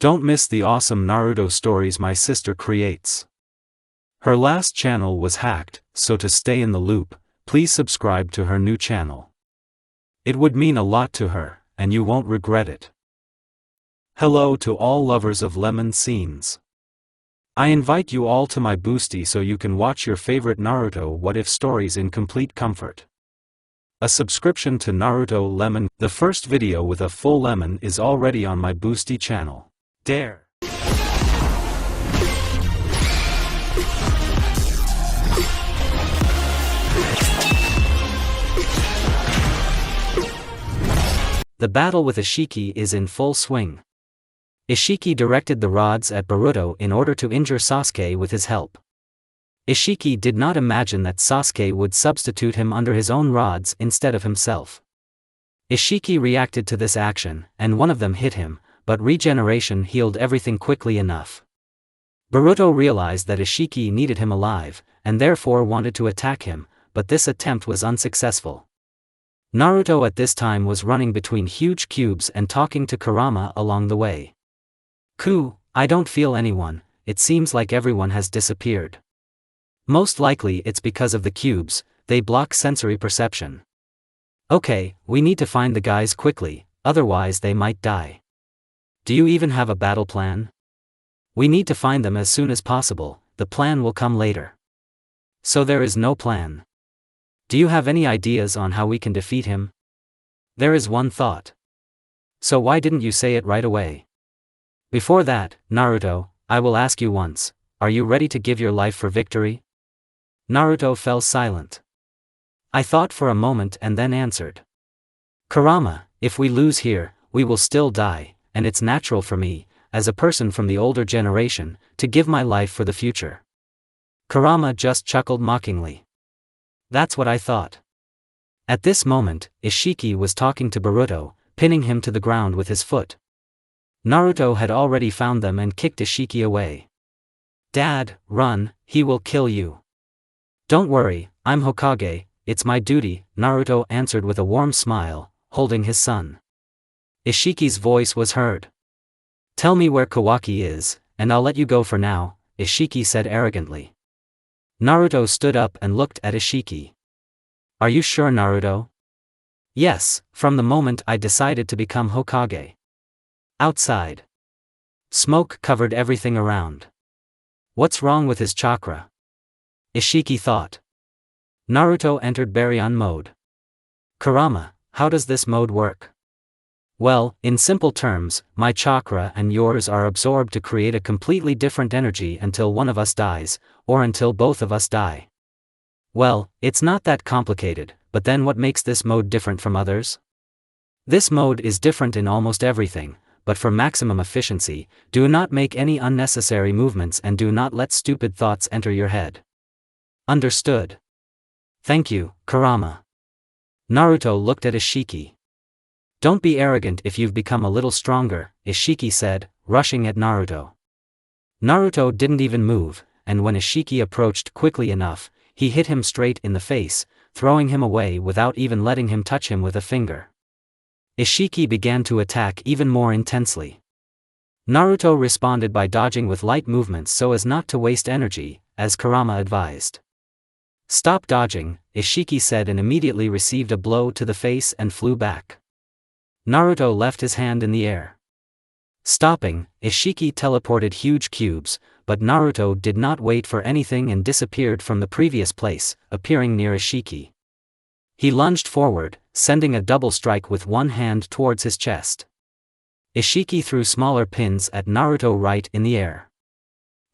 Don't miss the awesome Naruto stories my sister creates. Her last channel was hacked, so to stay in the loop, please subscribe to her new channel. It would mean a lot to her, and you won't regret it. Hello to all lovers of lemon scenes. I invite you all to my boosty so you can watch your favorite Naruto What If stories in complete comfort. A subscription to Naruto Lemon, the first video with a full lemon, is already on my boosty channel. Dare. The battle with Ishiki is in full swing. Ishiki directed the rods at Boruto in order to injure Sasuke with his help. Ishiki did not imagine that Sasuke would substitute him under his own rods instead of himself. Ishiki reacted to this action, and one of them hit him, but regeneration healed everything quickly enough. Boruto realized that Ishiki needed him alive, and therefore wanted to attack him, but this attempt was unsuccessful. Naruto at this time was running between huge cubes and talking to Kurama along the way. I don't feel anyone, it seems like everyone has disappeared. Most likely it's because of the cubes, they block sensory perception. Okay, we need to find the guys quickly, otherwise they might die. Do you even have a battle plan? We need to find them as soon as possible, the plan will come later. So there is no plan. Do you have any ideas on how we can defeat him? There is one thought. So why didn't you say it right away? Before that, Naruto, I will ask you once, are you ready to give your life for victory? Naruto fell silent. I thought for a moment and then answered. Kurama, if we lose here, we will still die, and it's natural for me, as a person from the older generation, to give my life for the future. Kurama just chuckled mockingly. That's what I thought. At this moment, Ishiki was talking to Boruto, pinning him to the ground with his foot. Naruto had already found them and kicked Ishiki away. Dad, run, he will kill you. Don't worry, I'm Hokage, it's my duty, Naruto answered with a warm smile, holding his son. Ishiki's voice was heard. Tell me where Kawaki is, and I'll let you go for now, Ishiki said arrogantly. Naruto stood up and looked at Ishiki. Are you sure, Naruto? Yes, from the moment I decided to become Hokage. Outside. Smoke covered everything around. What's wrong with his chakra? Ishiki thought. Naruto entered Baryon mode. Kurama, how does this mode work? Well, in simple terms, my chakra and yours are absorbed to create a completely different energy until one of us dies, or until both of us die. Well, it's not that complicated, but then what makes this mode different from others? This mode is different in almost everything, but for maximum efficiency, do not make any unnecessary movements and do not let stupid thoughts enter your head. Understood. Thank you, Kurama. Naruto looked at Ishiki. Don't be arrogant if you've become a little stronger, Ishiki said, rushing at Naruto. Naruto didn't even move, and when Ishiki approached quickly enough, he hit him straight in the face, throwing him away without even letting him touch him with a finger. Ishiki began to attack even more intensely. Naruto responded by dodging with light movements so as not to waste energy, as Kurama advised. Stop dodging, Ishiki said, and immediately received a blow to the face and flew back. Naruto left his hand in the air. Stopping, Ishiki teleported huge cubes, but Naruto did not wait for anything and disappeared from the previous place, appearing near Ishiki. He lunged forward, sending a double strike with one hand towards his chest. Ishiki threw smaller pins at Naruto right in the air.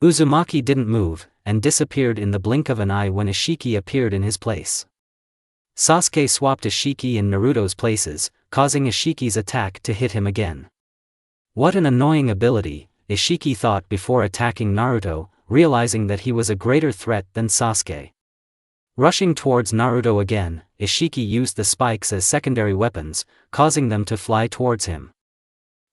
Uzumaki didn't move, and disappeared in the blink of an eye when Ishiki appeared in his place. Sasuke swapped Ishiki and Naruto's places, causing Ishiki's attack to hit him again. What an annoying ability, Ishiki thought before attacking Naruto, realizing that he was a greater threat than Sasuke. Rushing towards Naruto again, Ishiki used the spikes as secondary weapons, causing them to fly towards him.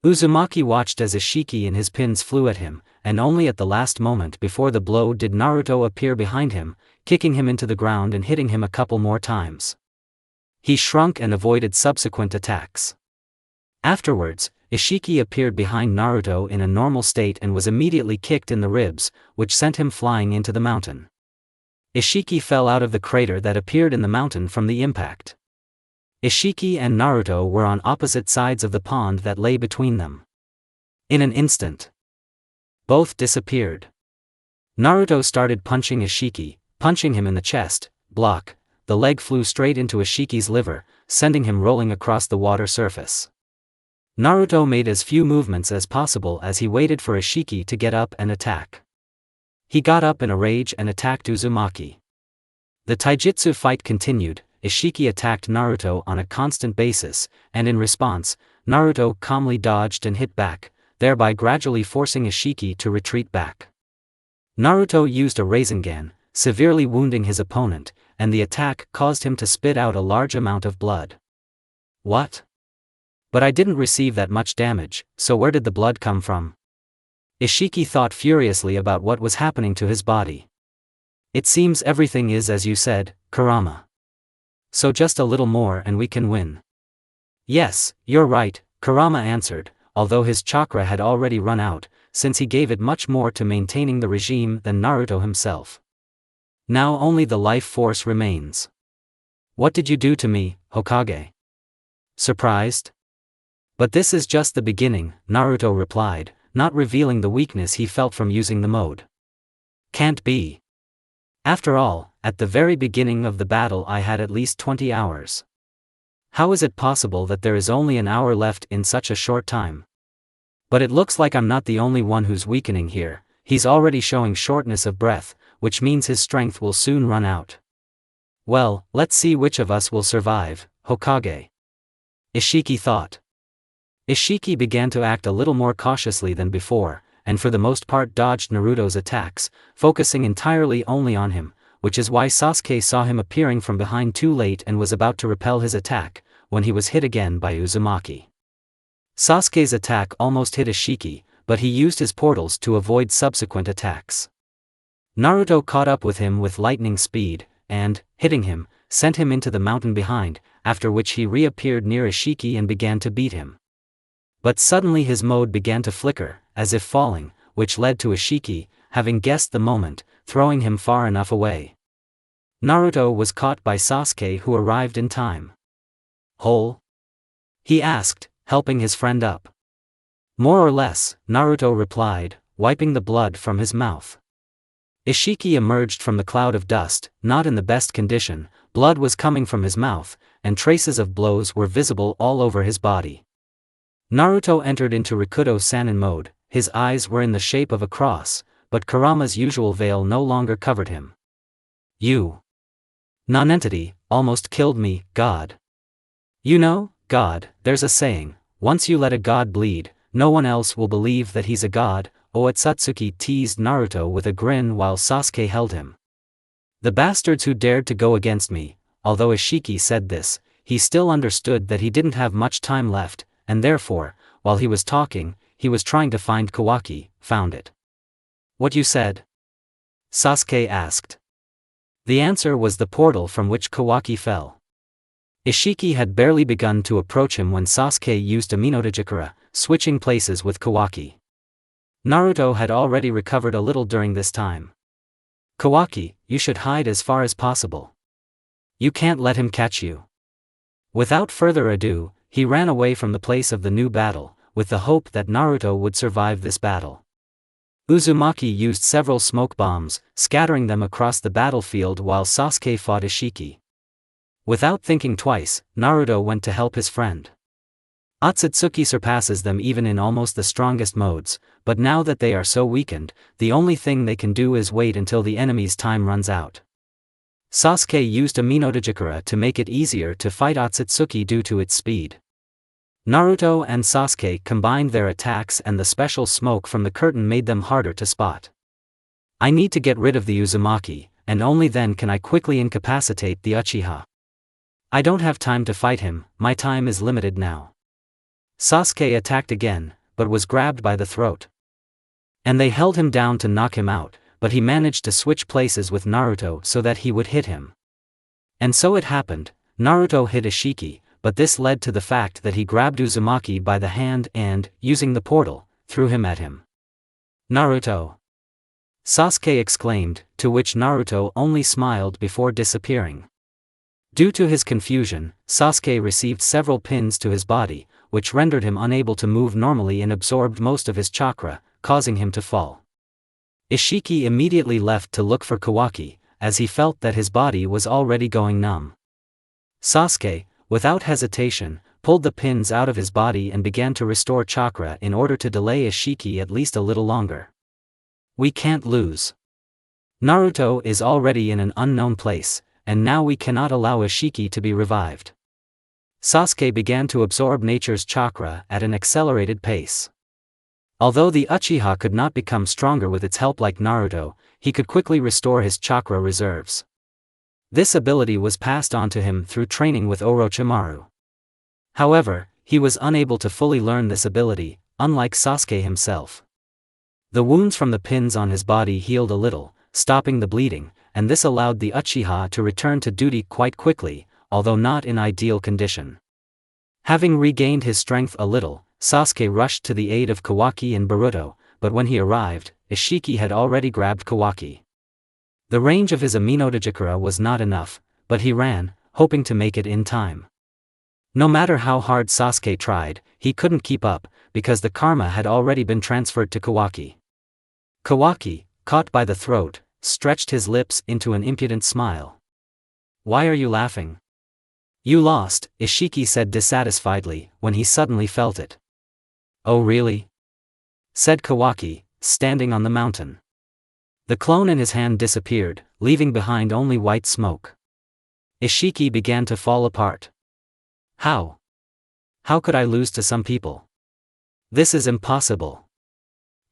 Uzumaki watched as Ishiki and his pins flew at him, and only at the last moment before the blow did Naruto appear behind him, kicking him into the ground and hitting him a couple more times. He shrunk and avoided subsequent attacks. Afterwards, Ishiki appeared behind Naruto in a normal state and was immediately kicked in the ribs, which sent him flying into the mountain. Ishiki fell out of the crater that appeared in the mountain from the impact. Ishiki and Naruto were on opposite sides of the pond that lay between them. In an instant, both disappeared. Naruto started punching Ishiki, punching him in the chest, block. The leg flew straight into Ishiki's liver, sending him rolling across the water surface. Naruto made as few movements as possible as he waited for Ishiki to get up and attack. He got up in a rage and attacked Uzumaki. The taijutsu fight continued. Ishiki attacked Naruto on a constant basis, and in response, Naruto calmly dodged and hit back, thereby gradually forcing Ishiki to retreat back. Naruto used a Rasengan, severely wounding his opponent, and the attack caused him to spit out a large amount of blood. What? But I didn't receive that much damage, so where did the blood come from? Ishiki thought furiously about what was happening to his body. It seems everything is as you said, Kurama. So just a little more and we can win. Yes, you're right, Kurama answered, although his chakra had already run out, since he gave it much more to maintaining the regime than Naruto himself. Now only the life force remains. What did you do to me, Hokage? Surprised? But this is just the beginning, Naruto replied, not revealing the weakness he felt from using the mode. Can't be. After all, at the very beginning of the battle I had at least 20 hours. How is it possible that there is only an hour left in such a short time? But it looks like I'm not the only one who's weakening here. He's already showing shortness of breath, which means his strength will soon run out. Well, let's see which of us will survive, Hokage. Ishiki thought. Ishiki began to act a little more cautiously than before, and for the most part dodged Naruto's attacks, focusing entirely only on him, which is why Sasuke saw him appearing from behind too late and was about to repel his attack, when he was hit again by Uzumaki. Sasuke's attack almost hit Ishiki, but he used his portals to avoid subsequent attacks. Naruto caught up with him with lightning speed, and, hitting him, sent him into the mountain behind, after which he reappeared near Ishiki and began to beat him. But suddenly his mode began to flicker, as if falling, which led to Ishiki, having guessed the moment, throwing him far enough away. Naruto was caught by Sasuke, who arrived in time. Whole? He asked, helping his friend up. More or less, Naruto replied, wiping the blood from his mouth. Ishiki emerged from the cloud of dust, not in the best condition. Blood was coming from his mouth, and traces of blows were visible all over his body. Naruto entered into Rikudo Sannin mode. His eyes were in the shape of a cross, but Kurama's usual veil no longer covered him. You nonentity, almost killed me, God. You know, God, there's a saying, once you let a god bleed, no one else will believe that he's a god. Otsutsuki teased Naruto with a grin while Sasuke held him. The bastards who dared to go against me. Although Ishiki said this, he still understood that he didn't have much time left, and therefore, while he was talking, he was trying to find Kawaki. Found it. What you said? Sasuke asked. The answer was the portal from which Kawaki fell. Ishiki had barely begun to approach him when Sasuke used a NarutoYasaka, switching places with Kawaki. Naruto had already recovered a little during this time. Kawaki, you should hide as far as possible. You can't let him catch you. Without further ado, he ran away from the place of the new battle, with the hope that Naruto would survive this battle. Uzumaki used several smoke bombs, scattering them across the battlefield while Sasuke fought Ishiki. Without thinking twice, Naruto went to help his friend. Otsutsuki surpasses them even in almost the strongest modes, but now that they are so weakened, the only thing they can do is wait until the enemy's time runs out. Sasuke used a NarutoYasaka to make it easier to fight Otsutsuki due to its speed. Naruto and Sasuke combined their attacks, and the special smoke from the curtain made them harder to spot. I need to get rid of the Uzumaki, and only then can I quickly incapacitate the Uchiha. I don't have time to fight him, my time is limited now. Sasuke attacked again, but was grabbed by the throat. And they held him down to knock him out, but he managed to switch places with Naruto so that he would hit him. And so it happened, Naruto hit Ishiki, but this led to the fact that he grabbed Uzumaki by the hand and, using the portal, threw him at him. "Naruto!" Sasuke exclaimed, to which Naruto only smiled before disappearing. Due to his confusion, Sasuke received several pins to his body, which rendered him unable to move normally and absorbed most of his chakra, causing him to fall. Ishiki immediately left to look for Kawaki, as he felt that his body was already going numb. Sasuke, without hesitation, pulled the pins out of his body and began to restore chakra in order to delay Ishiki at least a little longer. "We can't lose. Naruto is already in an unknown place, and now we cannot allow Ishiki to be revived." Sasuke began to absorb nature's chakra at an accelerated pace. Although the Uchiha could not become stronger with its help like Naruto, he could quickly restore his chakra reserves. This ability was passed on to him through training with Orochimaru. However, he was unable to fully learn this ability, unlike Sasuke himself. The wounds from the pins on his body healed a little, stopping the bleeding, and this allowed the Uchiha to return to duty quite quickly, although not in ideal condition. Having regained his strength a little, Sasuke rushed to the aid of Kawaki and Boruto, but when he arrived, Ishiki had already grabbed Kawaki. The range of his Amino-Dojikura was not enough, but he ran, hoping to make it in time. No matter how hard Sasuke tried, he couldn't keep up, because the karma had already been transferred to Kawaki. Kawaki, caught by the throat, stretched his lips into an impudent smile. "Why are you laughing?" "You lost," Ishiki said dissatisfiedly, when he suddenly felt it. "Oh really?" said Kawaki, standing on the mountain. The clone in his hand disappeared, leaving behind only white smoke. Ishiki began to fall apart. How? How could I lose to some people? This is impossible.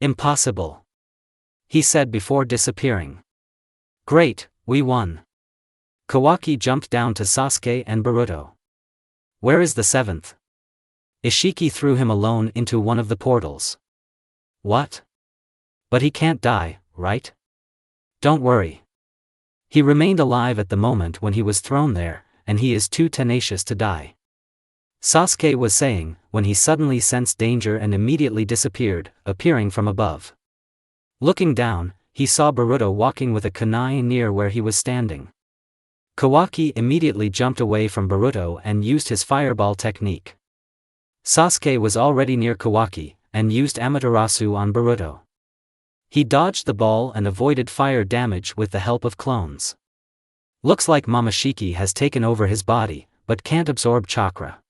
Impossible," he said before disappearing. "Great, we won." Kawaki jumped down to Sasuke and Boruto. "Where is the seventh?" Ishiki threw him alone into one of the portals. "What? But he can't die, right?" "Don't worry. He remained alive at the moment when he was thrown there, and he is too tenacious to die," Sasuke was saying, when he suddenly sensed danger and immediately disappeared, appearing from above. Looking down, he saw Boruto walking with a kunai near where he was standing. Kawaki immediately jumped away from Boruto and used his fireball technique. Sasuke was already near Kawaki, and used Amaterasu on Boruto. He dodged the ball and avoided fire damage with the help of clones. Looks like Momoshiki has taken over his body, but can't absorb chakra.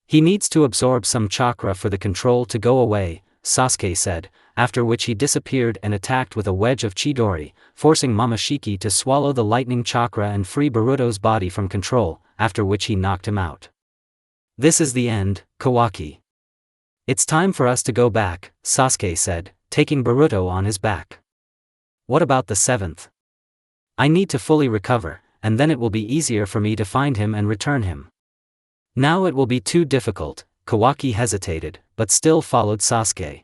"He needs to absorb some chakra for the control to go away," Sasuke said, after which he disappeared and attacked with a wedge of Chidori, forcing Momoshiki to swallow the lightning chakra and free Boruto's body from control, after which he knocked him out. "This is the end, Kawaki. It's time for us to go back," Sasuke said, taking Boruto on his back. "What about the seventh? I need to fully recover, and then it will be easier for me to find him and return him." "Now it will be too difficult," Kawaki hesitated, but still followed Sasuke.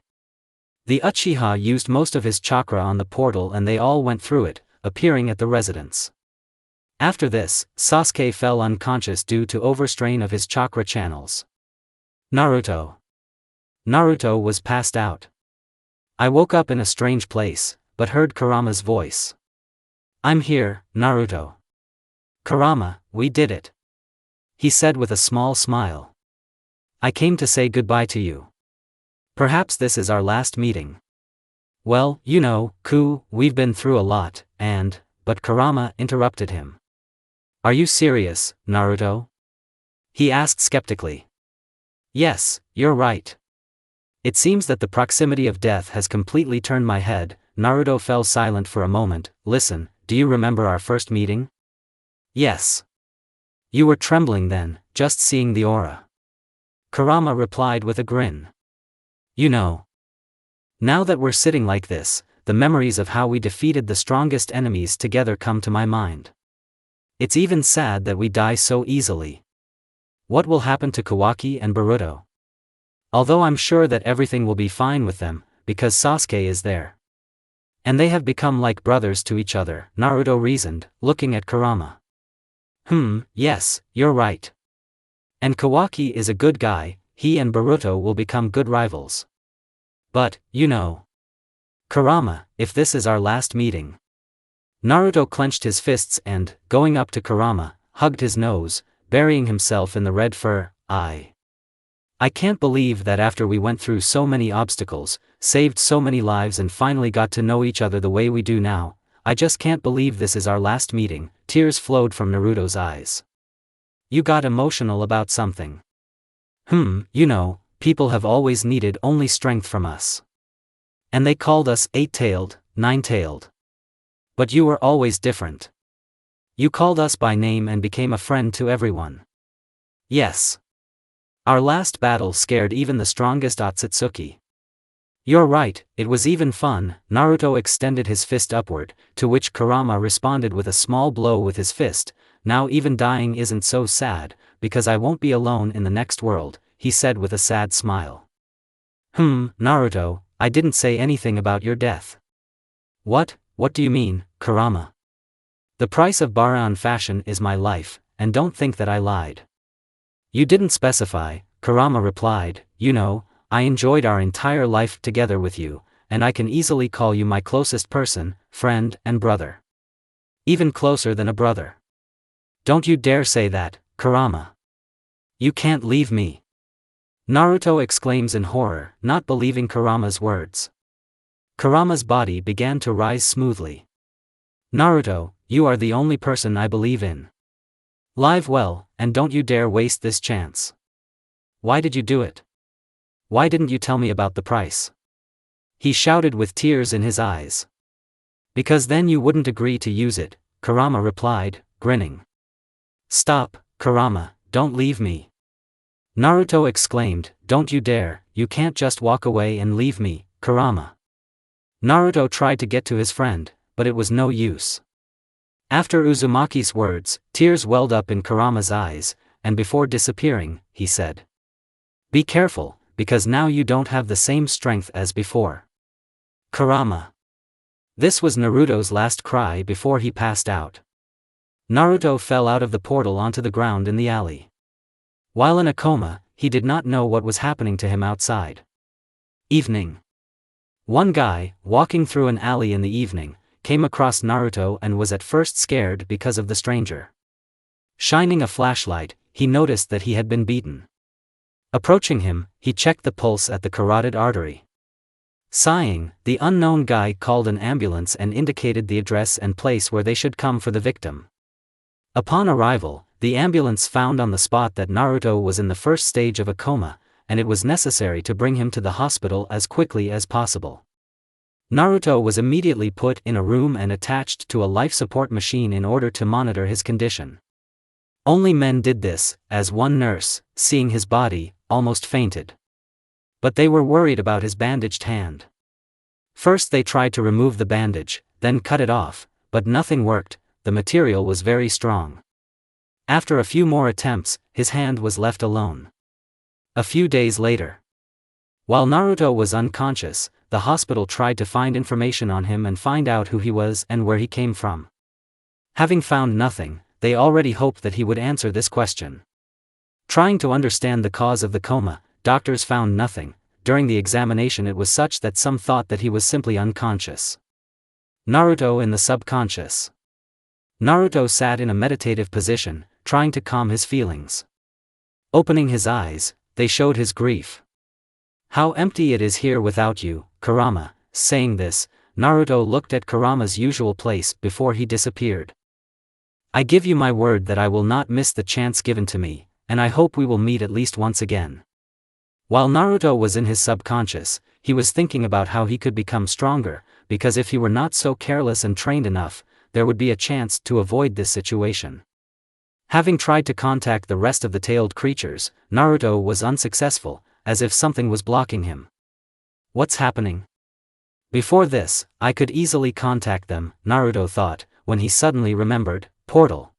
The Uchiha used most of his chakra on the portal and they all went through it, appearing at the residence. After this, Sasuke fell unconscious due to overstrain of his chakra channels. Naruto was passed out. "I woke up in a strange place, but heard Kurama's voice. 'I'm here, Naruto. Kurama, we did it,' he said with a small smile. 'I came to say goodbye to you. Perhaps this is our last meeting. Well, you know, we've been through a lot, but Kurama interrupted him. 'Are you serious, Naruto?' he asked skeptically. 'Yes, you're right. It seems that the proximity of death has completely turned my head.' Naruto fell silent for a moment. 'Listen, do you remember our first meeting?' 'Yes. You were trembling then, just seeing the aura.' Kurama replied with a grin. 'You know, now that we're sitting like this, the memories of how we defeated the strongest enemies together come to my mind. It's even sad that we die so easily. What will happen to Kawaki and Boruto? Although I'm sure that everything will be fine with them, because Sasuke is there. And they have become like brothers to each other,' Naruto reasoned, looking at Kurama. Yes, you're right. And Kawaki is a good guy, he and Boruto will become good rivals. But, you know. Kurama, if this is our last meeting. Naruto clenched his fists and, going up to Kurama, hugged his nose, burying himself in the red fur. I can't believe that after we went through so many obstacles, saved so many lives and finally got to know each other the way we do now, I just can't believe this is our last meeting. Tears flowed from Naruto's eyes. You got emotional about something. You know, people have always needed only strength from us. And they called us 8-tailed, 9-tailed. But you were always different. You called us by name and became a friend to everyone. Yes. Our last battle scared even the strongest Otsutsuki. You're right, it was even fun. Naruto extended his fist upward, to which Kurama responded with a small blow with his fist. Now even dying isn't so sad, because I won't be alone in the next world, he said with a sad smile. Naruto, I didn't say anything about your death. What do you mean, Kurama? The price of Baran fashion is my life, and don't think that I lied. You didn't specify, Kurama replied. You know, I enjoyed our entire life together with you, and I can easily call you my closest person, friend and brother. Even closer than a brother. Don't you dare say that, Kurama. You can't leave me. Naruto exclaims in horror, not believing Kurama's words. Kurama's body began to rise smoothly. Naruto, you are the only person I believe in. Live well, and don't you dare waste this chance. Why did you do it? Why didn't you tell me about the price? He shouted with tears in his eyes. Because then you wouldn't agree to use it, Kurama replied, grinning. Stop, Kurama, don't leave me. Naruto exclaimed, don't you dare, you can't just walk away and leave me, Kurama. Naruto tried to get to his friend, but it was no use. After Uzumaki's words, tears welled up in Kurama's eyes, and before disappearing, he said. Be careful, because now you don't have the same strength as before. Kurama. This was Naruto's last cry before he passed out. Naruto fell out of the portal onto the ground in the alley. While in a coma, he did not know what was happening to him outside. Evening. One guy, walking through an alley in the evening, came across Naruto and was at first scared because of the stranger. Shining a flashlight, he noticed that he had been beaten. Approaching him, he checked the pulse at the carotid artery. Sighing, the unknown guy called an ambulance and indicated the address and place where they should come for the victim. Upon arrival, the ambulance found on the spot that Naruto was in the first stage of a coma, and it was necessary to bring him to the hospital as quickly as possible. Naruto was immediately put in a room and attached to a life support machine in order to monitor his condition. Only men did this, as one nurse, seeing his body, almost fainted. But they were worried about his bandaged hand. First they tried to remove the bandage, then cut it off, but nothing worked, the material was very strong. After a few more attempts, his hand was left alone. A few days later. While Naruto was unconscious, the hospital tried to find information on him and find out who he was and where he came from. Having found nothing, they already hoped that he would answer this question. Trying to understand the cause of the coma, doctors found nothing. During the examination it was such that some thought that he was simply unconscious. Naruto in the subconscious. Naruto sat in a meditative position, trying to calm his feelings. Opening his eyes, they showed his grief. How empty it is here without you, Kurama. Saying this, Naruto looked at Kurama's usual place before he disappeared. I give you my word that I will not miss the chance given to me, and I hope we will meet at least once again. While Naruto was in his subconscious, he was thinking about how he could become stronger, because if he were not so careless and trained enough, there would be a chance to avoid this situation. Having tried to contact the rest of the tailed creatures, Naruto was unsuccessful, as if something was blocking him. What's happening? Before this, I could easily contact them, Naruto thought, when he suddenly remembered, portal.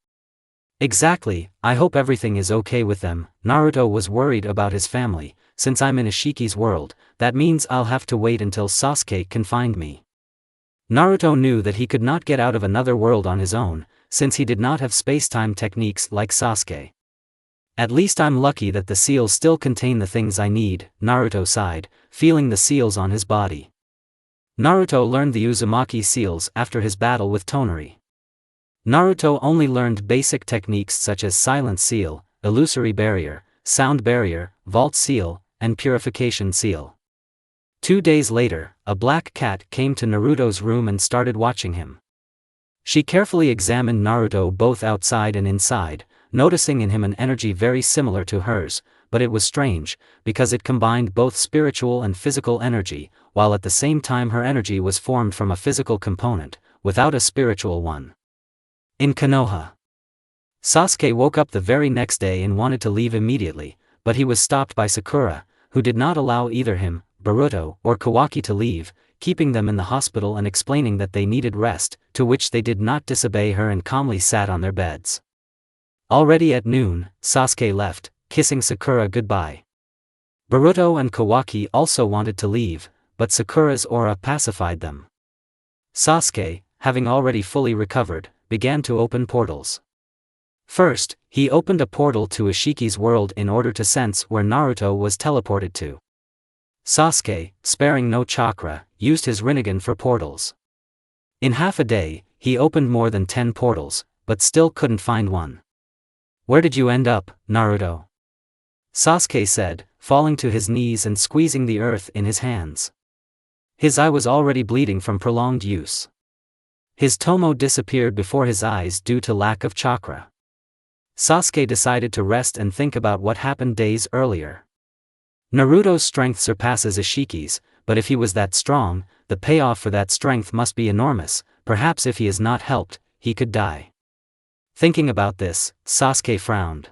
Exactly, I hope everything is okay with them. Naruto was worried about his family. Since I'm in Ishiki's world, that means I'll have to wait until Sasuke can find me. Naruto knew that he could not get out of another world on his own, since he did not have space-time techniques like Sasuke. At least I'm lucky that the seals still contain the things I need, Naruto sighed, feeling the seals on his body. Naruto learned the Uzumaki seals after his battle with Tonari. Naruto only learned basic techniques such as silent seal, illusory barrier, sound barrier, vault seal, and purification seal. 2 days later, a black cat came to Naruto's room and started watching him. She carefully examined Naruto both outside and inside, noticing in him an energy very similar to hers, but it was strange, because it combined both spiritual and physical energy, while at the same time her energy was formed from a physical component, without a spiritual one. In Konoha, Sasuke woke up the very next day and wanted to leave immediately, but he was stopped by Sakura, who did not allow either him, Boruto, or Kawaki to leave, keeping them in the hospital and explaining that they needed rest, to which they did not disobey her and calmly sat on their beds. Already at noon, Sasuke left, kissing Sakura goodbye. Boruto and Kawaki also wanted to leave, but Sakura's aura pacified them. Sasuke, having already fully recovered, began to open portals. First, he opened a portal to Ishiki's world in order to sense where Naruto was teleported to. Sasuke, sparing no chakra, used his Rinnegan for portals. In half a day, he opened more than 10 portals, but still couldn't find one. "Where did you end up, Naruto?" Sasuke said, falling to his knees and squeezing the earth in his hands. His eye was already bleeding from prolonged use. His tomo disappeared before his eyes due to lack of chakra. Sasuke decided to rest and think about what happened days earlier. Naruto's strength surpasses Ishiki's, but if he was that strong, the payoff for that strength must be enormous. Perhaps if he is not helped, he could die. Thinking about this, Sasuke frowned.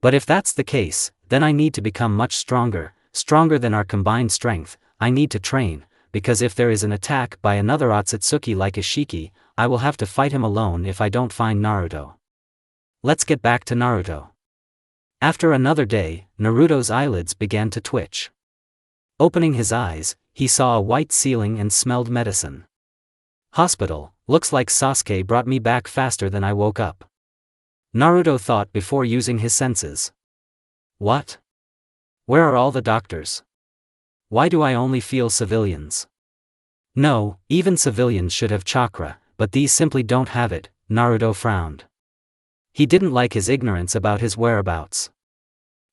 But if that's the case, then I need to become much stronger than our combined strength. I need to train, because if there is an attack by another Otsutsuki like Ishiki, I will have to fight him alone if I don't find Naruto. Let's get back to Naruto. After another day, Naruto's eyelids began to twitch. Opening his eyes, he saw a white ceiling and smelled medicine. Hospital, looks like Sasuke brought me back faster than I woke up. Naruto thought before using his senses. What? Where are all the doctors? Why do I only feel civilians? No, even civilians should have chakra, but these simply don't have it, Naruto frowned. He didn't like his ignorance about his whereabouts.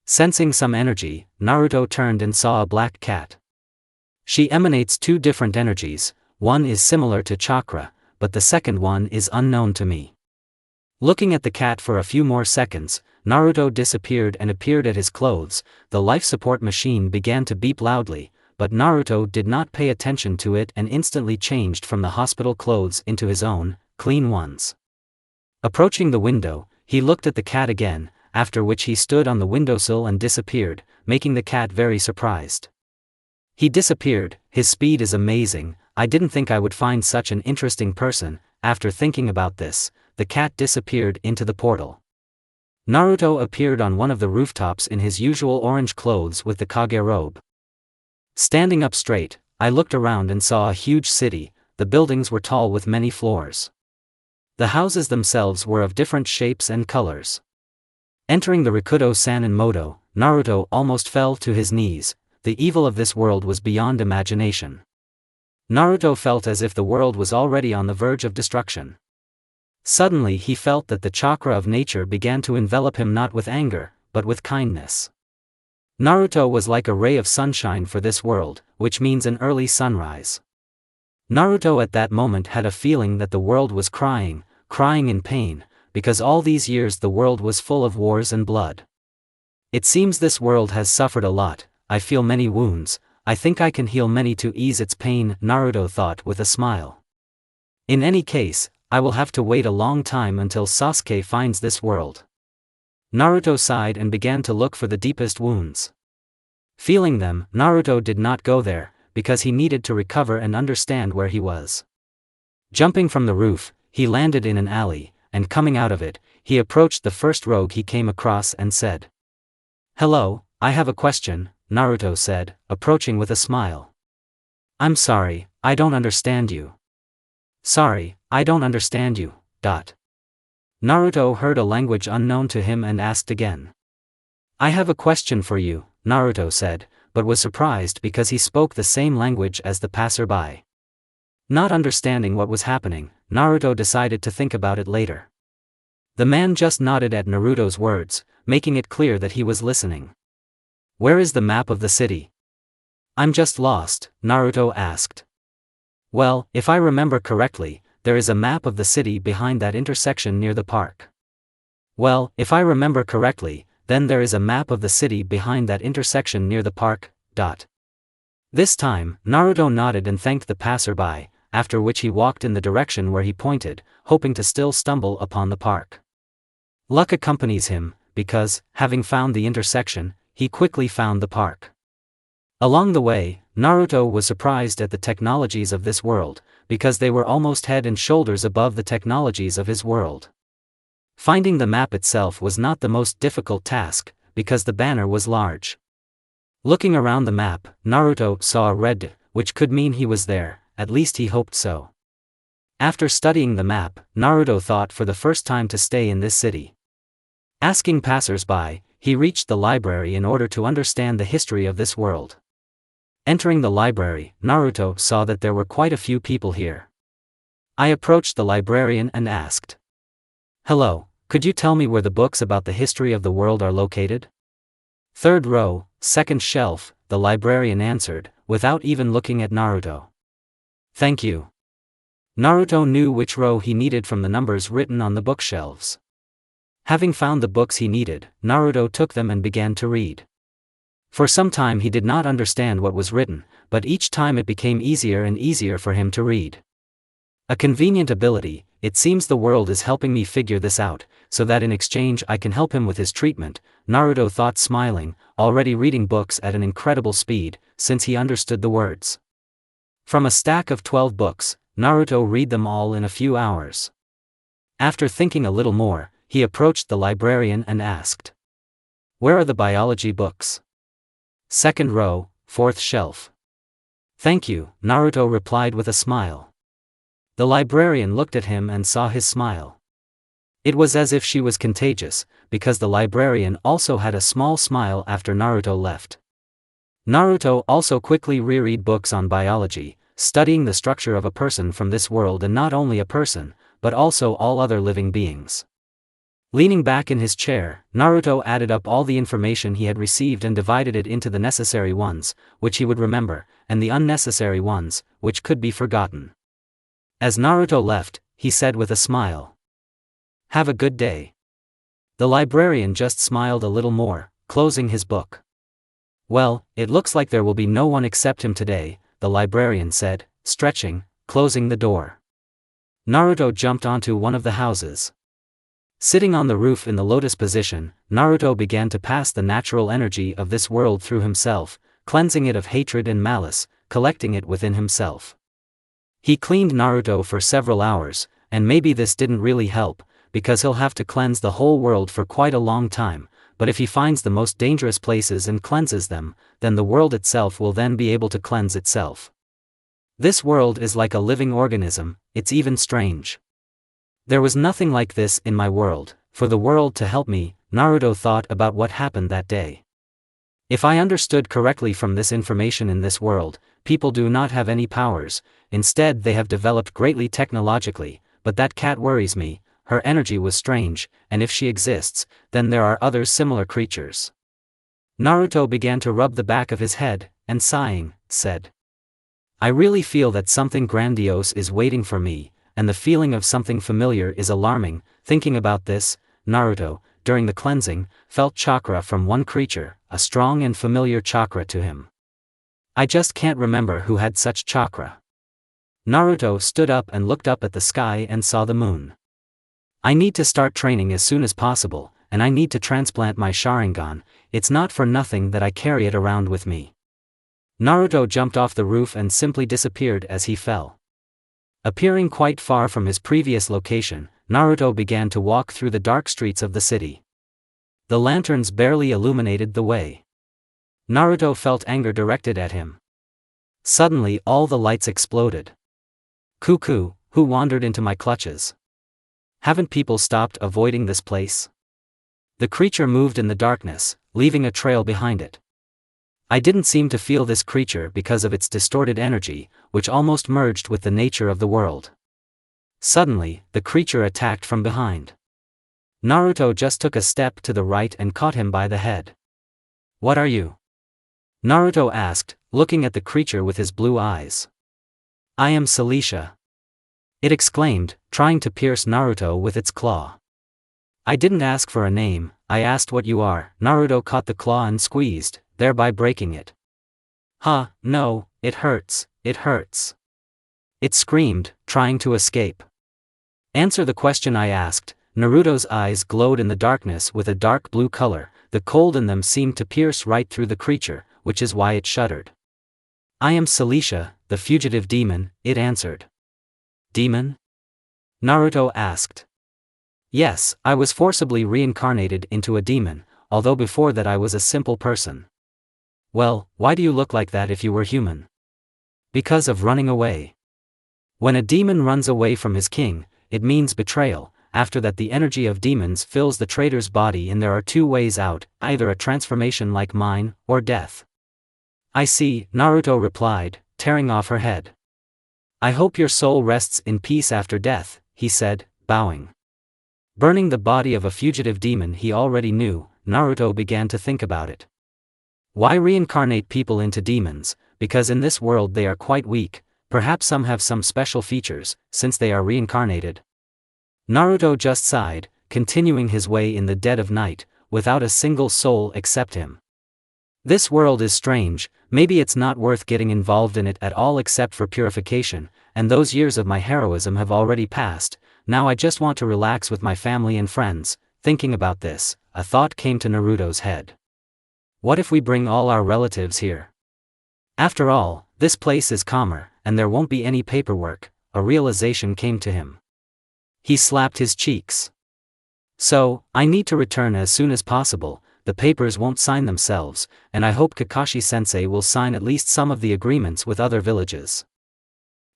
Sensing some energy, Naruto turned and saw a black cat. She emanates 2 different energies, one is similar to chakra, but the second one is unknown to me. Looking at the cat for a few more seconds, Naruto disappeared and appeared at his clothes. The life support machine began to beep loudly, but Naruto did not pay attention to it and instantly changed from the hospital clothes into his own, clean ones. Approaching the window, he looked at the cat again, after which he stood on the windowsill and disappeared, making the cat very surprised. He disappeared. His speed is amazing. I didn't think I would find such an interesting person. After thinking about this, the cat disappeared into the portal. Naruto appeared on one of the rooftops in his usual orange clothes with the Kage robe. Standing up straight, I looked around and saw a huge city. The buildings were tall with many floors. The houses themselves were of different shapes and colors. Entering the Rikudo Sanin Moto, Naruto almost fell to his knees. The evil of this world was beyond imagination. Naruto felt as if the world was already on the verge of destruction. Suddenly he felt that the chakra of nature began to envelop him not with anger, but with kindness. Naruto was like a ray of sunshine for this world, which means an early sunrise. Naruto at that moment had a feeling that the world was crying in pain, because all these years the world was full of wars and blood. It seems this world has suffered a lot. I feel many wounds. I think I can heal many to ease its pain, Naruto thought with a smile. In any case, I will have to wait a long time until Sasuke finds this world. Naruto sighed and began to look for the deepest wounds. Feeling them, Naruto did not go there, because he needed to recover and understand where he was. Jumping from the roof, he landed in an alley, and coming out of it, he approached the first rogue he came across and said, "Hello, I have a question," Naruto said, approaching with a smile. "I'm sorry, I don't understand you." "Sorry, I don't understand you." Naruto heard a language unknown to him and asked again. I have a question for you, Naruto said, but was surprised because he spoke the same language as the passerby. Not understanding what was happening, Naruto decided to think about it later. The man just nodded at Naruto's words, making it clear that he was listening. Where is the map of the city? I'm just lost, Naruto asked. Well, if I remember correctly, there is a map of the city behind that intersection near the park. Well, if I remember correctly, then there is a map of the city behind that intersection near the park. This time, Naruto nodded and thanked the passerby, after which he walked in the direction where he pointed, hoping to still stumble upon the park. Luck accompanies him, because, having found the intersection, he quickly found the park. Along the way, Naruto was surprised at the technologies of this world, because they were almost head and shoulders above the technologies of his world. Finding the map itself was not the most difficult task, because the banner was large. Looking around the map, Naruto saw a red, which could mean he was there, at least he hoped so. After studying the map, Naruto thought for the first time to stay in this city. Asking passers-by, he reached the library in order to understand the history of this world. Entering the library, Naruto saw that there were quite a few people here. I approached the librarian and asked, "Hello, could you tell me where the books about the history of the world are located?" "Third row, second shelf," the librarian answered, without even looking at Naruto. "Thank you." Naruto knew which row he needed from the numbers written on the bookshelves. Having found the books he needed, Naruto took them and began to read. For some time he did not understand what was written, but each time it became easier and easier for him to read. A convenient ability, it seems the world is helping me figure this out, so that in exchange I can help him with his treatment, Naruto thought smiling, already reading books at an incredible speed, since he understood the words. From a stack of 12 books, Naruto read them all in a few hours. After thinking a little more, he approached the librarian and asked, "Where are the biology books?" "Second row, fourth shelf." "Thank you," Naruto replied with a smile. The librarian looked at him and saw his smile. It was as if she was contagious, because the librarian also had a small smile after Naruto left. Naruto also quickly reread books on biology, studying the structure of a person from this world, and not only a person, but also all other living beings. Leaning back in his chair, Naruto added up all the information he had received and divided it into the necessary ones, which he would remember, and the unnecessary ones, which could be forgotten. As Naruto left, he said with a smile, "Have a good day." The librarian just smiled a little more, closing his book. "Well, it looks like there will be no one except him today," the librarian said, stretching, closing the door. Naruto jumped onto one of the houses. Sitting on the roof in the lotus position, Naruto began to pass the natural energy of this world through himself, cleansing it of hatred and malice, collecting it within himself. He cleaned Naruto for several hours, and maybe this didn't really help, because he'll have to cleanse the whole world for quite a long time, but if he finds the most dangerous places and cleanses them, then the world itself will then be able to cleanse itself. This world is like a living organism, it's even strange. There was nothing like this in my world, for the world to help me, Naruto thought about what happened that day. If I understood correctly from this information, in this world, people do not have any powers, instead they have developed greatly technologically, but that cat worries me, her energy was strange, and if she exists, then there are other similar creatures. Naruto began to rub the back of his head, and sighing, said, "I really feel that something grandiose is waiting for me, and the feeling of something familiar is alarming." Thinking about this, Naruto, during the cleansing, felt chakra from one creature, a strong and familiar chakra to him. I just can't remember who had such chakra. Naruto stood up and looked up at the sky and saw the moon. I need to start training as soon as possible, and I need to transplant my Sharingan, it's not for nothing that I carry it around with me. Naruto jumped off the roof and simply disappeared as he fell. Appearing quite far from his previous location, Naruto began to walk through the dark streets of the city. The lanterns barely illuminated the way. Naruto felt anger directed at him. Suddenly all the lights exploded. "Cuckoo, who wandered into my clutches? Haven't people stopped avoiding this place?" The creature moved in the darkness, leaving a trail behind it. I didn't seem to feel this creature because of its distorted energy, which almost merged with the nature of the world. Suddenly, the creature attacked from behind. Naruto just took a step to the right and caught him by the head. "What are you?" Naruto asked, looking at the creature with his blue eyes. "I am Celicia," it exclaimed, trying to pierce Naruto with its claw. "I didn't ask for a name, I asked what you are." Naruto caught the claw and squeezed, thereby breaking it. No, it hurts, it hurts," it screamed, trying to escape. "Answer the question I asked." Naruto's eyes glowed in the darkness with a dark blue color, the cold in them seemed to pierce right through the creature, which is why it shuddered. "I am Celicia, the fugitive demon," it answered. "Demon?" Naruto asked. "Yes, I was forcibly reincarnated into a demon, although before that I was a simple person." "Well, why do you look like that if you were human?" "Because of running away. When a demon runs away from his king, it means betrayal. After that the energy of demons fills the traitor's body and there are two ways out, either a transformation like mine, or death." "I see," Naruto replied, tearing off her head. "I hope your soul rests in peace after death," he said, bowing. Burning the body of a fugitive demon he already knew, Naruto began to think about it. Why reincarnate people into demons? Because in this world they are quite weak, perhaps some have some special features, since they are reincarnated. Naruto just sighed, continuing his way in the dead of night, without a single soul except him. This world is strange, maybe it's not worth getting involved in it at all except for purification, and those years of my heroism have already passed, now I just want to relax with my family and friends. Thinking about this, a thought came to Naruto's head. What if we bring all our relatives here? After all, this place is calmer, and there won't be any paperwork. A realization came to him. He slapped his cheeks. "So, I need to return as soon as possible. The papers won't sign themselves, and I hope Kakashi-sensei will sign at least some of the agreements with other villages.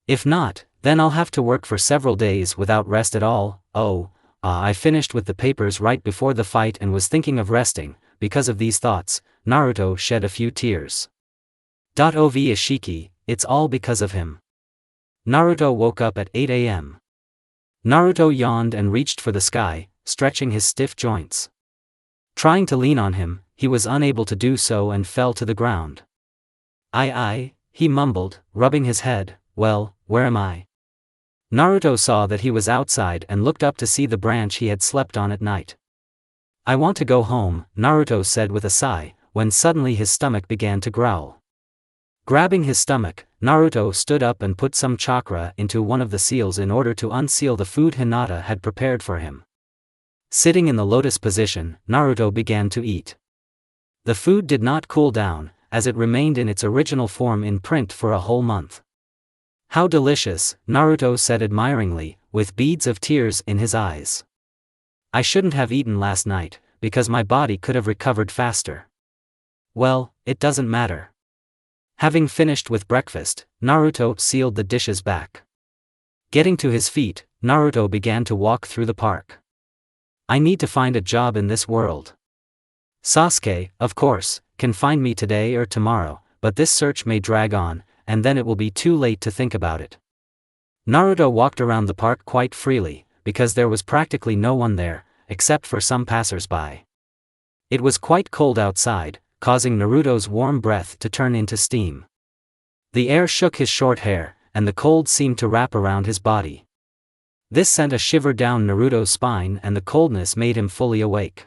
If not, then I'll have to work for several days without rest at all." I finished with the papers right before the fight and was thinking of resting. Because of these thoughts, Naruto shed a few tears. Ov Ishiki, it's all because of him. Naruto woke up at 8 a.m. Naruto yawned and reached for the sky, stretching his stiff joints. Trying to lean on him, he was unable to do so and fell to the ground. He mumbled, rubbing his head. "Well, where am I?" Naruto saw that he was outside and looked up to see the branch he had slept on at night. "I want to go home," Naruto said with a sigh, when suddenly his stomach began to growl. Grabbing his stomach, Naruto stood up and put some chakra into one of the seals in order to unseal the food Hinata had prepared for him. Sitting in the lotus position, Naruto began to eat. The food did not cool down, as it remained in its original form in print for a whole month. "How delicious," Naruto said admiringly, with beads of tears in his eyes. "I shouldn't have eaten last night, because my body could have recovered faster." "Well, it doesn't matter." Having finished with breakfast, Naruto sealed the dishes back. Getting to his feet, Naruto began to walk through the park. "I need to find a job in this world. Sasuke, of course, can find me today or tomorrow, but this search may drag on, and then it will be too late to think about it." Naruto walked around the park quite freely, because there was practically no one there, except for some passers-by. It was quite cold outside, causing Naruto's warm breath to turn into steam. The air shook his short hair, and the cold seemed to wrap around his body. This sent a shiver down Naruto's spine and the coldness made him fully awake.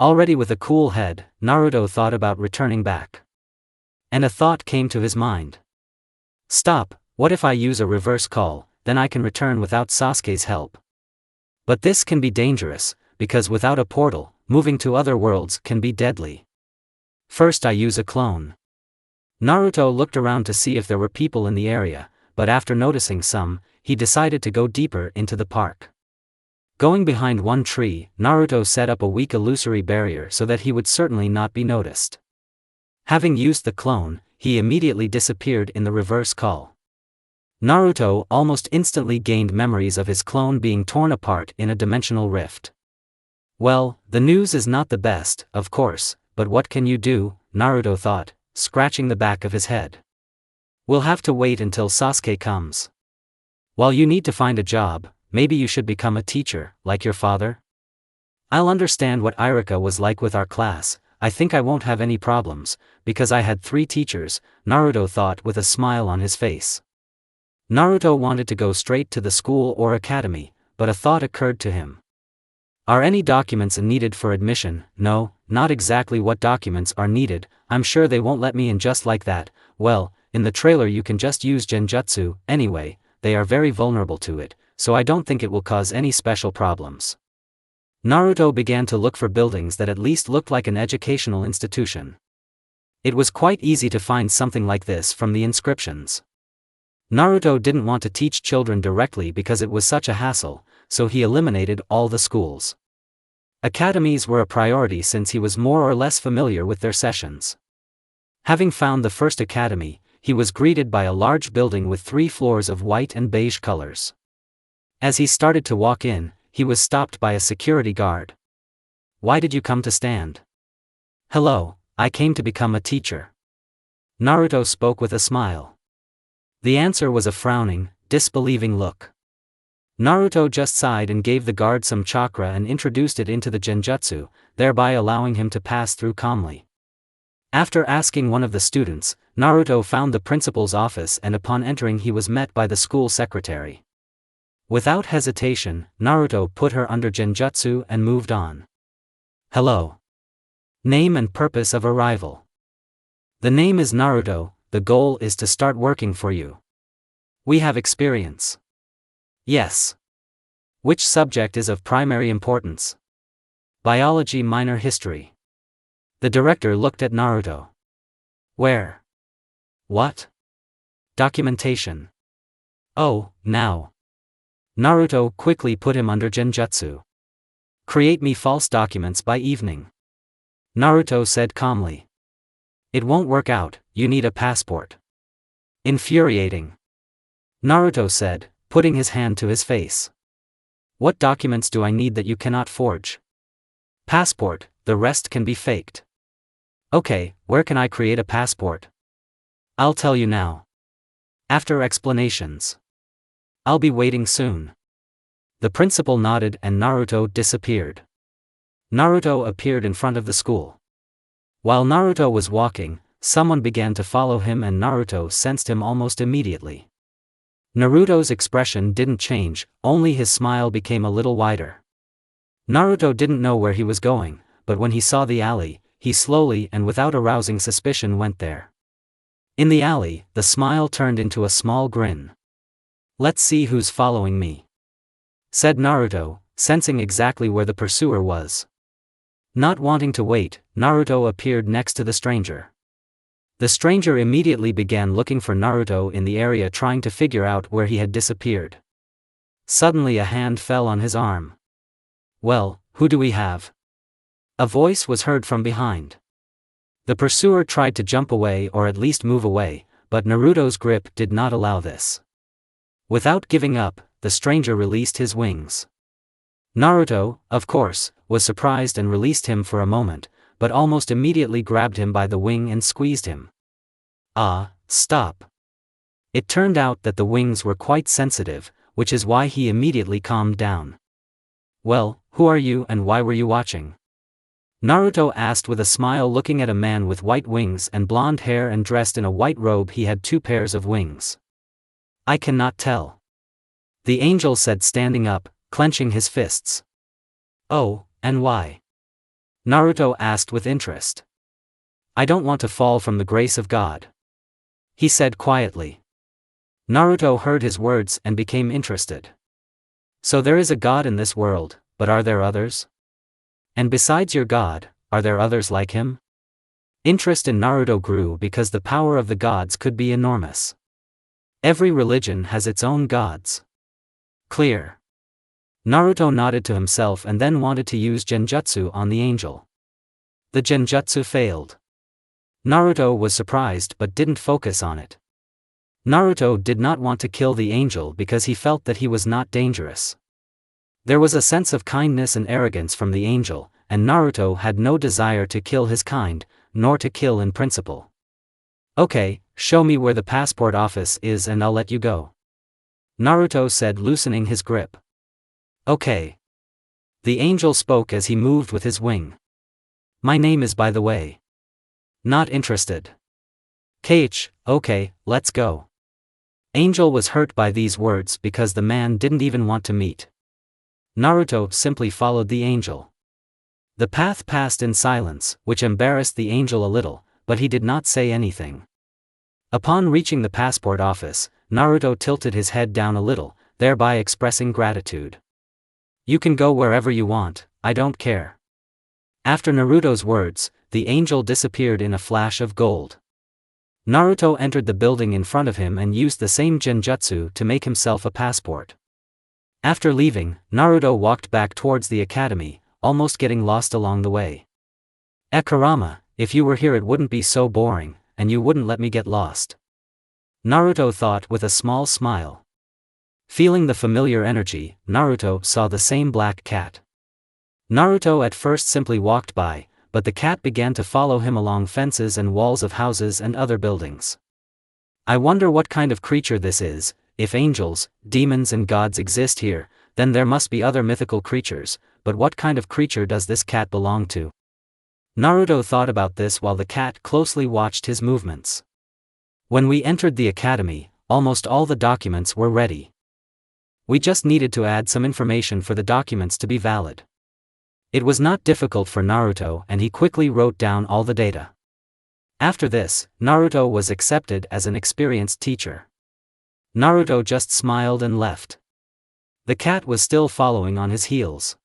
Already with a cool head, Naruto thought about returning back. And a thought came to his mind. "Stop, what if I use a reverse call, then I can return without Sasuke's help. But this can be dangerous, because without a portal, moving to other worlds can be deadly. First I use a clone." Naruto looked around to see if there were people in the area, but after noticing some, he decided to go deeper into the park. Going behind one tree, Naruto set up a weak illusory barrier so that he would certainly not be noticed. Having used the clone, he immediately disappeared in the reverse call. Naruto almost instantly gained memories of his clone being torn apart in a dimensional rift. Well, the news is not the best, of course, but what can you do, Naruto thought, scratching the back of his head. We'll have to wait until Sasuke comes. While you need to find a job, maybe you should become a teacher, like your father? I'll understand what Irika was like with our class. I think I won't have any problems, because I had 3 teachers, Naruto thought with a smile on his face. Naruto wanted to go straight to the school or academy, but a thought occurred to him. Are any documents needed for admission? No, not exactly what documents are needed, I'm sure they won't let me in just like that. Well, in the trailer you can just use genjutsu, anyway, they are very vulnerable to it, so I don't think it will cause any special problems. Naruto began to look for buildings that at least looked like an educational institution. It was quite easy to find something like this from the inscriptions. Naruto didn't want to teach children directly because it was such a hassle, so he eliminated all the schools. Academies were a priority since he was more or less familiar with their sessions. Having found the first academy, he was greeted by a large building with 3 floors of white and beige colors. As he started to walk in, he was stopped by a security guard. Why did you come to stand? Hello, I came to become a teacher. Naruto spoke with a smile. The answer was a frowning, disbelieving look. Naruto just sighed and gave the guard some chakra and introduced it into the genjutsu, thereby allowing him to pass through calmly. After asking one of the students, Naruto found the principal's office and upon entering he was met by the school secretary. Without hesitation, Naruto put her under genjutsu and moved on. Hello. Name and purpose of arrival. The name is Naruto, the goal is to start working for you. We have experience. Yes. Which subject is of primary importance? Biology minor history. The director looked at Naruto. Where? What? Documentation. Oh, now. Naruto quickly put him under genjutsu. Create me false documents by evening. Naruto said calmly. It won't work out, you need a passport. Infuriating. Naruto said, putting his hand to his face. What documents do I need that you cannot forge? Passport, the rest can be faked. Okay, where can I create a passport? I'll tell you now. After explanations. I'll be waiting soon. The principal nodded and Naruto disappeared. Naruto appeared in front of the school. While Naruto was walking, someone began to follow him and Naruto sensed him almost immediately. Naruto's expression didn't change, only his smile became a little wider. Naruto didn't know where he was going, but when he saw the alley, he slowly and without arousing suspicion went there. In the alley, the smile turned into a small grin. Let's see who's following me, said Naruto, sensing exactly where the pursuer was. Not wanting to wait, Naruto appeared next to the stranger. The stranger immediately began looking for Naruto in the area trying to figure out where he had disappeared. Suddenly a hand fell on his arm. Well, who do we have? A voice was heard from behind. The pursuer tried to jump away or at least move away, but Naruto's grip did not allow this. Without giving up, the stranger released his wings. Naruto, of course, was surprised and released him for a moment, but almost immediately grabbed him by the wing and squeezed him. Ah, stop. It turned out that the wings were quite sensitive, which is why he immediately calmed down. Well, who are you and why were you watching? Naruto asked with a smile looking at a man with white wings and blonde hair and dressed in a white robe. He had 2 pairs of wings. I cannot tell. The angel said standing up, clenching his fists. Oh, and why? Naruto asked with interest. I don't want to fall from the grace of God, he said quietly. Naruto heard his words and became interested. So there is a God in this world, but are there others? And besides your God, are there others like him? Interest in Naruto grew because the power of the gods could be enormous. Every religion has its own gods. Clear. Naruto nodded to himself and then wanted to use genjutsu on the angel. The genjutsu failed. Naruto was surprised but didn't focus on it. Naruto did not want to kill the angel because he felt that he was not dangerous. There was a sense of kindness and arrogance from the angel, and Naruto had no desire to kill his kind, nor to kill in principle. "Okay, show me where the passport office is and I'll let you go," Naruto said, loosening his grip. "Okay." The angel spoke as he moved with his wing. "My name is, by the way." "Not interested." Okay, let's go." Angel was hurt by these words because the man didn't even want to meet. Naruto simply followed the angel. The path passed in silence, which embarrassed the angel a little, but he did not say anything. Upon reaching the passport office, Naruto tilted his head down a little, thereby expressing gratitude. "You can go wherever you want, I don't care." After Naruto's words, the angel disappeared in a flash of gold. Naruto entered the building in front of him and used the same genjutsu to make himself a passport. After leaving, Naruto walked back towards the academy, almost getting lost along the way. "Kurama, if you were here it wouldn't be so boring, and you wouldn't let me get lost," Naruto thought with a small smile. Feeling the familiar energy, Naruto saw the same black cat. Naruto at first simply walked by, but the cat began to follow him along fences and walls of houses and other buildings. "I wonder what kind of creature this is. If angels, demons and gods exist here, then there must be other mythical creatures, but what kind of creature does this cat belong to?" Naruto thought about this while the cat closely watched his movements. When we entered the academy, almost all the documents were ready. We just needed to add some information for the documents to be valid. It was not difficult for Naruto and he quickly wrote down all the data. After this, Naruto was accepted as an experienced teacher. Naruto just smiled and left. The cat was still following on his heels.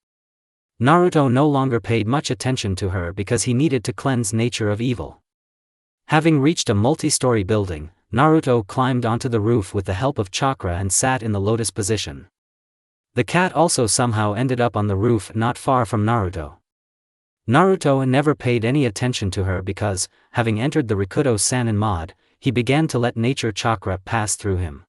Naruto no longer paid much attention to her because he needed to cleanse nature of evil. Having reached a multi-story building, Naruto climbed onto the roof with the help of chakra and sat in the lotus position. The cat also somehow ended up on the roof not far from Naruto. Naruto never paid any attention to her because, having entered the Rikudo Sanin mod, he began to let nature chakra pass through him.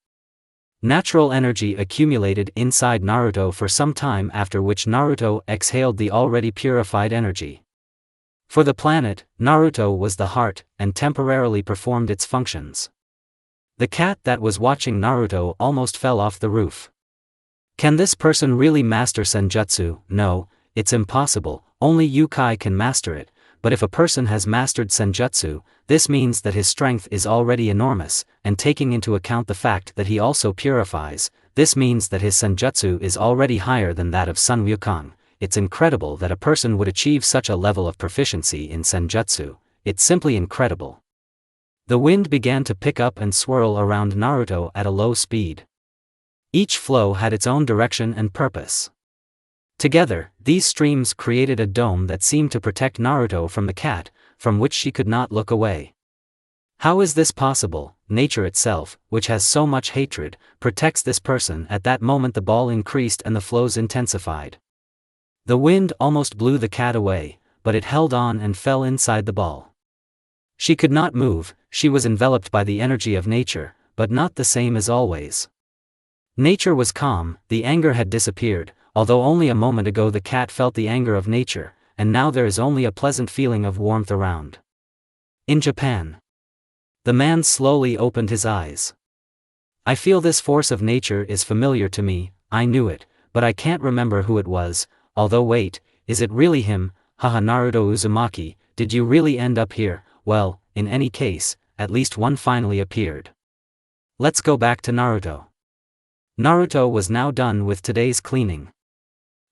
Natural energy accumulated inside Naruto for some time, after which Naruto exhaled the already purified energy. For the planet, Naruto was the heart, and temporarily performed its functions. The cat that was watching Naruto almost fell off the roof. Can this person really master senjutsu? No, it's impossible, only Yukai can master it, but if a person has mastered senjutsu, this means that his strength is already enormous, and taking into account the fact that he also purifies, this means that his senjutsu is already higher than that of Sun Wukong. It's incredible that a person would achieve such a level of proficiency in senjutsu, it's simply incredible. The wind began to pick up and swirl around Naruto at a low speed. Each flow had its own direction and purpose. Together, these streams created a dome that seemed to protect Naruto from the cat, from which she could not look away. How is this possible? Nature itself, which has so much hatred, protects this person. At that moment the ball increased and the flows intensified. The wind almost blew the cat away, but it held on and fell inside the ball. She could not move, she was enveloped by the energy of nature, but not the same as always. Nature was calm, the anger had disappeared, although only a moment ago the cat felt the anger of nature, and now there is only a pleasant feeling of warmth around. In Japan. The man slowly opened his eyes. "I feel this force of nature is familiar to me, I knew it, but I can't remember who it was, although wait, is it really him? Haha, Naruto Uzumaki, did you really end up here? Well, in any case, at least one finally appeared. Let's go back to Naruto." Naruto was now done with today's cleaning.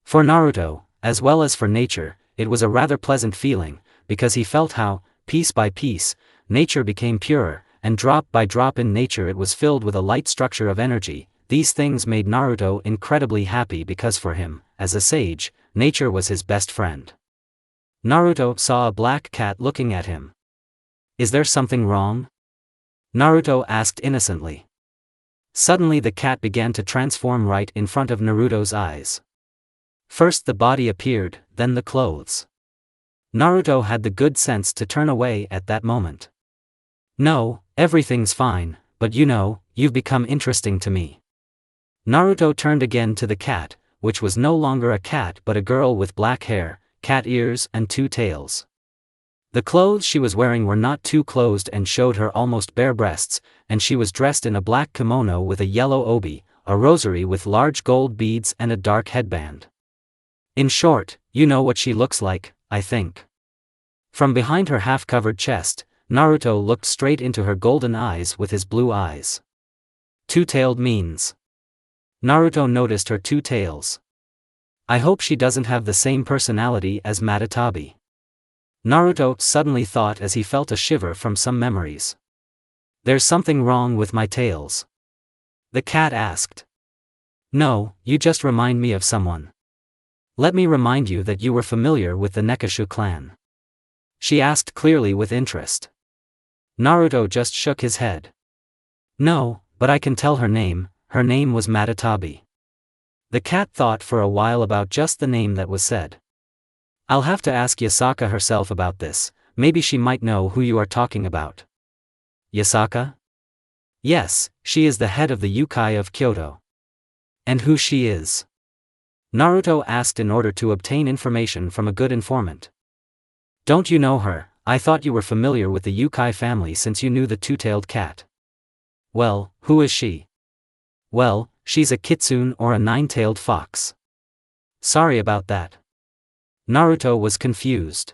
For Naruto, as well as for nature, it was a rather pleasant feeling, because he felt how, piece by piece, nature became purer, and drop by drop in nature it was filled with a light structure of energy. These things made Naruto incredibly happy because for him, as a sage, nature was his best friend. Naruto saw a black cat looking at him. "Is there something wrong?" Naruto asked innocently. Suddenly the cat began to transform right in front of Naruto's eyes. First the body appeared, then the clothes. Naruto had the good sense to turn away at that moment. "No, everything's fine, but you've become interesting to me." Naruto turned again to the cat, which was no longer a cat but a girl with black hair. cat ears and 2 tails. The clothes she was wearing were not too closed and showed her almost bare breasts, and she was dressed in a black kimono with a yellow obi, a rosary with large gold beads and a dark headband. In short, you know what she looks like, I think. From behind her half-covered chest, Naruto looked straight into her golden eyes with his blue eyes. 2-tailed means. Naruto noticed her 2 tails. I hope she doesn't have the same personality as Matatabi. Naruto suddenly thought as he felt a shiver from some memories. There's something wrong with my tails? The cat asked. No, you just remind me of someone. Let me remind you that you were familiar with the Nekashu clan. She asked clearly with interest. Naruto just shook his head. No, but I can tell her name was Matatabi. The cat thought for a while about just the name that was said. I'll have to ask Yasaka herself about this, maybe she might know who you are talking about. Yasaka? Yes, she is the head of the yokai of Kyoto. And who she is? Naruto asked in order to obtain information from a good informant. Don't you know her? I thought you were familiar with the yokai family since you knew the 2-tailed cat. Well, who is she? Well, she's a kitsune or a 9-tailed fox. Sorry about that. Naruto was confused.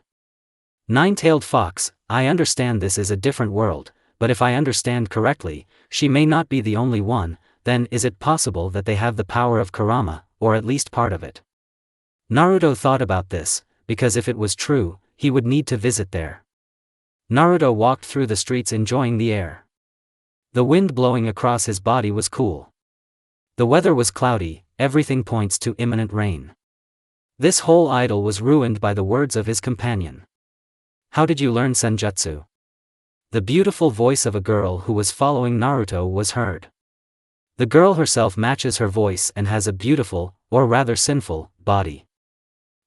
9-tailed fox, I understand this is a different world, but if I understand correctly, she may not be the only one. Then is it possible that they have the power of kurama, or at least part of it? Naruto thought about this, because if it was true, he would need to visit there. Naruto walked through the streets enjoying the air. The wind blowing across his body was cool. The weather was cloudy, everything points to imminent rain. This whole idyll was ruined by the words of his companion. How did you learn senjutsu? The beautiful voice of a girl who was following Naruto was heard. The girl herself matches her voice and has a beautiful, or rather sinful, body.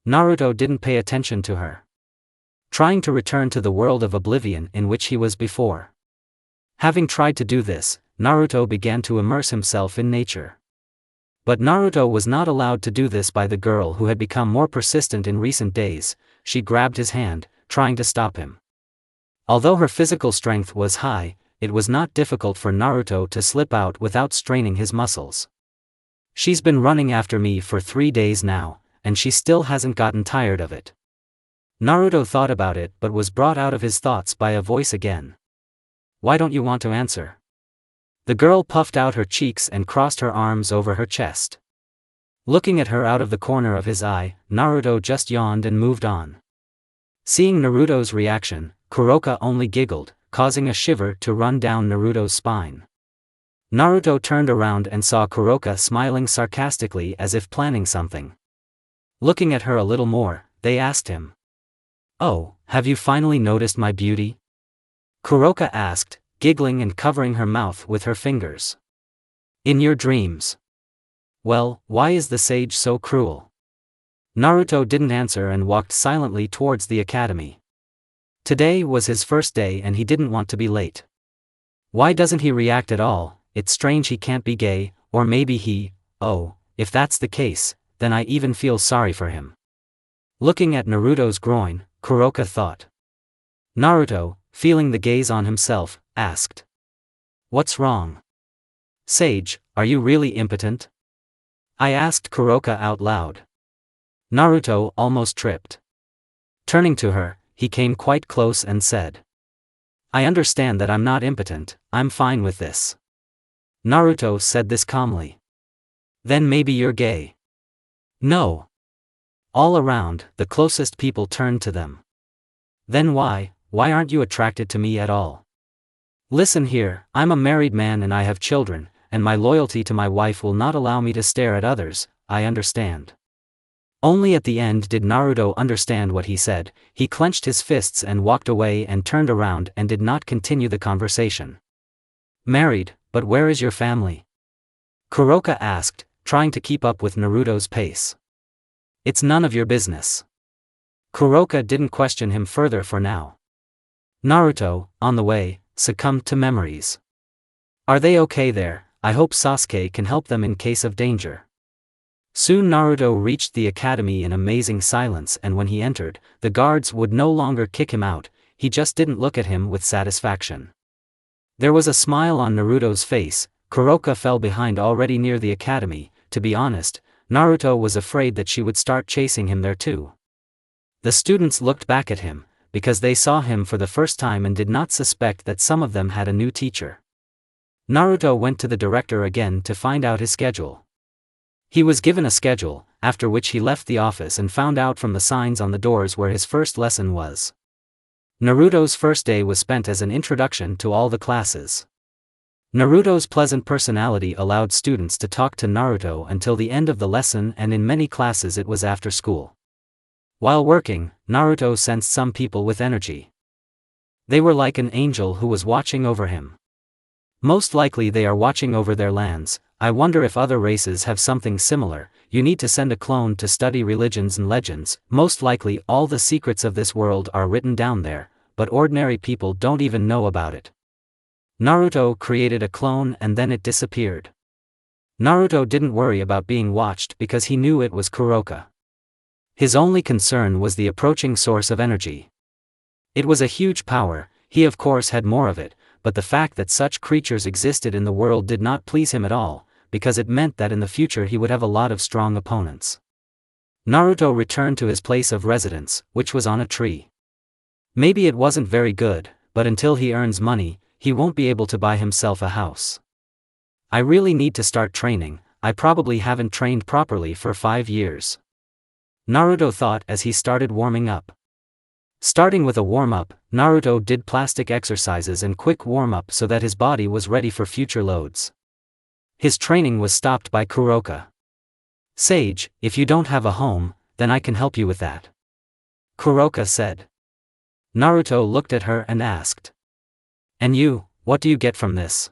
Naruto didn't pay attention to her. Trying to return to the world of oblivion in which he was before. Having tried to do this, Naruto began to immerse himself in nature. But Naruto was not allowed to do this by the girl who had become more persistent in recent days. She grabbed his hand, trying to stop him. Although her physical strength was high, it was not difficult for Naruto to slip out without straining his muscles. She's been running after me for 3 days now, and she still hasn't gotten tired of it. Naruto thought about it but was brought out of his thoughts by a voice again. Why don't you want to answer? The girl puffed out her cheeks and crossed her arms over her chest. Looking at her out of the corner of his eye, Naruto just yawned and moved on. Seeing Naruto's reaction, Kuroka only giggled, causing a shiver to run down Naruto's spine. Naruto turned around and saw Kuroka smiling sarcastically as if planning something. Looking at her a little more, they asked him. Oh, have you finally noticed my beauty? Kuroka asked, giggling and covering her mouth with her fingers. In your dreams. Well, why is the sage so cruel? Naruto didn't answer and walked silently towards the academy. Today was his first day and he didn't want to be late. Why doesn't he react at all? It's strange he can't be gay, or maybe if that's the case, then I even feel sorry for him. Looking at Naruto's groin, Kuroka thought. Naruto, feeling the gaze on himself, asked. What's wrong? Sage, are you really impotent? I asked Kuroka out loud. Naruto almost tripped. Turning to her, he came quite close and said. I understand that I'm not impotent, I'm fine with this. Naruto said this calmly. Then maybe you're gay. No. All around, the closest people turned to them. Then why aren't you attracted to me at all? Listen here, I'm a married man and I have children, and my loyalty to my wife will not allow me to stare at others, I understand. Only at the end did Naruto understand what he said. He clenched his fists and walked away and turned around and did not continue the conversation. Married, but where is your family? Kuroka asked, trying to keep up with Naruto's pace. It's none of your business. Kuroka didn't question him further for now. Naruto, on the way, succumbed to memories. Are they okay there? I hope Sasuke can help them in case of danger. Soon Naruto reached the academy in amazing silence, and when he entered, the guards would no longer kick him out, he just didn't look at him with satisfaction. There was a smile on Naruto's face. Kuroka fell behind already near the academy. To be honest, Naruto was afraid that she would start chasing him there too. The students looked back at him, because they saw him for the first time and did not suspect that some of them had a new teacher. Naruto went to the director again to find out his schedule. He was given a schedule, after which he left the office and found out from the signs on the doors where his first lesson was. Naruto's first day was spent as an introduction to all the classes. Naruto's pleasant personality allowed students to talk to Naruto until the end of the lesson, and in many classes it was after school. While working, Naruto sensed some people with energy. They were like an angel who was watching over him. Most likely they are watching over their lands. I wonder if other races have something similar. You need to send a clone to study religions and legends. Most likely all the secrets of this world are written down there, but ordinary people don't even know about it. Naruto created a clone and then it disappeared. Naruto didn't worry about being watched because he knew it was Kuroka. His only concern was the approaching source of energy. It was a huge power. He of course had more of it, but the fact that such creatures existed in the world did not please him at all, because it meant that in the future he would have a lot of strong opponents. Naruto returned to his place of residence, which was on a tree. Maybe it wasn't very good, but until he earns money, he won't be able to buy himself a house. I really need to start training. I probably haven't trained properly for 5 years. Naruto thought as he started warming up. Starting with a warm-up, Naruto did plastic exercises and quick warm-up so that his body was ready for future loads. His training was stopped by Kuroka. "Sage, if you don't have a home, then I can help you with that," Kuroka said. Naruto looked at her and asked, "And you, what do you get from this?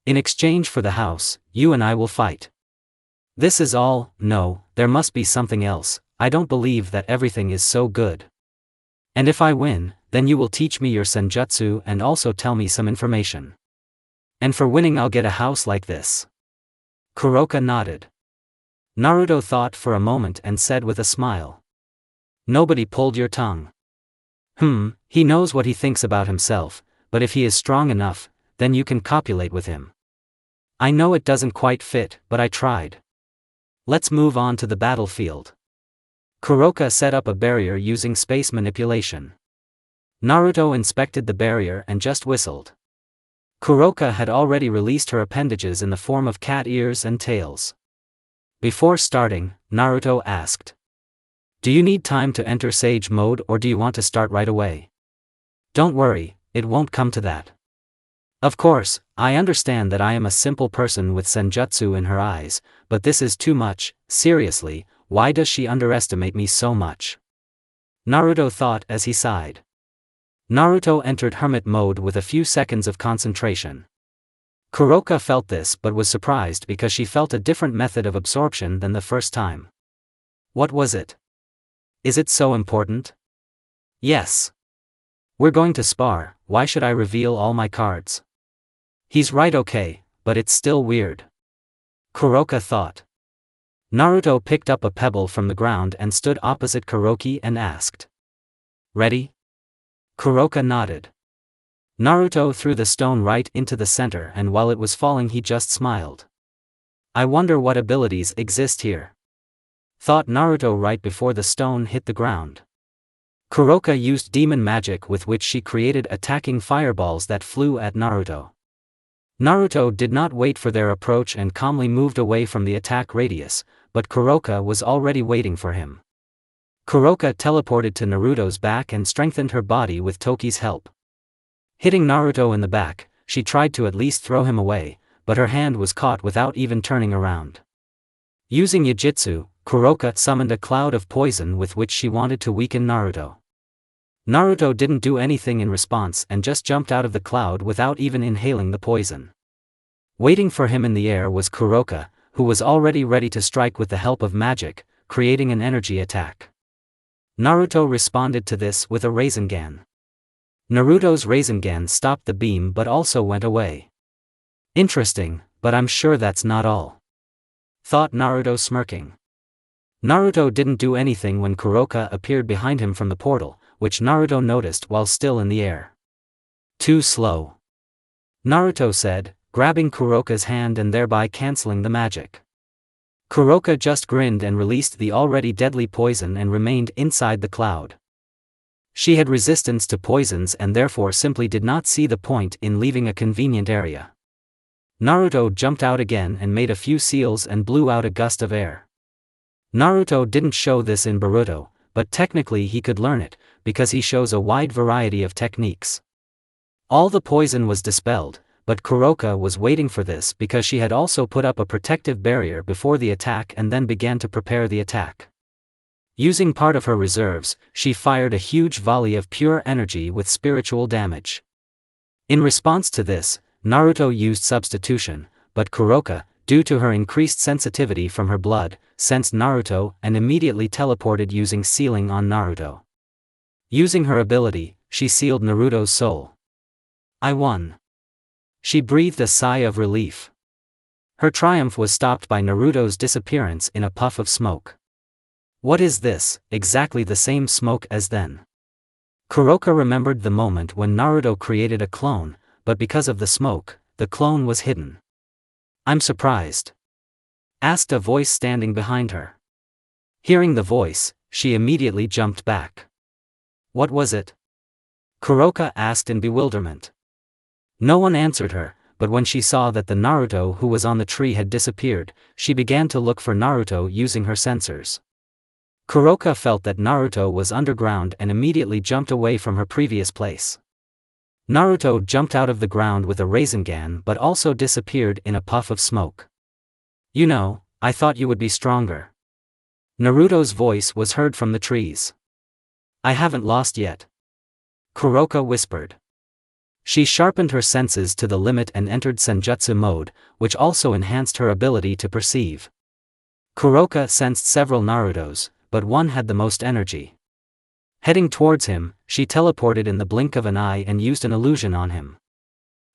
In exchange for the house, you and I will fight." "This is all? No, there must be something else. I don't believe that everything is so good. And if I win, then you will teach me your senjutsu and also tell me some information. And for winning I'll get a house like this." Kuroka nodded. Naruto thought for a moment and said with a smile, "Nobody pulled your tongue." He knows what he thinks about himself, but if he is strong enough, then you can copulate with him. I know it doesn't quite fit, but I tried. Let's move on to the battlefield. Kuroka set up a barrier using space manipulation. Naruto inspected the barrier and just whistled. Kuroka had already released her appendages in the form of cat ears and tails. Before starting, Naruto asked, "Do you need time to enter Sage mode or do you want to start right away?" "Don't worry, it won't come to that. Of course, I understand that I am a simple person with senjutsu in her eyes, but this is too much. Seriously, why does she underestimate me so much?" Naruto thought as he sighed. Naruto entered hermit mode with a few seconds of concentration. Kuroka felt this but was surprised because she felt a different method of absorption than the first time. What was it? Is it so important? Yes. We're going to spar, why should I reveal all my cards? He's right, okay, but it's still weird. Kuroka thought. Naruto picked up a pebble from the ground and stood opposite Kuroki and asked, "Ready?" Kuroka nodded. Naruto threw the stone right into the center and while it was falling he just smiled. "I wonder what abilities exist here," thought Naruto right before the stone hit the ground. Kuroka used demon magic with which she created attacking fireballs that flew at Naruto. Naruto did not wait for their approach and calmly moved away from the attack radius, but Kuroka was already waiting for him. Kuroka teleported to Naruto's back and strengthened her body with Toki's help. Hitting Naruto in the back, she tried to at least throw him away, but her hand was caught without even turning around. Using Yujitsu, Kuroka summoned a cloud of poison with which she wanted to weaken Naruto. Naruto didn't do anything in response and just jumped out of the cloud without even inhaling the poison. Waiting for him in the air was Kuroka, who was already ready to strike with the help of magic, creating an energy attack. Naruto responded to this with a Rasengan. Naruto's Rasengan stopped the beam but also went away. Interesting, but I'm sure that's not all. thought Naruto smirking. Naruto didn't do anything when Kuroka appeared behind him from the portal, which Naruto noticed while still in the air. Too slow, Naruto said, grabbing Kuroka's hand and thereby canceling the magic. Kuroka just grinned and released the already deadly poison and remained inside the cloud. She had resistance to poisons and therefore simply did not see the point in leaving a convenient area. Naruto jumped out again and made a few seals and blew out a gust of air. Naruto didn't show this in Boruto, but technically he could learn it, because he shows a wide variety of techniques. All the poison was dispelled, but Kuroka was waiting for this because she had also put up a protective barrier before the attack and then began to prepare the attack. Using part of her reserves, she fired a huge volley of pure energy with spiritual damage. In response to this, Naruto used substitution, but Kuroka, due to her increased sensitivity from her blood, sensed Naruto and immediately teleported using sealing on Naruto. Using her ability, she sealed Naruto's soul. I won. She breathed a sigh of relief. Her triumph was stopped by Naruto's disappearance in a puff of smoke. What is this? Exactly the same smoke as then. Kuroka remembered the moment when Naruto created a clone, but because of the smoke, the clone was hidden. I'm surprised, asked a voice standing behind her. Hearing the voice, she immediately jumped back. What was it? Kuroka asked in bewilderment. No one answered her, but when she saw that the Naruto who was on the tree had disappeared, she began to look for Naruto using her sensors. Kuroka felt that Naruto was underground and immediately jumped away from her previous place. Naruto jumped out of the ground with a Rasengan but also disappeared in a puff of smoke. You know, I thought you would be stronger. Naruto's voice was heard from the trees. I haven't lost yet, Kuroka whispered. She sharpened her senses to the limit and entered Senjutsu mode, which also enhanced her ability to perceive. Kuroka sensed several Narutos, but one had the most energy. Heading towards him, she teleported in the blink of an eye and used an illusion on him.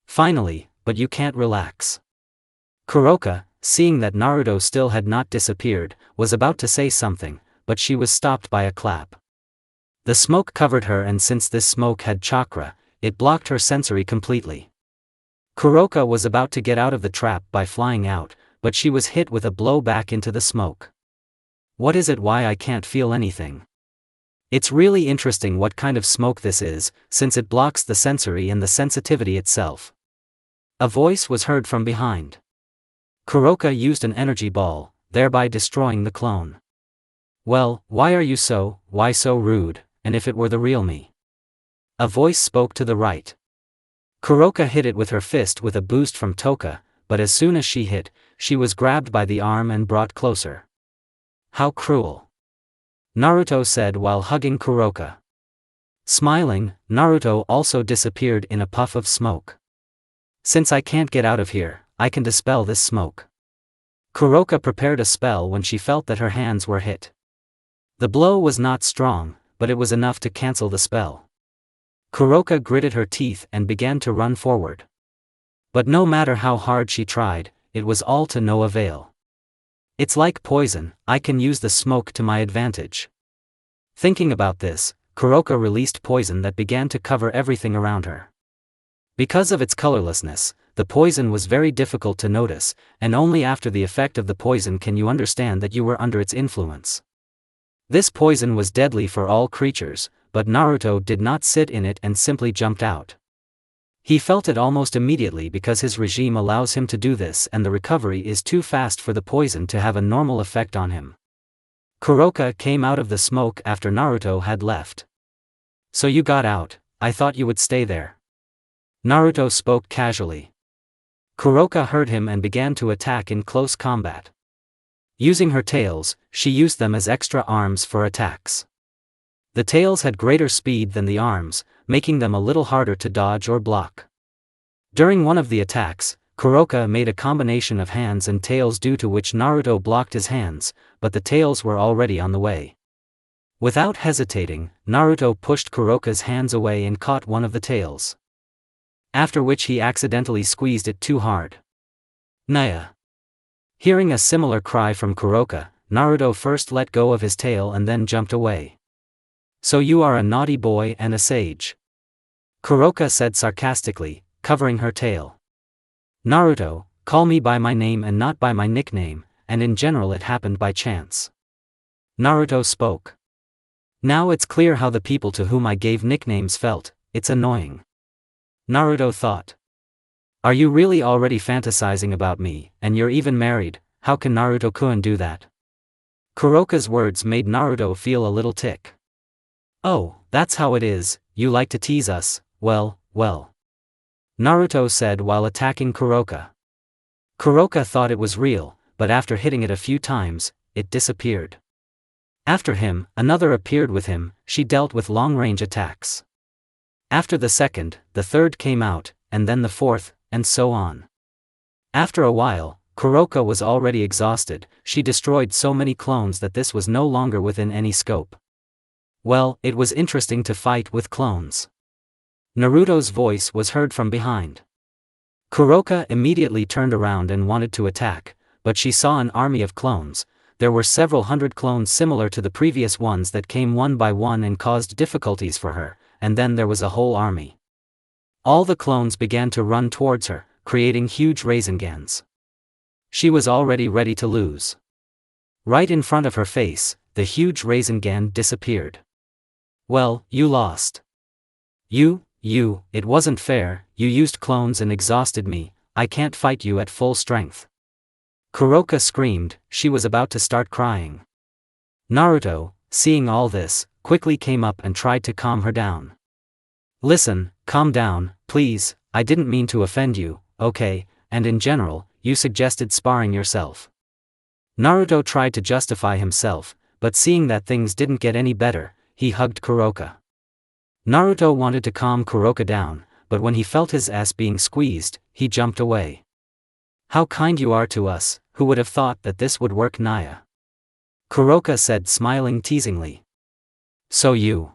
Finally, but you can't relax. Kuroka, seeing that Naruto still had not disappeared, was about to say something, but she was stopped by a clap. The smoke covered her and since this smoke had chakra, it blocked her sensory completely. Kuroka was about to get out of the trap by flying out, but she was hit with a blow back into the smoke. What is it? Why I can't feel anything? It's really interesting what kind of smoke this is, since it blocks the sensory and the sensitivity itself. A voice was heard from behind. Kuroka used an energy ball, thereby destroying the clone. Well, why are you so rude, and if it were the real me? A voice spoke to the right. Kuroka hit it with her fist with a boost from Toka, but as soon as she hit, she was grabbed by the arm and brought closer. How cruel, Naruto said while hugging Kuroka. Smiling, Naruto also disappeared in a puff of smoke. Since I can't get out of here, I can dispel this smoke. Kuroka prepared a spell when she felt that her hands were hit. The blow was not strong, but it was enough to cancel the spell. Kuroka gritted her teeth and began to run forward. But no matter how hard she tried, it was all to no avail. It's like poison, I can use the smoke to my advantage. Thinking about this, Kuroka released poison that began to cover everything around her. Because of its colorlessness, the poison was very difficult to notice, and only after the effect of the poison can you understand that you were under its influence. This poison was deadly for all creatures, but Naruto did not sit in it and simply jumped out. He felt it almost immediately because his regime allows him to do this and the recovery is too fast for the poison to have a normal effect on him. Kuroka came out of the smoke after Naruto had left. So you got out, I thought you would stay there. Naruto spoke casually. Kuroka heard him and began to attack in close combat. Using her tails, she used them as extra arms for attacks. The tails had greater speed than the arms, making them a little harder to dodge or block. During one of the attacks, Kuroka made a combination of hands and tails due to which Naruto blocked his hands, but the tails were already on the way. Without hesitating, Naruto pushed Kuroka's hands away and caught one of the tails. After which he accidentally squeezed it too hard. Naya! Hearing a similar cry from Kuroka, Naruto first let go of his tail and then jumped away. "So you are a naughty boy and a sage," Kuroka said sarcastically, covering her tail. "Naruto, call me by my name and not by my nickname, and in general it happened by chance." Naruto spoke. "Now it's clear how the people to whom I gave nicknames felt, it's annoying." Naruto thought. "Are you really already fantasizing about me, and you're even married? How can Naruto-kun do that?" Kuroka's words made Naruto feel a little tick. "Oh, that's how it is, you like to tease us, well, Naruto said while attacking Kuroka. Kuroka thought it was real, but after hitting it a few times, it disappeared. After him, another appeared with him. She dealt with long-range attacks. After the second, the third came out, and then the fourth, and so on. After a while, Kuroka was already exhausted. She destroyed so many clones that this was no longer within any scope. Well, it was interesting to fight with clones. Naruto's voice was heard from behind. Kuroka immediately turned around and wanted to attack, but she saw an army of clones. There were several hundred clones similar to the previous ones that came one by one and caused difficulties for her, and then there was a whole army. All the clones began to run towards her, creating huge Raisengans. She was already ready to lose. Right in front of her face, the huge Raisengan disappeared. "Well, you lost. It wasn't fair, you used clones and exhausted me, I can't fight you at full strength." Kuroka screamed. She was about to start crying. Naruto, seeing all this, quickly came up and tried to calm her down. "Listen, calm down, please, I didn't mean to offend you, okay, and in general, you suggested sparring yourself." Naruto tried to justify himself, but seeing that things didn't get any better, he hugged Kuroka. Naruto wanted to calm Kuroka down, but when he felt his ass being squeezed, he jumped away. "How kind you are to us, who would have thought that this would work, Naya?" Kuroka said, smiling teasingly. "So you..."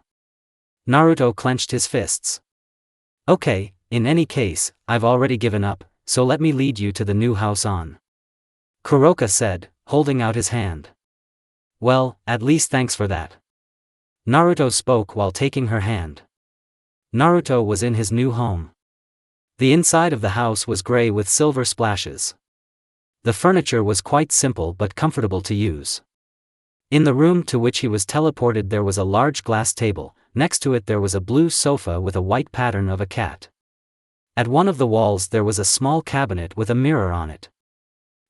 Naruto clenched his fists. "Okay, in any case, I've already given up, so let me lead you to the new house on," Kuroka said, holding out his hand. "Well, at least thanks for that." Naruto spoke while taking her hand. Naruto was in his new home. The inside of the house was gray with silver splashes. The furniture was quite simple but comfortable to use. In the room to which he was teleported there was a large glass table. Next to it there was a blue sofa with a white pattern of a cat. At one of the walls there was a small cabinet with a mirror on it.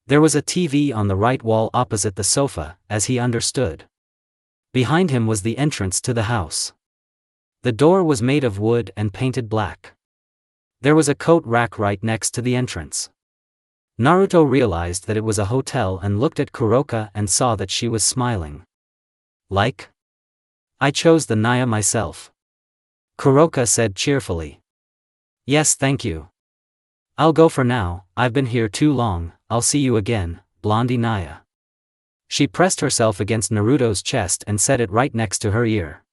There was a TV on the right wall opposite the sofa, as he understood. Behind him was the entrance to the house. The door was made of wood and painted black. There was a coat rack right next to the entrance. Naruto realized that it was a hotel and looked at Kuroka and saw that she was smiling. "Like? I chose the Naya myself," Kuroka said cheerfully. "Yes, thank you. I'll go for now, I've been here too long, I'll see you again, Blondie Naya." She pressed herself against Naruto's chest and set it right next to her ear.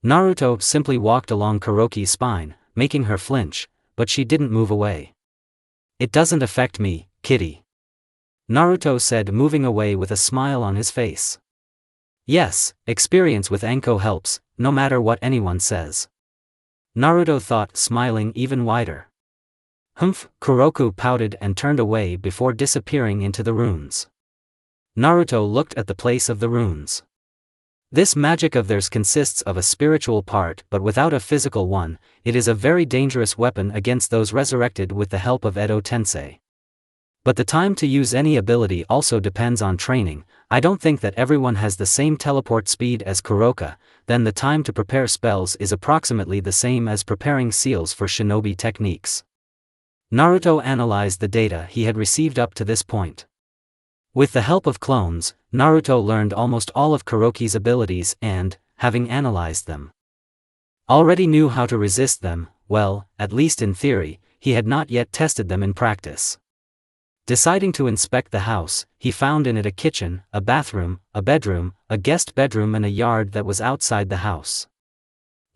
Naruto simply walked along Kuroki's spine, making her flinch, but she didn't move away. "It doesn't affect me, kitty," Naruto said, moving away with a smile on his face. Yes, experience with Anko helps, no matter what anyone says, Naruto thought, smiling even wider. "Humph," Kuroku pouted and turned away before disappearing into the ruins. Naruto looked at the place of the runes. This magic of theirs consists of a spiritual part but without a physical one. It is a very dangerous weapon against those resurrected with the help of Edo Tensei. But the time to use any ability also depends on training. I don't think that everyone has the same teleport speed as Kuroka, then the time to prepare spells is approximately the same as preparing seals for shinobi techniques. Naruto analyzed the data he had received up to this point. With the help of clones, Naruto learned almost all of Kuroki's abilities and, having analyzed them, already knew how to resist them. Well, at least in theory, he had not yet tested them in practice. Deciding to inspect the house, he found in it a kitchen, a bathroom, a bedroom, a guest bedroom and a yard that was outside the house.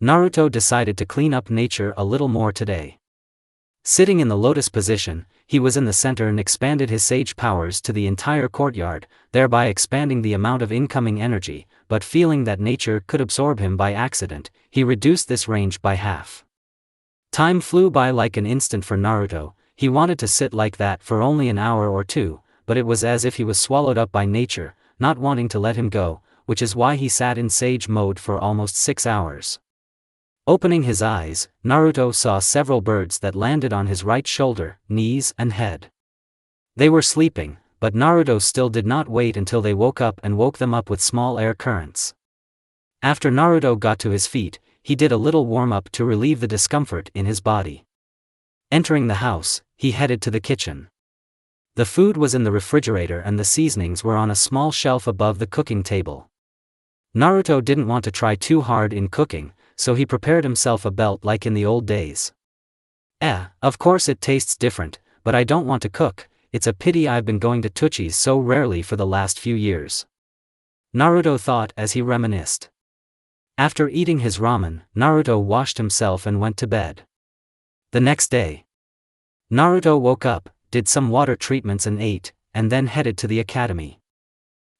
Naruto decided to clean up nature a little more today. Sitting in the lotus position, he was in the center and expanded his sage powers to the entire courtyard, thereby expanding the amount of incoming energy, but feeling that nature could absorb him by accident, he reduced this range by half. Time flew by like an instant for Naruto. He wanted to sit like that for only an hour or two, but it was as if he was swallowed up by nature, not wanting to let him go, which is why he sat in sage mode for almost 6 hours. Opening his eyes, Naruto saw several birds that landed on his right shoulder, knees and head. They were sleeping, but Naruto still did not wait until they woke up and woke them up with small air currents. After Naruto got to his feet, he did a little warm-up to relieve the discomfort in his body. Entering the house, he headed to the kitchen. The food was in the refrigerator and the seasonings were on a small shelf above the cooking table. Naruto didn't want to try too hard in cooking, so he prepared himself a belt like in the old days. Of course it tastes different, but I don't want to cook. It's a pity I've been going to Tuchi's so rarely for the last few years. Naruto thought as he reminisced. After eating his ramen, Naruto washed himself and went to bed. The next day, Naruto woke up, did some water treatments and ate, and then headed to the academy.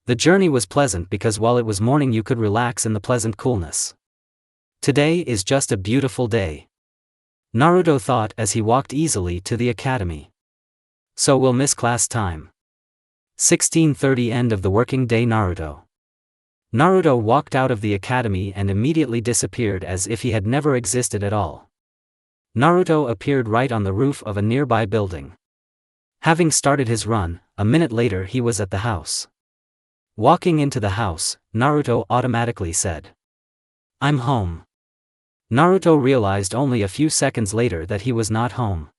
The journey was pleasant because while it was morning you could relax in the pleasant coolness. Today is just a beautiful day, Naruto thought as he walked easily to the academy. So we'll miss class time. 16:30 End of the working day. Naruto walked out of the academy and immediately disappeared as if he had never existed at all. Naruto appeared right on the roof of a nearby building. Having started his run, a minute later he was at the house. Walking into the house, Naruto automatically said, "I'm home." Naruto realized only a few seconds later that he was not home.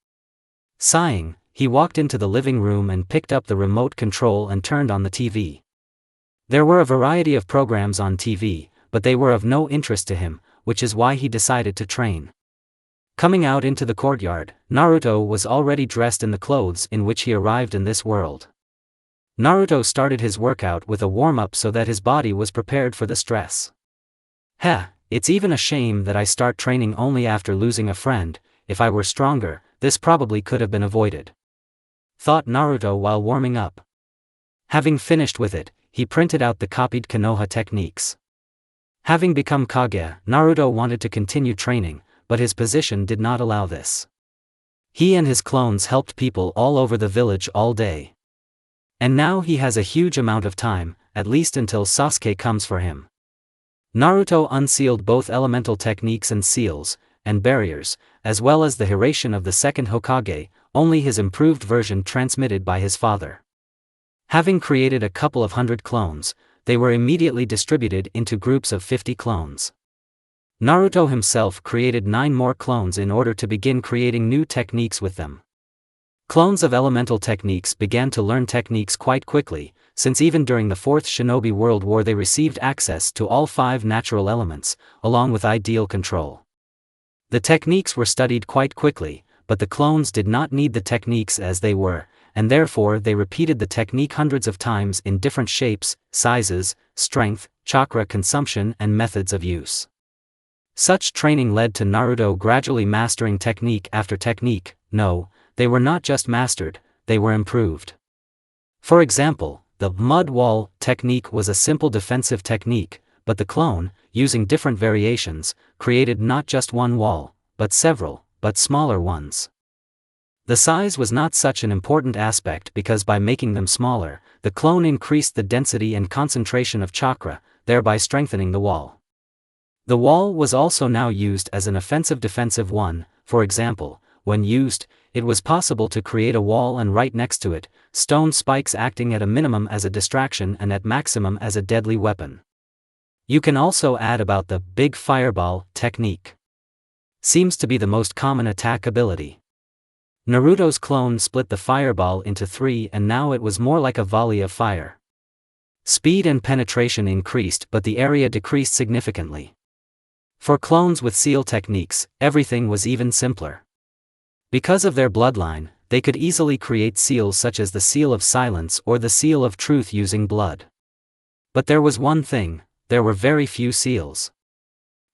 Sighing, he walked into the living room and picked up the remote control and turned on the TV. There were a variety of programs on TV, but they were of no interest to him, which is why he decided to train. Coming out into the courtyard, Naruto was already dressed in the clothes in which he arrived in this world. Naruto started his workout with a warm-up so that his body was prepared for the stress. It's even a shame that I start training only after losing a friend. If I were stronger, this probably could have been avoided, thought Naruto while warming up. Having finished with it, he printed out the copied Konoha techniques. Having become Kage, Naruto wanted to continue training, but his position did not allow this. He and his clones helped people all over the village all day. And now he has a huge amount of time, at least until Sasuke comes for him. Naruto unsealed both elemental techniques and seals, and barriers, as well as the Hiraishin of the second Hokage, only his improved version transmitted by his father. Having created a couple of hundred clones, they were immediately distributed into groups of 50 clones. Naruto himself created 9 more clones in order to begin creating new techniques with them. Clones of elemental techniques began to learn techniques quite quickly, since even during the Fourth Shinobi World War they received access to all 5 natural elements, along with ideal control. The techniques were studied quite quickly, but the clones did not need the techniques as they were, and therefore they repeated the technique hundreds of times in different shapes, sizes, strength, chakra consumption and methods of use. Such training led to Naruto gradually mastering technique after technique. No, they were not just mastered, they were improved. For example, the mud wall technique was a simple defensive technique, but the clone, using different variations, created not just one wall, but several, but smaller ones. The size was not such an important aspect because by making them smaller, the clone increased the density and concentration of chakra, thereby strengthening the wall. The wall was also now used as an offensive-defensive one. For example, when used, it was possible to create a wall and right next to it, stone spikes acting at a minimum as a distraction and at maximum as a deadly weapon. You can also add about the big fireball technique. Seems to be the most common attack ability. Naruto's clone split the fireball into 3 and now it was more like a volley of fire. Speed and penetration increased but the area decreased significantly. For clones with seal techniques, everything was even simpler. Because of their bloodline, they could easily create seals such as the seal of silence or the seal of truth using blood. But there was one thing, there were very few seals.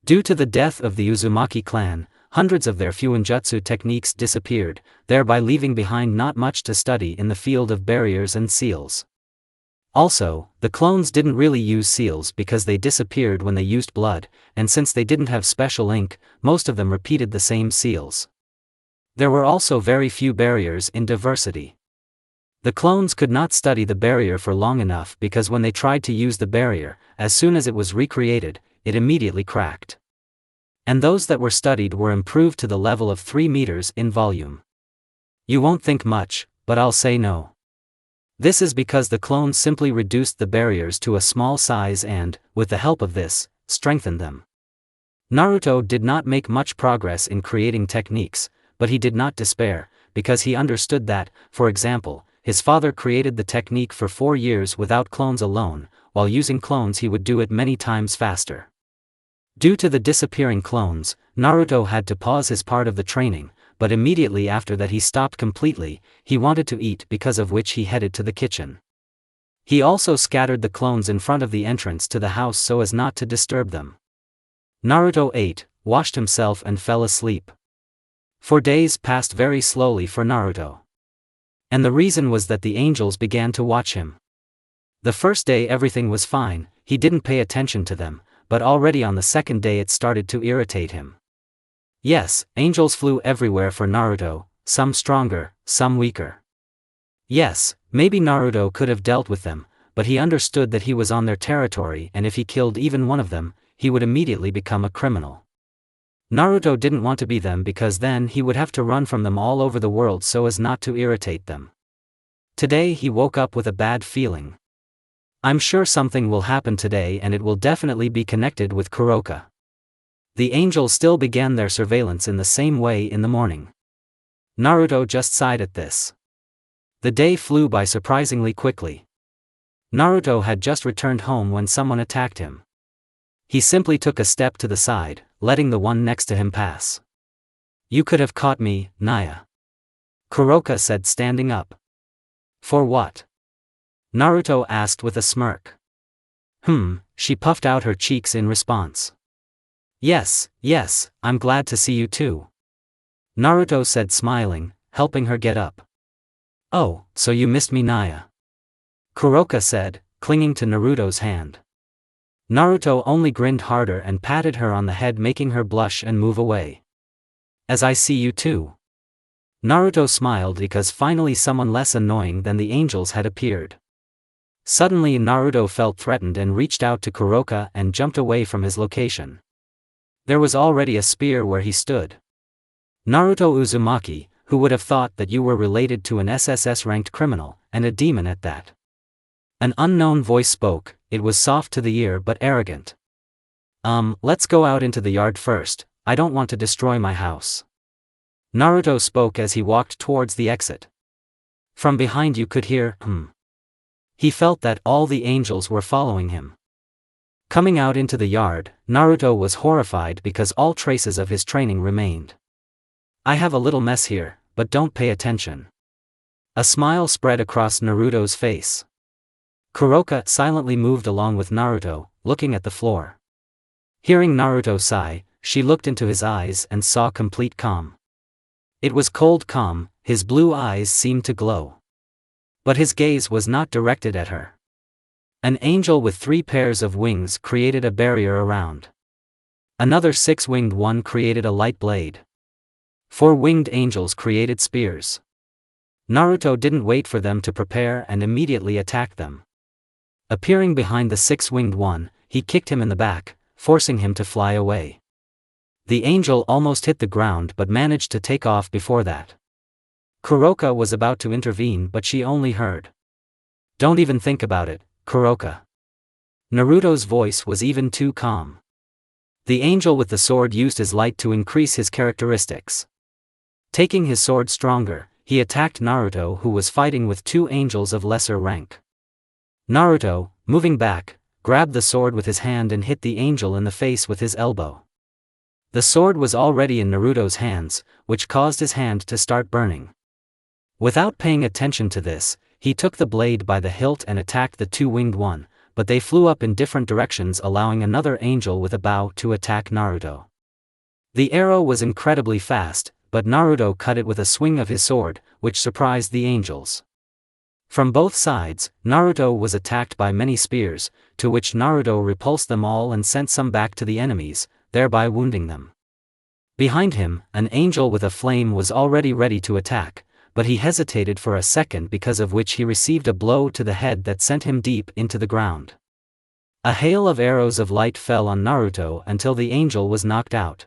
Due to the death of the Uzumaki clan, hundreds of their fuinjutsu techniques disappeared, thereby leaving behind not much to study in the field of barriers and seals. Also, the clones didn't really use seals because they disappeared when they used blood, and since they didn't have special ink, most of them repeated the same seals. There were also very few barriers in diversity. The clones could not study the barrier for long enough because when they tried to use the barrier, as soon as it was recreated, it immediately cracked. And those that were studied were improved to the level of 3 meters in volume. You won't think much, but I'll say no. This is because the clones simply reduced the barriers to a small size and, with the help of this, strengthened them. Naruto did not make much progress in creating techniques, but he did not despair, because he understood that, for example, his father created the technique for 4 years without clones alone, while using clones he would do it many times faster. Due to the disappearing clones, Naruto had to pause his part of the training, but immediately after that he stopped completely. He wanted to eat, because of which he headed to the kitchen. He also scattered the clones in front of the entrance to the house so as not to disturb them. Naruto ate, washed himself and fell asleep. 4 days passed very slowly for Naruto. And the reason was that the angels began to watch him. The first day everything was fine, he didn't pay attention to them, but already on the second day it started to irritate him. Yes, angels flew everywhere for Naruto, some stronger, some weaker. Yes, maybe Naruto could have dealt with them, but he understood that he was on their territory and if he killed even one of them, he would immediately become a criminal. Naruto didn't want to be them because then he would have to run from them all over the world so as not to irritate them. Today he woke up with a bad feeling. I'm sure something will happen today and it will definitely be connected with Kuroka. The angels still began their surveillance in the same way in the morning. Naruto just sighed at this. The day flew by surprisingly quickly. Naruto had just returned home when someone attacked him. He simply took a step to the side, letting the one next to him pass. You could have caught me, Naya. Kuroka said, standing up. For what? Naruto asked with a smirk. She puffed out her cheeks in response. Yes, I'm glad to see you too. Naruto said, smiling, helping her get up. Oh, so you missed me, Naya? Kuroka said, clinging to Naruto's hand. Naruto only grinned harder and patted her on the head, making her blush and move away. As I see you too. Naruto smiled because finally someone less annoying than the angels had appeared. Suddenly Naruto felt threatened and reached out to Kuroka and jumped away from his location. There was already a spear where he stood. Naruto Uzumaki, who would have thought that you were related to an SSS-ranked criminal, and a demon at that? An unknown voice spoke, it was soft to the ear but arrogant. Let's go out into the yard first, I don't want to destroy my house. Naruto spoke as he walked towards the exit. From behind you could hear, He felt that all the angels were following him. Coming out into the yard, Naruto was horrified because all traces of his training remained. I have a little mess here, but don't pay attention. A smile spread across Naruto's face. Kuroka silently moved along with Naruto, looking at the floor. Hearing Naruto sigh, she looked into his eyes and saw complete calm. It was cold calm, his blue eyes seemed to glow. But his gaze was not directed at her. An angel with 3 pairs of wings created a barrier around. Another 6-winged one created a light blade. 4 winged angels created spears. Naruto didn't wait for them to prepare and immediately attacked them. Appearing behind the 6-winged one, he kicked him in the back, forcing him to fly away. The angel almost hit the ground but managed to take off before that. Kuroka was about to intervene but she only heard. Don't even think about it, Kuroka. Naruto's voice was even too calm. The angel with the sword used his light to increase his characteristics. Taking his sword stronger, he attacked Naruto, who was fighting with 2 angels of lesser rank. Naruto, moving back, grabbed the sword with his hand and hit the angel in the face with his elbow. The sword was already in Naruto's hands, which caused his hand to start burning. Without paying attention to this, he took the blade by the hilt and attacked the 2-winged one, but they flew up in different directions, allowing another angel with a bow to attack Naruto. The arrow was incredibly fast, but Naruto cut it with a swing of his sword, which surprised the angels. From both sides, Naruto was attacked by many spears, to which Naruto repulsed them all and sent some back to the enemies, thereby wounding them. Behind him, an angel with a flame was already ready to attack, but he hesitated for a second, because of which he received a blow to the head that sent him deep into the ground. A hail of arrows of light fell on Naruto until the angel was knocked out.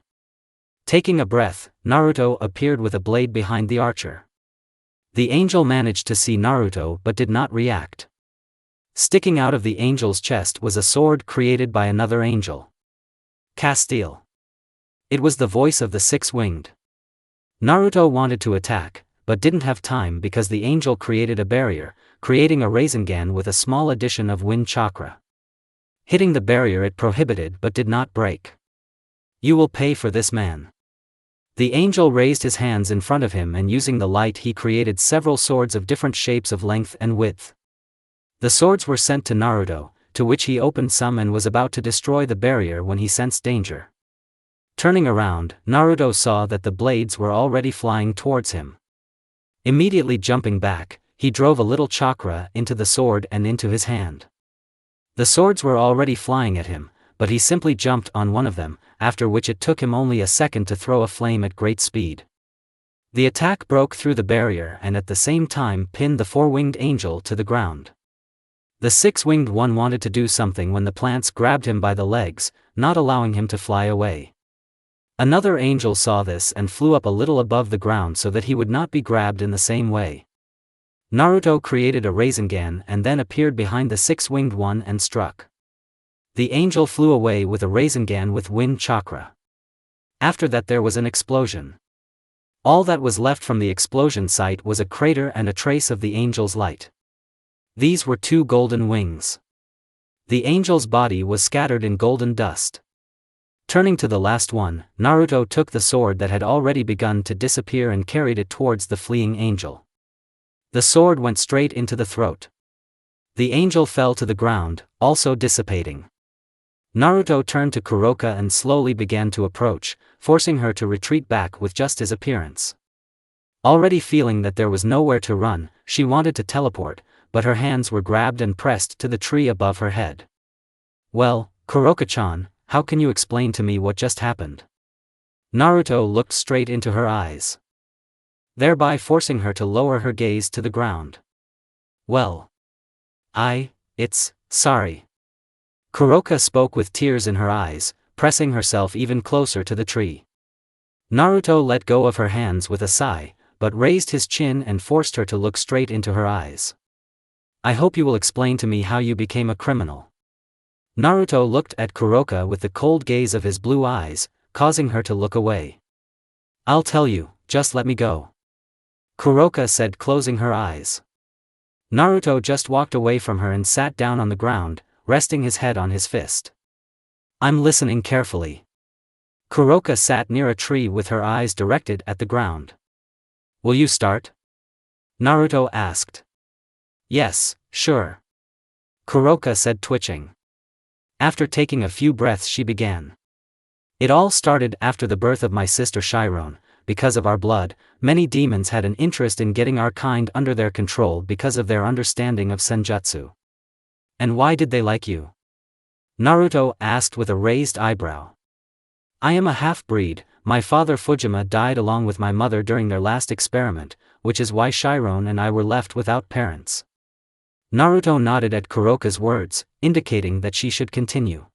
Taking a breath, Naruto appeared with a blade behind the archer. The angel managed to see Naruto but did not react. Sticking out of the angel's chest was a sword created by another angel. Castile. It was the voice of the six-winged. Naruto wanted to attack, but didn't have time because the angel created a barrier, creating a Rasengan with a small addition of wind chakra. Hitting the barrier it prohibited but did not break. You will pay for this, man. The angel raised his hands in front of him, and using the light he created several swords of different shapes of length and width. The swords were sent to Naruto, to which he opened some and was about to destroy the barrier when he sensed danger. Turning around, Naruto saw that the blades were already flying towards him. Immediately jumping back, he drove a little chakra into the sword and into his hand. The swords were already flying at him, but he simply jumped on one of them, after which it took him only a second to throw a flame at great speed. The attack broke through the barrier and at the same time pinned the four-winged angel to the ground. The six-winged one wanted to do something when the plants grabbed him by the legs, not allowing him to fly away. Another angel saw this and flew up a little above the ground so that he would not be grabbed in the same way. Naruto created a Rasengan and then appeared behind the six-winged one and struck. The angel flew away with a Rasengan with wind chakra. After that there was an explosion. All that was left from the explosion site was a crater and a trace of the angel's light. These were two golden wings. The angel's body was scattered in golden dust. Turning to the last one, Naruto took the sword that had already begun to disappear and carried it towards the fleeing angel. The sword went straight into the throat. The angel fell to the ground, also dissipating. Naruto turned to Kuroka and slowly began to approach, forcing her to retreat back with just his appearance. Already feeling that there was nowhere to run, she wanted to teleport, but her hands were grabbed and pressed to the tree above her head. Well, Kuroka-chan, how can you explain to me what just happened? Naruto looked straight into her eyes, thereby forcing her to lower her gaze to the ground. Well, it's sorry. Kuroka spoke with tears in her eyes, pressing herself even closer to the tree. Naruto let go of her hands with a sigh, but raised his chin and forced her to look straight into her eyes. I hope you will explain to me how you became a criminal. Naruto looked at Kuroka with the cold gaze of his blue eyes, causing her to look away. I'll tell you, just let me go. Kuroka said, closing her eyes. Naruto just walked away from her and sat down on the ground, resting his head on his fist. I'm listening carefully. Kuroka sat near a tree with her eyes directed at the ground. Will you start? Naruto asked. Yes, sure. Kuroka said, twitching. After taking a few breaths she began. It all started after the birth of my sister Chiron. Because of our blood, many demons had an interest in getting our kind under their control because of their understanding of senjutsu. And why did they like you? Naruto asked with a raised eyebrow. I am a half-breed. My father Fujima died along with my mother during their last experiment, which is why Chiron and I were left without parents. Naruto nodded at Kuroka's words, indicating that she should continue.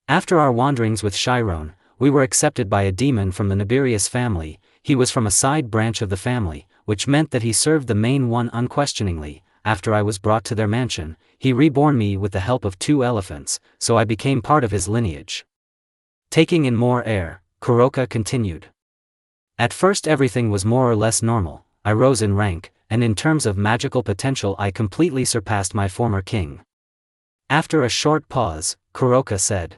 After our wanderings with Chiron, we were accepted by a demon from the Naberius family. He was from a side branch of the family, which meant that he served the main one unquestioningly. After I was brought to their mansion, he reborn me with the help of 2 elephants, so I became part of his lineage. Taking in more air, Kuroka continued. At first everything was more or less normal. I rose in rank, and in terms of magical potential I completely surpassed my former king. After a short pause, Kuroka said.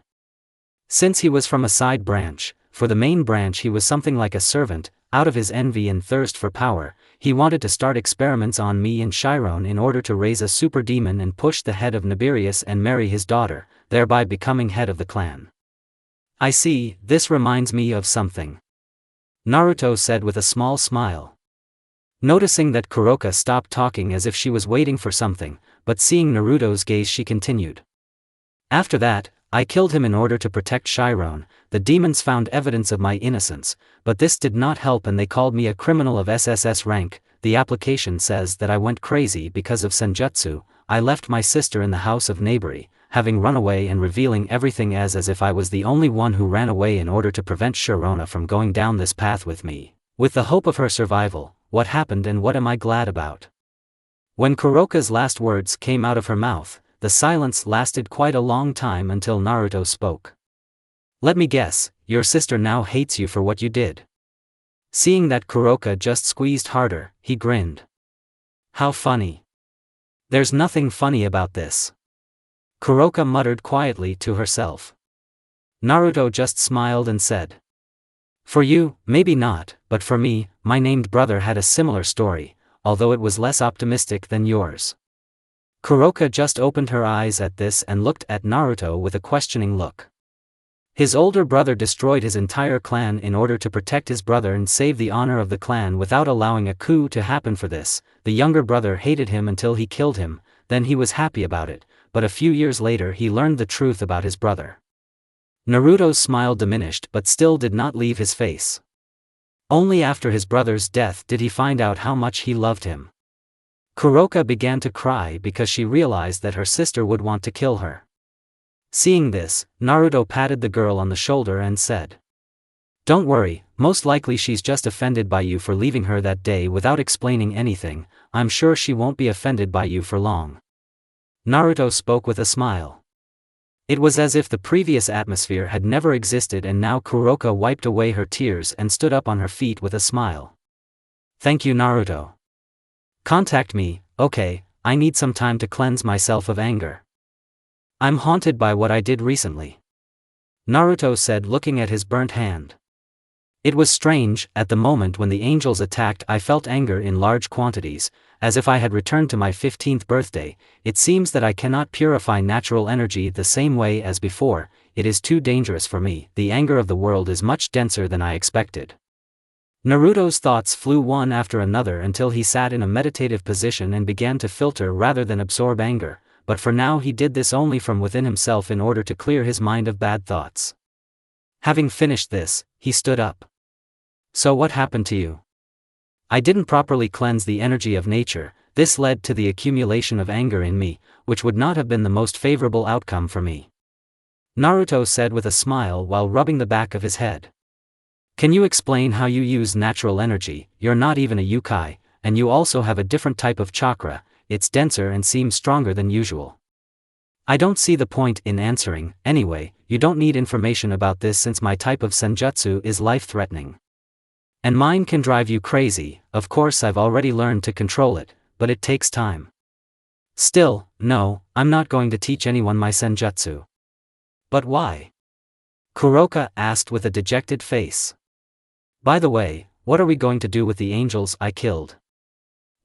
Since he was from a side branch, for the main branch he was something like a servant. Out of his envy and thirst for power, he wanted to start experiments on me and Chiron in order to raise a super demon and push the head of Naberius and marry his daughter, thereby becoming head of the clan. I see, this reminds me of something, Naruto said with a small smile. Noticing that Kuroka stopped talking as if she was waiting for something, but seeing Naruto's gaze she continued. After that, I killed him in order to protect Chiron. The demons found evidence of my innocence, but this did not help and they called me a criminal of SSS rank. The application says that I went crazy because of senjutsu. I left my sister in the house of Nabari, having run away and revealing everything as if I was the only one who ran away in order to prevent Sharona from going down this path with me, with the hope of her survival. What happened and what am I glad about? When Kuroka's last words came out of her mouth, the silence lasted quite a long time until Naruto spoke. Let me guess, your sister now hates you for what you did. Seeing that Kuroka just squeezed harder, he grinned. How funny. There's nothing funny about this. Kuroka muttered quietly to herself. Naruto just smiled and said. For you, maybe not, but for me, my named brother had a similar story, although it was less optimistic than yours. Kuroka just opened her eyes at this and looked at Naruto with a questioning look. His older brother destroyed his entire clan in order to protect his brother and save the honor of the clan without allowing a coup to happen for this. The younger brother hated him until he killed him, then he was happy about it, but a few years later he learned the truth about his brother. Naruto's smile diminished but still did not leave his face. Only after his brother's death did he find out how much he loved him. Kuroka began to cry because she realized that her sister would want to kill her. Seeing this, Naruto patted the girl on the shoulder and said. Don't worry, most likely she's just offended by you for leaving her that day without explaining anything. I'm sure she won't be offended by you for long. Naruto spoke with a smile. It was as if the previous atmosphere had never existed and now Kuroka wiped away her tears and stood up on her feet with a smile. Thank you Naruto. Contact me, okay, I need some time to cleanse myself of anger. I'm haunted by what I did recently. Naruto said looking at his burnt hand. It was strange, at the moment when the angels attacked I felt anger in large quantities, as if I had returned to my 15th birthday. It seems that I cannot purify natural energy the same way as before, it is too dangerous for me. The anger of the world is much denser than I expected. Naruto's thoughts flew one after another until he sat in a meditative position and began to filter rather than absorb anger, but for now he did this only from within himself in order to clear his mind of bad thoughts. Having finished this, he stood up. So what happened to you? I didn't properly cleanse the energy of nature. This led to the accumulation of anger in me, which would not have been the most favorable outcome for me. Naruto said with a smile while rubbing the back of his head. Can you explain how you use natural energy? You're not even a yokai, and you also have a different type of chakra, it's denser and seems stronger than usual. I don't see the point in answering. Anyway, you don't need information about this since my type of senjutsu is life-threatening. And mine can drive you crazy. Of course I've already learned to control it, but it takes time. Still, no, I'm not going to teach anyone my senjutsu. But why? Kuroka asked with a dejected face. By the way, what are we going to do with the angels I killed?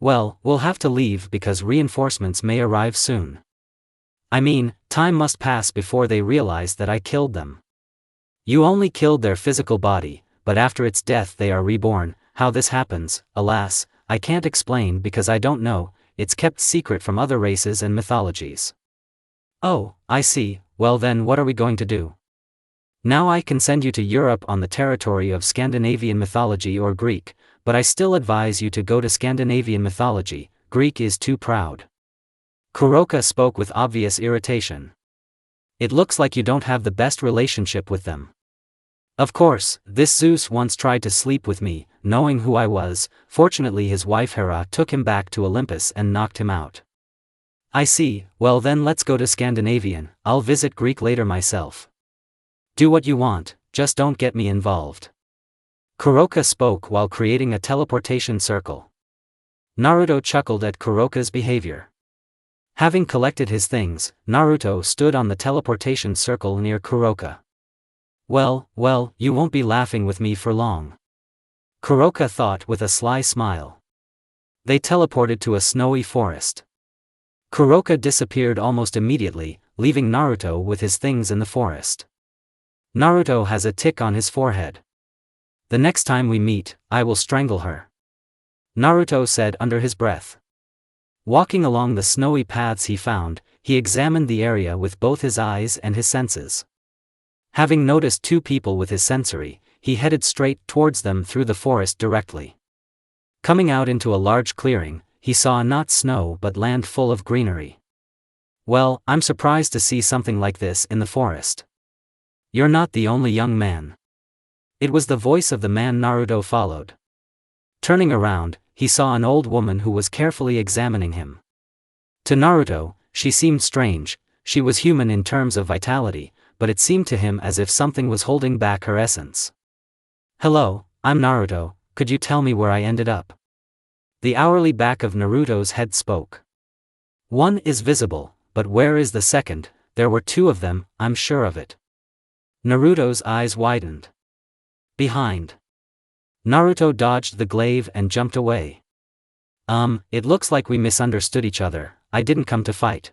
Well, we'll have to leave because reinforcements may arrive soon. I mean, time must pass before they realize that I killed them. You only killed their physical body, but after its death they are reborn. How this happens, alas, I can't explain because I don't know, it's kept secret from other races and mythologies. Oh, I see, well then what are we going to do? Now I can send you to Europe on the territory of Scandinavian mythology or Greek, but I still advise you to go to Scandinavian mythology. Greek is too proud. Kuroka spoke with obvious irritation. It looks like you don't have the best relationship with them. Of course, this Zeus once tried to sleep with me, knowing who I was. Fortunately his wife Hera took him back to Olympus and knocked him out. I see, well then let's go to Scandinavian. I'll visit Greek later myself. Do what you want, just don't get me involved. Kuroka spoke while creating a teleportation circle. Naruto chuckled at Kuroka's behavior. Having collected his things, Naruto stood on the teleportation circle near Kuroka. Well, you won't be laughing with me for long. Kuroka thought with a sly smile. They teleported to a snowy forest. Kuroka disappeared almost immediately, leaving Naruto with his things in the forest. Naruto has a tick on his forehead. The next time we meet, I will strangle her. Naruto said under his breath. Walking along the snowy paths he found, he examined the area with both his eyes and his senses. Having noticed two people with his sensory, he headed straight towards them through the forest directly. Coming out into a large clearing, he saw not snow but land full of greenery. Well, I'm surprised to see something like this in the forest. You're not the only young man. It was the voice of the man Naruto followed. Turning around, he saw an old woman who was carefully examining him. To Naruto, she seemed strange. She was human in terms of vitality, but it seemed to him as if something was holding back her essence. Hello, I'm Naruto, could you tell me where I ended up? The hourly back of Naruto's head spoke. One is visible, but where is the second? There were two of them, I'm sure of it. Naruto's eyes widened. Behind. Naruto dodged the glaive and jumped away. It looks like we misunderstood each other, I didn't come to fight.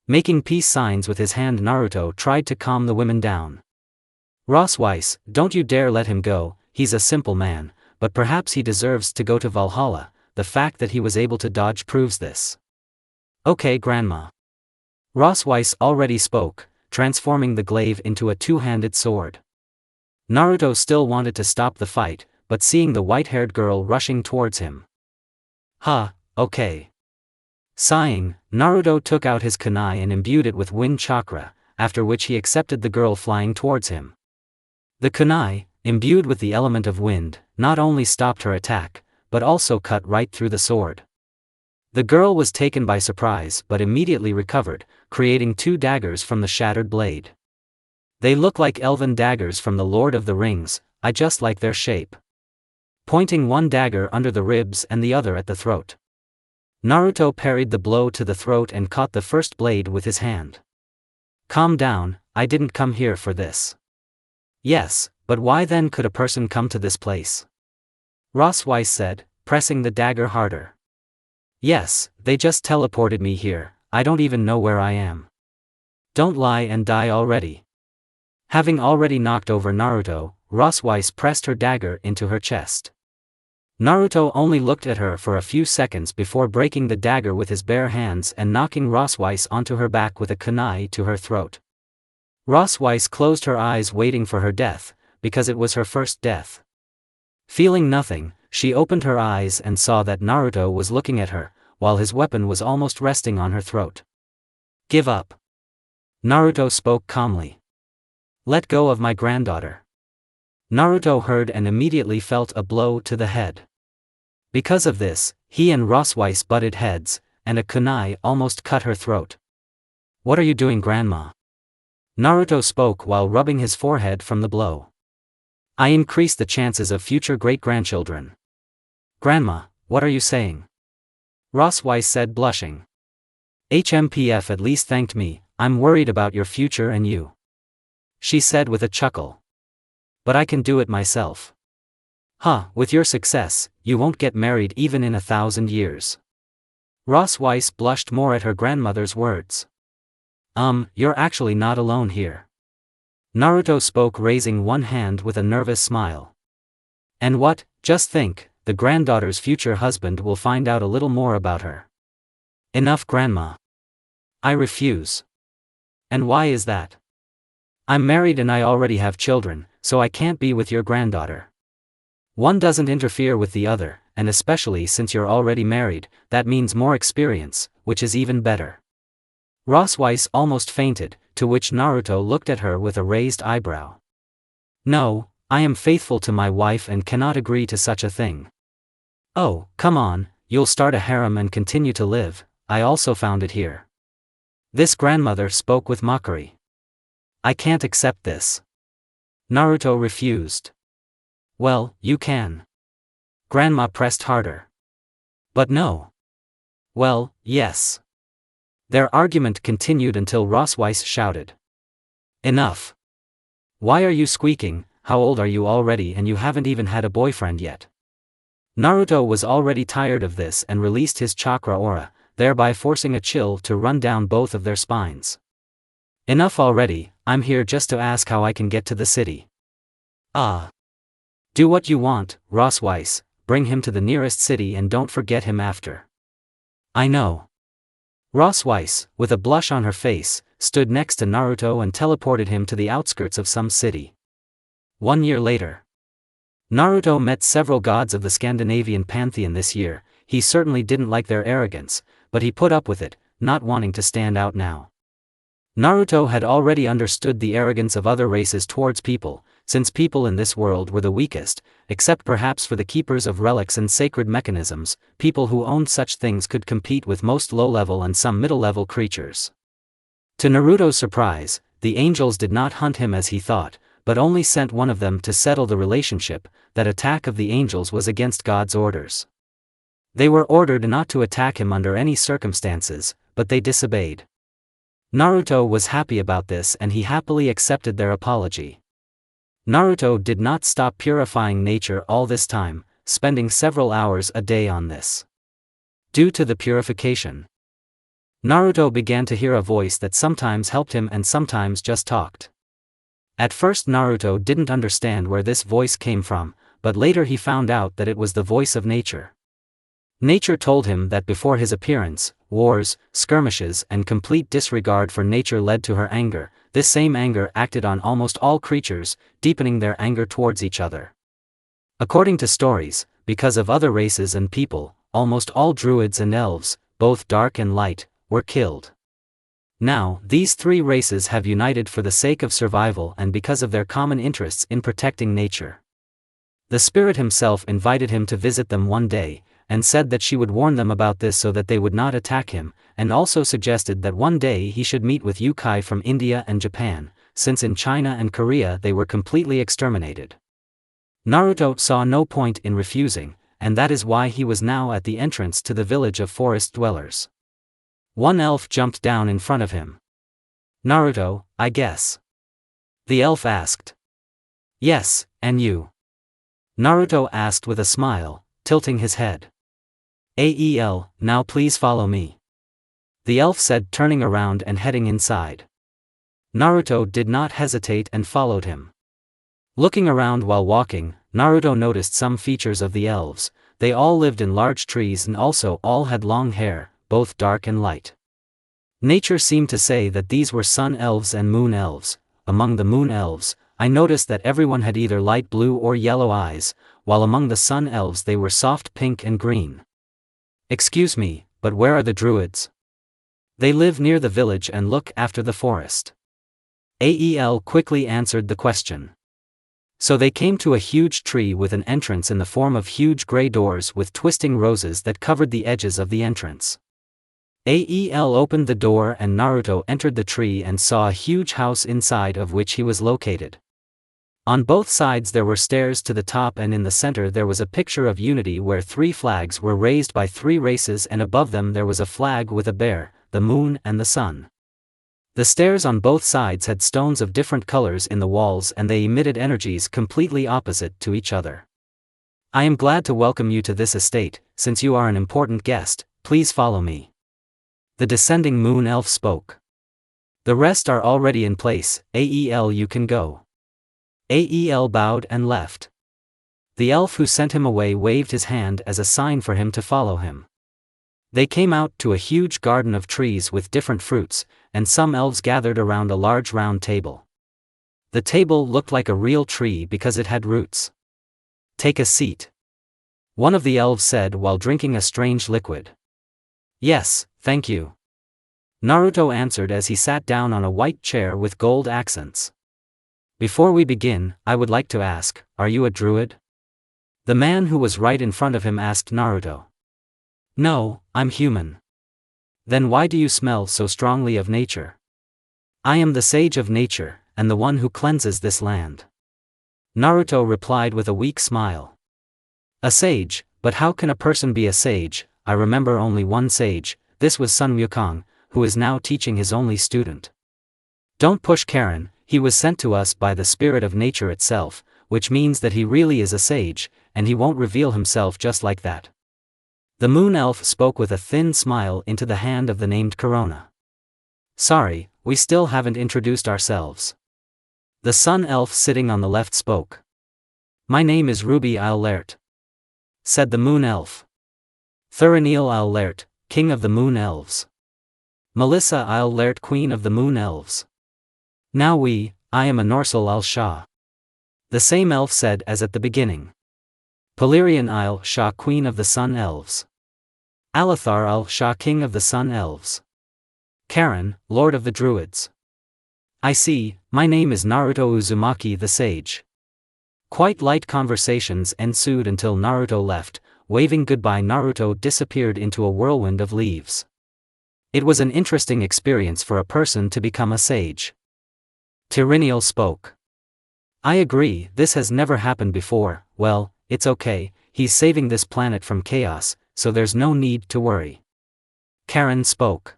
Making peace signs with his hand, Naruto tried to calm the women down. Ross Weiss, don't you dare let him go, he's a simple man, but perhaps he deserves to go to Valhalla, the fact that he was able to dodge proves this. Okay, Grandma. Ross Weiss already spoke, transforming the glaive into a two-handed sword. Naruto still wanted to stop the fight, but seeing the white-haired girl rushing towards him. Okay. Sighing, Naruto took out his kunai and imbued it with wind chakra, after which he accepted the girl flying towards him. The kunai, imbued with the element of wind, not only stopped her attack, but also cut right through the sword. The girl was taken by surprise but immediately recovered, creating two daggers from the shattered blade. They look like elven daggers from the Lord of the Rings, I just like their shape. Pointing one dagger under the ribs and the other at the throat. Naruto parried the blow to the throat and caught the first blade with his hand. Calm down, I didn't come here for this. Yes, but why then could a person come to this place? Ross Weiss said, pressing the dagger harder. Yes, they just teleported me here, I don't even know where I am. Don't lie and die already. Having already knocked over Naruto, Ross Weiss pressed her dagger into her chest. Naruto only looked at her for a few seconds before breaking the dagger with his bare hands and knocking Ross Weiss onto her back with a kunai to her throat. Ross Weiss closed her eyes waiting for her death, because it was her first death. Feeling nothing, she opened her eyes and saw that Naruto was looking at her, while his weapon was almost resting on her throat. Give up. Naruto spoke calmly. Let go of my granddaughter. Naruto heard and immediately felt a blow to the head. Because of this, he and Ross Weiss butted heads, and a kunai almost cut her throat. What are you doing, Grandma? Naruto spoke while rubbing his forehead from the blow. I increase the chances of future great-grandchildren. Grandma, what are you saying? Ross Weiss said, blushing. HMPF at least thanked me, I'm worried about your future and you. She said with a chuckle. But I can do it myself. With your success, you won't get married even in 1,000 years. Ross Weiss blushed more at her grandmother's words. You're actually not alone here. Naruto spoke, raising one hand with a nervous smile. And what, just think, the granddaughter's future husband will find out a little more about her. Enough, Grandma. I refuse. And why is that? I'm married and I already have children, so I can't be with your granddaughter. One doesn't interfere with the other, and especially since you're already married, that means more experience, which is even better. Ross Weiss almost fainted, to which Naruto looked at her with a raised eyebrow. No, I am faithful to my wife and cannot agree to such a thing. Oh, come on, you'll start a harem and continue to live, I also found it here. This grandmother spoke with mockery. I can't accept this. Naruto refused. Well, you can. Grandma pressed harder. But no. Well, yes. Their argument continued until Ross Weiss shouted. Enough. Why are you squeaking? How old are you already and you haven't even had a boyfriend yet? Naruto was already tired of this and released his chakra aura, thereby forcing a chill to run down both of their spines. Enough already, I'm here just to ask how I can get to the city. Ah. Do what you want, Ross Weiss, bring him to the nearest city and don't forget him after. I know. Ross Weiss, with a blush on her face, stood next to Naruto and teleported him to the outskirts of some city. 1 year later. Naruto met several gods of the Scandinavian pantheon this year. He certainly didn't like their arrogance, but he put up with it, not wanting to stand out now. Naruto had already understood the arrogance of other races towards people, since people in this world were the weakest, except perhaps for the keepers of relics and sacred mechanisms. People who owned such things could compete with most low-level and some middle-level creatures. To Naruto's surprise, the angels did not hunt him as he thought, but only sent one of them to settle the relationship. That attack of the angels was against God's orders. They were ordered not to attack him under any circumstances, but they disobeyed. Naruto was happy about this and he happily accepted their apology. Naruto did not stop purifying nature all this time, spending several hours a day on this. Due to the purification, Naruto began to hear a voice that sometimes helped him and sometimes just talked. At first Naruto didn't understand where this voice came from, but later he found out that it was the voice of nature. Nature told him that before his appearance, wars, skirmishes and complete disregard for nature led to her anger. This same anger acted on almost all creatures, deepening their anger towards each other. According to stories, because of other races and people, almost all druids and elves, both dark and light, were killed. Now, these three races have united for the sake of survival and because of their common interests in protecting nature. The spirit himself invited him to visit them one day, and said that she would warn them about this so that they would not attack him, and also suggested that one day he should meet with yokai from India and Japan, since in China and Korea they were completely exterminated. Naruto saw no point in refusing, and that is why he was now at the entrance to the village of forest dwellers. One elf jumped down in front of him. Naruto, I guess. The elf asked. Yes, and you? Naruto asked with a smile, tilting his head. Ael, now please follow me. The elf said, turning around and heading inside. Naruto did not hesitate and followed him. Looking around while walking, Naruto noticed some features of the elves. They all lived in large trees and also all had long hair, both dark and light. Nature seemed to say that these were sun elves and moon elves. Among the moon elves, I noticed that everyone had either light blue or yellow eyes, while among the sun elves they were soft pink and green. Excuse me, but where are the druids? They live near the village and look after the forest. Ael quickly answered the question. So they came to a huge tree with an entrance in the form of huge grey doors with twisting roses that covered the edges of the entrance. Ael opened the door and Naruto entered the tree and saw a huge house inside of which he was located. On both sides there were stairs to the top and in the center there was a picture of unity where 3 flags were raised by 3 races and above them there was a flag with a bear, the moon and the sun. The stairs on both sides had stones of different colors in the walls and they emitted energies completely opposite to each other. I am glad to welcome you to this estate. Since you are an important guest, please follow me. The descending moon elf spoke. The rest are already in place. Ael, you can go. Ael bowed and left. The elf who sent him away waved his hand as a sign for him to follow him. They came out to a huge garden of trees with different fruits, and some elves gathered around a large round table. The table looked like a real tree because it had roots. Take a seat. One of the elves said while drinking a strange liquid. Yes, thank you. Naruto answered as he sat down on a white chair with gold accents. Before we begin, I would like to ask, are you a druid? The man who was right in front of him asked Naruto. No, I'm human. Then why do you smell so strongly of nature? I am the sage of nature, and the one who cleanses this land. Naruto replied with a weak smile. A sage, but how can a person be a sage? I remember only one sage, this was Sun Wukong, who is now teaching his only student. Don't push Karen, he was sent to us by the spirit of nature itself, which means that he really is a sage, and he won't reveal himself just like that. The moon elf spoke with a thin smile into the hand of the named Corona. Sorry, we still haven't introduced ourselves. The sun elf sitting on the left spoke. My name is Ruby I'Lert, said the moon elf. Thuranil I'Lert, king of the moon elves. Melissa I'Lert, queen of the moon elves. Now I am Anorsal al-Shah. The same elf said as at the beginning. Polarian al-Shah, queen of the sun elves. Alathar al-Shah, king of the sun elves. Karen, lord of the druids. I see, my name is Naruto Uzumaki the sage. Quite light conversations ensued until Naruto left. Waving goodbye, Naruto disappeared into a whirlwind of leaves. It was an interesting experience for a person to become a sage. Tyrannial spoke. I agree, this has never happened before. Well, it's okay, he's saving this planet from chaos, so there's no need to worry. Karen spoke.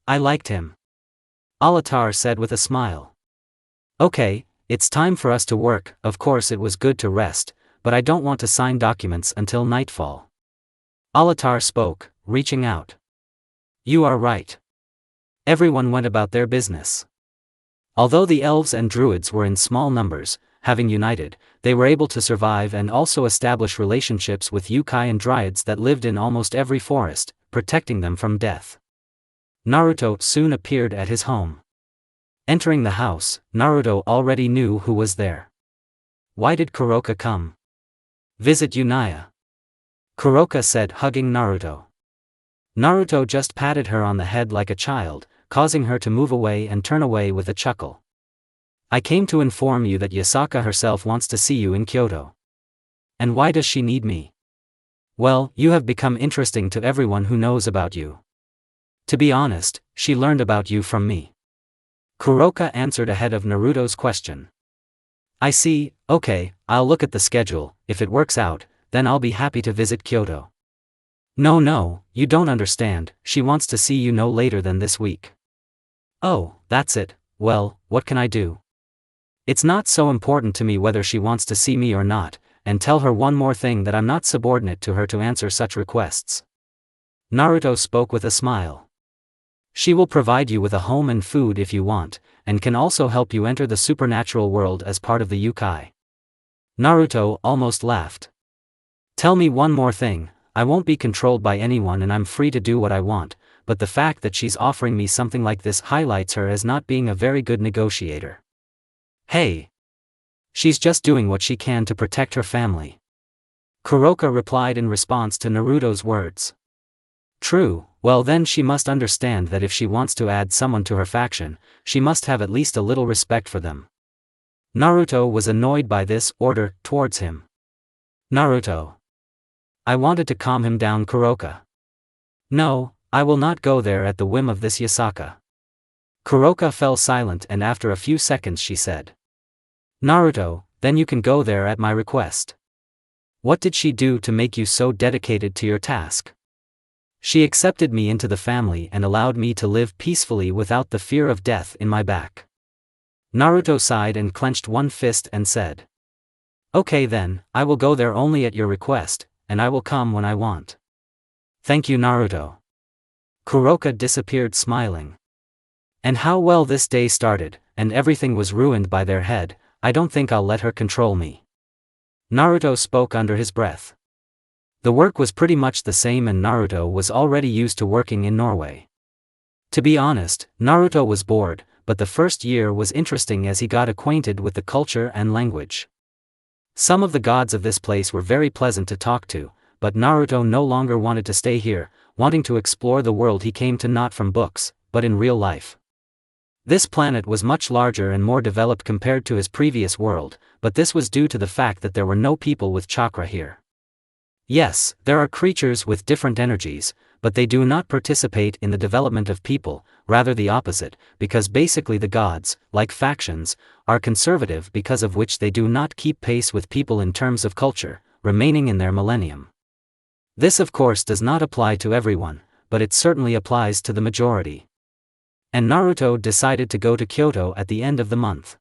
I liked him. Alatar said with a smile. Okay, it's time for us to work. Of course it was good to rest, but I don't want to sign documents until nightfall. Alatar spoke, reaching out. You are right. Everyone went about their business. Although the elves and druids were in small numbers, having united, they were able to survive and also establish relationships with yokai and dryads that lived in almost every forest, protecting them from death. Naruto soon appeared at his home. Entering the house, Naruto already knew who was there. Why did Kuroka come? Visit Unaya. Kuroka said, hugging Naruto. Naruto just patted her on the head like a child, causing her to move away and turn away with a chuckle. I came to inform you that Yasaka herself wants to see you in Kyoto. And why does she need me? Well, you have become interesting to everyone who knows about you. To be honest, she learned about you from me. Kuroka answered ahead of Naruto's question. I see, okay, I'll look at the schedule. If it works out, then I'll be happy to visit Kyoto. No, you don't understand, she wants to see you no later than this week. Oh, that's it. Well, what can I do? It's not so important to me whether she wants to see me or not, and tell her one more thing, that I'm not subordinate to her to answer such requests. Naruto spoke with a smile. She will provide you with a home and food if you want, and can also help you enter the supernatural world as part of the yokai. Naruto almost laughed. Tell me one more thing, I won't be controlled by anyone and I'm free to do what I want, but the fact that she's offering me something like this highlights her as not being a very good negotiator. Hey! She's just doing what she can to protect her family. Kuroka replied in response to Naruto's words. True, well then she must understand that if she wants to add someone to her faction, she must have at least a little respect for them. Naruto was annoyed by this order towards him. Naruto. I wanted to calm him down. Kuroka. No, I will not go there at the whim of this Yasaka. Kuroka fell silent and after a few seconds she said. Naruto, then you can go there at my request. What did she do to make you so dedicated to your task? She accepted me into the family and allowed me to live peacefully without the fear of death in my back. Naruto sighed and clenched one fist and said. Okay then, I will go there only at your request, and I will come when I want. Thank you Naruto. Kuroka disappeared smiling. And how well this day started, and everything was ruined by their head. I don't think I'll let her control me. Naruto spoke under his breath. The work was pretty much the same and Naruto was already used to working in Norway. To be honest, Naruto was bored, but the first year was interesting as he got acquainted with the culture and language. Some of the gods of this place were very pleasant to talk to, but Naruto no longer wanted to stay here, wanting to explore the world he came to not from books, but in real life. This planet was much larger and more developed compared to his previous world, but this was due to the fact that there were no people with chakra here. Yes, there are creatures with different energies, but they do not participate in the development of people, rather the opposite, because basically the gods, like factions, are conservative, because of which they do not keep pace with people in terms of culture, remaining in their millennium. This of course does not apply to everyone, but it certainly applies to the majority. And Naruto decided to go to Kyoto at the end of the month.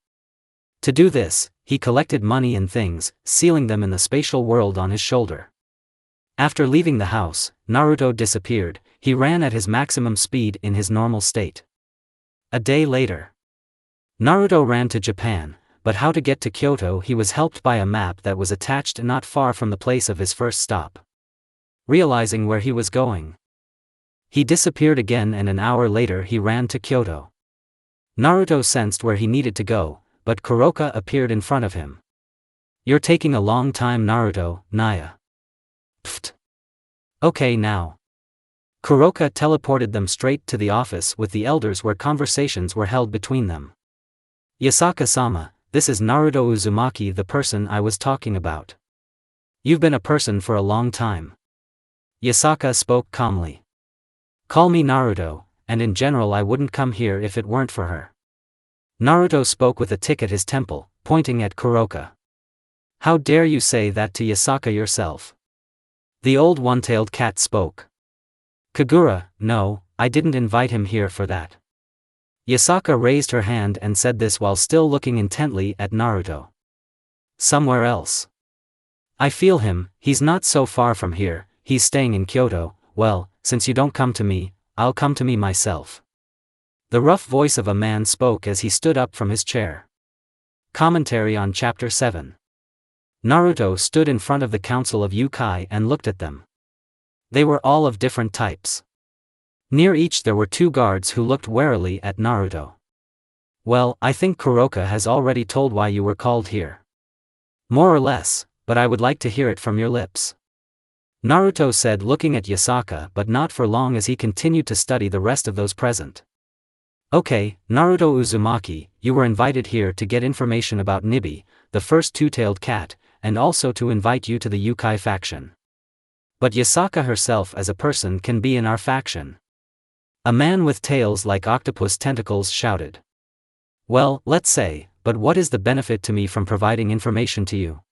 To do this, he collected money and things, sealing them in the spatial world on his shoulder. After leaving the house, Naruto disappeared. He ran at his maximum speed in his normal state. A day later. Naruto ran to Japan, but how to get to Kyoto he was helped by a map that was attached not far from the place of his first stop. Realizing where he was going, he disappeared again and an hour later he ran to Kyoto. Naruto sensed where he needed to go, but Kuroka appeared in front of him. "You're taking a long time, Naruto, Naya." Pfft. Okay now. Kuroka teleported them straight to the office with the elders where conversations were held between them. "Yasaka-sama, this is Naruto Uzumaki, the person I was talking about. You've been a person for a long time." Yasaka spoke calmly. "Call me Naruto, and in general I wouldn't come here if it weren't for her." Naruto spoke with a tick at his temple, pointing at Kuroka. "How dare you say that to Yasaka yourself?" The old one-tailed cat spoke. "Kagura, no, I didn't invite him here for that." Yasaka raised her hand and said this while still looking intently at Naruto. "Somewhere else. I feel him, he's not so far from here, he's staying in Kyoto. Well, since you don't come to me, I'll come to me myself." The rough voice of a man spoke as he stood up from his chair. Commentary on Chapter 7. Naruto stood in front of the council of yokai and looked at them. They were all of different types. Near each there were 2 guards who looked warily at Naruto. "Well, I think Kuroka has already told why you were called here. More or less, but I would like to hear it from your lips," Naruto said, looking at Yasaka, but not for long as he continued to study the rest of those present. "Okay, Naruto Uzumaki, you were invited here to get information about Nibi, the first 2-tailed cat, and also to invite you to the yokai faction. But Yasaka herself as a person can be in our faction." A man with tails like octopus tentacles shouted. "Well, let's say, but what is the benefit to me from providing information to you?"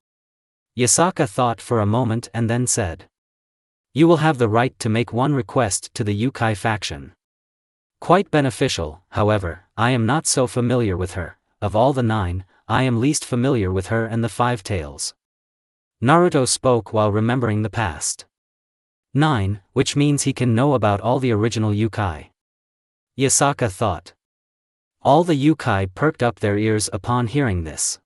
Yasaka thought for a moment and then said. "You will have the right to make one request to the yokai faction. Quite beneficial, however, I am not so familiar with her. Of all the 9, I am least familiar with her and the 5 tails." Naruto spoke while remembering the past. 9, which means he can know about all the original yokai. Yasaka thought. All the yokai perked up their ears upon hearing this.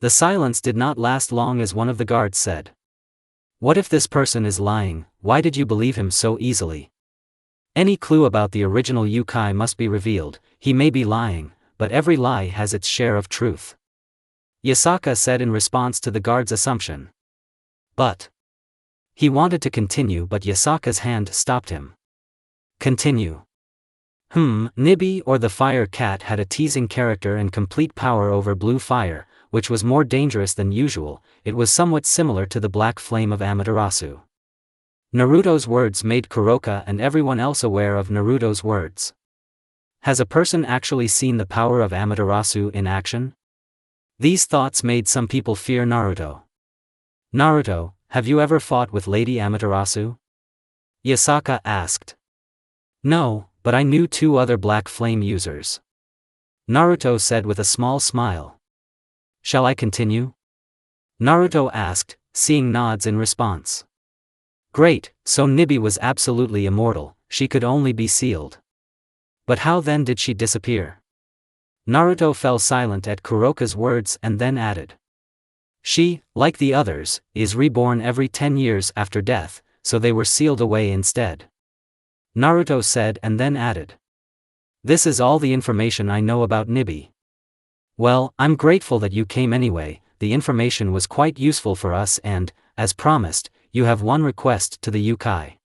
The silence did not last long as one of the guards said. "What if this person is lying? Why did you believe him so easily? Any clue about the original yokai must be revealed. He may be lying, but every lie has its share of truth," Yasaka said in response to the guard's assumption. But he wanted to continue, but Yasaka's hand stopped him. "Continue. Nibi or the fire cat had a teasing character and complete power over blue fire, which was more dangerous than usual. It was somewhat similar to the black flame of Amaterasu." Naruto's words made Kuroka and everyone else aware of Naruto's words. Has a person actually seen the power of Amaterasu in action? These thoughts made some people fear Naruto. "Naruto, have you ever fought with Lady Amaterasu?" Yasaka asked. "No, but I knew 2 other black flame users," Naruto said with a small smile. "Shall I continue?" Naruto asked, seeing nods in response. Great, so Nibi was absolutely immortal, she could only be sealed. But how then did she disappear? Naruto fell silent at Kuroka's words and then added. "She, like the others, is reborn every 10 years after death, so they were sealed away instead," Naruto said and then added. "This is all the information I know about Nibi. Well, I'm grateful that you came anyway. The information was quite useful for us and, as promised, you have one request to the yokai."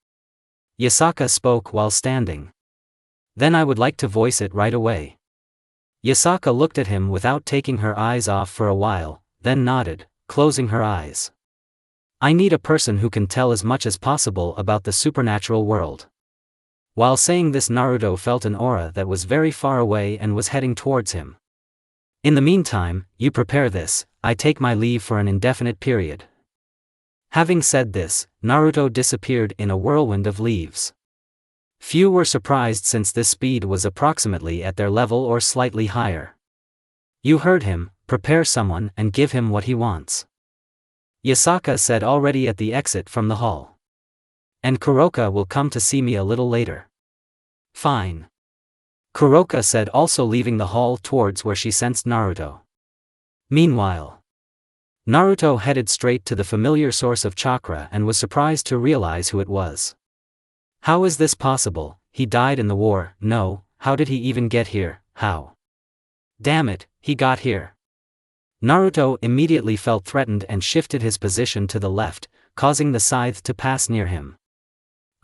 Yasaka spoke while standing. "Then I would like to voice it right away." Yasaka looked at him without taking her eyes off for a while, then nodded, closing her eyes. "I need a person who can tell as much as possible about the supernatural world." While saying this, Naruto felt an aura that was very far away and was heading towards him. "In the meantime, you prepare this, I take my leave for an indefinite period." Having said this, Naruto disappeared in a whirlwind of leaves. Few were surprised since this speed was approximately at their level or slightly higher. "You heard him, prepare someone and give him what he wants," Yasaka said already at the exit from the hall. "And Kuroka will come to see me a little later." "Fine. Kuroka said, also leaving the hall towards where she sensed Naruto. Meanwhile, Naruto headed straight to the familiar source of chakra and was surprised to realize who it was. How is this possible? He died in the war. No, how did he even get here? How? Damn it, he got here. Naruto immediately felt threatened and shifted his position to the left, causing the scythe to pass near him.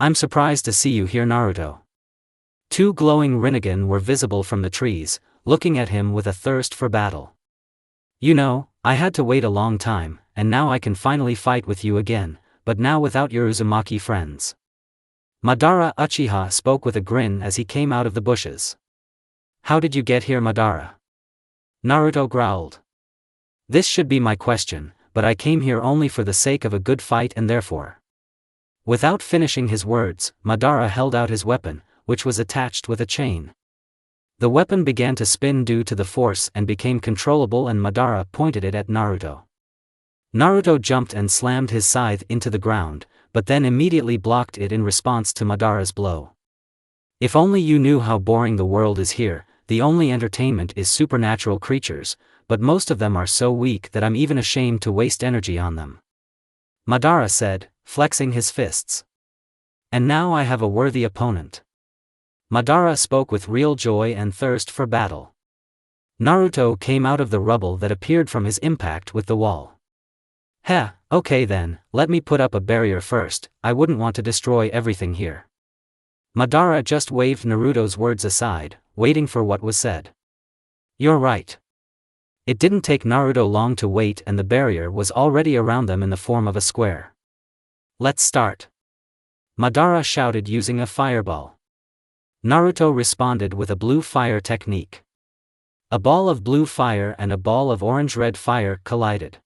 I'm surprised to see you here, Naruto. Two glowing Rinnegan were visible from the trees, looking at him with a thirst for battle. You know, I had to wait a long time, and now I can finally fight with you again, but now without your Uzumaki friends. Madara Uchiha spoke with a grin as he came out of the bushes. How did you get here, Madara? Naruto growled. This should be my question, but I came here only for the sake of a good fight and therefore. Without finishing his words, Madara held out his weapon, which was attached with a chain. The weapon began to spin due to the force and became controllable, and Madara pointed it at Naruto. Naruto jumped and slammed his scythe into the ground, but then immediately blocked it in response to Madara's blow. If only you knew how boring the world is here. The only entertainment is supernatural creatures, but most of them are so weak that I'm even ashamed to waste energy on them. Madara said, flexing his fists. And now I have a worthy opponent. Madara spoke with real joy and thirst for battle. Naruto came out of the rubble that appeared from his impact with the wall. Heh, okay then, let me put up a barrier first, I wouldn't want to destroy everything here. Madara just waved Naruto's words aside, waiting for what was said. You're right. It didn't take Naruto long to wait, and the barrier was already around them in the form of a square. Let's start. Madara shouted using a fireball. Naruto responded with a blue fire technique. A ball of blue fire and a ball of orange-red fire collided.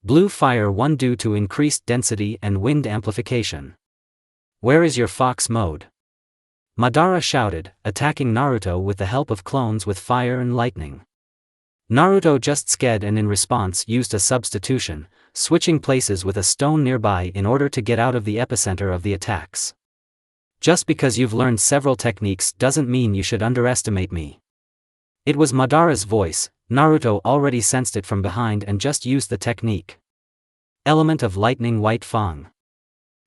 Blue fire won due to increased density and wind amplification. Where is your fox mode? Madara shouted, attacking Naruto with the help of clones with fire and lightning. Naruto just sked and in response used a substitution, switching places with a stone nearby in order to get out of the epicenter of the attacks. Just because you've learned several techniques doesn't mean you should underestimate me. It was Madara's voice. Naruto already sensed it from behind and just used the technique. Element of lightning, white fang.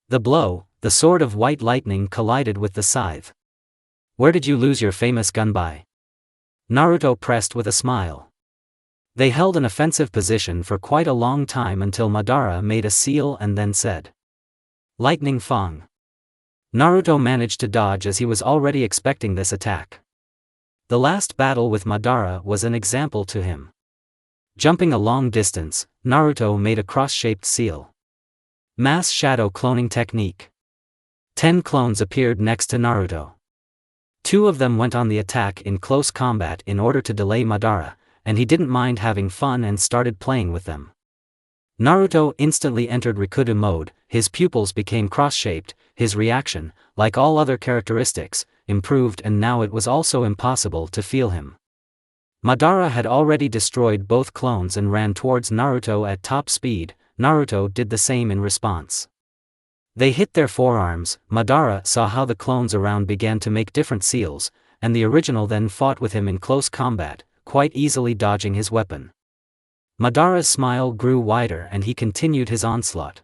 The blow, the sword of white lightning collided with the scythe. Where did you lose your famous gun by? Naruto pressed with a smile. They held an offensive position for quite a long time until Madara made a seal and then said, Lightning fang. Naruto managed to dodge as he was already expecting this attack. The last battle with Madara was an example to him. Jumping a long distance, Naruto made a cross-shaped seal. Mass shadow cloning technique. 10 clones appeared next to Naruto. 2 of them went on the attack in close combat in order to delay Madara, and he didn't mind having fun and started playing with them. Naruto instantly entered Rikudo mode, his pupils became cross-shaped, his reaction, like all other characteristics, improved, and now it was also impossible to feel him. Madara had already destroyed both clones and ran towards Naruto at top speed. Naruto did the same in response. They hit their forearms. Madara saw how the clones around began to make different seals, and the original then fought with him in close combat, quite easily dodging his weapon. Madara's smile grew wider and he continued his onslaught.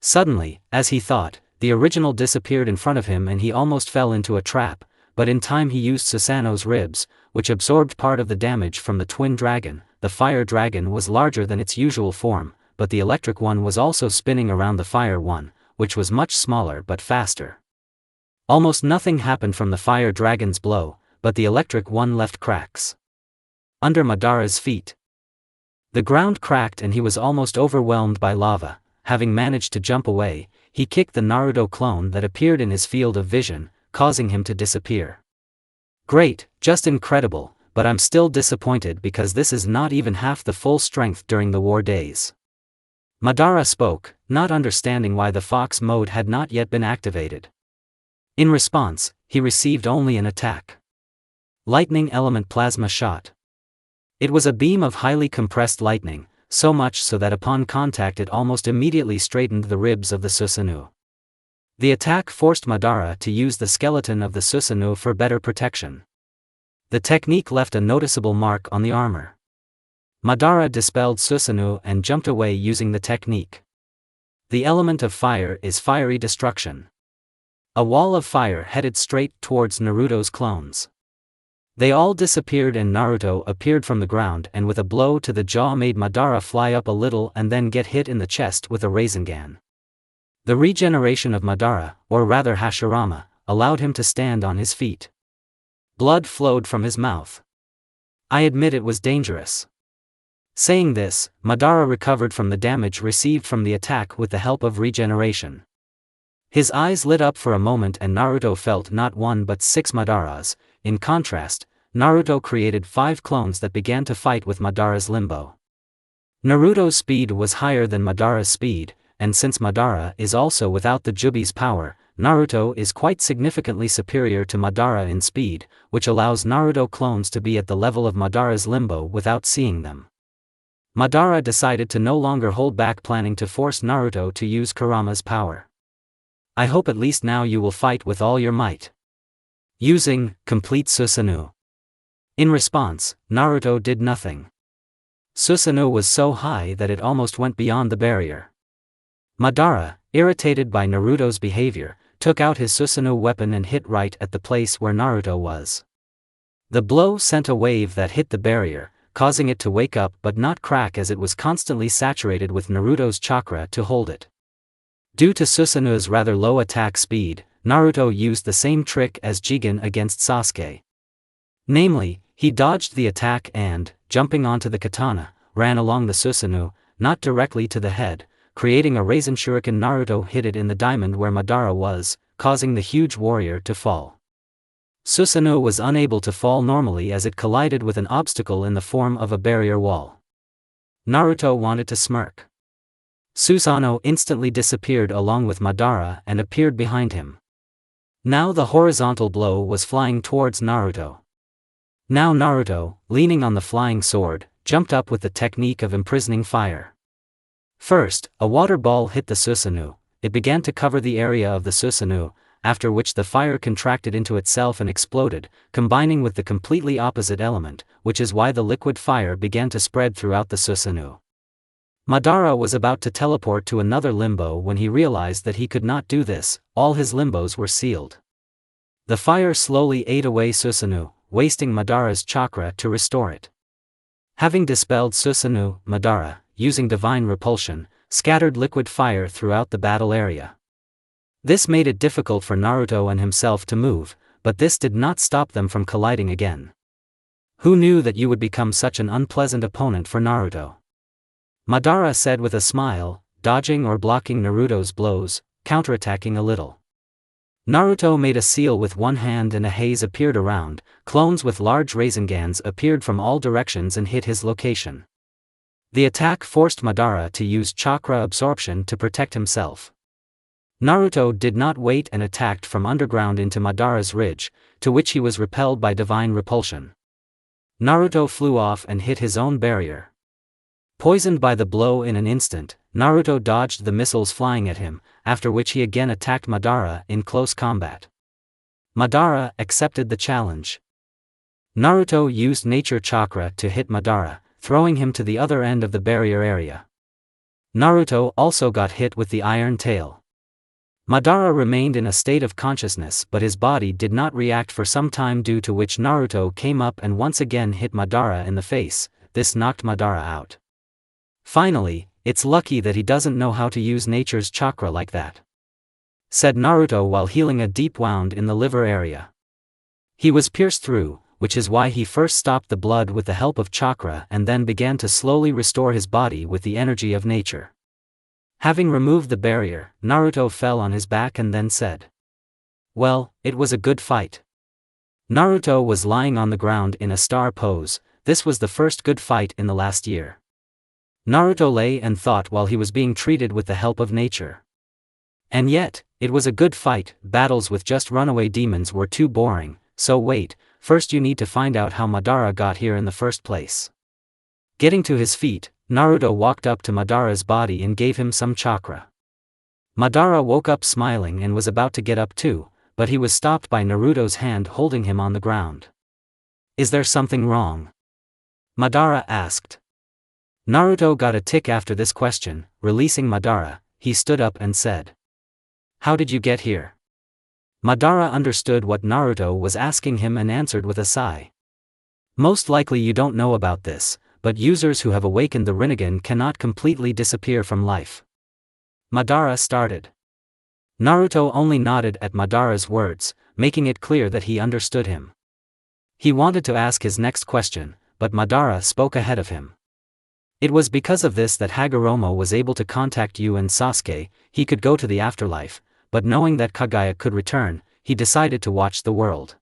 Suddenly, as he thought, the original disappeared in front of him and he almost fell into a trap, but in time he used Susanoo's ribs, which absorbed part of the damage from the twin dragon. The fire dragon was larger than its usual form, but the electric one was also spinning around the fire one, which was much smaller but faster. Almost nothing happened from the fire dragon's blow, but the electric one left cracks under Madara's feet. The ground cracked and he was almost overwhelmed by lava. Having managed to jump away, he kicked the Naruto clone that appeared in his field of vision, causing him to disappear. Great, just incredible, but I'm still disappointed because this is not even half the full strength during the war days. Madara spoke, not understanding why the fox mode had not yet been activated. In response, he received only an attack. Lightning element plasma shot. It was a beam of highly compressed lightning, so much so that upon contact it almost immediately straightened the ribs of the Susanoo. The attack forced Madara to use the skeleton of the Susanoo for better protection. The technique left a noticeable mark on the armor. Madara dispelled Susanoo and jumped away using the technique. The element of fire is fiery destruction. A wall of fire headed straight towards Naruto's clones. They all disappeared and Naruto appeared from the ground and with a blow to the jaw made Madara fly up a little and then get hit in the chest with a Rasengan. The regeneration of Madara, or rather Hashirama, allowed him to stand on his feet. Blood flowed from his mouth. I admit it was dangerous. Saying this, Madara recovered from the damage received from the attack with the help of regeneration. His eyes lit up for a moment and Naruto felt not one but 6 Madaras. In contrast, Naruto created 5 clones that began to fight with Madara's limbo. Naruto's speed was higher than Madara's speed, and since Madara is also without the Jubi's power, Naruto is quite significantly superior to Madara in speed, which allows Naruto clones to be at the level of Madara's limbo without seeing them. Madara decided to no longer hold back, planning to force Naruto to use Kurama's power. I hope at least now you will fight with all your might. Using complete Susanoo. In response, Naruto did nothing. Susanoo was so high that it almost went beyond the barrier. Madara, irritated by Naruto's behavior, took out his Susanoo weapon and hit right at the place where Naruto was. The blow sent a wave that hit the barrier, causing it to wake up but not crack as it was constantly saturated with Naruto's chakra to hold it. Due to Susanoo's rather low attack speed, Naruto used the same trick as Jigen against Sasuke. Namely, he dodged the attack and, jumping onto the katana, ran along the Susanoo, not directly to the head, creating a Rasen Shuriken. Naruto hit it in the diamond where Madara was, causing the huge warrior to fall. Susanoo was unable to fall normally as it collided with an obstacle in the form of a barrier wall. Naruto wanted to smirk. Susanoo instantly disappeared along with Madara and appeared behind him. Now the horizontal blow was flying towards Naruto. Now Naruto, leaning on the flying sword, jumped up with the technique of imprisoning fire. First, a water ball hit the Susanoo. It began to cover the area of the Susanoo, after which the fire contracted into itself and exploded, combining with the completely opposite element, which is why the liquid fire began to spread throughout the Susanoo. Madara was about to teleport to another limbo when he realized that he could not do this. All his limbos were sealed. The fire slowly ate away Susanoo, wasting Madara's chakra to restore it. Having dispelled Susanoo, Madara, using divine repulsion, scattered liquid fire throughout the battle area. This made it difficult for Naruto and himself to move, but this did not stop them from colliding again. Who knew that you would become such an unpleasant opponent for Naruto? Madara said with a smile, dodging or blocking Naruto's blows, counterattacking a little. Naruto made a seal with one hand and a haze appeared around. Clones with large Rasengans appeared from all directions and hit his location. The attack forced Madara to use chakra absorption to protect himself. Naruto did not wait and attacked from underground into Madara's ridge, to which he was repelled by divine repulsion. Naruto flew off and hit his own barrier. Poisoned by the blow in an instant, Naruto dodged the missiles flying at him, after which he again attacked Madara in close combat. Madara accepted the challenge. Naruto used nature chakra to hit Madara, throwing him to the other end of the barrier area. Naruto also got hit with the iron tail. Madara remained in a state of consciousness but his body did not react for some time, due to which Naruto came up and once again hit Madara in the face. This knocked Madara out. Finally, it's lucky that he doesn't know how to use nature's chakra like that, said Naruto while healing a deep wound in the liver area. He was pierced through, which is why he first stopped the blood with the help of chakra and then began to slowly restore his body with the energy of nature. Having removed the barrier, Naruto fell on his back and then said, "Well, it was a good fight." Naruto was lying on the ground in a star pose. This was the first good fight in the last year. Naruto lay and thought while he was being treated with the help of nature. And yet, it was a good fight. Battles with just runaway demons were too boring, so wait, first you need to find out how Madara got here in the first place. Getting to his feet, Naruto walked up to Madara's body and gave him some chakra. Madara woke up smiling and was about to get up too, but he was stopped by Naruto's hand holding him on the ground. Is there something wrong? Madara asked. Naruto got a tick after this question. Releasing Madara, he stood up and said, "How did you get here?" Madara understood what Naruto was asking him and answered with a sigh. "Most likely you don't know about this, but users who have awakened the Rinnegan cannot completely disappear from life." Madara started. Naruto only nodded at Madara's words, making it clear that he understood him. He wanted to ask his next question, but Madara spoke ahead of him. "It was because of this that Hagoromo was able to contact you and Sasuke. He could go to the afterlife, but knowing that Kagaya could return, he decided to watch the world."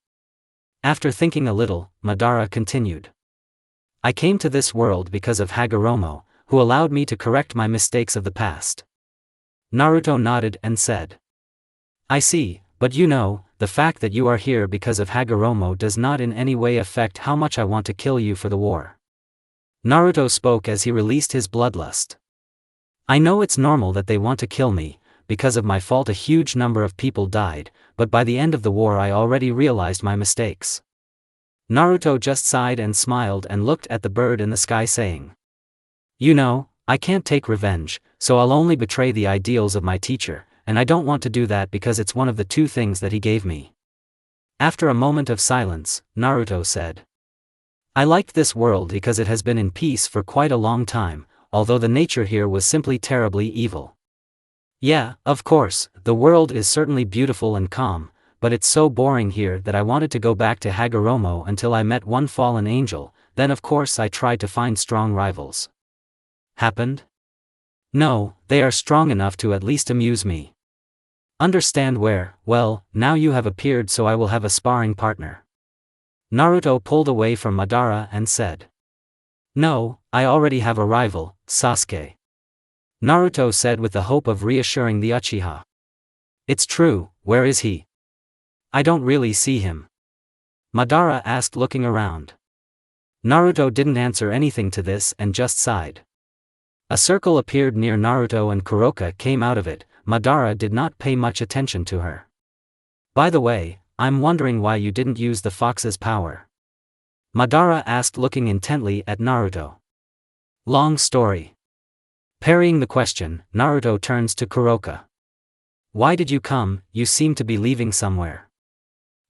After thinking a little, Madara continued. "I came to this world because of Hagoromo, who allowed me to correct my mistakes of the past." Naruto nodded and said, "I see, but you know, the fact that you are here because of Hagoromo does not in any way affect how much I want to kill you for the war." Naruto spoke as he released his bloodlust. "I know it's normal that they want to kill me. Because of my fault a huge number of people died, but by the end of the war I already realized my mistakes." Naruto just sighed and smiled and looked at the bird in the sky saying, "You know, I can't take revenge, so I'll only betray the ideals of my teacher, and I don't want to do that because it's one of the two things that he gave me." After a moment of silence, Naruto said, "I liked this world because it has been in peace for quite a long time, although the nature here was simply terribly evil. Yeah, of course, the world is certainly beautiful and calm, but it's so boring here that I wanted to go back to Hagoromo until I met one fallen angel. Then of course I tried to find strong rivals. Happened? No, they are strong enough to at least amuse me. Understand where? Well, now you have appeared so I will have a sparring partner." Naruto pulled away from Madara and said, "No, I already have a rival, Sasuke." Naruto said with the hope of reassuring the Uchiha. "It's true, where is he? I don't really see him." Madara asked looking around. Naruto didn't answer anything to this and just sighed. A circle appeared near Naruto and Kuroka came out of it. Madara did not pay much attention to her. "By the way, I'm wondering why you didn't use the fox's power?" Madara asked looking intently at Naruto. "Long story." Parrying the question, Naruto turns to Kuroka. "Why did you come? You seem to be leaving somewhere."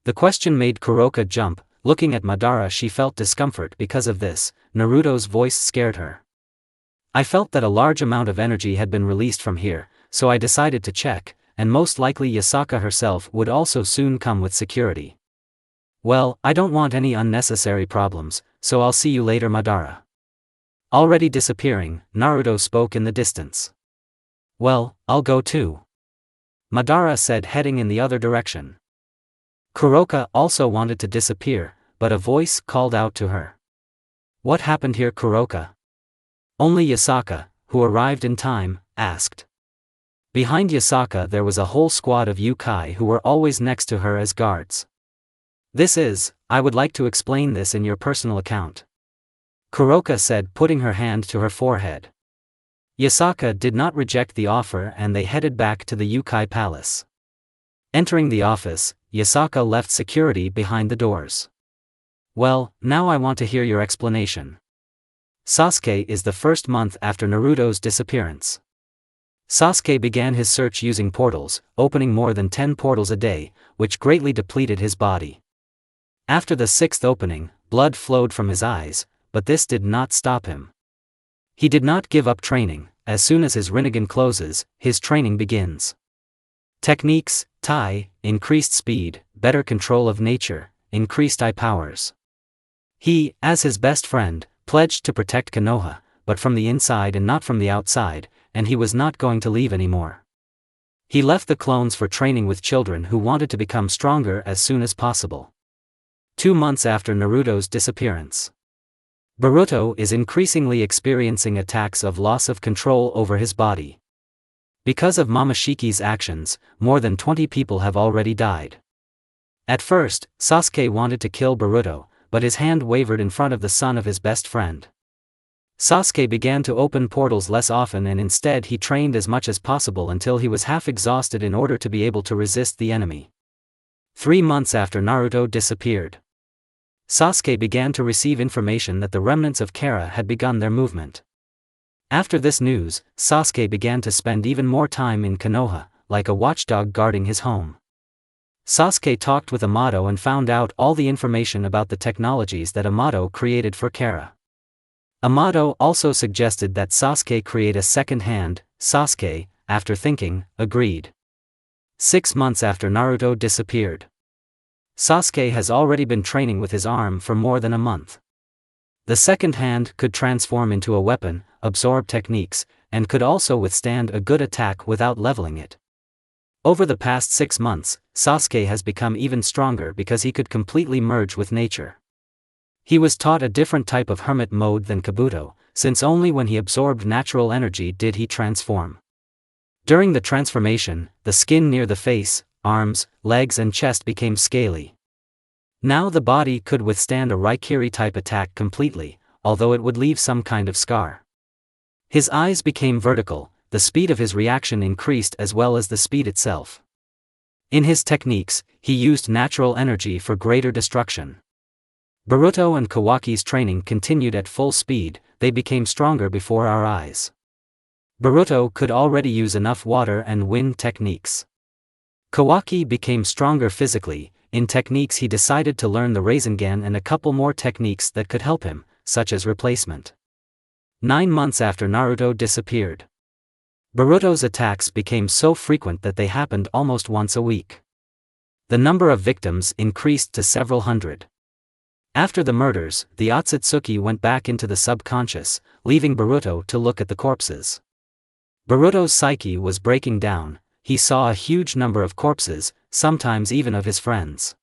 The question made Kuroka jump. Looking at Madara she felt discomfort because of this. Naruto's voice scared her. "I felt that a large amount of energy had been released from here, so I decided to check, and most likely Yasaka herself would also soon come with security. Well, I don't want any unnecessary problems, so I'll see you later Madara." Already disappearing, Naruto spoke in the distance. "Well, I'll go too," Madara said heading in the other direction. Kuroka also wanted to disappear, but a voice called out to her. "What happened here Kuroka?" Only Yasaka, who arrived in time, asked. Behind Yasaka there was a whole squad of yokai who were always next to her as guards. I would like to explain this in your personal account," Kuroka said putting her hand to her forehead. Yasaka did not reject the offer and they headed back to the yokai palace. Entering the office, Yasaka left security behind the doors. "Well, now I want to hear your explanation." Sasuke is the first month after Naruto's disappearance. Sasuke began his search using portals, opening more than 10 portals a day, which greatly depleted his body. After the 6th opening, blood flowed from his eyes, but this did not stop him. He did not give up training. As soon as his Rinnegan closes, his training begins. Techniques, Tai, increased speed, better control of nature, increased eye powers. He, as his best friend, pledged to protect Konoha, but from the inside and not from the outside, and he was not going to leave anymore. He left the clones for training with children who wanted to become stronger as soon as possible. 2 months after Naruto's disappearance, Boruto is increasingly experiencing attacks of loss of control over his body. Because of Momoshiki's actions, more than 20 people have already died. At first, Sasuke wanted to kill Boruto, but his hand wavered in front of the son of his best friend. Sasuke began to open portals less often and instead he trained as much as possible until he was half exhausted in order to be able to resist the enemy. 3 months after Naruto disappeared, Sasuke began to receive information that the remnants of Kara had begun their movement. After this news, Sasuke began to spend even more time in Konoha, like a watchdog guarding his home. Sasuke talked with Amato and found out all the information about the technologies that Amato created for Kara. Amato also suggested that Sasuke create a second hand. Sasuke, after thinking, agreed. 6 months after Naruto disappeared. Sasuke has already been training with his arm for more than a month. The second hand could transform into a weapon, absorb techniques, and could also withstand a good attack without leveling it. Over the past 6 months, Sasuke has become even stronger because he could completely merge with nature. He was taught a different type of hermit mode than Kabuto, since only when he absorbed natural energy did he transform. During the transformation, the skin near the face, arms, legs and chest became scaly. Now the body could withstand a Raikiri-type attack completely, although it would leave some kind of scar. His eyes became vertical, the speed of his reaction increased as well as the speed itself. In his techniques, he used natural energy for greater destruction. Boruto and Kawaki's training continued at full speed, they became stronger before our eyes. Boruto could already use enough water and wind techniques. Kawaki became stronger physically. In techniques he decided to learn the Rasengan and a couple more techniques that could help him, such as replacement. 9 months after Naruto disappeared. Boruto's attacks became so frequent that they happened almost once a week. The number of victims increased to several hundred. After the murders, the Otsutsuki went back into the subconscious, leaving Boruto to look at the corpses. Boruto's psyche was breaking down. He saw a huge number of corpses, sometimes even of his friends.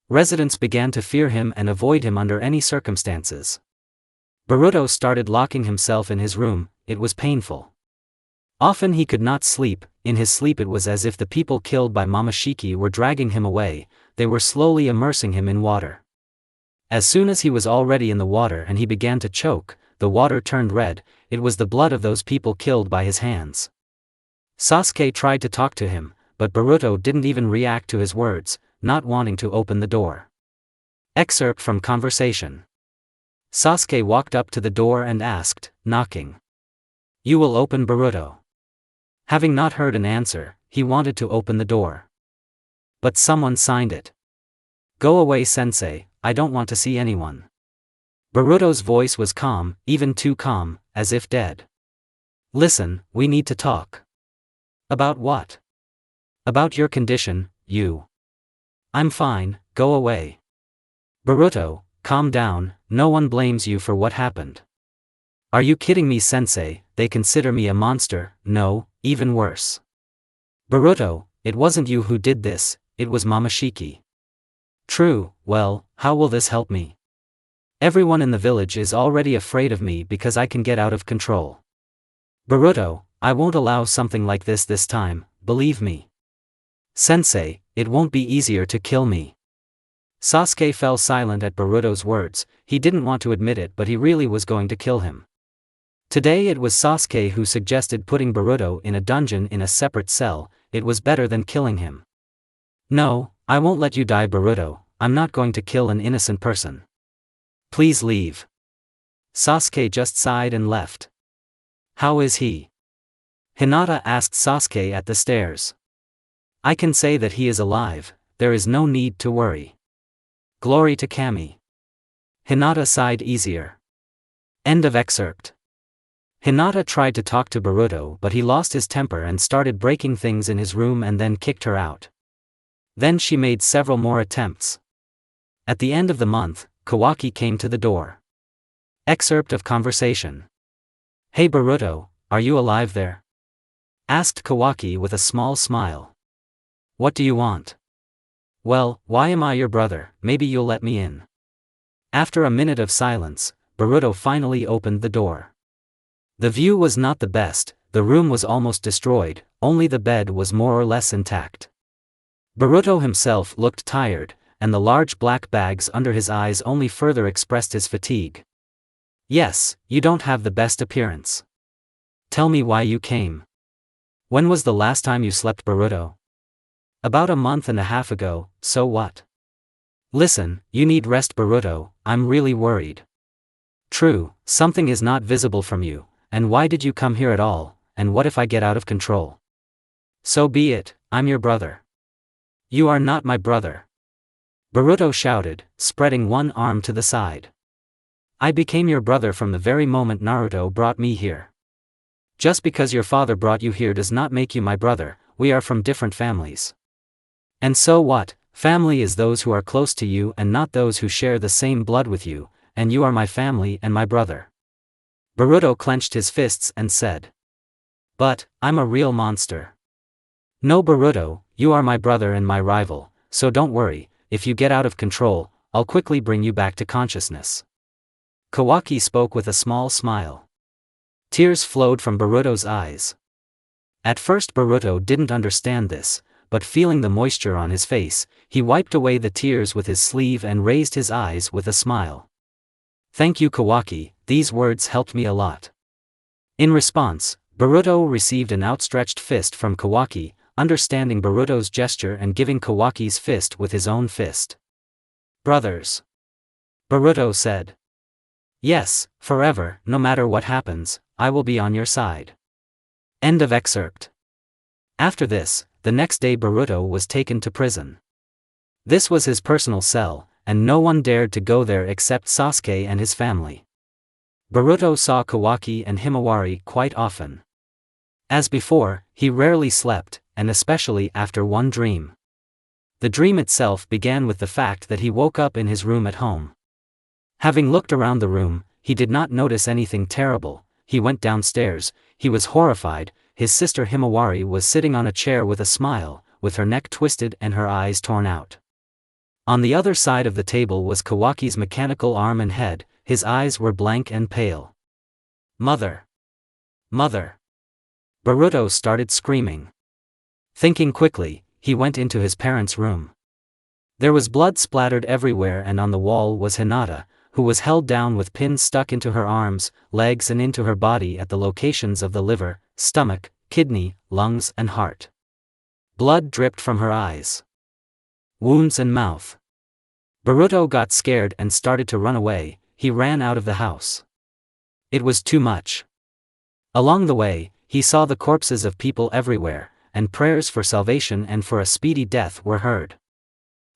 Residents began to fear him and avoid him under any circumstances. Boruto started locking himself in his room. It was painful. Often he could not sleep. In his sleep it was as if the people killed by Momoshiki were dragging him away. They were slowly immersing him in water. As soon as he was already in the water and he began to choke, the water turned red. It was the blood of those people killed by his hands. Sasuke tried to talk to him, but Boruto didn't even react to his words, not wanting to open the door. Excerpt from conversation. Sasuke walked up to the door and asked, knocking. "You will open, Boruto?" Having not heard an answer, he wanted to open the door. But someone signed it. "Go away, sensei, I don't want to see anyone." Boruto's voice was calm, even too calm, as if dead. "Listen, we need to talk." "About what?" "About your condition, you." "I'm fine, go away." "Boruto, calm down, no one blames you for what happened." "Are you kidding me, sensei? They consider me a monster." "No, even worse." "Boruto, it wasn't you who did this, it was Momoshiki." "True, well, how will this help me? Everyone in the village is already afraid of me because I can get out of control." "Boruto, I won't allow something like this time, believe me." "Sensei, it won't be easier to kill me." Sasuke fell silent at Boruto's words. He didn't want to admit it, but he really was going to kill him. Today it was Sasuke who suggested putting Boruto in a dungeon in a separate cell. It was better than killing him. "No, I won't let you die, Boruto. I'm not going to kill an innocent person. Please leave." Sasuke just sighed and left. "How is he?" Hinata asked Sasuke at the stairs. "I can say that he is alive, there is no need to worry." Glory to Kami. Hinata sighed easier. End of excerpt. Hinata tried to talk to Boruto, but he lost his temper and started breaking things in his room and then kicked her out. Then she made several more attempts. At the end of the month, Kawaki came to the door. Excerpt of conversation. "Hey Boruto, are you alive there?" asked Kawaki with a small smile. "What do you want?" "Well, why am I your brother? Maybe you'll let me in." After a minute of silence, Boruto finally opened the door. The view was not the best, the room was almost destroyed, only the bed was more or less intact. Boruto himself looked tired, and the large black bags under his eyes only further expressed his fatigue. "Yes, you don't have the best appearance. Tell me why you came. When was the last time you slept, Boruto?" "About a month and a half ago, so what?" Listen, you need rest Boruto, I'm really worried. True, something is not visible from you, and why did you come here at all, and what if I get out of control? So be it, I'm your brother. You are not my brother. Boruto shouted, spreading one arm to the side. I became your brother from the very moment Naruto brought me here. Just because your father brought you here does not make you my brother, we are from different families. And so what? Family is those who are close to you and not those who share the same blood with you, and you are my family and my brother. Boruto clenched his fists and said. But, I'm a real monster. No Boruto, you are my brother and my rival, so don't worry, if you get out of control, I'll quickly bring you back to consciousness. Kawaki spoke with a small smile. Tears flowed from Boruto's eyes. At first Boruto didn't understand this, but feeling the moisture on his face, he wiped away the tears with his sleeve and raised his eyes with a smile. Thank you Kawaki, these words helped me a lot. In response, Boruto received an outstretched fist from Kawaki, understanding Boruto's gesture and giving Kawaki's fist with his own fist. Brothers. Boruto said. Yes, forever, no matter what happens, I will be on your side. End of excerpt. After this, the next day Boruto was taken to prison. This was his personal cell, and no one dared to go there except Sasuke and his family. Boruto saw Kawaki and Himawari quite often. As before, he rarely slept, and especially after one dream. The dream itself began with the fact that he woke up in his room at home. Having looked around the room, he did not notice anything terrible. He went downstairs, he was horrified. His sister Himawari was sitting on a chair with a smile, with her neck twisted and her eyes torn out. On the other side of the table was Kawaki's mechanical arm and head, his eyes were blank and pale. Mother! Mother! Boruto started screaming. Thinking quickly, he went into his parents' room. There was blood splattered everywhere and on the wall was Hinata, who was held down with pins stuck into her arms, legs and into her body at the locations of the liver, stomach, kidney, lungs and heart. Blood dripped from her eyes, wounds and mouth. Boruto got scared and started to run away. He ran out of the house. It was too much. Along the way, he saw the corpses of people everywhere, and prayers for salvation and for a speedy death were heard.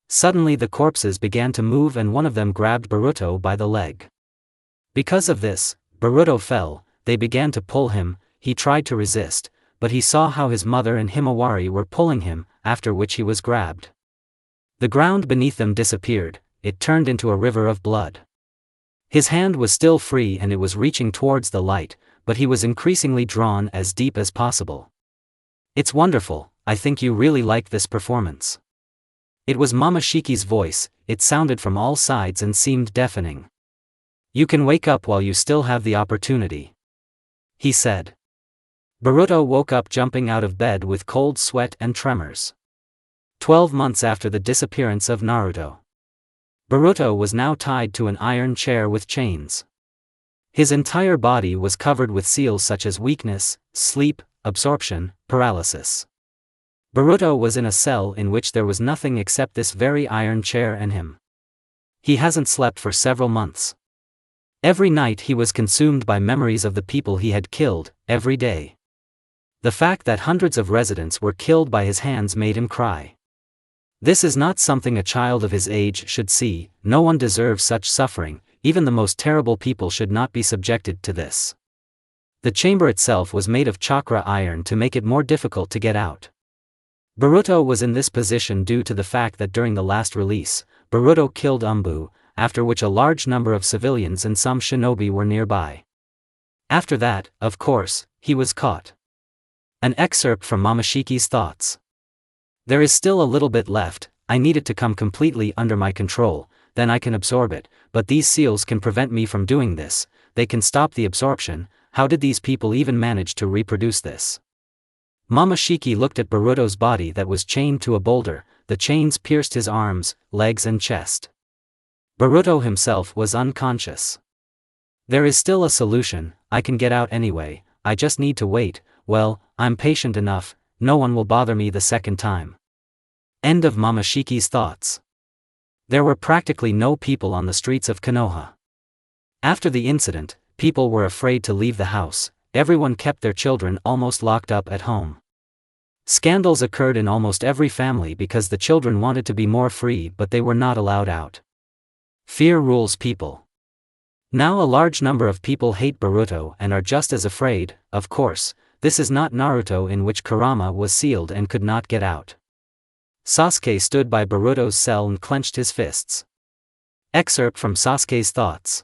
Suddenly the corpses began to move and one of them grabbed Boruto by the leg. Because of this, Boruto fell. They began to pull him. He tried to resist, but he saw how his mother and Himawari were pulling him, after which he was grabbed. The ground beneath them disappeared, it turned into a river of blood. His hand was still free and it was reaching towards the light, but he was increasingly drawn as deep as possible. It's wonderful, I think you really like this performance. It was Momoshiki's voice, it sounded from all sides and seemed deafening. You can wake up while you still have the opportunity, he said. Boruto woke up jumping out of bed with cold sweat and tremors. 12 months after the disappearance of Naruto. Boruto was now tied to an iron chair with chains. His entire body was covered with seals such as weakness, sleep, absorption, paralysis. Boruto was in a cell in which there was nothing except this very iron chair and him. He hasn't slept for several months. Every night he was consumed by memories of the people he had killed, every day. The fact that hundreds of residents were killed by his hands made him cry. This is not something a child of his age should see. No one deserves such suffering, even the most terrible people should not be subjected to this. The chamber itself was made of chakra iron to make it more difficult to get out. Boruto was in this position due to the fact that during the last release, Boruto killed Umbu, after which a large number of civilians and some shinobi were nearby. After that, of course, he was caught. An excerpt from Momoshiki's thoughts. There is still a little bit left, I need it to come completely under my control, then I can absorb it, but these seals can prevent me from doing this, they can stop the absorption. How did these people even manage to reproduce this? Momoshiki looked at Boruto's body that was chained to a boulder, the chains pierced his arms, legs and chest. Boruto himself was unconscious. There is still a solution, I can get out anyway, I just need to wait, well, I'm patient enough, no one will bother me the second time. End of Momoshiki's thoughts. There were practically no people on the streets of Konoha. After the incident, people were afraid to leave the house. Everyone kept their children almost locked up at home. Scandals occurred in almost every family because the children wanted to be more free but they were not allowed out. Fear rules people. Now a large number of people hate Boruto and are just as afraid. Of course, this is not Naruto, in which Kurama was sealed and could not get out. Sasuke stood by Boruto's cell and clenched his fists. Excerpt from Sasuke's thoughts.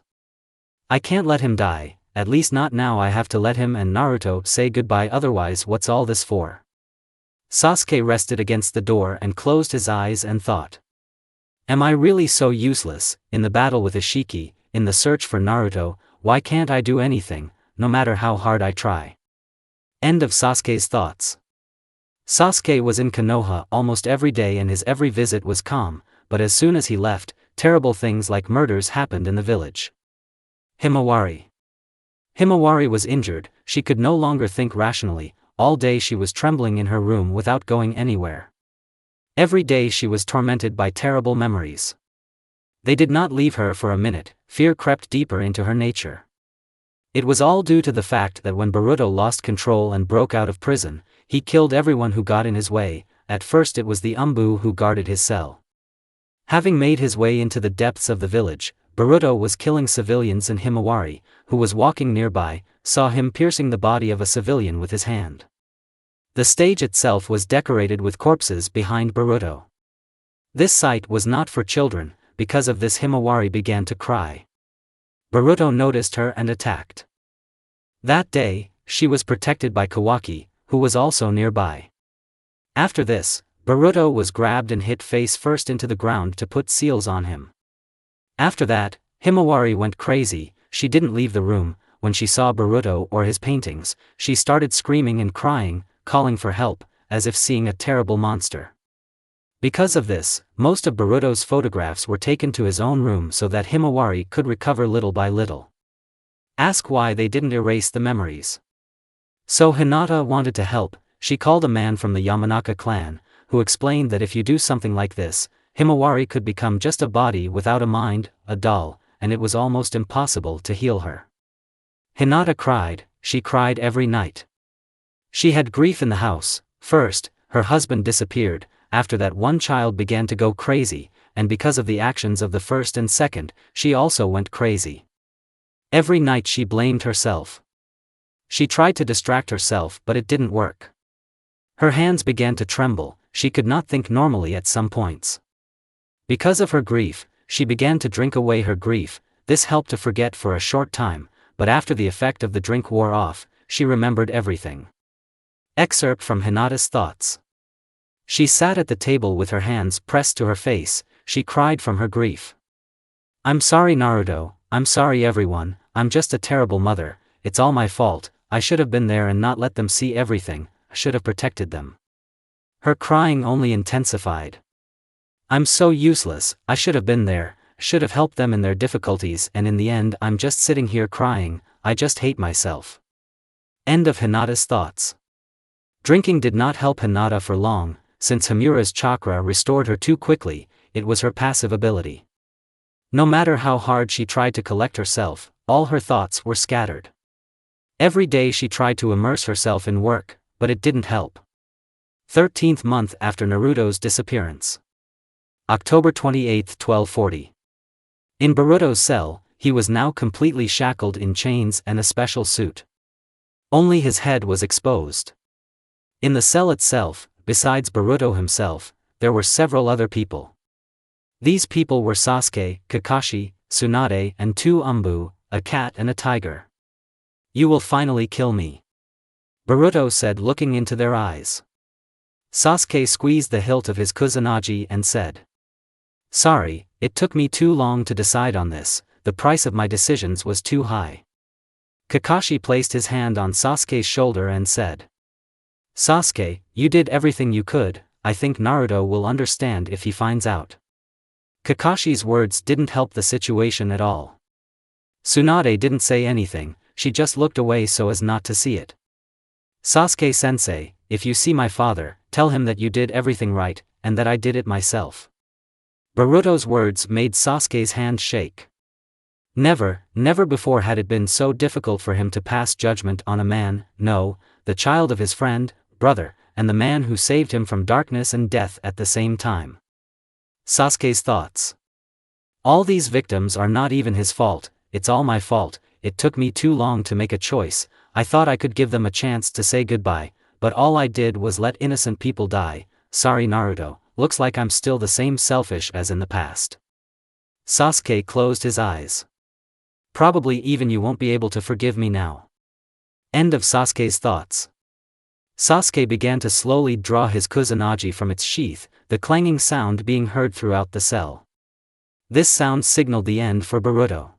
I can't let him die, at least not now. I have to let him and Naruto say goodbye, otherwise what's all this for? Sasuke rested against the door and closed his eyes and thought. Am I really so useless? In the battle with Ishiki, in the search for Naruto, why can't I do anything, no matter how hard I try? End of Sasuke's thoughts. Sasuke was in Konoha almost every day and his every visit was calm, but as soon as he left, terrible things like murders happened in the village. Himawari. Himawari was injured, she could no longer think rationally. All day she was trembling in her room without going anywhere. Every day she was tormented by terrible memories. They did not leave her for a minute. Fear crept deeper into her nature. It was all due to the fact that when Boruto lost control and broke out of prison, he killed everyone who got in his way. At first it was the Umbu who guarded his cell. Having made his way into the depths of the village, Boruto was killing civilians, and Himawari, who was walking nearby, saw him piercing the body of a civilian with his hand. The stage itself was decorated with corpses behind Boruto. This sight was not for children. Because of this, Himawari began to cry. Boruto noticed her and attacked. That day, she was protected by Kawaki, who was also nearby. After this, Boruto was grabbed and hit face first into the ground to put seals on him. After that, Himawari went crazy. She didn't leave the room. When she saw Boruto or his paintings, she started screaming and crying, calling for help, as if seeing a terrible monster. Because of this, most of Boruto's photographs were taken to his own room so that Himawari could recover little by little. Ask why they didn't erase the memories. So Hinata wanted to help. She called a man from the Yamanaka clan, who explained that if you do something like this, Himawari could become just a body without a mind, a doll, and it was almost impossible to heal her. Hinata cried. She cried every night. She had grief in the house. First, her husband disappeared. After that, one child began to go crazy, and because of the actions of the first and second, she also went crazy. Every night she blamed herself. She tried to distract herself, but it didn't work. Her hands began to tremble. She could not think normally at some points. Because of her grief, she began to drink away her grief. This helped to forget for a short time, but after the effect of the drink wore off, she remembered everything. Excerpt from Hinata's thoughts. She sat at the table with her hands pressed to her face. She cried from her grief. I'm sorry, Naruto. I'm sorry, everyone. I'm just a terrible mother. It's all my fault. I should have been there and not let them see everything. I should have protected them. Her crying only intensified. I'm so useless. I should have been there. Should have helped them in their difficulties, and in the end I'm just sitting here crying. I just hate myself. End of Hinata's thoughts. Drinking did not help Hinata for long. Since Hamura's chakra restored her too quickly, it was her passive ability. No matter how hard she tried to collect herself, all her thoughts were scattered. Every day she tried to immerse herself in work, but it didn't help. 13th month after Naruto's disappearance. October 28, 1240. In Boruto's cell, he was now completely shackled in chains and a special suit. Only his head was exposed. In the cell itself, besides Boruto himself, there were several other people. These people were Sasuke, Kakashi, Tsunade, and two Umbu, a cat and a tiger. You will finally kill me, Boruto said, looking into their eyes. Sasuke squeezed the hilt of his kusanagi and said, Sorry, it took me too long to decide on this. The price of my decisions was too high. Kakashi placed his hand on Sasuke's shoulder and said, Sasuke, you did everything you could. I think Naruto will understand if he finds out. Kakashi's words didn't help the situation at all. Tsunade didn't say anything, she just looked away so as not to see it. Sasuke-sensei, if you see my father, tell him that you did everything right, and that I did it myself. Boruto's words made Sasuke's hand shake. Never before had it been so difficult for him to pass judgment on a man, no, the child of his friend, brother, and the man who saved him from darkness and death at the same time. Sasuke's thoughts. All these victims are not even his fault, it's all my fault. It took me too long to make a choice. I thought I could give them a chance to say goodbye, but all I did was let innocent people die. Sorry Naruto, looks like I'm still the same selfish as in the past. Sasuke closed his eyes. Probably even you won't be able to forgive me now. End of Sasuke's thoughts. Sasuke began to slowly draw his kusanagi from its sheath, the clanging sound being heard throughout the cell. This sound signaled the end for Boruto.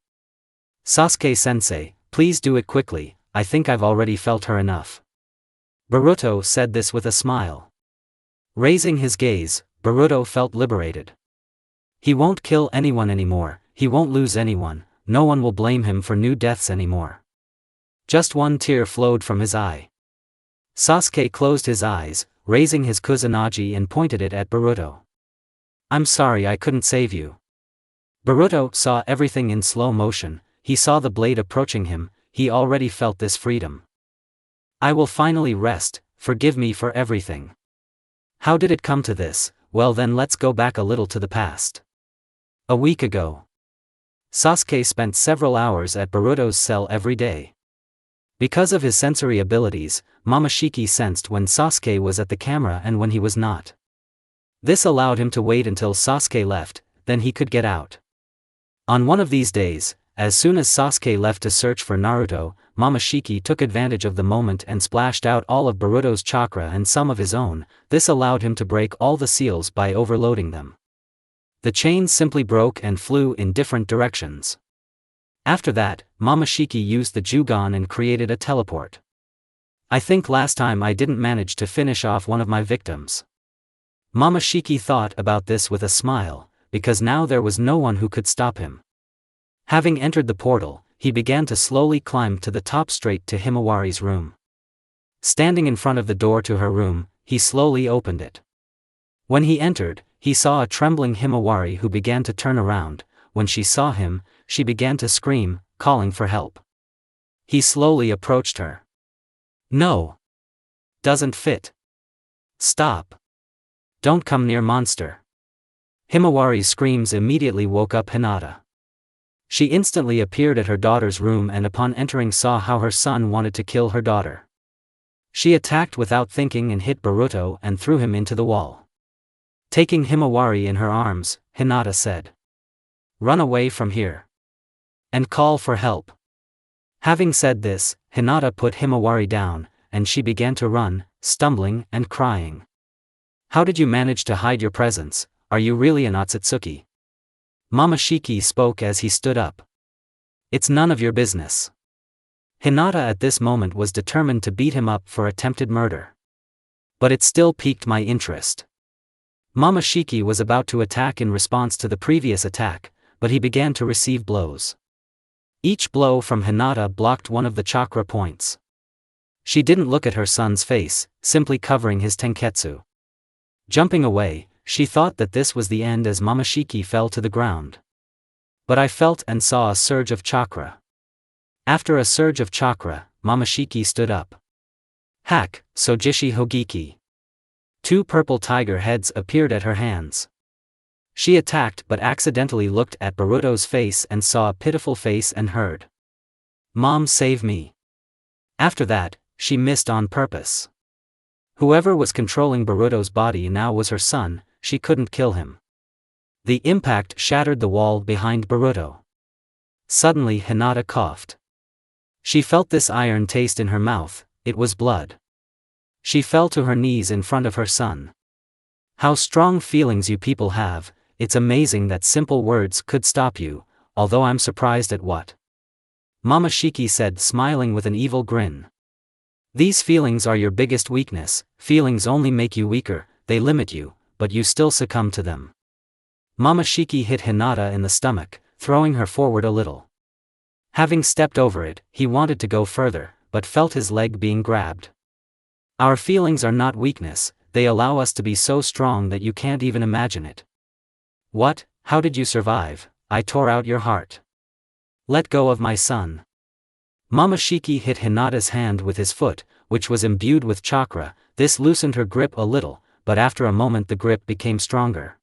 Sasuke-sensei, please do it quickly, I think I've already felt her enough. Boruto said this with a smile. Raising his gaze, Boruto felt liberated. He won't kill anyone anymore, he won't lose anyone, no one will blame him for new deaths anymore. Just one tear flowed from his eye. Sasuke closed his eyes, raising his kusanagi and pointed it at Boruto. I'm sorry I couldn't save you. Boruto saw everything in slow motion, he saw the blade approaching him, he already felt this freedom. I will finally rest, forgive me for everything. How did it come to this? Well then let's go back a little to the past. A week ago. Sasuke spent several hours at Boruto's cell every day. Because of his sensory abilities, Momoshiki sensed when Sasuke was at the camera and when he was not. This allowed him to wait until Sasuke left, then he could get out. On one of these days, as soon as Sasuke left to search for Naruto, Momoshiki took advantage of the moment and splashed out all of Boruto's chakra and some of his own. This allowed him to break all the seals by overloading them. The chains simply broke and flew in different directions. After that, Momoshiki used the Jugon and created a teleport. I think last time I didn't manage to finish off one of my victims. Momoshiki thought about this with a smile, because now there was no one who could stop him. Having entered the portal, he began to slowly climb to the top straight to Himawari's room. Standing in front of the door to her room, he slowly opened it. When he entered, he saw a trembling Himawari who began to turn around. When she saw him, she began to scream, calling for help. He slowly approached her. No. Doesn't fit. Stop. Don't come near monster. Himawari's screams immediately woke up Hinata. She instantly appeared at her daughter's room and upon entering saw how her son wanted to kill her daughter. She attacked without thinking and hit Boruto and threw him into the wall. Taking Himawari in her arms, Hinata said, "Run away from here. And call for help." Having said this, Hinata put Himawari down, and she began to run, stumbling and crying. How did you manage to hide your presence? Are you really an Otsutsuki? Momoshiki spoke as he stood up. It's none of your business. Hinata at this moment was determined to beat him up for attempted murder. But it still piqued my interest. Momoshiki was about to attack in response to the previous attack, but he began to receive blows. Each blow from Hinata blocked one of the chakra points. She didn't look at her son's face, simply covering his tenketsu. Jumping away, she thought that this was the end as Momoshiki fell to the ground. But I felt and saw a surge of chakra. After a surge of chakra, Momoshiki stood up. Hack, Sojishi Hogiki. 2 purple tiger heads appeared at her hands. She attacked but accidentally looked at Boruto's face and saw a pitiful face and heard, "Mom, save me." After that, she missed on purpose. Whoever was controlling Boruto's body now was her son, she couldn't kill him. The impact shattered the wall behind Boruto. Suddenly Hinata coughed. She felt this iron taste in her mouth, it was blood. She fell to her knees in front of her son. How strong feelings you people have, it's amazing that simple words could stop you, although I'm surprised at what Momoshiki said, smiling with an evil grin. These feelings are your biggest weakness, feelings only make you weaker, they limit you, but you still succumb to them. Momoshiki hit Hinata in the stomach, throwing her forward a little. Having stepped over it, he wanted to go further, but felt his leg being grabbed. Our feelings are not weakness, they allow us to be so strong that you can't even imagine it. What, how did you survive? I tore out your heart. Let go of my son. Momoshiki hit Hinata's hand with his foot, which was imbued with chakra. This loosened her grip a little, but after a moment the grip became stronger.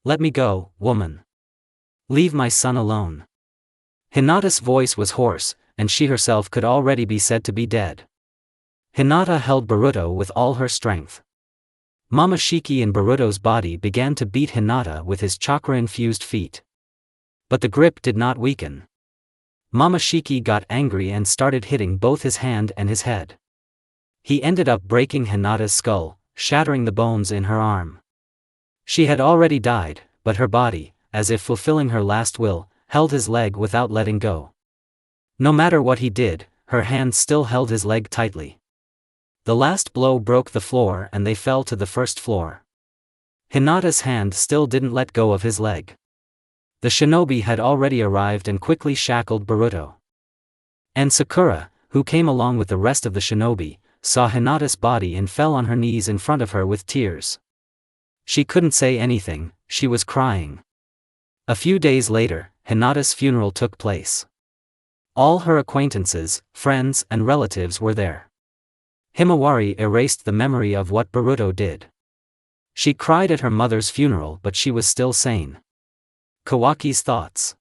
Let me go, woman. Leave my son alone. Hinata's voice was hoarse, and she herself could already be said to be dead. Hinata held Boruto with all her strength. Momoshiki in Boruto's body began to beat Hinata with his chakra-infused feet. But the grip did not weaken. Momoshiki got angry and started hitting both his hand and his head. He ended up breaking Hinata's skull, shattering the bones in her arm. She had already died, but her body, as if fulfilling her last will, held his leg without letting go. No matter what he did, her hand still held his leg tightly. The last blow broke the floor and they fell to the first floor. Hinata's hand still didn't let go of his leg. The shinobi had already arrived and quickly shackled Boruto. And Sakura, who came along with the rest of the shinobi, saw Hinata's body and fell on her knees in front of her with tears. She couldn't say anything, she was crying. A few days later, Hinata's funeral took place. All her acquaintances, friends and relatives were there. Himawari erased the memory of what Boruto did. She cried at her mother's funeral but she was still sane. Kawaki's thoughts.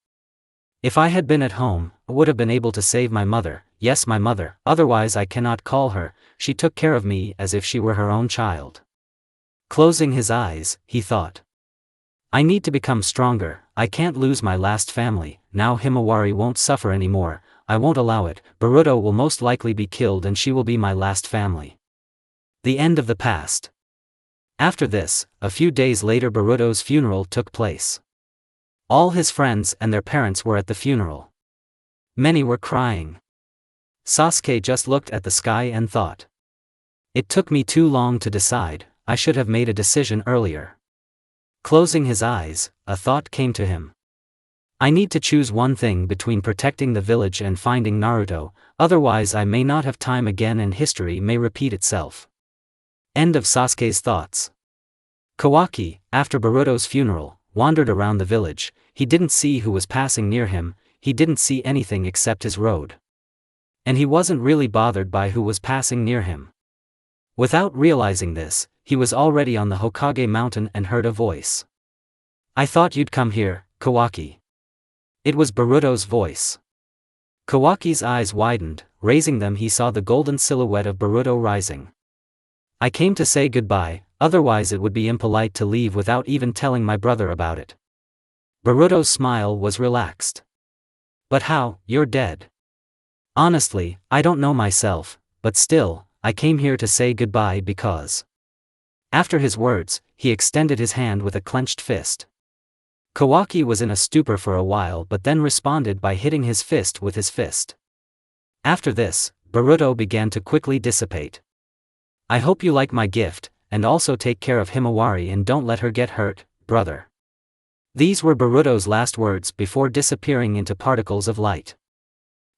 If I had been at home, I would have been able to save my mother, yes my mother, otherwise I cannot call her, she took care of me as if she were her own child. Closing his eyes, he thought. I need to become stronger, I can't lose my last family, now Himawari won't suffer anymore, I won't allow it, Boruto will most likely be killed and she will be my last family. The end of the past. After this, a few days later Boruto's funeral took place. All his friends and their parents were at the funeral. Many were crying. Sasuke just looked at the sky and thought. It took me too long to decide, I should have made a decision earlier. Closing his eyes, a thought came to him. I need to choose one thing between protecting the village and finding Naruto, otherwise I may not have time again and history may repeat itself. End of Sasuke's thoughts. Kawaki, after Boruto's funeral, wandered around the village. He didn't see who was passing near him, he didn't see anything except his road. And he wasn't really bothered by who was passing near him. Without realizing this, he was already on the Hokage mountain and heard a voice. I thought you'd come here, Kawaki. It was Boruto's voice. Kawaki's eyes widened, raising them he saw the golden silhouette of Boruto rising. I came to say goodbye, otherwise it would be impolite to leave without even telling my brother about it. Boruto's smile was relaxed. But how, you're dead. Honestly, I don't know myself, but still, I came here to say goodbye because. After his words, he extended his hand with a clenched fist. Kawaki was in a stupor for a while but then responded by hitting his fist with his fist. After this, Boruto began to quickly dissipate. I hope you like my gift, and also take care of Himawari and don't let her get hurt, brother. These were Boruto's last words before disappearing into particles of light.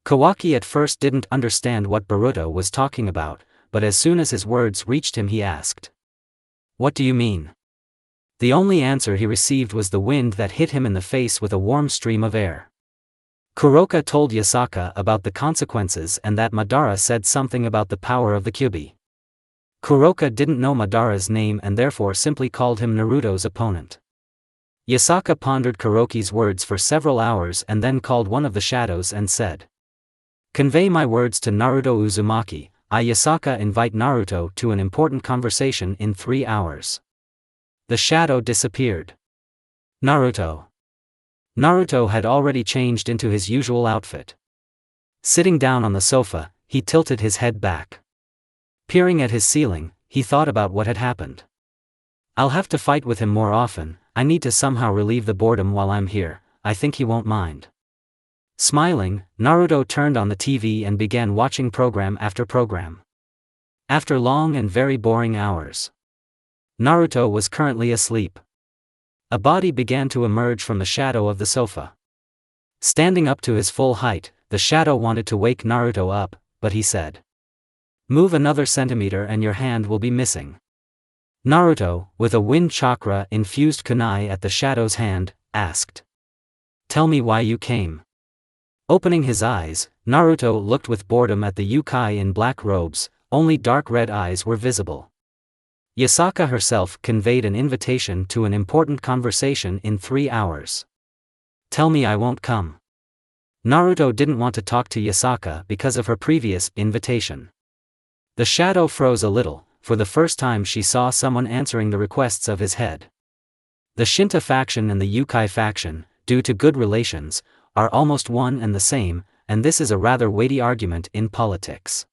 Kawaki at first didn't understand what Boruto was talking about, but as soon as his words reached him he asked. What do you mean? The only answer he received was the wind that hit him in the face with a warm stream of air. Kuroka told Yasaka about the consequences and that Madara said something about the power of the Kyuubi. Kuroka didn't know Madara's name and therefore simply called him Naruto's opponent. Yasaka pondered Kuroki's words for several hours and then called one of the shadows and said. Convey my words to Naruto Uzumaki, I Yasaka invite Naruto to an important conversation in 3 hours. The shadow disappeared. Naruto. Naruto had already changed into his usual outfit. Sitting down on the sofa, he tilted his head back. Peering at his ceiling, he thought about what had happened. I'll have to fight with him more often, I need to somehow relieve the boredom while I'm here, I think he won't mind. Smiling, Naruto turned on the TV and began watching program after program. After long and very boring hours, Naruto was currently asleep. A body began to emerge from the shadow of the sofa. Standing up to his full height, the shadow wanted to wake Naruto up, but he said. Move another centimeter and your hand will be missing. Naruto, with a wind chakra-infused kunai at the shadow's hand, asked. Tell me why you came. Opening his eyes, Naruto looked with boredom at the yokai in black robes, only dark red eyes were visible. Yasaka herself conveyed an invitation to an important conversation in 3 hours. Tell me I won't come. Naruto didn't want to talk to Yasaka because of her previous invitation. The shadow froze a little. For the first time she saw someone answering the requests of his head. The Shinta faction and the Yukai faction, due to good relations, are almost one and the same, and this is a rather weighty argument in politics.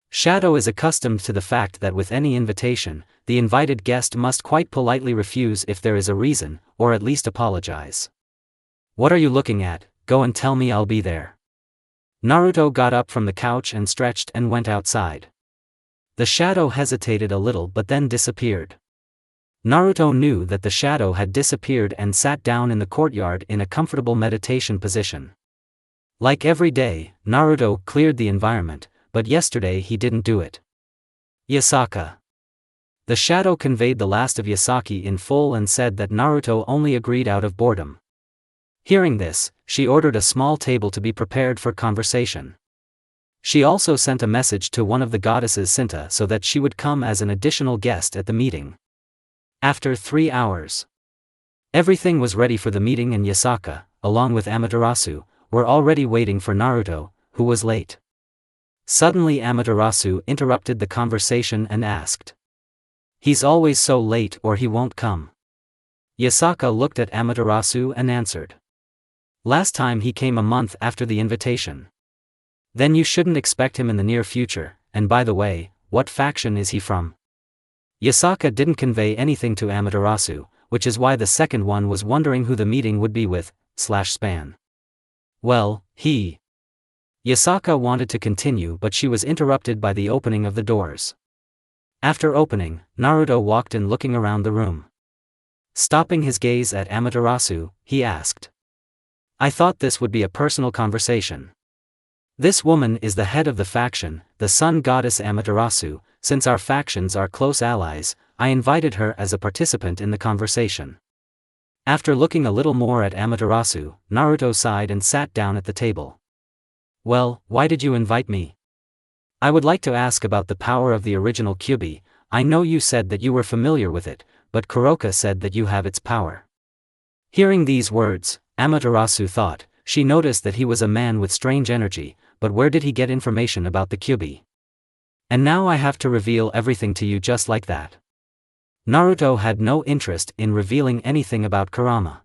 Shadow is accustomed to the fact that with any invitation, the invited guest must quite politely refuse if there is a reason, or at least apologize. What are you looking at? Go and tell me I'll be there. Naruto got up from the couch and stretched and went outside. The shadow hesitated a little but then disappeared. Naruto knew that the shadow had disappeared and sat down in the courtyard in a comfortable meditation position. Like every day, Naruto cleared the environment, but yesterday he didn't do it. Yasaka. The shadow conveyed the last of Yasaki in full and said that Naruto only agreed out of boredom. Hearing this, she ordered a small table to be prepared for conversation. She also sent a message to one of the goddesses Shinta so that she would come as an additional guest at the meeting. After 3 hours, everything was ready for the meeting and Yasaka, along with Amaterasu, were already waiting for Naruto, who was late. Suddenly Amaterasu interrupted the conversation and asked. He's always so late or he won't come. Yasaka looked at Amaterasu and answered. Last time he came a month after the invitation. Then you shouldn't expect him in the near future, and by the way, what faction is he from? Yasaka didn't convey anything to Amaterasu, which is why the second one was wondering who the meeting would be with, /span. Well, Yasaka wanted to continue but she was interrupted by the opening of the doors. After opening, Naruto walked in looking around the room. Stopping his gaze at Amaterasu, he asked. I thought this would be a personal conversation. This woman is the head of the faction, the sun goddess Amaterasu. Since our factions are close allies, I invited her as a participant in the conversation. After looking a little more at Amaterasu, Naruto sighed and sat down at the table. Well, why did you invite me? I would like to ask about the power of the original Kyuubi. I know you said that you were familiar with it, but Kuroka said that you have its power. Hearing these words, Amaterasu thought. She noticed that he was a man with strange energy, but where did he get information about the Kyuubi? And now I have to reveal everything to you just like that. Naruto had no interest in revealing anything about kurama.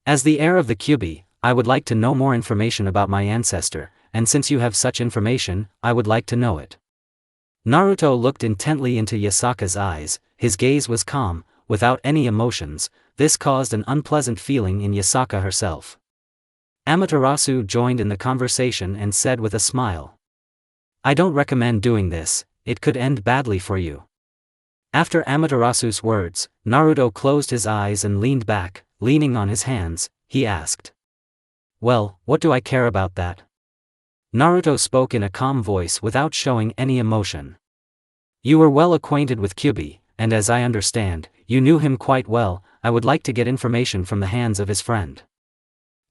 As the heir of the Kyuubi, I would like to know more information about my ancestor, and since you have such information, I would like to know it. Naruto looked intently into Yasaka's eyes, his gaze was calm, without any emotions. This caused an unpleasant feeling in Yasaka herself. Amaterasu joined in the conversation and said with a smile. I don't recommend doing this, it could end badly for you. After Amaterasu's words, Naruto closed his eyes and leaned back, leaning on his hands, he asked. Well, what do I care about that? Naruto spoke in a calm voice without showing any emotion. You were well acquainted with Kyuubi, and as I understand, you knew him quite well. I would like to get information from the hands of his friend.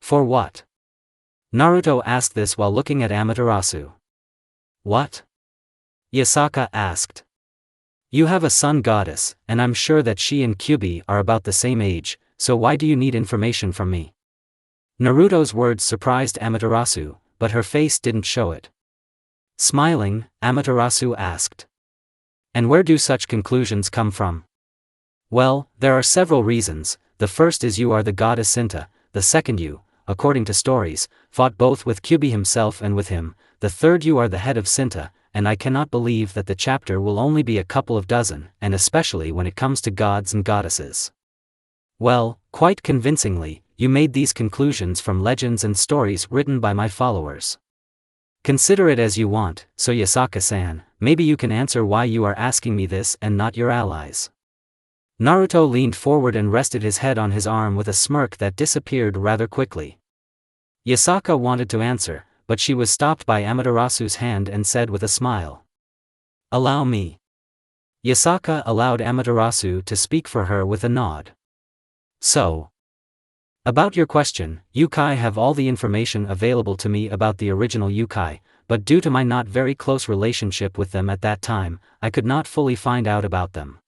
For what? Naruto asked this while looking at Amaterasu. What? Yasaka asked. You have a sun goddess, and I'm sure that she and Kyuubi are about the same age, so why do you need information from me? Naruto's words surprised Amaterasu, but her face didn't show it. Smiling, Amaterasu asked. And where do such conclusions come from? Well, there are several reasons. The first is you are the goddess Shinta, the second you, according to stories, fought both with Kyuubi himself and with him, the third you are the head of Shinta, and I cannot believe that the chapter will only be a couple of dozen, and especially when it comes to gods and goddesses. Well, quite convincingly, you made these conclusions from legends and stories written by my followers. Consider it as you want, so Yasaka-san, maybe you can answer why you are asking me this and not your allies. Naruto leaned forward and rested his head on his arm with a smirk that disappeared rather quickly. Yasaka wanted to answer, but she was stopped by Amaterasu's hand and said with a smile. Allow me. Yasaka allowed Amaterasu to speak for her with a nod. So, about your question, yukai have all the information available to me about the original yukai, but due to my not very close relationship with them at that time, I could not fully find out about them.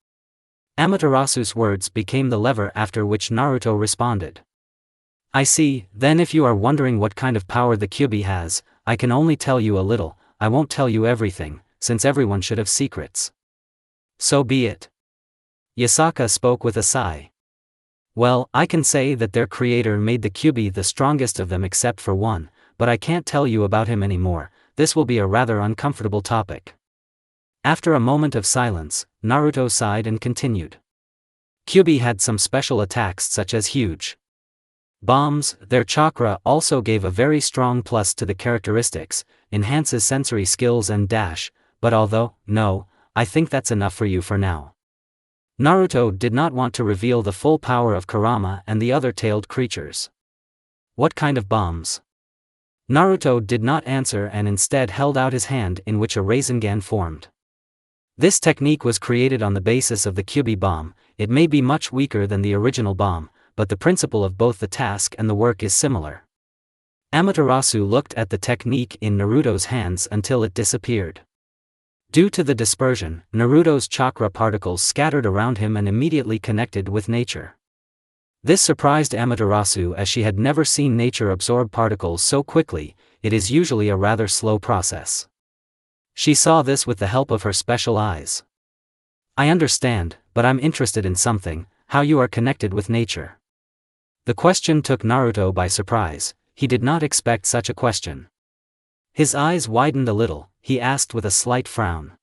Amaterasu's words became the lever after which Naruto responded. I see, then if you are wondering what kind of power the Kyuubi has, I can only tell you a little. I won't tell you everything, since everyone should have secrets. So be it. Yasaka spoke with a sigh. Well, I can say that their creator made the Kyuubi the strongest of them except for one, but I can't tell you about him anymore. This will be a rather uncomfortable topic. After a moment of silence, Naruto sighed and continued. Kyuubi had some special attacks such as huge bombs. Their chakra also gave a very strong plus to the characteristics, enhances sensory skills and dash, but no, I think that's enough for you for now. Naruto did not want to reveal the full power of Kurama and the other tailed creatures. What kind of bombs? Naruto did not answer and instead held out his hand in which a Rasengan formed. This technique was created on the basis of the Kyuubi bomb. It may be much weaker than the original bomb, but the principle of both the task and the work is similar. Amaterasu looked at the technique in Naruto's hands until it disappeared. Due to the dispersion, Naruto's chakra particles scattered around him and immediately connected with nature. This surprised Amaterasu as she had never seen nature absorb particles so quickly. It is usually a rather slow process. She saw this with the help of her special eyes. I understand, but I'm interested in something, how you are connected with nature. The question took Naruto by surprise. He did not expect such a question. His eyes widened a little. He asked with a slight frown.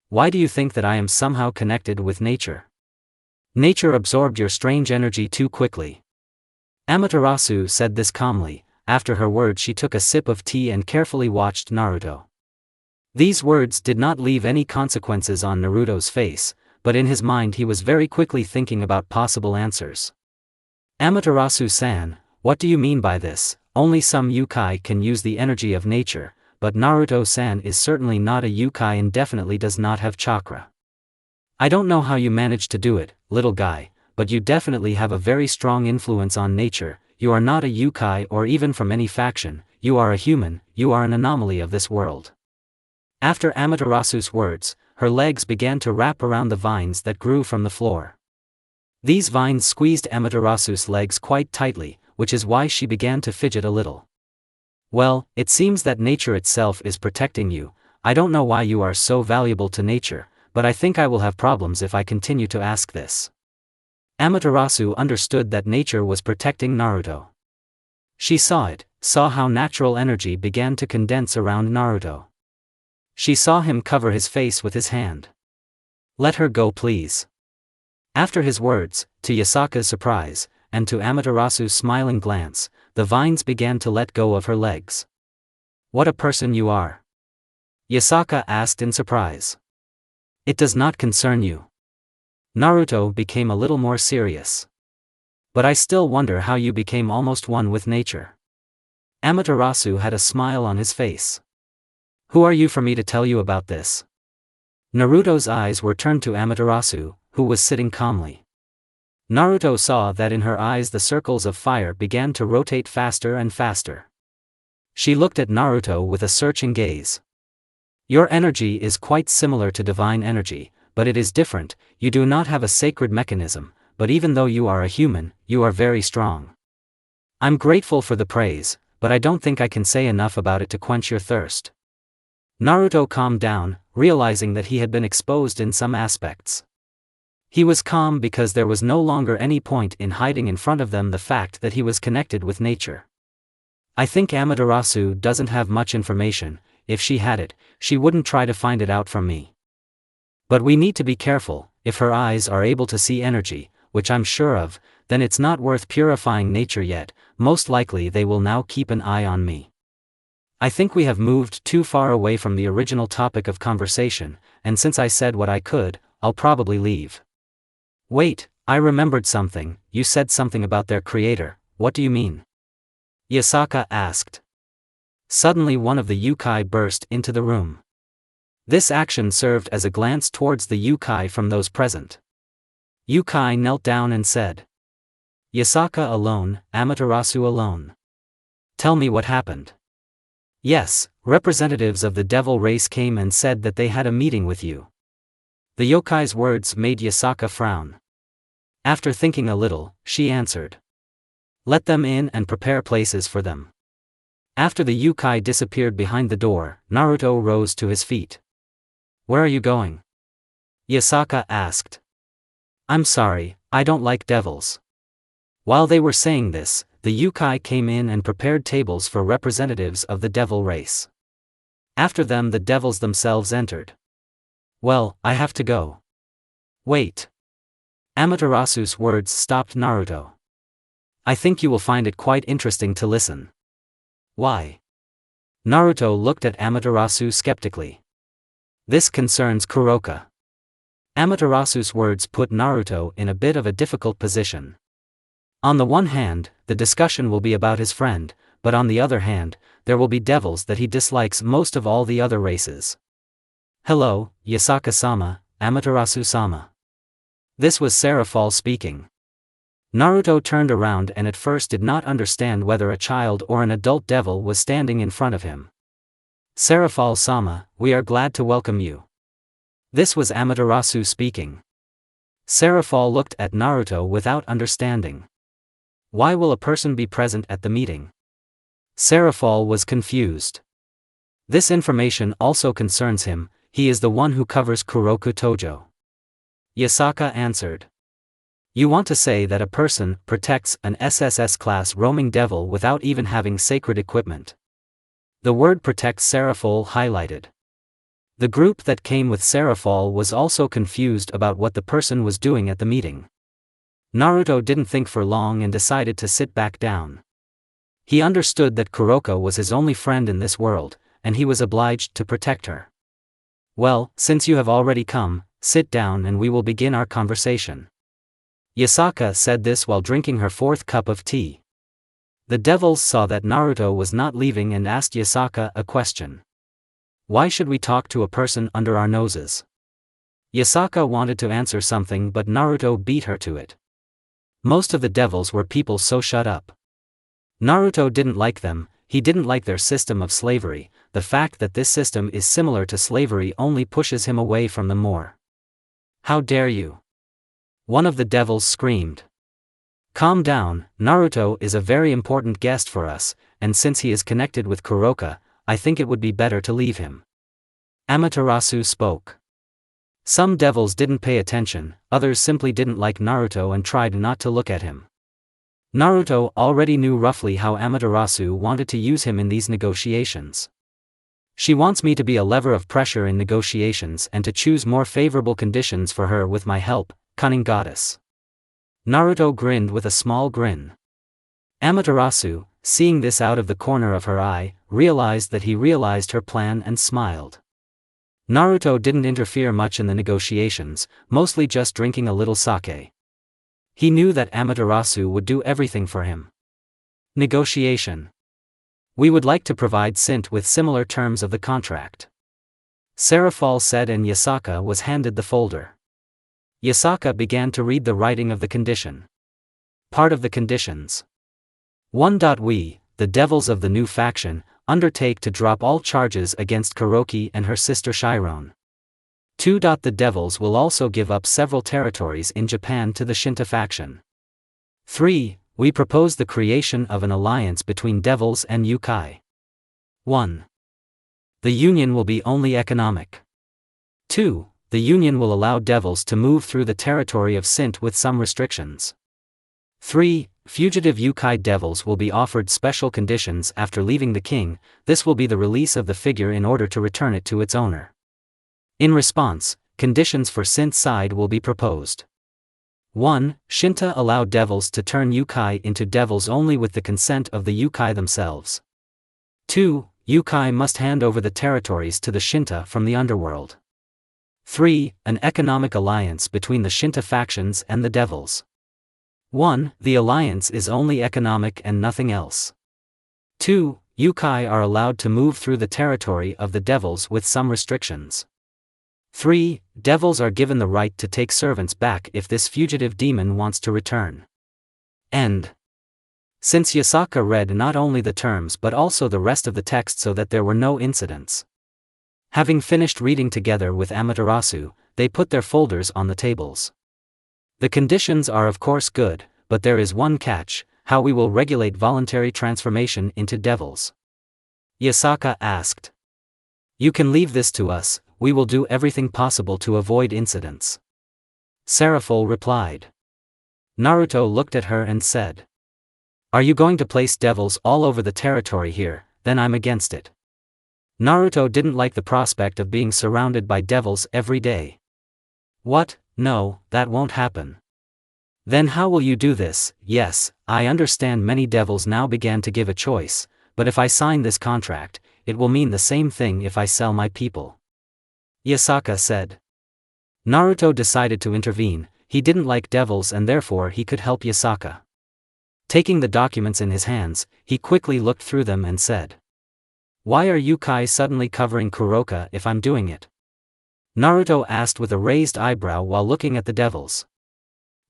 Why do you think that I am somehow connected with nature? Nature absorbed your strange energy too quickly. Amaterasu said this calmly. After her words she took a sip of tea and carefully watched Naruto. These words did not leave any consequences on Naruto's face, but in his mind he was very quickly thinking about possible answers. Amaterasu-san, what do you mean by this? Only some yukai can use the energy of nature, but Naruto-san is certainly not a yukai and definitely does not have chakra. I don't know how you managed to do it, little guy, but you definitely have a very strong influence on nature. You are not a yukai or even from any faction, you are a human, you are an anomaly of this world. After Amaterasu's words, her legs began to wrap around the vines that grew from the floor. These vines squeezed Amaterasu's legs quite tightly, which is why she began to fidget a little. Well, it seems that nature itself is protecting you. I don't know why you are so valuable to nature, but I think I will have problems if I continue to ask this. Amaterasu understood that nature was protecting Naruto. She saw how natural energy began to condense around Naruto. She saw him cover his face with his hand. Let her go, please. After his words, to Yasaka's surprise, and to Amaterasu's smiling glance, the vines began to let go of her legs. What a person you are! Yasaka asked in surprise. It does not concern you. Naruto became a little more serious. But I still wonder how you became almost one with nature. Amaterasu had a smile on his face. Who are you for me to tell you about this? Naruto's eyes were turned to Amaterasu, who was sitting calmly. Naruto saw that in her eyes the circles of fire began to rotate faster and faster. She looked at Naruto with a searching gaze. Your energy is quite similar to divine energy, but it is different. You do not have a sacred mechanism, but even though you are a human, you are very strong. I'm grateful for the praise, but I don't think I can say enough about it to quench your thirst. Naruto calmed down, realizing that he had been exposed in some aspects. He was calm because there was no longer any point in hiding in front of them the fact that he was connected with nature. I think Amaterasu doesn't have much information. If she had it, she wouldn't try to find it out from me. But we need to be careful. If her eyes are able to see energy, which I'm sure of, then it's not worth purifying nature yet. Most likely they will now keep an eye on me. I think we have moved too far away from the original topic of conversation, and since I said what I could, I'll probably leave. Wait, I remembered something. You said something about their creator. What do you mean? Yasaka asked. Suddenly one of the yukai burst into the room. This action served as a glance towards the Yukai from those present. Yukai knelt down and said, "Yasaka alone, Amaterasu alone. Tell me what happened." "Yes, representatives of the devil race came and said that they had a meeting with you." The yokai's words made Yasaka frown. After thinking a little, she answered, "Let them in and prepare places for them." After the Yukai disappeared behind the door, Naruto rose to his feet. "Where are you going?" Yasaka asked. "I'm sorry, I don't like devils." While they were saying this, the Yukai came in and prepared tables for representatives of the devil race. After them the devils themselves entered. "Well, I have to go." "Wait." Amaterasu's words stopped Naruto. "I think you will find it quite interesting to listen." "Why?" Naruto looked at Amaterasu skeptically. "This concerns Kuroka." Amaterasu's words put Naruto in a bit of a difficult position. On the one hand, the discussion will be about his friend, but on the other hand, there will be devils that he dislikes most of all the other races. "Hello, Yasaka-sama, Amaterasu-sama." This was Sarafall speaking. Naruto turned around and at first did not understand whether a child or an adult devil was standing in front of him. "Sarafall-sama, we are glad to welcome you." This was Amaterasu speaking. Sarafall looked at Naruto without understanding. Why will a person be present at the meeting? Sarafall was confused. This information also concerns him, he is the one who covers Kuroku Tojo. Yasaka answered. "You want to say that a person protects an SSS-class roaming devil without even having sacred equipment?" The word protect Sarafall highlighted. The group that came with Sarafall was also confused about what the person was doing at the meeting. Naruto didn't think for long and decided to sit back down. He understood that Kuroka was his only friend in this world, and he was obliged to protect her. "Well, since you have already come, sit down and we will begin our conversation." Yasaka said this while drinking her fourth cup of tea. The devils saw that Naruto was not leaving and asked Yasaka a question. "Why should we talk to a person under our noses?" Yasaka wanted to answer something but Naruto beat her to it. Most of the devils were people so shut up. Naruto didn't like them, he didn't like their system of slavery, the fact that this system is similar to slavery only pushes him away from them more. "How dare you!" One of the devils screamed. "Calm down, Naruto is a very important guest for us, and since he is connected with Kuroka, I think it would be better to leave him." Amaterasu spoke. Some devils didn't pay attention, others simply didn't like Naruto and tried not to look at him. Naruto already knew roughly how Amaterasu wanted to use him in these negotiations. "She wants me to be a lever of pressure in negotiations and to choose more favorable conditions for her with my help, cunning goddess." Naruto grinned with a small grin. Amaterasu, seeing this out of the corner of her eye, realized that he realized her plan and smiled. Naruto didn't interfere much in the negotiations, mostly just drinking a little sake. He knew that Amaterasu would do everything for him. Negotiation. "We would like to provide Sint with similar terms of the contract." Sarafall said and Yasaka was handed the folder. Yasaka began to read the writing of the condition. Part of the conditions. 1. We, the devils of the new faction, undertake to drop all charges against Kuroki and her sister Chiron. 2. The devils will also give up several territories in Japan to the Shinta faction. 3. We propose the creation of an alliance between devils and Yukai. 1. The union will be only economic. 2. The union will allow devils to move through the territory of Sint with some restrictions. 3. Fugitive Yukai devils will be offered special conditions after leaving the king, this will be the release of the figure in order to return it to its owner. In response, conditions for Sint side will be proposed. 1. Shinta allow devils to turn Yukai into devils only with the consent of the Yukai themselves. 2. Yukai must hand over the territories to the Shinta from the underworld. 3. An economic alliance between the Shinta factions and the devils. 1. The alliance is only economic and nothing else. 2. Yukai are allowed to move through the territory of the devils with some restrictions. 3. Devils are given the right to take servants back if this fugitive demon wants to return. End. Since Yasaka read not only the terms but also the rest of the text so that there were no incidents. Having finished reading together with Amaterasu, they put their folders on the tables. The conditions are of course good, but there is one catch: how we will regulate voluntary transformation into devils. Yasaka asked. You can leave this to us, we will do everything possible to avoid incidents. Seraphol replied. Naruto looked at her and said. Are you going to place devils all over the territory here? Then I'm against it. Naruto didn't like the prospect of being surrounded by devils every day. What? No, that won't happen. Then how will you do this? Yes, I understand many devils now began to give a choice, but if I sign this contract, it will mean the same thing if I sell my people. Yasaka said. Naruto decided to intervene. He didn't like devils and therefore he could help Yasaka. Taking the documents in his hands, he quickly looked through them and said. Why are you Kai suddenly covering Kuroka if I'm doing it? Naruto asked with a raised eyebrow while looking at the devils.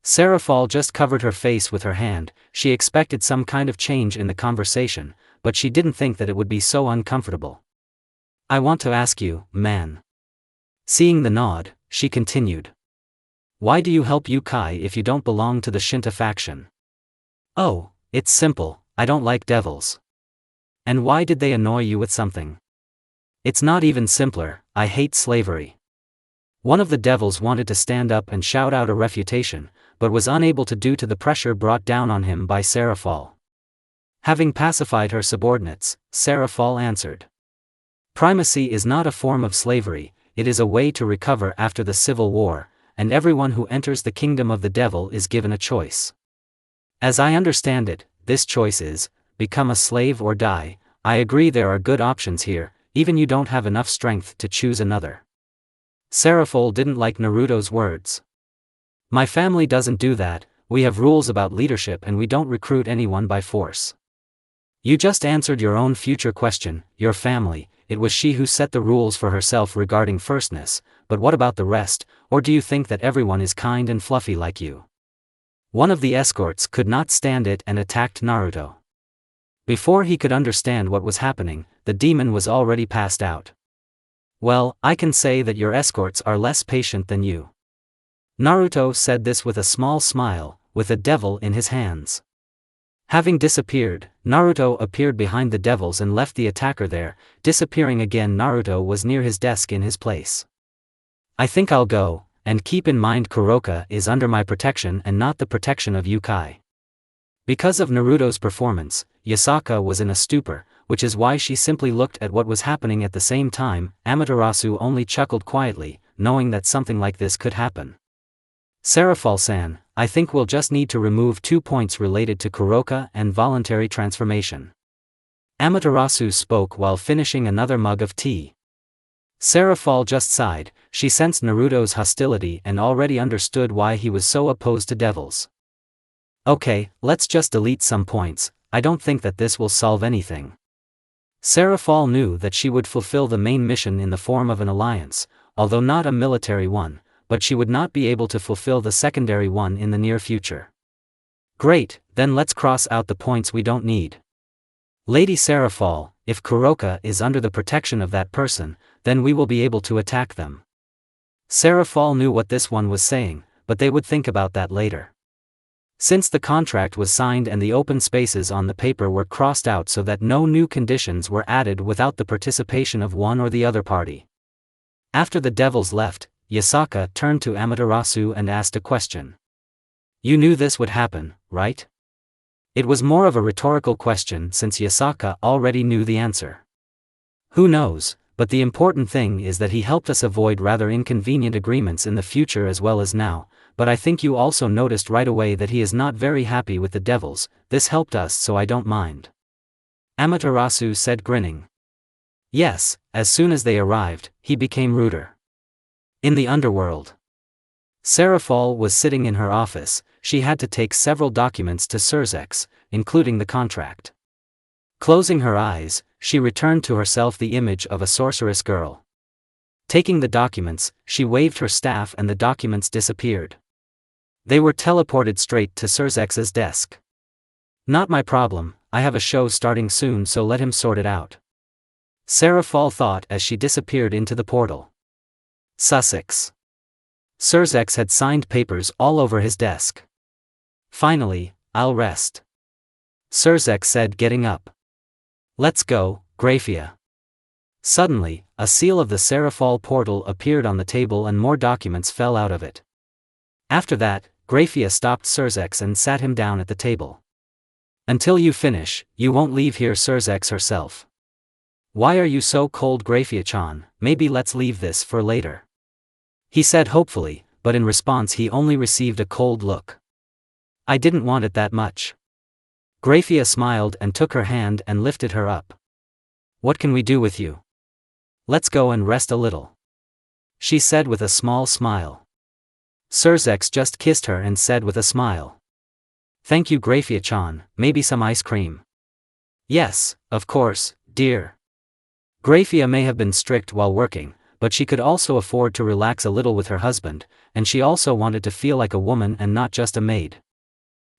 Seraphol just covered her face with her hand. She expected some kind of change in the conversation, but she didn't think that it would be so uncomfortable. I want to ask you, man. Seeing the nod, she continued. Why do you help Yukai if you don't belong to the Shinta faction? Oh, it's simple, I don't like devils. And why did they annoy you with something? It's not even simpler, I hate slavery. One of the devils wanted to stand up and shout out a refutation, but was unable to due to the pressure brought down on him by Seraphol. Having pacified her subordinates, Seraphol answered. Primacy is not a form of slavery, it is a way to recover after the civil war, and everyone who enters the kingdom of the devil is given a choice. As I understand it, this choice is, become a slave or die. I agree there are good options here, even you don't have enough strength to choose another. Seraphol didn't like Naruto's words. My family doesn't do that, we have rules about leadership and we don't recruit anyone by force. You just answered your own future question, your family, it was she who set the rules for herself regarding firstness, but what about the rest, or do you think that everyone is kind and fluffy like you? One of the escorts could not stand it and attacked Naruto. Before he could understand what was happening, the demon was already passed out. Well, I can say that your escorts are less patient than you. Naruto said this with a small smile, with a devil in his hands. Having disappeared, Naruto appeared behind the devils and left the attacker there. Disappearing again, Naruto was near his desk in his place. I think I'll go, and keep in mind Kuroka is under my protection and not the protection of Yukai. Because of Naruto's performance, Yasaka was in a stupor, which is why she simply looked at what was happening at the same time. Amaterasu only chuckled quietly, knowing that something like this could happen. Seraphol-san, I think we'll just need to remove 2 points related to Kuroka and voluntary transformation. Amaterasu spoke while finishing another mug of tea. Seraphol just sighed. She sensed Naruto's hostility and already understood why he was so opposed to devils. Okay, let's just delete some points, I don't think that this will solve anything. Seraphol knew that she would fulfill the main mission in the form of an alliance, although not a military one, but she would not be able to fulfill the secondary one in the near future. Great, then let's cross out the points we don't need. Lady Seraphol, if Kuroka is under the protection of that person, then we will be able to attack them. Seraphol knew what this one was saying, but they would think about that later. Since the contract was signed and the open spaces on the paper were crossed out so that no new conditions were added without the participation of one or the other party. After the devils left, Yasaka turned to Amaterasu and asked a question. You knew this would happen, right? It was more of a rhetorical question since Yasaka already knew the answer. Who knows, but the important thing is that he helped us avoid rather inconvenient agreements in the future as well as now, but I think you also noticed right away that he is not very happy with the devils. This helped us so I don't mind. Amaterasu said grinning. Yes, as soon as they arrived, he became ruder. In the underworld. Seraphol was sitting in her office. She had to take several documents to Surzex, including the contract. Closing her eyes, she returned to herself the image of a sorceress girl. Taking the documents, she waved her staff and the documents disappeared. They were teleported straight to Surzex's desk. Not my problem, I have a show starting soon, so let him sort it out. Sarah Fall thought as she disappeared into the portal. Sussex. Surzex had signed papers all over his desk. Finally, I'll rest. Surzex said, getting up. Let's go, Graphia. Suddenly, a seal of the Sarah Fall portal appeared on the table and more documents fell out of it. After that, Graphia stopped Surzex and sat him down at the table. Until you finish, you won't leave here, Surzex herself. Why are you so cold, Graphia-chan? Maybe let's leave this for later. He said hopefully, but in response he only received a cold look. I didn't want it that much. Graphia smiled and took her hand and lifted her up. What can we do with you? Let's go and rest a little. She said with a small smile. Surzex just kissed her and said with a smile. Thank you, Graphia-chan, maybe some ice cream? Yes, of course, dear. Graphia may have been strict while working, but she could also afford to relax a little with her husband, and she also wanted to feel like a woman and not just a maid.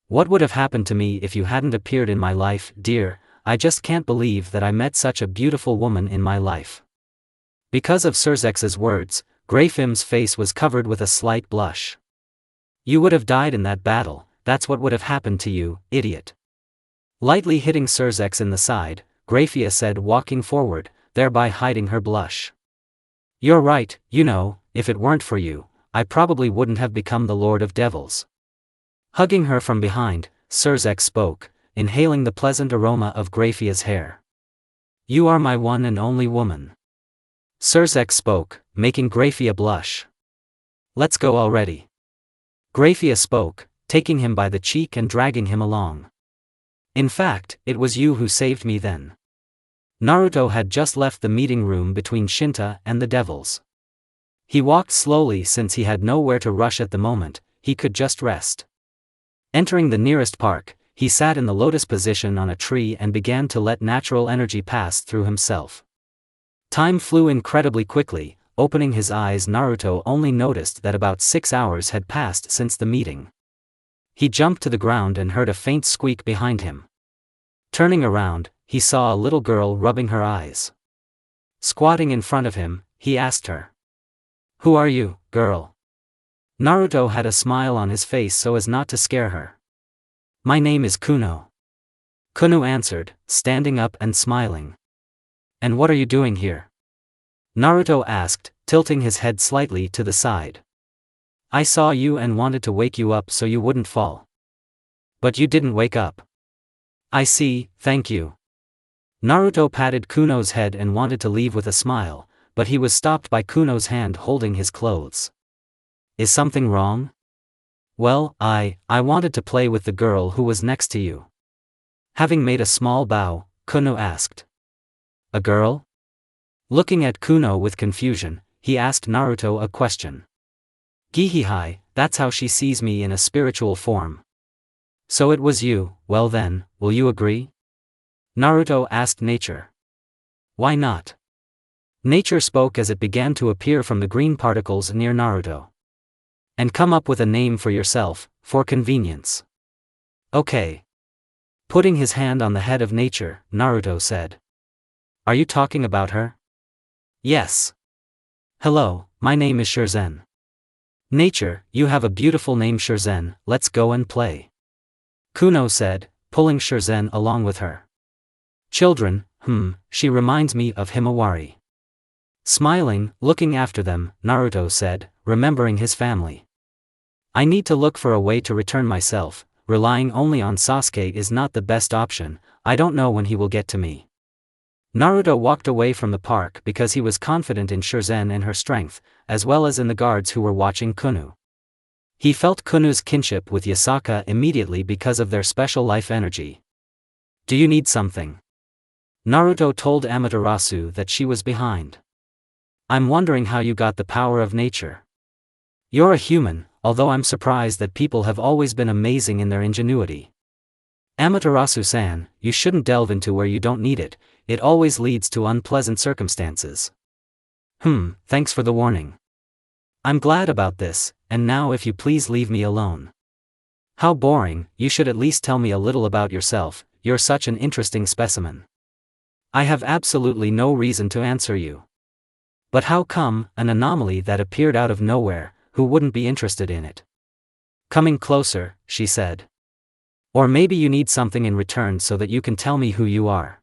What would have happened to me if you hadn't appeared in my life, dear? I just can't believe that I met such a beautiful woman in my life. Because of Surzex's words, Graphim's face was covered with a slight blush. You would have died in that battle, that's what would have happened to you, idiot. Lightly hitting Surzex in the side, Graphia said, walking forward, thereby hiding her blush. You're right, you know, if it weren't for you, I probably wouldn't have become the Lord of Devils. Hugging her from behind, Surzex spoke, inhaling the pleasant aroma of Graphia's hair. You are my one and only woman. Surzex spoke, making Graphia blush. Let's go already. Graphia spoke, taking him by the cheek and dragging him along. In fact, it was you who saved me then. Naruto had just left the meeting room between Shinta and the devils. He walked slowly since he had nowhere to rush at the moment, he could just rest. Entering the nearest park, he sat in the lotus position on a tree and began to let natural energy pass through himself. Time flew incredibly quickly. Opening his eyes, Naruto only noticed that about 6 hours had passed since the meeting. He jumped to the ground and heard a faint squeak behind him. Turning around, he saw a little girl rubbing her eyes. Squatting in front of him, he asked her. Who are you, girl? Naruto had a smile on his face so as not to scare her. My name is Kuno. Kuno answered, standing up and smiling. And what are you doing here? Naruto asked, tilting his head slightly to the side. I saw you and wanted to wake you up so you wouldn't fall. But you didn't wake up. I see, thank you. Naruto patted Kuno's head and wanted to leave with a smile, but he was stopped by Kuno's hand holding his clothes. Is something wrong? Well, I wanted to play with the girl who was next to you. Having made a small bow, Kuno asked. A girl? Looking at Kuno with confusion, he asked Naruto a question. Gihihai, that's how she sees me in a spiritual form. So it was you, well then, will you agree? Naruto asked Nature. Why not? Nature spoke as it began to appear from the green particles near Naruto. And come up with a name for yourself, for convenience. Okay. Putting his hand on the head of Nature, Naruto said. Are you talking about her? Yes. Hello, my name is Shurzen. Nature, you have a beautiful name, Shurzen, let's go and play. Kuno said, pulling Shurzen along with her. Children, she reminds me of Himawari. Smiling, looking after them, Naruto said, remembering his family. I need to look for a way to return myself, relying only on Sasuke is not the best option, I don't know when he will get to me. Naruto walked away from the park because he was confident in Shurzen and her strength, as well as in the guards who were watching Kuno. He felt Kuno's kinship with Yasaka immediately because of their special life energy. Do you need something? Naruto told Amaterasu that she was behind. I'm wondering how you got the power of nature. You're a human, although I'm surprised that people have always been amazing in their ingenuity. Amaterasu-san, you shouldn't delve into where you don't need it, it always leads to unpleasant circumstances. Thanks for the warning. I'm glad about this, and now if you please leave me alone. How boring, you should at least tell me a little about yourself, you're such an interesting specimen. I have absolutely no reason to answer you. But how come, an anomaly that appeared out of nowhere, who wouldn't be interested in it? Coming closer, she said. Or maybe you need something in return so that you can tell me who you are.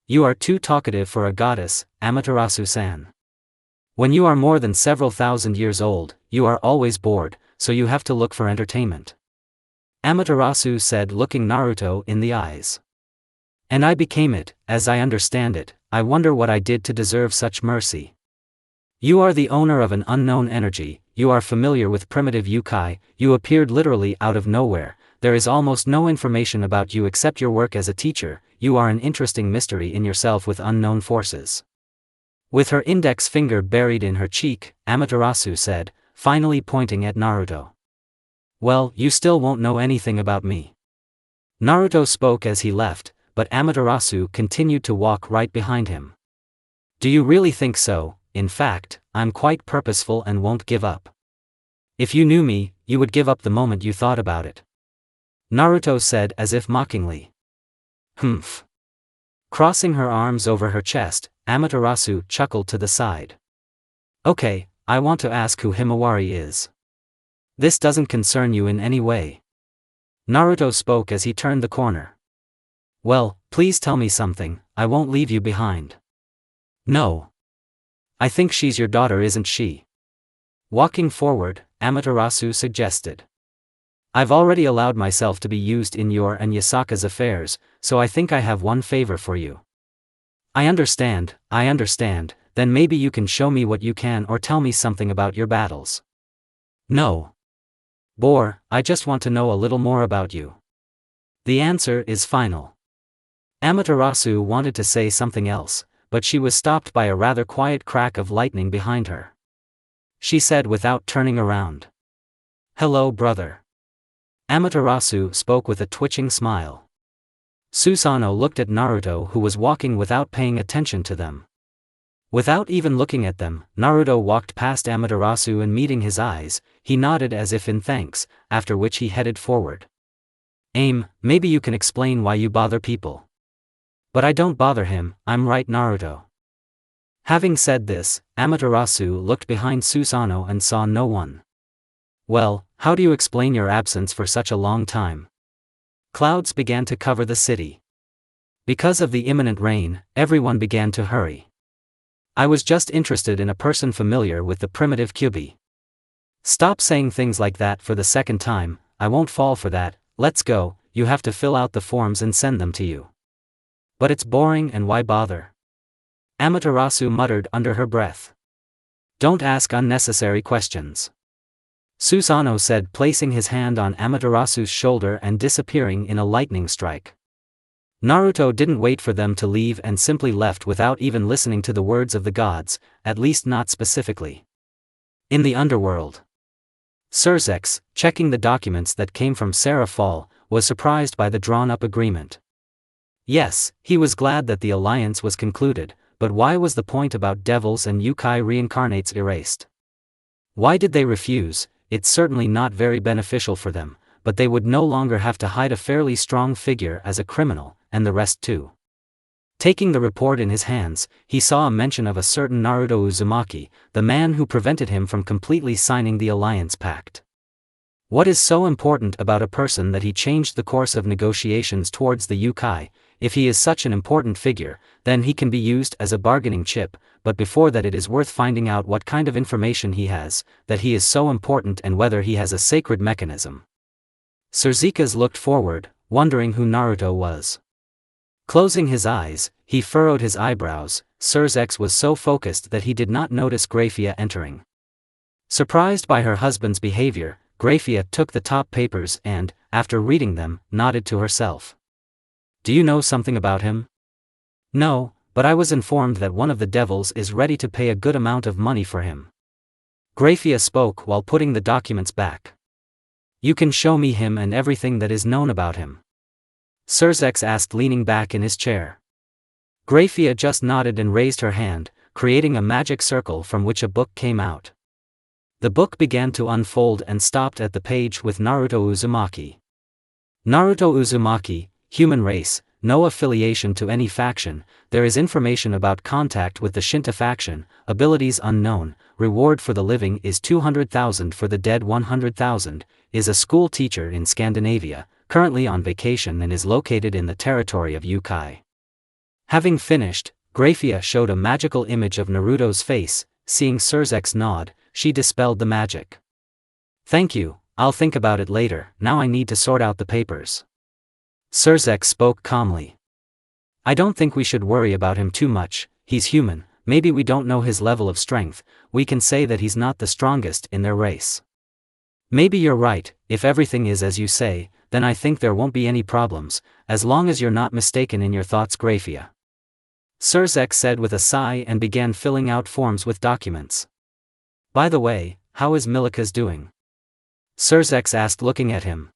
You are too talkative for a goddess, Amaterasu-san. When you are more than several thousand years old, you are always bored, so you have to look for entertainment. Amaterasu said, looking Naruto in the eyes. And I became it, as I understand it. I wonder what I did to deserve such mercy. You are the owner of an unknown energy, you are familiar with primitive yokai, you appeared literally out of nowhere, there is almost no information about you except your work as a teacher, you are an interesting mystery in yourself with unknown forces. With her index finger buried in her cheek, Amaterasu said, finally pointing at Naruto. Well, you still won't know anything about me. Naruto spoke as he left, but Amaterasu continued to walk right behind him. Do you really think so? In fact, I'm quite purposeful and won't give up. If you knew me, you would give up the moment you thought about it. Naruto said as if mockingly. Humph. Crossing her arms over her chest, Amaterasu chuckled to the side. Okay, I want to ask who Himawari is. This doesn't concern you in any way. Naruto spoke as he turned the corner. Well, please tell me something, I won't leave you behind. No. I think she's your daughter, isn't she? Walking forward, Amaterasu suggested. I've already allowed myself to be used in your and Yasaka's affairs, so I think I have one favor for you. I understand, then maybe you can show me what you can or tell me something about your battles. No. Bore, I just want to know a little more about you. The answer is final. Amaterasu wanted to say something else, but she was stopped by a rather quiet crack of lightning behind her. She said without turning around. Hello, brother. Amaterasu spoke with a twitching smile. Susanoo looked at Naruto, who was walking without paying attention to them. Without even looking at them, Naruto walked past Amaterasu and meeting his eyes, he nodded as if in thanks, after which he headed forward. Maybe you can explain why you bother people. But I don't bother him, I'm right, Naruto. Having said this, Amaterasu looked behind Susanoo and saw no one. Well, how do you explain your absence for such a long time? Clouds began to cover the city. Because of the imminent rain, everyone began to hurry. I was just interested in a person familiar with the primitive Kyubi. Stop saying things like that for the second time, I won't fall for that, let's go, you have to fill out the forms and send them to you. But it's boring and why bother? Amaterasu muttered under her breath. Don't ask unnecessary questions. Susanoo said, placing his hand on Amaterasu's shoulder and disappearing in a lightning strike. Naruto didn't wait for them to leave and simply left without even listening to the words of the gods, at least not specifically. In the underworld. Sasuke, checking the documents that came from Sarah Fall, was surprised by the drawn-up agreement. Yes, he was glad that the alliance was concluded, but why was the point about devils and yokai reincarnates erased? Why did they refuse? It's certainly not very beneficial for them, but they would no longer have to hide a fairly strong figure as a criminal, and the rest too. Taking the report in his hands, he saw a mention of a certain Naruto Uzumaki, the man who prevented him from completely signing the alliance pact. What is so important about a person that he changed the course of negotiations towards the yokai? If he is such an important figure, then he can be used as a bargaining chip, but before that it is worth finding out what kind of information he has, that he is so important and whether he has a sacred mechanism. Sasuke looked forward, wondering who Naruto was. Closing his eyes, he furrowed his eyebrows. Sasuke was so focused that he did not notice Graphia entering. Surprised by her husband's behavior, Graphia took the top papers and, after reading them, nodded to herself. Do you know something about him? No, but I was informed that one of the devils is ready to pay a good amount of money for him. Graphia spoke while putting the documents back. You can show me him and everything that is known about him. Sasuke asked, leaning back in his chair. Graphia just nodded and raised her hand, creating a magic circle from which a book came out. The book began to unfold and stopped at the page with Naruto Uzumaki. Naruto Uzumaki, human race, no affiliation to any faction, there is information about contact with the Shinta faction, abilities unknown, reward for the living is 200,000 for the dead 100,000, is a school teacher in Scandinavia, currently on vacation and is located in the territory of Yukai. Having finished, Graphia showed a magical image of Naruto's face. Seeing Surzek's nod, she dispelled the magic. "Thank you, I'll think about it later, now I need to sort out the papers." Surzek spoke calmly. "I don't think we should worry about him too much, he's human, maybe we don't know his level of strength, we can say that he's not the strongest in their race." "Maybe you're right, if everything is as you say, then I think there won't be any problems, as long as you're not mistaken in your thoughts, Graphia," Surzek said with a sigh and began filling out forms with documents. "By the way, how is Milika's doing?" Surzek asked looking at him.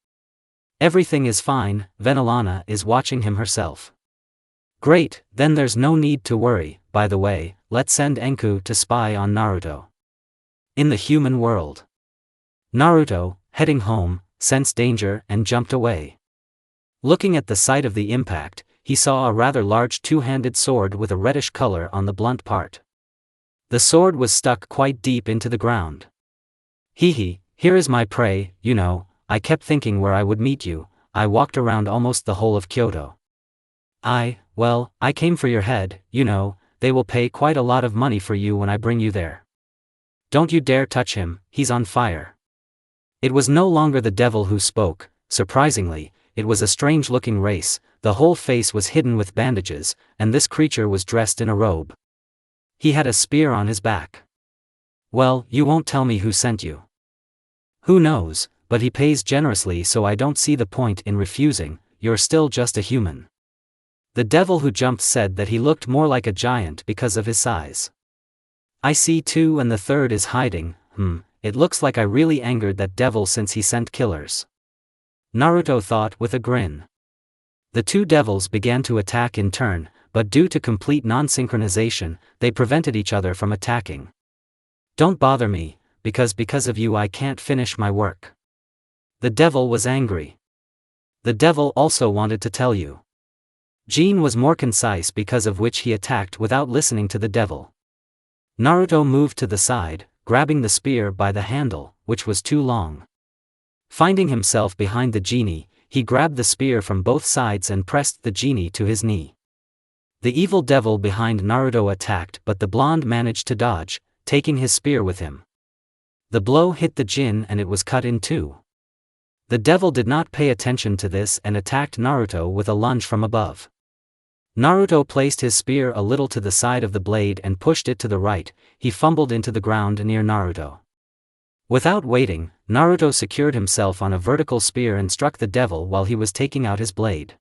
"Everything is fine, Venelana is watching him herself." "Great, then there's no need to worry. By the way, let's send Enku to spy on Naruto." In the human world. Naruto, heading home, sensed danger and jumped away. Looking at the site of the impact, he saw a rather large two-handed sword with a reddish color on the blunt part. The sword was stuck quite deep into the ground. "Hee, here is my prey, you know, I kept thinking where I would meet you, I walked around almost the whole of Kyoto. I came for your head, you know, they will pay quite a lot of money for you when I bring you there. Don't you dare touch him, he's on fire." It was no longer the devil who spoke, surprisingly, it was a strange-looking race, the whole face was hidden with bandages, and this creature was dressed in a robe. He had a spear on his back. "Well, you won't tell me who sent you." "Who knows, but he pays generously, so I don't see the point in refusing, you're still just a human." The devil who jumped said that he looked more like a giant because of his size. "I see two and the third is hiding, it looks like I really angered that devil since he sent killers," Naruto thought with a grin. The two devils began to attack in turn, but due to complete non-synchronization, they prevented each other from attacking. "Don't bother me, because of you I can't finish my work." The devil was angry. The devil also wanted to tell you. Jean was more concise, because of which he attacked without listening to the devil. Naruto moved to the side, grabbing the spear by the handle, which was too long. Finding himself behind the genie, he grabbed the spear from both sides and pressed the genie to his knee. The evil devil behind Naruto attacked, but the blonde managed to dodge, taking his spear with him. The blow hit the djinn and it was cut in two. The devil did not pay attention to this and attacked Naruto with a lunge from above. Naruto placed his spear a little to the side of the blade and pushed it to the right, he fumbled into the ground near Naruto. Without waiting, Naruto secured himself on a vertical spear and struck the devil while he was taking out his blade.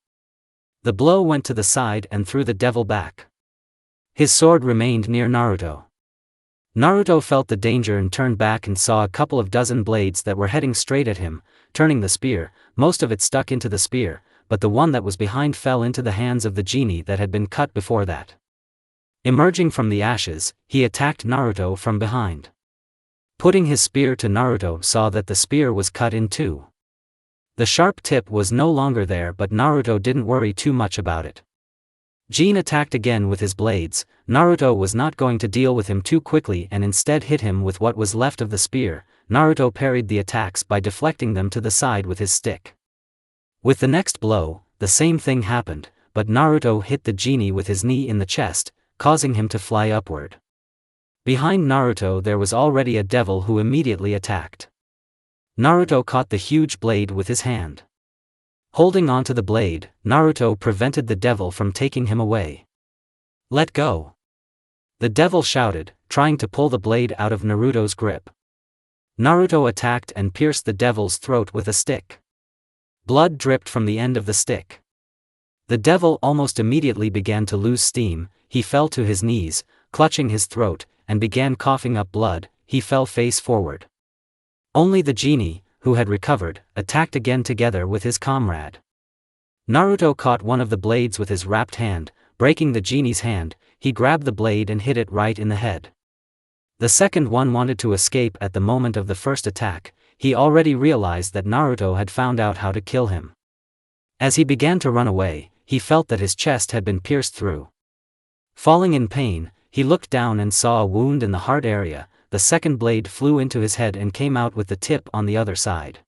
The blow went to the side and threw the devil back. His sword remained near Naruto. Naruto felt the danger and turned back and saw a couple of dozen blades that were heading straight at him, turning the spear, most of it stuck into the spear, but the one that was behind fell into the hands of the genie that had been cut before that. Emerging from the ashes, he attacked Naruto from behind. Putting his spear to Naruto saw that the spear was cut in two. The sharp tip was no longer there, but Naruto didn't worry too much about it. Jean attacked again with his blades. Naruto was not going to deal with him too quickly and instead hit him with what was left of the spear. Naruto parried the attacks by deflecting them to the side with his stick. With the next blow, the same thing happened, but Naruto hit the genie with his knee in the chest, causing him to fly upward. Behind Naruto there was already a devil who immediately attacked. Naruto caught the huge blade with his hand. Holding onto the blade, Naruto prevented the devil from taking him away. "Let go!" the devil shouted, trying to pull the blade out of Naruto's grip. Naruto attacked and pierced the devil's throat with a stick. Blood dripped from the end of the stick. The devil almost immediately began to lose steam, he fell to his knees, clutching his throat, and began coughing up blood. He fell face forward. Only the genie, who had recovered, attacked again together with his comrade. Naruto caught one of the blades with his wrapped hand, breaking the genie's hand. he grabbed the blade and hit it right in the head. The second one wanted to escape at the moment of the first attack. He already realized that Naruto had found out how to kill him. As he began to run away, he felt that his chest had been pierced through. Falling in pain, he looked down and saw a wound in the heart area. The second blade flew into his head and came out with the tip on the other side.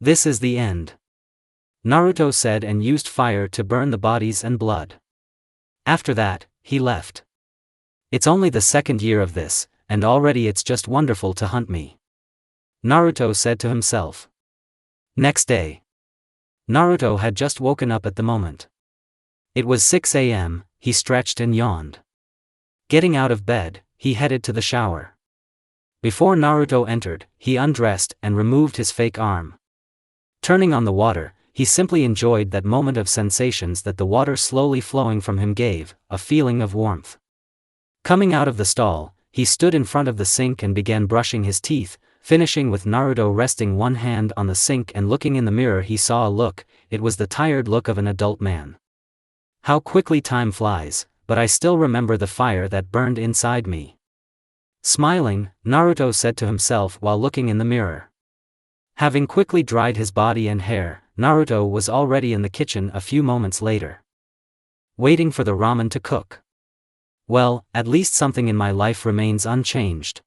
"This is the end," Naruto said, and used fire to burn the bodies and blood. After that, he left. "It's only the second year of this, and already it's just wonderful to hunt me," Naruto said to himself. Next day, Naruto had just woken up at the moment. It was 6 a.m., he stretched and yawned. Getting out of bed, he headed to the shower. Before Naruto entered, he undressed and removed his fake arm. Turning on the water, he simply enjoyed that moment of sensations that the water slowly flowing from him gave, a feeling of warmth. Coming out of the stall, he stood in front of the sink and began brushing his teeth, finishing with Naruto resting one hand on the sink and looking in the mirror. He saw a look. It was the tired look of an adult man. "How quickly time flies, but I still remember the fire that burned inside me." Smiling, Naruto said to himself while looking in the mirror. Having quickly dried his body and hair, Naruto was already in the kitchen a few moments later, waiting for the ramen to cook. "Well, at least something in my life remains unchanged,"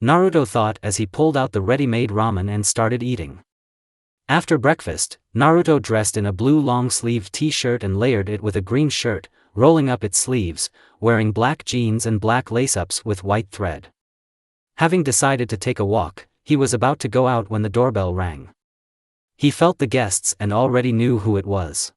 Naruto thought as he pulled out the ready-made ramen and started eating. After breakfast, Naruto dressed in a blue long-sleeved t-shirt and layered it with a green shirt, rolling up its sleeves, wearing black jeans and black lace-ups with white thread. Having decided to take a walk, he was about to go out when the doorbell rang. He felt the guests and already knew who it was.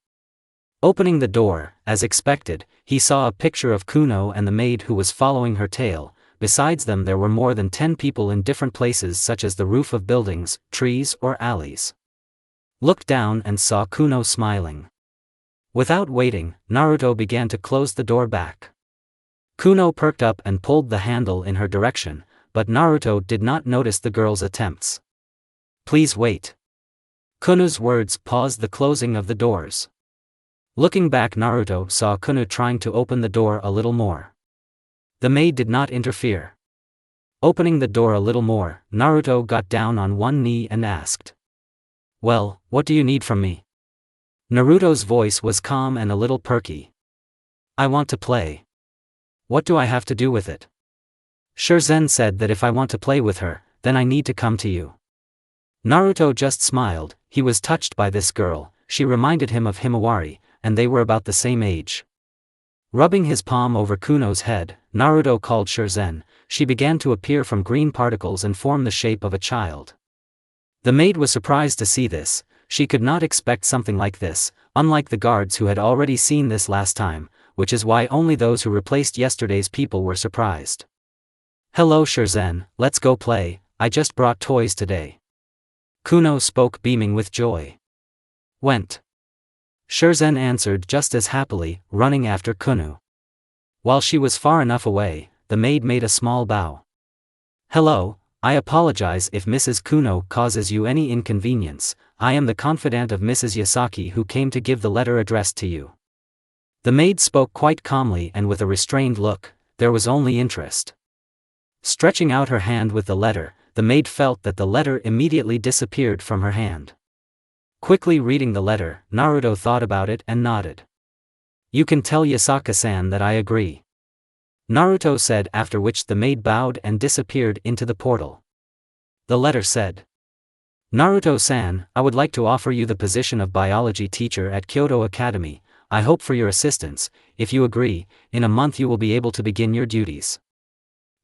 Opening the door, as expected, he saw a picture of Kuno and the maid who was following her tail. Besides them there were more than 10 people in different places such as the roof of buildings, trees or alleys. Looked down and saw Kuno smiling. Without waiting, Naruto began to close the door back. Kuno perked up and pulled the handle in her direction, but Naruto did not notice the girl's attempts. "Please wait." Kuno's words paused the closing of the doors. Looking back, Naruto saw Kuno trying to open the door a little more. The maid did not interfere. Opening the door a little more, Naruto got down on one knee and asked, "Well, what do you need from me?" Naruto's voice was calm and a little perky. "I want to play." "What do I have to do with it?" "Shirzhen said that if I want to play with her, then I need to come to you." Naruto just smiled. He was touched by this girl. She reminded him of Himawari, and they were about the same age. Rubbing his palm over Kuno's head, Naruto called Shirzhen. She began to appear from green particles and form the shape of a child. The maid was surprised to see this. She could not expect something like this, unlike the guards who had already seen this last time, which is why only those who replaced yesterday's people were surprised. "Hello Shirzhen, let's go play, I just brought toys today." Kuno spoke, beaming with joy. "Went." Shirzhen answered just as happily, running after Kuno. While she was far enough away, the maid made a small bow. "Hello, I apologize if Mrs. Kuno causes you any inconvenience. I am the confidant of Mrs. Yasaka who came to give the letter addressed to you." The maid spoke quite calmly and with a restrained look. There was only interest. Stretching out her hand with the letter, the maid felt that the letter immediately disappeared from her hand. Quickly reading the letter, Naruto thought about it and nodded. "You can tell Yasaka-san that I agree," Naruto said, after which the maid bowed and disappeared into the portal. The letter said, "Naruto-san, I would like to offer you the position of biology teacher at Kyoto Academy. I hope for your assistance. If you agree, in a month you will be able to begin your duties.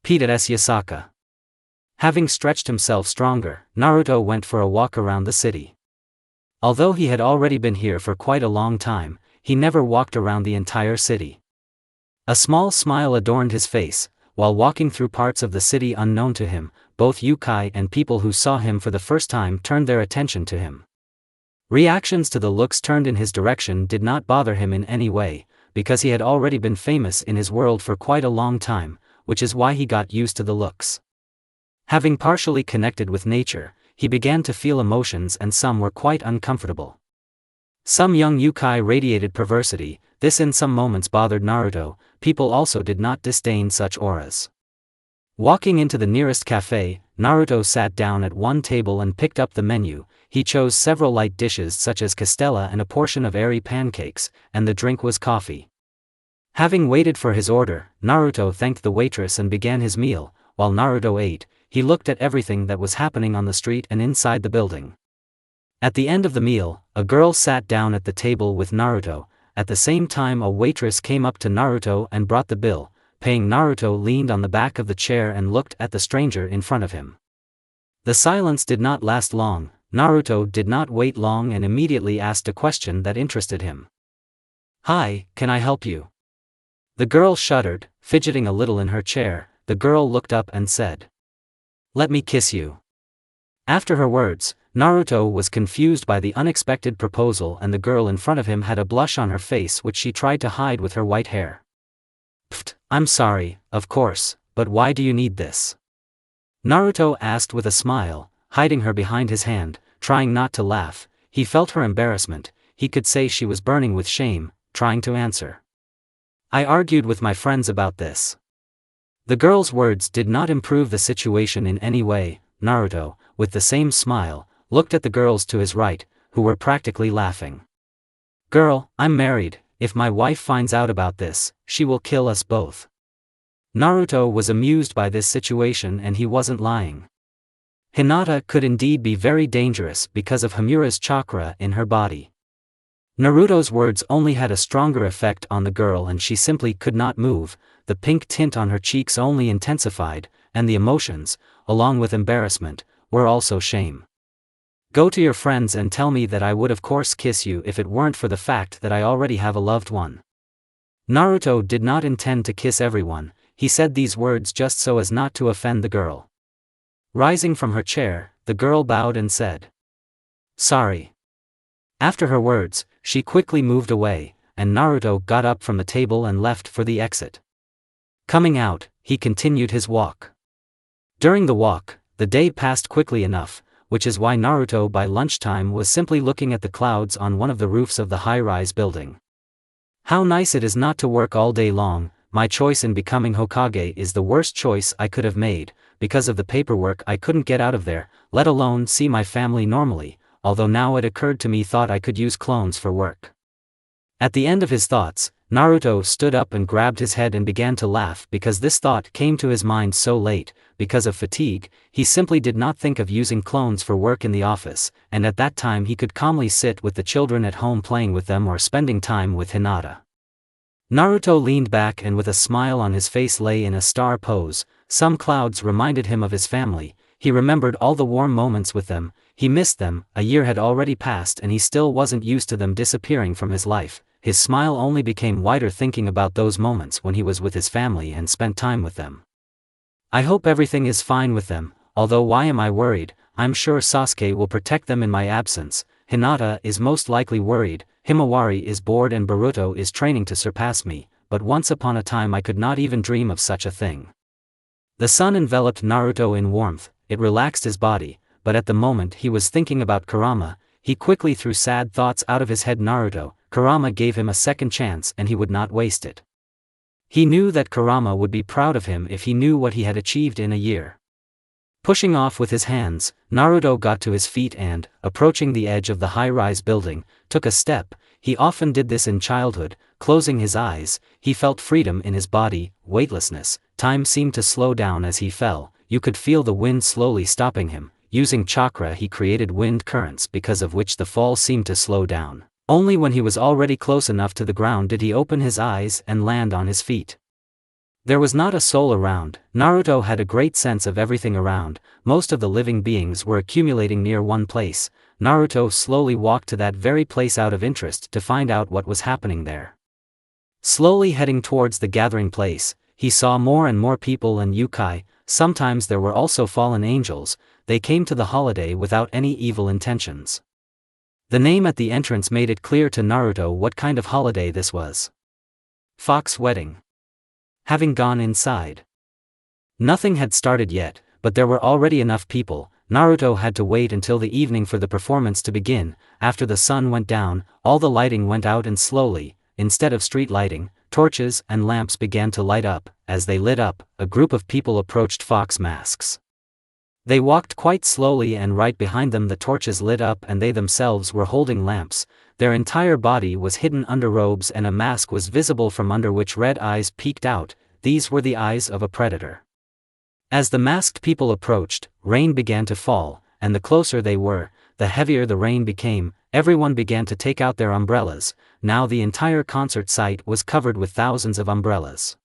P.S. Yasaka." Having stretched himself stronger, Naruto went for a walk around the city. Although he had already been here for quite a long time, he never walked around the entire city. A small smile adorned his face. While walking through parts of the city unknown to him, both yokai and people who saw him for the first time turned their attention to him. Reactions to the looks turned in his direction did not bother him in any way, because he had already been famous in his world for quite a long time, which is why he got used to the looks. Having partially connected with nature, he began to feel emotions, and some were quite uncomfortable. Some young yokai radiated perversity. this in some moments bothered Naruto. People also did not disdain such auras. Walking into the nearest cafe, Naruto sat down at one table and picked up the menu. He chose several light dishes such as castella and a portion of airy pancakes, and the drink was coffee. Having waited for his order, Naruto thanked the waitress and began his meal. While Naruto ate, he looked at everything that was happening on the street and inside the building. At the end of the meal, a girl sat down at the table with Naruto. At the same time, a waitress came up to Naruto and brought the bill. Paying, Naruto leaned on the back of the chair and looked at the stranger in front of him. The silence did not last long. Naruto did not wait long and immediately asked a question that interested him. "Hi, can I help you?" The girl shuddered, fidgeting a little in her chair. The girl looked up and said, "Let me kiss you." After her words, Naruto was confused by the unexpected proposal, and the girl in front of him had a blush on her face which she tried to hide with her white hair. "Pfft, I'm sorry, of course, but why do you need this?" Naruto asked with a smile, hiding her behind his hand, trying not to laugh. He felt her embarrassment. He could say she was burning with shame, trying to answer. "I argued with my friends about this." The girl's words did not improve the situation in any way. Naruto, with the same smile, looked at the girls to his right, who were practically laughing. "Girl, I'm married. If my wife finds out about this, she will kill us both." Naruto was amused by this situation, and he wasn't lying. Hinata could indeed be very dangerous because of Hamura's chakra in her body. Naruto's words only had a stronger effect on the girl, and she simply could not move. The pink tint on her cheeks only intensified, and the emotions, along with embarrassment, were also shame. "Go to your friends and tell me that I would of course kiss you if it weren't for the fact that I already have a loved one." Naruto did not intend to kiss everyone. He said these words just so as not to offend the girl. Rising from her chair, the girl bowed and said, "Sorry." After her words, she quickly moved away, and Naruto got up from the table and left for the exit. Coming out, he continued his walk. During the walk, the day passed quickly enough, which is why Naruto by lunchtime was simply looking at the clouds on one of the roofs of the high-rise building. "How nice it is not to work all day long. My choice in becoming Hokage is the worst choice I could have made. Because of the paperwork I couldn't get out of there, let alone see my family normally, although now it occurred to me thought I could use clones for work." At the end of his thoughts, Naruto stood up and grabbed his head and began to laugh because this thought came to his mind so late. Because of fatigue, he simply did not think of using clones for work in the office, and at that time he could calmly sit with the children at home playing with them or spending time with Hinata. Naruto leaned back and with a smile on his face lay in a star pose. Some clouds reminded him of his family. He remembered all the warm moments with them. He missed them. A year had already passed and he still wasn't used to them disappearing from his life. His smile only became wider thinking about those moments when he was with his family and spent time with them. "I hope everything is fine with them, although why am I worried? I'm sure Sasuke will protect them in my absence. Hinata is most likely worried, Himawari is bored and Boruto is training to surpass me, but once upon a time I could not even dream of such a thing." The sun enveloped Naruto in warmth. It relaxed his body, but at the moment he was thinking about Kurama. He quickly threw sad thoughts out of his head. Kurama gave him a second chance and he would not waste it. He knew that Kurama would be proud of him if he knew what he had achieved in a year. Pushing off with his hands, Naruto got to his feet and, approaching the edge of the high-rise building, took a step. He often did this in childhood. Closing his eyes, he felt freedom in his body, weightlessness. Time seemed to slow down as he fell. You could feel the wind slowly stopping him. Using chakra he created wind currents because of which the fall seemed to slow down. Only when he was already close enough to the ground did he open his eyes and land on his feet. There was not a soul around. Naruto had a great sense of everything around. Most of the living beings were accumulating near one place. Naruto slowly walked to that very place out of interest to find out what was happening there. Slowly heading towards the gathering place, he saw more and more people and yokai. Sometimes there were also fallen angels. They came to the holiday without any evil intentions. The name at the entrance made it clear to Naruto what kind of holiday this was. Fox Wedding. Having gone inside, nothing had started yet, but there were already enough people. Naruto had to wait until the evening for the performance to begin. After the sun went down, all the lighting went out and slowly, instead of street lighting, torches and lamps began to light up. As they lit up, a group of people approached fox masks. They walked quite slowly, and right behind them the torches lit up and they themselves were holding lamps. Their entire body was hidden under robes and a mask was visible from under which red eyes peeked out. These were the eyes of a predator. As the masked people approached, rain began to fall, and the closer they were, the heavier the rain became. Everyone began to take out their umbrellas. Now the entire concert site was covered with thousands of umbrellas.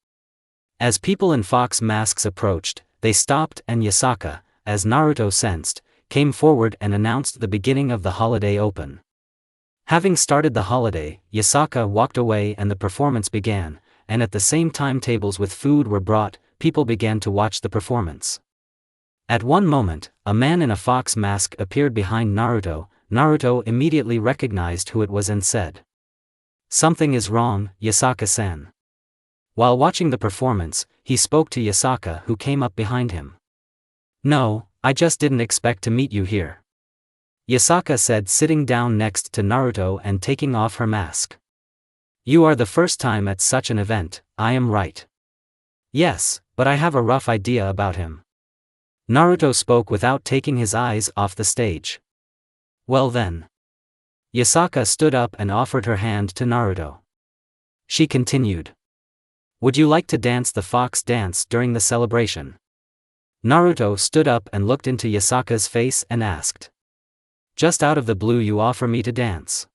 As people in fox masks approached, they stopped, and Yasaka, as Naruto sensed, came forward and announced the beginning of the holiday open. Having started the holiday, Yasaka walked away and the performance began, and at the same time tables with food were brought. People began to watch the performance. At one moment, a man in a fox mask appeared behind Naruto. Naruto immediately recognized who it was and said, "Something is wrong, Yasaka-san." While watching the performance, he spoke to Yasaka, who came up behind him. "No, I just didn't expect to meet you here," Yasaka said, sitting down next to Naruto and taking off her mask. "You are the first time at such an event, I am right?" "Yes, but I have a rough idea about him." Naruto spoke without taking his eyes off the stage. "Well then." Yasaka stood up and offered her hand to Naruto. She continued, "Would you like to dance the fox dance during the celebration?" Naruto stood up and looked into Yasaka's face and asked, "Just out of the blue you offer me to dance?"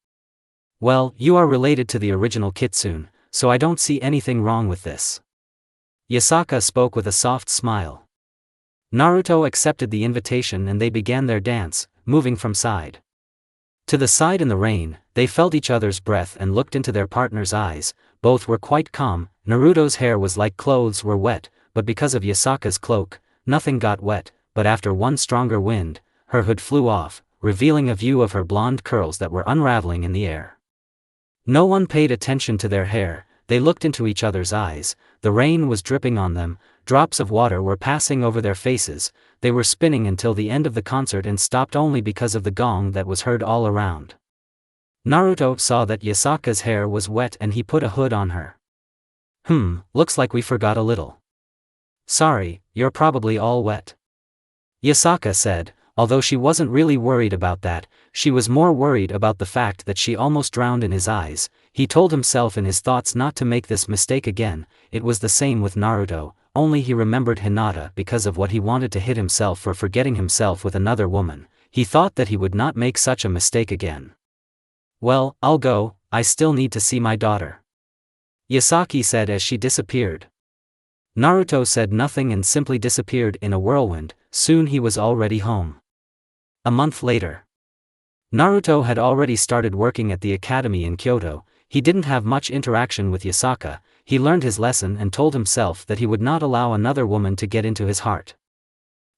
"Well, you are related to the original Kitsune, so I don't see anything wrong with this." Yasaka spoke with a soft smile. Naruto accepted the invitation and they began their dance, moving from side to the side in the rain. They felt each other's breath and looked into their partner's eyes. Both were quite calm. Naruto's hair was like clothes were wet, but because of Yasaka's cloak, nothing got wet. But after one stronger wind, her hood flew off, revealing a view of her blonde curls that were unraveling in the air. No one paid attention to their hair. They looked into each other's eyes. The rain was dripping on them, drops of water were passing over their faces. They were spinning until the end of the concert and stopped only because of the gong that was heard all around. Naruto saw that Yasaka's hair was wet and he put a hood on her. Looks like we forgot a little." "Sorry, you're probably all wet," Yasaka said. Although she wasn't really worried about that, she was more worried about the fact that she almost drowned in his eyes. He told himself in his thoughts not to make this mistake again. It was the same with Naruto, only he remembered Hinata because of what he wanted to hit himself for forgetting himself with another woman. He thought that he would not make such a mistake again. "Well, I'll go, I still need to see my daughter," Yasaki said as she disappeared. Naruto said nothing and simply disappeared in a whirlwind. Soon he was already home. A month later, Naruto had already started working at the academy in Kyoto. He didn't have much interaction with Yasaka. He learned his lesson and told himself that he would not allow another woman to get into his heart.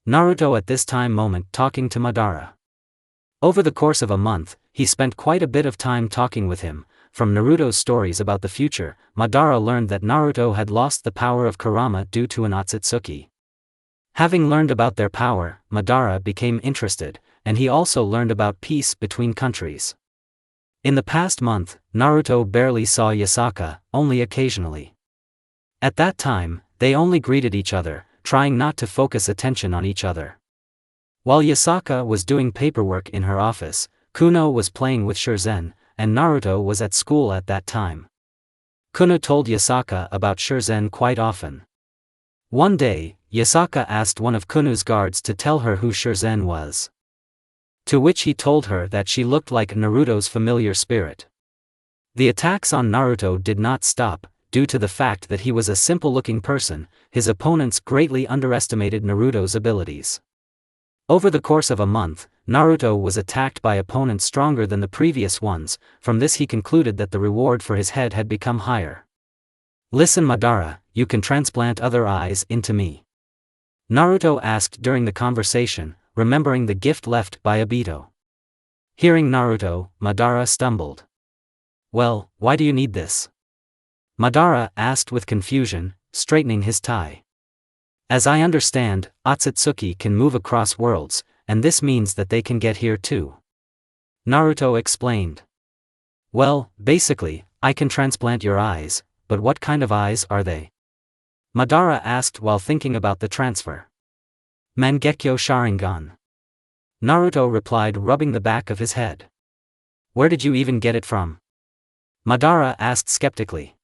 Naruto at this moment talking to Madara. Over the course of a month, he spent quite a bit of time talking with him. From Naruto's stories about the future, Madara learned that Naruto had lost the power of kurama due to an Otsutsuki. Having learned about their power, Madara became interested, and he also learned about peace between countries. In the past month, Naruto barely saw Yasaka, only occasionally. At that time, they only greeted each other, trying not to focus attention on each other. While Yasaka was doing paperwork in her office, Kuno was playing with Shurzen, and Naruto was at school at that time. Kuno told Yasaka about Shurzen quite often. One day, Yasaka asked one of Kuno's guards to tell her who Shurzen was. To which he told her that she looked like Naruto's familiar spirit. The attacks on Naruto did not stop. Due to the fact that he was a simple-looking person, his opponents greatly underestimated Naruto's abilities. Over the course of a month, Naruto was attacked by opponents stronger than the previous ones. From this he concluded that the reward for his head had become higher. "Listen Madara, you can transplant other eyes into me?" Naruto asked during the conversation, remembering the gift left by Obito. Hearing Naruto, Madara stumbled. "Well, why do you need this?" Madara asked with confusion, straightening his tie. "As I understand, Otsutsuki can move across worlds, and this means that they can get here too," Naruto explained. "Well, basically, I can transplant your eyes, but what kind of eyes are they? Madara asked while thinking about the transfer. Mangekyo Sharingan. Naruto replied, rubbing the back of his head. Where did you even get it from? Madara asked skeptically.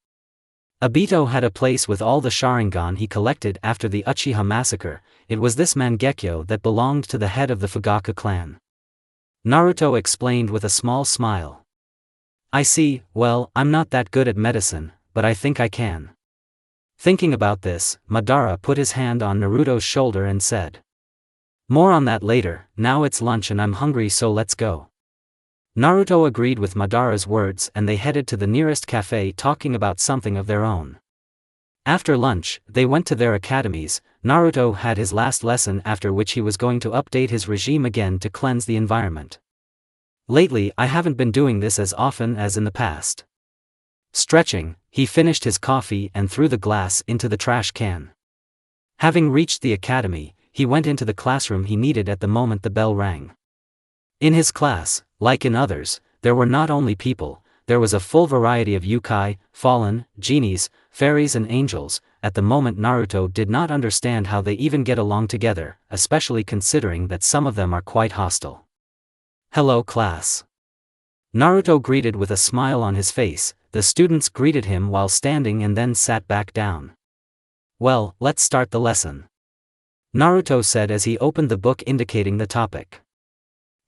Obito had a place with all the Sharingan he collected after the Uchiha massacre. It was this Mangekyo that belonged to the head of the Fugaku clan. Naruto explained with a small smile. I see. Well, I'm not that good at medicine, but I think I can. Thinking about this, Madara put his hand on Naruto's shoulder and said. More on that later, now it's lunch and I'm hungry, so let's go. Naruto agreed with Madara's words and they headed to the nearest cafe talking about something of their own. After lunch, they went to their academies. Naruto had his last lesson, after which he was going to update his regime again to cleanse the environment. Lately I haven't been doing this as often as in the past. Stretching, he finished his coffee and threw the glass into the trash can. Having reached the academy, he went into the classroom he needed at the moment the bell rang. In his class, like in others, there were not only people, there was a full variety of yokai, fallen, genies, fairies and angels. At the moment Naruto did not understand how they even get along together, especially considering that some of them are quite hostile. Hello class. Naruto greeted with a smile on his face. The students greeted him while standing and then sat back down. Well, let's start the lesson. Naruto said as he opened the book indicating the topic.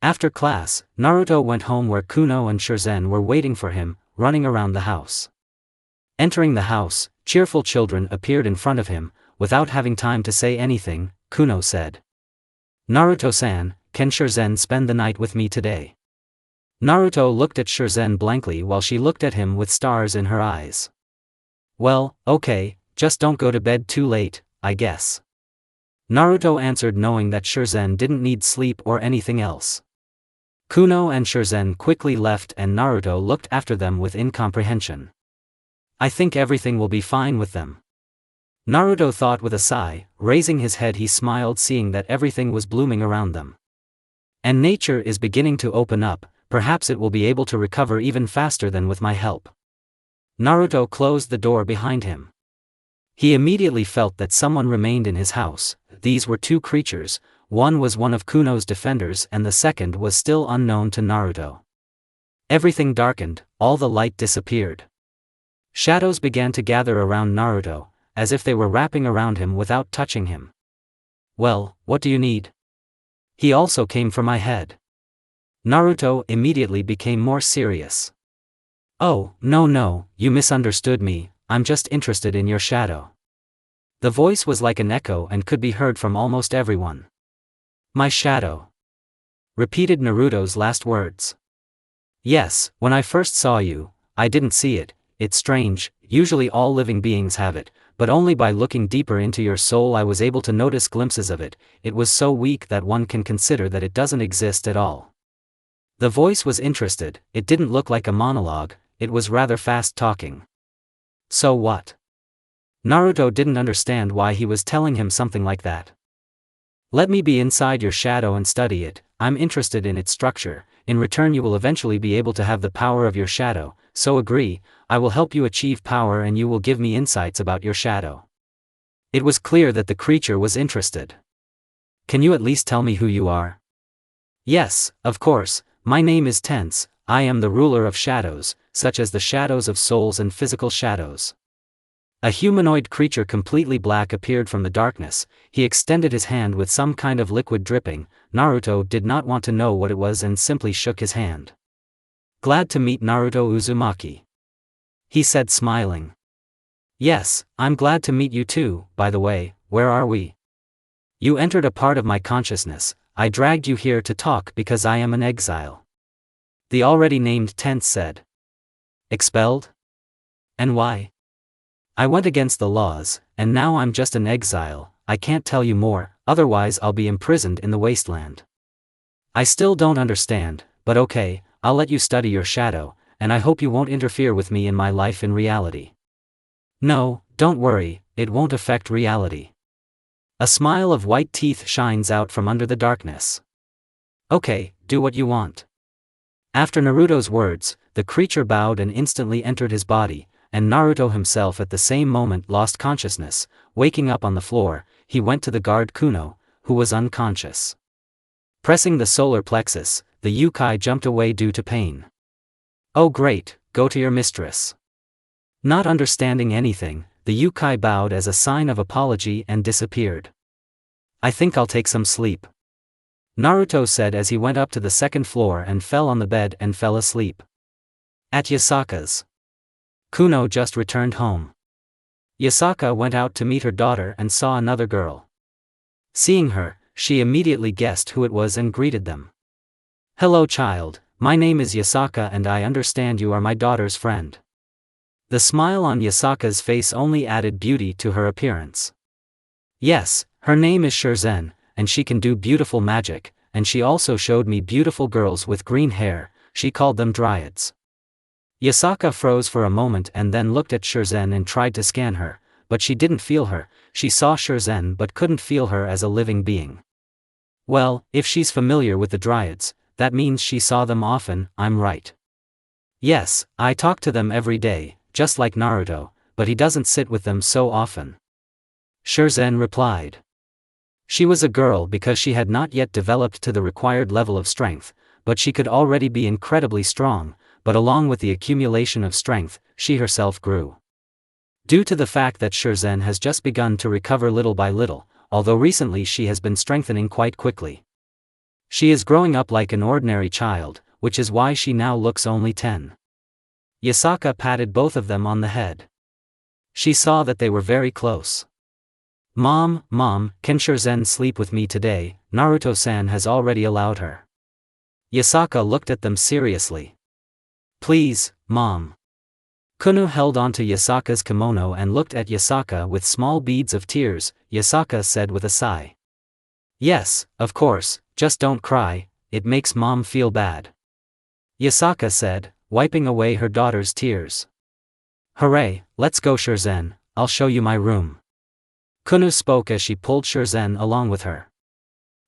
After class, Naruto went home where Kuno and Shirzan were waiting for him, running around the house. Entering the house, cheerful children appeared in front of him. Without having time to say anything, Kuno said. Naruto-san, can Shirzan spend the night with me today? Naruto looked at Shirzan blankly while she looked at him with stars in her eyes. Well, okay, just don't go to bed too late, I guess. Naruto answered, knowing that Shirzan didn't need sleep or anything else. Kuno and Shirzan quickly left and Naruto looked after them with incomprehension. I think everything will be fine with them. Naruto thought with a sigh. Raising his head he smiled, seeing that everything was blooming around them. And nature is beginning to open up, perhaps it will be able to recover even faster than with my help. Naruto closed the door behind him. He immediately felt that someone remained in his house. These were two creatures. One was one of Kuno's defenders and the second was still unknown to Naruto. Everything darkened, all the light disappeared. Shadows began to gather around Naruto, as if they were wrapping around him without touching him. Well, what do you need? He also came for my head. Naruto immediately became more serious. Oh, no, you misunderstood me, I'm just interested in your shadow. The voice was like an echo and could be heard from almost everyone. My shadow. Repeated Naruto's last words. Yes, when I first saw you, I didn't see it. It's strange, usually all living beings have it, but only by looking deeper into your soul I was able to notice glimpses of it. It was so weak that one can consider that it doesn't exist at all. The voice was interested. It didn't look like a monologue, it was rather fast talking. So what? Naruto didn't understand why he was telling him something like that. Let me be inside your shadow and study it. I'm interested in its structure. In return you will eventually be able to have the power of your shadow, so agree, I will help you achieve power and you will give me insights about your shadow. It was clear that the creature was interested. Can you at least tell me who you are? Yes, of course, my name is Tense. I am the ruler of shadows, such as the shadows of souls and physical shadows. A humanoid creature completely black appeared from the darkness. He extended his hand with some kind of liquid dripping. Naruto did not want to know what it was and simply shook his hand. Glad to meet Naruto Uzumaki. He said, smiling. Yes, I'm glad to meet you too. By the way, where are we? You entered a part of my consciousness. I dragged you here to talk because I am an exile. The already named Tense said. Expelled? And why? I went against the laws, and now I'm just an exile. I can't tell you more, otherwise I'll be imprisoned in the wasteland. I still don't understand, but okay, I'll let you study your shadow, and I hope you won't interfere with me in my life in reality. No, don't worry, it won't affect reality. A smile of white teeth shines out from under the darkness. Okay, do what you want. After Naruto's words, the creature bowed and instantly entered his body, and Naruto himself at the same moment lost consciousness. Waking up on the floor, he went to the guard Kuno, who was unconscious. Pressing the solar plexus, the yokai jumped away due to pain. "Oh great, go to your mistress." Not understanding anything, the yokai bowed as a sign of apology and disappeared. "I think I'll take some sleep," Naruto said as he went up to the second floor and fell on the bed and fell asleep. At Yasaka's, Kuno just returned home. Yasaka went out to meet her daughter and saw another girl. Seeing her, she immediately guessed who it was and greeted them. "Hello child, my name is Yasaka and I understand you are my daughter's friend." The smile on Yasaka's face only added beauty to her appearance. "Yes, her name is Shurzen, and she can do beautiful magic, and she also showed me beautiful girls with green hair, she called them dryads." Yasaka froze for a moment and then looked at Shurzen and tried to scan her, but she didn't feel her. She saw Shurzen but couldn't feel her as a living being. "Well, if she's familiar with the dryads, that means she saw them often, I'm right." "Yes, I talk to them every day, just like Naruto, but he doesn't sit with them so often," Shurzen replied. She was a girl because she had not yet developed to the required level of strength, but she could already be incredibly strong, but along with the accumulation of strength, she herself grew. Due to the fact that Shurzen has just begun to recover little by little, although recently she has been strengthening quite quickly. She is growing up like an ordinary child, which is why she now looks only 10. Yasaka patted both of them on the head. She saw that they were very close. Mom, can Shurzen sleep with me today? Naruto-san has already allowed her." Yasaka looked at them seriously. "Please, Mom." Kuno held onto Yasaka's kimono and looked at Yasaka with small beads of tears. Yasaka said with a sigh. "Yes, of course, just don't cry, it makes Mom feel bad," Yasaka said, wiping away her daughter's tears. "Hooray, let's go Shurzen, I'll show you my room." Kuno spoke as she pulled Shurzen along with her.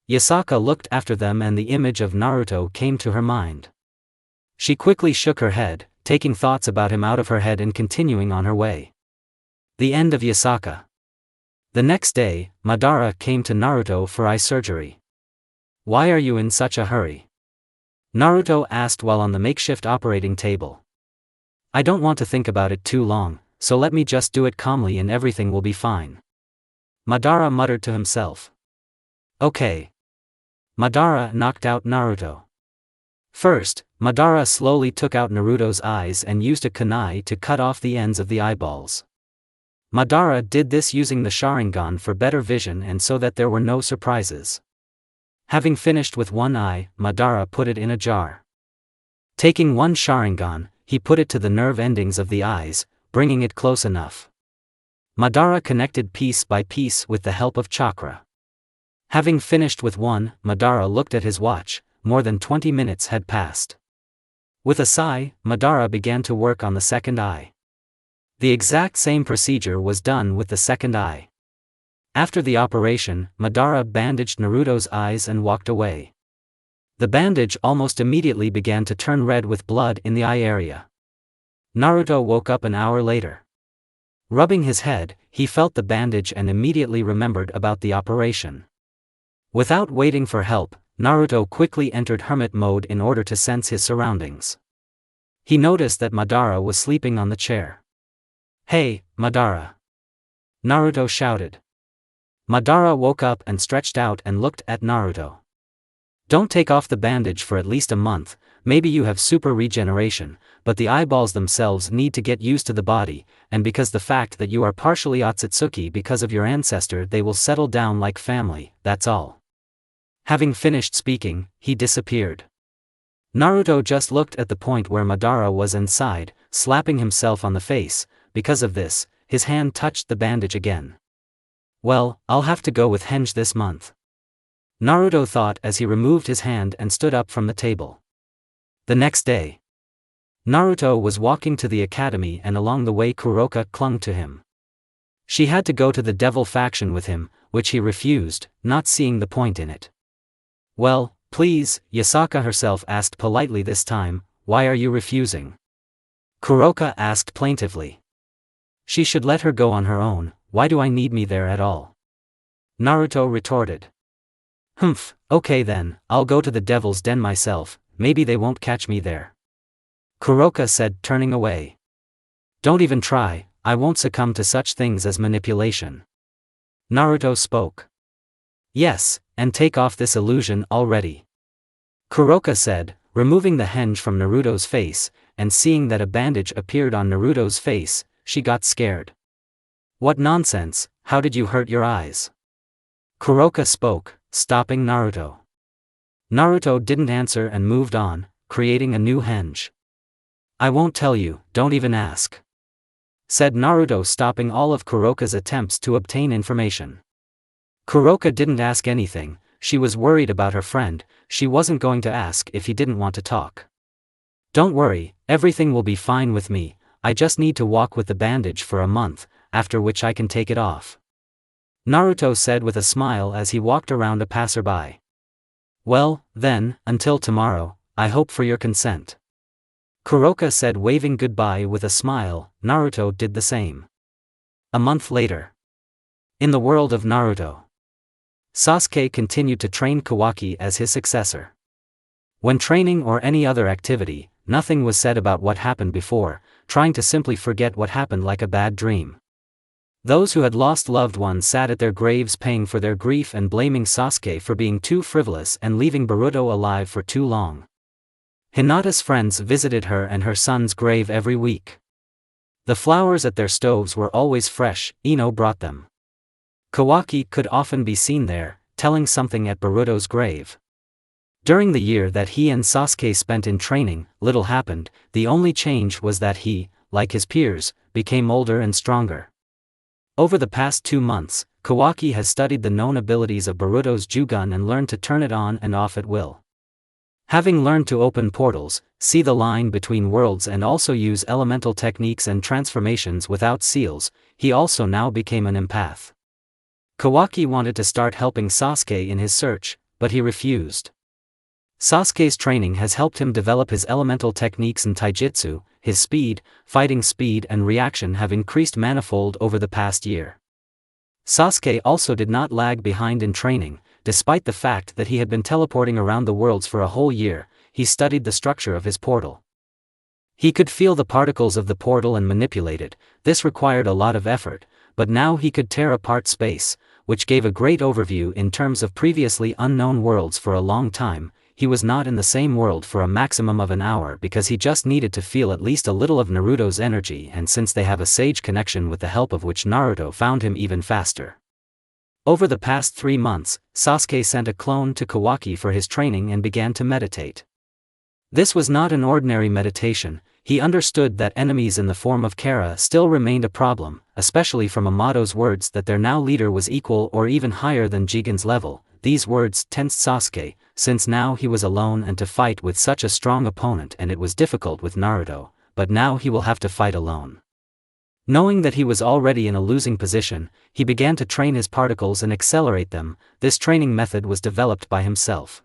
Yasaka looked after them and the image of Naruto came to her mind. She quickly shook her head, taking thoughts about him out of her head and continuing on her way. The end of Yasaka. The next day, Madara came to Naruto for eye surgery. "Why are you in such a hurry?" Naruto asked while on the makeshift operating table. "I don't want to think about it too long, so let me just do it calmly and everything will be fine," Madara muttered to himself. "Okay." Madara knocked out Naruto. First, Madara slowly took out Naruto's eyes and used a kunai to cut off the ends of the eyeballs. Madara did this using the Sharingan for better vision and so that there were no surprises. Having finished with one eye, Madara put it in a jar. Taking one Sharingan, he put it to the nerve endings of the eyes, bringing it close enough. Madara connected piece by piece with the help of chakra. Having finished with one, Madara looked at his watch. More than 20 minutes had passed. With a sigh, Madara began to work on the second eye. The exact same procedure was done with the second eye. After the operation, Madara bandaged Naruto's eyes and walked away. The bandage almost immediately began to turn red with blood in the eye area. Naruto woke up an hour later. Rubbing his head, he felt the bandage and immediately remembered about the operation. Without waiting for help, Naruto quickly entered hermit mode in order to sense his surroundings. He noticed that Madara was sleeping on the chair. "Hey, Madara!" Naruto shouted. Madara woke up and stretched out and looked at Naruto. "Don't take off the bandage for at least a month, maybe you have super regeneration, but the eyeballs themselves need to get used to the body, and because the fact that you are partially Otsutsuki because of your ancestor they will settle down like family, that's all." Having finished speaking, he disappeared. Naruto just looked at the point where Madara was and sighed, slapping himself on the face. Because of this, his hand touched the bandage again. "Well, I'll have to go with Henge this month," Naruto thought as he removed his hand and stood up from the table. The next day, Naruto was walking to the academy and along the way Kuroka clung to him. She had to go to the devil faction with him, which he refused, not seeing the point in it. "Well, Please, Yasaka herself asked politely this time, why are you refusing? Kuroka asked plaintively. She should let her go on her own, why do I need me there at all? Naruto retorted. Humph, okay then, I'll go to the devil's den myself, maybe they won't catch me there. Kuroka said, turning away. Don't even try, I won't succumb to such things as manipulation. Naruto spoke. Yes, and take off this illusion already. Kuroka said, removing the henge from Naruto's face, and seeing that a bandage appeared on Naruto's face, she got scared. What nonsense, how did you hurt your eyes? Kuroka spoke, stopping Naruto. Naruto didn't answer and moved on, creating a new henge. I won't tell you, don't even ask. Said Naruto, stopping all of Kuroka's attempts to obtain information. Kuroka didn't ask anything, she was worried about her friend, she wasn't going to ask if he didn't want to talk. Don't worry, everything will be fine with me, I just need to walk with the bandage for a month, after which I can take it off. Naruto said with a smile as he walked around a passerby. Well, then, until tomorrow, I hope for your consent. Kuroka said, waving goodbye with a smile. Naruto did the same. A month later. In the world of Naruto, Sasuke continued to train Kawaki as his successor. When training or any other activity, nothing was said about what happened before, trying to simply forget what happened like a bad dream. Those who had lost loved ones sat at their graves paying for their grief and blaming Sasuke for being too frivolous and leaving Boruto alive for too long. Hinata's friends visited her and her son's grave every week. The flowers at their stoves were always fresh, Ino brought them. Kawaki could often be seen there, telling something at Boruto's grave. During the year that he and Sasuke spent in training, little happened, the only change was that he, like his peers, became older and stronger. Over the past 2 months, Kawaki has studied the known abilities of Boruto's Jugun and learned to turn it on and off at will. Having learned to open portals, see the line between worlds and also use elemental techniques and transformations without seals, he also now became an empath. Kawaki wanted to start helping Sasuke in his search, but he refused. Sasuke's training has helped him develop his elemental techniques and taijutsu, his speed, fighting speed and reaction have increased manifold over the past year. Sasuke also did not lag behind in training, despite the fact that he had been teleporting around the worlds for a whole year, he studied the structure of his portal. He could feel the particles of the portal and manipulate it, this required a lot of effort, but now he could tear apart space, which gave a great overview in terms of previously unknown worlds for a long time. He was not in the same world for a maximum of an hour because he just needed to feel at least a little of Naruto's energy, and since they have a sage connection with the help of which Naruto found him even faster. Over the past 3 months, Sasuke sent a clone to Kawaki for his training and began to meditate. This was not an ordinary meditation, he understood that enemies in the form of Kara still remained a problem, especially from Amato's words that their now leader was equal or even higher than Jigen's level. These words tensed Sasuke, since now he was alone and to fight with such a strong opponent, and it was difficult with Naruto, but now he will have to fight alone. Knowing that he was already in a losing position, he began to train his particles and accelerate them. This training method was developed by himself.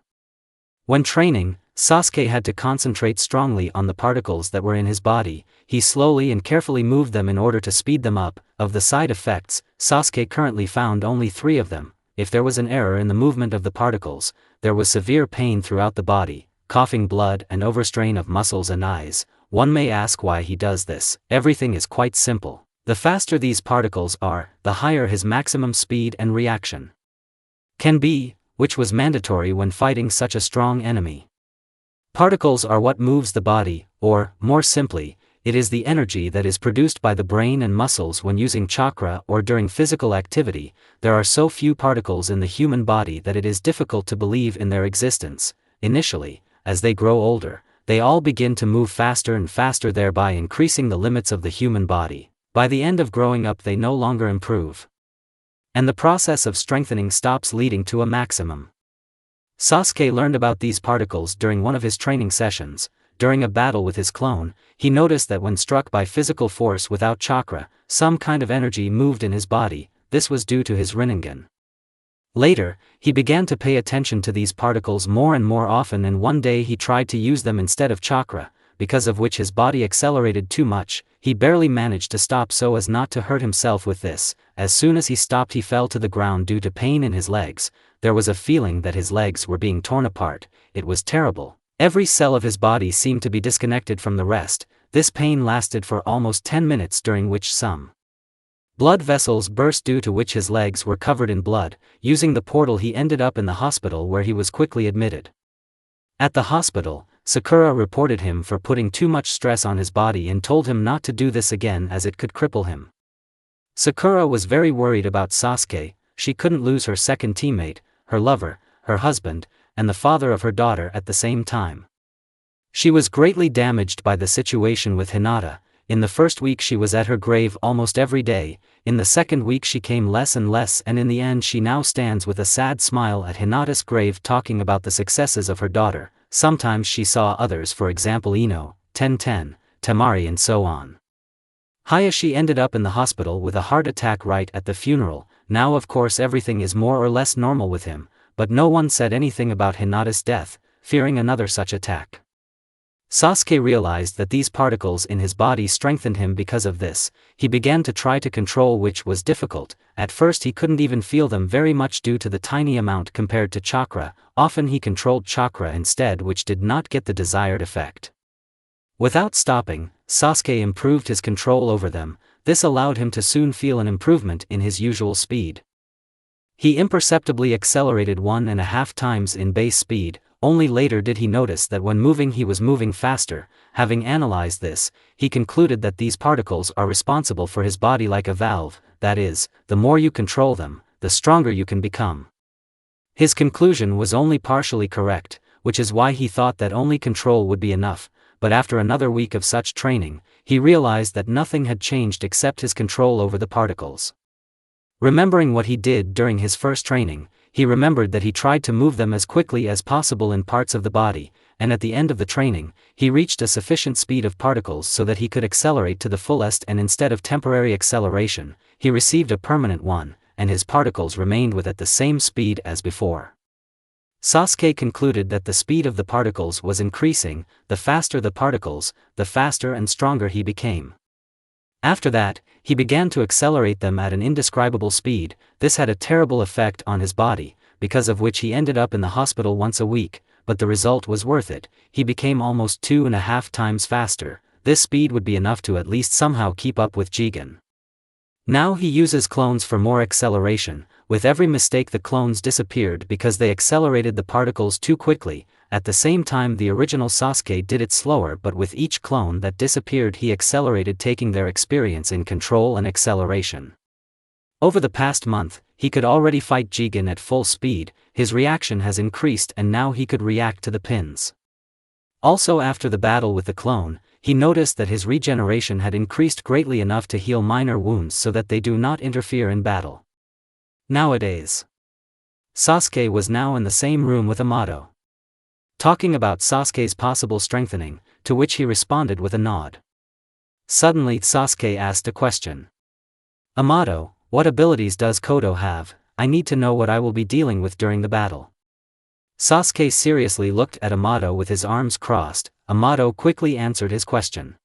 When training, Sasuke had to concentrate strongly on the particles that were in his body, he slowly and carefully moved them in order to speed them up. Of the side effects, Sasuke currently found only 3 of them. If there was an error in the movement of the particles, there was severe pain throughout the body, coughing blood and overstrain of muscles and eyes. One may ask why he does this. Everything is quite simple. The faster these particles are, the higher his maximum speed and reaction can be, which was mandatory when fighting such a strong enemy. Particles are what moves the body, or, more simply, it is the energy that is produced by the brain and muscles when using chakra or during physical activity. There are so few particles in the human body that it is difficult to believe in their existence. Initially, as they grow older, they all begin to move faster and faster, thereby increasing the limits of the human body. By the end of growing up they no longer improve, and the process of strengthening stops, leading to a maximum. Sasuke learned about these particles during one of his training sessions. During a battle with his clone, he noticed that when struck by physical force without chakra, some kind of energy moved in his body. This was due to his Rinnegan. Later, he began to pay attention to these particles more and more often, and one day he tried to use them instead of chakra, because of which his body accelerated too much. He barely managed to stop so as not to hurt himself with this. As soon as he stopped, he fell to the ground due to pain in his legs. There was a feeling that his legs were being torn apart. It was terrible. Every cell of his body seemed to be disconnected from the rest. This pain lasted for almost 10 minutes, during which some blood vessels burst, due to which his legs were covered in blood. Using the portal, he ended up in the hospital, where he was quickly admitted. At the hospital, Sakura reported him for putting too much stress on his body and told him not to do this again, as it could cripple him. Sakura was very worried about Sasuke. She couldn't lose her second teammate, her lover, her husband, and the father of her daughter at the same time. She was greatly damaged by the situation with Hinata. In the first week she was at her grave almost every day, in the second week she came less and less, and in the end she now stands with a sad smile at Hinata's grave, talking about the successes of her daughter. Sometimes she saw others, for example Ino, Tenten, Temari and so on. Hayashi ended up in the hospital with a heart attack right at the funeral. Now of course everything is more or less normal with him, but no one said anything about Hinata's death, fearing another such attack. Sasuke realized that these particles in his body strengthened him. Because of this, he began to try to control, which was difficult. At first he couldn't even feel them very much due to the tiny amount compared to chakra. Often he controlled chakra instead, which did not get the desired effect. Without stopping, Sasuke improved his control over them. This allowed him to soon feel an improvement in his usual speed. He imperceptibly accelerated 1.5 times in base speed. Only later did he notice that when moving he was moving faster. Having analyzed this, he concluded that these particles are responsible for his body like a valve, that is, the more you control them, the stronger you can become. His conclusion was only partially correct, which is why he thought that only control would be enough, but after another week of such training, he realized that nothing had changed except his control over the particles. Remembering what he did during his first training, he remembered that he tried to move them as quickly as possible in parts of the body, and at the end of the training, he reached a sufficient speed of particles so that he could accelerate to the fullest, and instead of temporary acceleration, he received a permanent one, and his particles remained with at the same speed as before. Sasuke concluded that the speed of the particles was increasing. The faster the particles, the faster and stronger he became. After that, he began to accelerate them at an indescribable speed. This had a terrible effect on his body, because of which he ended up in the hospital once a week, but the result was worth it. He became almost 2.5 times faster. This speed would be enough to at least somehow keep up with Jigen. Now he uses clones for more acceleration. With every mistake the clones disappeared because they accelerated the particles too quickly. At the same time the original Sasuke did it slower, but with each clone that disappeared he accelerated, taking their experience in control and acceleration. Over the past month, he could already fight Jigen at full speed. His reaction has increased and now he could react to the pins. Also after the battle with the clone, he noticed that his regeneration had increased greatly, enough to heal minor wounds so that they do not interfere in battle. Nowadays, Sasuke was now in the same room with Yamato, talking about Sasuke's possible strengthening, to which he responded with a nod. Suddenly Sasuke asked a question. Yamato, what abilities does Kodo have? I need to know what I will be dealing with during the battle. Sasuke seriously looked at Yamato with his arms crossed. Yamato quickly answered his question.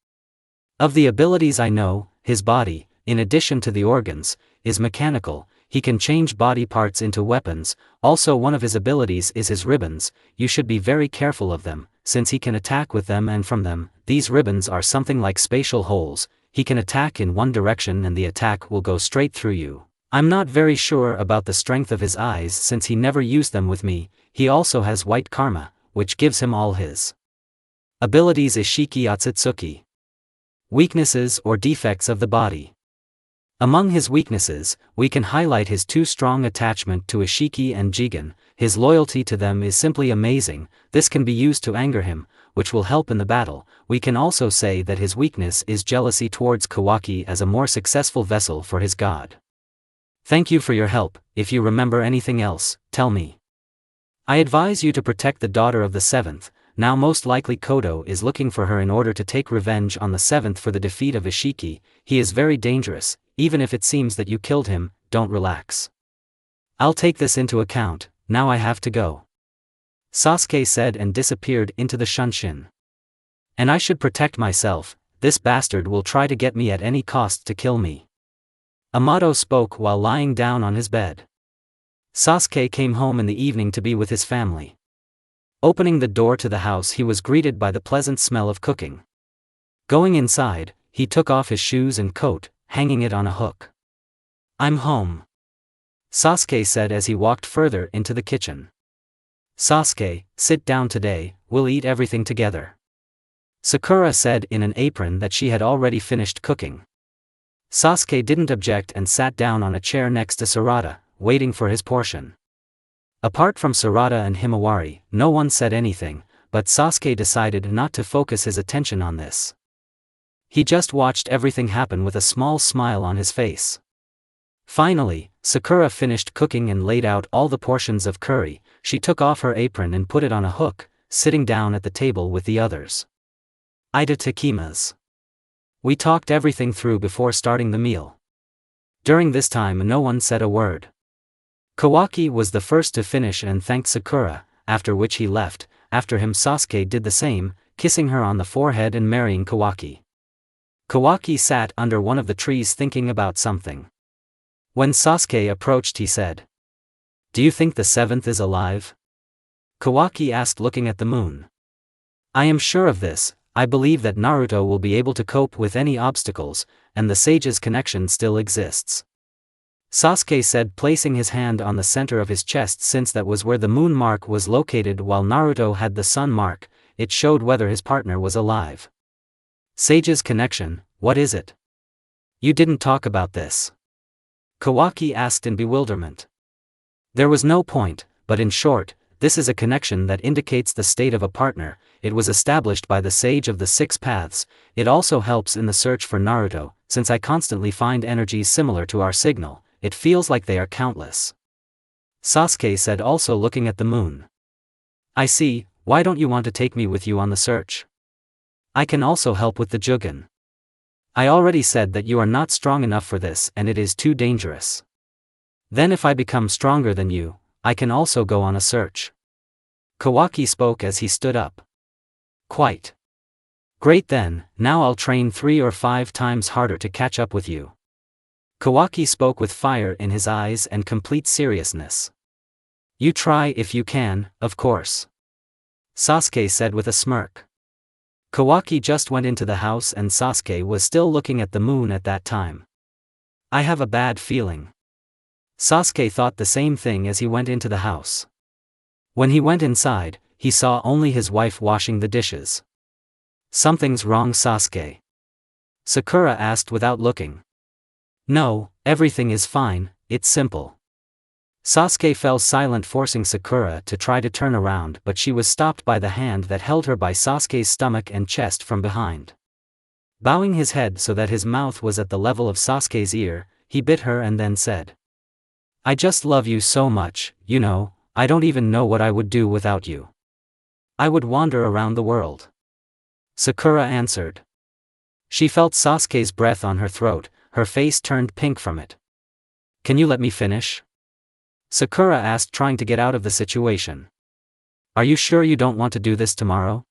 Of the abilities I know, his body, in addition to the organs, is mechanical. He can change body parts into weapons. Also one of his abilities is his ribbons. You should be very careful of them, since he can attack with them and from them. These ribbons are something like spatial holes. He can attack in one direction and the attack will go straight through you. I'm not very sure about the strength of his eyes since he never used them with me. He also has white karma, which gives him all his abilities. Ishiki Otsutsuki. Weaknesses or defects of the body. Among his weaknesses, we can highlight his too strong attachment to Ishiki and Jigen. His loyalty to them is simply amazing. This can be used to anger him, which will help in the battle. We can also say that his weakness is jealousy towards Kawaki as a more successful vessel for his god. Thank you for your help. If you remember anything else, tell me. I advise you to protect the daughter of the 7th. Now most likely Kodo is looking for her in order to take revenge on the 7th for the defeat of Ishiki. He is very dangerous. Even if it seems that you killed him, don't relax. I'll take this into account, now I have to go. Sasuke said and disappeared into the shunshin. And I should protect myself, this bastard will try to get me at any cost to kill me. Amato spoke while lying down on his bed. Sasuke came home in the evening to be with his family. Opening the door to the house, he was greeted by the pleasant smell of cooking. Going inside, he took off his shoes and coat, hanging it on a hook. I'm home, Sasuke said as he walked further into the kitchen. Sasuke, sit down today, we'll eat everything together. Sakura said in an apron that she had already finished cooking. Sasuke didn't object and sat down on a chair next to Sarada, waiting for his portion. Apart from Sarada and Himawari, no one said anything, but Sasuke decided not to focus his attention on this. He just watched everything happen with a small smile on his face. Finally, Sakura finished cooking and laid out all the portions of curry. She took off her apron and put it on a hook, sitting down at the table with the others. Ida takimasu. We talked everything through before starting the meal. During this time no one said a word. Kawaki was the first to finish and thanked Sakura, after which he left. After him Sasuke did the same, kissing her on the forehead and marrying Kawaki. Kawaki sat under one of the trees thinking about something. When Sasuke approached he said, "Do you think the seventh is alive?" Kawaki asked looking at the moon. "I am sure of this, I believe that Naruto will be able to cope with any obstacles, and the sage's connection still exists," Sasuke said, placing his hand on the center of his chest since that was where the moon mark was located while Naruto had the sun mark. It showed whether his partner was alive. "Sage's connection, what is it? You didn't talk about this," Kawaki asked in bewilderment. There was no point, but in short, this is a connection that indicates the state of a partner. It was established by the Sage of the Six Paths. It also helps in the search for Naruto, since I constantly find energies similar to our signal, it feels like they are countless. Sasuke said, also looking at the moon. "I see, why don't you want to take me with you on the search? I can also help with the Jugen. I already said that you are not strong enough for this and it is too dangerous. Then if I become stronger than you, I can also go on a search." Kawaki spoke as he stood up. "Quite. Great then, now I'll train 3 or 5 times harder to catch up with you." Kawaki spoke with fire in his eyes and complete seriousness. "You try if you can, of course," Sasuke said with a smirk. Kawaki just went into the house and Sasuke was still looking at the moon at that time. "I have a bad feeling." Sasuke thought the same thing as he went into the house. When he went inside, he saw only his wife washing the dishes. "Something's wrong, Sasuke?" Sakura asked without looking. "No, everything is fine, it's simple." Sasuke fell silent, forcing Sakura to try to turn around, but she was stopped by the hand that held her by Sasuke's stomach and chest from behind. Bowing his head so that his mouth was at the level of Sasuke's ear, he bit her and then said, "I just love you so much, you know, I don't even know what I would do without you. I would wander around the world." Sakura answered. She felt Sasuke's breath on her throat, her face turned pink from it. "Can you let me finish?" Sakura asked, trying to get out of the situation. "Are you sure you don't want to do this tomorrow?"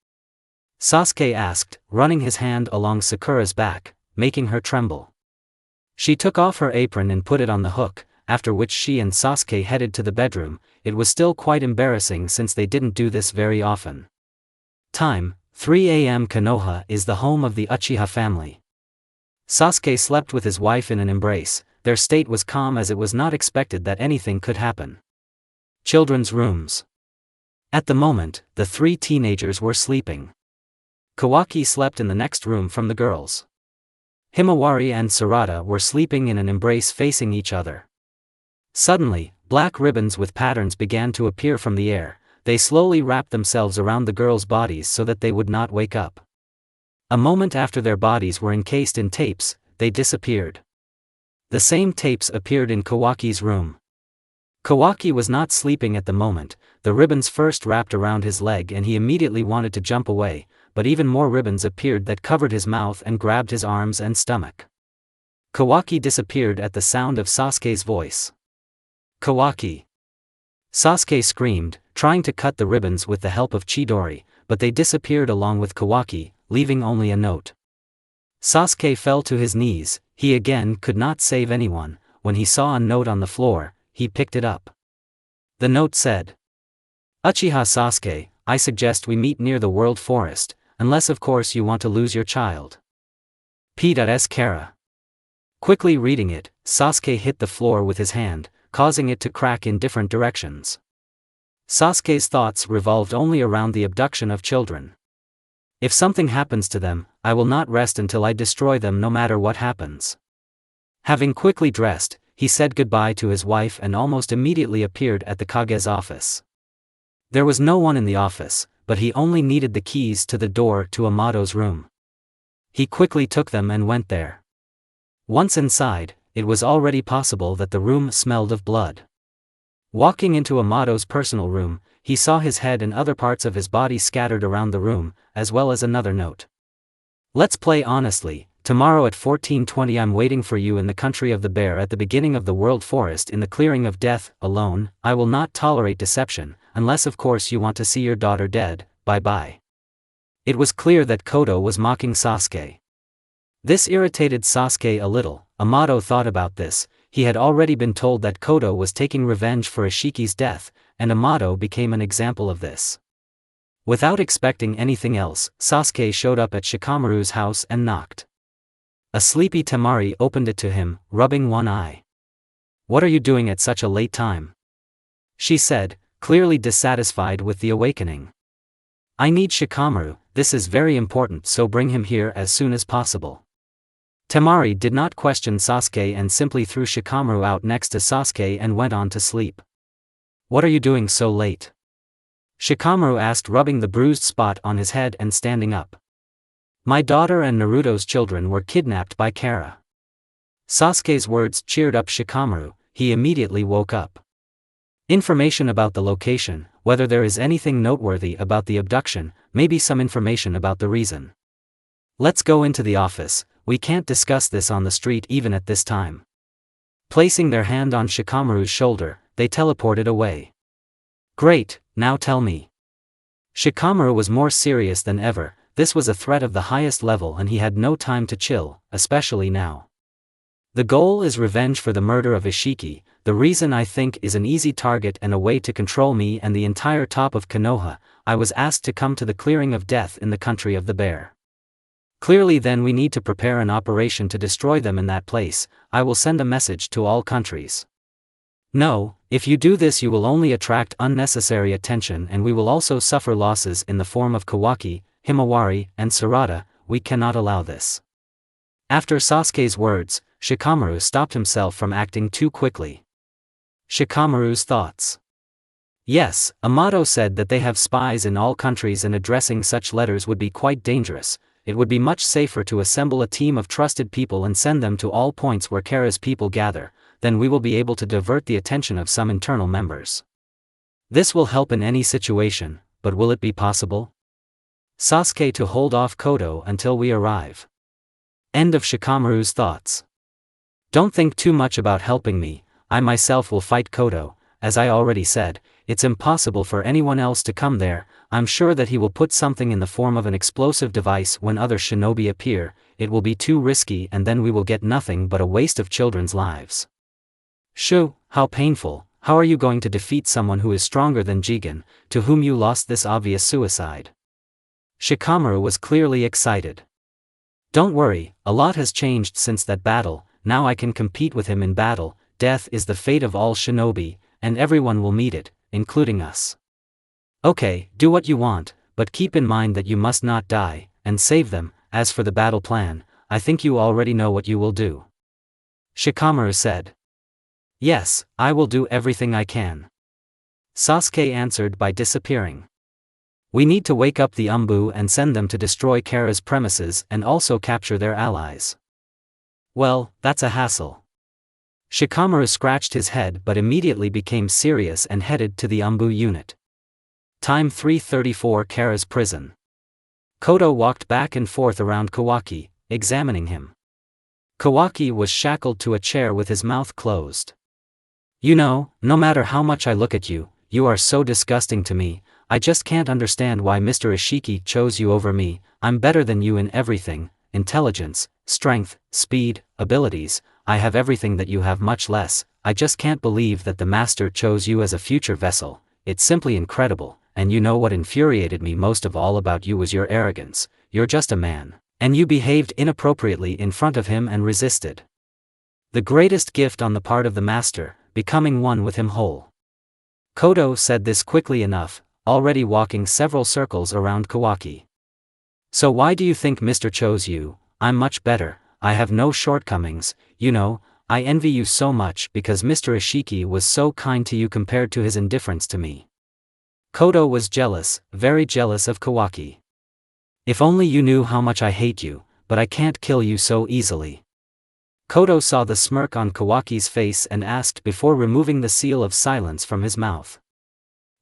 Sasuke asked, running his hand along Sakura's back, making her tremble. She took off her apron and put it on the hook, after which she and Sasuke headed to the bedroom. It was still quite embarrassing since they didn't do this very often. Time, 3 a.m. Konoha is the home of the Uchiha family. Sasuke slept with his wife in an embrace. Their state was calm as it was not expected that anything could happen. Children's rooms. At the moment, the 3 teenagers were sleeping. Kawaki slept in the next room from the girls. Himawari and Sarada were sleeping in an embrace facing each other. Suddenly, black ribbons with patterns began to appear from the air. They slowly wrapped themselves around the girls' bodies so that they would not wake up. A moment after their bodies were encased in tapes, they disappeared. The same tapes appeared in Kawaki's room. Kawaki was not sleeping at the moment. The ribbons first wrapped around his leg and he immediately wanted to jump away, but even more ribbons appeared that covered his mouth and grabbed his arms and stomach. Kawaki disappeared at the sound of Sasuke's voice. Kawaki! Sasuke screamed, trying to cut the ribbons with the help of Chidori, but they disappeared along with Kawaki, leaving only a note. Sasuke fell to his knees. He again could not save anyone. When he saw a note on the floor, he picked it up. The note said, Uchiha Sasuke, I suggest we meet near the World Forest, unless of course you want to lose your child. P.S. Kara. Quickly reading it, Sasuke hit the floor with his hand, causing it to crack in different directions. Sasuke's thoughts revolved only around the abduction of children. If something happens to them, I will not rest until I destroy them no matter what happens. Having quickly dressed, he said goodbye to his wife and almost immediately appeared at the Kage's office. There was no one in the office, but he only needed the keys to the door to Amato's room. He quickly took them and went there. Once inside, it was already possible that the room smelled of blood. Walking into Amato's personal room, he saw his head and other parts of his body scattered around the room, as well as another note. Let's play honestly. Tomorrow at 14:20 I'm waiting for you in the country of the bear at the beginning of the world forest in the clearing of death, alone. I will not tolerate deception, unless of course you want to see your daughter dead. Bye-bye. It was clear that Kodo was mocking Sasuke. This irritated Sasuke a little. Amato thought about this. He had already been told that Kodo was taking revenge for Ishiki's death, and Amato became an example of this. Without expecting anything else, Sasuke showed up at Shikamaru's house and knocked. A sleepy Temari opened it to him, rubbing one eye. What are you doing at such a late time? She said, clearly dissatisfied with the awakening. I need Shikamaru, this is very important, so bring him here as soon as possible. Temari did not question Sasuke and simply threw Shikamaru out next to Sasuke and went on to sleep. What are you doing so late? Shikamaru asked, rubbing the bruised spot on his head and standing up. My daughter and Naruto's children were kidnapped by Kara. Sasuke's words cheered up Shikamaru. He immediately woke up. Information about the location, whether there is anything noteworthy about the abduction, maybe some information about the reason. Let's go into the office, we can't discuss this on the street even at this time. Placing their hand on Shikamaru's shoulder, they teleported away. Great, now tell me. Shikamaru was more serious than ever. This was a threat of the highest level and he had no time to chill, especially now. The goal is revenge for the murder of Ishiki. The reason I think is an easy target and a way to control me and the entire top of Konoha. I was asked to come to the clearing of death in the country of the bear. Clearly then we need to prepare an operation to destroy them in that place. I will send a message to all countries. No, if you do this you will only attract unnecessary attention and we will also suffer losses in the form of Kawaki, Himawari, and Sarada. We cannot allow this. After Sasuke's words, Shikamaru stopped himself from acting too quickly. Shikamaru's thoughts. Yes, Amato said that they have spies in all countries and addressing such letters would be quite dangerous. It would be much safer to assemble a team of trusted people and send them to all points where Kara's people gather, then we will be able to divert the attention of some internal members. This will help in any situation, but will it be possible? Sasuke to hold off Kodo until we arrive. End of Shikamaru's thoughts. Don't think too much about helping me, I myself will fight Kodo. As I already said, it's impossible for anyone else to come there. I'm sure that he will put something in the form of an explosive device when other shinobi appear. It will be too risky and then we will get nothing but a waste of children's lives. Shoo, how painful. How are you going to defeat someone who is stronger than Jigen, to whom you lost this obvious suicide? Shikamaru was clearly excited. Don't worry, a lot has changed since that battle. Now I can compete with him in battle. Death is the fate of all shinobi, and everyone will meet it, including us. Okay, do what you want, but keep in mind that you must not die, and save them. As for the battle plan, I think you already know what you will do. Shikamaru said. Yes, I will do everything I can. Sasuke answered by disappearing. We need to wake up the Umbu and send them to destroy Kara's premises and also capture their allies. Well, that's a hassle. Shikamaru scratched his head but immediately became serious and headed to the Umbu unit. Time 3:34 Kara's prison. Kodo walked back and forth around Kawaki, examining him. Kawaki was shackled to a chair with his mouth closed. You know, no matter how much I look at you, you are so disgusting to me. I just can't understand why Mr. Ishiki chose you over me. I'm better than you in everything: intelligence, strength, speed, abilities. I have everything that you have, much less. I just can't believe that the master chose you as a future vessel. It's simply incredible. And you know what infuriated me most of all about you was your arrogance. You're just a man. And you behaved inappropriately in front of him and resisted the greatest gift on the part of the master, becoming one with him whole. Kodo said this quickly enough, already walking several circles around Kawaki. So why do you think Mr. chose you? I'm much better. I have no shortcomings. You know, I envy you so much because Mr. Ishiki was so kind to you compared to his indifference to me. Kodo was jealous, very jealous of Kawaki. If only you knew how much I hate you, but I can't kill you so easily. Kodo saw the smirk on Kawaki's face and asked before removing the seal of silence from his mouth.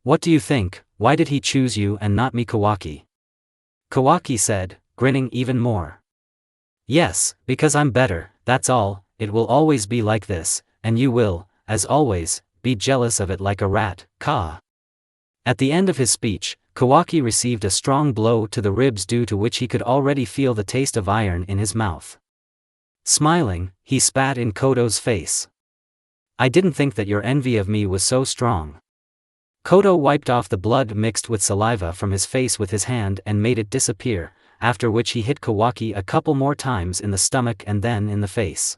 What do you think? Why did he choose you and not me, Kawaki? Kawaki said, grinning even more. Yes, because I'm better, that's all. It will always be like this, and you will, as always, be jealous of it like a rat, Ka. At the end of his speech, Kawaki received a strong blow to the ribs, due to which he could already feel the taste of iron in his mouth. Smiling, he spat in Kodo's face. I didn't think that your envy of me was so strong. Kodo wiped off the blood mixed with saliva from his face with his hand and made it disappear, after which he hit Kawaki a couple more times in the stomach and then in the face.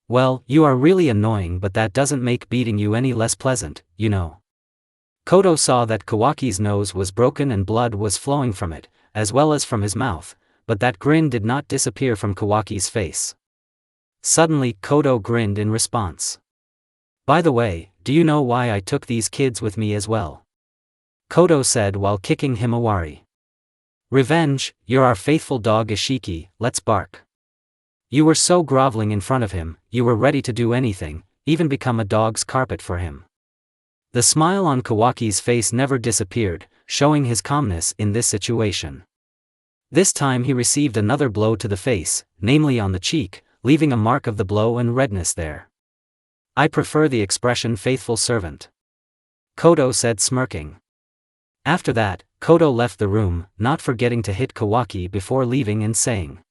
Well, you are really annoying, but that doesn't make beating you any less pleasant, you know. Kodo saw that Kawaki's nose was broken and blood was flowing from it, as well as from his mouth, but that grin did not disappear from Kawaki's face. Suddenly Kodo grinned in response. By the way, do you know why I took these kids with me as well? Kodo said while kicking Himawari. Revenge. You're our faithful dog Ishiki, let's bark. You were so groveling in front of him, you were ready to do anything, even become a dog's carpet for him. The smile on Kawaki's face never disappeared, showing his calmness in this situation. This time he received another blow to the face, namely on the cheek, leaving a mark of the blow and redness there. I prefer the expression faithful servant, Kodo said, smirking. After that, Kodo left the room, not forgetting to hit Kawaki before leaving and saying,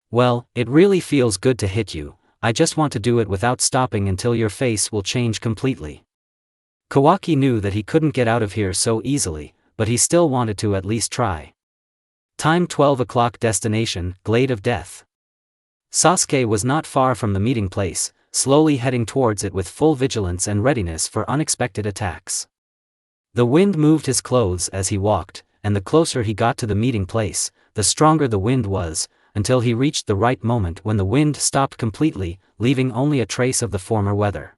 well, it really feels good to hit you. I just want to do it without stopping until your face will change completely. Kawaki knew that he couldn't get out of here so easily, but he still wanted to at least try. Time 12 o'clock. Destination, Glade of Death. Sasuke was not far from the meeting place, slowly heading towards it with full vigilance and readiness for unexpected attacks. The wind moved his clothes as he walked, and the closer he got to the meeting place, the stronger the wind was, until he reached the right moment when the wind stopped completely, leaving only a trace of the former weather.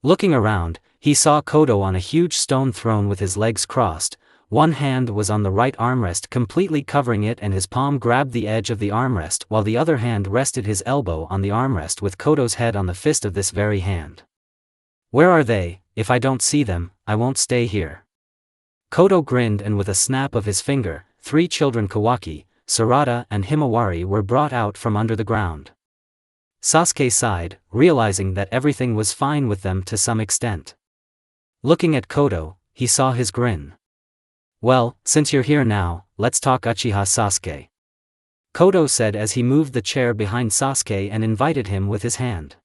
Looking around, he saw Kodo on a huge stone throne with his legs crossed. One hand was on the right armrest completely covering it and his palm grabbed the edge of the armrest while the other hand rested his elbow on the armrest with Kodo's head on the fist of this very hand. Where are they? If I don't see them, I won't stay here. Kodo grinned, and with a snap of his finger, 3 children Kawaki, Sarada and Himawari were brought out from under the ground. Sasuke sighed, realizing that everything was fine with them to some extent. Looking at Kodo, he saw his grin. Well, since you're here now, let's talk Uchiha Sasuke, Kodo said as he moved the chair behind Sasuke and invited him with his hand.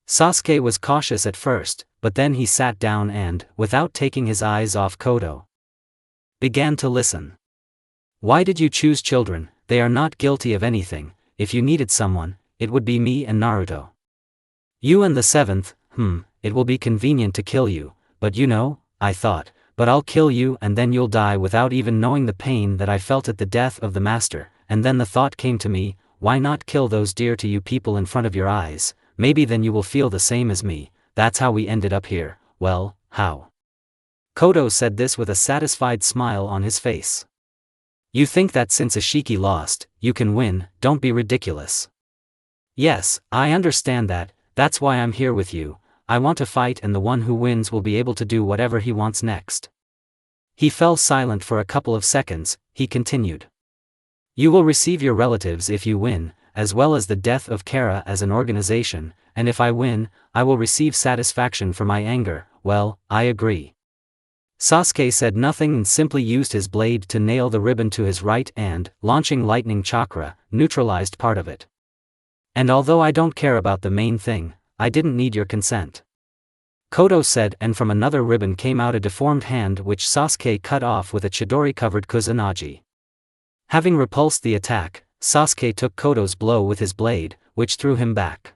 Sasuke was cautious at first, but then he sat down and, without taking his eyes off Kodo, began to listen. Why did you choose children? They are not guilty of anything. If you needed someone, it would be me and Naruto. You and the 7th, it will be convenient to kill you, but you know, I thought, but I'll kill you and then you'll die without even knowing the pain that I felt at the death of the master, and then the thought came to me, why not kill those dear to you people in front of your eyes? Maybe then you will feel the same as me. That's how we ended up here. Well, how? Kodo said this with a satisfied smile on his face. You think that since Ishiki lost, you can win? Don't be ridiculous. Yes, I understand that, that's why I'm here with you. I want to fight and the one who wins will be able to do whatever he wants next. He fell silent for a couple of seconds, he continued. You will receive your relatives if you win, as well as the death of Kara as an organization, and if I win, I will receive satisfaction for my anger. Well, I agree. Sasuke said nothing and simply used his blade to nail the ribbon to his right and, launching lightning chakra, neutralized part of it. And although I don't care about the main thing, I didn't need your consent. Kodo said, and from another ribbon came out a deformed hand which Sasuke cut off with a Chidori-covered kusanagi. Having repulsed the attack, Sasuke took Kodo's blow with his blade, which threw him back.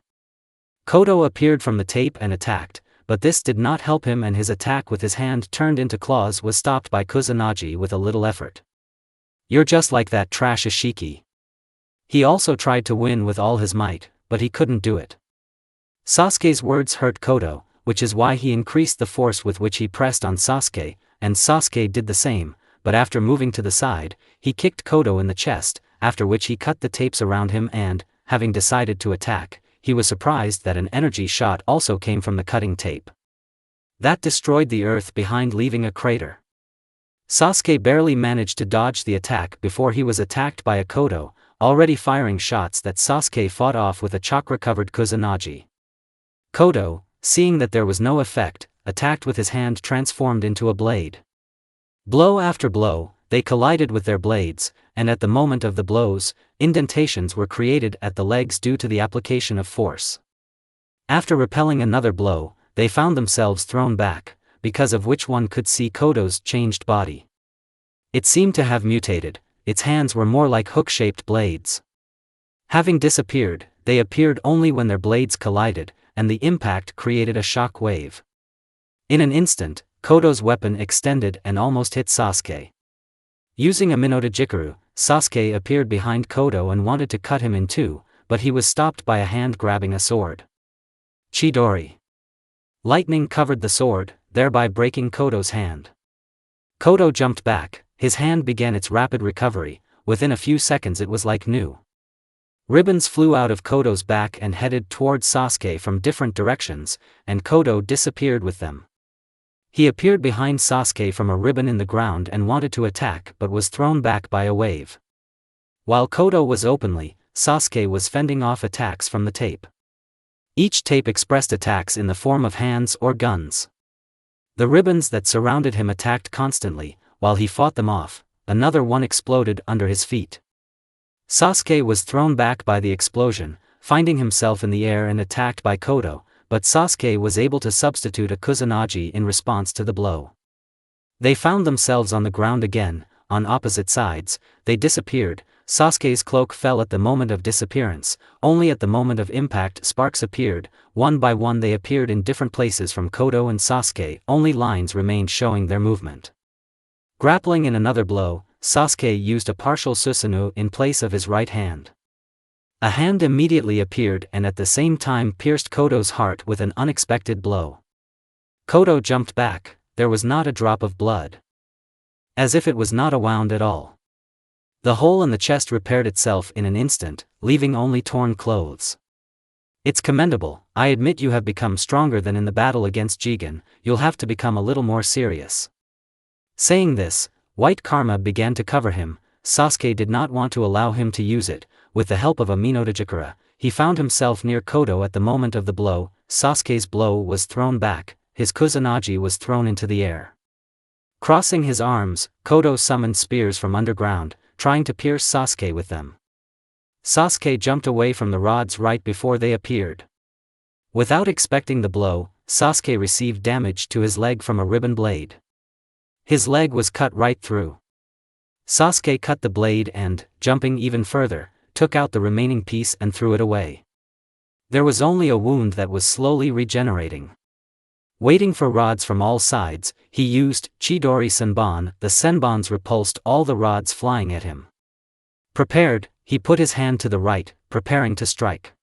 Kodo appeared from the tape and attacked, but this did not help him, and his attack with his hand turned into claws was stopped by Kusanagi with a little effort. You're just like that trash Ishiki. He also tried to win with all his might, but he couldn't do it. Sasuke's words hurt Kodo, which is why he increased the force with which he pressed on Sasuke, and Sasuke did the same, but after moving to the side, he kicked Kodo in the chest, after which he cut the tapes around him and, having decided to attack, he was surprised that an energy shot also came from the cutting tape. That destroyed the earth behind, leaving a crater. Sasuke barely managed to dodge the attack before he was attacked by a Kodo, already firing shots that Sasuke fought off with a chakra-covered kusanagi. Kodo, seeing that there was no effect, attacked with his hand transformed into a blade. Blow after blow, they collided with their blades, and at the moment of the blows, indentations were created at the legs due to the application of force. After repelling another blow, they found themselves thrown back, because of which one could see Kodo's changed body. It seemed to have mutated, its hands were more like hook-shaped blades. Having disappeared, they appeared only when their blades collided, and the impact created a shock wave. In an instant, Kodo's weapon extended and almost hit Sasuke. Using a Minato-jikuru, Sasuke appeared behind Kodo and wanted to cut him in two, but he was stopped by a hand grabbing a sword. Chidori. Lightning covered the sword, thereby breaking Kodo's hand. Kodo jumped back, his hand began its rapid recovery, within a few seconds it was like new. Ribbons flew out of Kodo's back and headed toward Sasuke from different directions, and Kodo disappeared with them. He appeared behind Sasuke from a ribbon in the ground and wanted to attack but was thrown back by a wave. While Kodo was openly, Sasuke was fending off attacks from the tape. Each tape expressed attacks in the form of hands or guns. The ribbons that surrounded him attacked constantly, while he fought them off, another one exploded under his feet. Sasuke was thrown back by the explosion, finding himself in the air and attacked by Kodo, but Sasuke was able to substitute a kusanagi in response to the blow. They found themselves on the ground again, on opposite sides, they disappeared. Sasuke's cloak fell at the moment of disappearance, only at the moment of impact sparks appeared, one by one they appeared in different places from Kodo and Sasuke, only lines remained showing their movement. Grappling in another blow, Sasuke used a partial Susanoo in place of his right hand. A hand immediately appeared and at the same time pierced Kodo's heart with an unexpected blow. Kodo jumped back, there was not a drop of blood. As if it was not a wound at all. The hole in the chest repaired itself in an instant, leaving only torn clothes. It's commendable, I admit you have become stronger than in the battle against Jigen, you'll have to become a little more serious. Saying this, white karma began to cover him. Sasuke did not want to allow him to use it. With the help of a Minato-jikuru, he found himself near Kodo at the moment of the blow. Sasuke's blow was thrown back, his kusanagi was thrown into the air. Crossing his arms, Kodo summoned spears from underground, trying to pierce Sasuke with them. Sasuke jumped away from the rods right before they appeared. Without expecting the blow, Sasuke received damage to his leg from a ribbon blade. His leg was cut right through. Sasuke cut the blade and, jumping even further, took out the remaining piece and threw it away. There was only a wound that was slowly regenerating. Waiting for rods from all sides, he used Chidori Senbon. The Senbons repulsed all the rods flying at him. Prepared, he put his hand to the right, preparing to strike.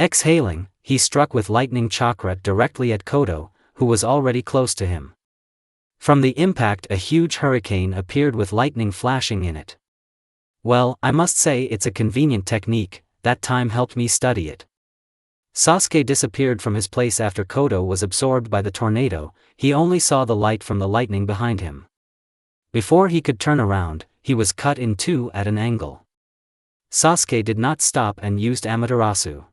Exhaling, he struck with lightning chakra directly at Kodo, who was already close to him. From the impact a huge hurricane appeared with lightning flashing in it. Well, I must say it's a convenient technique, that time helped me study it. Sasuke disappeared from his place after Kodo was absorbed by the tornado, he only saw the light from the lightning behind him. Before he could turn around, he was cut in two at an angle. Sasuke did not stop and used Amaterasu.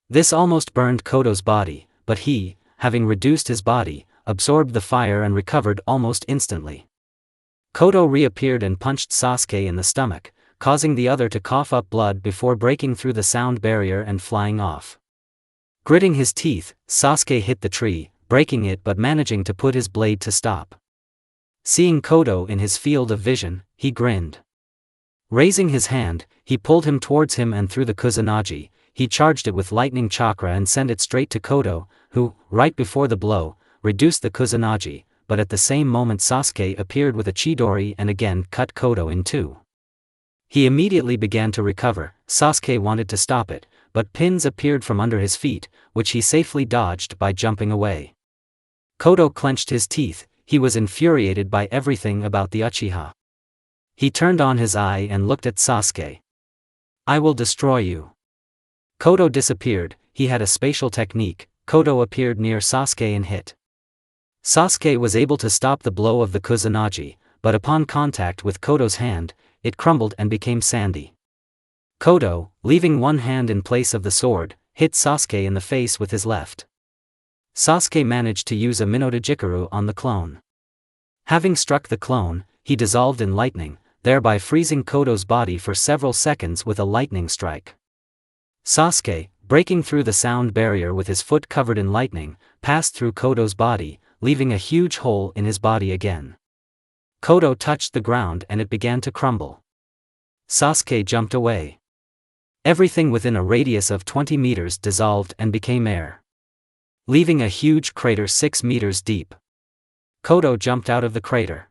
This almost burned Kodo's body, but he, having reduced his body, absorbed the fire and recovered almost instantly. Kodo reappeared and punched Sasuke in the stomach, causing the other to cough up blood before breaking through the sound barrier and flying off. Gritting his teeth, Sasuke hit the tree, breaking it but managing to put his blade to stop. Seeing Kodo in his field of vision, he grinned. Raising his hand, he pulled him towards him and through the Kusanagi, he charged it with lightning chakra and sent it straight to Kodo, who, right before the blow, reduced the Kusanagi, but at the same moment Sasuke appeared with a Chidori and again cut Kodo in two. He immediately began to recover. Sasuke wanted to stop it, but pins appeared from under his feet, which he safely dodged by jumping away. Kodo clenched his teeth, he was infuriated by everything about the Uchiha. He turned on his eye and looked at Sasuke. "I will destroy you." Kodo disappeared. He had a spatial technique. Kodo appeared near Sasuke and hit. Sasuke was able to stop the blow of the Kusanagi, but upon contact with Kodo's hand, it crumbled and became sandy. Kodo, leaving one hand in place of the sword, hit Sasuke in the face with his left. Sasuke managed to use a Minato on the clone. Having struck the clone, he dissolved in lightning, thereby freezing Kodo's body for several seconds with a lightning strike. Sasuke, breaking through the sound barrier with his foot covered in lightning, passed through Kodo's body, leaving a huge hole in his body again. Kodo touched the ground and it began to crumble. Sasuke jumped away. Everything within a radius of 20 meters dissolved and became air, leaving a huge crater 6 meters deep. Kodo jumped out of the crater.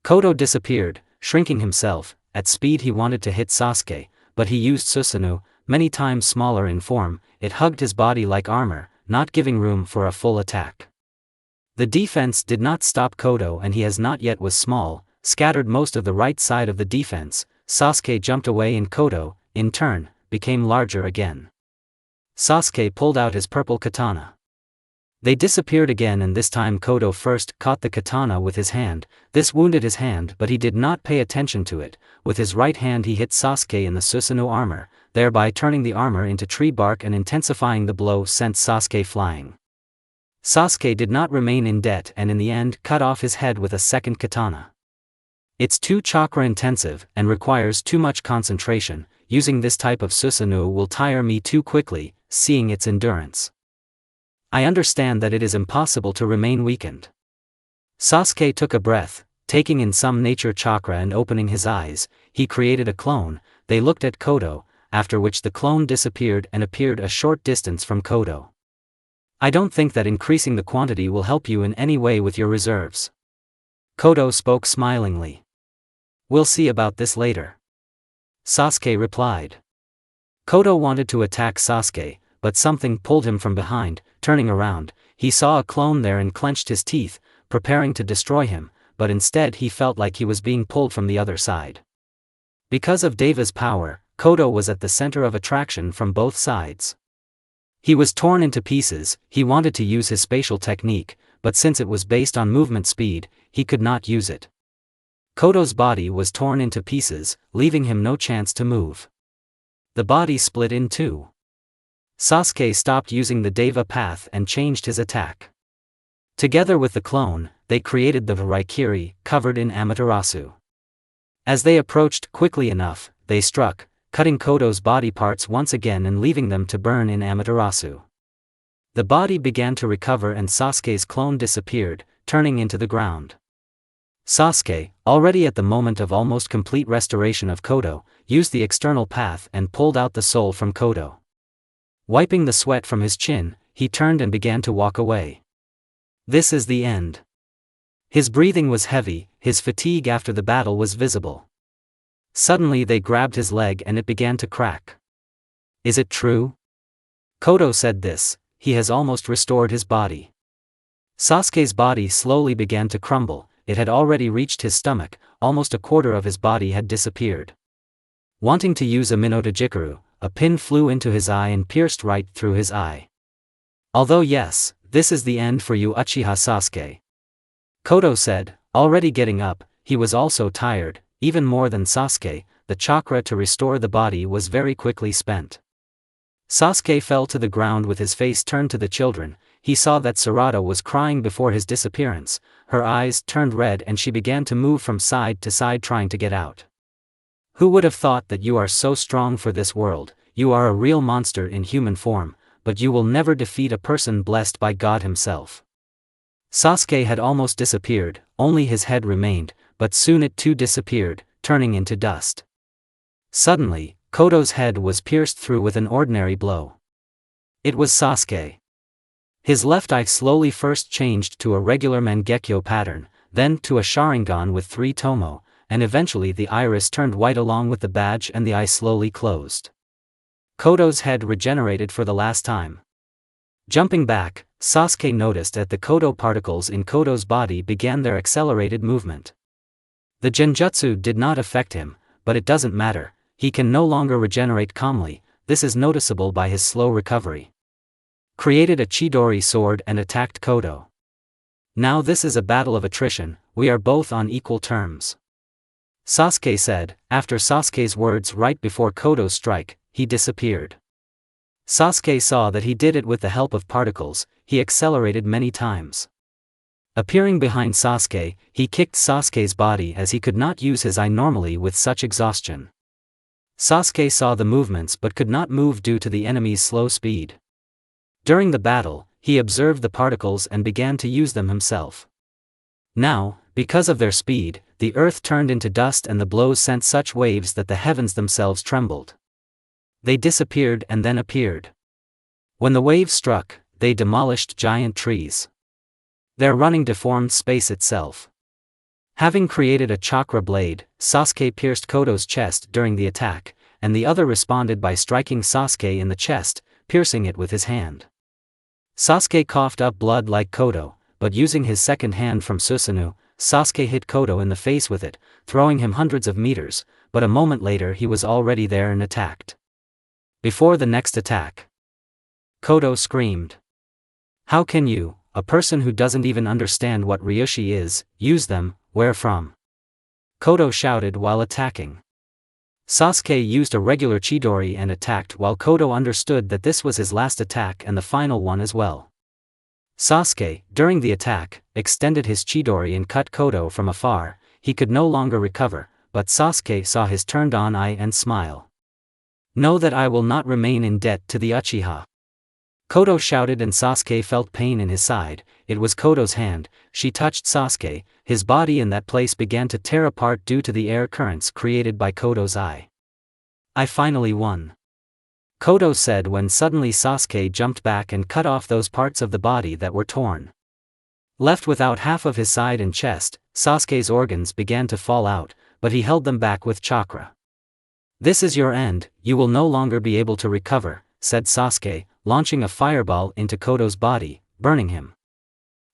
Kodo disappeared, shrinking himself. At speed he wanted to hit Sasuke, but he used Susanoo, many times smaller in form. It hugged his body like armor, not giving room for a full attack. The defense did not stop Kodo and he as not yet was small, scattered most of the right side of the defense. Sasuke jumped away and Kodo, in turn, became larger again. Sasuke pulled out his purple katana. They disappeared again and this time Kodo first caught the katana with his hand. This wounded his hand but he did not pay attention to it. With his right hand he hit Sasuke in the Susanoo armor, thereby turning the armor into tree bark and intensifying the blow sent Sasuke flying. Sasuke did not remain in debt and in the end cut off his head with a second katana. It's too chakra intensive and requires too much concentration. Using this type of Susanoo will tire me too quickly, seeing its endurance. I understand that it is impossible to remain weakened. Sasuke took a breath, taking in some nature chakra and opening his eyes. He created a clone. They looked at Kodo, after which the clone disappeared and appeared a short distance from Kodo. I don't think that increasing the quantity will help you in any way with your reserves. Kodo spoke smilingly. We'll see about this later. Sasuke replied. Kodo wanted to attack Sasuke, but something pulled him from behind. Turning around, he saw a clone there and clenched his teeth, preparing to destroy him, but instead he felt like he was being pulled from the other side. Because of Deva's power, Kodo was at the center of attraction from both sides. He was torn into pieces. He wanted to use his spatial technique, but since it was based on movement speed, he could not use it. Kodo's body was torn into pieces, leaving him no chance to move. The body split in two. Sasuke stopped using the Deva path and changed his attack. Together with the clone, they created the Raikiri, covered in Amaterasu. As they approached quickly enough, they struck, cutting Kodo's body parts once again and leaving them to burn in Amaterasu. The body began to recover and Sasuke's clone disappeared, turning into the ground. Sasuke, already at the moment of almost complete restoration of Kodo, used the external path and pulled out the soul from Kodo. Wiping the sweat from his chin, he turned and began to walk away. This is the end. His breathing was heavy, his fatigue after the battle was visible. Suddenly they grabbed his leg and it began to crack. Is it true? Kodo said this, he has almost restored his body. Sasuke's body slowly began to crumble. It had already reached his stomach, almost a quarter of his body had disappeared. Wanting to use a Minato, a pin flew into his eye and pierced right through his eye. Although yes, this is the end for you Uchiha Sasuke. Kodo said, already getting up. He was also tired, even more than Sasuke. the chakra to restore the body was very quickly spent. Sasuke fell to the ground with his face turned to the children. He saw that Sarada was crying before his disappearance, her eyes turned red and she began to move from side to side trying to get out. Who would have thought that you are so strong for this world? You are a real monster in human form, but you will never defeat a person blessed by God himself. Sasuke had almost disappeared, only his head remained, but soon it too disappeared, turning into dust. Suddenly, Kodo's head was pierced through with an ordinary blow. It was Sasuke. His left eye slowly first changed to a regular Mangekyo pattern, then to a Sharingan with 3 tomo, and eventually the iris turned white along with the badge and the eye slowly closed. Kodo's head regenerated for the last time. Jumping back, Sasuke noticed that the Kodo particles in Kodo's body began their accelerated movement. The genjutsu did not affect him, but it doesn't matter, he can no longer regenerate calmly. This is noticeable by his slow recovery. Created a Chidori sword and attacked Kodo. Now this is a battle of attrition, we are both on equal terms. Sasuke said. After Sasuke's words right before Kodo's strike, he disappeared. Sasuke saw that he did it with the help of particles, he accelerated many times. Appearing behind Sasuke, he kicked Sasuke's body as he could not use his eye normally with such exhaustion. Sasuke saw the movements but could not move due to the enemy's slow speed. During the battle, he observed the particles and began to use them himself. Now, because of their speed, the earth turned into dust and the blows sent such waves that the heavens themselves trembled. They disappeared and then appeared. When the waves struck, they demolished giant trees. Their running deformed space itself. Having created a chakra blade, Sasuke pierced Kodo's chest during the attack, and the other responded by striking Sasuke in the chest, piercing it with his hand. Sasuke coughed up blood like Kodo, but using his second hand from Susanoo, Sasuke hit Kodo in the face with it, throwing him hundreds of meters, but a moment later he was already there and attacked. Before the next attack, Kodo screamed. "How can you, a person who doesn't even understand what Ryushi is, use them? Where from?" Kodo shouted while attacking. Sasuke used a regular Chidori and attacked while Kodo understood that this was his last attack and the final one as well. Sasuke, during the attack, extended his Chidori and cut Kodo from afar. He could no longer recover, but Sasuke saw his turned-on eye and smile. "Know that I will not remain in debt to the Uchiha." Kodo shouted and Sasuke felt pain in his side. It was Kodo's hand. She touched Sasuke, his body in that place began to tear apart due to the air currents created by Kodo's eye. "I finally won," Kodo said when suddenly Sasuke jumped back and cut off those parts of the body that were torn. Left without half of his side and chest, Sasuke's organs began to fall out, but he held them back with chakra. "This is your end, you will no longer be able to recover," said Sasuke, launching a fireball into Kodo's body, burning him.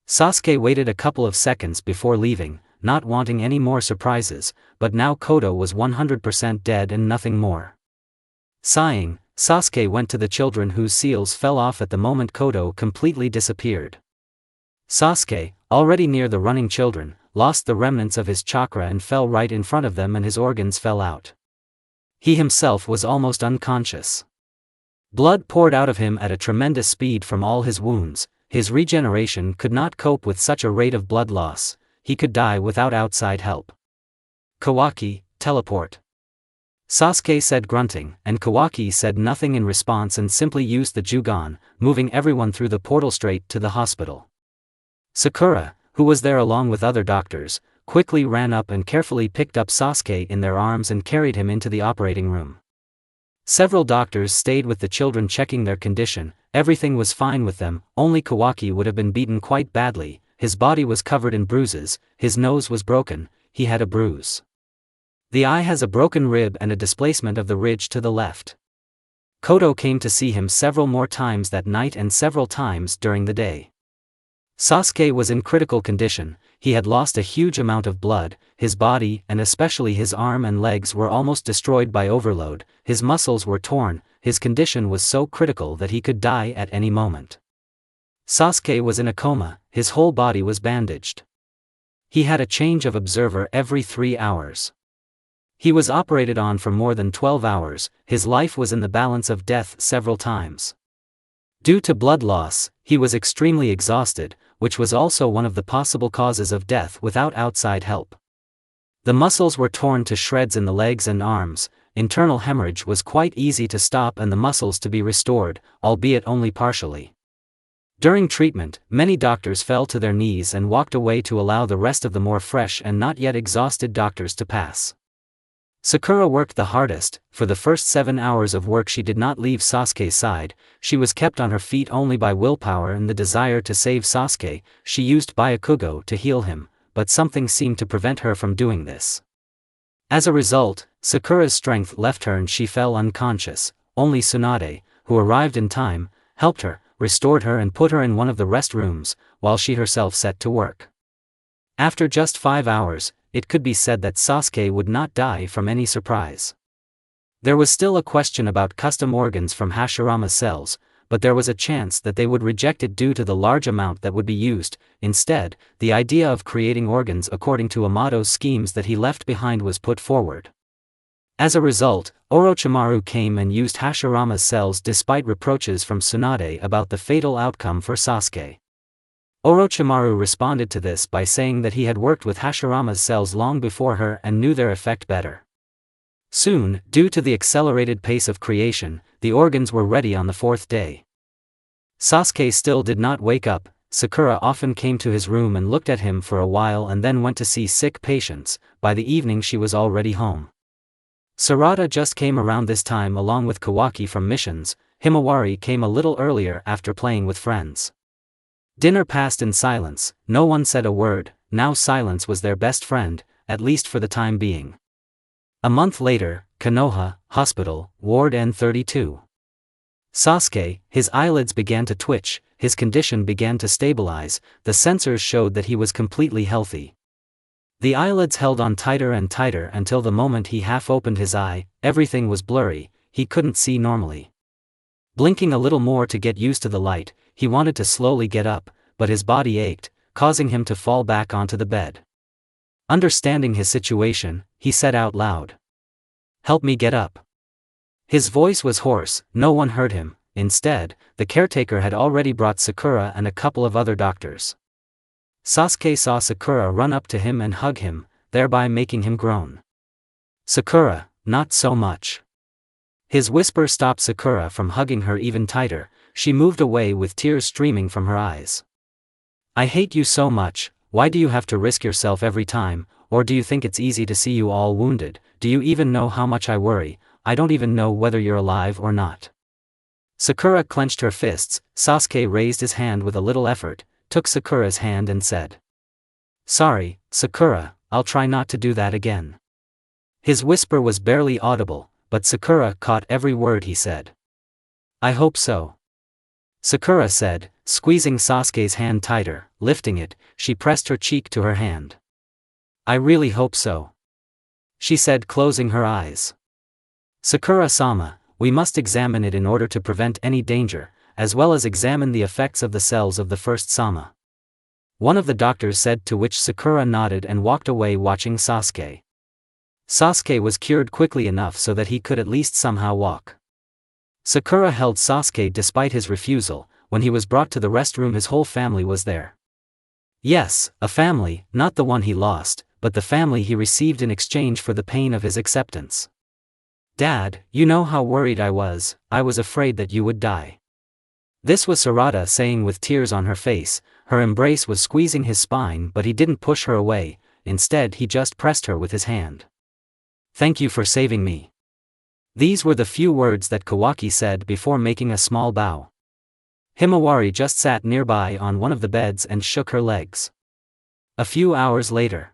Sasuke waited a couple of seconds before leaving, not wanting any more surprises, but now Kodo was 100% dead and nothing more. Sighing, Sasuke went to the children whose seals fell off at the moment Kodo completely disappeared. Sasuke, already near the running children, lost the remnants of his chakra and fell right in front of them and his organs fell out. He himself was almost unconscious. Blood poured out of him at a tremendous speed from all his wounds. His regeneration could not cope with such a rate of blood loss, he could die without outside help. "Kawaki, teleport," Sasuke said grunting, and Kawaki said nothing in response and simply used the Jugon, moving everyone through the portal straight to the hospital. Sakura, who was there along with other doctors, quickly ran up and carefully picked up Sasuke in their arms and carried him into the operating room. Several doctors stayed with the children checking their condition. Everything was fine with them, only Kawaki would have been beaten quite badly. His body was covered in bruises, his nose was broken, he had a bruise. The eye has a broken rib and a displacement of the ridge to the left. Kodo came to see him several more times that night and several times during the day. Sasuke was in critical condition, he had lost a huge amount of blood, his body and especially his arm and legs were almost destroyed by overload, his muscles were torn, his condition was so critical that he could die at any moment. Sasuke was in a coma, his whole body was bandaged. He had a change of observer every 3 hours. He was operated on for more than 12 hours, his life was in the balance of death several times. Due to blood loss, he was extremely exhausted, which was also one of the possible causes of death without outside help. The muscles were torn to shreds in the legs and arms, internal hemorrhage was quite easy to stop and the muscles to be restored, albeit only partially. During treatment, many doctors fell to their knees and walked away to allow the rest of the more fresh and not yet exhausted doctors to pass. Sakura worked the hardest. For the first 7 hours of work she did not leave Sasuke's side, she was kept on her feet only by willpower and the desire to save Sasuke. She used Byakugo to heal him, but something seemed to prevent her from doing this. As a result, Sakura's strength left her and she fell unconscious. Only Tsunade, who arrived in time, helped her, restored her and put her in one of the rest rooms, while she herself set to work. After just 5 hours, it could be said that Sasuke would not die from any surprise. There was still a question about custom organs from Hashirama's cells, but there was a chance that they would reject it due to the large amount that would be used. Instead, the idea of creating organs according to Amato's schemes that he left behind was put forward. As a result, Orochimaru came and used Hashirama's cells despite reproaches from Tsunade about the fatal outcome for Sasuke. Orochimaru responded to this by saying that he had worked with Hashirama's cells long before her and knew their effect better. Soon, due to the accelerated pace of creation, the organs were ready on the 4th day. Sasuke still did not wake up. Sakura often came to his room and looked at him for a while and then went to see sick patients. By the evening she was already home. Sarada just came around this time along with Kawaki from missions. Himawari came a little earlier after playing with friends. Dinner passed in silence, no one said a word. Now silence was their best friend, at least for the time being. A month later, Konoha, Hospital, Ward N32. Sasuke, his eyelids began to twitch, his condition began to stabilize, the sensors showed that he was completely healthy. The eyelids held on tighter and tighter until the moment he half opened his eye, everything was blurry, he couldn't see normally. Blinking a little more to get used to the light, he wanted to slowly get up, but his body ached, causing him to fall back onto the bed. Understanding his situation, he said out loud, "Help me get up." His voice was hoarse, no one heard him. Instead, the caretaker had already brought Sakura and a couple of other doctors. Sasuke saw Sakura run up to him and hug him, thereby making him groan. "Sakura, not so much." His whisper stopped Sakura from hugging her even tighter. She moved away with tears streaming from her eyes. "I hate you so much. Why do you have to risk yourself every time, or do you think it's easy to see you all wounded? Do you even know how much I worry? I don't even know whether you're alive or not." Sakura clenched her fists. Sasuke raised his hand with a little effort, took Sakura's hand and said, "Sorry, Sakura, I'll try not to do that again." His whisper was barely audible, but Sakura caught every word he said. "I hope so," Sakura said, squeezing Sasuke's hand tighter. Lifting it, she pressed her cheek to her hand. "I really hope so," she said, closing her eyes. "Sakura-sama, we must examine it in order to prevent any danger, as well as examine the effects of the cells of the first Sama," one of the doctors said, to which Sakura nodded and walked away watching Sasuke. Sasuke was cured quickly enough so that he could at least somehow walk. Sakura held Sasuke despite his refusal. When he was brought to the restroom, his whole family was there. Yes, a family, not the one he lost, but the family he received in exchange for the pain of his acceptance. "Dad, you know how worried I was afraid that you would die." This was Sarada saying with tears on her face. Her embrace was squeezing his spine, but he didn't push her away. Instead he just pressed her with his hand. "Thank you for saving me." These were the few words that Kawaki said before making a small bow. Himawari just sat nearby on one of the beds and shook her legs. A few hours later,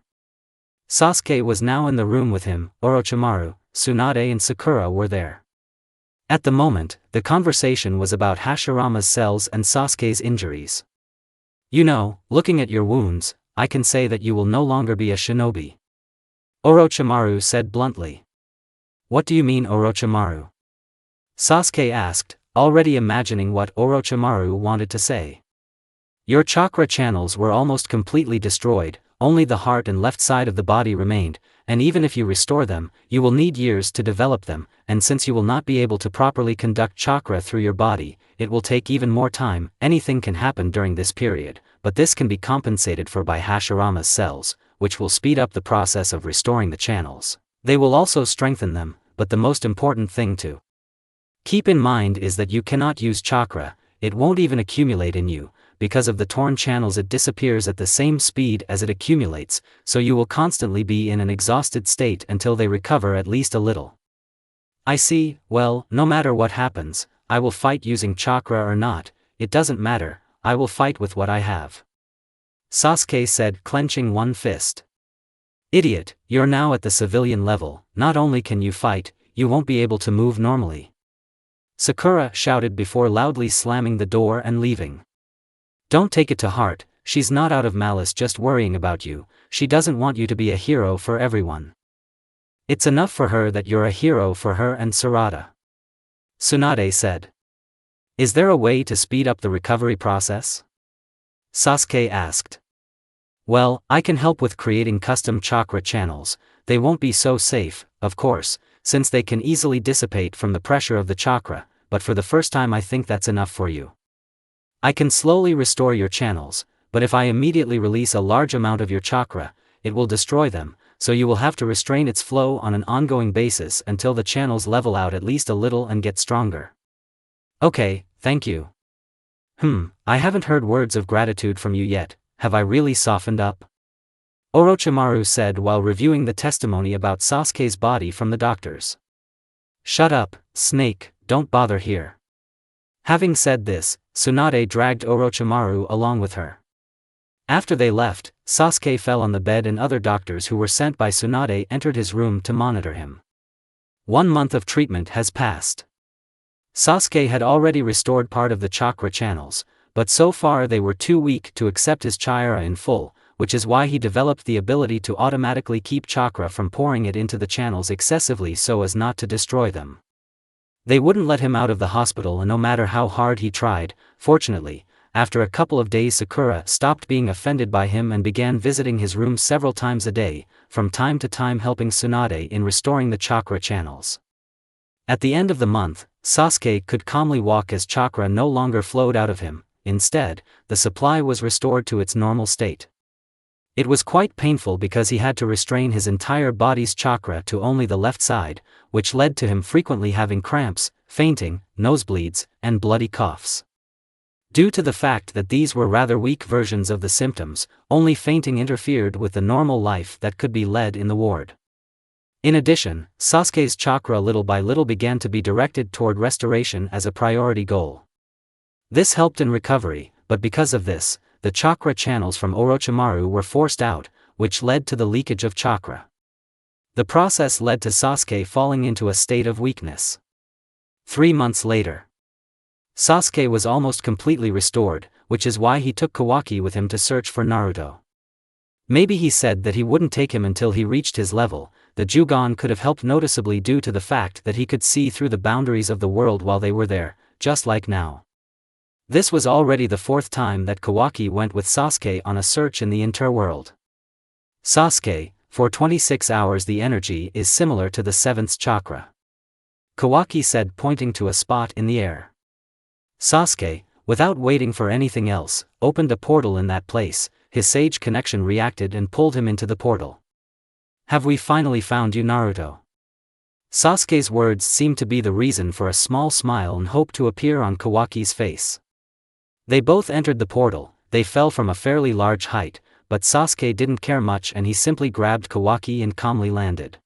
Sasuke was now in the room with him. Orochimaru, Tsunade and Sakura were there. At the moment, the conversation was about Hashirama's cells and Sasuke's injuries. "You know, looking at your wounds, I can say that you will no longer be a shinobi," Orochimaru said bluntly. "What do you mean, Orochimaru?" Sasuke asked, already imagining what Orochimaru wanted to say. "Your chakra channels were almost completely destroyed, only the heart and left side of the body remained, and even if you restore them, you will need years to develop them, and since you will not be able to properly conduct chakra through your body, it will take even more time. Anything can happen during this period, but this can be compensated for by Hashirama's cells, which will speed up the process of restoring the channels. They will also strengthen them, but the most important thing to keep in mind is that you cannot use chakra, it won't even accumulate in you. Because of the torn channels, it disappears at the same speed as it accumulates, so you will constantly be in an exhausted state until they recover at least a little. I see. Well, no matter what happens, I will fight using chakra or not, it doesn't matter, I will fight with what I have. Sasuke said, clenching one fist. Idiot, you're now at the civilian level, not only can you fight, you won't be able to move normally. Sakura shouted before loudly slamming the door and leaving. Don't take it to heart, she's not out of malice just worrying about you, she doesn't want you to be a hero for everyone. It's enough for her that you're a hero for her and Sarada. Tsunade said. Is there a way to speed up the recovery process? Sasuke asked. Well, I can help with creating custom chakra channels, they won't be so safe, of course, since they can easily dissipate from the pressure of the chakra, but for the first time I think that's enough for you. I can slowly restore your channels, but if I immediately release a large amount of your chakra, it will destroy them, so you will have to restrain its flow on an ongoing basis until the channels level out at least a little and get stronger. Okay, thank you. I haven't heard words of gratitude from you yet, have I really softened up? Orochimaru said while reviewing the testimony about Sasuke's body from the doctors. Shut up, snake, don't bother here. Having said this, Tsunade dragged Orochimaru along with her. After they left, Sasuke fell on the bed and other doctors who were sent by Tsunade entered his room to monitor him. 1 month of treatment has passed. Sasuke had already restored part of the chakra channels, but so far they were too weak to accept his chakra in full, which is why he developed the ability to automatically keep chakra from pouring it into the channels excessively so as not to destroy them. They wouldn't let him out of the hospital, and no matter how hard he tried, fortunately, after a couple of days Sakura stopped being offended by him and began visiting his room several times a day, from time to time helping Tsunade in restoring the chakra channels. At the end of the month, Sasuke could calmly walk as chakra no longer flowed out of him, instead, the supply was restored to its normal state. It was quite painful because he had to restrain his entire body's chakra to only the left side, which led to him frequently having cramps, fainting, nosebleeds, and bloody coughs. Due to the fact that these were rather weak versions of the symptoms, only fainting interfered with the normal life that could be led in the ward. In addition, Sasuke's chakra little by little began to be directed toward restoration as a priority goal. This helped in recovery, but because of this, the chakra channels from Orochimaru were forced out, which led to the leakage of chakra. The process led to Sasuke falling into a state of weakness. 3 months later, Sasuke was almost completely restored, which is why he took Kawaki with him to search for Naruto. Maybe he said that he wouldn't take him until he reached his level. The Jugon could have helped noticeably due to the fact that he could see through the boundaries of the world while they were there, just like now. This was already the 4th time that Kawaki went with Sasuke on a search in the interworld. Sasuke, for 26 hours the energy is similar to the 7th chakra. Kawaki said, pointing to a spot in the air. Sasuke, without waiting for anything else, opened a portal in that place. His sage connection reacted and pulled him into the portal. Have we finally found you, Naruto? Sasuke's words seemed to be the reason for a small smile and hope to appear on Kawaki's face. They both entered the portal. They fell from a fairly large height, but Sasuke didn't care much and he simply grabbed Kawaki and calmly landed.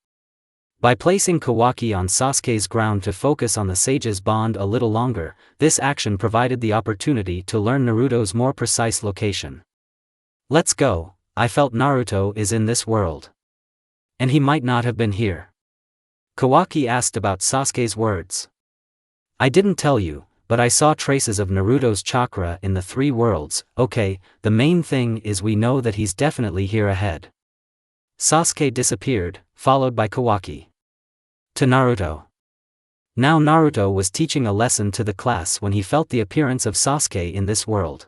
By placing Kawaki on Sasuke's ground to focus on the sage's bond a little longer, this action provided the opportunity to learn Naruto's more precise location. Let's go, I felt Naruto is in this world. And he might not have been here. Kawaki asked about Sasuke's words. I didn't tell you, but I saw traces of Naruto's chakra in the 3 worlds. Okay, the main thing is we know that he's definitely here ahead. Sasuke disappeared, followed by Kawaki. To Naruto. Now Naruto was teaching a lesson to the class when he felt the appearance of Sasuke in this world.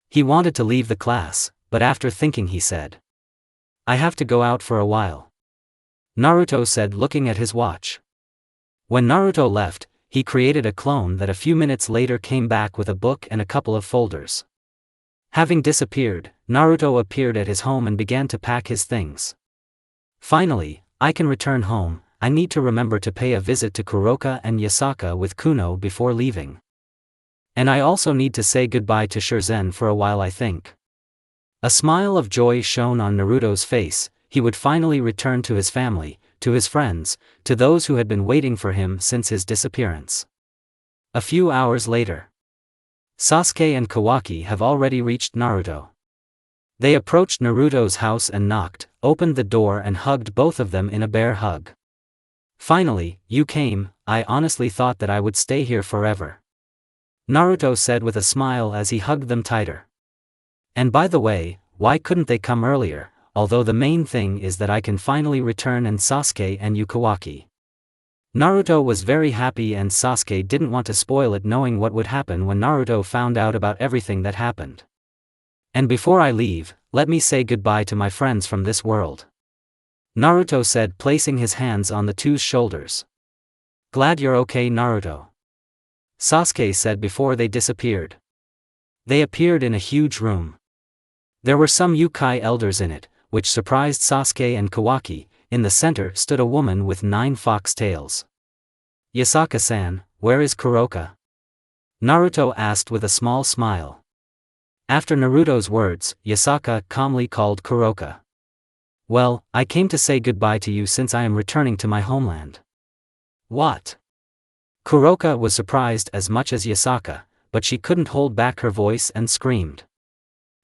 He wanted to leave the class, but after thinking he said, I have to go out for a while. Naruto said, looking at his watch. When Naruto left, he created a clone that a few minutes later came back with a book and a couple of folders. Having disappeared, Naruto appeared at his home and began to pack his things. Finally, I can return home. I need to remember to pay a visit to Kuroka and Yasaka with Kuno before leaving. And I also need to say goodbye to Shirzhen for a while, I think. A smile of joy shone on Naruto's face. He would finally return to his family, to his friends, to those who had been waiting for him since his disappearance. A few hours later, Sasuke and Kawaki have already reached Naruto. They approached Naruto's house and knocked, opened the door and hugged both of them in a bear hug. Finally, you came. I honestly thought that I would stay here forever, Naruto said with a smile as he hugged them tighter. And by the way, why couldn't they come earlier? Although the main thing is that I can finally return and Sasuke and you Kawaki. Naruto was very happy and Sasuke didn't want to spoil it, knowing what would happen when Naruto found out about everything that happened. And before I leave, let me say goodbye to my friends from this world, Naruto said, placing his hands on the two's shoulders. Glad you're okay, Naruto, Sasuke said before they disappeared. They appeared in a huge room. There were some Yukai elders in it, which surprised Sasuke and Kawaki. In the center stood a woman with 9 fox tails. Yasaka-san, where is Kuroka? Naruto asked with a small smile. After Naruto's words, Yasaka calmly called Kuroka. Well, I came to say goodbye to you since I am returning to my homeland. What? Kuroka was surprised as much as Yasaka, but she couldn't hold back her voice and screamed.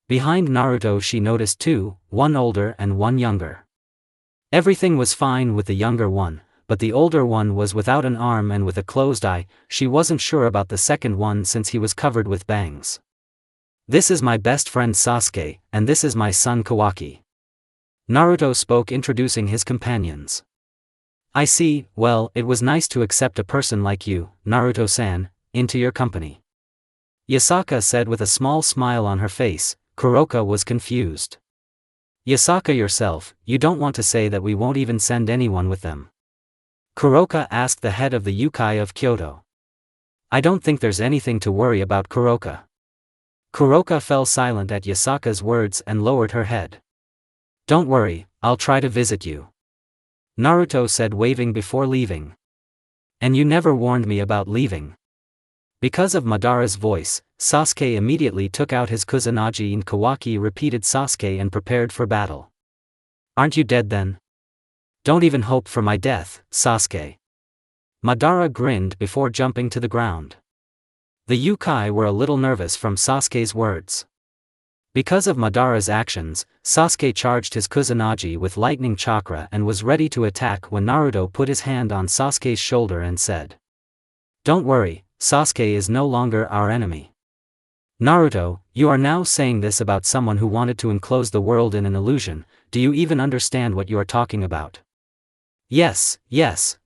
Behind Naruto she noticed 2, one older and one younger. Everything was fine with the younger one, but the older one was without an arm and with a closed eye. She wasn't sure about the second one since he was covered with bangs. This is my best friend Sasuke, and this is my son Kawaki, Naruto spoke, introducing his companions. I see. Well, it was nice to accept a person like you, Naruto-san, into your company, Yasaka said with a small smile on her face. Kuroka was confused. Yasaka, yourself, you don't want to say that we won't even send anyone with them? Kuroka asked the head of the Yukai of Kyoto. I don't think there's anything to worry about, Kuroka. Kuroka fell silent at Yasaka's words and lowered her head. Don't worry, I'll try to visit you, Naruto said, waving before leaving. And you never warned me about leaving. Because of Madara's voice, Sasuke immediately took out his Kusanagi and Kawaki repeated Sasuke and prepared for battle. Aren't you dead then? Don't even hope for my death, Sasuke. Madara grinned before jumping to the ground. The Yukai were a little nervous from Sasuke's words. Because of Madara's actions, Sasuke charged his Kusanagi with lightning chakra and was ready to attack when Naruto put his hand on Sasuke's shoulder and said, Don't worry, Sasuke is no longer our enemy. Naruto, you are now saying this about someone who wanted to enclose the world in an illusion. Do you even understand what you are talking about? Yes,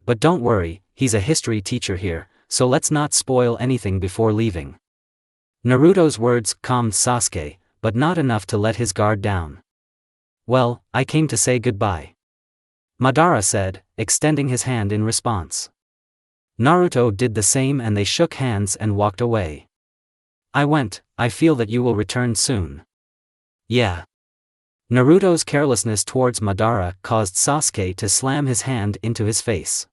but don't worry, he's a history teacher here, so let's not spoil anything before leaving. Naruto's words calmed Sasuke, but not enough to let his guard down. Well, I came to say goodbye, Madara said, extending his hand in response. Naruto did the same and they shook hands and walked away. I feel that you will return soon. Yeah. Naruto's carelessness towards Madara caused Sasuke to slam his hand into his face.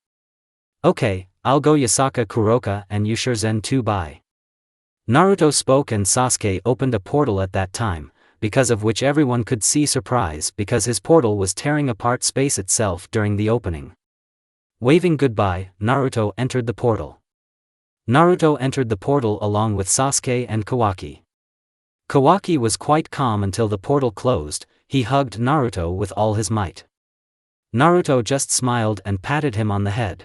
Okay, I'll go, Yasaka, Kuroka and you Shirzhen too, bye. Naruto spoke and Sasuke opened a portal at that time, because of which everyone could see surprise because his portal was tearing apart space itself during the opening. Waving goodbye, Naruto entered the portal. Naruto entered the portal along with Sasuke and Kawaki. Kawaki was quite calm until the portal closed. He hugged Naruto with all his might. Naruto just smiled and patted him on the head.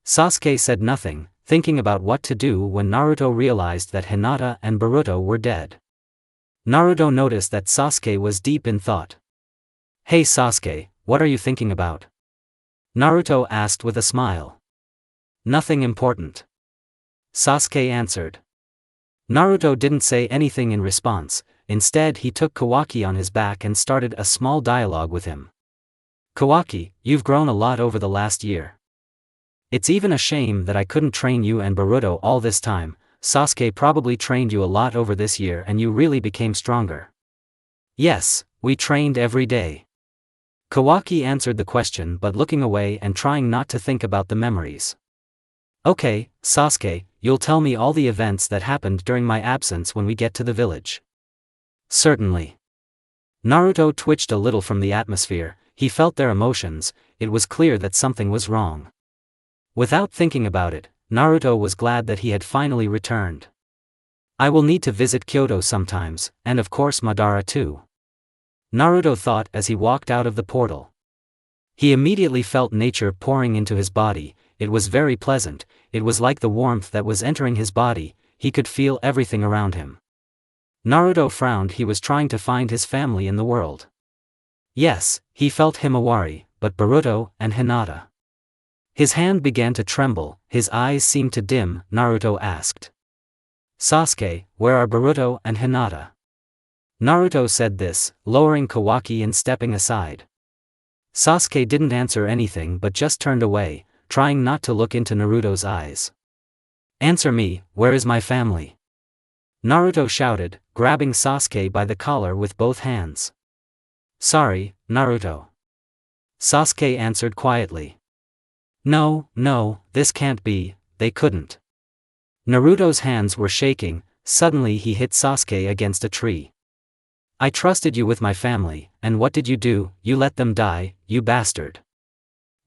Sasuke said nothing, thinking about what to do when Naruto realized that Hinata and Boruto were dead. Naruto noticed that Sasuke was deep in thought. Hey Sasuke, what are you thinking about? Naruto asked with a smile. Nothing important, Sasuke answered. Naruto didn't say anything in response. Instead he took Kawaki on his back and started a small dialogue with him. Kawaki, you've grown a lot over the last year. It's even a shame that I couldn't train you and Boruto all this time. Sasuke probably trained you a lot over this year and you really became stronger. Yes, we trained every day. Kawaki answered the question but looking away and trying not to think about the memories. Okay, Sasuke, you'll tell me all the events that happened during my absence when we get to the village. Certainly. Naruto twitched a little from the atmosphere, he felt their emotions, it was clear that something was wrong. Without thinking about it, Naruto was glad that he had finally returned. I will need to visit Kyoto sometimes, and of course Madara too. Naruto thought as he walked out of the portal. He immediately felt nature pouring into his body, it was very pleasant, it was like the warmth that was entering his body, he could feel everything around him. Naruto frowned, he was trying to find his family in the world. Yes, he felt Himawari, but Boruto and Hinata. His hand began to tremble, his eyes seemed to dim, Naruto asked. Sasuke, where are Boruto and Hinata? Naruto said this, lowering Kawaki and stepping aside. Sasuke didn't answer anything but just turned away, trying not to look into Naruto's eyes. Answer me, where is my family? Naruto shouted, grabbing Sasuke by the collar with both hands. Sorry, Naruto. Sasuke answered quietly. No, this can't be, they couldn't. Naruto's hands were shaking, suddenly he hit Sasuke against a tree. I trusted you with my family, and what did you do? You let them die, you bastard.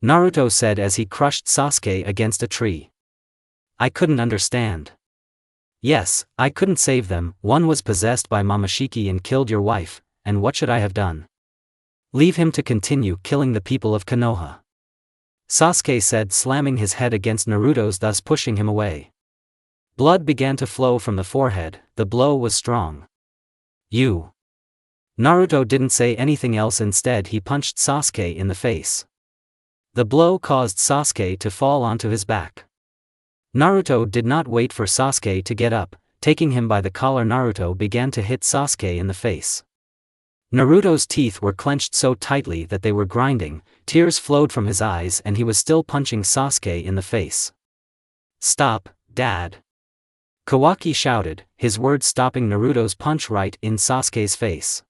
Naruto said as he crushed Sasuke against a tree. I couldn't understand. Yes, I couldn't save them, one was possessed by Momoshiki and killed your wife, and what should I have done? Leave him to continue killing the people of Konoha. Sasuke said, slamming his head against Naruto's, thus pushing him away. Blood began to flow from the forehead, the blow was strong. You. Naruto didn't say anything else, instead he punched Sasuke in the face. The blow caused Sasuke to fall onto his back. Naruto did not wait for Sasuke to get up, taking him by the collar Naruto began to hit Sasuke in the face. Naruto's teeth were clenched so tightly that they were grinding, tears flowed from his eyes and he was still punching Sasuke in the face. Stop, Dad. Kawaki shouted, his words stopping Naruto's punch right in Sasuke's face.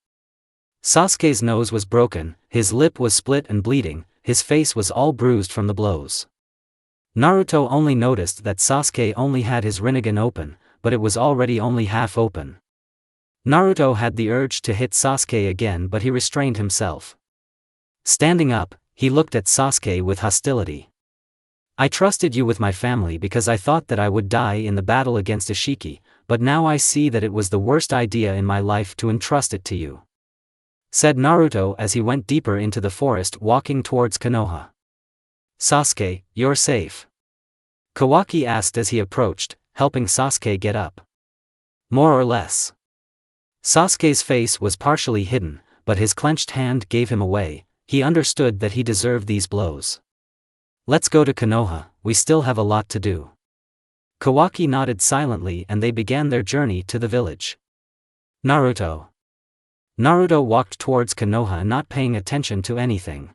Sasuke's nose was broken, his lip was split and bleeding, his face was all bruised from the blows. Naruto only noticed that Sasuke only had his Rinnegan open, but it was already only half open. Naruto had the urge to hit Sasuke again but he restrained himself. Standing up, he looked at Sasuke with hostility. I trusted you with my family because I thought that I would die in the battle against Ishiki, but now I see that it was the worst idea in my life to entrust it to you. Said Naruto as he went deeper into the forest walking towards Konoha. Sasuke, you're safe? Kawaki asked as he approached, helping Sasuke get up. More or less. Sasuke's face was partially hidden, but his clenched hand gave him away, he understood that he deserved these blows. Let's go to Konoha, we still have a lot to do. Kawaki nodded silently and they began their journey to the village. Naruto. Naruto walked towards Konoha not paying attention to anything.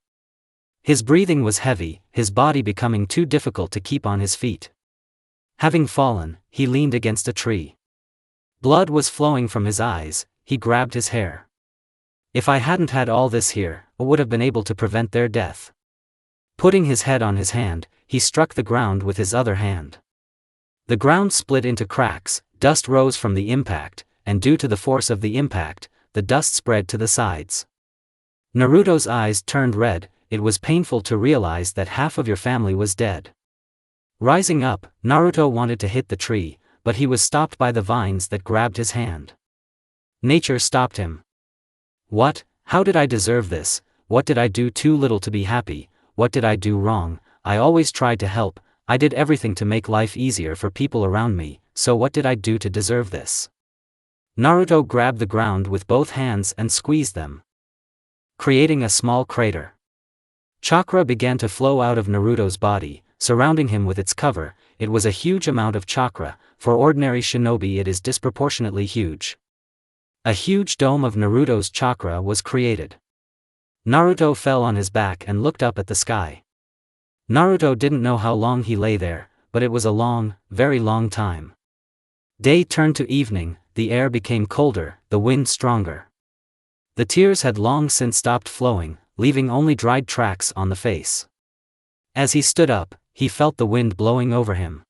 His breathing was heavy, his body becoming too difficult to keep on his feet. Having fallen, he leaned against a tree. Blood was flowing from his eyes, he grabbed his hair. If I hadn't had all this here, I would have been able to prevent their death. Putting his head on his hand, he struck the ground with his other hand. The ground split into cracks, dust rose from the impact, and due to the force of the impact, the dust spread to the sides. Naruto's eyes turned red, it was painful to realize that half of your family was dead. Rising up, Naruto wanted to hit the tree, but he was stopped by the vines that grabbed his hand. Nature stopped him. What? How did I deserve this? What did I do too little to be happy? What did I do wrong? I always tried to help, I did everything to make life easier for people around me, so what did I do to deserve this? Naruto grabbed the ground with both hands and squeezed them, creating a small crater. Chakra began to flow out of Naruto's body, surrounding him with its cover. It was a huge amount of chakra, for ordinary shinobi it is disproportionately huge. A huge dome of Naruto's chakra was created. Naruto fell on his back and looked up at the sky. Naruto didn't know how long he lay there, but it was a long, very long time. Day turned to evening, the air became colder, the wind stronger. The tears had long since stopped flowing, leaving only dried tracks on the face. As he stood up, he felt the wind blowing over him.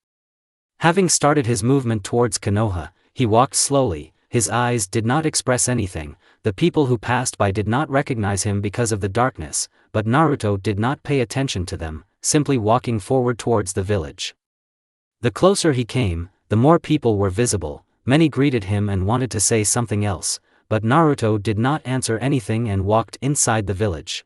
Having started his movement towards Konoha, he walked slowly, his eyes did not express anything, the people who passed by did not recognize him because of the darkness, but Naruto did not pay attention to them, simply walking forward towards the village. The closer he came, the more people were visible, many greeted him and wanted to say something else, but Naruto did not answer anything and walked inside the village.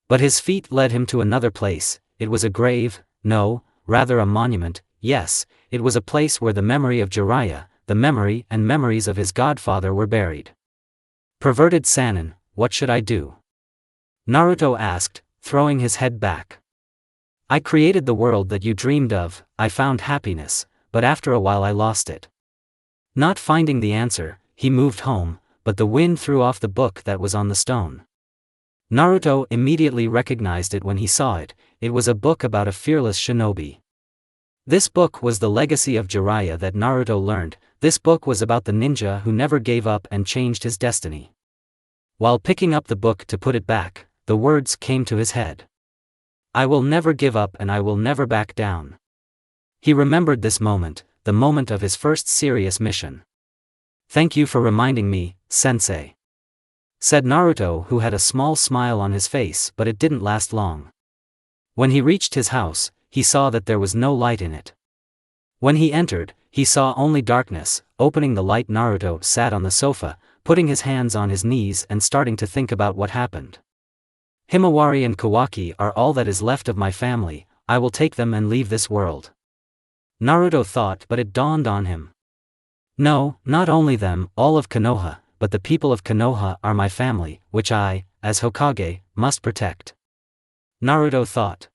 But his feet led him to another place. It was a grave, no, rather a monument. Yes, it was a place where the memory of Jiraiya, the memory and memories of his godfather were buried. Perverted Sannin, what should I do? Naruto asked, throwing his head back. I created the world that you dreamed of, I found happiness, but after a while I lost it. Not finding the answer, he moved home, but the wind threw off the book that was on the stone. Naruto immediately recognized it when he saw it. It was a book about a fearless shinobi. This book was the legacy of Jiraiya that Naruto learned. This book was about the ninja who never gave up and changed his destiny. While picking up the book to put it back, the words came to his head. I will never give up and I will never back down. He remembered this moment, the moment of his first serious mission. Thank you for reminding me, sensei, said Naruto, who had a small smile on his face, but it didn't last long. When he reached his house, he saw that there was no light in it. When he entered, he saw only darkness. Opening the light, Naruto sat on the sofa, putting his hands on his knees and starting to think about what happened. Himawari and Kawaki are all that is left of my family, I will take them and leave this world. Naruto thought, but it dawned on him. No, not only them, all of Konoha, but the people of Konoha are my family, which I, as Hokage, must protect. Naruto thought.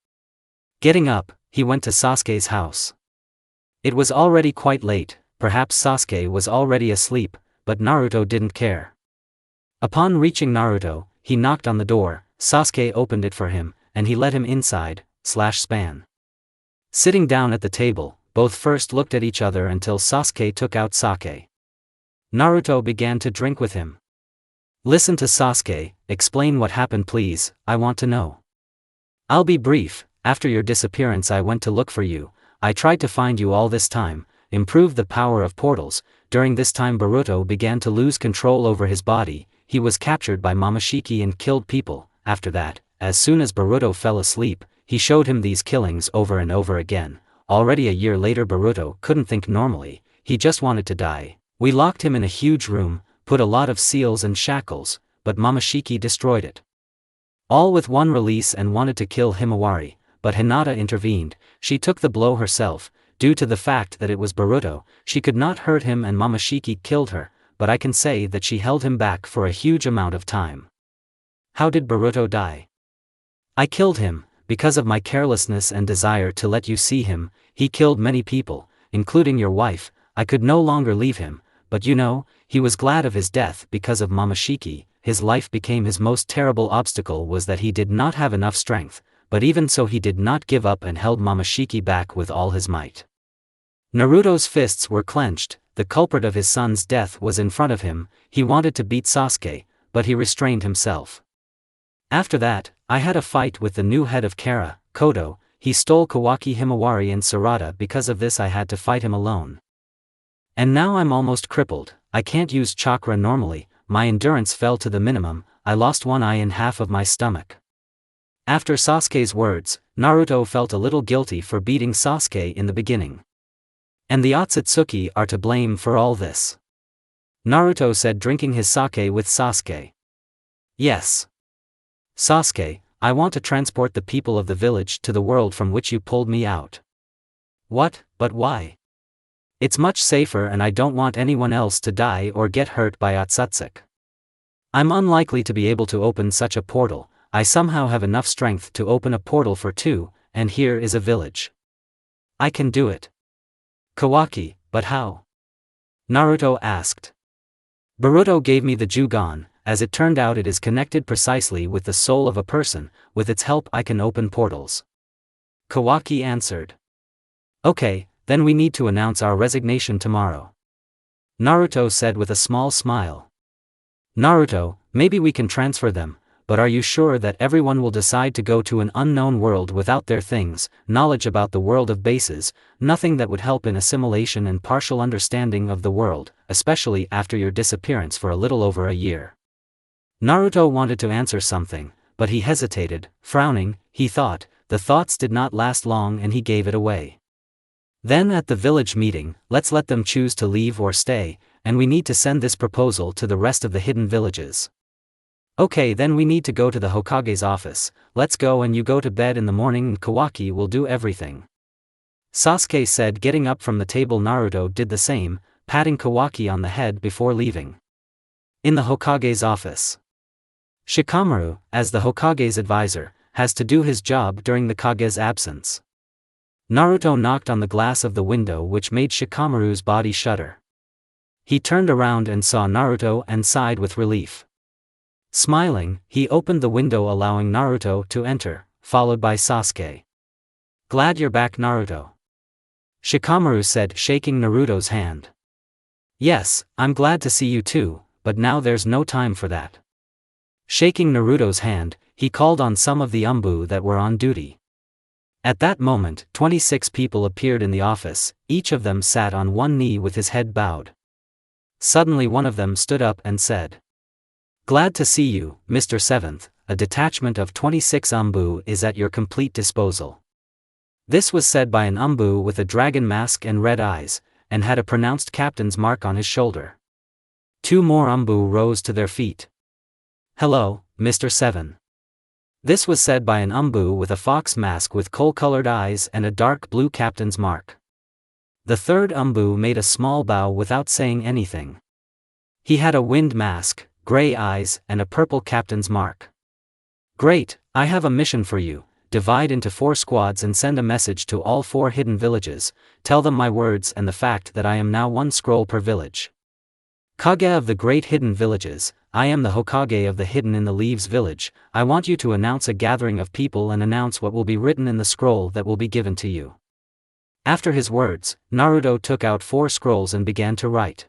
Getting up, he went to Sasuke's house. It was already quite late, perhaps Sasuke was already asleep, but Naruto didn't care. Upon reaching Naruto, he knocked on the door. Sasuke opened it for him, and he let him inside/span. Sitting down at the table, both first looked at each other until Sasuke took out sake. Naruto began to drink with him. Listen to Sasuke, explain what happened please, I want to know. I'll be brief. After your disappearance I went to look for you, I tried to find you all this time, improve the power of portals. During this time Boruto began to lose control over his body, he was captured by Momoshiki and killed people. After that, as soon as Boruto fell asleep, he showed him these killings over and over again. Already a year later Boruto couldn't think normally, he just wanted to die. We locked him in a huge room, put a lot of seals and shackles, but Momoshiki destroyed it. All with one release and wanted to kill Himawari, but Hinata intervened. She took the blow herself. Due to the fact that it was Boruto, she could not hurt him and Momoshiki killed her, but I can say that she held him back for a huge amount of time. How did Boruto die? I killed him, because of my carelessness and desire to let you see him. He killed many people, including your wife. I could no longer leave him, but you know, he was glad of his death because of Momoshiki. His life became his most terrible obstacle was that he did not have enough strength, but even so he did not give up and held Momoshiki back with all his might. Naruto's fists were clenched. The culprit of his son's death was in front of him. He wanted to beat Sasuke, but he restrained himself. After that, I had a fight with the new head of Kara, Kodo. He stole Kawaki, Himawari and Sarada. Because of this I had to fight him alone. And now I'm almost crippled. I can't use chakra normally. My endurance fell to the minimum. I lost one eye and half of my stomach. After Sasuke's words, Naruto felt a little guilty for beating Sasuke in the beginning. And the Otsutsuki are to blame for all this. Naruto said, drinking his sake with Sasuke. Yes. Sasuke, I want to transport the people of the village to the world from which you pulled me out. What, but why? It's much safer and I don't want anyone else to die or get hurt by Otsutsuki. I'm unlikely to be able to open such a portal. I somehow have enough strength to open a portal for two, and here is a village. I can do it. Kawaki, but how? Naruto asked. Boruto gave me the Jugon. as it turned out it is connected precisely with the soul of a person, with its help I can open portals. Kawaki answered. Okay, then we need to announce our resignation tomorrow. Naruto said with a small smile. Naruto, maybe we can transfer them, but are you sure that everyone will decide to go to an unknown world without their things, knowledge about the world of bases, nothing that would help in assimilation and partial understanding of the world, especially after your disappearance for a little over a year? Naruto wanted to answer something, but he hesitated, frowning. He thought, the thoughts did not last long and he gave it away. Then at the village meeting, let's let them choose to leave or stay, and we need to send this proposal to the rest of the hidden villages. Okay, then we need to go to the Hokage's office. Let's go, and you go to bed in the morning and Kawaki will do everything. Sasuke said, getting up from the table. Naruto did the same, patting Kawaki on the head before leaving. In the Hokage's office. Shikamaru, as the Hokage's advisor, has to do his job during the Kage's absence. Naruto knocked on the glass of the window, which made Shikamaru's body shudder. He turned around and saw Naruto and sighed with relief. Smiling, he opened the window, allowing Naruto to enter, followed by Sasuke. Glad you're back, Naruto. Shikamaru said, shaking Naruto's hand. Yes, I'm glad to see you too, but now there's no time for that. Shaking Naruto's hand, he called on some of the Umbu that were on duty. At that moment, 26 people appeared in the office. Each of them sat on one knee with his head bowed. Suddenly one of them stood up and said, Glad to see you, Mr. Seventh. A detachment of 26 Umbu is at your complete disposal. This was said by an Umbu with a dragon mask and red eyes, and had a pronounced captain's mark on his shoulder. 2 more Umbu rose to their feet. Hello, Mr. Seven. This was said by an Umbu with a fox mask with coal-colored eyes and a dark blue captain's mark. The third Umbu made a small bow without saying anything. He had a wind mask, gray eyes, and a purple captain's mark. Great, I have a mission for you. Divide into 4 squads and send a message to all 4 hidden villages. Tell them my words and the fact that I am now 1 scroll per village. Kage of the great hidden villages, I am the Hokage of the hidden in the Leaves village. I want you to announce a gathering of people and announce what will be written in the scroll that will be given to you. After his words, Naruto took out 4 scrolls and began to write.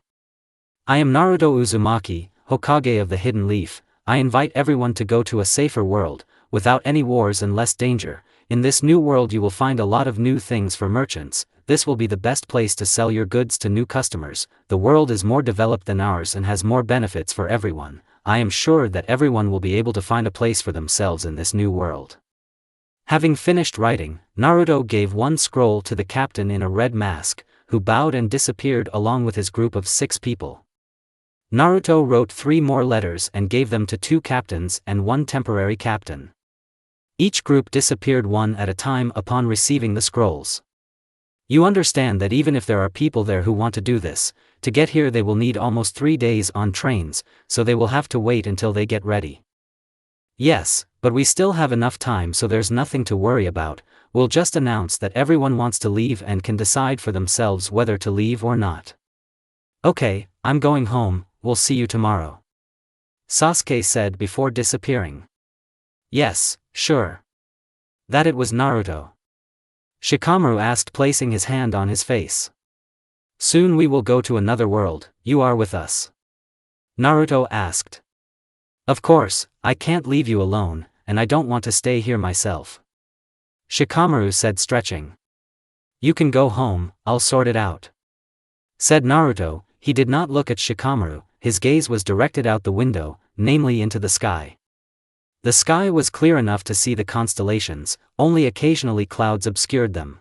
I am Naruto Uzumaki, Hokage of the Hidden Leaf. I invite everyone to go to a safer world, without any wars and less danger. In this new world you will find a lot of new things for merchants. This will be the best place to sell your goods to new customers. The world is more developed than ours and has more benefits for everyone. I am sure that everyone will be able to find a place for themselves in this new world. Having finished writing, Naruto gave 1 scroll to the captain in a red mask, who bowed and disappeared along with his group of 6 people. Naruto wrote 3 more letters and gave them to 2 captains and 1 temporary captain. Each group disappeared one at a time upon receiving the scrolls. You understand that even if there are people there who want to do this, to get here they will need almost 3 days on trains, so they will have to wait until they get ready. Yes, but we still have enough time, so there's nothing to worry about. We'll just announce that everyone wants to leave and can decide for themselves whether to leave or not. Okay, I'm going home. We'll see you tomorrow. Sasuke said before disappearing. Yes, sure. That it was Naruto. Shikamaru asked, placing his hand on his face. Soon we will go to another world. You are with us? Naruto asked. Of course, I can't leave you alone, and I don't want to stay here myself. Shikamaru said, stretching. You can go home, I'll sort it out. Said Naruto. He did not look at Shikamaru, his gaze was directed out the window, namely into the sky. The sky was clear enough to see the constellations, only occasionally clouds obscured them.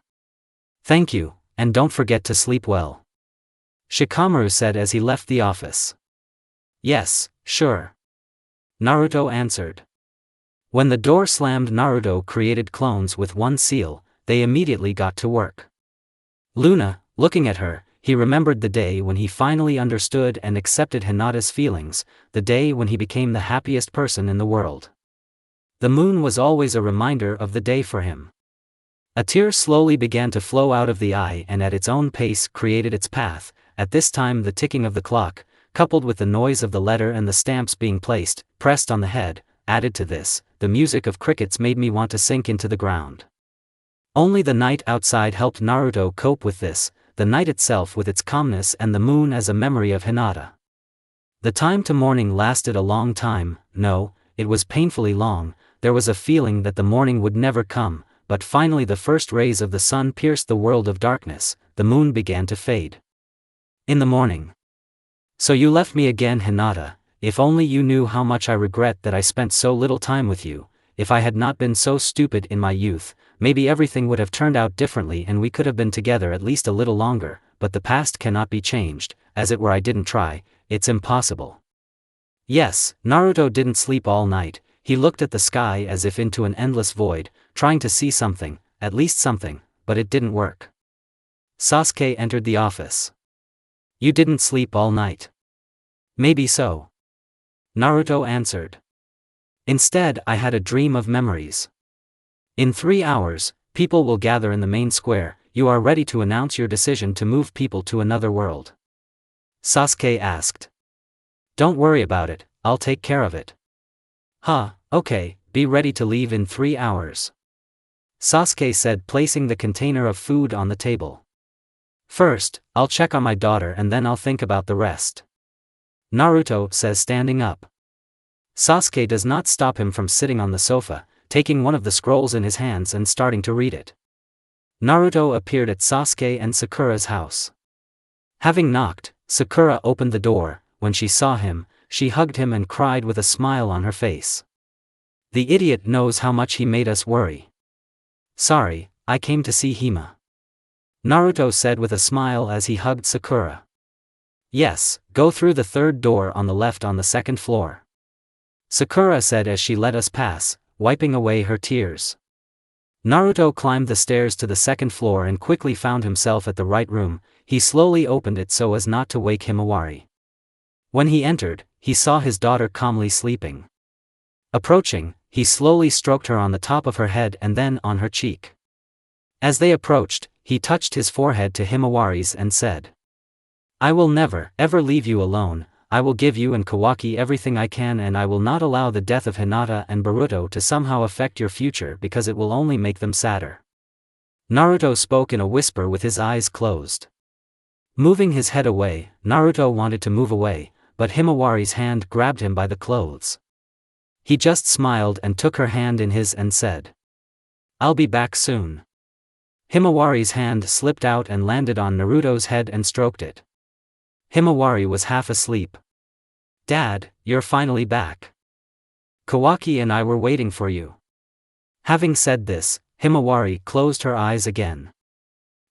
Thank you, and don't forget to sleep well. Shikamaru said as he left the office. Yes, sure. Naruto answered. When the door slammed, Naruto created clones with 1 seal. They immediately got to work. Luna, looking at her, he remembered the day when he finally understood and accepted Hinata's feelings, the day when he became the happiest person in the world. The moon was always a reminder of the day for him. A tear slowly began to flow out of the eye and at its own pace created its path. At this time the ticking of the clock, coupled with the noise of the letter and the stamps being pressed on the head, added to this, the music of crickets made me want to sink into the ground. Only the night outside helped Naruto cope with this, the night itself with its calmness and the moon as a memory of Hinata. The time to morning lasted a long time. No, it was painfully long. There was a feeling that the morning would never come, but finally the first rays of the sun pierced the world of darkness, the moon began to fade. In the morning. So you left me again, Hinata. If only you knew how much I regret that I spent so little time with you. If I had not been so stupid in my youth, maybe everything would have turned out differently and we could have been together at least a little longer, but the past cannot be changed. As it were, I didn't try, it's impossible. Yes, Naruto didn't sleep all night. He looked at the sky as if into an endless void, trying to see something, at least something, but it didn't work. Sasuke entered the office. You didn't sleep all night. Maybe so. Naruto answered. Instead, I had a dream of memories. In 3 hours, people will gather in the main square. You are ready to announce your decision to move people to another world? Sasuke asked. Don't worry about it, I'll take care of it. Huh, okay, be ready to leave in 3 hours. Sasuke said, placing the container of food on the table. First, I'll check on my daughter and then I'll think about the rest. Naruto says, standing up. Sasuke does not stop him from sitting on the sofa, taking one of the scrolls in his hands and starting to read it. Naruto appeared at Sasuke and Sakura's house. Having knocked, Sakura opened the door. When she saw him, she hugged him and cried with a smile on her face. The idiot knows how much he made us worry. Sorry, I came to see Hima. Naruto said with a smile as he hugged Sakura. Yes, go through the third door on the left on the second floor. Sakura said as she let us pass, wiping away her tears. Naruto climbed the stairs to the second floor and quickly found himself at the right room. He slowly opened it so as not to wake Himawari. When he entered, he saw his daughter calmly sleeping. Approaching, he slowly stroked her on the top of her head and then on her cheek. As they approached, he touched his forehead to Himawari's and said, I will never, ever leave you alone. I will give you and Kawaki everything I can, and I will not allow the death of Hinata and Boruto to somehow affect your future because it will only make them sadder. Naruto spoke in a whisper with his eyes closed. Moving his head away, Naruto wanted to move away, but Himawari's hand grabbed him by the clothes. He just smiled and took her hand in his and said, I'll be back soon. Himawari's hand slipped out and landed on Naruto's head and stroked it. Himawari was half asleep. Dad, you're finally back. Kawaki and I were waiting for you. Having said this, Himawari closed her eyes again.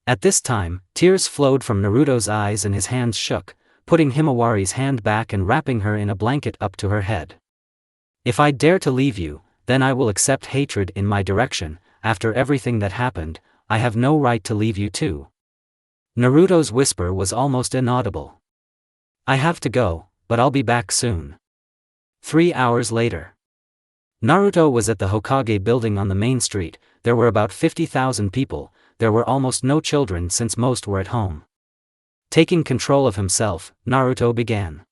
At this time, tears flowed from Naruto's eyes and his hands shook, putting Himawari's hand back and wrapping her in a blanket up to her head. If I dare to leave you, then I will accept hatred in my direction. After everything that happened, I have no right to leave you too. Naruto's whisper was almost inaudible. I have to go, but I'll be back soon. 3 hours later. Naruto was at the Hokage building on the main street. There were about 50,000 people. There were almost no children since most were at home. Taking control of himself, Naruto began.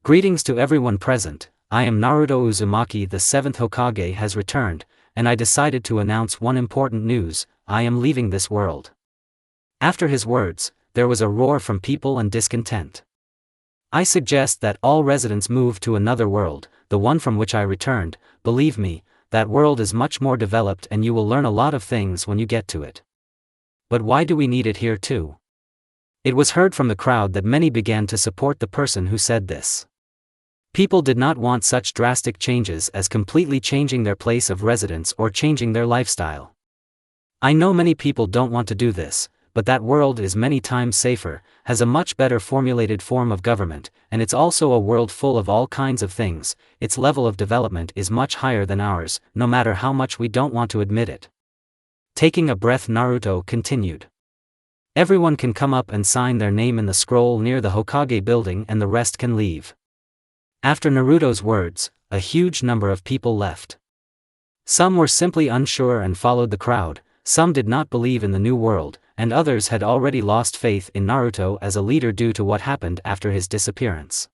Greetings to everyone present. I am Naruto Uzumaki. The 7th Hokage has returned, and I decided to announce one important news. I am leaving this world. After his words, there was a roar from people and discontent. I suggest that all residents move to another world, the one from which I returned. Believe me, that world is much more developed and you will learn a lot of things when you get to it. But why do we need it here too? It was heard from the crowd that many began to support the person who said this. People did not want such drastic changes as completely changing their place of residence or changing their lifestyle. I know many people don't want to do this, but that world is many times safer, has a much better formulated form of government, and it's also a world full of all kinds of things. Its level of development is much higher than ours, no matter how much we don't want to admit it. Taking a breath, Naruto continued. Everyone can come up and sign their name in the scroll near the Hokage building and the rest can leave. After Naruto's words, a huge number of people left. Some were simply unsure and followed the crowd, some did not believe in the new world, and others had already lost faith in Naruto as a leader due to what happened after his disappearance.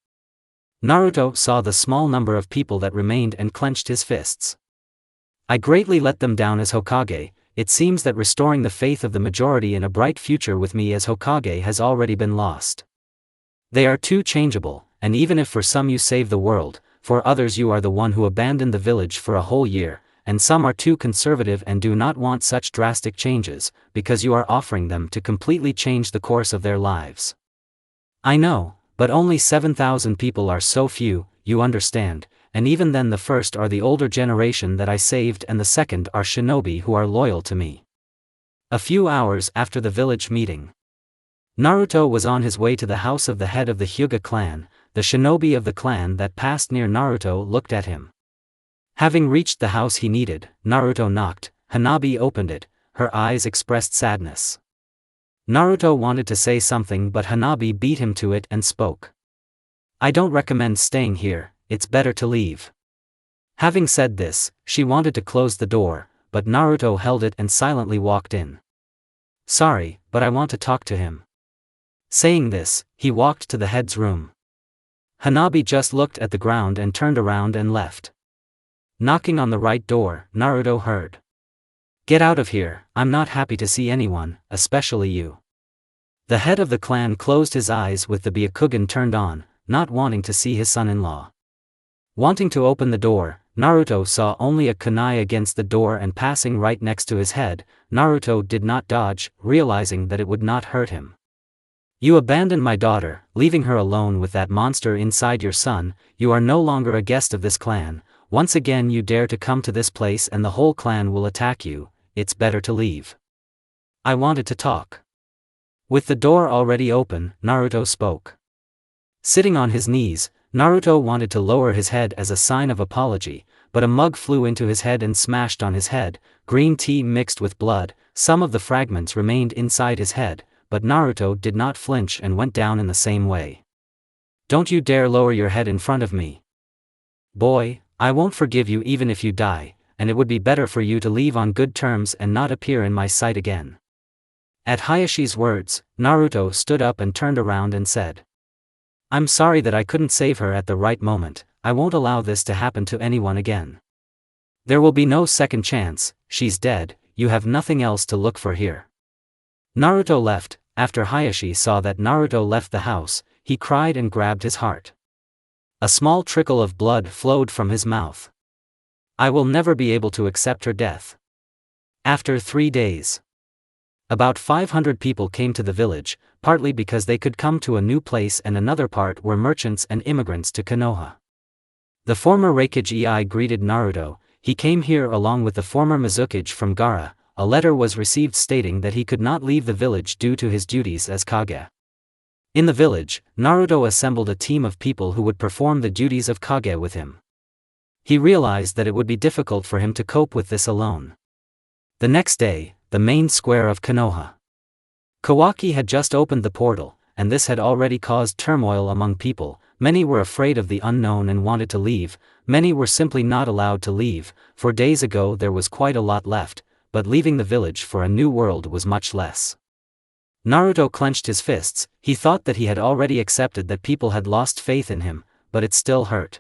Naruto saw the small number of people that remained and clenched his fists. I greatly let them down as Hokage. It seems that restoring the faith of the majority in a bright future with me as Hokage has already been lost. They are too changeable, and even if for some you save the world, for others you are the one who abandoned the village for a whole year, and some are too conservative and do not want such drastic changes, because you are offering them to completely change the course of their lives. I know, but only 7,000 people are so few, you understand, and even then the first are the older generation that I saved and the second are shinobi who are loyal to me. A few hours after the village meeting, Naruto was on his way to the house of the head of the Hyuga clan. The shinobi of the clan that passed near Naruto looked at him. Having reached the house he needed, Naruto knocked. Hanabi opened it, her eyes expressed sadness. Naruto wanted to say something but Hanabi beat him to it and spoke. I don't recommend staying here, it's better to leave. Having said this, she wanted to close the door, but Naruto held it and silently walked in. Sorry, but I want to talk to him. Saying this, he walked to the head's room. Hanabi just looked at the ground and turned around and left. Knocking on the right door, Naruto heard. Get out of here, I'm not happy to see anyone, especially you. The head of the clan closed his eyes with the Byakugan turned on, not wanting to see his son-in-law. Wanting to open the door, Naruto saw only a kunai against the door and passing right next to his head. Naruto did not dodge, realizing that it would not hurt him. You abandoned my daughter, leaving her alone with that monster inside your son. You are no longer a guest of this clan. Once again you dare to come to this place and the whole clan will attack you. It's better to leave. I wanted to talk. With the door already open, Naruto spoke. Sitting on his knees, Naruto wanted to lower his head as a sign of apology, but a mug flew into his head and smashed on his head. Green tea mixed with blood, some of the fragments remained inside his head, but Naruto did not flinch and went down in the same way. Don't you dare lower your head in front of me. Boy, I won't forgive you even if you die, and it would be better for you to leave on good terms and not appear in my sight again. At Hayashi's words, Naruto stood up and turned around and said. I'm sorry that I couldn't save her at the right moment. I won't allow this to happen to anyone again. There will be no second chance. She's dead, you have nothing else to look for here. Naruto left. After Hayashi saw that Naruto left the house, he cried and grabbed his heart. A small trickle of blood flowed from his mouth. I will never be able to accept her death. After 3 days, about 500 people came to the village, partly because they could come to a new place and another part were merchants and immigrants to Konoha. The former Raikage greeted Naruto. He came here along with the former Mizukage from Gaara. A letter was received stating that he could not leave the village due to his duties as Kage. In the village, Naruto assembled a team of people who would perform the duties of Kage with him. He realized that it would be difficult for him to cope with this alone. The next day, the main square of Konoha. Kawaki had just opened the portal, and this had already caused turmoil among people. Many were afraid of the unknown and wanted to leave, many were simply not allowed to leave. For days ago there was quite a lot left, but leaving the village for a new world was much less. Naruto clenched his fists. He thought that he had already accepted that people had lost faith in him, but it still hurt.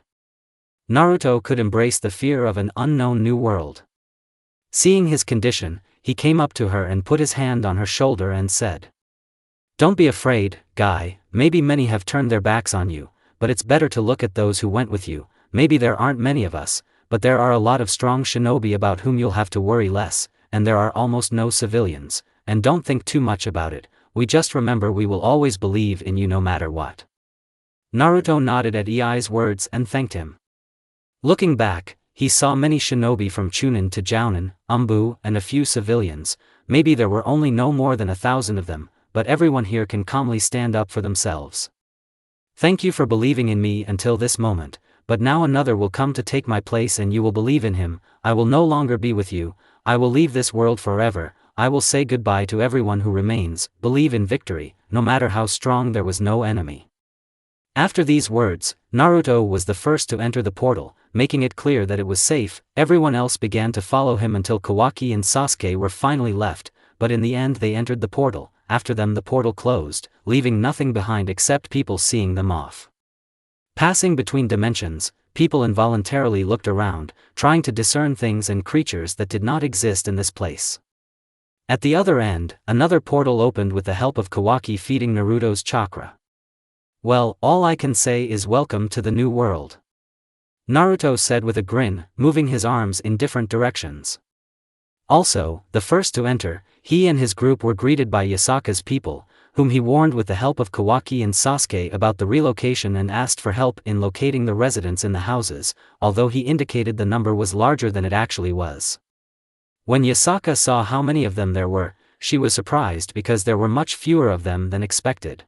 Naruto could embrace the fear of an unknown new world. Seeing his condition, he came up to her and put his hand on her shoulder and said, Don't be afraid, guy, maybe many have turned their backs on you, but it's better to look at those who went with you. Maybe there aren't many of us, but there are a lot of strong shinobi about whom you'll have to worry less, and there are almost no civilians, and don't think too much about it. We just remember we will always believe in you no matter what. Naruto nodded at Ii's words and thanked him. Looking back, he saw many shinobi from Chunin to Jounin, Umbu, and a few civilians. Maybe there were only no more than 1,000 of them, but everyone here can calmly stand up for themselves. Thank you for believing in me until this moment, but now another will come to take my place and you will believe in him. I will no longer be with you, I will leave this world forever. I will say goodbye to everyone who remains. Believe in victory, no matter how strong. There was no enemy. After these words, Naruto was the first to enter the portal, making it clear that it was safe. Everyone else began to follow him until Kawaki and Sasuke were finally left, but in the end they entered the portal. After them the portal closed, leaving nothing behind except people seeing them off. Passing between dimensions, people involuntarily looked around, trying to discern things and creatures that did not exist in this place. At the other end, another portal opened with the help of Kawaki feeding Naruto's chakra. Well, all I can say is welcome to the new world, Naruto said with a grin, moving his arms in different directions. Also, the first to enter, he and his group were greeted by Yasaka's people, whom he warned with the help of Kawaki and Sasuke about the relocation and asked for help in locating the residents in the houses, although he indicated the number was larger than it actually was. When Yasaka saw how many of them there were, she was surprised because there were much fewer of them than expected.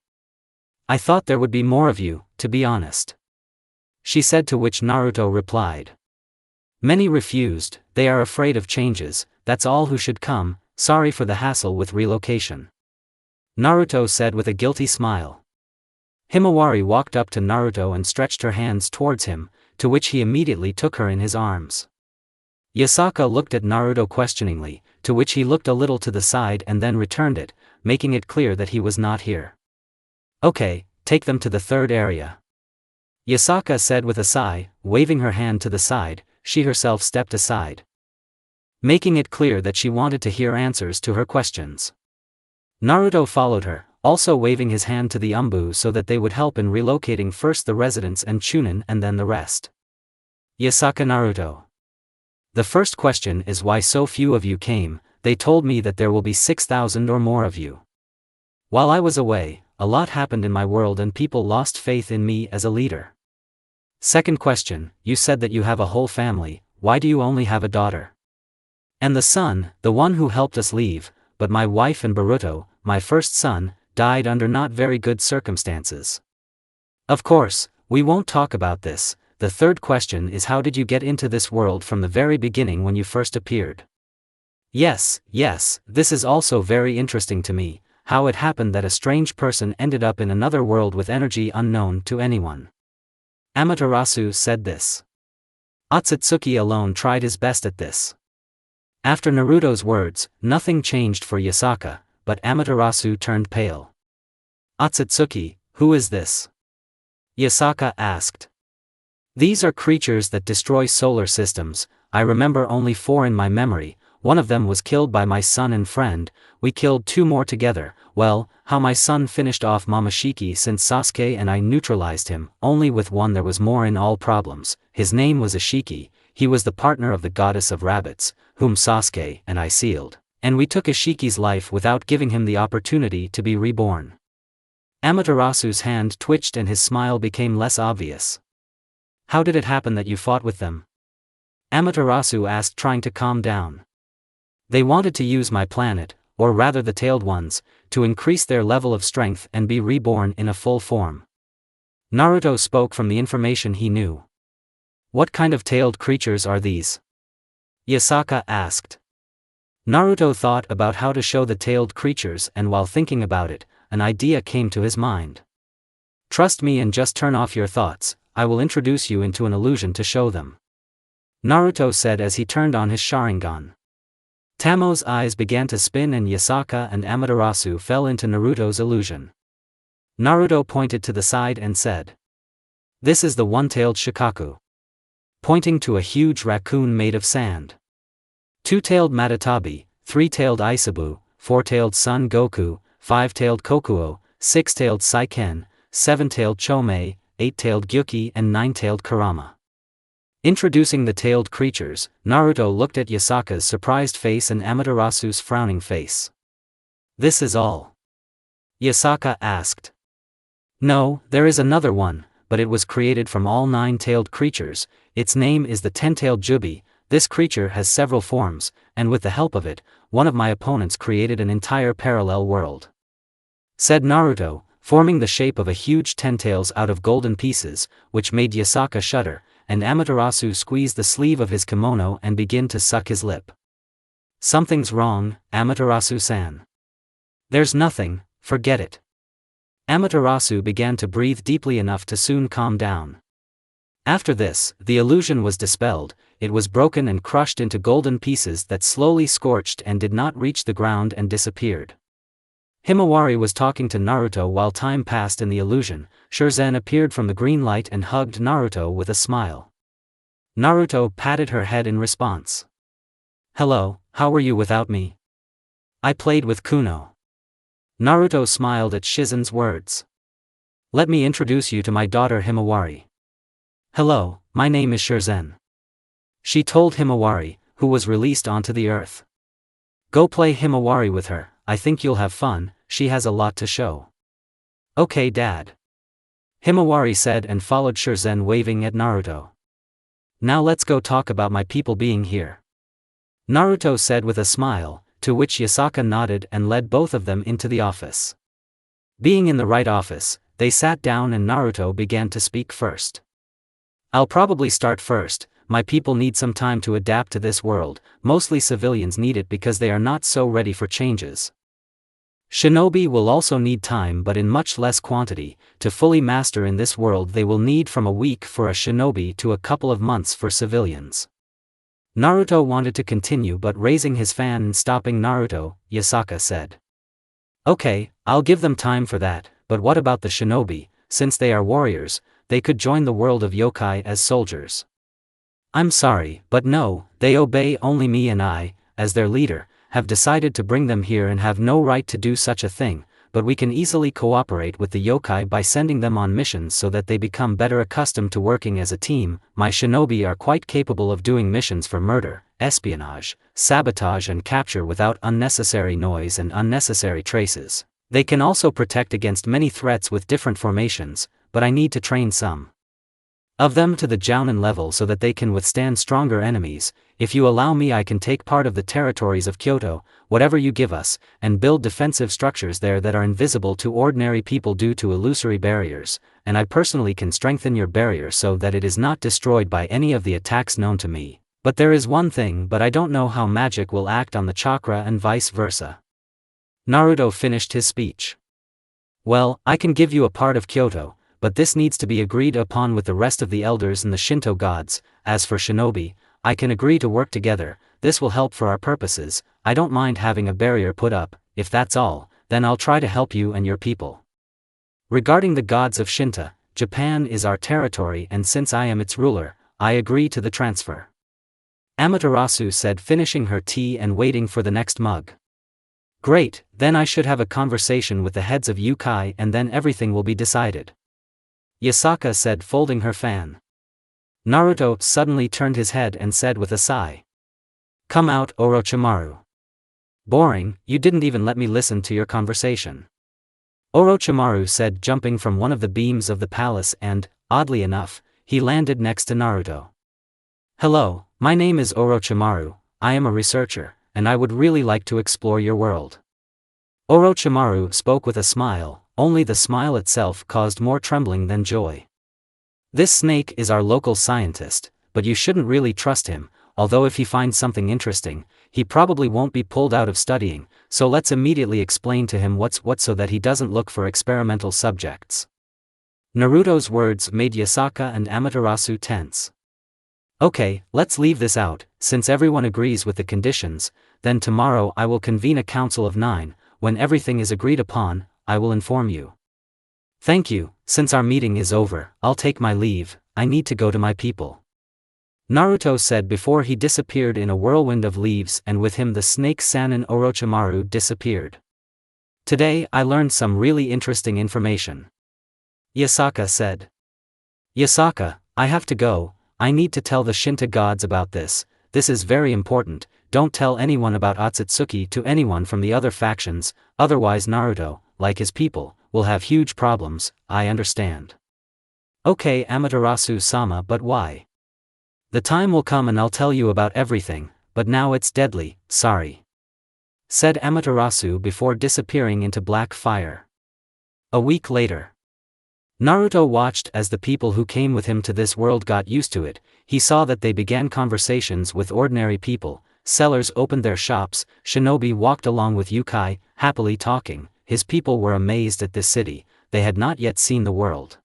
I thought there would be more of you, to be honest, she said, to which Naruto replied. Many refused, they are afraid of changes, that's all who should come, sorry for the hassle with relocation, Naruto said with a guilty smile. Himawari walked up to Naruto and stretched her hands towards him, to which he immediately took her in his arms. Yasaka looked at Naruto questioningly, to which he looked a little to the side and then returned it, making it clear that he was not here. Okay, take them to the third area, Yasaka said with a sigh, waving her hand to the side. She herself stepped aside, making it clear that she wanted to hear answers to her questions. Naruto followed her, also waving his hand to the Umbu so that they would help in relocating first the residents and Chunin and then the rest. Yasaka Naruto. The first question is why so few of you came. They told me that there will be 6,000 or more of you. While I was away, a lot happened in my world and people lost faith in me as a leader. Second question, you said that you have a whole family, why do you only have a daughter? And the son, the one who helped us leave, but my wife and Boruto, my first son, died under not very good circumstances. Of course, we won't talk about this. The third question is how did you get into this world from the very beginning when you first appeared? Yes, this is also very interesting to me, how it happened that a strange person ended up in another world with energy unknown to anyone. Amaterasu said this. Otsutsuki alone tried his best at this. After Naruto's words, nothing changed for Yasaka, but Amaterasu turned pale. Otsutsuki, who is this? Yasaka asked. These are creatures that destroy solar systems. I remember only 4 in my memory. One of them was killed by my son and friend, we killed 2 more together. Well, how my son finished off Momoshiki since Sasuke and I neutralized him, only with one there was more in all problems. His name was Ishiki, he was the partner of the goddess of rabbits, whom Sasuke and I sealed, and we took Ishiki's life without giving him the opportunity to be reborn. Amaterasu's hand twitched and his smile became less obvious. How did it happen that you fought with them? Amaterasu asked, trying to calm down. They wanted to use my planet, or rather the tailed ones, to increase their level of strength and be reborn in a full form. Naruto spoke from the information he knew. What kind of tailed creatures are these? Yasaka asked. Naruto thought about how to show the tailed creatures and while thinking about it, an idea came to his mind. Trust me and just turn off your thoughts, I will introduce you into an illusion to show them, Naruto said as he turned on his Sharingan. Tamo's eyes began to spin and Yasaka and Amaterasu fell into Naruto's illusion. Naruto pointed to the side and said. This is the one-tailed Shikaku. Pointing to a huge raccoon made of sand. 2-tailed Matatabi, 3-tailed Isabu, 4-tailed Son Goku, 5-tailed Kokuo, 6-tailed Saiken, 7-tailed Chomei, 8-tailed Gyuki and 9-tailed Kurama. Introducing the tailed creatures, Naruto looked at Yasaka's surprised face and Amaterasu's frowning face. This is all? Yasaka asked. No, there is another one, but it was created from all 9-tailed creatures. Its name is the 10-tailed Jubi. This creature has several forms, and with the help of it, one of my opponents created an entire parallel world, said Naruto, forming the shape of a huge 10 tails out of golden pieces, which made Yasaka shudder, and Amaterasu squeezed the sleeve of his kimono and began to suck his lip. Something's wrong, Amaterasu-san. There's nothing, forget it. Amaterasu began to breathe deeply enough to soon calm down. After this, the illusion was dispelled, it was broken and crushed into golden pieces that slowly scorched and did not reach the ground and disappeared. Himawari was talking to Naruto while time passed in the illusion. Shirzan appeared from the green light and hugged Naruto with a smile. Naruto patted her head in response. "Hello, how were you without me?" "I played with Kuno." Naruto smiled at Shizen's words. "Let me introduce you to my daughter Himawari." "Hello, my name is Shirzan," she told Himawari, who was released onto the earth. "Go play Himawari with her, I think you'll have fun, she has a lot to show." "Okay Dad," Himawari said and followed Shirzan waving at Naruto. "Now let's go talk about my people being here," Naruto said with a smile, to which Yasaka nodded and led both of them into the office. Being in the right office, they sat down and Naruto began to speak first. "I'll probably start first. My people need some time to adapt to this world, mostly civilians need it because they are not so ready for changes. Shinobi will also need time but in much less quantity. To fully master in this world they will need from a week for a shinobi to a couple of months for civilians." Naruto wanted to continue but raising his fan and stopping Naruto, Yasaka said. "Okay, I'll give them time for that, but what about the shinobi? Since they are warriors, they could join the world of yokai as soldiers." "I'm sorry, but no, they obey only me and I, as their leader, have decided to bring them here and have no right to do such a thing, but we can easily cooperate with the yokai by sending them on missions so that they become better accustomed to working as a team. My shinobi are quite capable of doing missions for murder, espionage, sabotage and capture without unnecessary noise and unnecessary traces. They can also protect against many threats with different formations, but I need to train some of them to the Jounin level so that they can withstand stronger enemies. If you allow me I can take part of the territories of Kyoto, whatever you give us, and build defensive structures there that are invisible to ordinary people due to illusory barriers, and I personally can strengthen your barrier so that it is not destroyed by any of the attacks known to me. But there is one thing, but I don't know how magic will act on the chakra and vice versa." Naruto finished his speech. "Well, I can give you a part of Kyoto, but this needs to be agreed upon with the rest of the elders and the Shinto gods. As for shinobi, I can agree to work together, this will help for our purposes. I don't mind having a barrier put up. If that's all, then I'll try to help you and your people. Regarding the gods of Shinto, Japan is our territory and since I am its ruler, I agree to the transfer," Amaterasu said, finishing her tea and waiting for the next mug. "Great, then I should have a conversation with the heads of yokai and then everything will be decided," Yasaka said, folding her fan. Naruto suddenly turned his head and said with a sigh, "Come out, Orochimaru. Boring, you didn't even let me listen to your conversation," Orochimaru said, jumping from one of the beams of the palace and, oddly enough, he landed next to Naruto. "Hello, my name is Orochimaru, I am a researcher, and I would really like to explore your world." Orochimaru spoke with a smile, only the smile itself caused more trembling than joy. "This snake is our local scientist, but you shouldn't really trust him, although if he finds something interesting, he probably won't be pulled out of studying, so let's immediately explain to him what's what so that he doesn't look for experimental subjects." Naruto's words made Yasaka and Amaterasu tense. "Okay, let's leave this out, since everyone agrees with the conditions, then tomorrow I will convene a council of 9, when everything is agreed upon, I will inform you." "Thank you, since our meeting is over, I'll take my leave, I need to go to my people," Naruto said before he disappeared in a whirlwind of leaves and with him the snake Sannin Orochimaru disappeared. "Today I learned some really interesting information," Yasaka said. "Yasaka, I have to go, I need to tell the Shinto gods about this is very important, don't tell anyone about Otsutsuki to anyone from the other factions, otherwise Naruto, like his people, will have huge problems, I understand." "Okay Amaterasu-sama, but why?" "The time will come and I'll tell you about everything, but now it's deadly, sorry," said Amaterasu before disappearing into black fire. A week later, Naruto watched as the people who came with him to this world got used to it. He saw that they began conversations with ordinary people, sellers opened their shops, shinobi walked along with yokai, happily talking. His people were amazed at this city, they had not yet seen the world.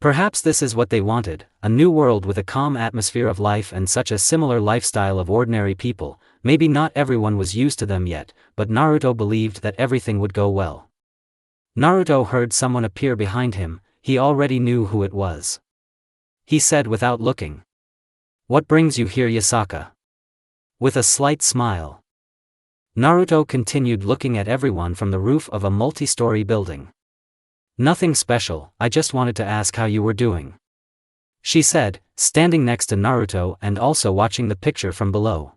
Perhaps this is what they wanted, a new world with a calm atmosphere of life and such a similar lifestyle of ordinary people. Maybe not everyone was used to them yet, but Naruto believed that everything would go well. Naruto heard someone appear behind him. He already knew who it was. He said without looking. "What brings you here, Yasaka?" With a slight smile. Naruto continued looking at everyone from the roof of a multi-story building. "Nothing special, I just wanted to ask how you were doing," she said, standing next to Naruto and also watching the picture from below.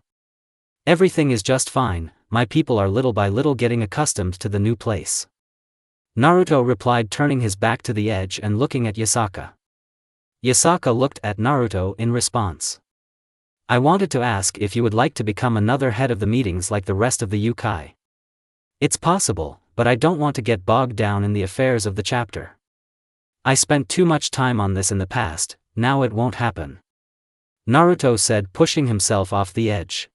"Everything is just fine, my people are little by little getting accustomed to the new place," Naruto replied, turning his back to the edge and looking at Yasaka. Yasaka looked at Naruto in response. "I wanted to ask if you would like to become another head of the meetings like the rest of the yokai. It's possible, but I don't want to get bogged down in the affairs of the chapter. I spent too much time on this in the past, now it won't happen," Naruto said, pushing himself off the edge.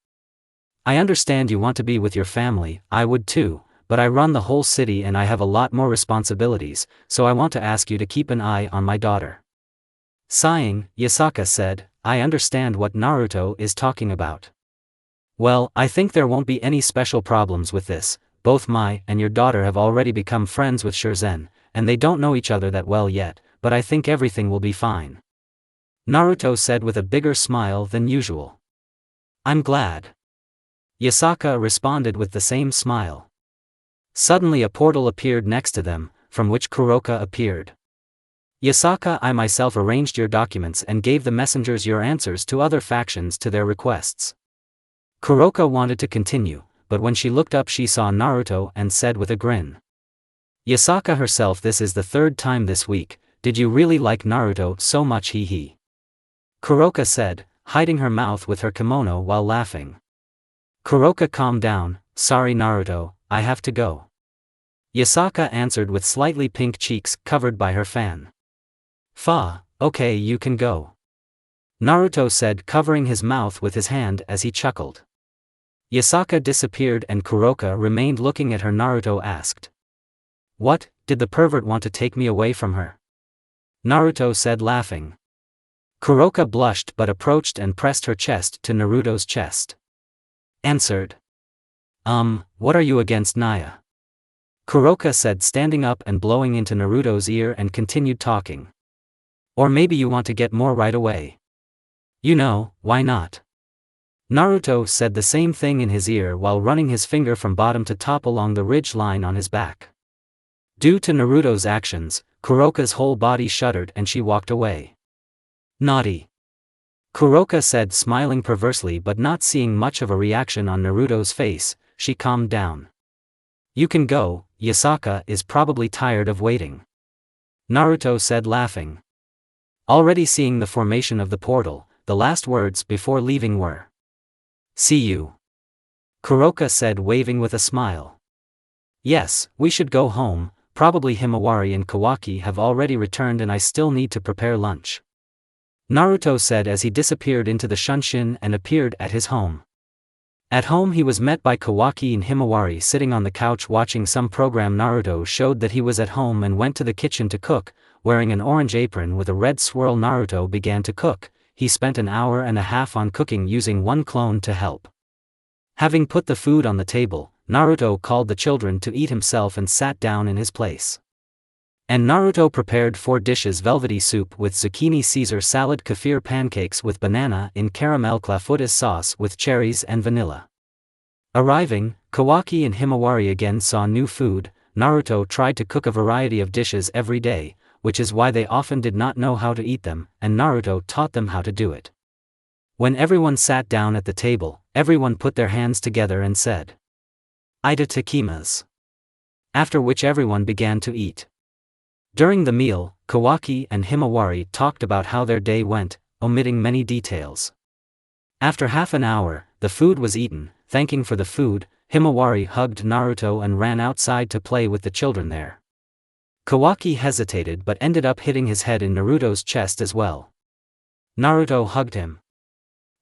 "I understand you want to be with your family, I would too, but I run the whole city and I have a lot more responsibilities, so I want to ask you to keep an eye on my daughter." Sighing, Yasaka said, "I understand what Naruto is talking about. Well, I think there won't be any special problems with this. Both my and your daughter have already become friends with Shurzen, and they don't know each other that well yet, but I think everything will be fine," Naruto said with a bigger smile than usual. "I'm glad," Yasaka responded with the same smile. Suddenly a portal appeared next to them, from which Kuroka appeared. "Yasaka, I myself arranged your documents and gave the messengers your answers to other factions to their requests." Kuroka wanted to continue, but when she looked up she saw Naruto and said with a grin. "Yasaka herself, this is the third time this week, did you really like Naruto so much, he?" Kuroka said, hiding her mouth with her kimono while laughing. Kuroka calmed down. "Sorry Naruto, I have to go," Yasaka answered with slightly pink cheeks covered by her fan. Okay, you can go," Naruto said, covering his mouth with his hand as he chuckled. Yasaka disappeared and Kuroka remained looking at her. Naruto asked, "What, did the pervert want to take me away from her?" Naruto said, laughing. Kuroka blushed but approached and pressed her chest to Naruto's chest. Answered. What are you against Naya?" Kuroka said, standing up and blowing into Naruto's ear, and continued talking. "Or maybe you want to get more right away. You know, why not?" Naruto said the same thing in his ear while running his finger from bottom to top along the ridge line on his back. Due to Naruto's actions, Kuroka's whole body shuddered and she walked away. "Naughty," Kuroka said, smiling perversely, but not seeing much of a reaction on Naruto's face. She calmed down. "You can go, Yasaka is probably tired of waiting," Naruto said, laughing. Already seeing the formation of the portal, the last words before leaving were, "See you," Kuroka said, waving with a smile. "Yes, we should go home, probably Himawari and Kawaki have already returned and I still need to prepare lunch," Naruto said as he disappeared into the Shunshin and appeared at his home. At home he was met by Kawaki and Himawari sitting on the couch watching some program. Naruto showed that he was at home and went to the kitchen to cook. Wearing an orange apron with a red swirl, Naruto began to cook. He spent an hour and a half on cooking using one clone to help. Having put the food on the table, Naruto called the children to eat himself and sat down in his place. And Naruto prepared 4 dishes: velvety soup with zucchini, Caesar salad, kefir pancakes with banana in caramel clafoutis sauce with cherries and vanilla. Arriving, Kawaki and Himawari again saw new food. Naruto tried to cook a variety of dishes every day, which is why they often did not know how to eat them, and Naruto taught them how to do it. When everyone sat down at the table, everyone put their hands together and said, "Ida takimasu," after which everyone began to eat. During the meal, Kawaki and Himawari talked about how their day went, omitting many details. After half an hour, the food was eaten. Thanking for the food, Himawari hugged Naruto and ran outside to play with the children there. Kawaki hesitated but ended up hitting his head in Naruto's chest as well. Naruto hugged him.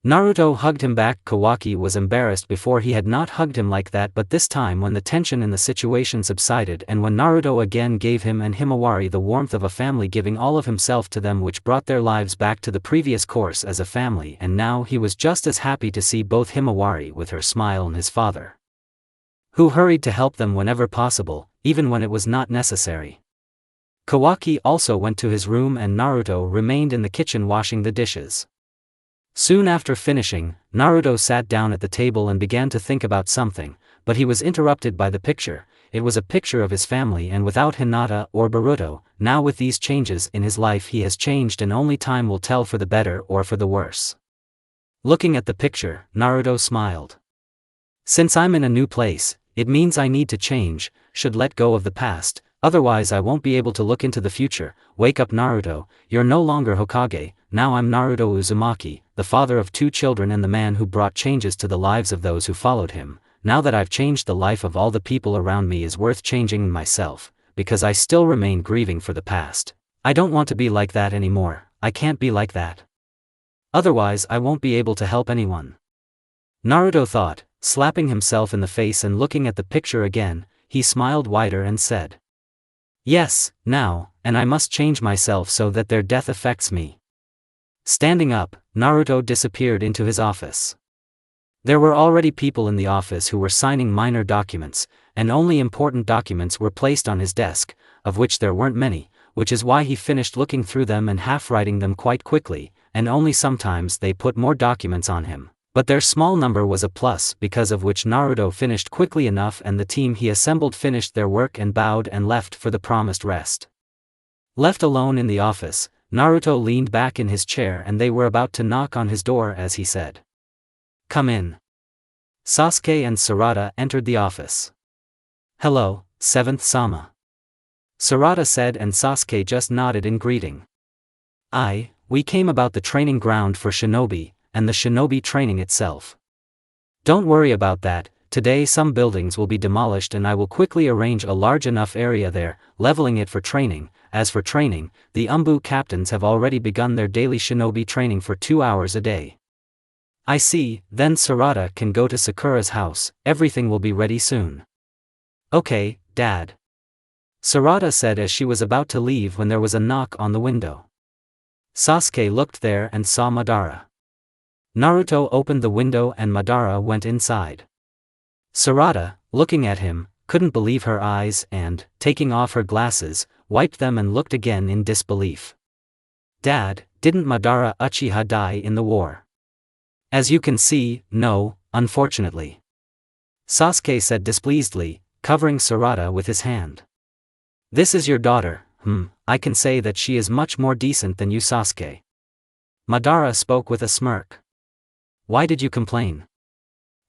Naruto hugged him back. Kawaki was embarrassed before. He had not hugged him like that, but this time when the tension in the situation subsided and when Naruto again gave him and Himawari the warmth of a family, giving all of himself to them, which brought their lives back to the previous course as a family, and now he was just as happy to see both Himawari with her smile and his father, who hurried to help them whenever possible, even when it was not necessary. Kawaki also went to his room and Naruto remained in the kitchen washing the dishes. Soon after finishing, Naruto sat down at the table and began to think about something, but he was interrupted by the picture. It was a picture of his family and without Hinata or Boruto. Now with these changes in his life he has changed and only time will tell for the better or for the worse. Looking at the picture, Naruto smiled. Since I'm in a new place, it means I need to change, should let go of the past, otherwise I won't be able to look into the future. Wake up Naruto, you're no longer Hokage, now I'm Naruto Uzumaki, the father of 2 children and the man who brought changes to the lives of those who followed him. Now that I've changed the life of all the people around me is worth changing myself, because I still remain grieving for the past. I don't want to be like that anymore, I can't be like that. Otherwise I won't be able to help anyone. Naruto thought, slapping himself in the face and looking at the picture again, he smiled wider and said, "Yes, now, and I must change myself so that their death affects me." Standing up, Naruto disappeared into his office. There were already people in the office who were signing minor documents, and only important documents were placed on his desk, of which there weren't many, which is why he finished looking through them and half-writing them quite quickly, and only sometimes they put more documents on him. But their small number was a plus, because of which Naruto finished quickly enough and the team he assembled finished their work and bowed and left for the promised rest. Left alone in the office, Naruto leaned back in his chair and they were about to knock on his door as he said, "Come in." Sasuke and Sarada entered the office. "Hello, 7th Sama." Sarada said and Sasuke just nodded in greeting. We came about the training ground for shinobi, and the shinobi training itself. Don't worry about that, today some buildings will be demolished and I will quickly arrange a large enough area there, leveling it for training. As for training, the Umbu captains have already begun their daily shinobi training for 2 hours a day. I see, then Sarada can go to Sakura's house, everything will be ready soon. Okay, Dad. Sarada said as she was about to leave when there was a knock on the window. Sasuke looked there and saw Madara. Naruto opened the window and Madara went inside. Sarada, looking at him, couldn't believe her eyes and, taking off her glasses, wiped them and looked again in disbelief. Dad, didn't Madara Uchiha die in the war? As you can see, no, unfortunately. Sasuke said displeasedly, covering Sarada with his hand. This is your daughter, I can say that she is much more decent than you, Sasuke. Madara spoke with a smirk. Why did you complain?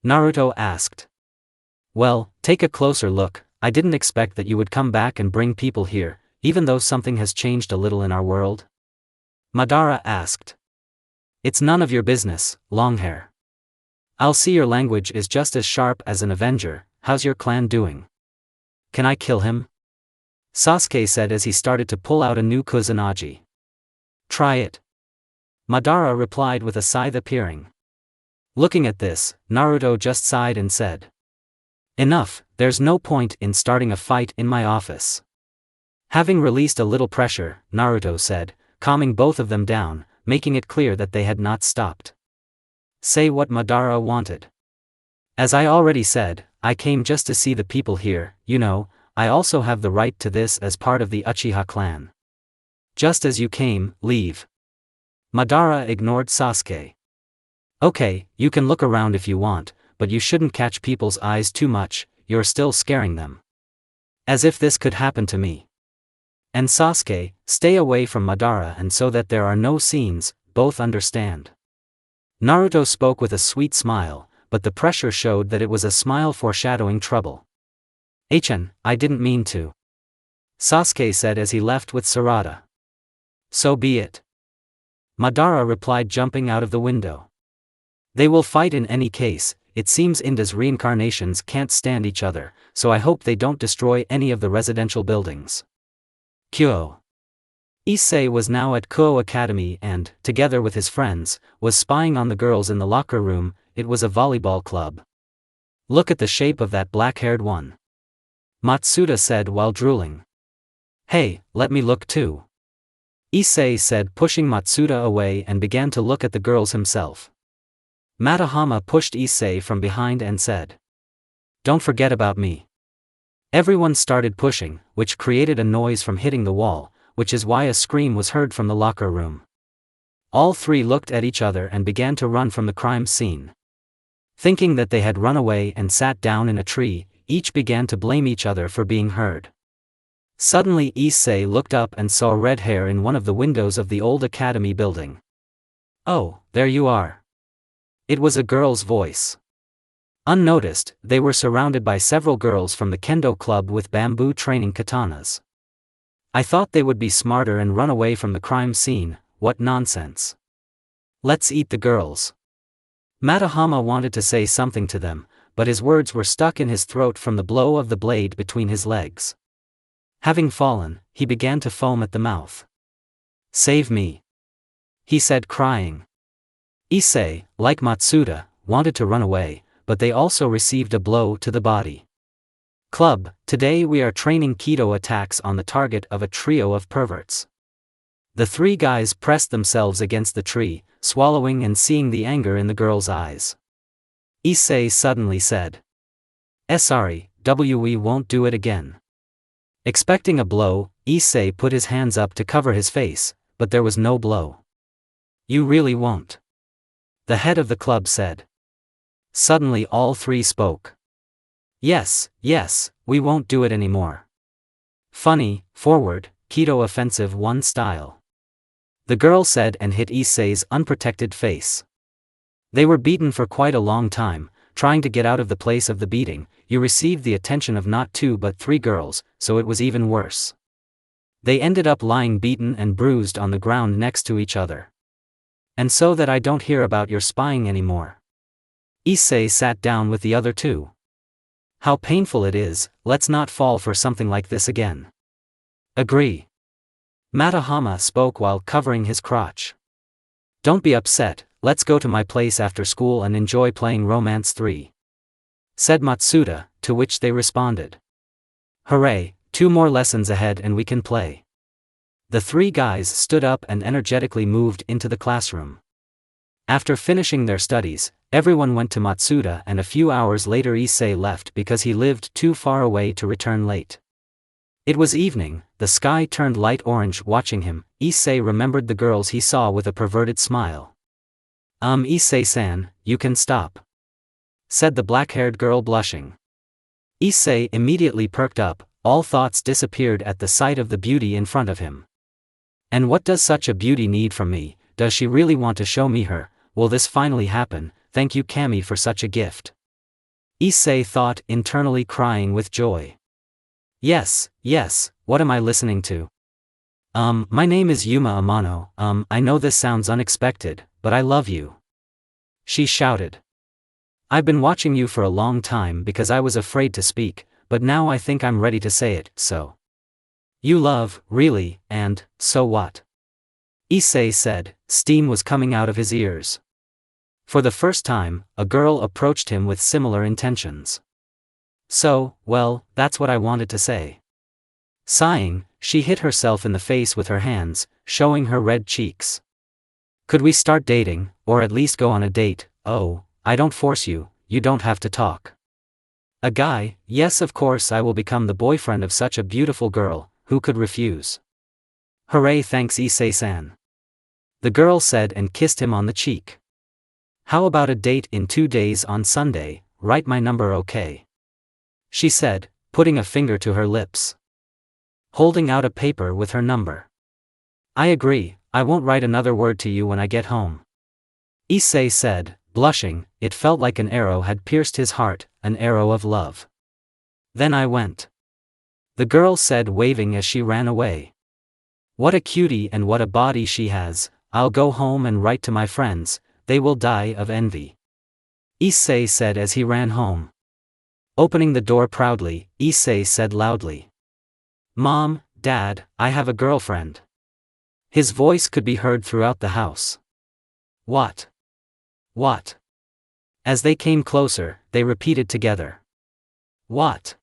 Naruto asked. Well, take a closer look, I didn't expect that you would come back and bring people here, even though something has changed a little in our world. Madara asked. It's none of your business, Longhair. I'll see your language is just as sharp as an Avenger. How's your clan doing? Can I kill him? Sasuke said as he started to pull out a new Kusanagi. Try it. Madara replied with a scythe appearing. Looking at this, Naruto just sighed and said, Enough, there's no point in starting a fight in my office. Having released a little pressure, Naruto said, calming both of them down, making it clear that they had not stopped. Say what Madara wanted. As I already said, I came just to see the people here, you know, I also have the right to this as part of the Uchiha clan. Just as you came, leave. Madara ignored Sasuke. Okay, you can look around if you want, but you shouldn't catch people's eyes too much, you're still scaring them. As if this could happen to me. And Sasuke, stay away from Madara and so that there are no scenes, both understand. Naruto spoke with a sweet smile, but the pressure showed that it was a smile foreshadowing trouble. I didn't mean to. Sasuke said as he left with Sarada. So be it. Madara replied, jumping out of the window. They will fight in any case, it seems Inda's reincarnations can't stand each other, so I hope they don't destroy any of the residential buildings. Kyo. Issei was now at Kuo Academy and, together with his friends, was spying on the girls in the locker room. It was a volleyball club. "Look at the shape of that black-haired one," Matsuda said while drooling. "Hey, let me look too," Issei said, pushing Matsuda away and began to look at the girls himself. Matahama pushed Issei from behind and said, "Don't forget about me." Everyone started pushing, which created a noise from hitting the wall, which is why a scream was heard from the locker room. All three looked at each other and began to run from the crime scene. Thinking that they had run away and sat down in a tree, each began to blame each other for being heard. Suddenly Issei looked up and saw red hair in one of the windows of the old academy building. "Oh, there you are." It was a girl's voice. Unnoticed, they were surrounded by several girls from the kendo club with bamboo training katanas. "I thought they would be smarter and run away from the crime scene. What nonsense. Let's eat the girls." Matahama wanted to say something to them, but his words were stuck in his throat from the blow of the blade between his legs. Having fallen, he began to foam at the mouth. "Save me," he said, crying. Issei, like Matsuda, wanted to run away, but they also received a blow to the body. "Club, today we are training Kido attacks on the target of a trio of perverts." The three guys pressed themselves against the tree, swallowing and seeing the anger in the girl's eyes. Issei suddenly said, "Sorry, we won't do it again." Expecting a blow, Issei put his hands up to cover his face, but there was no blow. "You really won't?" the head of the club said. Suddenly all three spoke. Yes, we won't do it anymore." "Funny, forward, Kido offensive 1 style," the girl said and hit Issei's unprotected face. They were beaten for quite a long time. Trying to get out of the place of the beating, you received the attention of not 2 but 3 girls, so it was even worse. They ended up lying beaten and bruised on the ground next to each other. "And so that I don't hear about your spying anymore." Issei sat down with the other 2. "How painful it is, let's not fall for something like this again." "Agree." Matahama spoke while covering his crotch. "Don't be upset, let's go to my place after school and enjoy playing Romance 3. said Matsuda, to which they responded. "Hooray, 2 more lessons ahead and we can play." The 3 guys stood up and energetically moved into the classroom. After finishing their studies, everyone went to Matsuda and a few hours later Issei left because he lived too far away to return late. It was evening, the sky turned light orange. Watching him, Issei remembered the girls he saw with a perverted smile. Issei-san, you can stop," said the black-haired girl blushing. Issei immediately perked up, all thoughts disappeared at the sight of the beauty in front of him. "And what does such a beauty need from me? Does she really want to show me her? Will this finally happen? Thank you Kami for such a gift." Issei thought, internally crying with joy. Yes, what am I listening to? My name is Yuma Amano. I know this sounds unexpected, but I love you," she shouted. "I've been watching you for a long time because I was afraid to speak, but now I think I'm ready to say it, so." "You love, really, and, so what?" Issei said, steam was coming out of his ears. For the first time, a girl approached him with similar intentions. "So, well, that's what I wanted to say." Sighing, she hit herself in the face with her hands, showing her red cheeks. "Could we start dating, or at least go on a date? Oh, I don't force you, you don't have to talk." "A guy? Yes, of course I will become the boyfriend of such a beautiful girl, who could refuse?" "Hooray, thanks Issei-san," the girl said and kissed him on the cheek. "How about a date in 2 days on Sunday? Write my number, okay?" she said, putting a finger to her lips. Holding out a paper with her number. "I agree, I won't write another word to you when I get home," Issei said, blushing. It felt like an arrow had pierced his heart, an arrow of love. "Then I went," the girl said, waving as she ran away. "What a cutie and what a body she has. I'll go home and write to my friends, they will die of envy," Issei said as he ran home. Opening the door proudly, Issei said loudly, "Mom, Dad, I have a girlfriend." His voice could be heard throughout the house. What? What? As they came closer, they repeated together. What?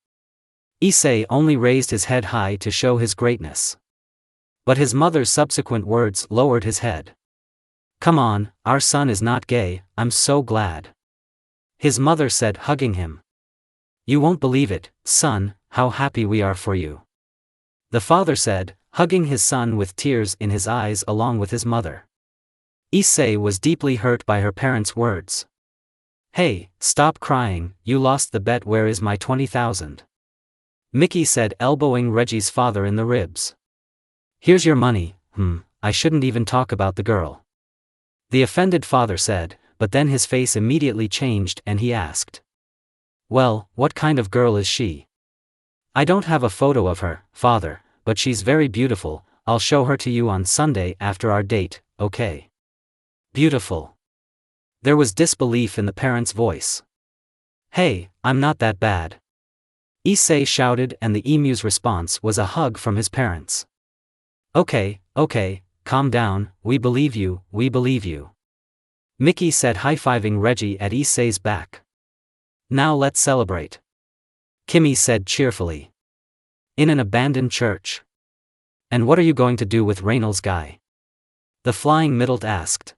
Issei only raised his head high to show his greatness. But his mother's subsequent words lowered his head. Come on, our son is not gay, I'm so glad. His mother said, hugging him. You won't believe it, son, how happy we are for you. The father said, hugging his son with tears in his eyes along with his mother. Issei was deeply hurt by her parents' words. Hey, stop crying, you lost the bet, where is my 20,000? Mickey said, elbowing Reggie's father in the ribs. Here's your money. I shouldn't even talk about the girl. The offended father said, but then his face immediately changed and he asked. Well, what kind of girl is she? I don't have a photo of her, father, but she's very beautiful, I'll show her to you on Sunday after our date, okay? Beautiful. There was disbelief in the parent's voice. Hey, I'm not that bad. Issei shouted, and the emu's response was a hug from his parents. Okay, calm down, we believe you, we believe you. Mickey said, high-fiving Reggie at Issei's back. Now let's celebrate. Kimmy said cheerfully. In an abandoned church. And what are you going to do with Reynolds' guy? The flying middle asked.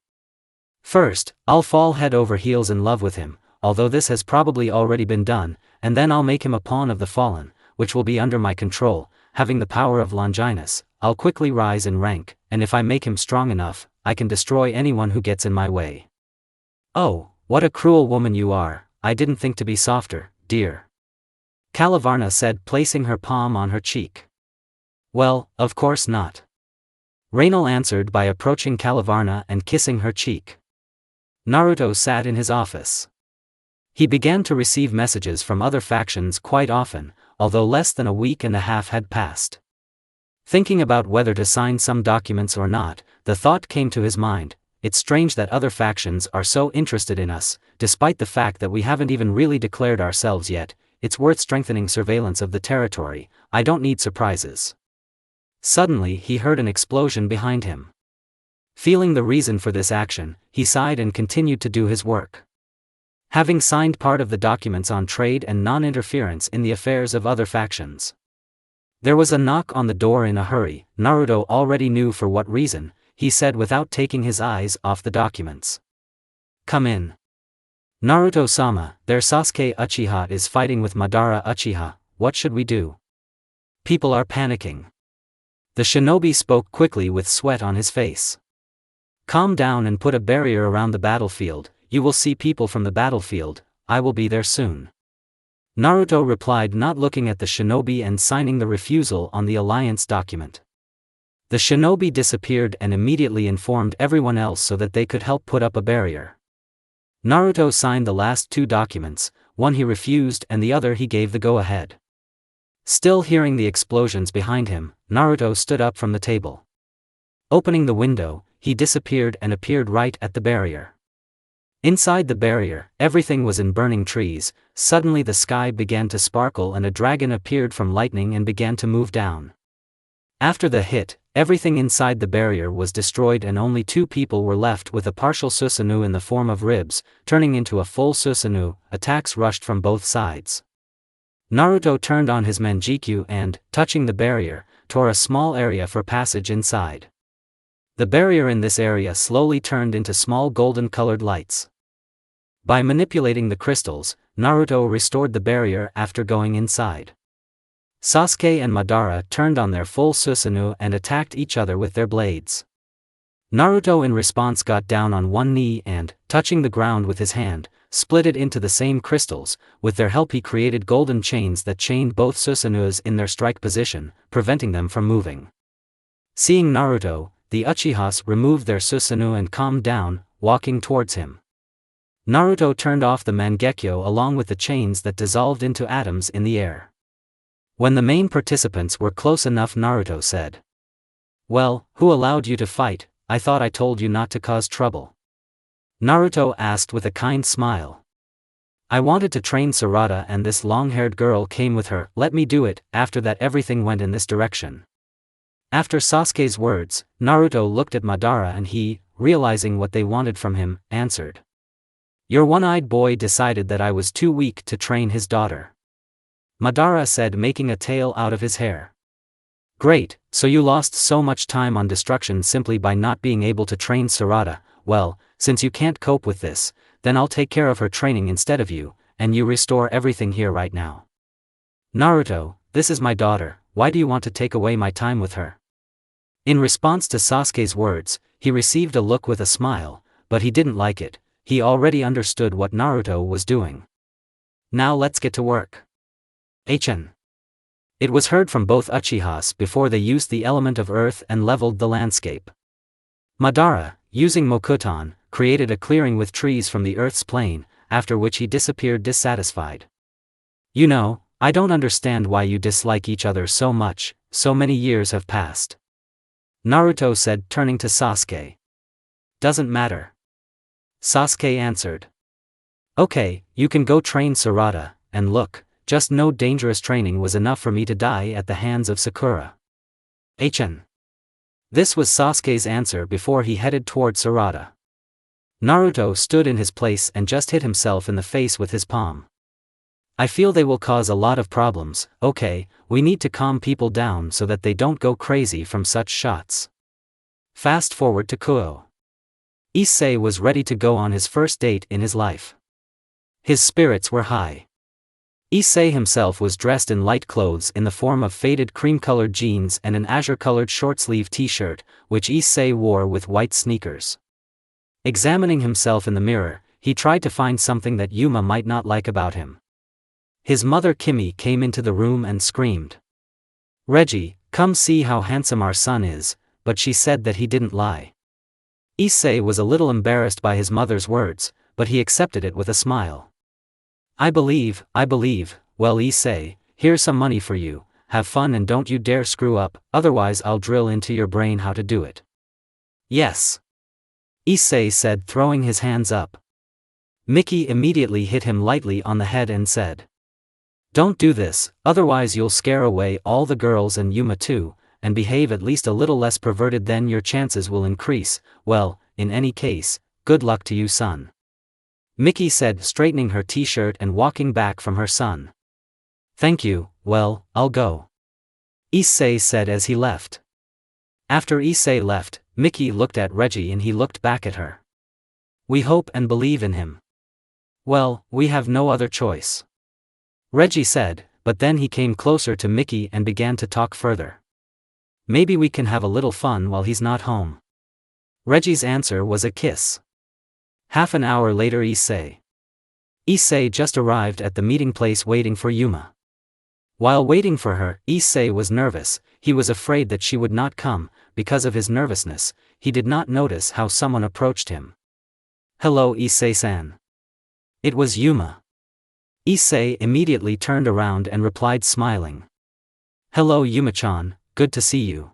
First, I'll fall head over heels in love with him, although this has probably already been done, and then I'll make him a pawn of the fallen, which will be under my control. Having the power of Longinus, I'll quickly rise in rank, and if I make him strong enough, I can destroy anyone who gets in my way. Oh, what a cruel woman you are, I didn't think to be softer, dear. Kalavarna said, placing her palm on her cheek. Well, of course not. Reynal answered by approaching Kalavarna and kissing her cheek. Naruto sat in his office. He began to receive messages from other factions quite often, although less than a week and a half had passed. Thinking about whether to sign some documents or not, the thought came to his mind, it's strange that other factions are so interested in us, despite the fact that we haven't even really declared ourselves yet. It's worth strengthening surveillance of the territory, I don't need surprises. Suddenly he heard an explosion behind him. Feeling the reason for this action, he sighed and continued to do his work. Having signed part of the documents on trade and non-interference in the affairs of other factions. There was a knock on the door in a hurry. Naruto already knew for what reason, he said without taking his eyes off the documents. Come in. Naruto-sama, their Sasuke Uchiha is fighting with Madara Uchiha, what should we do? People are panicking. The shinobi spoke quickly with sweat on his face. Calm down and put a barrier around the battlefield, you will see people from the battlefield, I will be there soon. Naruto replied, not looking at the shinobi and signing the refusal on the alliance document. The shinobi disappeared and immediately informed everyone else so that they could help put up a barrier. Naruto signed the last two documents, one he refused and the other he gave the go-ahead. Still hearing the explosions behind him, Naruto stood up from the table. Opening the window, he disappeared and appeared right at the barrier. Inside the barrier, everything was in burning trees. Suddenly the sky began to sparkle and a dragon appeared from lightning and began to move down. After the hit, everything inside the barrier was destroyed and only two people were left with a partial Susanoo in the form of ribs, turning into a full Susanoo. Attacks rushed from both sides. Naruto turned on his Manjikyu and, touching the barrier, tore a small area for passage inside. The barrier in this area slowly turned into small golden-colored lights. By manipulating the crystals, Naruto restored the barrier after going inside. Sasuke and Madara turned on their full Susanoo and attacked each other with their blades. Naruto in response got down on one knee and, touching the ground with his hand, split it into the same crystals. With their help he created golden chains that chained both Susanoos in their strike position, preventing them from moving. Seeing Naruto, the Uchihas removed their Susanoo and calmed down, walking towards him. Naruto turned off the Mangekyo along with the chains that dissolved into atoms in the air. When the main participants were close enough, Naruto said, "Well, who allowed you to fight? I thought I told you not to cause trouble." Naruto asked with a kind smile. "I wanted to train Sarada and this long-haired girl came with her, let me do it, after that everything went in this direction." After Sasuke's words, Naruto looked at Madara and he, realizing what they wanted from him, answered. Your one-eyed boy decided that I was too weak to train his daughter. Madara said, making a tail out of his hair. Great, so you lost so much time on destruction simply by not being able to train Sarada. Well, since you can't cope with this, then I'll take care of her training instead of you, and you restore everything here right now. Naruto, this is my daughter, why do you want to take away my time with her? In response to Sasuke's words, he received a look with a smile, but he didn't like it. He already understood what Naruto was doing. Now let's get to work. HN. It was heard from both Uchihas before they used the element of earth and leveled the landscape. Madara, using Mokuton, created a clearing with trees from the earth's plane, after which he disappeared dissatisfied. You know, I don't understand why you dislike each other so much, so many years have passed. Naruto said, turning to Sasuke. Doesn't matter. Sasuke answered. Okay, you can go train Sarada, and look, just no dangerous training was enough for me to die at the hands of Sakura. HN. This was Sasuke's answer before he headed toward Sarada. Naruto stood in his place and just hit himself in the face with his palm. I feel they will cause a lot of problems. Okay, we need to calm people down so that they don't go crazy from such shots. Fast forward to Kuo. Issei was ready to go on his first date in his life. His spirits were high. Issei himself was dressed in light clothes in the form of faded cream-colored jeans and an azure-colored short-sleeve t-shirt, which Issei wore with white sneakers. Examining himself in the mirror, he tried to find something that Yuma might not like about him. His mother Kimi came into the room and screamed. Reggie, come see how handsome our son is, but she said that he didn't lie. Issei was a little embarrassed by his mother's words, but he accepted it with a smile. I believe, well Issei, here's some money for you, have fun and don't you dare screw up, otherwise I'll drill into your brain how to do it. Yes. Issei said, throwing his hands up. Mickey immediately hit him lightly on the head and said. Don't do this, otherwise you'll scare away all the girls and Yuma too, and behave at least a little less perverted, then your chances will increase. Well, in any case, good luck to you, son. Mickey said, straightening her t-shirt and walking back from her son. Thank you, well, I'll go. Issei said as he left. After Issei left, Mickey looked at Reggie and he looked back at her. We hope and believe in him. Well, we have no other choice. Reggie said, but then he came closer to Mickey and began to talk further. Maybe we can have a little fun while he's not home. Reggie's answer was a kiss. Half an hour later, Issei just arrived at the meeting place waiting for Yuma. While waiting for her, Issei was nervous. He was afraid that she would not come. Because of his nervousness, he did not notice how someone approached him. Hello, Issei-san. It was Yuma. Issei immediately turned around and replied, smiling. Hello Yuma-chan, good to see you.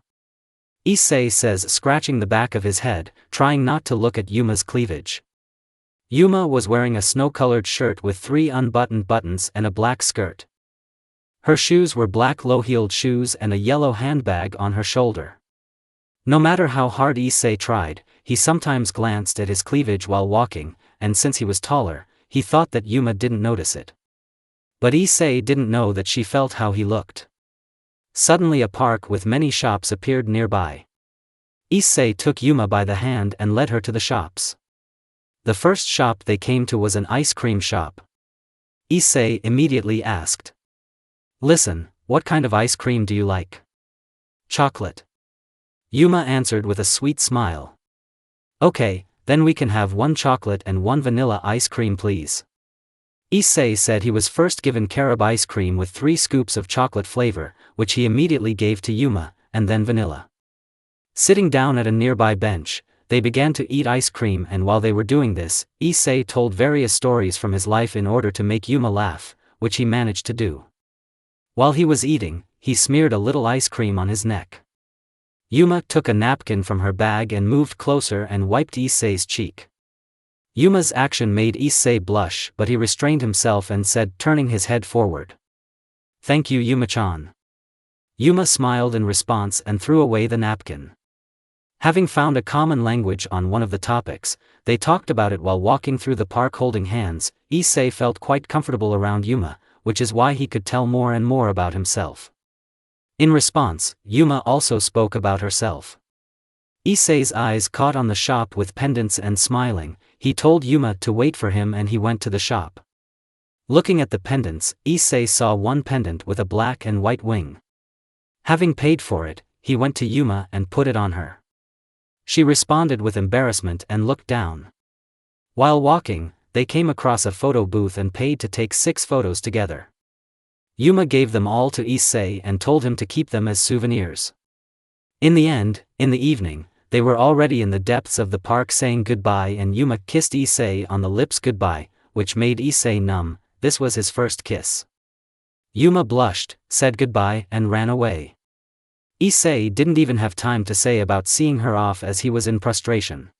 Issei says, scratching the back of his head, trying not to look at Yuma's cleavage. Yuma was wearing a snow-colored shirt with 3 unbuttoned buttons and a black skirt. Her shoes were black low-heeled shoes and a yellow handbag on her shoulder. No matter how hard Issei tried, he sometimes glanced at his cleavage while walking, and since he was taller, he thought that Yuma didn't notice it. But Issei didn't know that she felt how he looked. Suddenly a park with many shops appeared nearby. Issei took Yuma by the hand and led her to the shops. The first shop they came to was an ice cream shop. Issei immediately asked. Listen, what kind of ice cream do you like? Chocolate. Yuma answered with a sweet smile. Okay, then we can have 1 chocolate and 1 vanilla ice cream please. Issei said he was first given carob ice cream with 3 scoops of chocolate flavor, which he immediately gave to Yuma, and then vanilla. Sitting down at a nearby bench, they began to eat ice cream, and while they were doing this, Issei told various stories from his life in order to make Yuma laugh, which he managed to do. While he was eating, he smeared a little ice cream on his neck. Yuma took a napkin from her bag and moved closer and wiped Issei's cheek. Yuma's action made Issei blush, but he restrained himself and said, turning his head forward. Thank you Yuma-chan. Yuma smiled in response and threw away the napkin. Having found a common language on one of the topics, they talked about it while walking through the park holding hands. Issei felt quite comfortable around Yuma, which is why he could tell more and more about himself. In response, Yuma also spoke about herself. Issei's eyes caught on the shop with pendants and smiling, he told Yuma to wait for him and he went to the shop. Looking at the pendants, Issei saw one pendant with a black and white wing. Having paid for it, he went to Yuma and put it on her. She responded with embarrassment and looked down. While walking, they came across a photo booth and paid to take 6 photos together. Yuma gave them all to Issei and told him to keep them as souvenirs. In the end, in the evening, they were already in the depths of the park saying goodbye and Yuma kissed Issei on the lips goodbye, which made Issei numb. This was his first kiss. Yuma blushed, said goodbye and ran away. Issei didn't even have time to say about seeing her off as he was in frustration.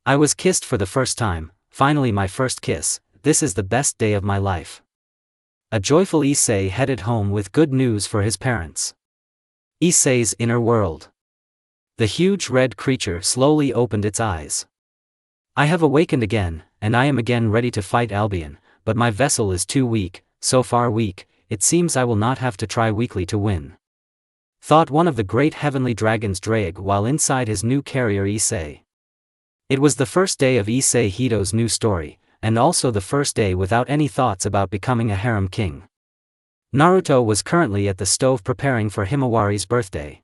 I was kissed for the first time, finally my first kiss, this is the best day of my life. A joyful Issei headed home with good news for his parents. Issei's inner world. The huge red creature slowly opened its eyes. I have awakened again, and I am again ready to fight Albion, but my vessel is too weak, so far weak, it seems I will not have to try weakly to win. Thought one of the great heavenly dragons Draig while inside his new carrier Issei. It was the first day of Issei Hito's new story, and also the first day without any thoughts about becoming a harem king. Naruto was currently at the stove preparing for Himawari's birthday.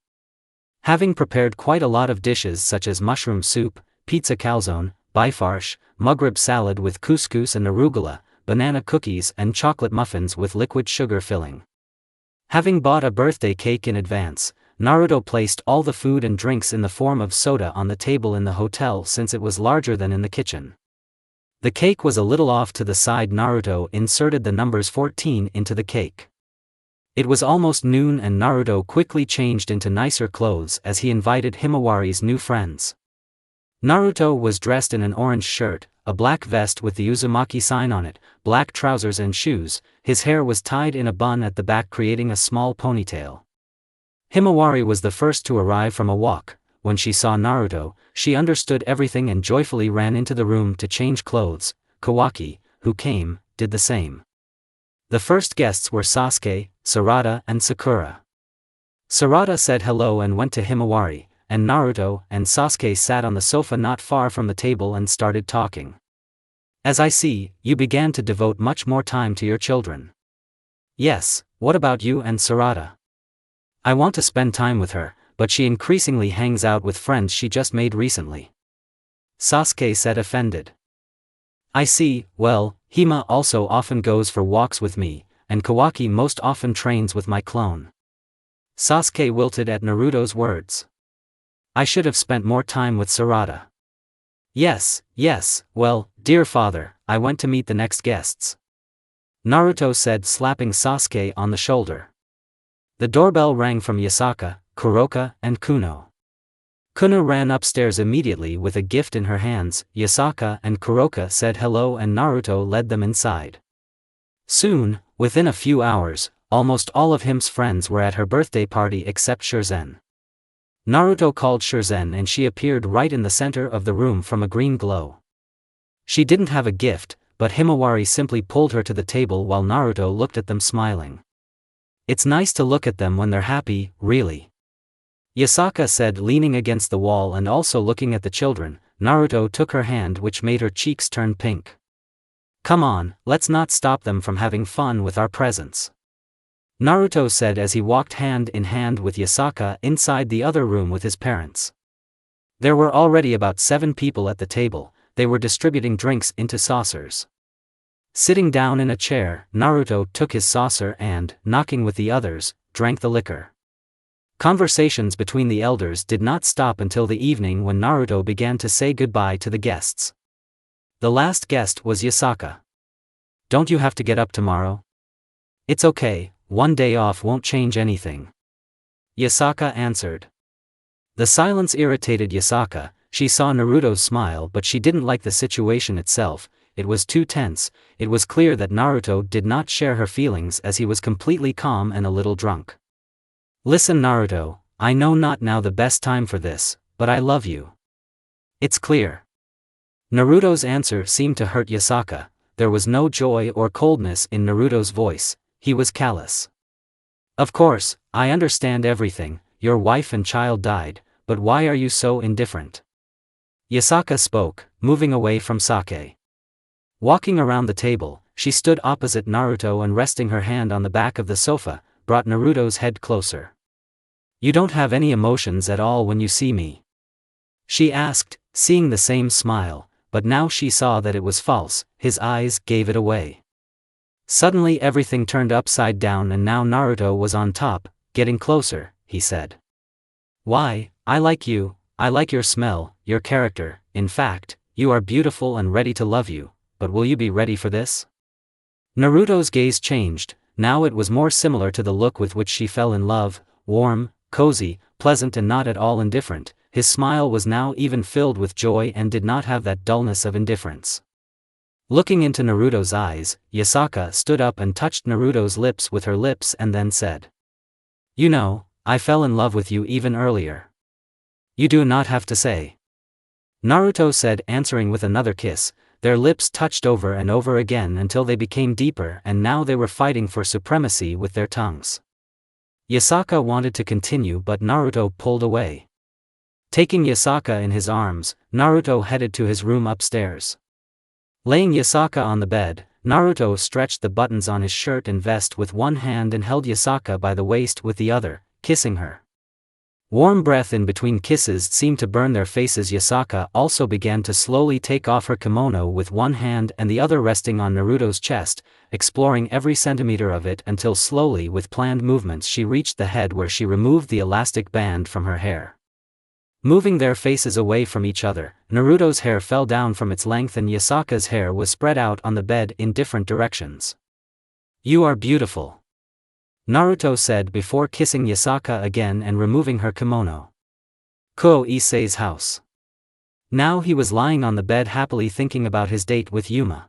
Having prepared quite a lot of dishes such as mushroom soup, pizza calzone, bifarsh, mugrib salad with couscous and arugula, banana cookies and chocolate muffins with liquid sugar filling. Having bought a birthday cake in advance, Naruto placed all the food and drinks in the form of soda on the table in the hotel since it was larger than in the kitchen. The cake was a little off to the side. Naruto inserted the numbers 14 into the cake. It was almost noon and Naruto quickly changed into nicer clothes as he invited Himawari's new friends. Naruto was dressed in an orange shirt, a black vest with the Uzumaki sign on it, black trousers and shoes. His hair was tied in a bun at the back creating a small ponytail. Himawari was the first to arrive from a walk. When she saw Naruto, she understood everything and joyfully ran into the room to change clothes. Kawaki, who came, did the same. The first guests were Sasuke, Sarada and Sakura. Sarada said hello and went to Himawari, and Naruto and Sasuke sat on the sofa not far from the table and started talking. As I see, you began to devote much more time to your children. Yes, what about you and Sarada? I want to spend time with her, but she increasingly hangs out with friends she just made recently. Sasuke said offended. I see, well, Hima also often goes for walks with me, and Kawaki most often trains with my clone. Sasuke wilted at Naruto's words. I should have spent more time with Sarada. Yes, well, dear father, I went to meet the next guests. Naruto said, slapping Sasuke on the shoulder. The doorbell rang from Yasaka, Kuroka, and Kuno. Kuno ran upstairs immediately with a gift in her hands. Yasaka and Kuroka said hello and Naruto led them inside. Soon, within a few hours, almost all of Him's friends were at her birthday party except Shurzen. Naruto called Shurzen and she appeared right in the center of the room from a green glow. She didn't have a gift, but Himawari simply pulled her to the table while Naruto looked at them smiling. It's nice to look at them when they're happy, really. Yasaka said, leaning against the wall and also looking at the children. Naruto took her hand, which made her cheeks turn pink. Come on, let's not stop them from having fun with our presents. Naruto said as he walked hand in hand with Yasaka inside the other room with his parents. There were already about 7 people at the table. They were distributing drinks into saucers. Sitting down in a chair, Naruto took his saucer and, knocking with the others, drank the liquor. Conversations between the elders did not stop until the evening when Naruto began to say goodbye to the guests. The last guest was Yasaka. Don't you have to get up tomorrow? It's okay, one day off won't change anything. Yasaka answered. The silence irritated Yasaka. She saw Naruto's smile but she didn't like the situation itself. It was too tense. It was clear that Naruto did not share her feelings as he was completely calm and a little drunk. Listen Naruto, I know not now the best time for this, but I love you. It's clear. Naruto's answer seemed to hurt Yasaka. There was no joy or coldness in Naruto's voice, he was callous. Of course, I understand everything, your wife and child died, but why are you so indifferent? Yasaka spoke, moving away from Sasuke. Walking around the table, she stood opposite Naruto and resting her hand on the back of the sofa, brought Naruto's head closer. You don't have any emotions at all when you see me? She asked, seeing the same smile, but now she saw that it was false, his eyes gave it away. Suddenly everything turned upside down and now Naruto was on top, getting closer, he said. Why, I like you, I like your smell, your character, in fact, you are beautiful and ready to love you, but will you be ready for this? Naruto's gaze changed, now it was more similar to the look with which she fell in love, warm, cozy, pleasant and not at all indifferent. His smile was now even filled with joy and did not have that dullness of indifference. Looking into Naruto's eyes, Yasaka stood up and touched Naruto's lips with her lips and then said. You know, I fell in love with you even earlier. You do not have to say. Naruto said, answering with another kiss. Their lips touched over and over again until they became deeper and now they were fighting for supremacy with their tongues. Yasaka wanted to continue but Naruto pulled away. Taking Yasaka in his arms, Naruto headed to his room upstairs. Laying Yasaka on the bed, Naruto stretched the buttons on his shirt and vest with one hand and held Yasaka by the waist with the other, kissing her. Warm breath in between kisses seemed to burn their faces. Yasaka also began to slowly take off her kimono with one hand and the other resting on Naruto's chest, exploring every centimeter of it until slowly with planned movements she reached the head where she removed the elastic band from her hair. Moving their faces away from each other, Naruto's hair fell down from its length and Yasaka's hair was spread out on the bed in different directions. You are beautiful. Naruto said before kissing Yasaka again and removing her kimono. Issei's house. Now he was lying on the bed happily thinking about his date with Yuma.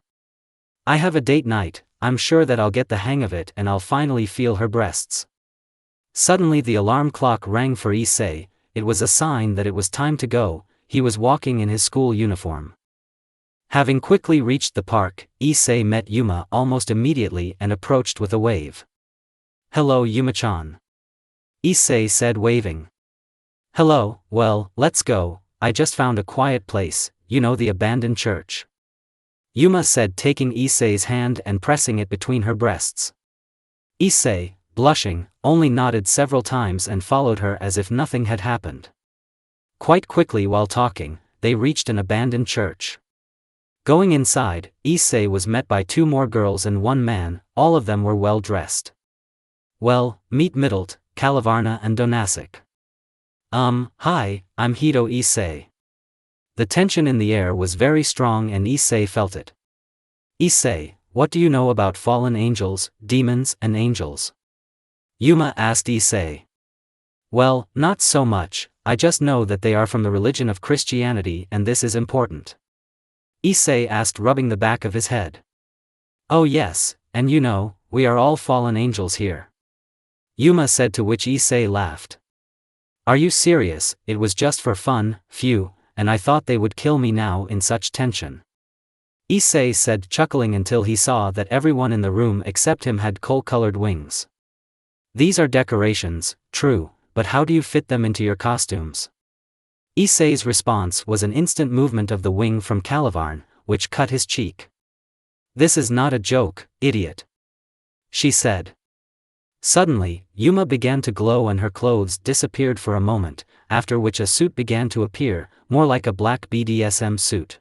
I have a date night, I'm sure that I'll get the hang of it and I'll finally feel her breasts. Suddenly the alarm clock rang for Issei. It was a sign that it was time to go. He was walking in his school uniform. Having quickly reached the park, Issei met Yuma almost immediately and approached with a wave. Hello Yuma-chan. Issei said waving. Hello, well, let's go, I just found a quiet place, you know the abandoned church. Yuma said taking Issei's hand and pressing it between her breasts. Issei, blushing, only nodded several times and followed her as if nothing had happened. Quite quickly while talking, they reached an abandoned church. Going inside, Issei was met by two more girls and one man, all of them were well dressed. Well, meet Middlet, Kalavarna and Donasic. Hi, I'm Hito Issei. The tension in the air was very strong and Issei felt it. Issei, what do you know about fallen angels, demons and angels? Yuma asked Issei. Well, not so much, I just know that they are from the religion of Christianity and this is important. Issei asked rubbing the back of his head. Oh yes, and you know, we are all fallen angels here. Yuma said to which Issei laughed. Are you serious? It was just for fun, phew, and I thought they would kill me now in such tension. Issei said chuckling until he saw that everyone in the room except him had coal-colored wings. These are decorations, true, but how do you fit them into your costumes? Issei's response was an instant movement of the wing from Kalavarn, which cut his cheek. This is not a joke, idiot. She said. Suddenly, Yuma began to glow and her clothes disappeared for a moment, after which a suit began to appear, more like a black BDSM suit.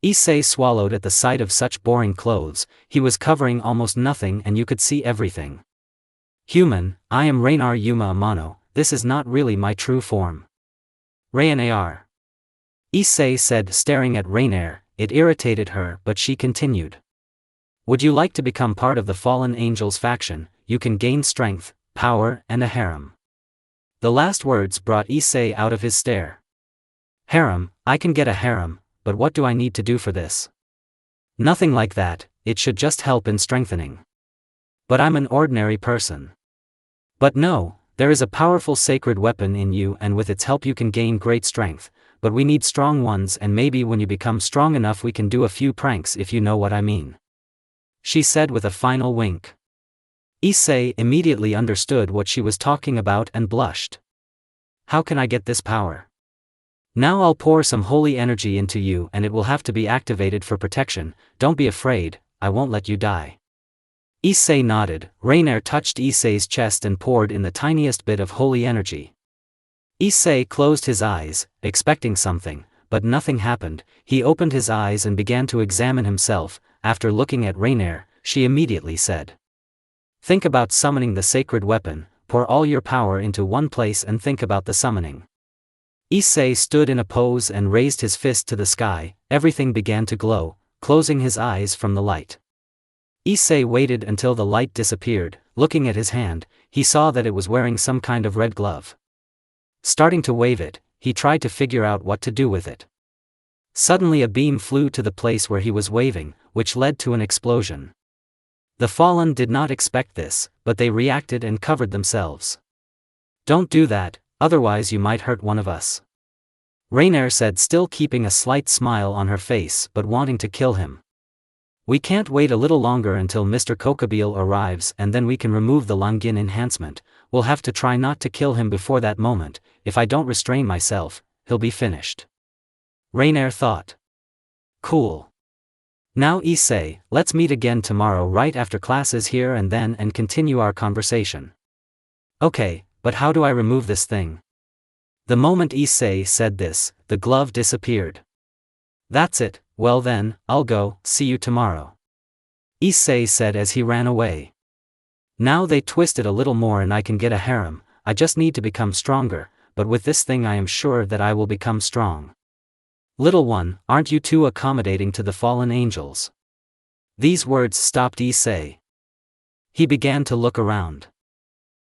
Issei swallowed at the sight of such boring clothes. He was covering almost nothing and you could see everything. Human, I am Reinar Yuma Amano, this is not really my true form. Reinar. Issei said staring at Reinar, it irritated her but she continued. Would you like to become part of the Fallen Angels faction? You can gain strength, power and a harem. The last words brought Issei out of his stare. Harem, I can get a harem, but what do I need to do for this? Nothing like that, it should just help in strengthening. But I'm an ordinary person. But no, There is a powerful sacred weapon in you, and with its help you can gain great strength, but we need strong ones, and maybe when you become strong enough we can do a few pranks, if you know what I mean," she said with a final wink. Issei immediately understood what she was talking about and blushed. "How can I get this power? Now I'll pour some holy energy into you and it will have to be activated for protection. Don't be afraid, I won't let you die." Issei nodded. Rainer touched Issei's chest and poured in the tiniest bit of holy energy. Issei closed his eyes, expecting something, but nothing happened. He opened his eyes and began to examine himself. After looking at Rainer, she immediately said, "Think about summoning the sacred weapon, pour all your power into one place and think about the summoning." Issei stood in a pose and raised his fist to the sky. Everything began to glow, closing his eyes from the light. Issei waited until the light disappeared. Looking at his hand, he saw that it was wearing some kind of red glove. Starting to wave it, he tried to figure out what to do with it. Suddenly a beam flew to the place where he was waving, which led to an explosion. The fallen did not expect this, but they reacted and covered themselves. "Don't do that, otherwise you might hurt one of us," Rainer said, still keeping a slight smile on her face but wanting to kill him. "We can't wait a little longer until Mr. Kokobile arrives and then we can remove the Langin enhancement. We'll have to try not to kill him before that moment. If I don't restrain myself, he'll be finished," Rainer thought. "Cool. Now Issei, let's meet again tomorrow right after classes here and continue our conversation." "Okay, but how do I remove this thing?" The moment Issei said this, the glove disappeared. "That's it, well then, I'll go, see you tomorrow," Issei said as he ran away. "Now they twist it a little more and I can get a harem. I just need to become stronger, but with this thing I am sure that I will become strong." "Little one, aren't you too accommodating to the fallen angels?" These words stopped Issei. He began to look around.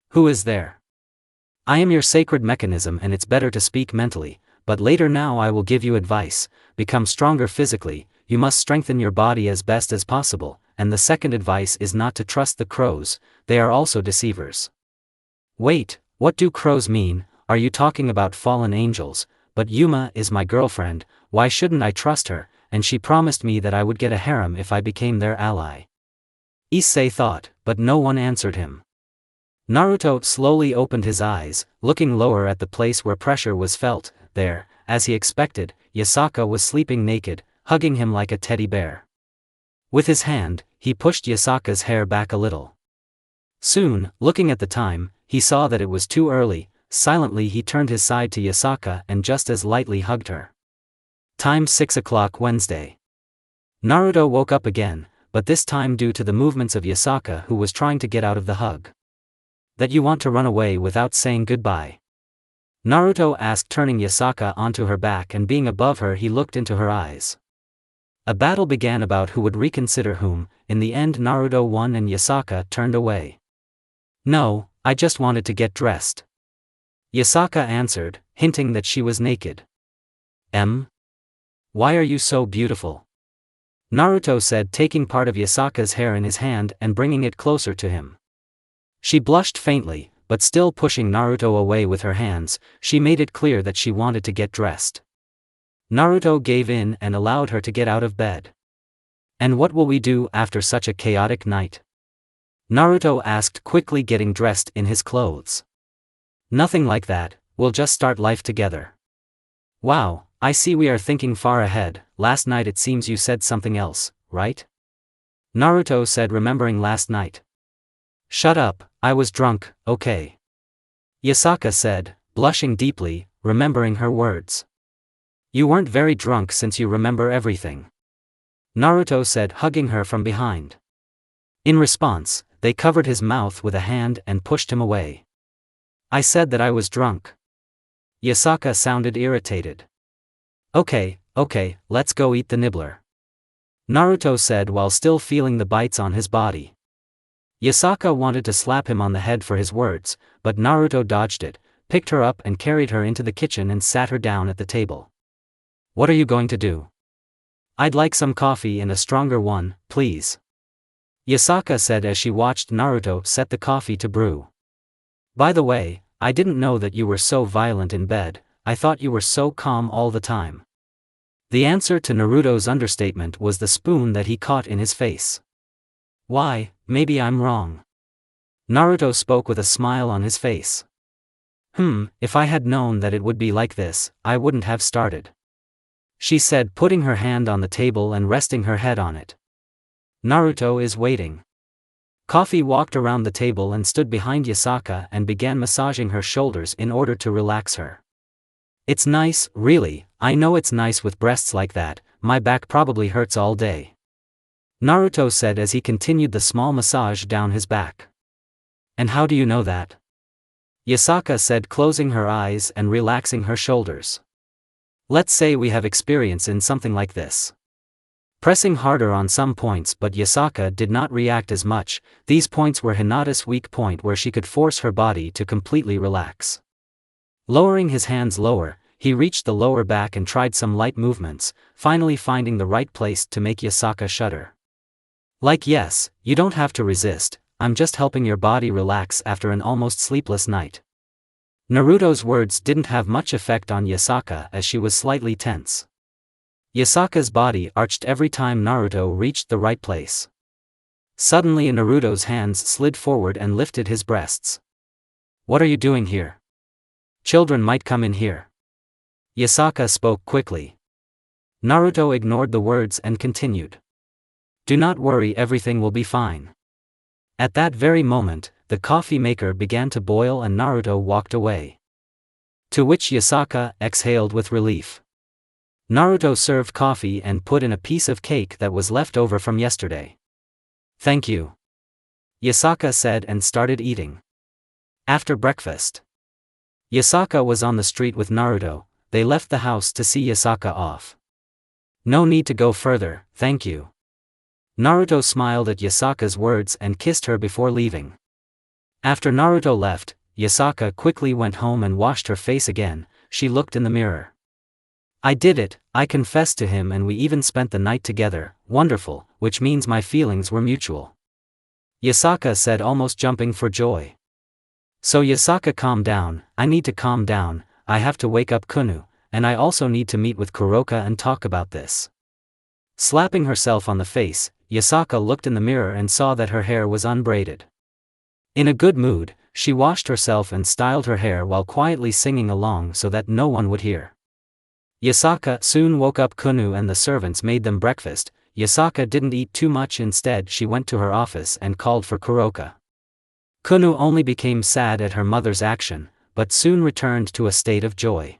"Who is there?" "I am your sacred mechanism and it's better to speak mentally, but later now I will give you advice. Become stronger physically, you must strengthen your body as best as possible, and the second advice is not to trust the crows, they are also deceivers." "Wait, what do crows mean? Are you talking about fallen angels? But Yuma is my girlfriend, why shouldn't I trust her, and she promised me that I would get a harem if I became their ally." Issei thought, but no one answered him. Naruto slowly opened his eyes, looking lower at the place where pressure was felt. There, as he expected, Yasaka was sleeping naked, hugging him like a teddy bear. With his hand, he pushed Yasaka's hair back a little. Soon, looking at the time, he saw that it was too early. Silently he turned his side to Yasaka and just as lightly hugged her. Time 6 o'clock Wednesday. Naruto woke up again, but this time due to the movements of Yasaka, who was trying to get out of the hug. "That you want to run away without saying goodbye?" Naruto asked, turning Yasaka onto her back and being above her he looked into her eyes. A battle began about who would reconsider whom. In the end Naruto won and Yasaka turned away. "No, I just wanted to get dressed," Yasaka answered, hinting that she was naked. Why are you so beautiful?" Naruto said, taking part of Yasaka's hair in his hand and bringing it closer to him. She blushed faintly, but still pushing Naruto away with her hands, she made it clear that she wanted to get dressed. Naruto gave in and allowed her to get out of bed. "And what will we do after such a chaotic night?" Naruto asked, quickly getting dressed in his clothes. "Nothing like that, we'll just start life together." "Wow, I see we are thinking far ahead. Last night it seems you said something else, right?" Naruto said, remembering last night. "Shut up, I was drunk, okay?" Yasaka said, blushing deeply, remembering her words. "You weren't very drunk since you remember everything," Naruto said, hugging her from behind. In response, they covered his mouth with a hand and pushed him away. "I said that I was drunk." Yasaka sounded irritated. Okay, let's go eat the nibbler," Naruto said while still feeling the bites on his body. Yasaka wanted to slap him on the head for his words, but Naruto dodged it, picked her up and carried her into the kitchen and sat her down at the table. "What are you going to do?" "I'd like some coffee and a stronger one, please," Yasaka said as she watched Naruto set the coffee to brew. "By the way, I didn't know that you were so violent in bed, I thought you were so calm all the time. The answer to Naruto's understatement was the spoon that he caught in his face. Why, maybe I'm wrong. Naruto spoke with a smile on his face. If I had known that it would be like this, I wouldn't have started. She said, putting her hand on the table and resting her head on it. Naruto is waiting. Coffee walked around the table and stood behind Yasaka and began massaging her shoulders in order to relax her. It's nice, really, I know it's nice with breasts like that, my back probably hurts all day. Naruto said as he continued the small massage down his back. And how do you know that? Yasaka said, closing her eyes and relaxing her shoulders. Let's say we have experience in something like this. Pressing harder on some points, but Yasaka did not react as much. These points were Hinata's weak point where she could force her body to completely relax. Lowering his hands lower, he reached the lower back and tried some light movements, finally finding the right place to make Yasaka shudder. Like, yes, you don't have to resist, I'm just helping your body relax after an almost sleepless night. Naruto's words didn't have much effect on Yasaka as she was slightly tense. Yasaka's body arched every time Naruto reached the right place. Suddenly Naruto's hands slid forward and lifted his breasts. What are you doing here? Children might come in here. Yasaka spoke quickly. Naruto ignored the words and continued. Do not worry, everything will be fine. At that very moment, the coffee maker began to boil and Naruto walked away. To which Yasaka exhaled with relief. Naruto served coffee and put in a piece of cake that was left over from yesterday. Thank you. Yasaka said and started eating. After breakfast, Yasaka was on the street with Naruto. They left the house to see Yasaka off. No need to go further, thank you. Naruto smiled at Yasaka's words and kissed her before leaving. After Naruto left, Yasaka quickly went home and washed her face again. She looked in the mirror. I did it, I confessed to him and we even spent the night together, wonderful, which means my feelings were mutual. Yasaka said, almost jumping for joy. So Yasaka, calm down, I need to calm down, I have to wake up Kunu, and I also need to meet with Kuroka and talk about this. Slapping herself on the face, Yasaka looked in the mirror and saw that her hair was unbraided. In a good mood, she washed herself and styled her hair while quietly singing along so that no one would hear. Yasaka soon woke up Kunu and the servants made them breakfast. Yasaka didn't eat too much, instead she went to her office and called for Kuroka. Kunu only became sad at her mother's action, but soon returned to a state of joy.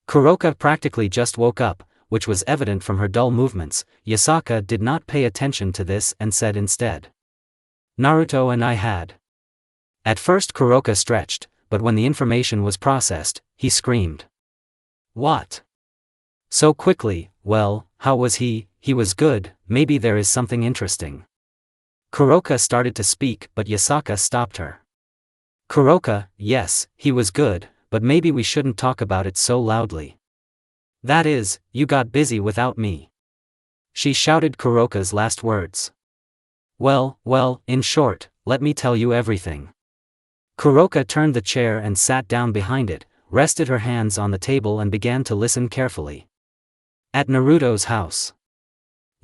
Kuroka practically just woke up, which was evident from her dull movements. Yasaka did not pay attention to this and said instead. Naruto and I had. At first Kuroka stretched, but when the information was processed, he screamed. What? So quickly? Well, how was he? He was good, maybe there is something interesting. Kuroka started to speak but Yasaka stopped her. Kuroka, yes, he was good, but maybe we shouldn't talk about it so loudly. That is, you got busy without me. She shouted Kuroka's last words. Well, in short, let me tell you everything. Kuroka turned the chair and sat down behind it, rested her hands on the table and began to listen carefully. At Naruto's house.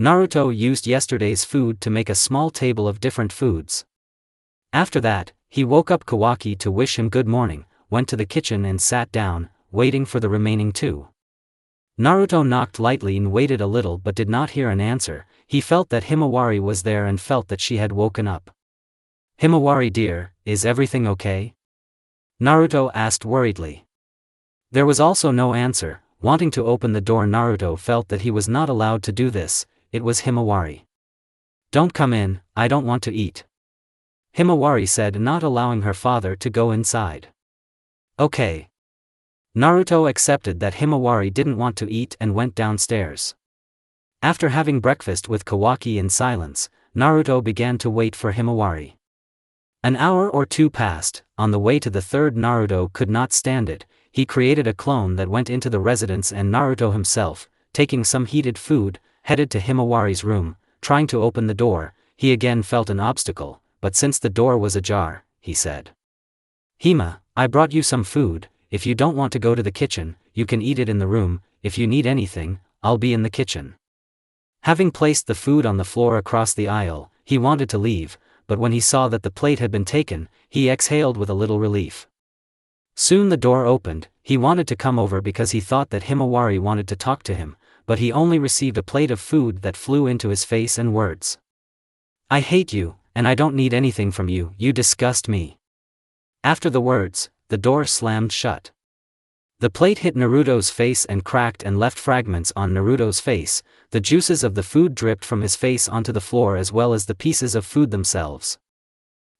Naruto used yesterday's food to make a small table of different foods. After that, he woke up Kawaki to wish him good morning, went to the kitchen and sat down, waiting for the remaining two. Naruto knocked lightly and waited a little but did not hear an answer. He felt that Himawari was there and felt that she had woken up. Himawari dear, is everything okay? Naruto asked worriedly. There was also no answer. Wanting to open the door, Naruto felt that he was not allowed to do this. It was Himawari. Don't come in, I don't want to eat. Himawari said, not allowing her father to go inside. Okay. Naruto accepted that Himawari didn't want to eat and went downstairs. After having breakfast with Kawaki in silence, Naruto began to wait for Himawari. An hour or two passed. On the way to the third, Naruto could not stand it. He created a clone that went into the residence and Naruto himself, taking some heated food, headed to Himawari's room. Trying to open the door, he again felt an obstacle, but since the door was ajar, he said. Hima, I brought you some food. If you don't want to go to the kitchen, you can eat it in the room. If you need anything, I'll be in the kitchen." Having placed the food on the floor across the aisle, he wanted to leave, but when he saw that the plate had been taken, he exhaled with a little relief. Soon the door opened. He wanted to come over because he thought that Himawari wanted to talk to him, but he only received a plate of food that flew into his face and words. "I hate you, and I don't need anything from you. You disgust me." After the words, the door slammed shut. The plate hit Naruto's face and cracked and left fragments on Naruto's face. The juices of the food dripped from his face onto the floor as well as the pieces of food themselves.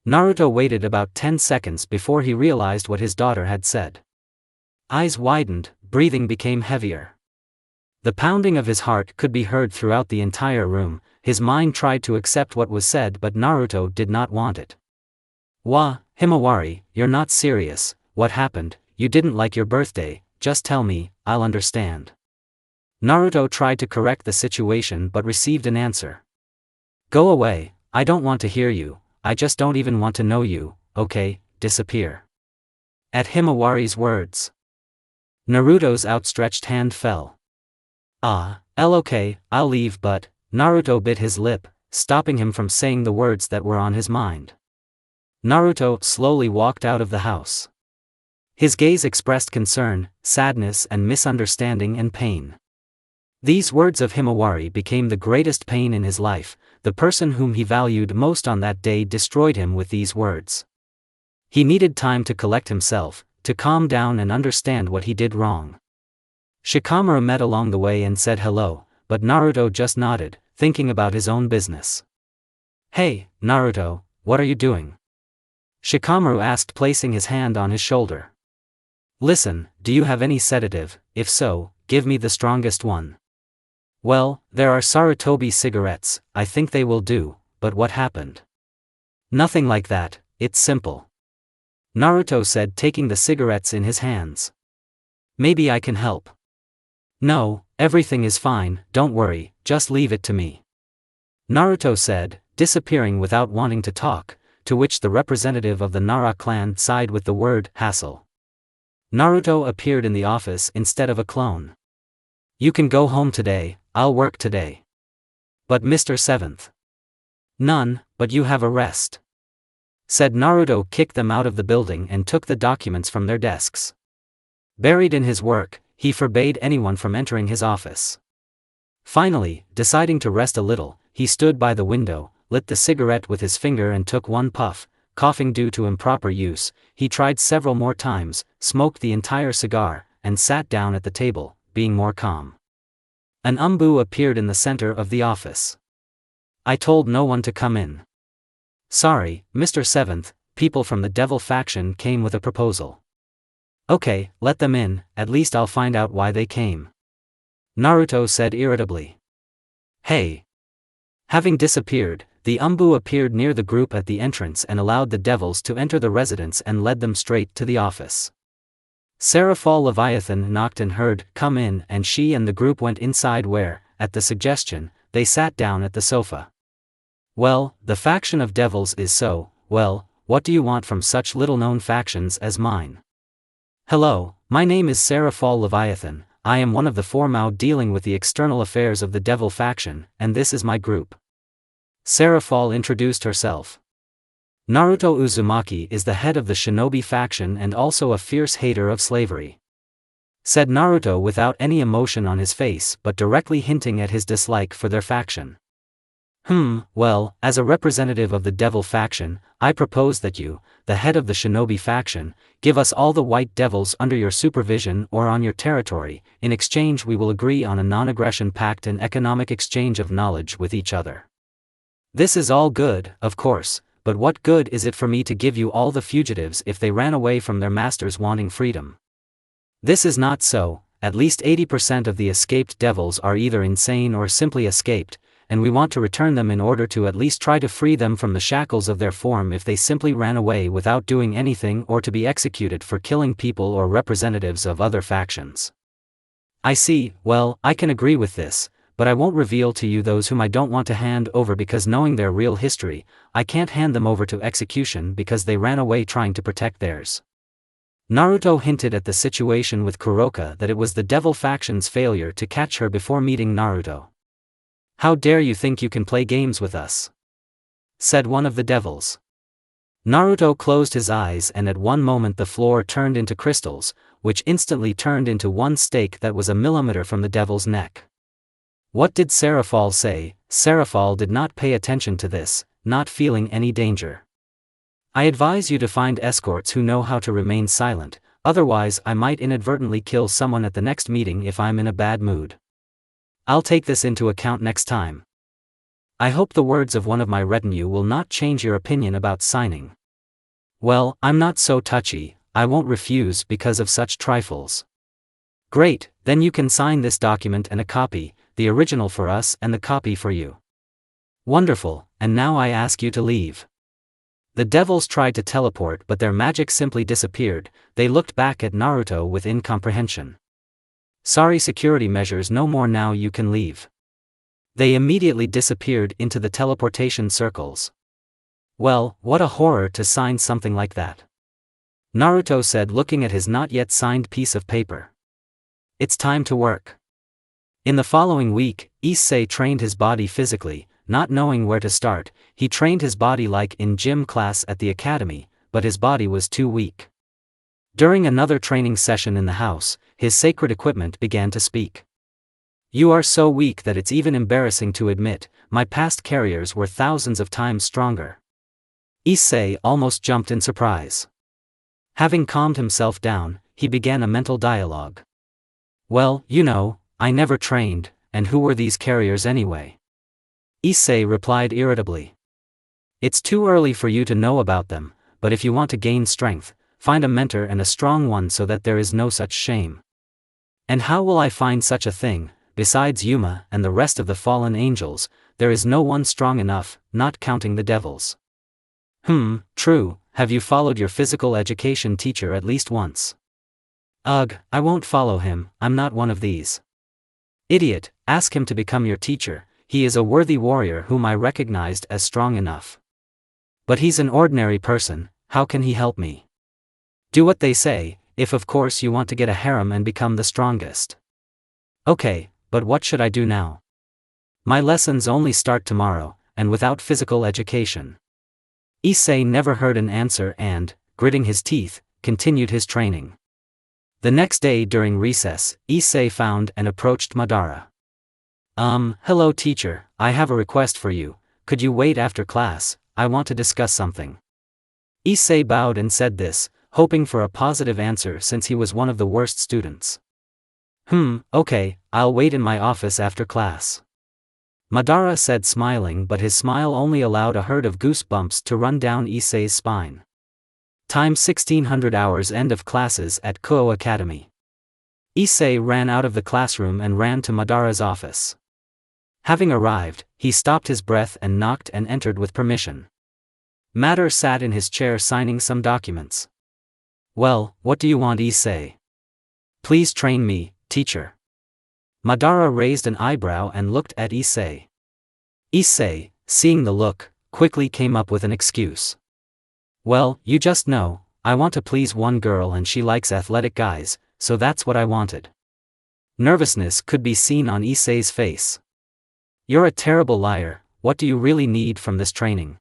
Naruto waited about 10 seconds before he realized what his daughter had said. Eyes widened, breathing became heavier. The pounding of his heart could be heard throughout the entire room. His mind tried to accept what was said, but Naruto did not want it. Himawari, you're not serious. What happened? You didn't like your birthday. Just tell me, I'll understand." Naruto tried to correct the situation but received an answer. "Go away, I don't want to hear you. I just don't even want to know you, okay, disappear." At Himawari's words, Naruto's outstretched hand fell. Okay, I'll leave, but Naruto bit his lip, stopping him from saying the words that were on his mind. Naruto slowly walked out of the house. His gaze expressed concern, sadness and misunderstanding and pain. These words of Himawari became the greatest pain in his life. The person whom he valued most on that day destroyed him with these words. He needed time to collect himself, to calm down and understand what he did wrong. Shikamaru met along the way and said hello, but Naruto just nodded, thinking about his own business. "Hey, Naruto, what are you doing?" Shikamaru asked, placing his hand on his shoulder. "Listen, do you have any sedative? If so, give me the strongest one." "Well, there are Sarutobi cigarettes, I think they will do, but what happened?" "Nothing like that, it's simple," Naruto said, taking the cigarettes in his hands. "Maybe I can help." "No, everything is fine, don't worry, just leave it to me," Naruto said, disappearing without wanting to talk, to which the representative of the Nara clan sighed with the word hassle. Naruto appeared in the office instead of a clone. "You can go home today, I'll work today." "But Mr. Seventh." "None, but you have a rest," said Naruto, kicked them out of the building and took the documents from their desks. Buried in his work, he forbade anyone from entering his office. Finally, deciding to rest a little, he stood by the window, lit the cigarette with his finger and took one puff. Coughing due to improper use, he tried several more times, smoked the entire cigar, and sat down at the table, being more calm. An umbu appeared in the center of the office. "I told no one to come in." "Sorry, Mr. Seventh, people from the devil faction came with a proposal." "Okay, let them in, at least I'll find out why they came," Naruto said irritably. "Hey." Having disappeared, the umbu appeared near the group at the entrance and allowed the devils to enter the residence and led them straight to the office. Seraphal Leviathan knocked and heard, "Come in," and she and the group went inside where, at the suggestion, they sat down at the sofa. "Well, the faction of devils is so, well, what do you want from such little-known factions as mine?" "Hello, my name is Seraphal Leviathan, I am one of the 4 Mao dealing with the external affairs of the devil faction, and this is my group." Seraphal introduced herself. Naruto Uzumaki is the head of the shinobi faction and also a fierce hater of slavery, said Naruto without any emotion on his face but directly hinting at his dislike for their faction. Well, as a representative of the devil faction, I propose that you, the head of the shinobi faction, give us all the white devils under your supervision or on your territory. In exchange we will agree on a non-aggression pact and economic exchange of knowledge with each other. This is all good, of course, but what good is it for me to give you all the fugitives if they ran away from their masters wanting freedom? This is not so. At least 80% of the escaped devils are either insane or simply escaped, and we want to return them in order to at least try to free them from the shackles of their form if they simply ran away without doing anything, or to be executed for killing people or representatives of other factions. I see. Well, I can agree with this, but I won't reveal to you those whom I don't want to hand over because knowing their real history, I can't hand them over to execution because they ran away trying to protect theirs. Naruto hinted at the situation with Kuroka that it was the devil faction's failure to catch her before meeting Naruto. "How dare you think you can play games with us?" said one of the devils. Naruto closed his eyes, and at one moment the floor turned into crystals, which instantly turned into one stake that was a millimeter from the devil's neck. What did Seraphal say? Seraphal did not pay attention to this, not feeling any danger. "I advise you to find escorts who know how to remain silent, otherwise I might inadvertently kill someone at the next meeting if I'm in a bad mood. I'll take this into account next time. I hope the words of one of my retinue will not change your opinion about signing." "Well, I'm not so touchy, I won't refuse because of such trifles." "Great, then you can sign this document and a copy, the original for us and the copy for you." "Wonderful, and now I ask you to leave." The devils tried to teleport, but their magic simply disappeared. They looked back at Naruto with incomprehension. "Sorry, security measures no more, now you can leave." They immediately disappeared into the teleportation circles. "Well, what a horror to sign something like that," Naruto said, looking at his not yet signed piece of paper. "It's time to work." In the following week, Issei trained his body physically. Not knowing where to start, he trained his body like in gym class at the academy, but his body was too weak. During another training session in the house, his sacred equipment began to speak. "You are so weak that it's even embarrassing to admit, my past carriers were thousands of times stronger." Issei almost jumped in surprise. Having calmed himself down, he began a mental dialogue. "Well, you know, I never trained, and who were these carriers anyway?" Issei replied irritably. "It's too early for you to know about them, but if you want to gain strength, find a mentor and a strong one so that there is no such shame." "And how will I find such a thing? Besides Yuma and the rest of the fallen angels, there is no one strong enough, not counting the devils." True, have you followed your physical education teacher at least once?" "Ugh, I won't follow him, I'm not one of these." "Idiot, ask him to become your teacher, he is a worthy warrior whom I recognized as strong enough." "But he's an ordinary person, how can he help me?" "Do what they say, if of course you want to get a harem and become the strongest." "Okay, but what should I do now? My lessons only start tomorrow, and without physical education." Issei never heard an answer and, gritting his teeth, continued his training. The next day during recess, Issei found and approached Madara. Hello teacher, I have a request for you, could you wait after class, I want to discuss something." Issei bowed and said this, hoping for a positive answer since he was one of the worst students. Okay, I'll wait in my office after class." Madara said, smiling, but his smile only allowed a herd of goosebumps to run down Issei's spine. Time 1600 hours, end of classes at Kuo Academy. Issei ran out of the classroom and ran to Madara's office. Having arrived, he stopped his breath and knocked and entered with permission. Madara sat in his chair signing some documents. "Well, what do you want, Issei?" "Please train me, teacher." Madara raised an eyebrow and looked at Issei. Issei, seeing the look, quickly came up with an excuse. "Well, you just know, I want to please one girl and she likes athletic guys, so that's what I wanted." Nervousness could be seen on Issei's face. "You're a terrible liar, what do you really need from this training?"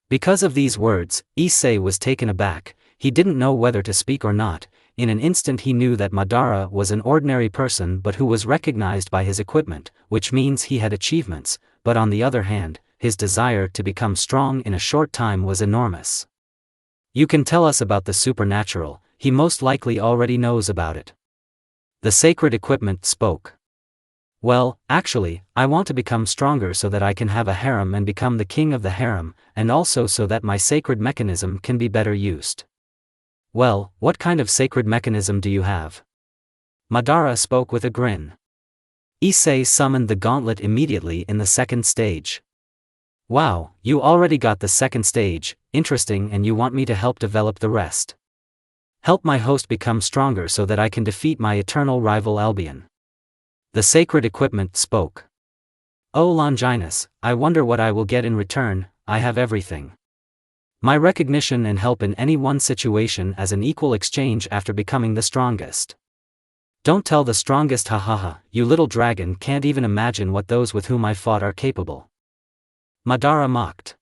Because of these words, Issei was taken aback, he didn't know whether to speak or not. In an instant he knew that Madara was an ordinary person but who was recognized by his equipment, which means he had achievements, but on the other hand, his desire to become strong in a short time was enormous. "You can tell us about the supernatural, he most likely already knows about it." The sacred equipment spoke. "Well, actually, I want to become stronger so that I can have a harem and become the king of the harem, and also so that my sacred mechanism can be better used." "Well, what kind of sacred mechanism do you have?" Madara spoke with a grin. Issei summoned the gauntlet immediately in the second stage. "Wow, you already got the second stage, interesting, and you want me to help develop the rest. Help my host become stronger so that I can defeat my eternal rival Albion." The sacred equipment spoke. "Oh Longinus, I wonder what I will get in return, I have everything." My recognition and help in any one situation as an equal exchange after becoming the strongest. Don't tell the strongest, hahaha, you little dragon can't even imagine what those with whom I fought are capable. Madara mocked.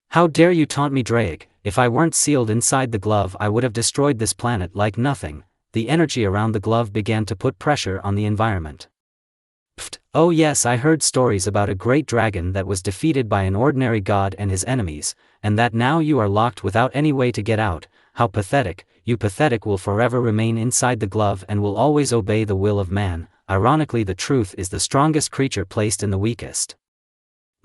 How dare you taunt me, Drake? If I weren't sealed inside the glove I would have destroyed this planet like nothing. The energy around the glove began to put pressure on the environment. Pfft, oh yes, I heard stories about a great dragon that was defeated by an ordinary god and his enemies, and that now you are locked without any way to get out. How pathetic, you pathetic will forever remain inside the glove and will always obey the will of man. Ironically, the truth is the strongest creature placed in the weakest.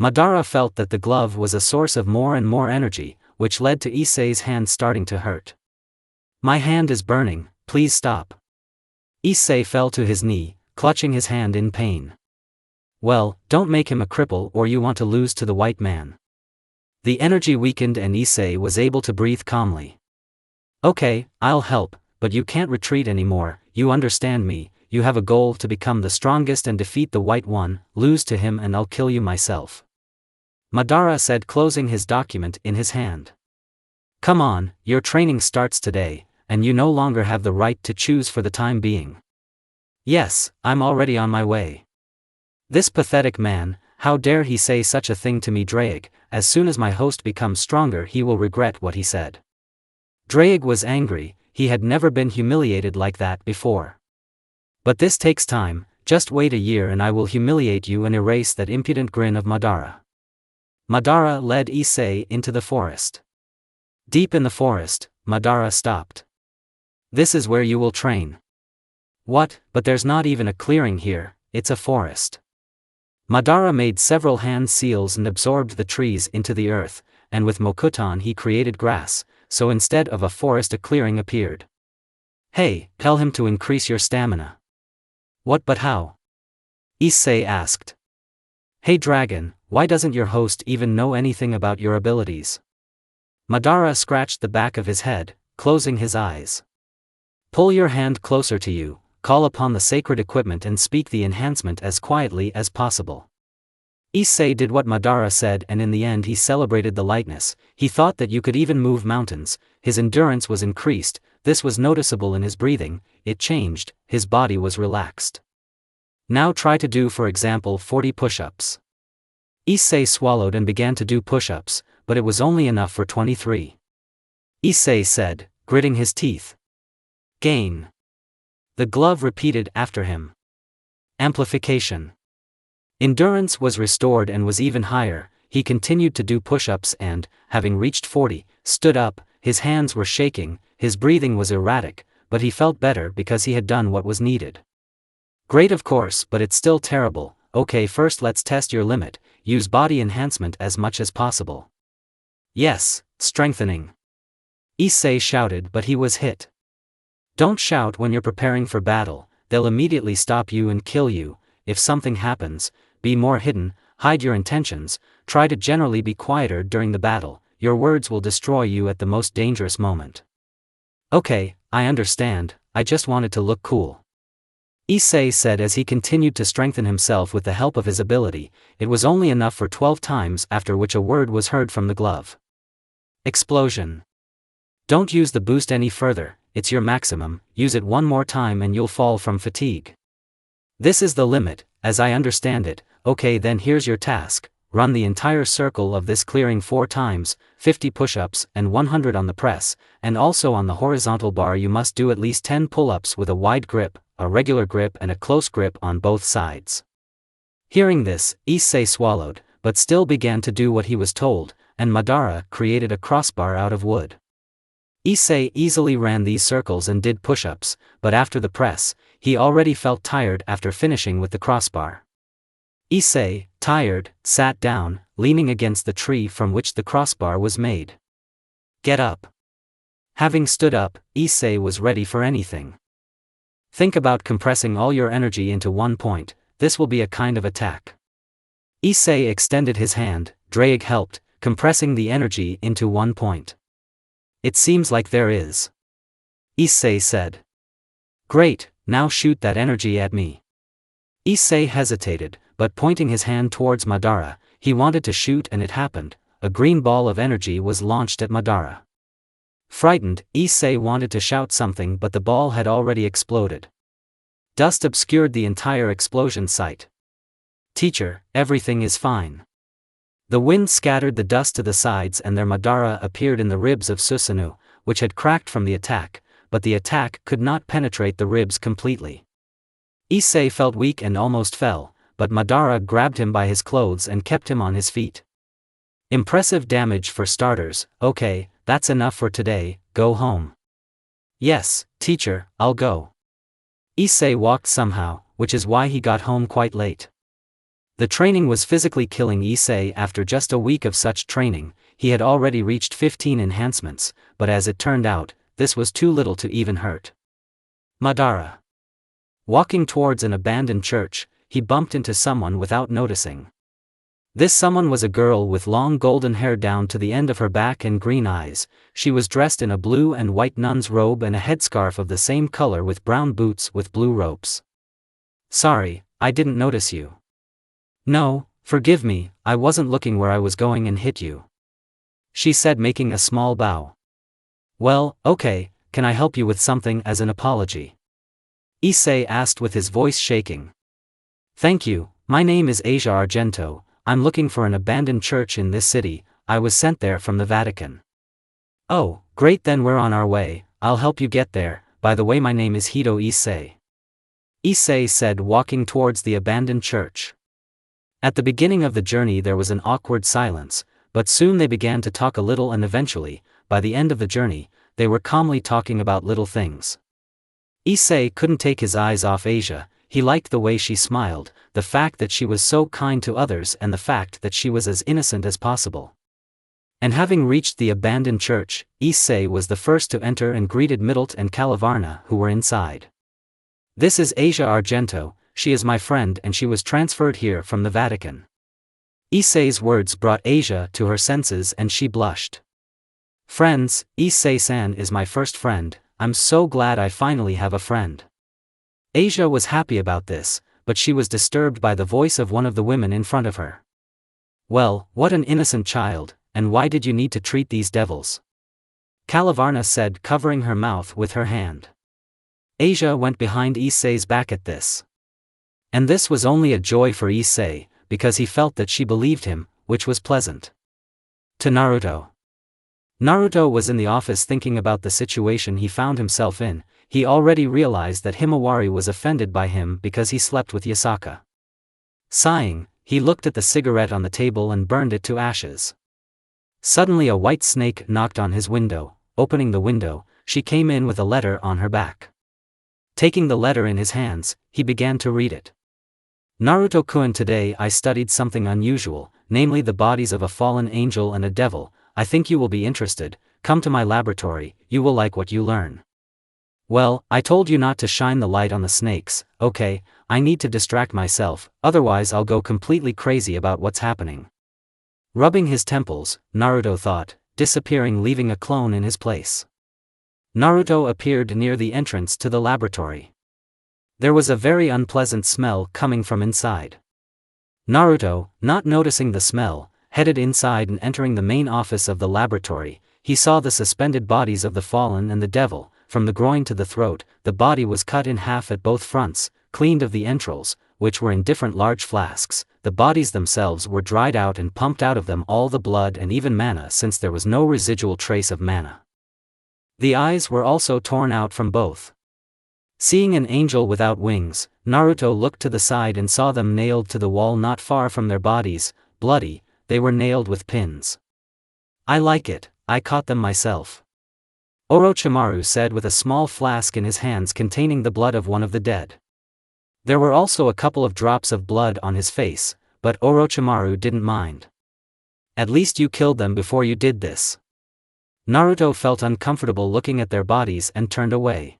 Madara felt that the glove was a source of more and more energy, which led to Issei's hand starting to hurt. My hand is burning, please stop. Issei fell to his knee, clutching his hand in pain. Well, don't make him a cripple or you want to lose to the white man. The energy weakened and Issei was able to breathe calmly. Okay, I'll help, but you can't retreat anymore, you understand me, you have a goal to become the strongest and defeat the white one, lose to him and I'll kill you myself. Madara said, closing his document in his hand. Come on, your training starts today, and you no longer have the right to choose for the time being. Yes, I'm already on my way. This pathetic man, how dare he say such a thing to me, Drake? As soon as my host becomes stronger he will regret what he said. Drake was angry, he had never been humiliated like that before. But this takes time, just wait a year and I will humiliate you and erase that impudent grin of Madara. Madara led Issei into the forest. Deep in the forest, Madara stopped. This is where you will train. What, but there's not even a clearing here, it's a forest. Madara made several hand seals and absorbed the trees into the earth, and with Mokuton he created grass, so instead of a forest a clearing appeared. Hey, tell him to increase your stamina. What, but how? Issei asked. Hey dragon, why doesn't your host even know anything about your abilities? Madara scratched the back of his head, closing his eyes. Pull your hand closer to you, call upon the sacred equipment and speak the enhancement as quietly as possible. Issei did what Madara said and in the end he celebrated the lightness, he thought that you could even move mountains, his endurance was increased, this was noticeable in his breathing, it changed, his body was relaxed. Now try to do for example 40 push-ups. Issei swallowed and began to do push-ups, but it was only enough for 23. Issei said, gritting his teeth. Gain. The glove repeated after him. Amplification. Endurance was restored and was even higher, he continued to do push-ups and, having reached 40, stood up, his hands were shaking, his breathing was erratic, but he felt better because he had done what was needed. Great of course, but it's still terrible. Okay, first let's test your limit, use body enhancement as much as possible. Yes, strengthening. Issei shouted but he was hit. Don't shout when you're preparing for battle, they'll immediately stop you and kill you. If something happens, be more hidden, hide your intentions, try to generally be quieter during the battle, your words will destroy you at the most dangerous moment. Okay, I understand, I just wanted to look cool. Issei said as he continued to strengthen himself with the help of his ability, it was only enough for 12 times after which a word was heard from the glove. Explosion. Don't use the boost any further, it's your maximum, use it one more time and you'll fall from fatigue. This is the limit, as I understand it. Okay, then here's your task, run the entire circle of this clearing 4 times, 50 push-ups and 100 on the press, and also on the horizontal bar you must do at least 10 pull-ups with a wide grip, a regular grip and a close grip on both sides. Hearing this, Issei swallowed, but still began to do what he was told, and Madara created a crossbar out of wood. Issei easily ran these circles and did push-ups, but after the press, he already felt tired after finishing with the crossbar. Issei, tired, sat down, leaning against the tree from which the crossbar was made. Get up. Having stood up, Issei was ready for anything. Think about compressing all your energy into one point, this will be a kind of attack. Issei extended his hand, Drake helped, compressing the energy into one point. It seems like there is. Issei said. Great, now shoot that energy at me. Issei hesitated, but pointing his hand towards Madara, he wanted to shoot and it happened. a green ball of energy was launched at Madara. Frightened, Issei wanted to shout something but the ball had already exploded. Dust obscured the entire explosion site. "Teacher, everything is fine." The wind scattered the dust to the sides and their Madara appeared in the ribs of Susanoo, which had cracked from the attack, but the attack could not penetrate the ribs completely. Issei felt weak and almost fell, but Madara grabbed him by his clothes and kept him on his feet. "Impressive damage for starters. Okay, that's enough for today, go home." "Yes, teacher, I'll go." Issei walked somehow, which is why he got home quite late. The training was physically killing Issei. After just a week of such training, he had already reached 15 enhancements, but as it turned out, this was too little to even hurt Madara. Walking towards an abandoned church, he bumped into someone without noticing. This someone was a girl with long golden hair down to the end of her back and green eyes. She was dressed in a blue and white nun's robe and a headscarf of the same color with brown boots with blue ropes. "Sorry, I didn't notice you." "No, forgive me, I wasn't looking where I was going and hit you," she said, making a small bow. "Well, okay, can I help you with something as an apology?" Issei asked with his voice shaking. "Thank you, my name is Asia Argento. I'm looking for an abandoned church in this city. I was sent there from the Vatican." "Oh, great, then we're on our way. I'll help you get there. By the way, my name is Hito Issei," Issei said, walking towards the abandoned church. At the beginning of the journey there was an awkward silence, but soon they began to talk a little and eventually, by the end of the journey, they were calmly talking about little things. Issei couldn't take his eyes off Asia. He liked the way she smiled, the fact that she was so kind to others and the fact that she was as innocent as possible. And having reached the abandoned church, Issei was the first to enter and greeted Middlet and Calavarna, who were inside. "This is Asia Argento, she is my friend and she was transferred here from the Vatican." Issei's words brought Asia to her senses and she blushed. "Friends, Issei-san is my first friend. I'm so glad I finally have a friend." Asia was happy about this, but she was disturbed by the voice of one of the women in front of her. "Well, what an innocent child, and why did you need to treat these devils?" Calavarna said, covering her mouth with her hand. Asia went behind Issei's back at this. And this was only a joy for Issei, because he felt that she believed him, which was pleasant. To Naruto. Naruto was in the office thinking about the situation he found himself in. He already realized that Himawari was offended by him because he slept with Yasaka. Sighing, he looked at the cigarette on the table and burned it to ashes. Suddenly a white snake knocked on his window. Opening the window, she came in with a letter on her back. Taking the letter in his hands, he began to read it. "Naruto-kun, today I studied something unusual, namely the bodies of a fallen angel and a devil. I think you will be interested. Come to my laboratory, you will like what you learn." "Well, I told you not to shine the light on the snakes. Okay, I need to distract myself, otherwise I'll go completely crazy about what's happening." Rubbing his temples, Naruto thought, disappearing, leaving a clone in his place. Naruto appeared near the entrance to the laboratory. There was a very unpleasant smell coming from inside. Naruto, not noticing the smell, headed inside and entering the main office of the laboratory, he saw the suspended bodies of the fallen and the devil. From the groin to the throat, the body was cut in half at both fronts, cleaned of the entrails, which were in different large flasks. The bodies themselves were dried out and pumped out of them all the blood and even mana, since there was no residual trace of mana. The eyes were also torn out from both. Seeing an angel without wings, Naruto looked to the side and saw them nailed to the wall not far from their bodies. Bloody, they were nailed with pins. "I like it, I caught them myself," Orochimaru said with a small flask in his hands containing the blood of one of the dead. There were also a couple of drops of blood on his face, but Orochimaru didn't mind. "At least you killed them before you did this." Naruto felt uncomfortable looking at their bodies and turned away.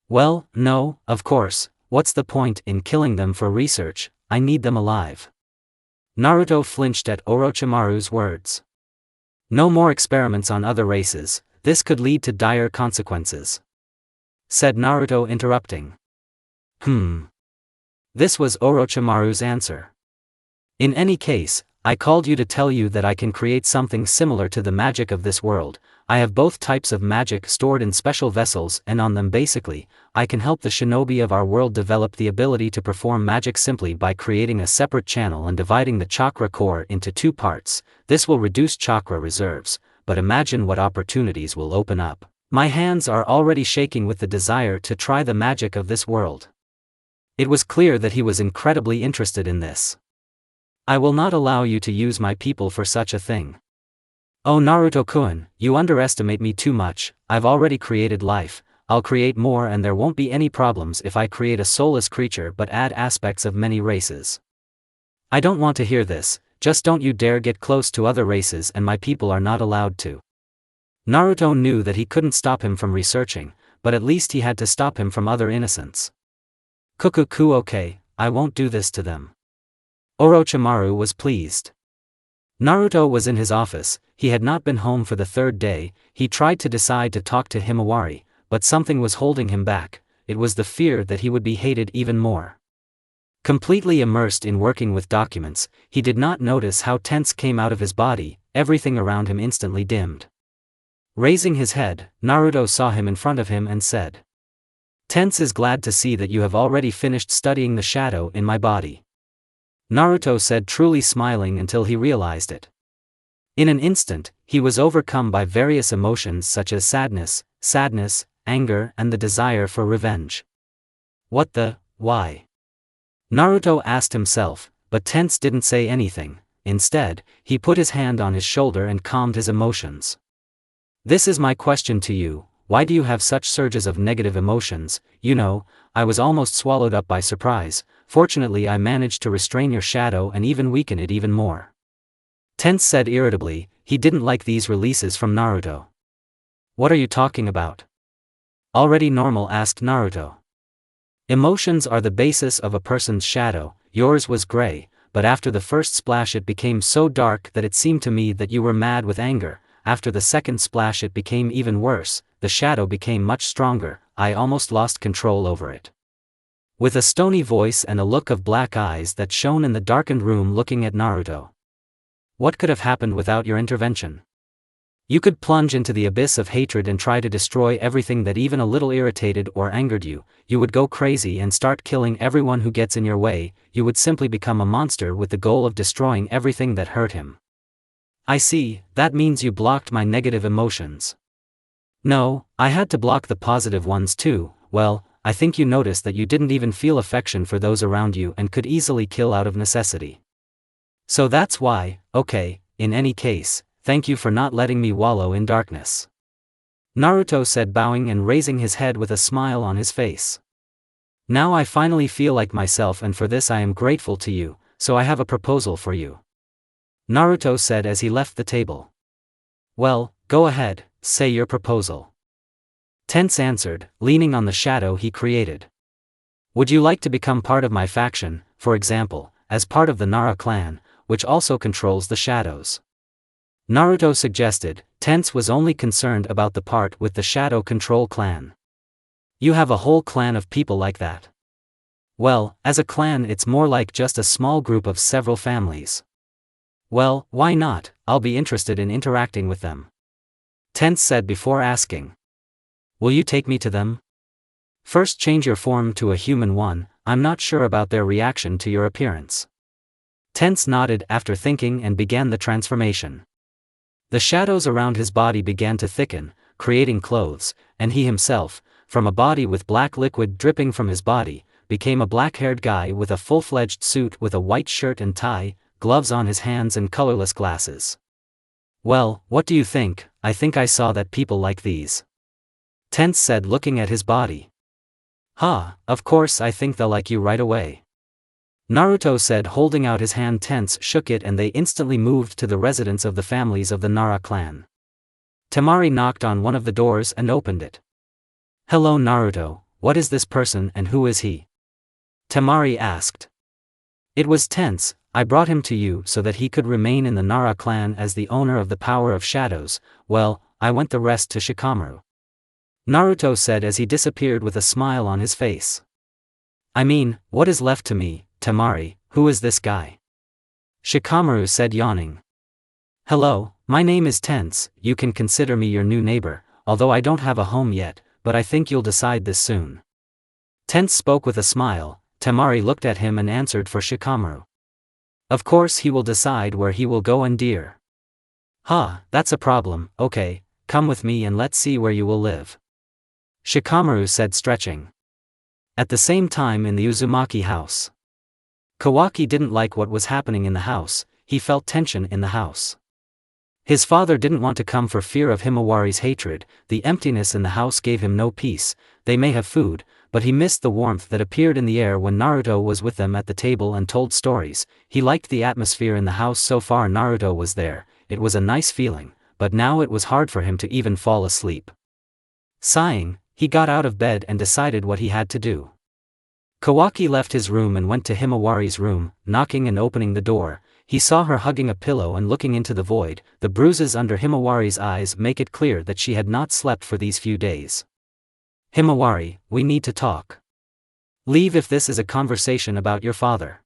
"Well, no, of course, what's the point in killing them for research? I need them alive." Naruto flinched at Orochimaru's words. "No more experiments on other races, this could lead to dire consequences," said Naruto, interrupting. This was Orochimaru's answer. "In any case, I called you to tell you that I can create something similar to the magic of this world. I have both types of magic stored in special vessels, and on them basically, I can help the shinobi of our world develop the ability to perform magic simply by creating a separate channel and dividing the chakra core into two parts. This will reduce chakra reserves, but imagine what opportunities will open up. My hands are already shaking with the desire to try the magic of this world. It was clear that he was incredibly interested in this. I will not allow you to use my people for such a thing. Oh Naruto-kun, you underestimate me too much. I've already created life, I'll create more, and there won't be any problems if I create a soulless creature but add aspects of many races. I don't want to hear this, just don't you dare get close to other races, and my people are not allowed to. Naruto knew that he couldn't stop him from researching, but at least he had to stop him from other innocents. Kuku-ku, okay, I won't do this to them. Orochimaru was pleased. Naruto was in his office. He had not been home for the third day. He tried to decide to talk to Himawari, but something was holding him back. It was the fear that he would be hated even more. Completely immersed in working with documents, he did not notice how tense came out of his body. Everything around him instantly dimmed. Raising his head, Naruto saw him in front of him and said, "Tense is glad to see that you have already finished studying the shadow in my body." Naruto said, truly smiling until he realized it. In an instant, he was overcome by various emotions such as sadness, anger, and the desire for revenge. Why? Naruto asked himself, but Tense didn't say anything. Instead, he put his hand on his shoulder and calmed his emotions. This is my question to you, why do you have such surges of negative emotions? You know, I was almost swallowed up by surprise. Fortunately I managed to restrain your shadow and even weaken it even more. Tense said irritably. He didn't like these releases from Naruto. What are you talking about? Already normal? Asked Naruto. Emotions are the basis of a person's shadow. Yours was gray, but after the first splash it became so dark that it seemed to me that you were mad with anger. After the second splash it became even worse. The shadow became much stronger. I almost lost control over it. With a stony voice and a look of black eyes that shone in the darkened room looking at Naruto. What could have happened without your intervention? You could plunge into the abyss of hatred and try to destroy everything that even a little irritated or angered you. You would go crazy and start killing everyone who gets in your way. You would simply become a monster with the goal of destroying everything that hurt him. I see, that means you blocked my negative emotions. No, I had to block the positive ones too. Well, I think you noticed that you didn't even feel affection for those around you and could easily kill out of necessity. So that's why. Okay, in any case, thank you for not letting me wallow in darkness. Naruto said, bowing and raising his head with a smile on his face. Now I finally feel like myself, and for this I am grateful to you, so I have a proposal for you. Naruto said as he left the table. Well, go ahead, say your proposal. Tense answered, leaning on the shadow he created. Would you like to become part of my faction, for example, as part of the Nara clan, which also controls the shadows? Naruto suggested. Tense was only concerned about the part with the shadow control clan. You have a whole clan of people like that? Well, as a clan it's more like just a small group of several families. Well, why not? I'll be interested in interacting with them. Tense said before asking. Will you take me to them? First change your form to a human one. I'm not sure about their reaction to your appearance. Tense nodded after thinking and began the transformation. The shadows around his body began to thicken, creating clothes, and he himself, from a body with black liquid dripping from his body, became a black-haired guy with a full-fledged suit with a white shirt and tie, gloves on his hands and colorless glasses. Well, what do you think? I think I saw that people like these. Tense said, looking at his body. Of course I think they'll like you right away. Naruto said, holding out his hand. Tense shook it and they instantly moved to the residence of the families of the Nara clan. Temari knocked on one of the doors and opened it. Hello Naruto, what is this person and who is he? Temari asked. It was Tense. I brought him to you so that he could remain in the Nara clan as the owner of the power of shadows. Well, I went the rest to Shikamaru. Naruto said as he disappeared with a smile on his face. I mean, what is left to me, Temari? Who is this guy? Shikamaru said, yawning. Hello, my name is Tense. You can consider me your new neighbor, although I don't have a home yet, but I think you'll decide this soon. Tense spoke with a smile. Temari looked at him and answered for Shikamaru. Of course he will decide where he will go, and dear. That's a problem. Okay, come with me and let's see where you will live. Shikamaru said, stretching. At the same time, in the Uzumaki house. Kawaki didn't like what was happening in the house. He felt tension in the house. His father didn't want to come for fear of Himawari's hatred. The emptiness in the house gave him no peace. They may have food, but he missed the warmth that appeared in the air when Naruto was with them at the table and told stories. He liked the atmosphere in the house so far Naruto was there. It was a nice feeling, but now it was hard for him to even fall asleep. Sighing, he got out of bed and decided what he had to do. Kawaki left his room and went to Himawari's room. Knocking and opening the door, he saw her hugging a pillow and looking into the void. The bruises under Himawari's eyes make it clear that she had not slept for these few days. Himawari, we need to talk. Leave if this is a conversation about your father.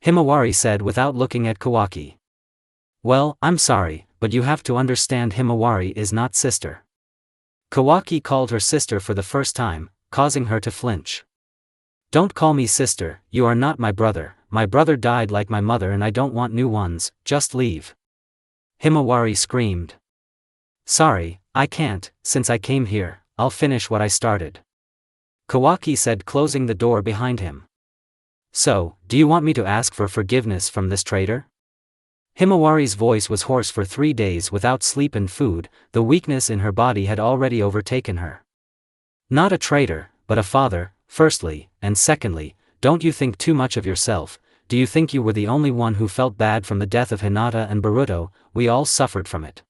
Himawari said without looking at Kawaki. Well, I'm sorry, but you have to understand Himawari is not sister. Kawaki called her sister for the first time, causing her to flinch. Don't call me sister, you are not my brother. My brother died like my mother and I don't want new ones, just leave. Himawari screamed. Sorry, I can't, since I came here, I'll finish what I started. Kawaki said, closing the door behind him. So, do you want me to ask for forgiveness from this traitor? Himawari's voice was hoarse. For 3 days without sleep and food, the weakness in her body had already overtaken her. Not a traitor, but a father, firstly, and secondly, don't you think too much of yourself? Do you think you were the only one who felt bad from the death of Hinata and Boruto? We all suffered from it.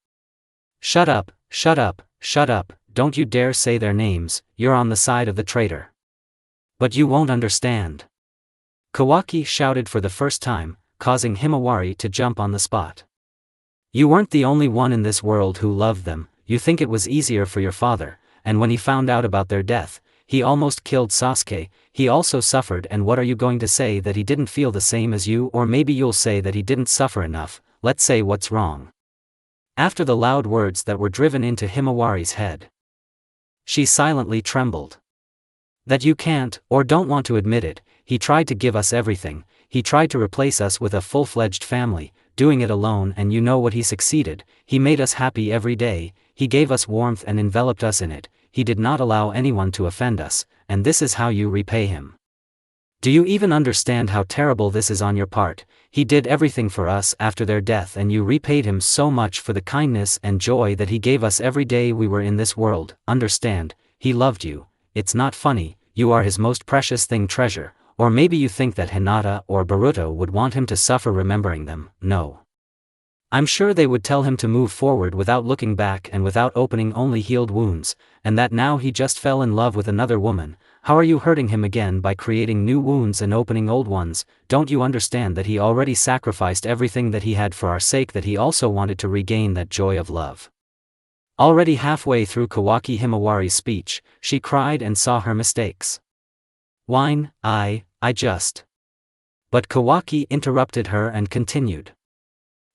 Shut up, shut up, shut up, don't you dare say their names, you're on the side of the traitor. But you won't understand. Kawaki shouted for the first time, causing Himawari to jump on the spot. You weren't the only one in this world who loved them. You think it was easier for your father, and when he found out about their death, he almost killed Sasuke. He also suffered, and what are you going to say, that he didn't feel the same as you? Or maybe you'll say that he didn't suffer enough. Let's say what's wrong. After the loud words that were driven into Himawari's head, she silently trembled. That you can't, or don't want to admit it. He tried to give us everything. He tried to replace us with a full-fledged family, doing it alone, and you know what, he succeeded. He made us happy every day. He gave us warmth and enveloped us in it. He did not allow anyone to offend us, and this is how you repay him. Do you even understand how terrible this is on your part? He did everything for us after their death, and you repaid him so much for the kindness and joy that he gave us every day we were in this world. Understand, he loved you. It's not funny, you are his most precious thing, treasure. Or maybe you think that Hinata or Boruto would want him to suffer remembering them. No. I'm sure they would tell him to move forward without looking back and without opening only healed wounds, and that now he just fell in love with another woman. How are you hurting him again by creating new wounds and opening old ones? Don't you understand that he already sacrificed everything that he had for our sake, that he also wanted to regain that joy of love? Already halfway through Kawaki Himawari's speech, she cried and saw her mistakes. Whine, I just. But Kawaki interrupted her and continued.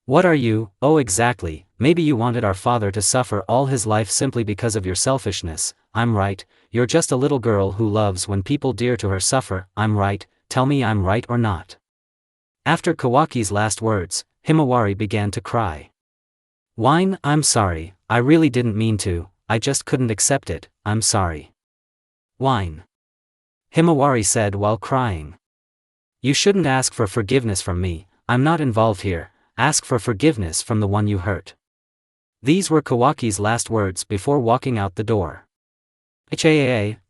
What are you? Oh, exactly, maybe you wanted our father to suffer all his life simply because of your selfishness. I'm right, you're just a little girl who loves when people dear to her suffer. I'm right, tell me I'm right or not. After Kawaki's last words, Himawari began to cry. Whine, I'm sorry, I really didn't mean to, I just couldn't accept it, I'm sorry. Whine. Himawari said while crying. You shouldn't ask for forgiveness from me, I'm not involved here. Ask for forgiveness from the one you hurt. These were Kawaki's last words before walking out the door.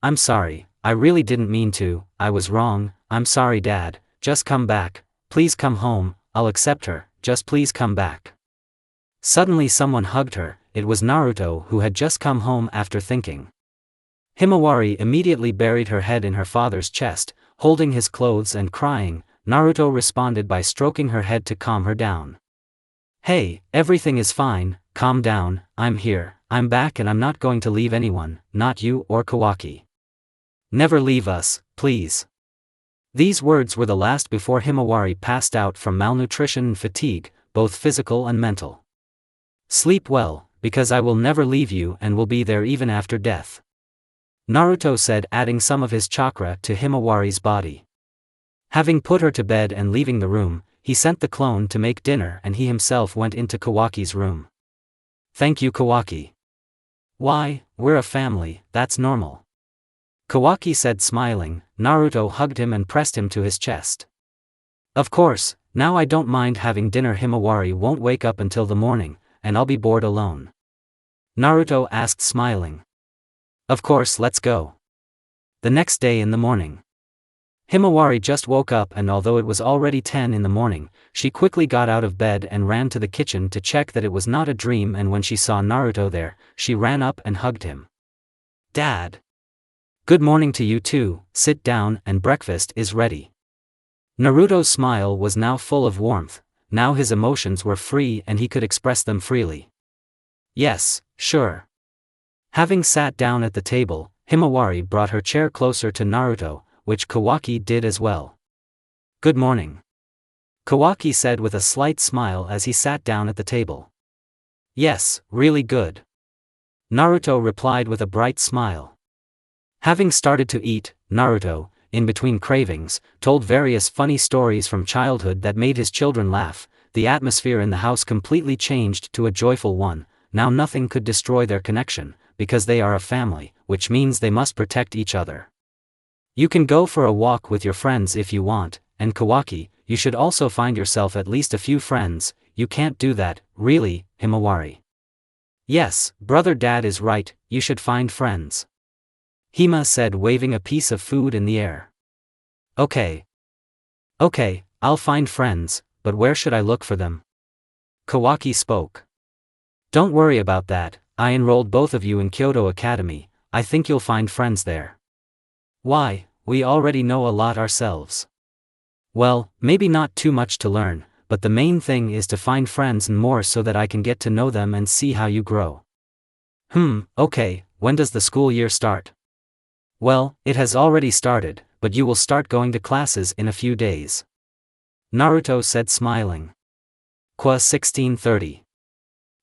I'm sorry, I really didn't mean to, I was wrong, I'm sorry Dad, just come back, please come home, I'll accept her, just please come back. Suddenly someone hugged her. It was Naruto, who had just come home after thinking. Himawari immediately buried her head in her father's chest, holding his clothes and crying. Naruto responded by stroking her head to calm her down. Hey, everything is fine, calm down, I'm here, I'm back, and I'm not going to leave anyone, not you or Kawaki. Never leave us, please. These words were the last before Himawari passed out from malnutrition and fatigue, both physical and mental. Sleep well, because I will never leave you and will be there even after death, Naruto said, adding some of his chakra to Himawari's body. Having put her to bed and leaving the room, he sent the clone to make dinner and he himself went into Kawaki's room. Thank you, Kawaki. Why, we're a family, that's normal, Kawaki said, smiling. Naruto hugged him and pressed him to his chest. Of course, now I don't mind having dinner. Himawari won't wake up until the morning, and I'll be bored alone, Naruto asked, smiling. Of course, let's go. The next day in the morning, Himawari just woke up and although it was already 10 in the morning, she quickly got out of bed and ran to the kitchen to check that it was not a dream, and when she saw Naruto there, she ran up and hugged him. Dad! Good morning to you too, sit down and breakfast is ready. Naruto's smile was now full of warmth, now his emotions were free and he could express them freely. Yes, sure. Having sat down at the table, Himawari brought her chair closer to Naruto, which Kawaki did as well. Good morning, Kawaki said with a slight smile as he sat down at the table. Yes, really good, Naruto replied with a bright smile. Having started to eat, Naruto, in between cravings, told various funny stories from childhood that made his children laugh. The atmosphere in the house completely changed to a joyful one. Now nothing could destroy their connection, because they are a family, which means they must protect each other. You can go for a walk with your friends if you want, and Kawaki, you should also find yourself at least a few friends. You can't do that, really, Himawari. Yes, brother, dad is right, you should find friends, Hima said, waving a piece of food in the air. Okay, I'll find friends, but where should I look for them? Kawaki spoke. Don't worry about that, I enrolled both of you in Kyoto Academy, I think you'll find friends there. Why, we already know a lot ourselves. Well, maybe not too much to learn, but the main thing is to find friends and more so that I can get to know them and see how you grow. Okay, when does the school year start? Well, it has already started, but you will start going to classes in a few days, Naruto said, smiling. Qua 1630.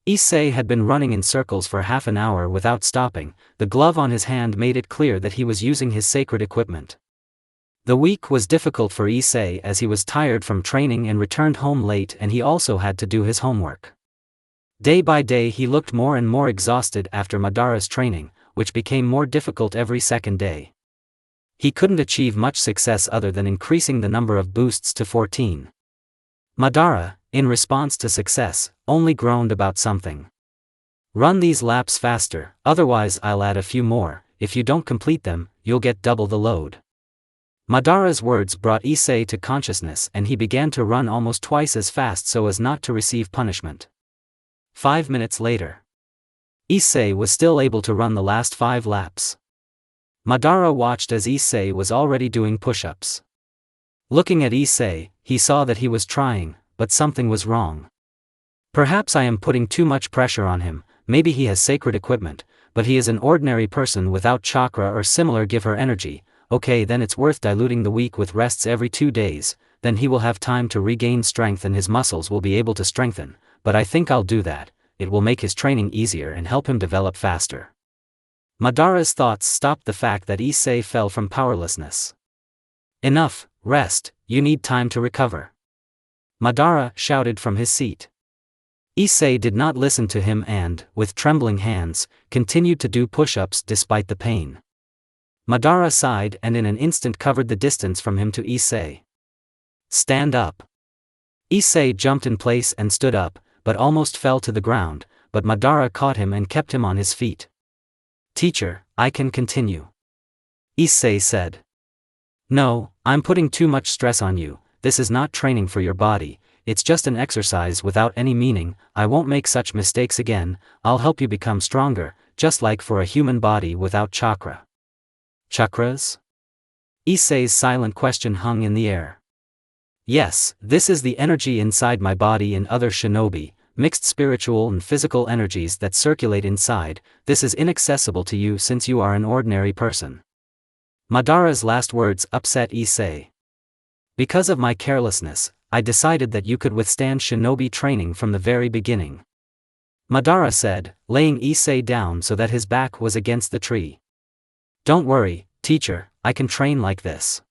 Issei had been running in circles for half an hour without stopping. The glove on his hand made it clear that he was using his sacred equipment. The week was difficult for Issei as he was tired from training and returned home late, and he also had to do his homework. Day by day he looked more and more exhausted after Madara's training, which became more difficult every second day. He couldn't achieve much success other than increasing the number of boosts to 14. Madara, in response to success, only groaned about something. Run these laps faster, otherwise I'll add a few more. If you don't complete them, you'll get double the load. Madara's words brought Issei to consciousness and he began to run almost twice as fast so as not to receive punishment. 5 minutes later, Issei was still able to run the last 5 laps. Madara watched as Issei was already doing push-ups. Looking at Issei, he saw that he was trying, but something was wrong. Perhaps I am putting too much pressure on him. Maybe he has sacred equipment, but he is an ordinary person without chakra or similar give her energy. Okay, then it's worth diluting the week with rests every 2 days, then he will have time to regain strength and his muscles will be able to strengthen, but I think I'll do that. It will make his training easier and help him develop faster. Madara's thoughts stopped the fact that Issei fell from powerlessness. Enough, rest, you need time to recover, Madara shouted from his seat. Issei did not listen to him and, with trembling hands, continued to do push-ups despite the pain. Madara sighed and in an instant covered the distance from him to Issei. Stand up. Issei jumped in place and stood up, but almost fell to the ground, but Madara caught him and kept him on his feet. Teacher, I can continue, Issei said. No, I'm putting too much stress on you. This is not training for your body, it's just an exercise without any meaning. I won't make such mistakes again. I'll help you become stronger, just like for a human body without chakra. Chakras? Issei's silent question hung in the air. Yes, this is the energy inside my body and other shinobi, mixed spiritual and physical energies that circulate inside. This is inaccessible to you since you are an ordinary person. Madara's last words upset Issei. Because of my carelessness, I decided that you could withstand shinobi training from the very beginning. Madara said, laying Issei down so that his back was against the tree. Don't worry, teacher, I can train like this.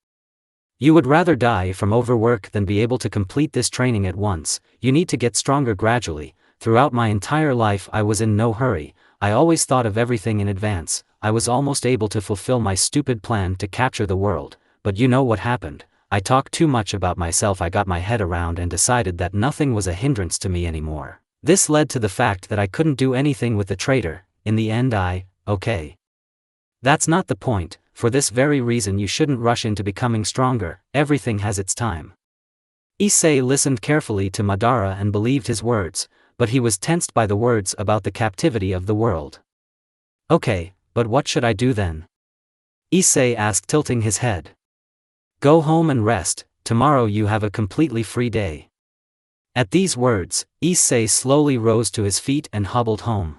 You would rather die from overwork than be able to complete this training at once. You need to get stronger gradually. Throughout my entire life I was in no hurry, I always thought of everything in advance. I was almost able to fulfill my stupid plan to capture the world, but you know what happened. I talked too much about myself. I got my head around and decided that nothing was a hindrance to me anymore. This led to the fact that I couldn't do anything with the traitor. In the end okay. That's not the point. For this very reason you shouldn't rush into becoming stronger. Everything has its time. Issei listened carefully to Madara and believed his words, but he was tensed by the words about the captivity of the world. Okay, but what should I do then? Issei asked, tilting his head. Go home and rest. Tomorrow you have a completely free day. At these words, Issei slowly rose to his feet and hobbled home.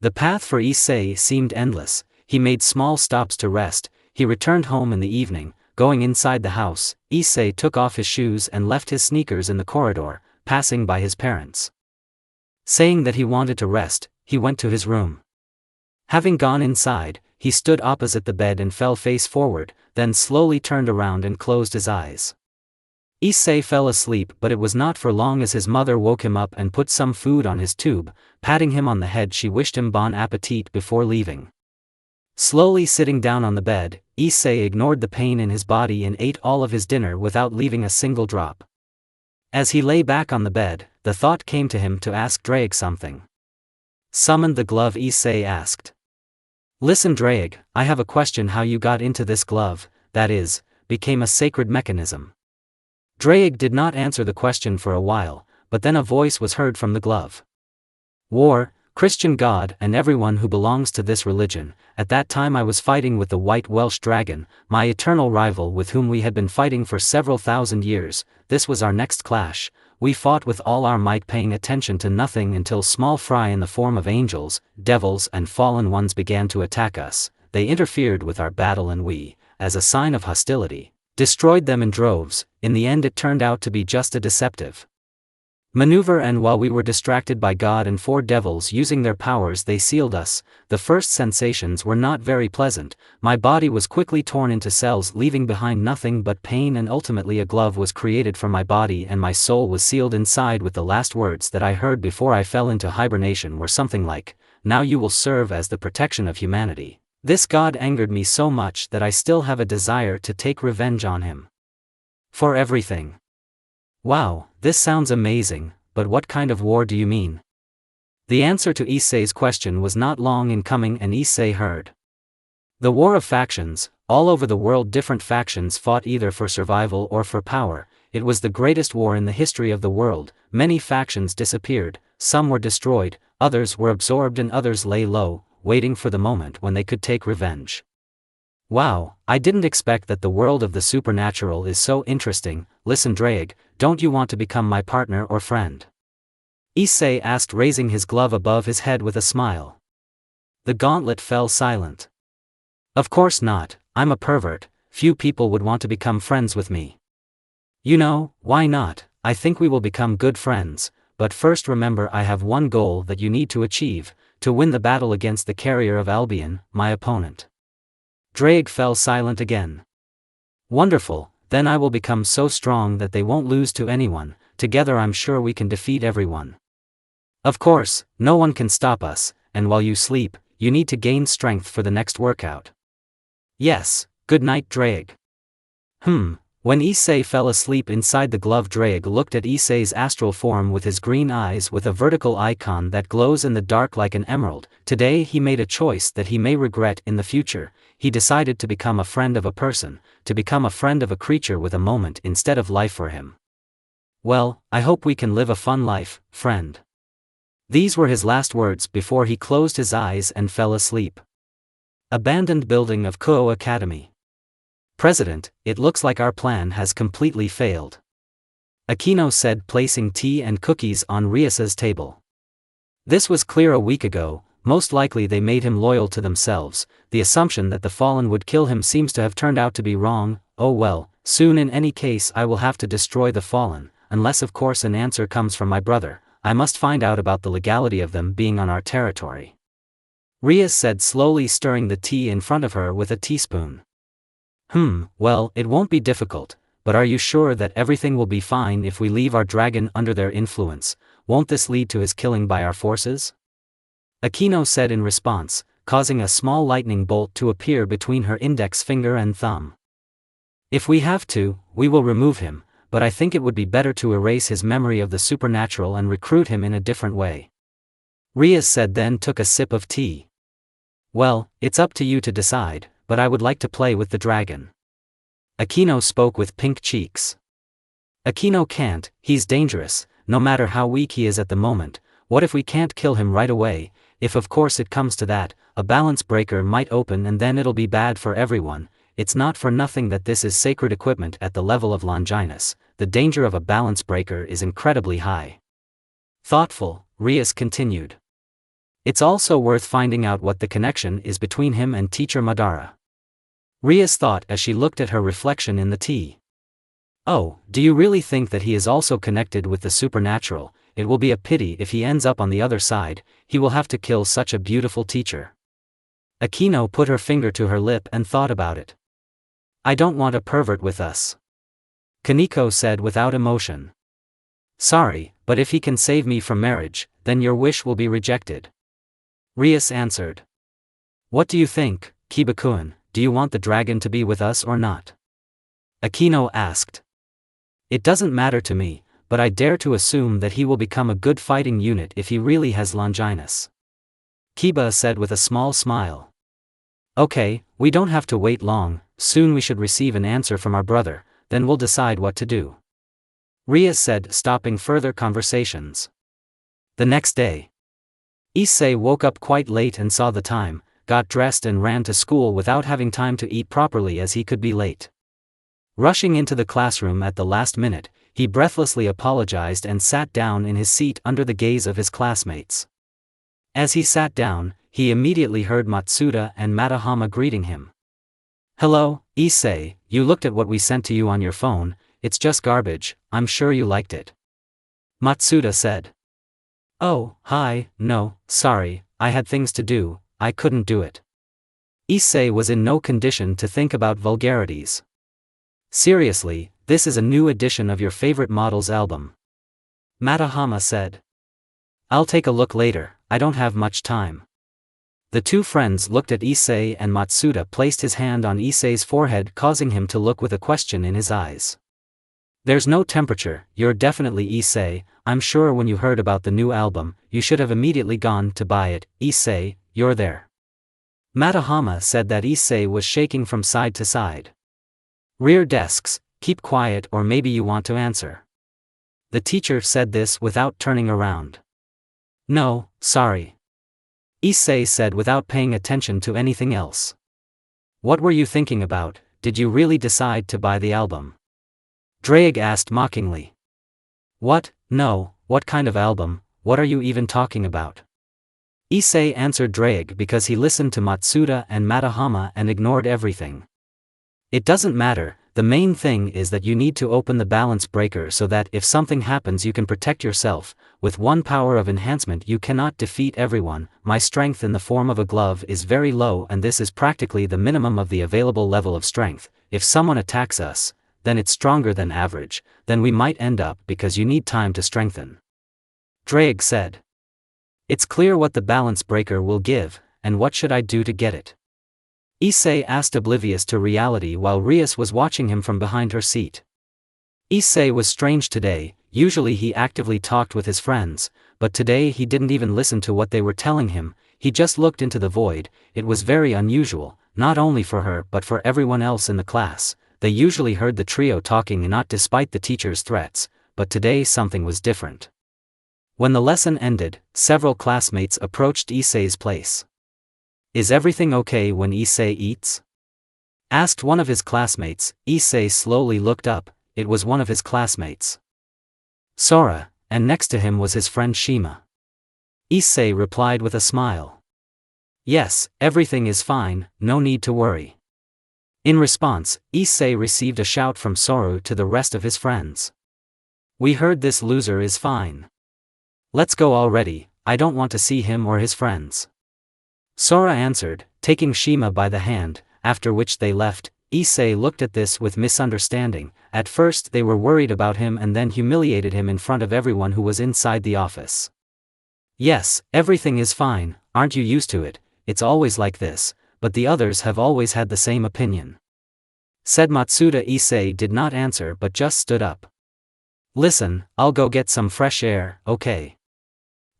The path for Issei seemed endless. He made small stops to rest. He returned home in the evening. Going inside the house, Issei took off his shoes and left his sneakers in the corridor, passing by his parents. Saying that he wanted to rest, he went to his room. Having gone inside, he stood opposite the bed and fell face forward, then slowly turned around and closed his eyes. Issei fell asleep, but it was not for long as his mother woke him up and put some food on his tube. Patting him on the head, she wished him bon appetit before leaving. Slowly sitting down on the bed, Issei ignored the pain in his body and ate all of his dinner without leaving a single drop. As he lay back on the bed, the thought came to him to ask Draig something. Summoned the glove, Issei asked. Listen Draig, I have a question. How you got into this glove, that is, became a sacred mechanism? Draig did not answer the question for a while, but then a voice was heard from the glove. War, Christian God and everyone who belongs to this religion. At that time I was fighting with the White Welsh Dragon, my eternal rival with whom we had been fighting for several thousand years. This was our next clash. We fought with all our might, paying attention to nothing until small fry in the form of angels, devils and fallen ones began to attack us. They interfered with our battle and we, as a sign of hostility, destroyed them in droves. In the end it turned out to be just a deceptive maneuver, and while we were distracted by God and 4 devils using their powers, they sealed us. The first sensations were not very pleasant. My body was quickly torn into cells, leaving behind nothing but pain, and ultimately a glove was created for my body and my soul was sealed inside with the last words that I heard before I fell into hibernation were something like, "Now you will serve as the protection of humanity." This God angered me so much that I still have a desire to take revenge on him. For everything. Wow, this sounds amazing, but what kind of war do you mean? The answer to Issei's question was not long in coming, and Issei heard. The war of factions. All over the world different factions fought either for survival or for power. It was the greatest war in the history of the world. Many factions disappeared, some were destroyed, others were absorbed and others lay low, waiting for the moment when they could take revenge. Wow, I didn't expect that the world of the supernatural is so interesting. Listen Draig, don't you want to become my partner or friend? Issei asked, raising his glove above his head with a smile. The gauntlet fell silent. Of course not, I'm a pervert, few people would want to become friends with me. You know, why not? I think we will become good friends, but first remember I have one goal that you need to achieve, to win the battle against the carrier of Albion, my opponent. Draig fell silent again. Wonderful, then I will become so strong that they won't lose to anyone. Together I'm sure we can defeat everyone. Of course, no one can stop us, and while you sleep, you need to gain strength for the next workout. Yes, good night Draig. When Issei fell asleep inside the glove, Draig looked at Issei's astral form with his green eyes with a vertical icon that glows in the dark like an emerald. Today he made a choice that he may regret in the future. He decided to become a friend of a person, to become a friend of a creature with a moment instead of life for him. Well, I hope we can live a fun life, friend. These were his last words before he closed his eyes and fell asleep. Abandoned building of Kuo Academy. President, it looks like our plan has completely failed. Aquino said, placing tea and cookies on Ryasa's table. This was clear a week ago. Most likely they made him loyal to themselves. The assumption that the fallen would kill him seems to have turned out to be wrong. Oh well, Soon in any case I will have to destroy the fallen, unless of course an answer comes from my brother. I must find out about the legality of them being on our territory. Rias said, slowly stirring the tea in front of her with a teaspoon. Well, it won't be difficult, but are you sure that everything will be fine if we leave our dragon under their influence? Won't this lead to his killing by our forces? Akino said in response, causing a small lightning bolt to appear between her index finger and thumb. If we have to, we will remove him, but I think it would be better to erase his memory of the supernatural and recruit him in a different way. Rias said, then took a sip of tea. Well, it's up to you to decide, but I would like to play with the dragon. Akino spoke with pink cheeks. Akino can't, he's dangerous, no matter how weak he is at the moment. What if we can't kill him right away? If of course it comes to that, a balance breaker might open and then it'll be bad for everyone. It's not for nothing that this is sacred equipment at the level of Longinus. The danger of a balance breaker is incredibly high. Thoughtful, Rias continued. It's also worth finding out what the connection is between him and teacher Madara. Rias thought as she looked at her reflection in the tea. Oh, do you really think that he is also connected with the supernatural? It will be a pity if he ends up on the other side. He will have to kill such a beautiful teacher. Akino put her finger to her lip and thought about it. I don't want a pervert with us. Kaneko said without emotion. Sorry, but if he can save me from marriage, then your wish will be rejected. Rias answered. What do you think, Kiba-kun? Do you want the dragon to be with us or not? Akino asked. It doesn't matter to me, but I dare to assume that he will become a good fighting unit if he really has Longinus. Kiba said with a small smile. Okay, we don't have to wait long, soon we should receive an answer from our brother, then we'll decide what to do. Rias said, stopping further conversations. The next day. Issei woke up quite late and saw the time, got dressed and ran to school without having time to eat properly as he could be late. Rushing into the classroom at the last minute, he breathlessly apologized and sat down in his seat under the gaze of his classmates. As he sat down, he immediately heard Matsuda and Matahama greeting him. Hello, Issei, you looked at what we sent to you on your phone. It's just garbage, I'm sure you liked it. Matsuda said. Oh, hi, no, sorry, I had things to do, I couldn't do it. Issei was in no condition to think about vulgarities. Seriously, this is a new edition of your favorite models album. Matahama said. I'll take a look later, I don't have much time. The two friends looked at Issei and Matsuda placed his hand on Issei's forehead, causing him to look with a question in his eyes. There's no temperature, you're definitely Issei. I'm sure when you heard about the new album, you should have immediately gone to buy it. Issei, you're there. Matahama said that Issei was shaking from side to side. Rear desks, keep quiet or maybe you want to answer. The teacher said this without turning around. No, sorry. Issei said without paying attention to anything else. What were you thinking about? Did you really decide to buy the album? Draig asked mockingly. What? No, what kind of album? What are you even talking about? Issei answered Draig because he listened to Matsuda and Matahama and ignored everything. It doesn't matter, the main thing is that you need to open the balance breaker so that if something happens you can protect yourself. With one power of enhancement you cannot defeat everyone. My strength in the form of a glove is very low and this is practically the minimum of the available level of strength. If someone attacks us, then it's stronger than average, then we might end up because you need time to strengthen. Draig said. It's clear what the balance breaker will give, and what should I do to get it? Issei asked, oblivious to reality while Rias was watching him from behind her seat. Issei was strange today. Usually he actively talked with his friends, but today he didn't even listen to what they were telling him, he just looked into the void. It was very unusual, not only for her but for everyone else in the class. They usually heard the trio talking not despite the teacher's threats, but today something was different. When the lesson ended, several classmates approached Issei's place. Is everything okay when Issei eats? Asked one of his classmates. Issei slowly looked up. It was one of his classmates. Sora, and next to him was his friend Shima. Issei replied with a smile. Yes, everything is fine, no need to worry. In response, Issei received a shout from Soru to the rest of his friends. "We heard this loser is fine. Let's go already, I don't want to see him or his friends." Sora answered, taking Shima by the hand, after which they left. Issei looked at this with misunderstanding. At first they were worried about him and then humiliated him in front of everyone who was inside the office. "Yes, everything is fine, aren't you used to it? It's always like this, but the others have always had the same opinion," said Matsuda. Issei did not answer but just stood up. "Listen, I'll go get some fresh air, okay?"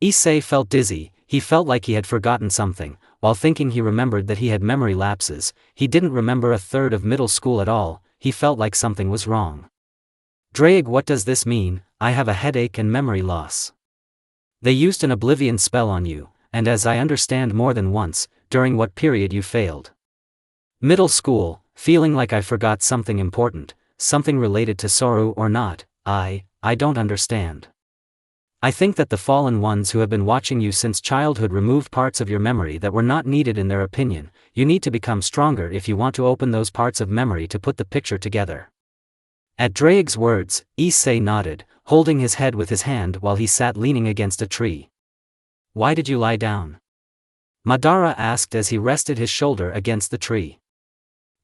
Issei felt dizzy. He felt like he had forgotten something. While thinking, he remembered that he had memory lapses. He didn't remember a third of middle school at all. He felt like something was wrong. "Drake, what does this mean? I have a headache and memory loss. They used an oblivion spell on you, and as I understand, more than once. During what period you failed?" "Middle school, feeling like I forgot something important, something related to Soru or not. I don't understand. I think that the fallen ones who have been watching you since childhood removed parts of your memory that were not needed in their opinion. You need to become stronger if you want to open those parts of memory to put the picture together." At Drake's words, Issei nodded, holding his head with his hand while he sat leaning against a tree. "Why did you lie down?" Madara asked as he rested his shoulder against the tree.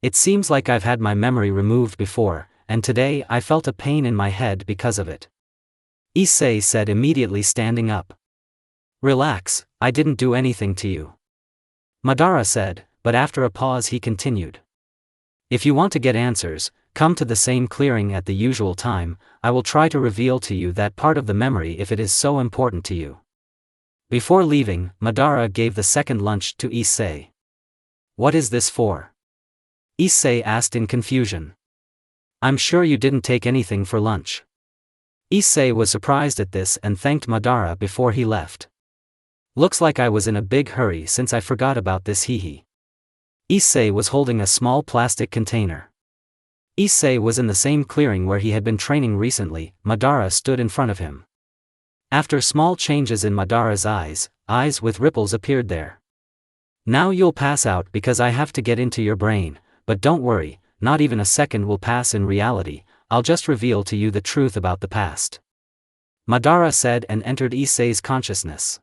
"It seems like I've had my memory removed before, and today I felt a pain in my head because of it," Issei said, immediately standing up. "Relax, I didn't do anything to you," Madara said, but after a pause he continued. "If you want to get answers, come to the same clearing at the usual time. I will try to reveal to you that part of the memory if it is so important to you." Before leaving, Madara gave the second lunch to Issei. "What is this for?" Issei asked in confusion. "I'm sure you didn't take anything for lunch." Issei was surprised at this and thanked Madara before he left. "Looks like I was in a big hurry since I forgot about this, hehe." Issei was holding a small plastic container. Issei was in the same clearing where he had been training recently. Madara stood in front of him. After small changes in Madara's eyes with ripples appeared there. "Now you'll pass out because I have to get into your brain, but don't worry, not even a second will pass in reality. I'll just reveal to you the truth about the past," Madara said and entered Issei's consciousness.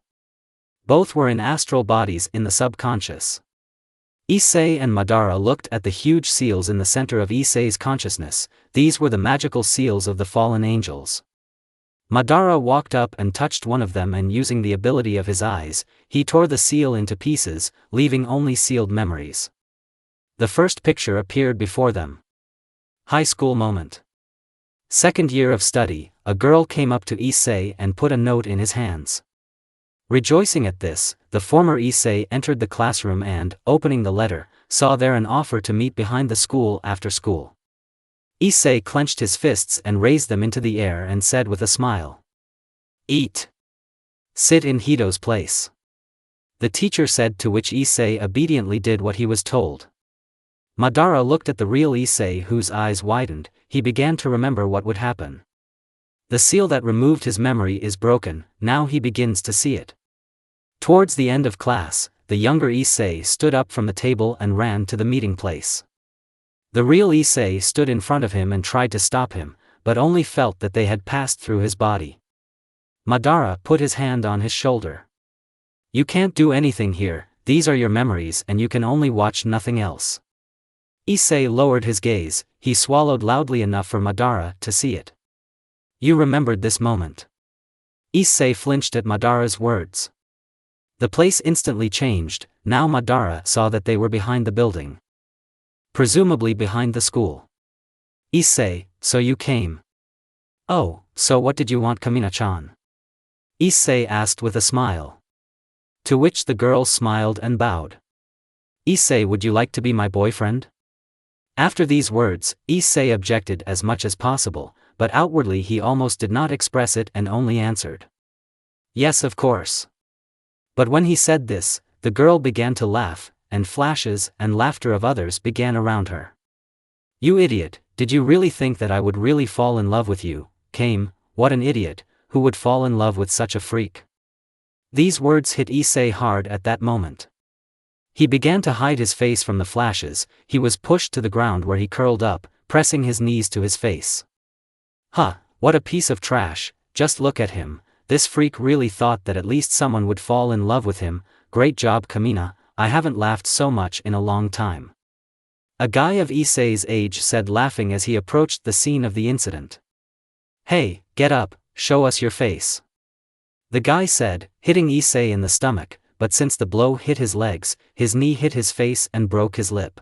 Both were in astral bodies in the subconscious. Issei and Madara looked at the huge seals in the center of Issei's consciousness. These were the magical seals of the fallen angels. Madara walked up and touched one of them, and using the ability of his eyes, he tore the seal into pieces, leaving only sealed memories. The first picture appeared before them. High school moment. Second year of study, a girl came up to Issei and put a note in his hands. Rejoicing at this, the former Issei entered the classroom and, opening the letter, saw there an offer to meet behind the school after school. Issei clenched his fists and raised them into the air and said with a smile, "Eat. Sit in Hito's place." The teacher said, to which Issei obediently did what he was told. Madara looked at the real Issei, whose eyes widened. He began to remember what would happen. The seal that removed his memory is broken, now he begins to see it. Towards the end of class, the younger Issei stood up from the table and ran to the meeting place. The real Issei stood in front of him and tried to stop him, but only felt that they had passed through his body. Madara put his hand on his shoulder. "You can't do anything here, these are your memories and you can only watch, nothing else." Issei lowered his gaze. He swallowed loudly enough for Madara to see it. "You remembered this moment." Issei flinched at Madara's words. The place instantly changed. Now Madara saw that they were behind the building. Presumably behind the school. "Issei, so you came." "Oh, so what did you want, Kamina-chan?" Issei asked with a smile. To which the girl smiled and bowed. "Issei, would you like to be my boyfriend?" After these words, Issei objected as much as possible, but outwardly he almost did not express it and only answered, "Yes, of course." But when he said this, the girl began to laugh, and flashes and laughter of others began around her. "You idiot, did you really think that I would really fall in love with you, Kame? What an idiot, who would fall in love with such a freak?" These words hit Issei hard at that moment. He began to hide his face from the flashes. He was pushed to the ground where he curled up, pressing his knees to his face. Huh, what a piece of trash, just look at him. This freak really thought that at least someone would fall in love with him. Great job, Kamina, I haven't laughed so much in a long time. A guy of Issei's age said, laughing as he approached the scene of the incident. Hey, get up, show us your face. The guy said, hitting Issei in the stomach, but since the blow hit his legs, his knee hit his face and broke his lip.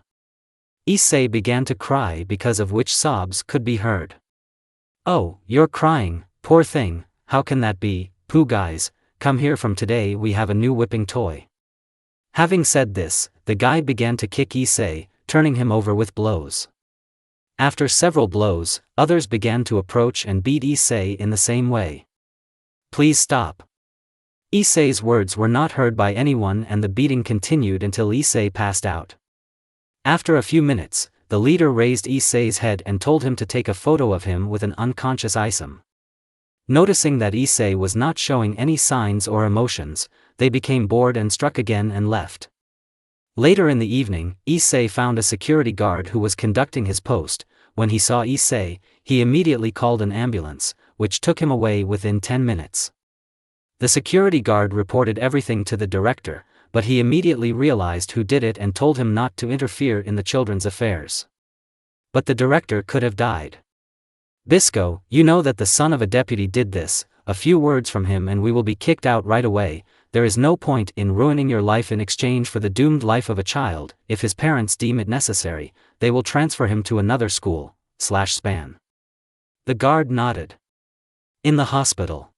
Issei began to cry, because of which sobs could be heard. Oh, you're crying, poor thing, how can that be? Pooh guys, come here, from today we have a new whipping toy. Having said this, the guy began to kick Issei, turning him over with blows. After several blows, others began to approach and beat Issei in the same way. Please stop. Issei's words were not heard by anyone, and the beating continued until Issei passed out. After a few minutes, the leader raised Issei's head and told him to take a photo of him with an unconscious Isam. Noticing that Issei was not showing any signs or emotions, they became bored and struck again and left. Later in the evening, Issei found a security guard who was conducting his post. When he saw Issei, he immediately called an ambulance, which took him away within 10 minutes. The security guard reported everything to the director, but he immediately realized who did it and told him not to interfere in the children's affairs. But the director could have died. Bisco, you know that the son of a deputy did this, a few words from him and we will be kicked out right away. There is no point in ruining your life in exchange for the doomed life of a child. If his parents deem it necessary, they will transfer him to another school, /span. The guard nodded. In the hospital,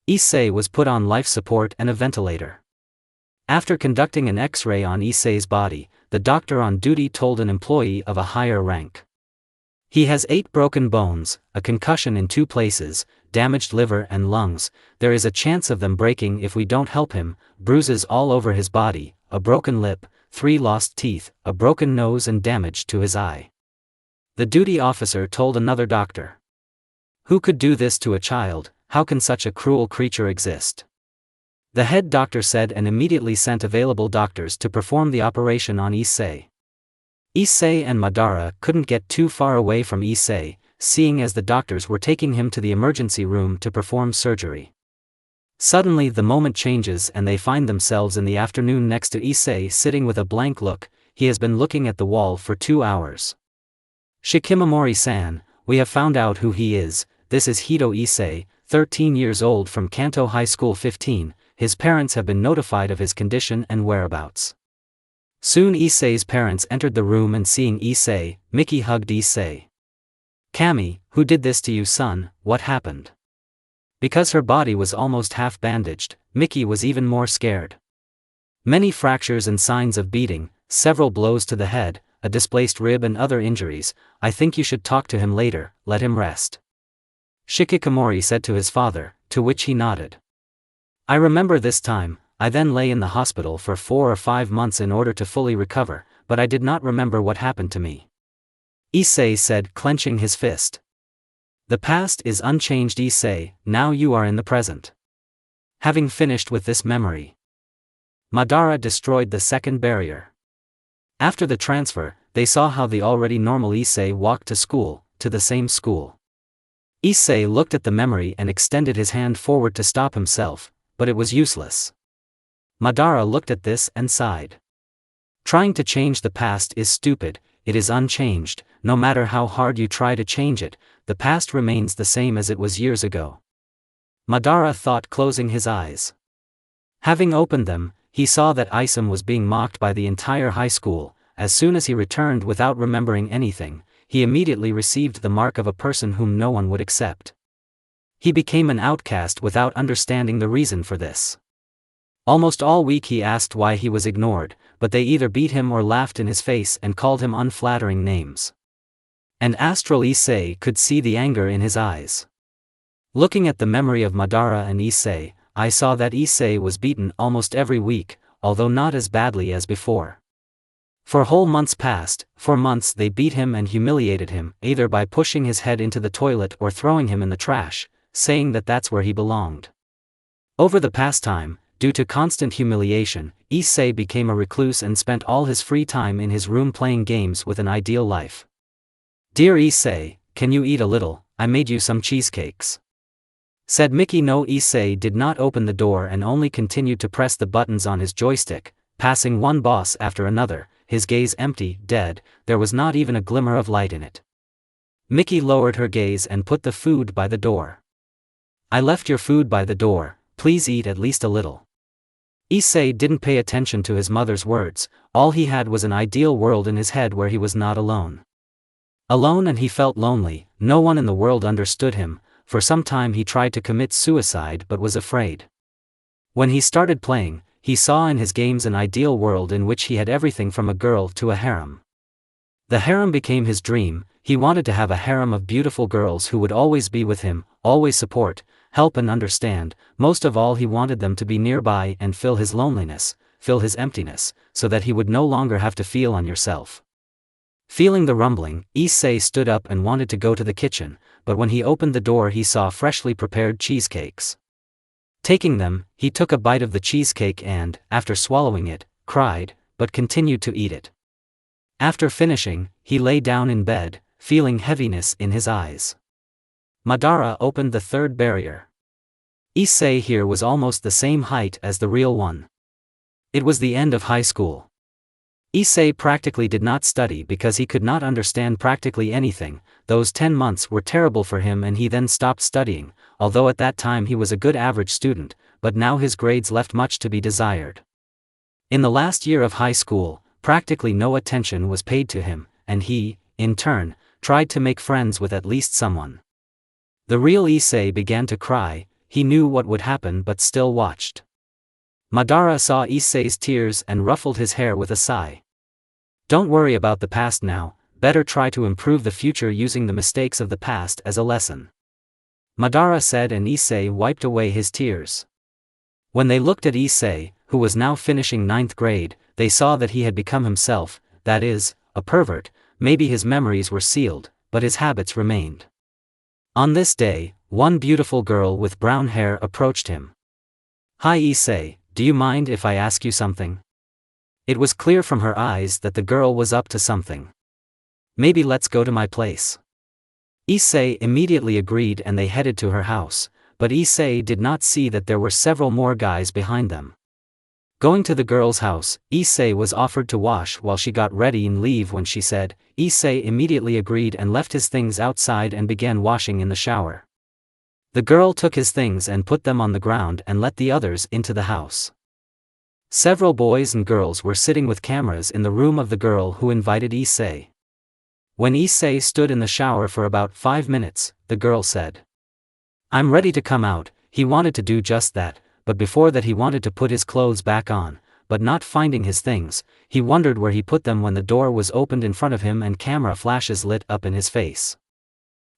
Issei was put on life support and a ventilator. After conducting an X-ray on Issei's body, the doctor on duty told an employee of a higher rank. He has 8 broken bones, a concussion in 2 places, damaged liver and lungs. There is a chance of them breaking if we don't help him, bruises all over his body, a broken lip, 3 lost teeth, a broken nose and damage to his eye. The duty officer told another doctor. Who could do this to a child? How can such a cruel creature exist? The head doctor said and immediately sent available doctors to perform the operation on Issei. Issei and Madara couldn't get too far away from Issei, seeing as the doctors were taking him to the emergency room to perform surgery. Suddenly the moment changes and they find themselves in the afternoon next to Issei sitting with a blank look. He has been looking at the wall for 2 hours. Shikimamori-san, we have found out who he is. This is Hito Issei, 13 years old, from Kanto High School 15. His parents have been notified of his condition and whereabouts. Soon Issei's parents entered the room and seeing Issei, Miki hugged Issei. Kami, who did this to you, son? What happened? Because her body was almost half bandaged, Miki was even more scared. Many fractures and signs of beating, several blows to the head, a displaced rib and other injuries. I think you should talk to him later, let him rest. Shikikomori said to his father, to which he nodded. I remember this time. I then lay in the hospital for 4 or 5 months in order to fully recover, but I did not remember what happened to me. Issei said, clenching his fist. The past is unchanged, Issei, now you are in the present. Having finished with this memory, Madara destroyed the second barrier. After the transfer, they saw how the already normal Issei walked to school, to the same school. Issei looked at the memory and extended his hand forward to stop himself, but it was useless. Madara looked at this and sighed. Trying to change the past is stupid, it is unchanged. No matter how hard you try to change it, the past remains the same as it was years ago. Madara thought, closing his eyes. Having opened them, he saw that Isam was being mocked by the entire high school. As soon as he returned without remembering anything, he immediately received the mark of a person whom no one would accept. He became an outcast without understanding the reason for this. Almost all week he asked why he was ignored, but they either beat him or laughed in his face and called him unflattering names. And Astral Issei could see the anger in his eyes. Looking at the memory of Madara and Issei, I saw that Issei was beaten almost every week, although not as badly as before. For whole months passed. For months they beat him and humiliated him, either by pushing his head into the toilet or throwing him in the trash, saying that that's where he belonged. Over the past time, due to constant humiliation, Issei became a recluse and spent all his free time in his room playing games with an ideal life. "Dear Issei, can you eat a little? I made you some cheesecakes," said Mickey. No, Issei did not open the door and only continued to press the buttons on his joystick, passing one boss after another, his gaze empty, dead. There was not even a glimmer of light in it. Mickey lowered her gaze and put the food by the door. "I left your food by the door, please eat at least a little." Issei didn't pay attention to his mother's words. All he had was an ideal world in his head where he was not alone. Alone, and he felt lonely. No one in the world understood him. For some time he tried to commit suicide but was afraid. When he started playing, he saw in his games an ideal world in which he had everything from a girl to a harem. The harem became his dream. He wanted to have a harem of beautiful girls who would always be with him, always support, help and understand. Most of all, he wanted them to be nearby and fill his loneliness, fill his emptiness, so that he would no longer have to feel on yourself. Feeling the rumbling, Issei stood up and wanted to go to the kitchen, but when he opened the door he saw freshly prepared cheesecakes. Taking them, he took a bite of the cheesecake and, after swallowing it, cried, but continued to eat it. After finishing, he lay down in bed, feeling heaviness in his eyes. Madara opened the third barrier. Issei here was almost the same height as the real one. It was the end of high school. Issei practically did not study because he could not understand practically anything. Those 10 months were terrible for him and he then stopped studying, although at that time he was a good average student, but now his grades left much to be desired. In the last year of high school, practically no attention was paid to him, and he, in turn, tried to make friends with at least someone. The real Issei began to cry. He knew what would happen but still watched. Madara saw Issei's tears and ruffled his hair with a sigh. "Don't worry about the past now, better try to improve the future using the mistakes of the past as a lesson," Madara said, and Issei wiped away his tears. When they looked at Issei, who was now finishing 9th grade, they saw that he had become himself, that is, a pervert. Maybe his memories were sealed, but his habits remained. On this day, one beautiful girl with brown hair approached him. "Hi Issei, do you mind if I ask you something?" It was clear from her eyes that the girl was up to something. "Maybe let's go to my place." Issei immediately agreed and they headed to her house, but Issei did not see that there were several more guys behind them. Going to the girl's house, Issei was offered to wash while she got ready and leave. When she said, Issei immediately agreed and left his things outside and began washing in the shower. The girl took his things and put them on the ground and let the others into the house. Several boys and girls were sitting with cameras in the room of the girl who invited Issei. When Issei stood in the shower for about 5 minutes, the girl said, "I'm ready to come out." He wanted to do just that, but before that he wanted to put his clothes back on, but not finding his things, he wondered where he put them when the door was opened in front of him and camera flashes lit up in his face.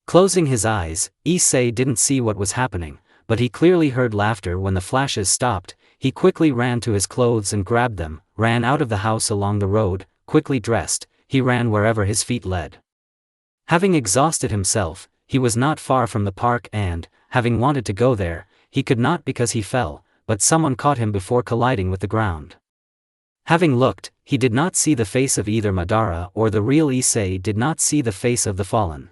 Closing his eyes, Issei didn't see what was happening, but he clearly heard laughter when the flashes stopped. He quickly ran to his clothes and grabbed them, ran out of the house along the road, quickly dressed. He ran wherever his feet led. Having exhausted himself, he was not far from the park and, having wanted to go there, he could not because he fell, but someone caught him before colliding with the ground. Having looked, he did not see the face of either Madara or the real Issei did not see the face of the fallen.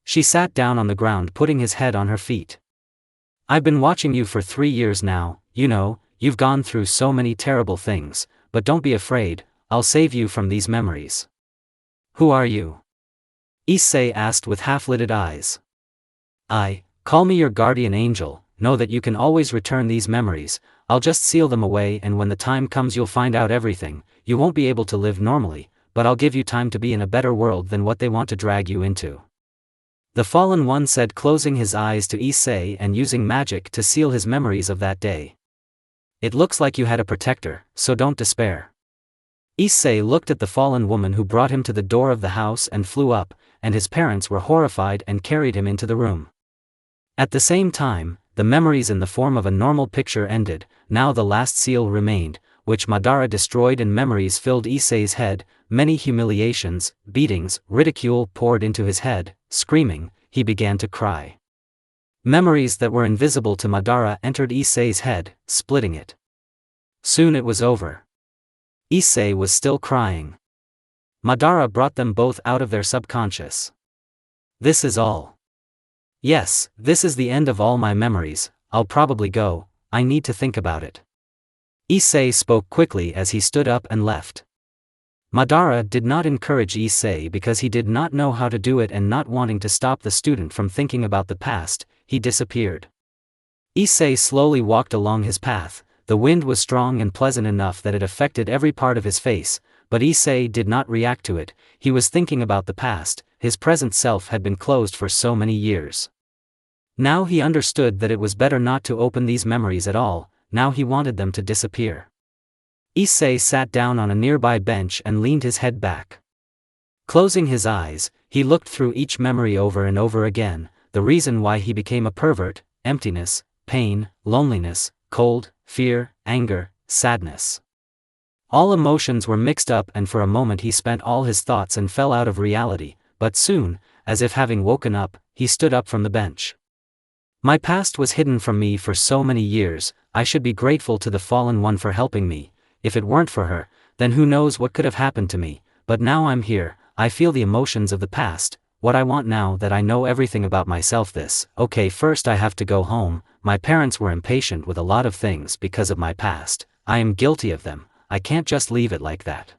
She sat down on the ground putting his head on her feet. "I've been watching you for 3 years now, you know, you've gone through so many terrible things, but don't be afraid, I'll save you from these memories." "Who are you?" Issei asked with half-lidded eyes. Call me your guardian angel, know that you can always return these memories, I'll just seal them away and when the time comes you'll find out everything. You won't be able to live normally, but I'll give you time to be in a better world than what they want to drag you into." The fallen one said, closing his eyes to Issei and using magic to seal his memories of that day. "It looks like you had a protector, so don't despair." Issei looked at the fallen woman who brought him to the door of the house and flew up, and his parents were horrified and carried him into the room. At the same time, the memories in the form of a normal picture ended. Now the last seal remained, which Madara destroyed, and memories filled Issei's head. Many humiliations, beatings, ridicule poured into his head. Screaming, he began to cry. Memories that were invisible to Madara entered Issei's head, splitting it. Soon it was over. Issei was still crying. Madara brought them both out of their subconscious. This is all. Yes, this is the end of all my memories. I'll probably go, I need to think about it. Issei spoke quickly as he stood up and left. Madara did not encourage Issei because he did not know how to do it, and not wanting to stop the student from thinking about the past, he disappeared. Issei slowly walked along his path. The wind was strong and pleasant enough that it affected every part of his face, but Issei did not react to it. He was thinking about the past. His present self had been closed for so many years. Now he understood that it was better not to open these memories at all. Now he wanted them to disappear. Issei sat down on a nearby bench and leaned his head back. Closing his eyes, he looked through each memory over and over again. The reason why he became a pervert: emptiness, pain, loneliness, cold, fear, anger, sadness. All emotions were mixed up, and for a moment he spent all his thoughts and fell out of reality, but soon, as if having woken up, he stood up from the bench. My past was hidden from me for so many years. I should be grateful to the fallen one for helping me. If it weren't for her, then who knows what could have happened to me. But now I'm here, I feel the emotions of the past. What I want now that I know everything about myself this. Okay, first I have to go home. My parents were impatient with a lot of things because of my past. I am guilty of them. I can't just leave it like that.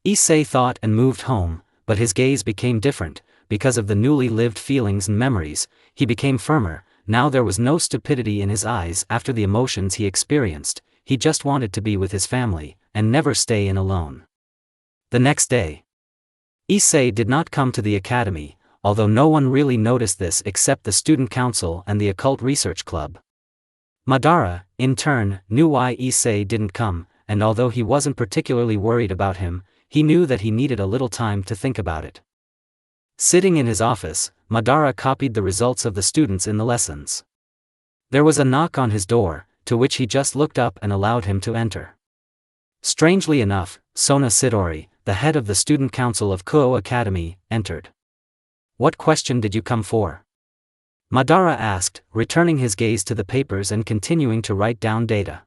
Issei thought and moved home, but his gaze became different. Because of the newly lived feelings and memories, he became firmer. Now there was no stupidity in his eyes after the emotions he experienced. He just wanted to be with his family, and never stay in alone. The next day, Issei did not come to the academy, although no one really noticed this except the student council and the occult research club. Madara, in turn, knew why Issei didn't come, and although he wasn't particularly worried about him, he knew that he needed a little time to think about it. Sitting in his office, Madara copied the results of the students in the lessons. There was a knock on his door, to which he just looked up and allowed him to enter. Strangely enough, Sona Sidori, the head of the student council of Kuo Academy, entered. "What question did you come for?" Madara asked, returning his gaze to the papers and continuing to write down data.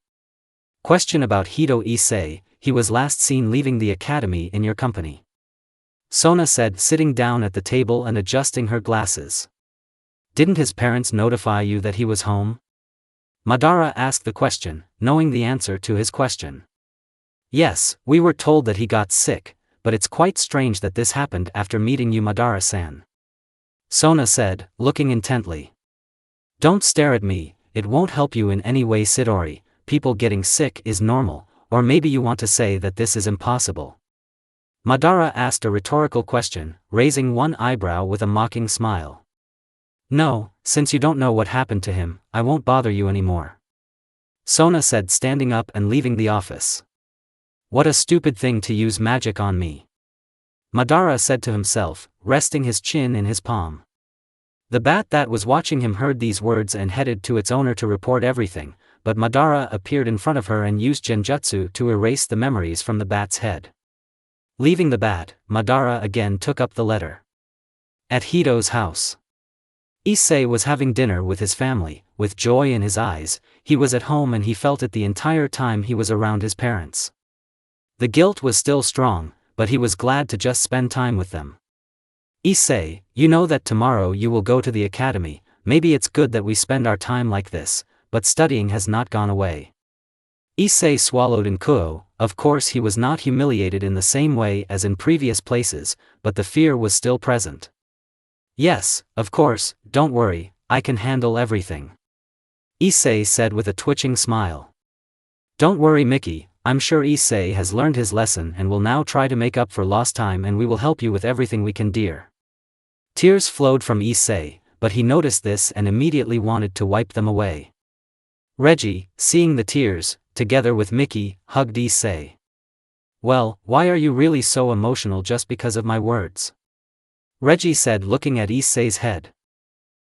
"Question about Hito Issei. He was last seen leaving the academy in your company," Sona said, sitting down at the table and adjusting her glasses. "Didn't his parents notify you that he was home?" Madara asked the question, knowing the answer to his question. "Yes, we were told that he got sick, but it's quite strange that this happened after meeting you, Madara-san," Sona said, looking intently. "Don't stare at me, it won't help you in any way, Sidori. People getting sick is normal, or maybe you want to say that this is impossible." Madara asked a rhetorical question, raising one eyebrow with a mocking smile. "No, since you don't know what happened to him, I won't bother you anymore," Sona said, standing up and leaving the office. "What a stupid thing to use magic on me," Madara said to himself, resting his chin in his palm. The bat that was watching him heard these words and headed to its owner to report everything, but Madara appeared in front of her and used genjutsu to erase the memories from the bat's head. Leaving the bat, Madara again took up the letter. At Hito's house, Issei was having dinner with his family. With joy in his eyes, he was at home, and he felt it the entire time he was around his parents. The guilt was still strong, but he was glad to just spend time with them. "Issei, you know that tomorrow you will go to the academy. Maybe it's good that we spend our time like this, but studying has not gone away." Issei swallowed in Kuo. Of course he was not humiliated in the same way as in previous places, but the fear was still present. "Yes, of course, don't worry, I can handle everything," Issei said with a twitching smile. "Don't worry, Mickey, I'm sure Issei has learned his lesson and will now try to make up for lost time, and we will help you with everything we can, dear." Tears flowed from Issei, but he noticed this and immediately wanted to wipe them away. Reggie, seeing the tears, together with Mickey, hugged Issei. "Well, why are you really so emotional just because of my words?" Reggie said, looking at Issei's head.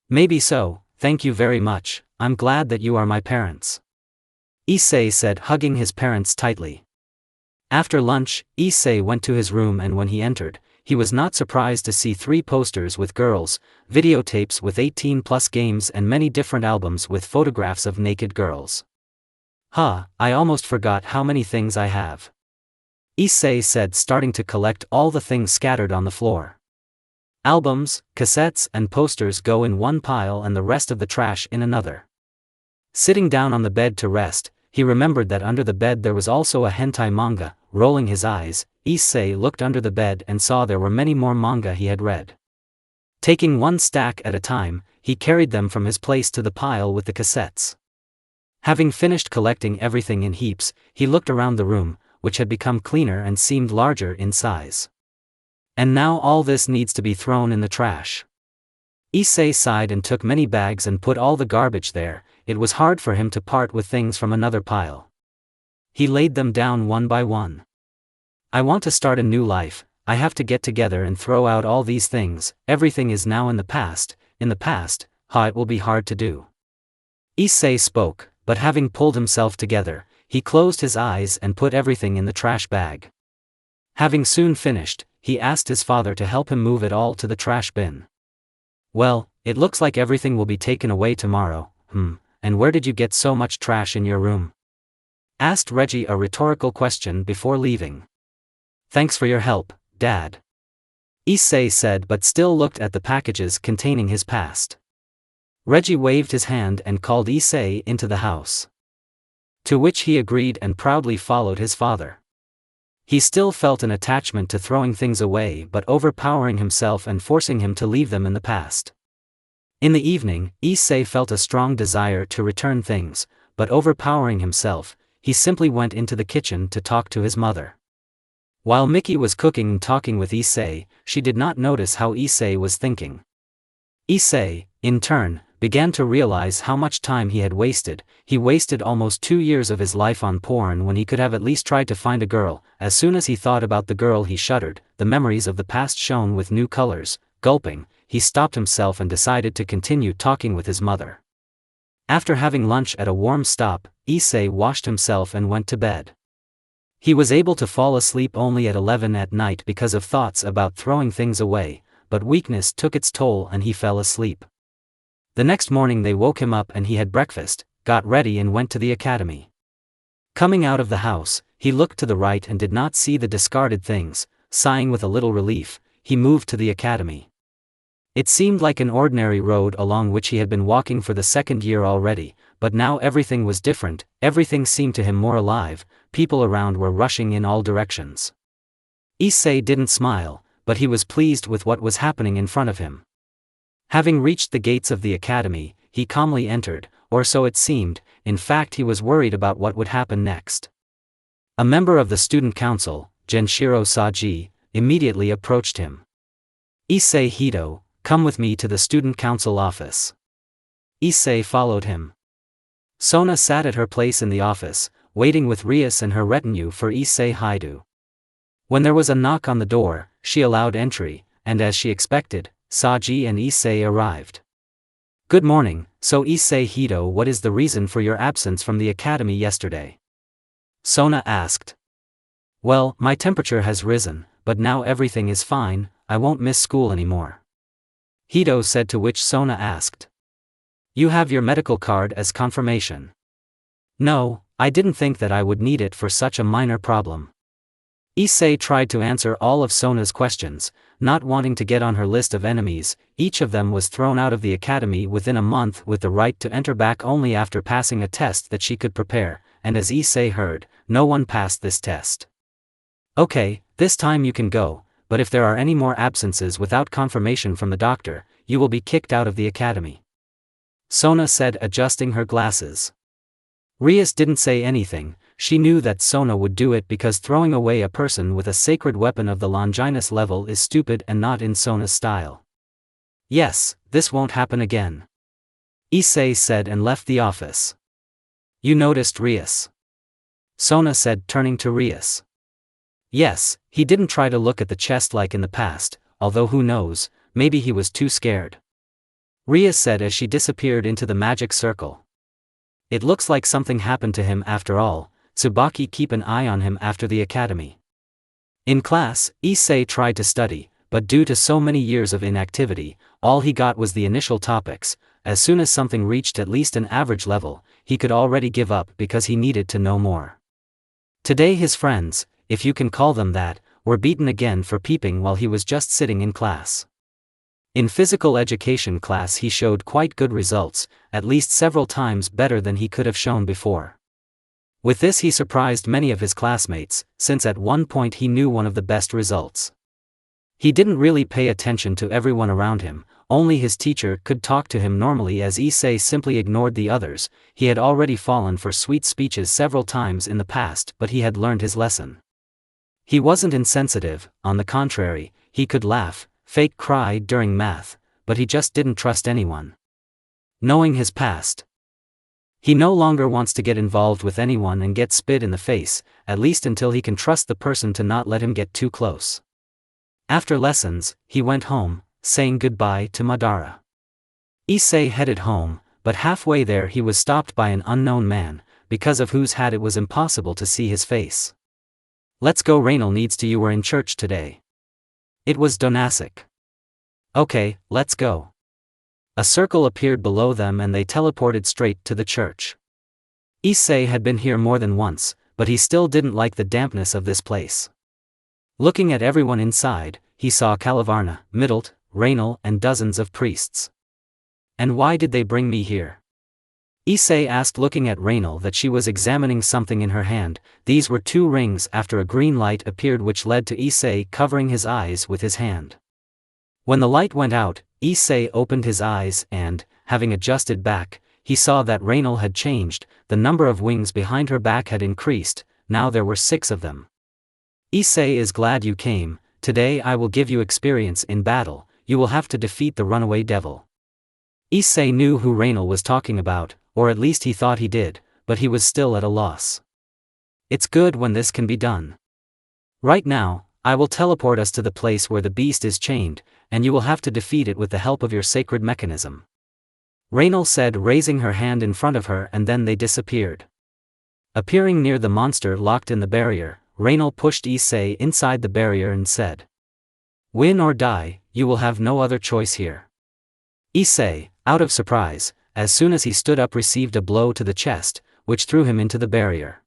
"Maybe so, thank you very much, I'm glad that you are my parents," Issei said, hugging his parents tightly. After lunch, Issei went to his room, and when he entered, he was not surprised to see 3 posters with girls, videotapes with 18+ games, and many different albums with photographs of naked girls. I almost forgot how many things I have. Issei said, starting to collect all the things scattered on the floor. Albums, cassettes and posters go in one pile and the rest of the trash in another. Sitting down on the bed to rest, he remembered that under the bed there was also a hentai manga. Rolling his eyes, Issei looked under the bed and saw there were many more manga he had read. Taking one stack at a time, he carried them from his place to the pile with the cassettes. Having finished collecting everything in heaps, he looked around the room, which had become cleaner and seemed larger in size. And now all this needs to be thrown in the trash. Issei sighed and took many bags and put all the garbage there. It was hard for him to part with things from another pile. He laid them down one by one. I want to start a new life. I have to get together and throw out all these things. Everything is now in the past. It will be hard to do. Issei spoke, but having pulled himself together, he closed his eyes and put everything in the trash bag. Having soon finished, he asked his father to help him move it all to the trash bin. Well, it looks like everything will be taken away tomorrow. And where did you get so much trash in your room? Asked Reggie a rhetorical question before leaving. Thanks for your help, Dad. Issei said, but still looked at the packages containing his past. Reggie waved his hand and called Issei into the house. To which he agreed and proudly followed his father. He still felt an attachment to throwing things away, but overpowering himself and forcing him to leave them in the past. In the evening, Issei felt a strong desire to return things, but overpowering himself, he simply went into the kitchen to talk to his mother. While Miki was cooking and talking with Issei, she did not notice how Issei was thinking. Issei, in turn, began to realize how much time he had wasted. He wasted almost 2 years of his life on porn when he could have at least tried to find a girl. As soon as he thought about the girl he shuddered, the memories of the past shone with new colors. Gulping, he stopped himself and decided to continue talking with his mother. After having lunch at a warm stop, Issei washed himself and went to bed. He was able to fall asleep only at 11 at night because of thoughts about throwing things away, but weakness took its toll and he fell asleep. The next morning they woke him up and he had breakfast, got ready and went to the academy. Coming out of the house, he looked to the right and did not see the discarded things. Sighing with a little relief, he moved to the academy. It seemed like an ordinary road along which he had been walking for the 2nd year already, but now everything was different. Everything seemed to him more alive. People around were rushing in all directions. Issei didn't smile, but he was pleased with what was happening in front of him. Having reached the gates of the academy, he calmly entered, or so it seemed. In fact, he was worried about what would happen next. A member of the student council, Genshiro Saji, immediately approached him. Issei Hito, come with me to the student council office. Issei followed him. Sona sat at her place in the office, waiting with Rias and her retinue for Issei Hito. When there was a knock on the door, she allowed entry, and as she expected, Saji and Issei arrived. Good morning. So Issei Hito, what is the reason for your absence from the academy yesterday? Sona asked. Well, my temperature has risen, but now everything is fine. I won't miss school anymore. Hito said, to which Sona asked. You have your medical card as confirmation. No, I didn't think that I would need it for such a minor problem. Issei tried to answer all of Sona's questions, not wanting to get on her list of enemies. Each of them was thrown out of the academy within a month with the right to enter back only after passing a test that she could prepare, and as Issei heard, no one passed this test. Okay, this time you can go, but if there are any more absences without confirmation from the doctor, you will be kicked out of the academy. Sona said, adjusting her glasses. Rias didn't say anything. She knew that Sona would do it because throwing away a person with a sacred weapon of the Longinus level is stupid and not in Sona's style. Yes, this won't happen again. Issei said and left the office. You noticed Rias? Sona said, turning to Rias. Yes, he didn't try to look at the chest like in the past, although who knows, maybe he was too scared. Rias said as she disappeared into the magic circle. It looks like something happened to him after all. Tsubaki keep an eye on him after the academy. In class, Issei tried to study, but due to so many years of inactivity, all he got was the initial topics. As soon as something reached at least an average level, he could already give up because he needed to know more. Today his friends, if you can call them that, were beaten again for peeping while he was just sitting in class. In physical education class he showed quite good results, at least several times better than he could have shown before. With this he surprised many of his classmates, since at one point he knew one of the best results. He didn't really pay attention to everyone around him, only his teacher could talk to him normally as Issei simply ignored the others. He had already fallen for sweet speeches several times in the past, but he had learned his lesson. He wasn't insensitive, on the contrary, he could laugh, fake cry during math, but he just didn't trust anyone. Knowing his past, he no longer wants to get involved with anyone and get spit in the face, at least until he can trust the person to not let him get too close. After lessons, he went home, saying goodbye to Madara. Issei headed home, but halfway there he was stopped by an unknown man, because of whose hat it was impossible to see his face. "Let's go, Rainal needs to. You were in church today." It was Donasek. "Okay, let's go." A circle appeared below them and they teleported straight to the church. Issei had been here more than once, but he still didn't like the dampness of this place. Looking at everyone inside, he saw Kalavarna, Middlet, Rainal and dozens of priests. "And why did they bring me here?" Issei asked, looking at Rainal that she was examining something in her hand. These were 2 rings. After a green light appeared which led to Issei covering his eyes with his hand. When the light went out, Issei opened his eyes and, having adjusted back, he saw that Rainal had changed. The number of wings behind her back had increased, now there were 6 of them. "Issei is glad you came. Today I will give you experience in battle. You will have to defeat the runaway devil." Issei knew who Rainal was talking about, or at least he thought he did, but he was still at a loss. "It's good when this can be done. Right now, I will teleport us to the place where the beast is chained, and you will have to defeat it with the help of your sacred mechanism," Rainal said, raising her hand in front of her, and then they disappeared. Appearing near the monster locked in the barrier, Rainal pushed Issei inside the barrier and said, "Win or die, you will have no other choice here." Issei, out of surprise, as soon as he stood up, received a blow to the chest, which threw him into the barrier.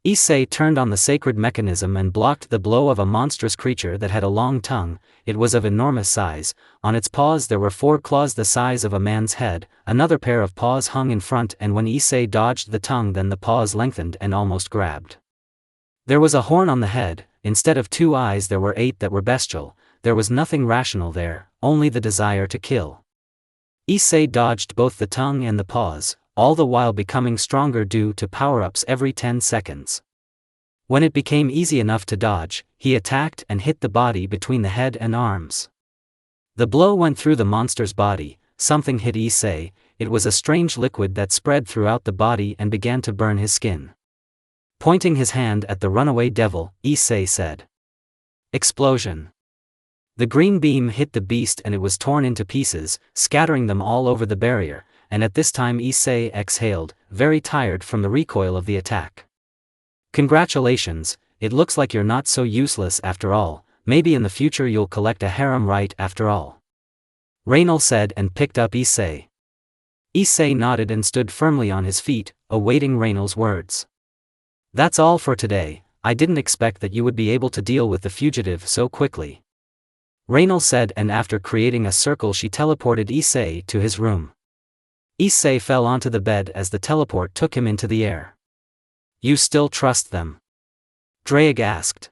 Issei turned on the sacred mechanism and blocked the blow of a monstrous creature that had a long tongue. It was of enormous size. On its paws there were 4 claws the size of a man's head. Another pair of paws hung in front, and when Issei dodged the tongue, then the paws lengthened and almost grabbed. There was a horn on the head. Instead of 2 eyes there were 8 that were bestial. There was nothing rational there, only the desire to kill. Issei dodged both the tongue and the paws, all the while becoming stronger due to power-ups every 10 seconds. When it became easy enough to dodge, he attacked and hit the body between the head and arms. The blow went through the monster's body. Something hit Issei. It was a strange liquid that spread throughout the body and began to burn his skin. Pointing his hand at the runaway devil, Issei said, "Explosion." The green beam hit the beast and it was torn into pieces, scattering them all over the barrier, and at this time Issei exhaled, very tired from the recoil of the attack. "Congratulations, it looks like you're not so useless after all. Maybe in the future you'll collect a harem right after all," Rainal said and picked up Issei. Issei nodded and stood firmly on his feet, awaiting Rainal's words. "That's all for today. I didn't expect that you would be able to deal with the fugitive so quickly," Rainal said, and after creating a circle she teleported Issei to his room. Issei fell onto the bed as the teleport took him into the air. "You still trust them?" Drake asked.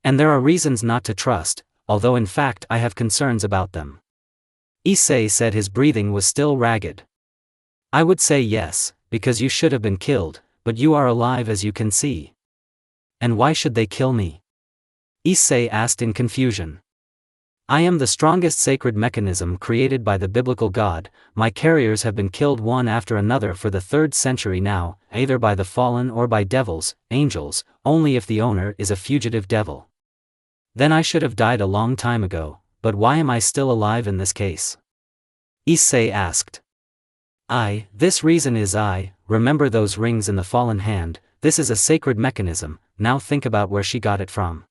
"And there are reasons not to trust, although in fact I have concerns about them," Issei said. His breathing was still ragged. "I would say yes, because you should have been killed, but you are alive as you can see." "And why should they kill me?" Issei asked in confusion. "I am the strongest sacred mechanism created by the biblical God. My carriers have been killed one after another for the 3rd century now, either by the fallen or by devils, angels, only if the owner is a fugitive devil. Then I should have died a long time ago, but why am I still alive in this case?" Issei asked. This reason is remember those rings in the fallen hand. This is a sacred mechanism. Now think about where she got it from."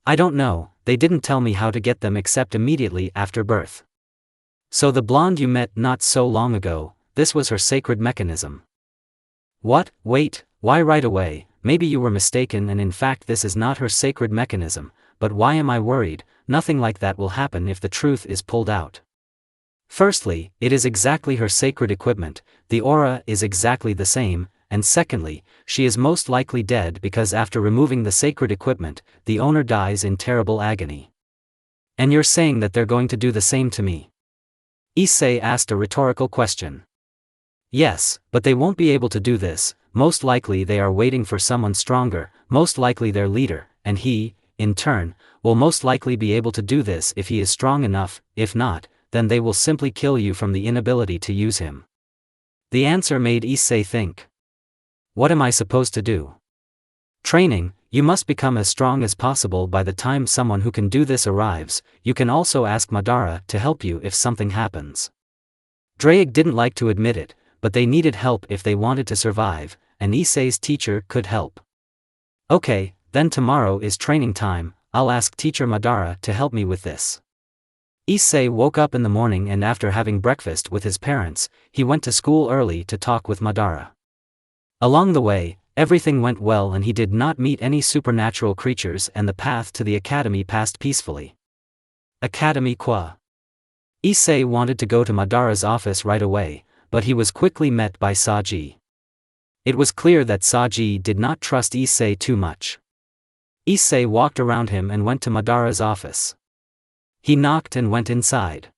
I don't know, they didn't tell me how to get them except immediately after birth. So the blonde you met not so long ago, this was her sacred mechanism. What? Wait, why right away? Maybe you were mistaken and in fact this is not her sacred mechanism, but why am I worried? Nothing like that will happen if the truth is pulled out. Firstly, it is exactly her sacred equipment, the aura is exactly the same, and secondly, she is most likely dead because after removing the sacred equipment, the owner dies in terrible agony. And you're saying that they're going to do the same to me? Issei asked a rhetorical question. Yes, but they won't be able to do this, most likely they are waiting for someone stronger, most likely their leader, and he, in turn, will most likely be able to do this if he is strong enough, if not, then they will simply kill you from the inability to use him. The answer made Issei think. What am I supposed to do? Training, you must become as strong as possible by the time someone who can do this arrives. You can also ask Madara to help you if something happens. Drake didn't like to admit it, but they needed help if they wanted to survive, and Issei's teacher could help. Okay, then tomorrow is training time, I'll ask teacher Madara to help me with this. Issei woke up in the morning and after having breakfast with his parents, he went to school early to talk with Madara. Along the way, everything went well and he did not meet any supernatural creatures and the path to the academy passed peacefully. Academy Qua. Issei wanted to go to Madara's office right away, but he was quickly met by Saji. It was clear that Saji did not trust Issei too much. Issei walked around him and went to Madara's office. He knocked and went inside.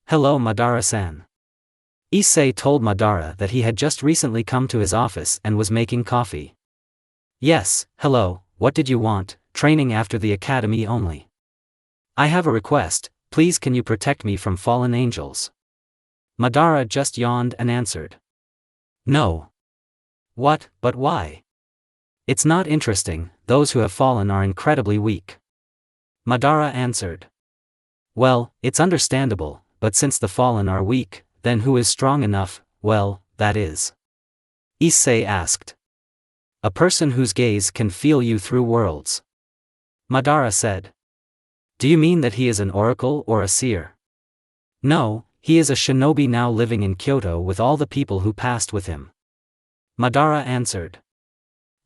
Hello Madara-san. Issei told Madara that he had just recently come to his office and was making coffee. Yes, hello, what did you want? Training after the academy only. I have a request, please can you protect me from fallen angels? Madara just yawned and answered. No. What, but why? It's not interesting, those who have fallen are incredibly weak. Madara answered. Well, it's understandable, but since the fallen are weak, then who is strong enough? Well, that is. Issei asked. A person whose gaze can feel you through worlds. Madara said. Do you mean that he is an oracle or a seer? No, he is a shinobi now living in Kyoto with all the people who passed with him. Madara answered.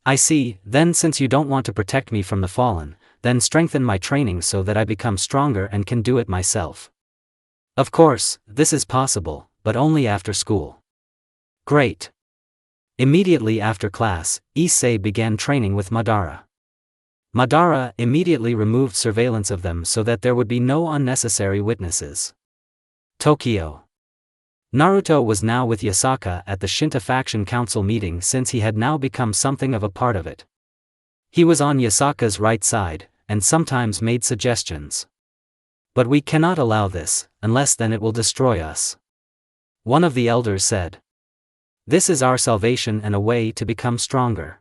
I see, then since you don't want to protect me from the fallen, then strengthen my training so that I become stronger and can do it myself. Of course, this is possible, but only after school. Great. Immediately after class, Issei began training with Madara. Madara immediately removed surveillance of them so that there would be no unnecessary witnesses. Tokyo. Naruto was now with Yasaka at the Shinta faction council meeting since he had now become something of a part of it. He was on Yasaka's right side, and sometimes made suggestions. But we cannot allow this, unless then it will destroy us. One of the elders said. This is our salvation and a way to become stronger.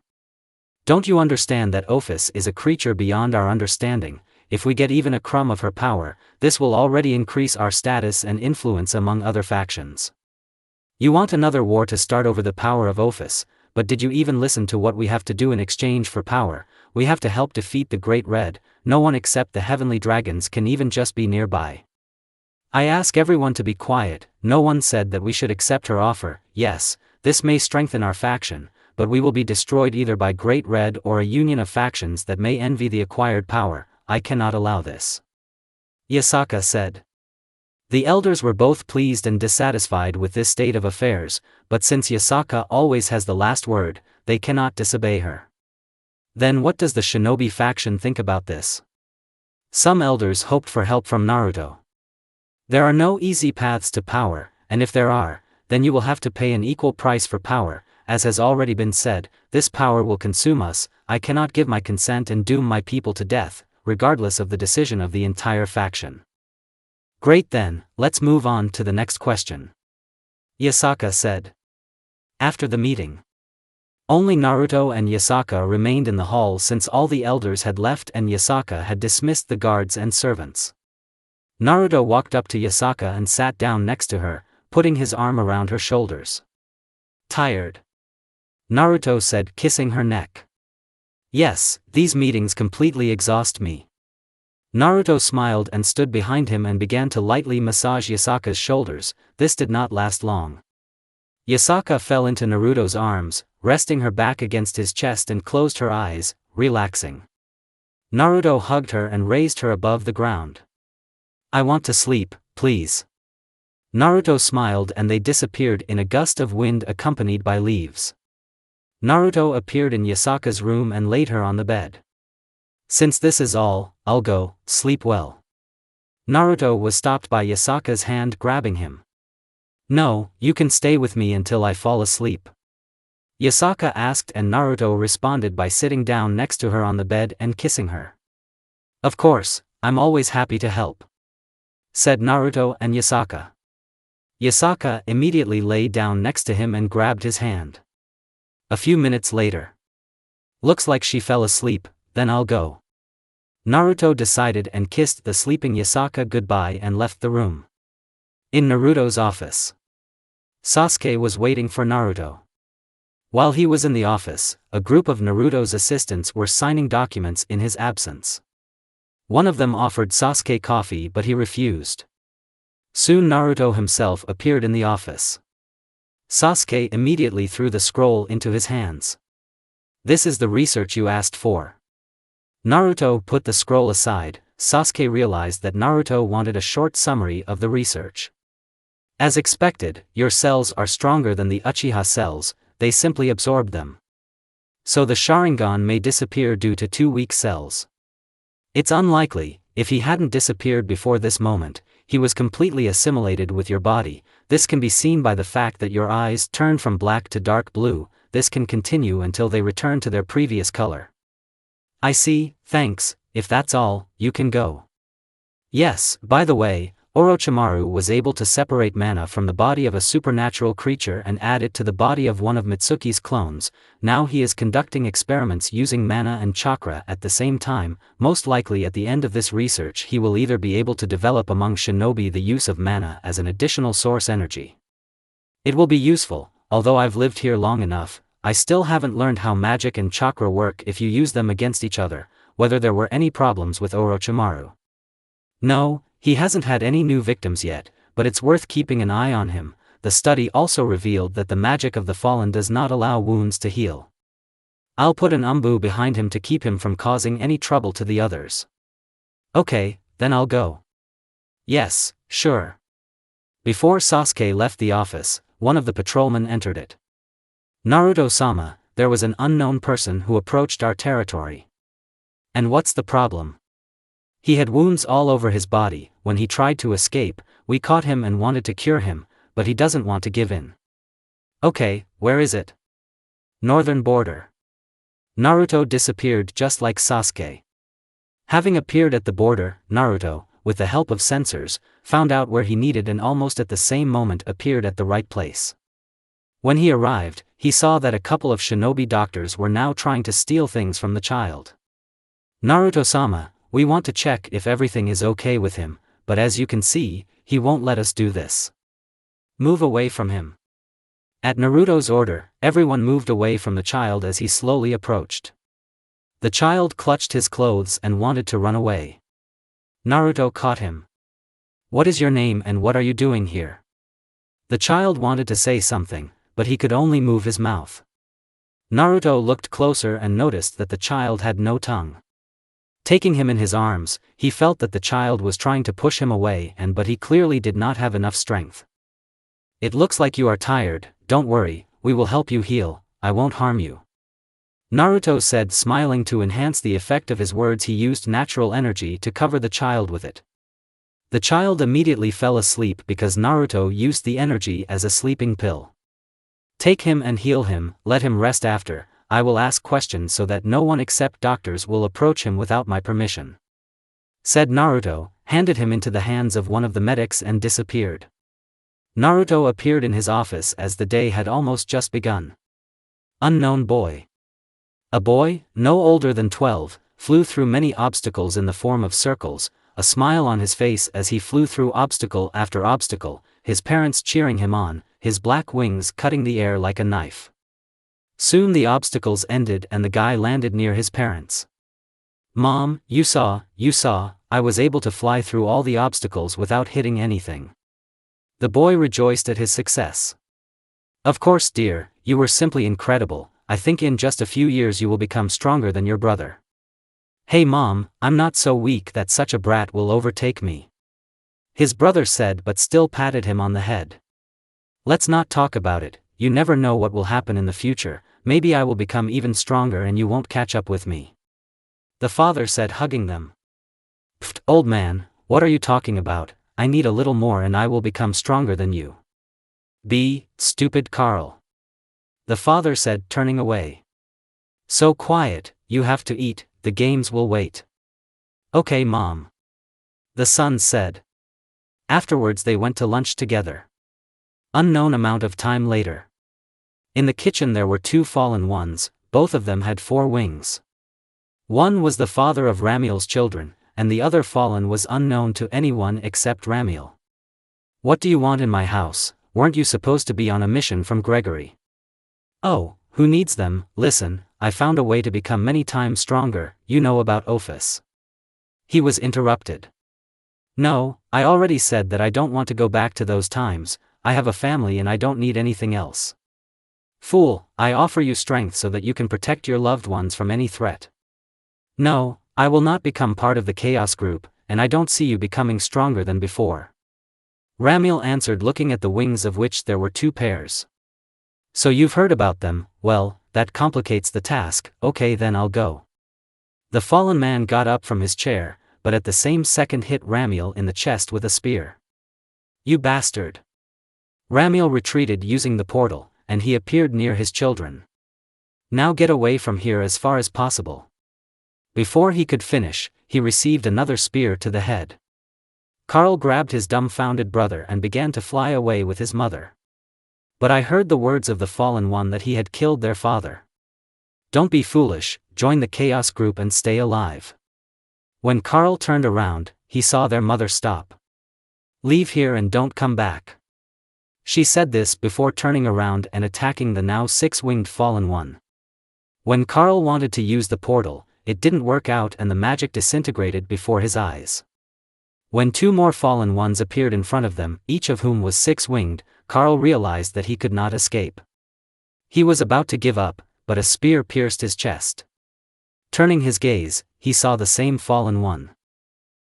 Don't you understand that Ophis is a creature beyond our understanding? If we get even a crumb of her power, this will already increase our status and influence among other factions. You want another war to start over the power of Ophis, but did you even listen to what we have to do in exchange for power? We have to help defeat the Great Red, no one except the heavenly dragons can even just be nearby. I ask everyone to be quiet, no one said that we should accept her offer. Yes, this may strengthen our faction, but we will be destroyed either by Great Red or a union of factions that may envy the acquired power. I cannot allow this. Yasaka said. The elders were both pleased and dissatisfied with this state of affairs, but since Yasaka always has the last word, they cannot disobey her. Then what does the shinobi faction think about this? Some elders hoped for help from Naruto. There are no easy paths to power, and if there are, then you will have to pay an equal price for power. As has already been said, this power will consume us. I cannot give my consent and doom my people to death, regardless of the decision of the entire faction. Great then, let's move on to the next question. Yasaka said. After the meeting. Only Naruto and Yasaka remained in the hall since all the elders had left and Yasaka had dismissed the guards and servants. Naruto walked up to Yasaka and sat down next to her, putting his arm around her shoulders. Tired? Naruto said, kissing her neck. Yes, these meetings completely exhaust me. Naruto smiled and stood behind him and began to lightly massage Yasaka's shoulders. This did not last long. Yasaka fell into Naruto's arms, resting her back against his chest and closed her eyes, relaxing. Naruto hugged her and raised her above the ground. "I want to sleep, please." Naruto smiled and they disappeared in a gust of wind accompanied by leaves. Naruto appeared in Yasaka's room and laid her on the bed. "Since this is all, I'll go, sleep well." Naruto was stopped by Yasaka's hand grabbing him. "No, you can stay with me until I fall asleep." Yasaka asked and Naruto responded by sitting down next to her on the bed and kissing her. "Of course, I'm always happy to help," said Naruto and Yasaka. Yasaka immediately lay down next to him and grabbed his hand. A few minutes later. "Looks like she fell asleep, then I'll go." Naruto decided and kissed the sleeping Yasaka goodbye and left the room. In Naruto's office. Sasuke was waiting for Naruto. While he was in the office, a group of Naruto's assistants were signing documents in his absence. One of them offered Sasuke coffee but he refused. Soon Naruto himself appeared in the office. Sasuke immediately threw the scroll into his hands. "This is the research you asked for." Naruto put the scroll aside. Sasuke realized that Naruto wanted a short summary of the research. "As expected, your cells are stronger than the Uchiha cells, they simply absorbed them. So the Sharingan may disappear due to 2 weak cells. It's unlikely, if he hadn't disappeared before this moment, he was completely assimilated with your body. This can be seen by the fact that your eyes turned from black to dark blue. This can continue until they return to their previous color." "I see, thanks, if that's all, you can go." "Yes, by the way, Orochimaru was able to separate mana from the body of a supernatural creature and add it to the body of one of Mitsuki's clones. Now he is conducting experiments using mana and chakra at the same time. Most likely at the end of this research he will either be able to develop among shinobi the use of mana as an additional source energy. It will be useful, although I've lived here long enough, I still haven't learned how magic and chakra work if you use them against each other, whether there were any problems with Orochimaru." "No, he hasn't had any new victims yet, but it's worth keeping an eye on him." The study also revealed that the magic of the fallen does not allow wounds to heal. "I'll put an umbu behind him to keep him from causing any trouble to the others." "Okay, then I'll go." "Yes, sure." Before Sasuke left the office, one of the patrolmen entered it. "Naruto-sama, there was an unknown person who approached our territory." "And what's the problem?" "He had wounds all over his body. When he tried to escape, we caught him and wanted to cure him, but he doesn't want to give in." "Okay, where is it?" "Northern border." Naruto disappeared just like Sasuke. Having appeared at the border, Naruto, with the help of sensors, found out where he needed and almost at the same moment appeared at the right place. When he arrived, he saw that a couple of shinobi doctors were now trying to steal things from the child. "Naruto-sama, we want to check if everything is okay with him, but as you can see, he won't let us do this. Move away from him." At Naruto's order, everyone moved away from the child as he slowly approached. The child clutched his clothes and wanted to run away. Naruto caught him. "What is your name and what are you doing here?" The child wanted to say something, but he could only move his mouth. Naruto looked closer and noticed that the child had no tongue. Taking him in his arms, he felt that the child was trying to push him away but he clearly did not have enough strength. "It looks like you are tired, don't worry, we will help you heal, I won't harm you." Naruto said, smiling. To enhance the effect of his words he used natural energy to cover the child with it. The child immediately fell asleep because Naruto used the energy as a sleeping pill. "Take him and heal him, let him rest after. I will ask questions so that no one except doctors will approach him without my permission," said Naruto, handed him into the hands of one of the medics and disappeared. Naruto appeared in his office as the day had almost just begun. Unknown boy. A boy, no older than 12, flew through many obstacles in the form of circles, a smile on his face as he flew through obstacle after obstacle, his parents cheering him on, his black wings cutting the air like a knife. Soon the obstacles ended and the guy landed near his parents. "Mom, you saw, I was able to fly through all the obstacles without hitting anything. The boy rejoiced at his success. Of course, dear, you were simply incredible. I think in just a few years you will become stronger than your brother. Hey Mom, I'm not so weak that such a brat will overtake me. His brother said, but still patted him on the head. Let's not talk about it, you never know what will happen in the future, maybe I will become even stronger and you won't catch up with me. The father said, hugging them. Pfft, old man, what are you talking about? I need a little more and I will become stronger than you. Stupid Carl. The father said, turning away. So quiet, you have to eat, the games will wait. Okay Mom. The son said. Afterwards they went to lunch together. Unknown amount of time later. In the kitchen there were two fallen ones, both of them had 4 wings. One was the father of Ramiel's children, and the other fallen was unknown to anyone except Ramiel. What do you want in my house? Weren't you supposed to be on a mission from Gregory? Oh, who needs them? Listen, I found a way to become many times stronger, you know about Ophis. He was interrupted. No, I already said that I don't want to go back to those times, I have a family and I don't need anything else. Fool, I offer you strength so that you can protect your loved ones from any threat. No, I will not become part of the Chaos Group, and I don't see you becoming stronger than before. Ramiel answered, looking at the wings of which there were 2 pairs. So you've heard about them, well, that complicates the task, okay then I'll go. The fallen man got up from his chair, but at the same second hit Ramiel in the chest with a spear. You bastard! Ramiel retreated using the portal, and he appeared near his children. Now get away from here as far as possible. Before he could finish, he received another spear to the head. Carl grabbed his dumbfounded brother and began to fly away with his mother. But I heard the words of the fallen one that he had killed their father. Don't be foolish, join the Chaos Group and stay alive. When Carl turned around, he saw their mother stop. Leave here and don't come back. She said this before turning around and attacking the now 6-winged fallen one. When Carl wanted to use the portal, it didn't work out and the magic disintegrated before his eyes. When 2 more fallen ones appeared in front of them, each of whom was 6-winged, Carl realized that he could not escape. He was about to give up, but a spear pierced his chest. Turning his gaze, he saw the same fallen one.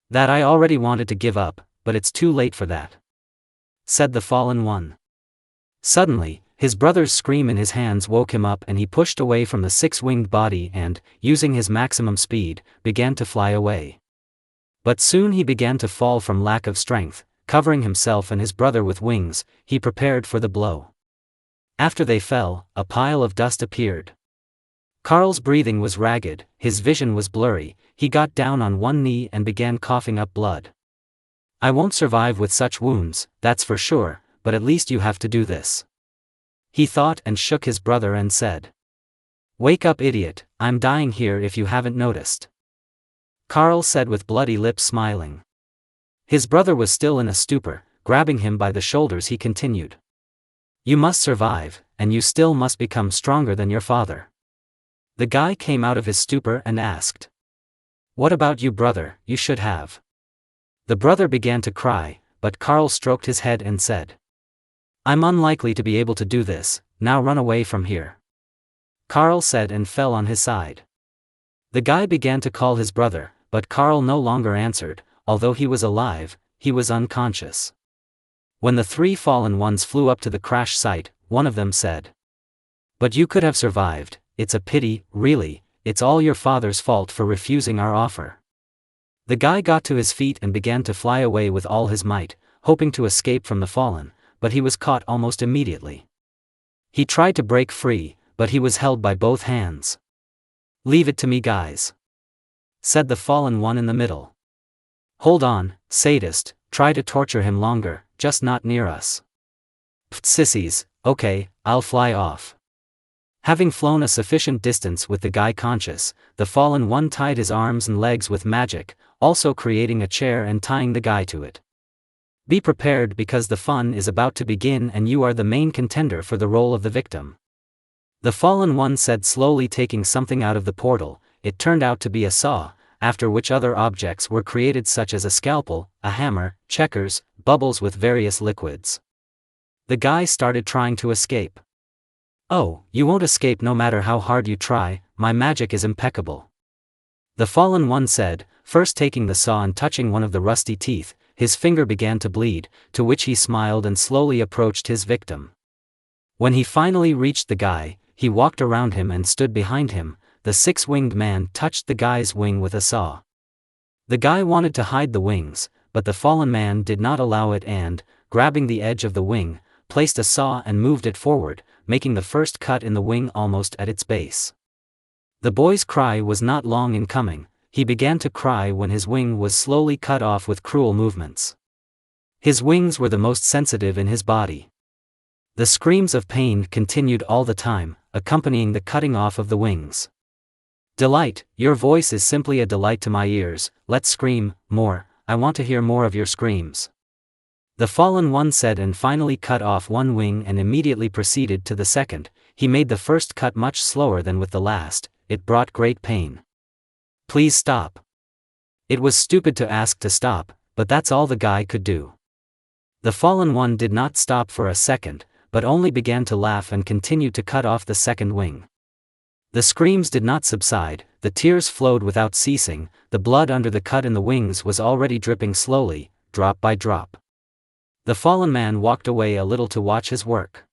That I already wanted to give up, but it's too late for that, said the fallen one. Suddenly, his brother's scream in his hands woke him up and he pushed away from the 6-winged body and, using his maximum speed, began to fly away. But soon he began to fall from lack of strength, covering himself and his brother with wings. He prepared for the blow. After they fell, a pile of dust appeared. Carl's breathing was ragged, his vision was blurry, he got down on one knee and began coughing up blood. I won't survive with such wounds, that's for sure, but at least you have to do this, he thought, and shook his brother and said. Wake up, idiot, I'm dying here if you haven't noticed, Carl said with bloody lips, smiling. His brother was still in a stupor. Grabbing him by the shoulders he continued. You must survive, and you still must become stronger than your father. The guy came out of his stupor and asked. What about you, brother? You should have. The brother began to cry, but Carl stroked his head and said. I'm unlikely to be able to do this, now run away from here, Carl said, and fell on his side. The guy began to call his brother, but Carl no longer answered. Although he was alive, he was unconscious. When the 3 fallen ones flew up to the crash site, one of them said. But you could have survived, it's a pity, really, it's all your father's fault for refusing our offer. The guy got to his feet and began to fly away with all his might, hoping to escape from the fallen, but he was caught almost immediately. He tried to break free, but he was held by both hands. Leave it to me, guys, said the fallen one in the middle. Hold on, sadist, try to torture him longer, just not near us. Pfft, sissies, okay, I'll fly off. Having flown a sufficient distance with the guy conscious, the fallen one tied his arms and legs with magic, also creating a chair and tying the guy to it. Be prepared because the fun is about to begin and you are the main contender for the role of the victim, the fallen one said, slowly taking something out of the portal. It turned out to be a saw. after which other objects were created such as a scalpel, a hammer, checkers, bubbles with various liquids. The guy started trying to escape. "Oh, you won't escape no matter how hard you try, my magic is impeccable," the fallen one said, first taking the saw and touching one of the rusty teeth. His finger began to bleed, to which he smiled and slowly approached his victim. When he finally reached the guy, he walked around him and stood behind him. The six-winged man touched the guy's wing with a saw. The guy wanted to hide the wings, but the fallen man did not allow it and, grabbing the edge of the wing, placed a saw and moved it forward, making the first cut in the wing almost at its base. The boy's cry was not long in coming. He began to cry when his wing was slowly cut off with cruel movements. His wings were the most sensitive in his body. The screams of pain continued all the time, accompanying the cutting off of the wings. "Delight, your voice is simply a delight to my ears, let's scream more, I want to hear more of your screams," the fallen one said, and finally cut off one wing and immediately proceeded to the second. He made the first cut much slower than with the last. It brought great pain. "Please stop." It was stupid to ask to stop, but that's all the guy could do. The fallen one did not stop for a second, but only began to laugh and continued to cut off the second wing. The screams did not subside, the tears flowed without ceasing, the blood under the cut in the wings was already dripping slowly, drop by drop. The fallen man walked away a little to watch his work.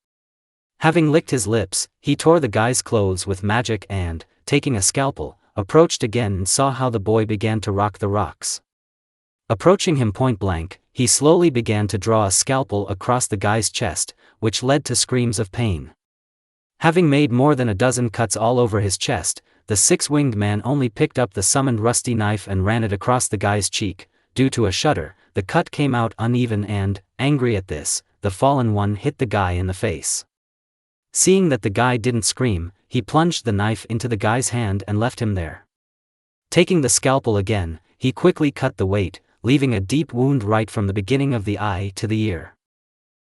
Having licked his lips, he tore the guy's clothes with magic and, taking a scalpel, approached again and saw how the boy began to rock the rocks. Approaching him point blank, he slowly began to draw a scalpel across the guy's chest, which led to screams of pain. Having made more than a dozen cuts all over his chest, the six-winged man only picked up the summoned rusty knife and ran it across the guy's cheek. Due to a shudder, the cut came out uneven and, angry at this, the fallen one hit the guy in the face. Seeing that the guy didn't scream, he plunged the knife into the guy's hand and left him there. Taking the scalpel again, he quickly cut the weight, leaving a deep wound right from the beginning of the eye to the ear.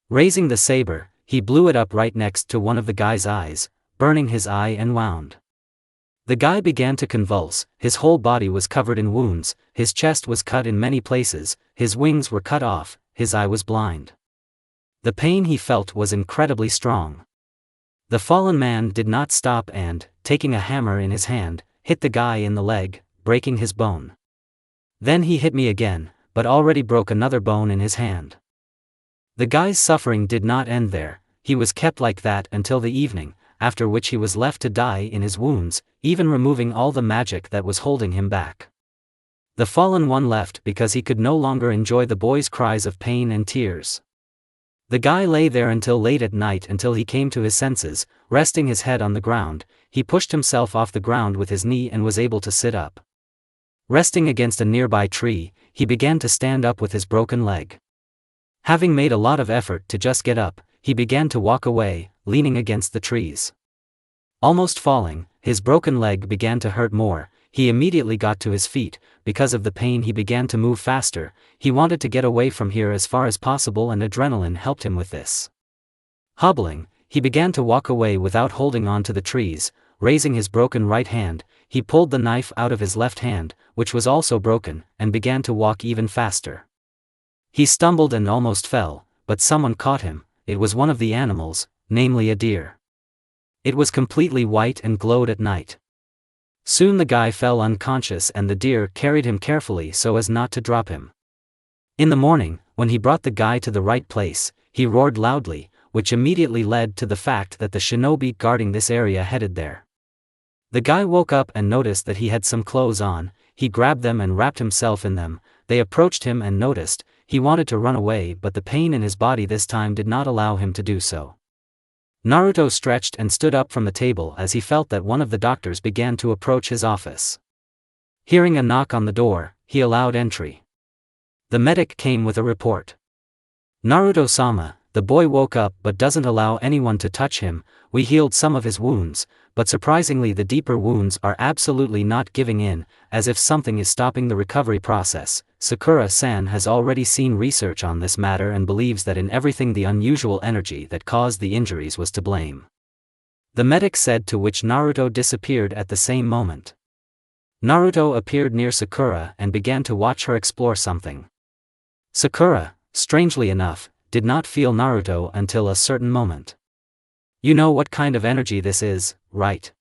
Raising the saber, he blew it up right next to one of the guy's eyes, burning his eye and wound. The guy began to convulse, his whole body was covered in wounds, his chest was cut in many places, his wings were cut off, his eye was blind. The pain he felt was incredibly strong. The fallen man did not stop and, taking a hammer in his hand, hit the guy in the leg, breaking his bone. Then he hit me again, but already broke another bone in his hand. The guy's suffering did not end there, he was kept like that until the evening, after which he was left to die in his wounds, even removing all the magic that was holding him back. The fallen one left because he could no longer enjoy the boy's cries of pain and tears. The guy lay there until late at night until he came to his senses, resting his head on the ground. He pushed himself off the ground with his knee and was able to sit up. Resting against a nearby tree, he began to stand up with his broken leg. Having made a lot of effort to just get up, he began to walk away, leaning against the trees. Almost falling, his broken leg began to hurt more. He immediately got to his feet. Because of the pain he began to move faster. He wanted to get away from here as far as possible and adrenaline helped him with this. Hobbling, he began to walk away without holding on to the trees. Raising his broken right hand, he pulled the knife out of his left hand, which was also broken, and began to walk even faster. He stumbled and almost fell, but someone caught him. It was one of the animals, namely a deer. It was completely white and glowed at night. Soon the guy fell unconscious and the deer carried him carefully so as not to drop him. In the morning, when he brought the guy to the right place, he roared loudly, which immediately led to the fact that the shinobi guarding this area headed there. The guy woke up and noticed that he had some clothes on. He grabbed them and wrapped himself in them. They approached him and noticed. He wanted to run away, but the pain in his body this time did not allow him to do so. Naruto stretched and stood up from the table as he felt that one of the doctors began to approach his office. Hearing a knock on the door, he allowed entry. The medic came with a report. "Naruto-sama, the boy woke up but doesn't allow anyone to touch him. We healed some of his wounds, but surprisingly the deeper wounds are absolutely not giving in, as if something is stopping the recovery process. Sakura-san has already seen research on this matter and believes that in everything the unusual energy that caused the injuries was to blame," the medic said, to which Naruto disappeared at the same moment. Naruto appeared near Sakura and began to watch her explore something. Sakura, strangely enough, did not feel Naruto until a certain moment. You know what kind of energy this is, right?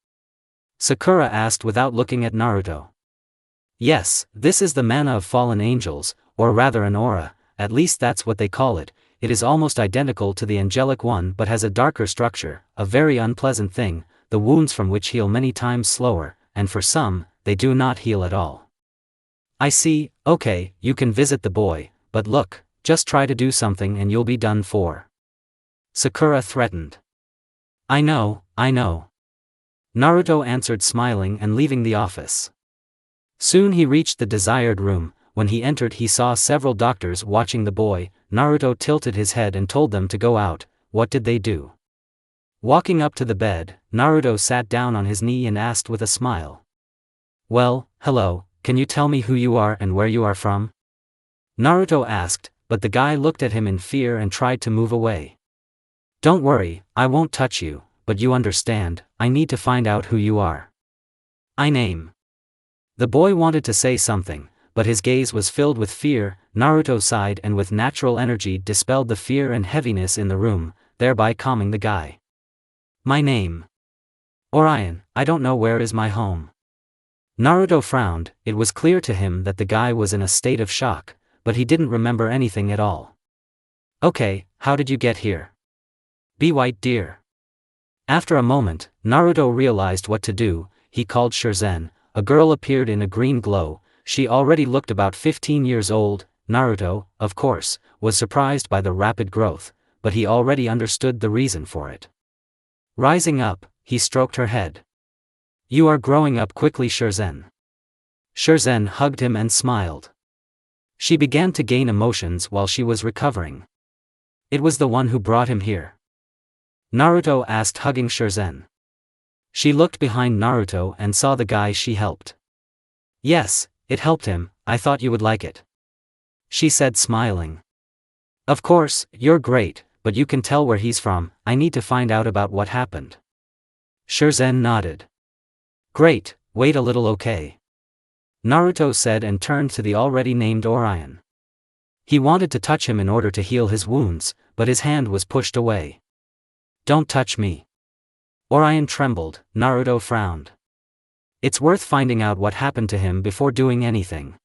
Sakura asked without looking at Naruto. Yes, this is the mana of fallen angels, or rather an aura, at least that's what they call it. It is almost identical to the angelic one but has a darker structure, a very unpleasant thing, the wounds from which heal many times slower, and for some, they do not heal at all. I see, okay, you can visit the boy, but look, just try to do something and you'll be done for. Sakura threatened. I know. Naruto answered smiling and leaving the office. Soon he reached the desired room. When he entered he saw several doctors watching the boy. Naruto tilted his head and told them to go out. What did they do? Walking up to the bed, Naruto sat down on his knee and asked with a smile. Well, hello, can you tell me who you are and where you are from? Naruto asked, but the guy looked at him in fear and tried to move away. Don't worry, I won't touch you, but you understand, I need to find out who you are. I name. The boy wanted to say something, but his gaze was filled with fear. Naruto sighed and with natural energy dispelled the fear and heaviness in the room, thereby calming the guy. My name. Orion, I don't know where is my home. Naruto frowned. It was clear to him that the guy was in a state of shock, but he didn't remember anything at all. Okay, how did you get here? Be white dear. After a moment, Naruto realized what to do. He called Shurzen. A girl appeared in a green glow. She already looked about 15 years old. Naruto, of course, was surprised by the rapid growth, but he already understood the reason for it. Rising up, he stroked her head. You are growing up quickly, Shurzen. Shurzen hugged him and smiled. She began to gain emotions while she was recovering. It was the one who brought him here? Naruto asked, hugging Shurzen. She looked behind Naruto and saw the guy she helped. Yes, it helped him, I thought you would like it. She said, smiling. Of course, you're great, but you can tell where he's from. I need to find out about what happened. Shurzen nodded. Great, wait a little, okay? Naruto said and turned to the already named Orion. He wanted to touch him in order to heal his wounds, but his hand was pushed away. Don't touch me. Orion trembled. Naruto frowned. It's worth finding out what happened to him before doing anything.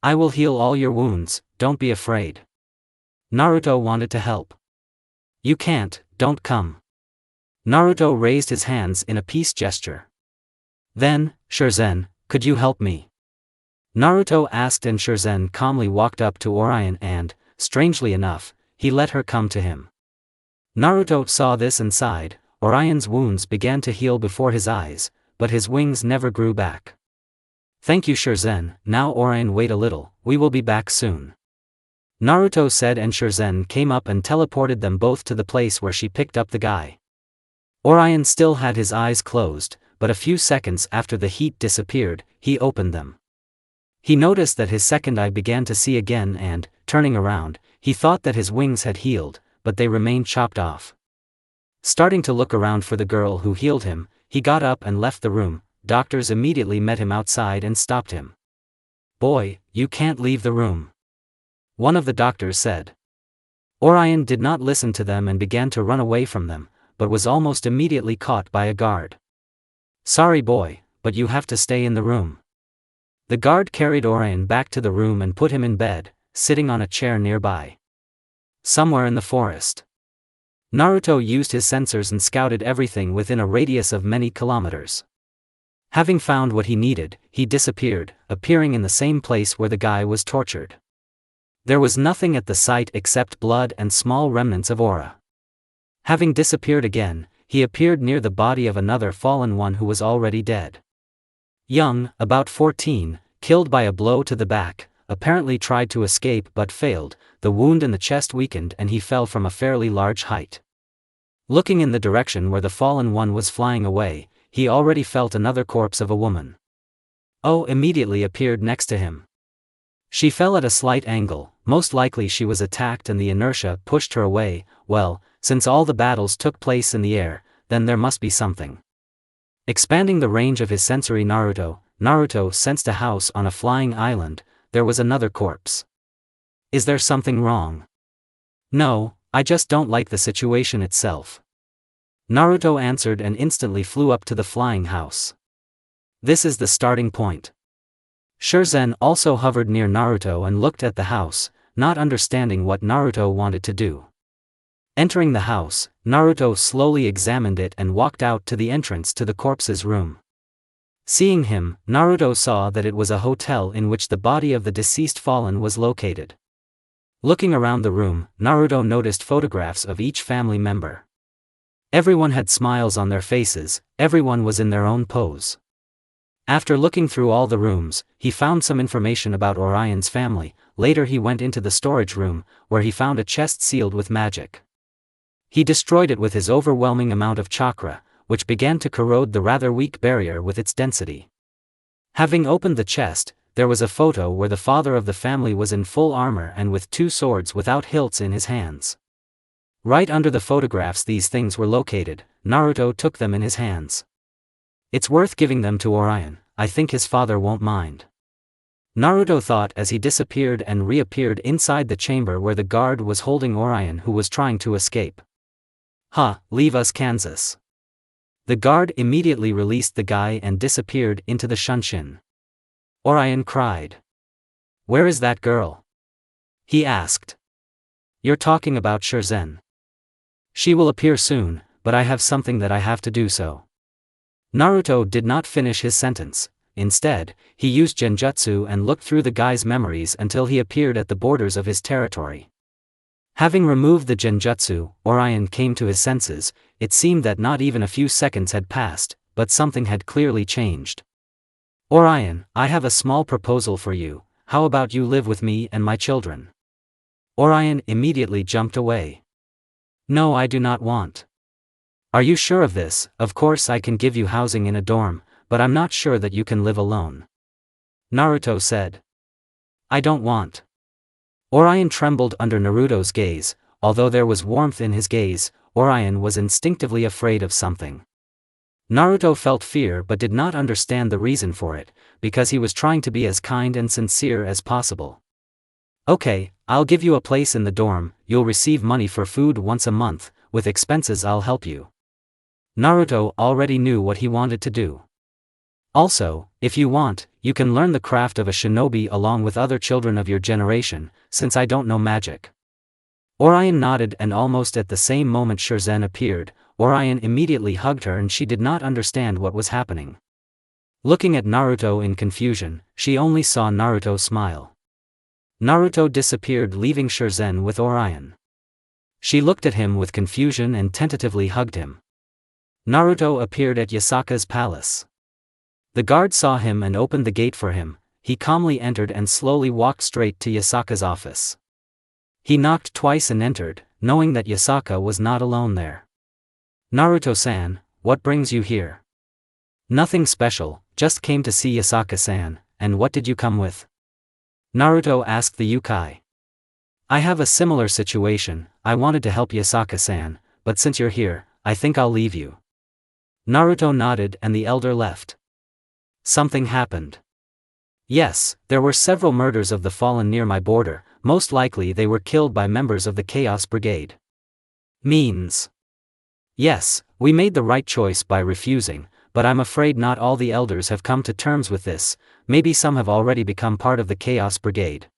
I will heal all your wounds, don't be afraid. Naruto wanted to help. You can't, don't come. Naruto raised his hands in a peace gesture. Then, Shurzen, could you help me? Naruto asked and Shurzen calmly walked up to Orion and, strangely enough, he let her come to him. Naruto saw this and sighed. Orion's wounds began to heal before his eyes, but his wings never grew back. Thank you, Shurzen. Now Orion, wait a little, we will be back soon. Naruto said and Shurzen came up and teleported them both to the place where she picked up the guy. Orion still had his eyes closed, but a few seconds after the heat disappeared, he opened them. He noticed that his second eye began to see again and, turning around, he thought that his wings had healed, but they remained chopped off. Starting to look around for the girl who healed him, he got up and left the room. Doctors immediately met him outside and stopped him. Boy, you can't leave the room. One of the doctors said. Orion did not listen to them and began to run away from them, but was almost immediately caught by a guard. Sorry boy, but you have to stay in the room. The guard carried Orion back to the room and put him in bed, sitting on a chair nearby. Somewhere in the forest. Naruto used his sensors and scouted everything within a radius of many kilometers. Having found what he needed, he disappeared, appearing in the same place where the guy was tortured. There was nothing at the site except blood and small remnants of aura. Having disappeared again, he appeared near the body of another fallen one who was already dead. Young, about 14, killed by a blow to the back, apparently tried to escape but failed. The wound in the chest weakened and he fell from a fairly large height. Looking in the direction where the fallen one was flying away, he already felt another corpse of a woman. Oh, immediately appeared next to him. She fell at a slight angle, most likely she was attacked and the inertia pushed her away. Well, since all the battles took place in the air, then there must be something. Expanding the range of his sensory, Naruto Naruto sensed a house on a flying island. There was another corpse. Is there something wrong? No, I just don't like the situation itself. Naruto answered and instantly flew up to the flying house. This is the starting point. Shirzan also hovered near Naruto and looked at the house, not understanding what Naruto wanted to do. Entering the house, Naruto slowly examined it and walked out to the entrance to the corpse's room. Seeing him, Naruto saw that it was a hotel in which the body of the deceased fallen was located. Looking around the room, Naruto noticed photographs of each family member. Everyone had smiles on their faces, everyone was in their own pose. After looking through all the rooms, he found some information about Orion's family. Later he went into the storage room, where he found a chest sealed with magic. He destroyed it with his overwhelming amount of chakra, which began to corrode the rather weak barrier with its density. Having opened the chest, there was a photo where the father of the family was in full armor and with two swords without hilts in his hands. Right under the photographs these things were located. Naruto took them in his hands. It's worth giving them to Orion, I think his father won't mind. Naruto thought as he disappeared and reappeared inside the chamber where the guard was holding Orion, who was trying to escape. Leave us, Kansas. The guard immediately released the guy and disappeared into the Shunshin. Orion cried. Where is that girl? He asked. You're talking about Shirzan. She will appear soon, but I have something that I have to do so. Naruto did not finish his sentence. Instead, he used genjutsu and looked through the guy's memories until he appeared at the borders of his territory. Having removed the genjutsu, Orion came to his senses. It seemed that not even a few seconds had passed, but something had clearly changed. Orion, I have a small proposal for you. How about you live with me and my children? Orion immediately jumped away. No, I do not want. Are you sure of this? Of course I can give you housing in a dorm, but I'm not sure that you can live alone. Naruto said. I don't want. Orion trembled under Naruto's gaze. Although there was warmth in his gaze, Orion was instinctively afraid of something. Naruto felt fear but did not understand the reason for it, because he was trying to be as kind and sincere as possible. Okay, I'll give you a place in the dorm, you'll receive money for food once a month, with expenses I'll help you. Naruto already knew what he wanted to do. Also, if you want, you can learn the craft of a shinobi along with other children of your generation, since I don't know magic. Orion nodded, and almost at the same moment Shirzan appeared. Orion immediately hugged her and she did not understand what was happening. Looking at Naruto in confusion, she only saw Naruto smile. Naruto disappeared, leaving Shirzan with Orion. She looked at him with confusion and tentatively hugged him. Naruto appeared at Yasaka's palace. The guard saw him and opened the gate for him. He calmly entered and slowly walked straight to Yasaka's office. He knocked twice and entered, knowing that Yasaka was not alone there. Naruto-san, what brings you here? Nothing special, just came to see Yasaka-san. And what did you come with? Naruto asked the Yukai. I have a similar situation. I wanted to help Yasaka-san, but since you're here, I think I'll leave you. Naruto nodded and the elder left. Something happened. Yes, there were several murders of the fallen near my border. Most likely they were killed by members of the Chaos Brigade. Means. Yes, we made the right choice by refusing, but I'm afraid not all the elders have come to terms with this. Maybe some have already become part of the Chaos Brigade.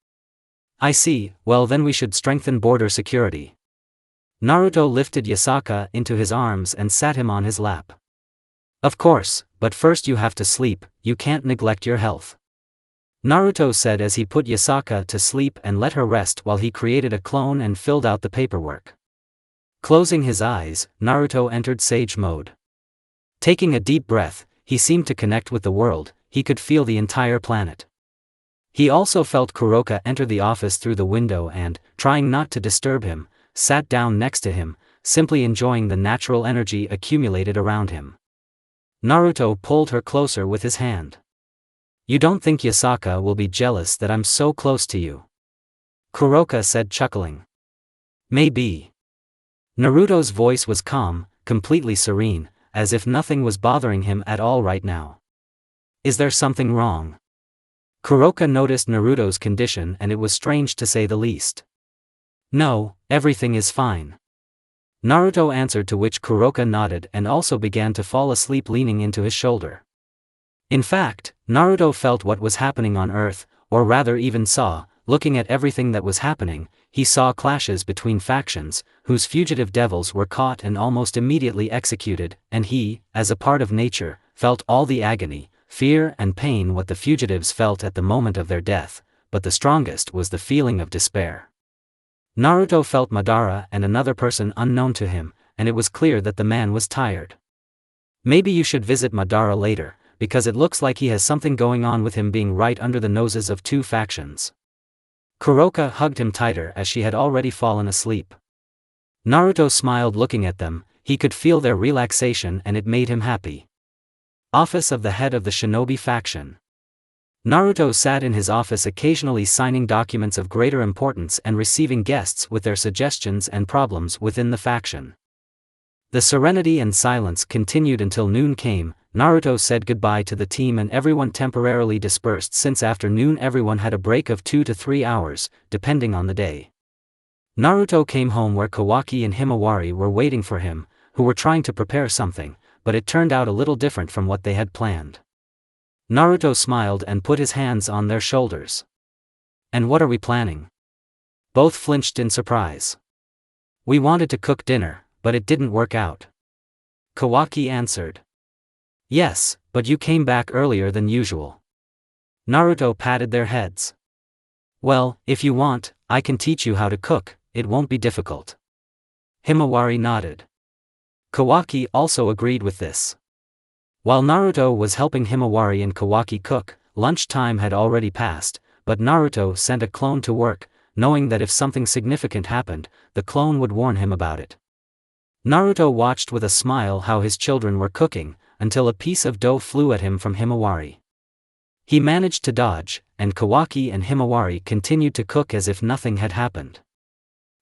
I see, well then we should strengthen border security. Naruto lifted Yasaka into his arms and sat him on his lap. Of course, but first you have to sleep, you can't neglect your health. Naruto said as he put Yasaka to sleep and let her rest while he created a clone and filled out the paperwork. Closing his eyes, Naruto entered sage mode. Taking a deep breath, he seemed to connect with the world. He could feel the entire planet. He also felt Kuroka enter the office through the window and, trying not to disturb him, sat down next to him, simply enjoying the natural energy accumulated around him. Naruto pulled her closer with his hand. You don't think Yasaka will be jealous that I'm so close to you? Kuroka said, chuckling. Maybe. Naruto's voice was calm, completely serene, as if nothing was bothering him at all right now. Is there something wrong? Kuroka noticed Naruto's condition and it was strange to say the least. No, everything is fine. Naruto answered, to which Kuroka nodded and also began to fall asleep leaning into his shoulder. In fact, Naruto felt what was happening on Earth, or rather even saw, looking at everything that was happening, he saw clashes between factions, whose fugitive devils were caught and almost immediately executed, and he, as a part of nature, felt all the agony, fear and pain what the fugitives felt at the moment of their death, but the strongest was the feeling of despair. Naruto felt Madara and another person unknown to him, and it was clear that the man was tired. Maybe you should visit Madara later, because it looks like he has something going on with him being right under the noses of two factions. Kuroka hugged him tighter as she had already fallen asleep. Naruto smiled looking at them, he could feel their relaxation and it made him happy. Office of the head of the shinobi faction. Naruto sat in his office occasionally signing documents of greater importance and receiving guests with their suggestions and problems within the faction. The serenity and silence continued until noon came. Naruto said goodbye to the team and everyone temporarily dispersed since after noon everyone had a break of 2 to 3 hours, depending on the day. Naruto came home where Kawaki and Himawari were waiting for him, who were trying to prepare something, but it turned out a little different from what they had planned. Naruto smiled and put his hands on their shoulders. And what are we planning? Both flinched in surprise. We wanted to cook dinner, but it didn't work out. Kawaki answered. Yes, but you came back earlier than usual. Naruto patted their heads. Well, if you want, I can teach you how to cook, it won't be difficult. Himawari nodded. Kawaki also agreed with this. While Naruto was helping Himawari and Kawaki cook, lunchtime had already passed, but Naruto sent a clone to work, knowing that if something significant happened, the clone would warn him about it. Naruto watched with a smile how his children were cooking, until a piece of dough flew at him from Himawari. He managed to dodge, and Kawaki and Himawari continued to cook as if nothing had happened.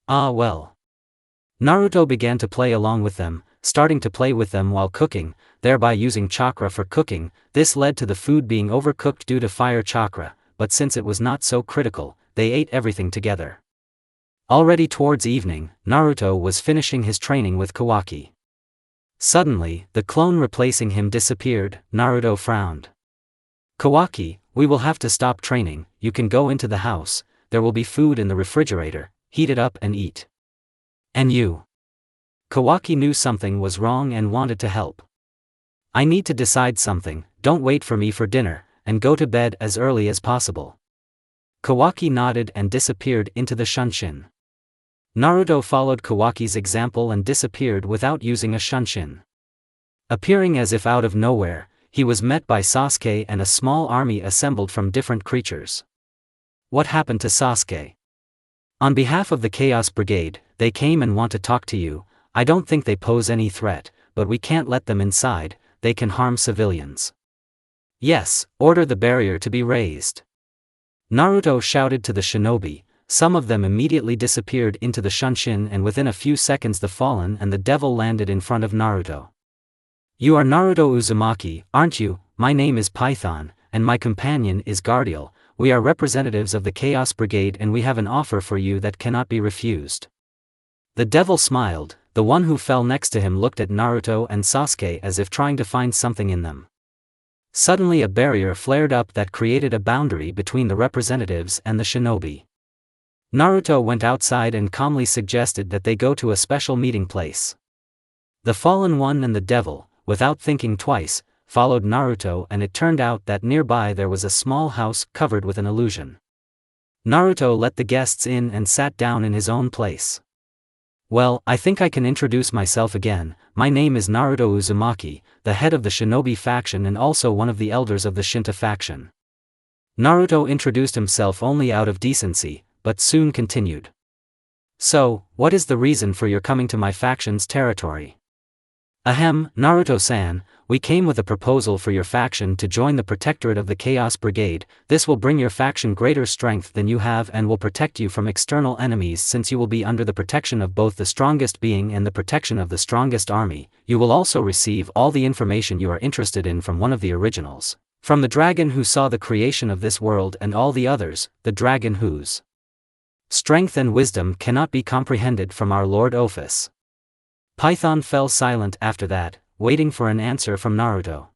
Ah well. Naruto began to play along with them, starting to play with them while cooking, thereby using chakra for cooking. This led to the food being overcooked due to fire chakra, but since it was not so critical, they ate everything together. Already towards evening, Naruto was finishing his training with Kawaki. Suddenly, the clone replacing him disappeared. Naruto frowned. Kawaki, we will have to stop training, you can go into the house, there will be food in the refrigerator, heat it up and eat. And you? Kawaki knew something was wrong and wanted to help. I need to decide something, don't wait for me for dinner, and go to bed as early as possible. Kawaki nodded and disappeared into the shunshin. Naruto followed Kawaki's example and disappeared without using a shunshin. Appearing as if out of nowhere, he was met by Sasuke and a small army assembled from different creatures. What happened to Sasuke? On behalf of the Chaos Brigade, they came and want to talk to you. I don't think they pose any threat, but we can't let them inside, they can harm civilians. Yes, order the barrier to be raised. Naruto shouted to the shinobi. Some of them immediately disappeared into the shunshin and within a few seconds the fallen and the devil landed in front of Naruto. You are Naruto Uzumaki, aren't you? My name is Python, and my companion is Guardial. We are representatives of the Chaos Brigade and we have an offer for you that cannot be refused. The devil smiled. The one who fell next to him looked at Naruto and Sasuke as if trying to find something in them. Suddenly a barrier flared up that created a boundary between the representatives and the shinobi. Naruto went outside and calmly suggested that they go to a special meeting place. The fallen one and the devil, without thinking twice, followed Naruto and it turned out that nearby there was a small house covered with an illusion. Naruto let the guests in and sat down in his own place. Well, I think I can introduce myself again. My name is Naruto Uzumaki, the head of the shinobi faction and also one of the elders of the Shinta faction. Naruto introduced himself only out of decency, but soon continued. So, what is the reason for your coming to my faction's territory? Ahem, Naruto-san, we came with a proposal for your faction to join the protectorate of the Chaos Brigade. This will bring your faction greater strength than you have and will protect you from external enemies since you will be under the protection of both the strongest being and the protection of the strongest army. You will also receive all the information you are interested in from one of the originals. From the dragon who saw the creation of this world and all the others, the dragon whose strength and wisdom cannot be comprehended from our Lord Ophis. Python fell silent after that, waiting for an answer from Naruto.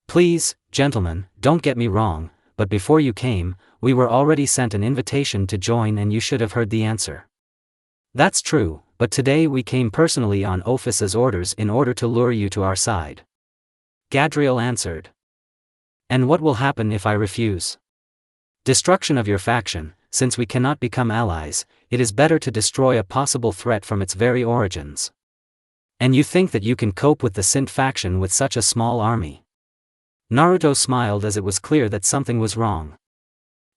Please, gentlemen, don't get me wrong, but before you came, we were already sent an invitation to join and you should have heard the answer. That's true, but today we came personally on Ophis's orders in order to lure you to our side. Gadriel answered. And what will happen if I refuse? Destruction of your faction. Since we cannot become allies, it is better to destroy a possible threat from its very origins. And you think that you can cope with the Sint faction with such a small army? Naruto smiled as it was clear that something was wrong.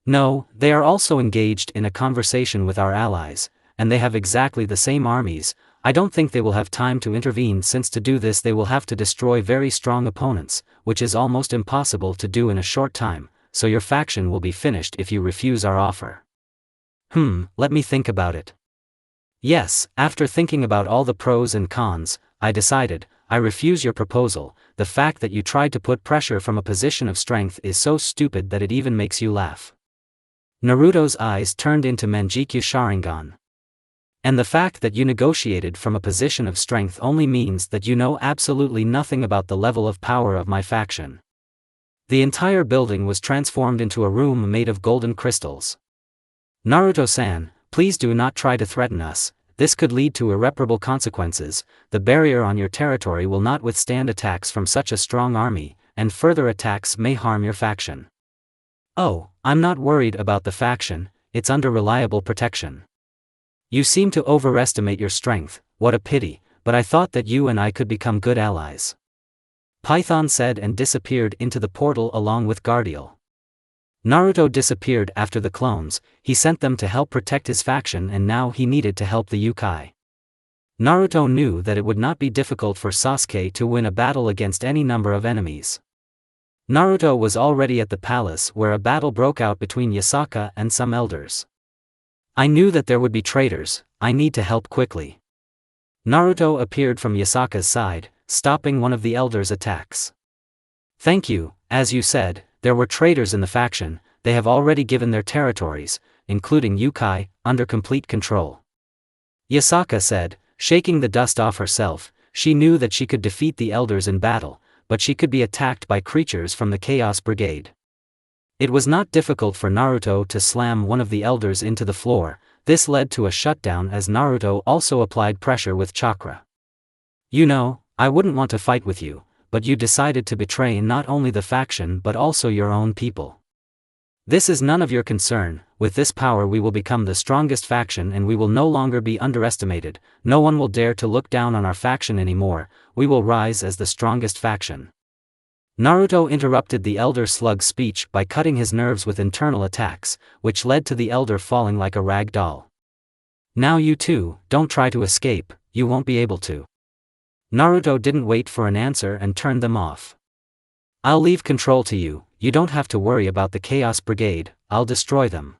No, they are also engaged in a conversation with our allies, and they have exactly the same armies. I don't think they will have time to intervene, since to do this they will have to destroy very strong opponents, which is almost impossible to do in a short time, so your faction will be finished if you refuse our offer. Let me think about it. Yes, after thinking about all the pros and cons, I decided, I refuse your proposal. The fact that you tried to put pressure from a position of strength is so stupid that it even makes you laugh. Naruto's eyes turned into Manjikyu Sharingan. And the fact that you negotiated from a position of strength only means that you know absolutely nothing about the level of power of my faction. The entire building was transformed into a room made of golden crystals. Naruto-san, please do not try to threaten us. This could lead to irreparable consequences. The barrier on your territory will not withstand attacks from such a strong army, and further attacks may harm your faction. Oh, I'm not worried about the faction, it's under reliable protection. You seem to overestimate your strength, what a pity, but I thought that you and I could become good allies. Python said and disappeared into the portal along with Gardiel. Naruto disappeared after the clones. He sent them to help protect his faction and now he needed to help the Ukai. Naruto knew that it would not be difficult for Sasuke to win a battle against any number of enemies. Naruto was already at the palace where a battle broke out between Yasaka and some elders. I knew that there would be traitors, I need to help quickly. Naruto appeared from Yasaka's side, stopping one of the elders' attacks. Thank you, as you said, there were traitors in the faction. They have already given their territories, including Ukai, under complete control. Yasaka said, shaking the dust off herself. She knew that she could defeat the elders in battle, but she could be attacked by creatures from the Chaos Brigade. It was not difficult for Naruto to slam one of the elders into the floor. This led to a shutdown as Naruto also applied pressure with chakra. You know, I wouldn't want to fight with you, but you decided to betray not only the faction but also your own people. This is none of your concern. With this power we will become the strongest faction and we will no longer be underestimated. No one will dare to look down on our faction anymore. We will rise as the strongest faction. Naruto interrupted the elder slug's speech by cutting his nerves with internal attacks, which led to the elder falling like a rag doll. Now you too, don't try to escape, you won't be able to. Naruto didn't wait for an answer and turned them off. I'll leave control to you, you don't have to worry about the Chaos Brigade, I'll destroy them.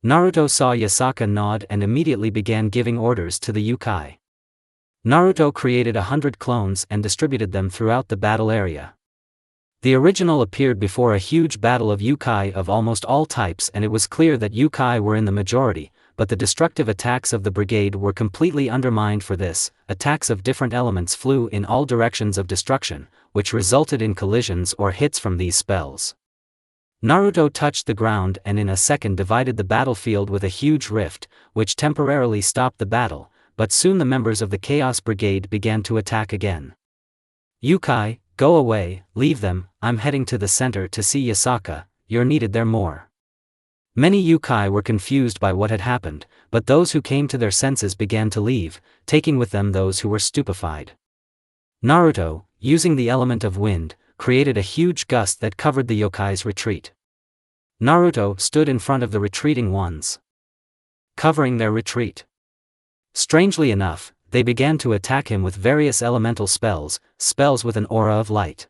Naruto saw Yasaka nod and immediately began giving orders to the Ukai. Naruto created 100 clones and distributed them throughout the battle area. The original appeared before a huge battle of Ukai of almost all types and it was clear that Ukai were in the majority, but the destructive attacks of the brigade were completely undermined. For this, attacks of different elements flew in all directions of destruction, which resulted in collisions or hits from these spells. Naruto touched the ground and in a second divided the battlefield with a huge rift, which temporarily stopped the battle, but soon the members of the Chaos Brigade began to attack again. Ukai, go away, leave them, I'm heading to the center to see Yasaka, you're needed there more. Many Ukai were confused by what had happened, but those who came to their senses began to leave, taking with them those who were stupefied. Naruto, using the element of wind, created a huge gust that covered the yokai's retreat. Naruto stood in front of the retreating ones, covering their retreat. Strangely enough, they began to attack him with various elemental spells, spells with an aura of light.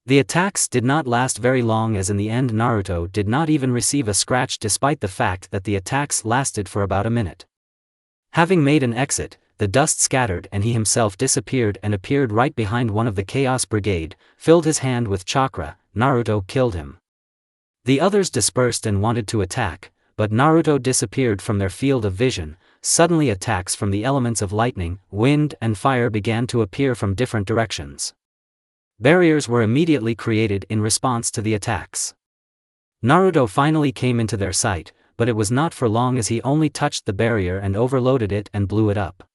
The attacks did not last very long as in the end Naruto did not even receive a scratch despite the fact that the attacks lasted for about a minute. Having made an exit, the dust scattered and he himself disappeared and appeared right behind one of the Chaos Brigade, filled his hand with chakra. Naruto killed him. The others dispersed and wanted to attack, but Naruto disappeared from their field of vision. Suddenly attacks from the elements of lightning, wind and fire began to appear from different directions. Barriers were immediately created in response to the attacks. Naruto finally came into their sight, but it was not for long as he only touched the barrier and overloaded it and blew it up.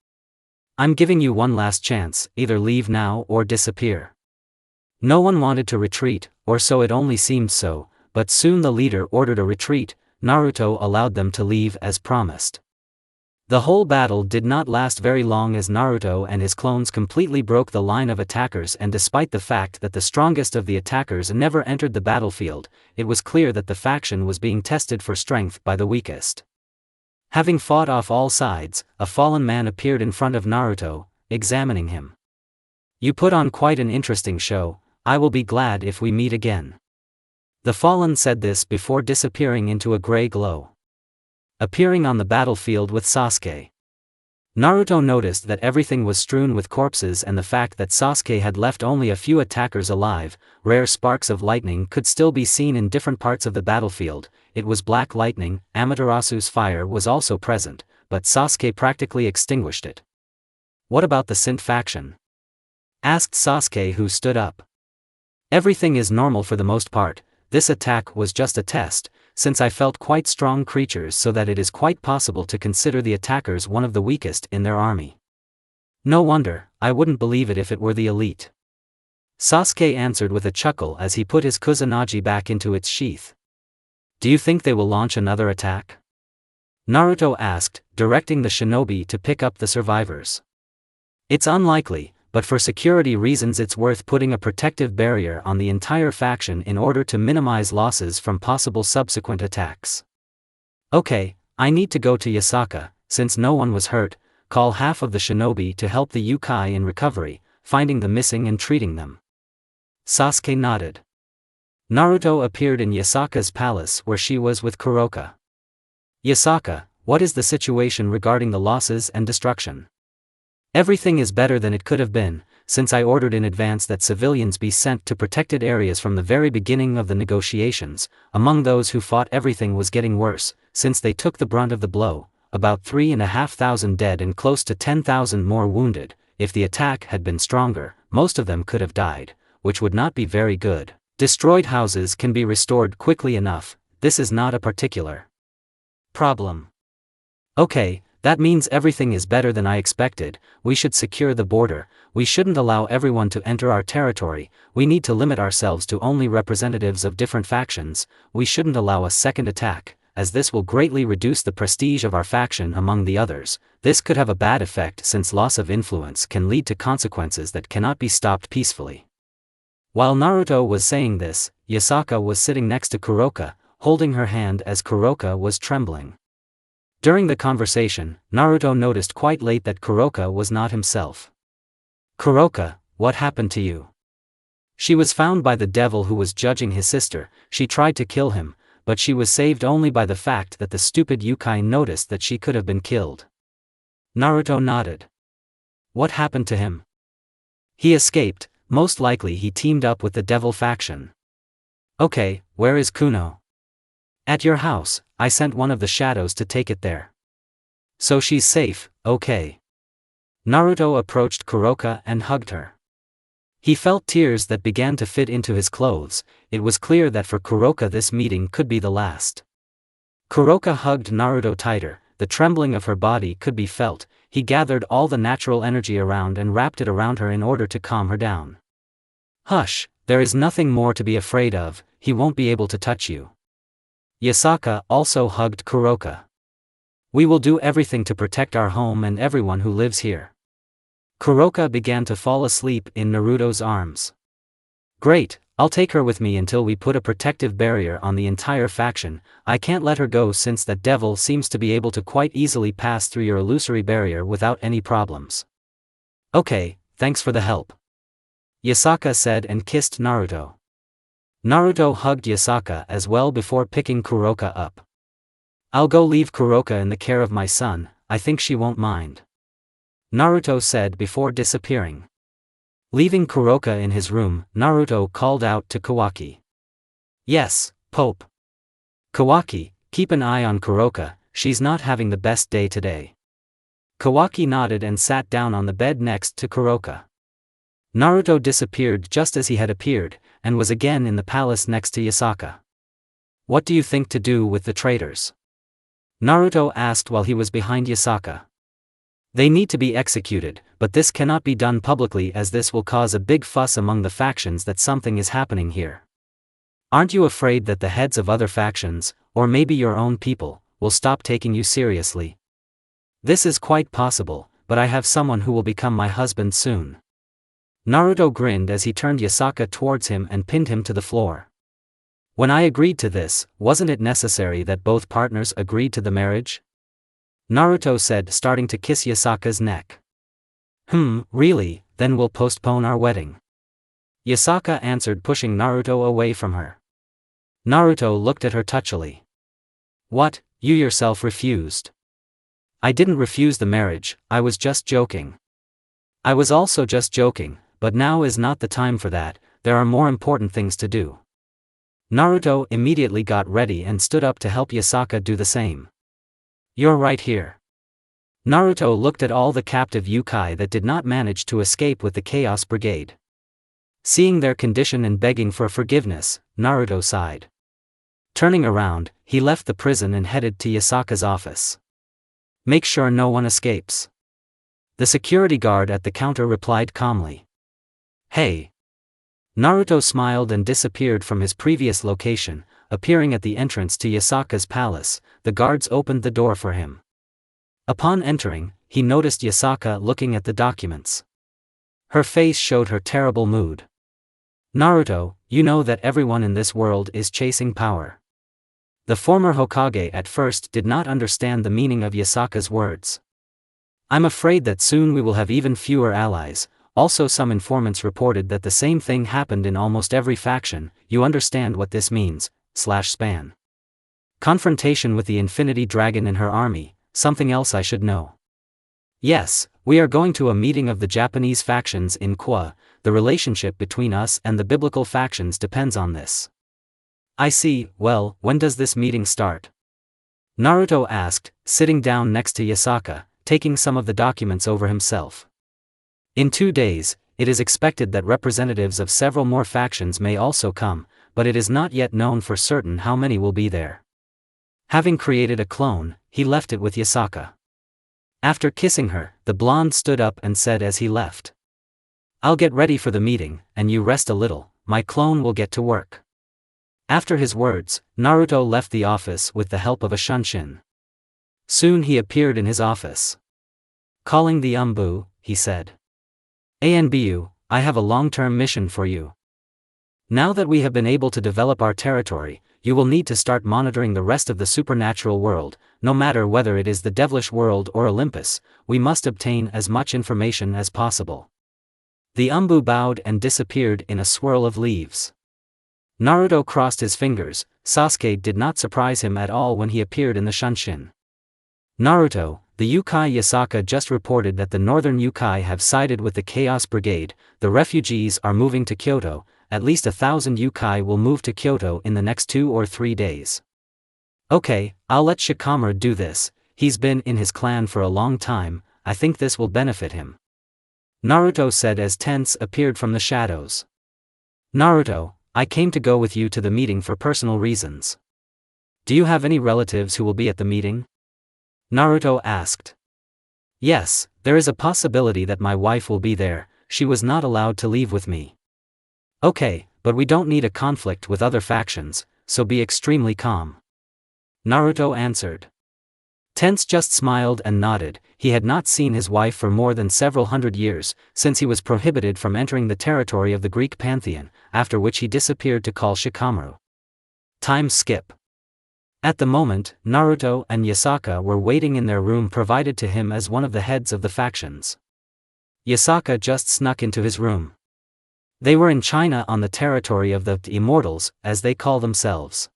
I'm giving you one last chance, either leave now or disappear. No one wanted to retreat, or so it only seemed so, but soon the leader ordered a retreat. Naruto allowed them to leave as promised. The whole battle did not last very long as Naruto and his clones completely broke the line of attackers, and despite the fact that the strongest of the attackers never entered the battlefield, it was clear that the faction was being tested for strength by the weakest. Having fought off all sides, a fallen man appeared in front of Naruto, examining him. You put on quite an interesting show, I will be glad if we meet again. The fallen said this before disappearing into a gray glow. Appearing on the battlefield with Sasuke. Naruto noticed that everything was strewn with corpses, and the fact that Sasuke had left only a few attackers alive. Rare sparks of lightning could still be seen in different parts of the battlefield. It was black lightning. Amaterasu's fire was also present, but Sasuke practically extinguished it. What about the Sint faction? Asked Sasuke, who stood up. Everything is normal for the most part. This attack was just a test, since I felt quite strong creatures, so that it is quite possible to consider the attackers one of the weakest in their army. No wonder, I wouldn't believe it if it were the elite. Sasuke answered with a chuckle as he put his Kusanagi back into its sheath. Do you think they will launch another attack? Naruto asked, directing the shinobi to pick up the survivors. It's unlikely, but for security reasons it's worth putting a protective barrier on the entire faction in order to minimize losses from possible subsequent attacks. Okay, I need to go to Yasaka. Since no one was hurt, call half of the shinobi to help the yokai in recovery, finding the missing and treating them. Sasuke nodded. Naruto appeared in Yasaka's palace where she was with Kuroka. Yasaka, what is the situation regarding the losses and destruction? Everything is better than it could have been, since I ordered in advance that civilians be sent to protected areas from the very beginning of the negotiations. Among those who fought, everything was getting worse, since they took the brunt of the blow, about 3,500 dead and close to 10,000 more wounded. If the attack had been stronger, most of them could have died, which would not be very good. Destroyed houses can be restored quickly enough, this is not a particular problem. Okay. That means everything is better than I expected. We should secure the border. We shouldn't allow everyone to enter our territory. We need to limit ourselves to only representatives of different factions. We shouldn't allow a second attack, as this will greatly reduce the prestige of our faction among the others. This could have a bad effect, since loss of influence can lead to consequences that cannot be stopped peacefully. While Naruto was saying this, Yasaka was sitting next to Kuroka, holding her hand as Kuroka was trembling. During the conversation, Naruto noticed quite late that Kuroka was not himself. Kuroka, what happened to you? She was found by the devil who was judging his sister. She tried to kill him, but she was saved only by the fact that the stupid yokai noticed that she could have been killed. Naruto nodded. What happened to him? He escaped. Most likely he teamed up with the devil faction. Okay, where is Kuno? At your house. I sent one of the shadows to take it there. So she's safe, okay. Naruto approached Kuroka and hugged her. He felt tears that began to fit into his clothes. It was clear that for Kuroka this meeting could be the last. Kuroka hugged Naruto tighter. The trembling of her body could be felt. He gathered all the natural energy around and wrapped it around her in order to calm her down. Hush, there is nothing more to be afraid of. He won't be able to touch you. Yasaka also hugged Kuroka. We will do everything to protect our home and everyone who lives here. Kuroka began to fall asleep in Naruto's arms. Great, I'll take her with me until we put a protective barrier on the entire faction. I can't let her go since that devil seems to be able to quite easily pass through your illusory barrier without any problems. Okay, thanks for the help. Yasaka said and kissed Naruto. Naruto hugged Yasaka as well before picking Kuroka up. I'll go leave Kuroka in the care of my son, I think she won't mind. Naruto said before disappearing. Leaving Kuroka in his room, Naruto called out to Kawaki. Yes, Pope. Kawaki, keep an eye on Kuroka, she's not having the best day today. Kawaki nodded and sat down on the bed next to Kuroka. Naruto disappeared just as he had appeared, and was again in the palace next to Yasaka. What do you think to do with the traitors? Naruto asked while he was behind Yasaka. They need to be executed, but this cannot be done publicly as this will cause a big fuss among the factions that something is happening here. Aren't you afraid that the heads of other factions, or maybe your own people, will stop taking you seriously? This is quite possible, but I have someone who will become my husband soon. Naruto grinned as he turned Yasaka towards him and pinned him to the floor. When I agreed to this, wasn't it necessary that both partners agreed to the marriage? Naruto said, starting to kiss Yasaka's neck. Really, then we'll postpone our wedding. Yasaka answered, pushing Naruto away from her. Naruto looked at her touchily. What, you yourself refused? I didn't refuse the marriage, I was just joking. I was also just joking, but now is not the time for that, there are more important things to do. Naruto immediately got ready and stood up to help Yasaka do the same. You're right here. Naruto looked at all the captive yokai that did not manage to escape with the Chaos Brigade. Seeing their condition and begging for forgiveness, Naruto sighed. Turning around, he left the prison and headed to Yasaka's office. Make sure no one escapes. The security guard at the counter replied calmly. Hey. Naruto smiled and disappeared from his previous location, appearing at the entrance to Yasaka's palace. The guards opened the door for him. Upon entering, he noticed Yasaka looking at the documents. Her face showed her terrible mood. Naruto, you know that everyone in this world is chasing power. The former Hokage at first did not understand the meaning of Yasaka's words. I'm afraid that soon we will have even fewer allies. Also, some informants reported that the same thing happened in almost every faction. You understand what this means, /span. Confrontation with the Infinity Dragon and her army, something else I should know. Yes, we are going to a meeting of the Japanese factions in Kwa. The relationship between us and the biblical factions depends on this. I see. Well, when does this meeting start? Naruto asked, sitting down next to Yasaka, taking some of the documents over himself. In 2 days, it is expected that representatives of several more factions may also come, but it is not yet known for certain how many will be there. Having created a clone, he left it with Yasaka. After kissing her, the blonde stood up and said as he left. I'll get ready for the meeting, and you rest a little, my clone will get to work. After his words, Naruto left the office with the help of a shunshin. Soon he appeared in his office. Calling the Umbu, he said. Anbu, I have a long-term mission for you. Now that we have been able to develop our territory, you will need to start monitoring the rest of the supernatural world, no matter whether it is the devilish world or Olympus. We must obtain as much information as possible. The Umbu bowed and disappeared in a swirl of leaves. Naruto crossed his fingers. Sasuke did not surprise him at all when he appeared in the shunshin. Naruto, the Yukai Yasaka just reported that the northern Yukai have sided with the Chaos Brigade. The refugees are moving to Kyoto. At least 1,000 Yukai will move to Kyoto in the next 2 or 3 days. Okay, I'll let Shikamaru do this. He's been in his clan for a long time. I think this will benefit him. Naruto said as Tense appeared from the shadows. Naruto, I came to go with you to the meeting for personal reasons. Do you have any relatives who will be at the meeting? Naruto asked. Yes, there is a possibility that my wife will be there. She was not allowed to leave with me. Okay, but we don't need a conflict with other factions, so be extremely calm. Naruto answered. Tense just smiled and nodded. He had not seen his wife for more than several hundred years, since he was prohibited from entering the territory of the Greek pantheon, after which he disappeared to call Shikamaru. Time skip. At the moment, Naruto and Yasaka were waiting in their room provided to him as one of the heads of the factions. Yasaka just snuck into his room. They were in China on the territory of the Immortals, as they call themselves.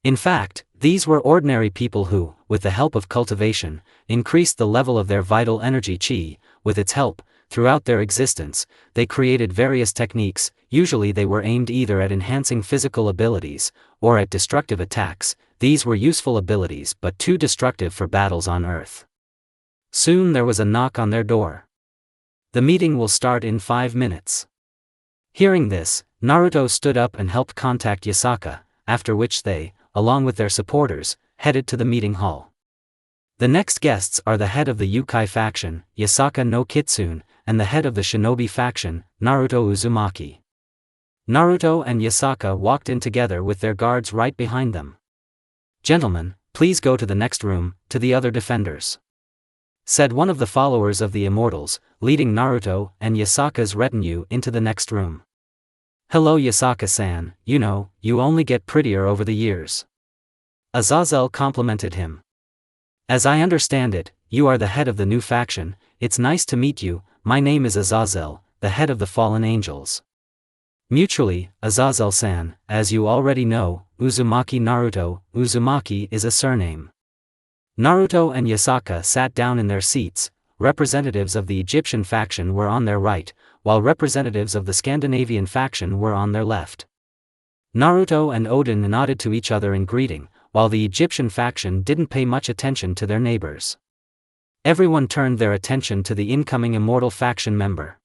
In fact, these were ordinary people who, with the help of cultivation, increased the level of their vital energy chi. With its help, throughout their existence, they created various techniques. Usually they were aimed either at enhancing physical abilities, or at destructive attacks. These were useful abilities but too destructive for battles on Earth. Soon there was a knock on their door. The meeting will start in 5 minutes. Hearing this, Naruto stood up and helped contact Yasaka, after which they, along with their supporters, headed to the meeting hall. The next guests are the head of the Yukai faction, Yasaka no Kitsune, and the head of the shinobi faction, Naruto Uzumaki. Naruto and Yasaka walked in together with their guards right behind them. "Gentlemen, please go to the next room, to the other defenders," said one of the followers of the Immortals, leading Naruto and Yasaka's retinue into the next room. "Hello Yasaka-san, you only get prettier over the years." Azazel complimented him. "As I understand it, you are the head of the new faction. It's nice to meet you. My name is Azazel, the head of the fallen angels." Mutually, Azazel-san, as you already know, Uzumaki Naruto. Uzumaki is a surname. Naruto and Yasaka sat down in their seats. Representatives of the Egyptian faction were on their right, while representatives of the Scandinavian faction were on their left. Naruto and Odin nodded to each other in greeting, while the Egyptian faction didn't pay much attention to their neighbors. Everyone turned their attention to the incoming Immortal faction member.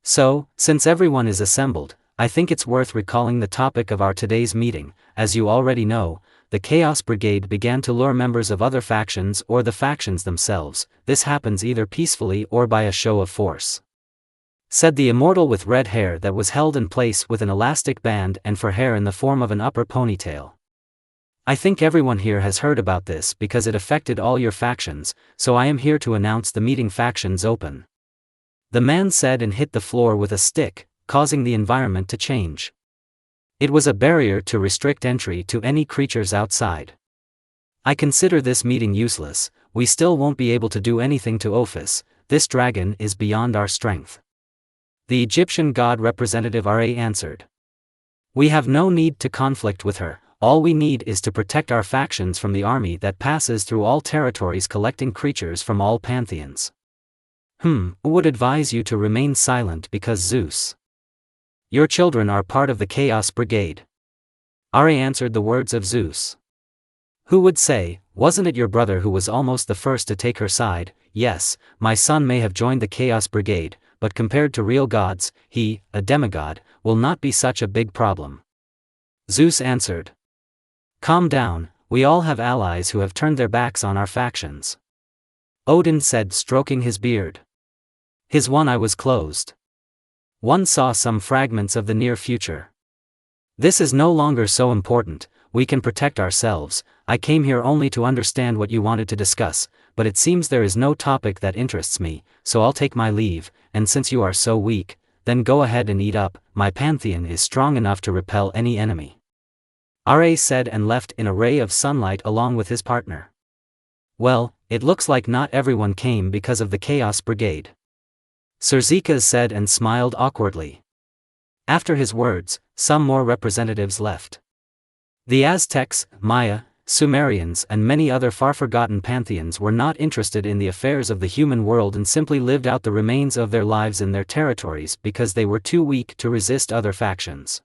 So, since everyone is assembled, I think it's worth recalling the topic of our today's meeting. As you already know, the Chaos Brigade began to lure members of other factions or the factions themselves. This happens either peacefully or by a show of force," said the Immortal with red hair that was held in place with an elastic band and for hair in the form of an upper ponytail. "I think everyone here has heard about this because it affected all your factions, so I am here to announce the meeting factions open," the man said and hit the floor with a stick, causing the environment to change. It was a barrier to restrict entry to any creatures outside. "I consider this meeting useless. We still won't be able to do anything to Ophis. This dragon is beyond our strength," the Egyptian god representative Ra answered. "We have no need to conflict with her. All we need is to protect our factions from the army that passes through all territories collecting creatures from all pantheons." Would advise you to remain silent because Zeus. Your children are part of the Chaos Brigade." Ra answered the words of Zeus. "Who would say, wasn't it your brother who was almost the first to take her side? Yes, my son may have joined the Chaos Brigade, but compared to real gods, he, a demigod, will not be such a big problem." Zeus answered. "Calm down, we all have allies who have turned their backs on our factions," Odin said, stroking his beard. His one eye was closed. One saw some fragments of the near future. "This is no longer so important, we can protect ourselves. I came here only to understand what you wanted to discuss, but it seems there is no topic that interests me, so I'll take my leave, and since you are so weak, then go ahead and eat up. My pantheon is strong enough to repel any enemy," Ra said and left in a ray of sunlight along with his partner. "Well, it looks like not everyone came because of the Chaos Brigade," Surzika said and smiled awkwardly. After his words, some more representatives left. The Aztecs, Maya, Sumerians and many other far-forgotten pantheons were not interested in the affairs of the human world and simply lived out the remains of their lives in their territories because they were too weak to resist other factions.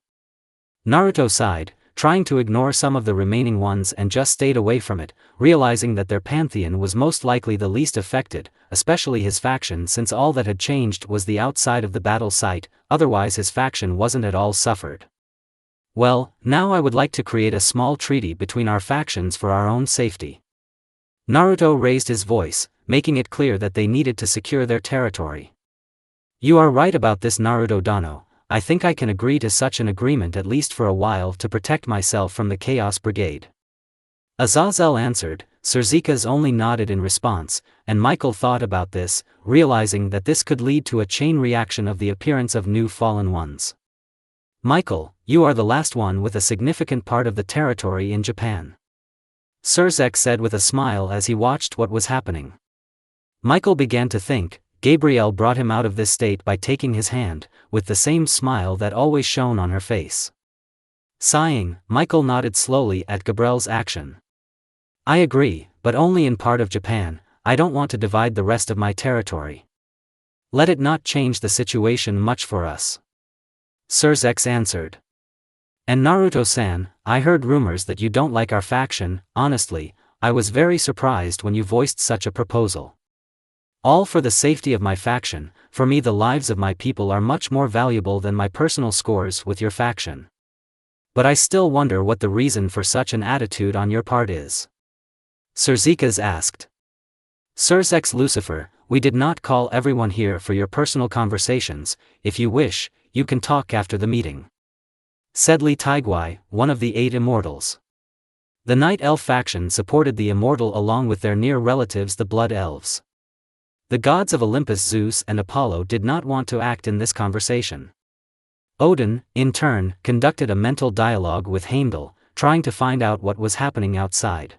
Naruto sighed, trying to ignore some of the remaining ones and just stayed away from it, realizing that their pantheon was most likely the least affected, especially his faction, since all that had changed was the outside of the battle site. Otherwise his faction wasn't at all suffered. "Well, now I would like to create a small treaty between our factions for our own safety." Naruto raised his voice, making it clear that they needed to secure their territory. "You are right about this, Naruto Dano. I think I can agree to such an agreement at least for a while to protect myself from the Chaos Brigade," Azazel answered. Surzika's only nodded in response, and Michael thought about this, realizing that this could lead to a chain reaction of the appearance of new fallen ones. "Michael, you are the last one with a significant part of the territory in Japan," Surzek said with a smile as he watched what was happening. Michael began to think, Gabrielle brought him out of this state by taking his hand, with the same smile that always shone on her face. Sighing, Michael nodded slowly at Gabrielle's action. "I agree, but only in part of Japan. I don't want to divide the rest of my territory." Let it not change the situation much for us. Sasuke answered. And Naruto-san, I heard rumors that you don't like our faction. Honestly, I was very surprised when you voiced such a proposal. All for the safety of my faction. For me, the lives of my people are much more valuable than my personal scores with your faction. But I still wonder what the reason for such an attitude on your part is. Sasuke asked. Sasuke Lucifer, we did not call everyone here for your personal conversations. If you wish, you can talk after the meeting. Said Li Taiguai, one of the 8 immortals. The Night Elf faction supported the Immortal along with their near relatives the Blood Elves. The gods of Olympus, Zeus and Apollo, did not want to act in this conversation. Odin, in turn, conducted a mental dialogue with Heimdall, trying to find out what was happening outside.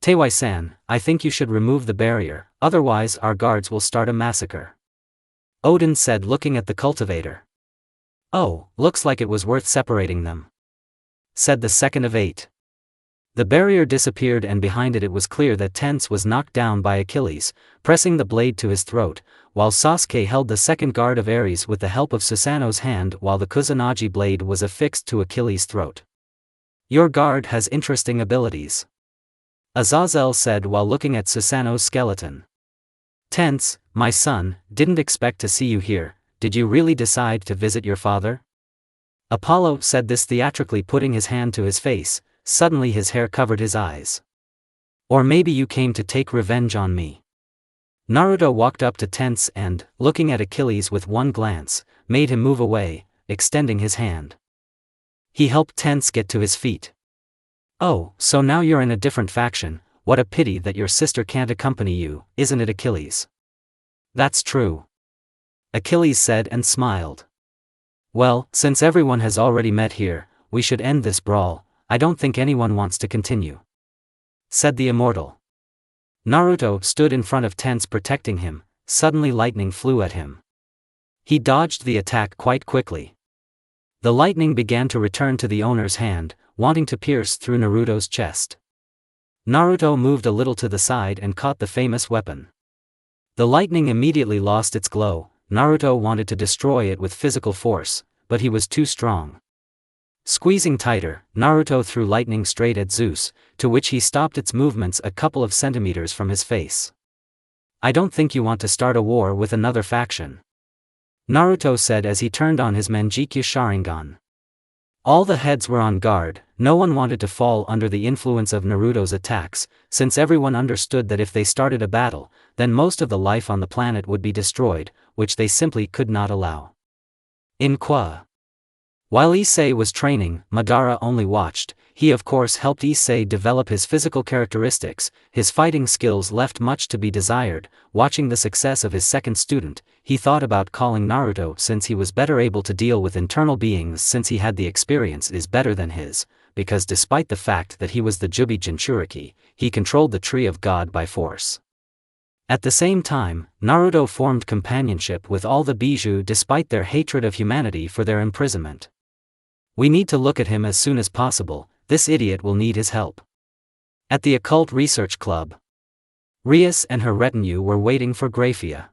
Teiwai-san, I think you should remove the barrier, otherwise our guards will start a massacre. Odin said, looking at the cultivator. Oh, looks like it was worth separating them. Said the second of 8. The barrier disappeared, and behind it was clear that Tense was knocked down by Achilles, pressing the blade to his throat, while Sasuke held the second guard of Ares with the help of Susanoo's hand while the Kusanagi blade was affixed to Achilles' throat. Your guard has interesting abilities. Azazel said while looking at Susanoo's skeleton. Tense, my son, didn't expect to see you here. Did you really decide to visit your father? Apollo said this theatrically, putting his hand to his face. Suddenly his hair covered his eyes. Or maybe you came to take revenge on me. Naruto walked up to Tense and, looking at Achilles with one glance, made him move away, extending his hand. He helped Tense get to his feet. Oh, so now you're in a different faction. What a pity that your sister can't accompany you, isn't it, Achilles? That's true. Achilles said and smiled. Well, since everyone has already met here, we should end this brawl. I don't think anyone wants to continue. Said the Immortal. Naruto stood in front of Tense protecting him. Suddenly lightning flew at him. He dodged the attack quite quickly. The lightning began to return to the owner's hand, wanting to pierce through Naruto's chest. Naruto moved a little to the side and caught the famous weapon. The lightning immediately lost its glow. Naruto wanted to destroy it with physical force, but he was too strong. Squeezing tighter, Naruto threw lightning straight at Zeus, to which he stopped its movements a couple of centimeters from his face. I don't think you want to start a war with another faction. Naruto said as he turned on his Manjikyu Sharingan. All the heads were on guard. No one wanted to fall under the influence of Naruto's attacks, since everyone understood that if they started a battle, then most of the life on the planet would be destroyed, which they simply could not allow. In Qua. While Issei was training, Madara only watched. He of course helped Issei develop his physical characteristics. His fighting skills left much to be desired. Watching the success of his second student, he thought about calling Naruto since he was better able to deal with internal beings, since he had the experience is better than his, because despite the fact that he was the Jubi Jinchuriki, he controlled the Tree of God by force. At the same time, Naruto formed companionship with all the Bijou despite their hatred of humanity for their imprisonment. We need to look at him as soon as possible. This idiot will need his help. At the Occult Research Club, Rias and her retinue were waiting for Graphia.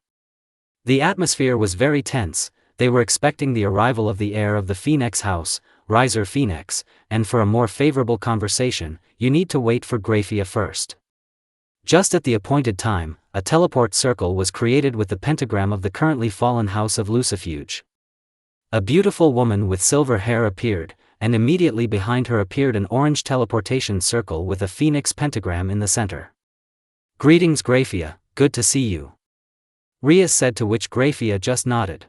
The atmosphere was very tense. They were expecting the arrival of the heir of the Phoenix house, Riser Phoenix, and for a more favorable conversation, you need to wait for Graphia first. Just at the appointed time, a teleport circle was created with the pentagram of the currently fallen house of Lucifuge. A beautiful woman with silver hair appeared, and immediately behind her appeared an orange teleportation circle with a phoenix pentagram in the center. Greetings Graphia, good to see you. Rias said, to which Graphia just nodded.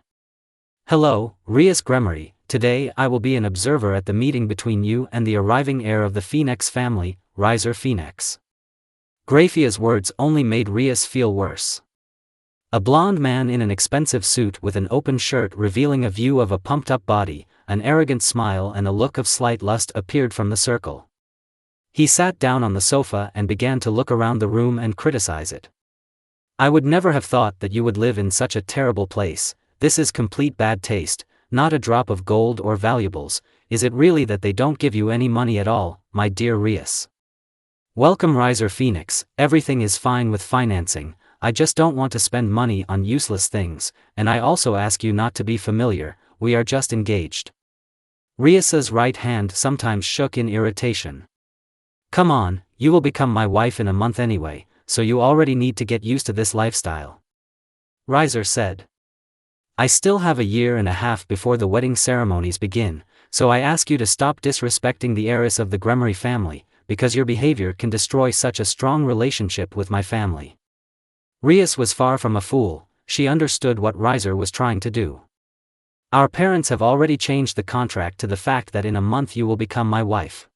Hello, Rias Gremory, today I will be an observer at the meeting between you and the arriving heir of the Phoenix family, Riser Phoenix. Graphia's words only made Rias feel worse. A blond man in an expensive suit with an open shirt revealing a view of a pumped-up body, an arrogant smile and a look of slight lust appeared from the circle. He sat down on the sofa and began to look around the room and criticize it. I would never have thought that you would live in such a terrible place. This is complete bad taste, not a drop of gold or valuables. Is it really that they don't give you any money at all, my dear Rias? Welcome Riser Phoenix, everything is fine with financing. I just don't want to spend money on useless things, and I also ask you not to be familiar, we are just engaged. Ryasa's right hand sometimes shook in irritation. Come on, you will become my wife in a month anyway, so you already need to get used to this lifestyle. Riser said. I still have 1.5 years before the wedding ceremonies begin, so I ask you to stop disrespecting the heiress of the Gremory family, because your behavior can destroy such a strong relationship with my family. Rias was far from a fool, she understood what Riser was trying to do. Our parents have already changed the contract to the fact that in a month you will become my wife.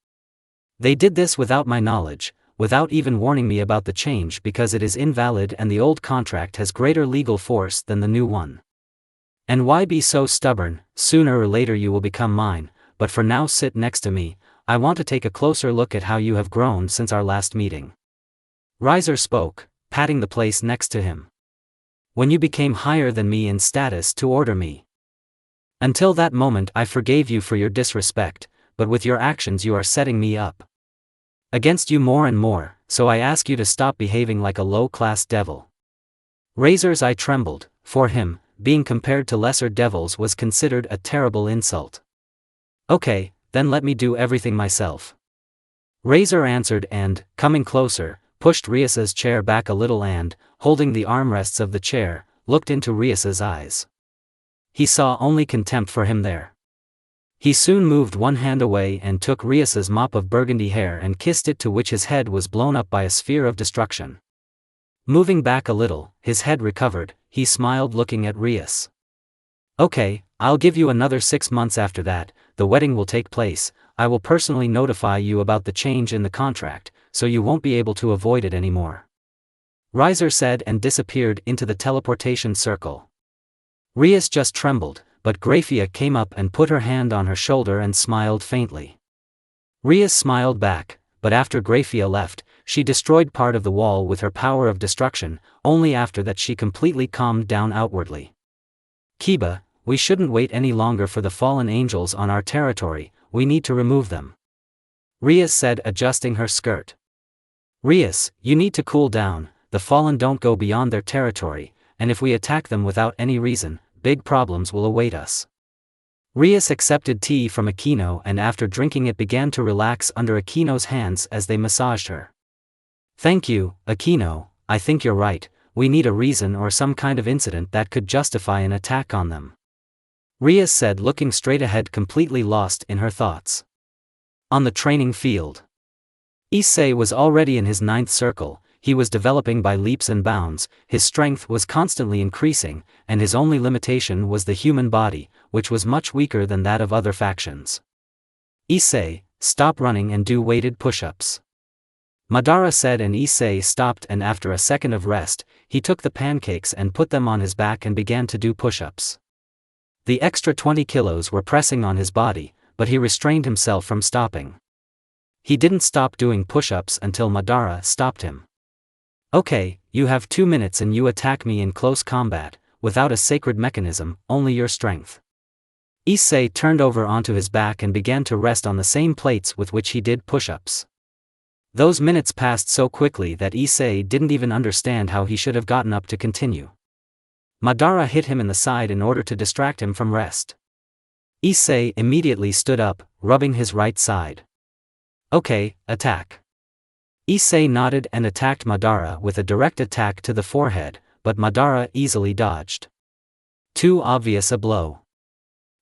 They did this without my knowledge, without even warning me about the change because it is invalid and the old contract has greater legal force than the new one. And why be so stubborn? Sooner or later you will become mine, but for now sit next to me, I want to take a closer look at how you have grown since our last meeting. Riser spoke, patting the place next to him. When you became higher than me in status to order me. Until that moment I forgave you for your disrespect, but with your actions you are setting me up against you more and more, so I ask you to stop behaving like a low-class devil. Razor's eye trembled, for him, being compared to lesser devils was considered a terrible insult. Okay, then let me do everything myself. Razor answered and, coming closer, pushed Ryasa's chair back a little and, holding the armrests of the chair, looked into Ryasa's eyes. He saw only contempt for him there. He soon moved one hand away and took Ryasa's mop of burgundy hair and kissed it, to which his head was blown up by a sphere of destruction. Moving back a little, his head recovered, he smiled looking at Ryas. Okay, I'll give you another 6 months after that, the wedding will take place, I will personally notify you about the change in the contract, so you won't be able to avoid it anymore. Riser said and disappeared into the teleportation circle. Ryas just trembled, but Graphia came up and put her hand on her shoulder and smiled faintly. Ryas smiled back, but after Graphia left, she destroyed part of the wall with her power of destruction, only after that she completely calmed down outwardly. Kiba, we shouldn't wait any longer for the fallen angels on our territory, we need to remove them. Ryas said, adjusting her skirt. Ryas, you need to cool down, the fallen don't go beyond their territory, and if we attack them without any reason, big problems will await us. Ryas accepted tea from Akino and after drinking it began to relax under Akino's hands as they massaged her. Thank you, Akino, I think you're right, we need a reason or some kind of incident that could justify an attack on them. Ryas said, looking straight ahead, completely lost in her thoughts. On the training field. Issei was already in his 9th circle, he was developing by leaps and bounds, his strength was constantly increasing, and his only limitation was the human body, which was much weaker than that of other factions. Issei, stop running and do weighted push-ups. Madara said, and Issei stopped, and after a second of rest, he took the pancakes and put them on his back and began to do push-ups. The extra 20 kilos were pressing on his body, but he restrained himself from stopping. He didn't stop doing push-ups until Madara stopped him. Okay, you have 2 minutes and you attack me in close combat, without a sacred mechanism, only your strength. Issei turned over onto his back and began to rest on the same plates with which he did push-ups. Those minutes passed so quickly that Issei didn't even understand how he should have gotten up to continue. Madara hit him in the side in order to distract him from rest. Issei immediately stood up, rubbing his right side. Okay, attack. Issei nodded and attacked Madara with a direct attack to the forehead, but Madara easily dodged. Too obvious a blow.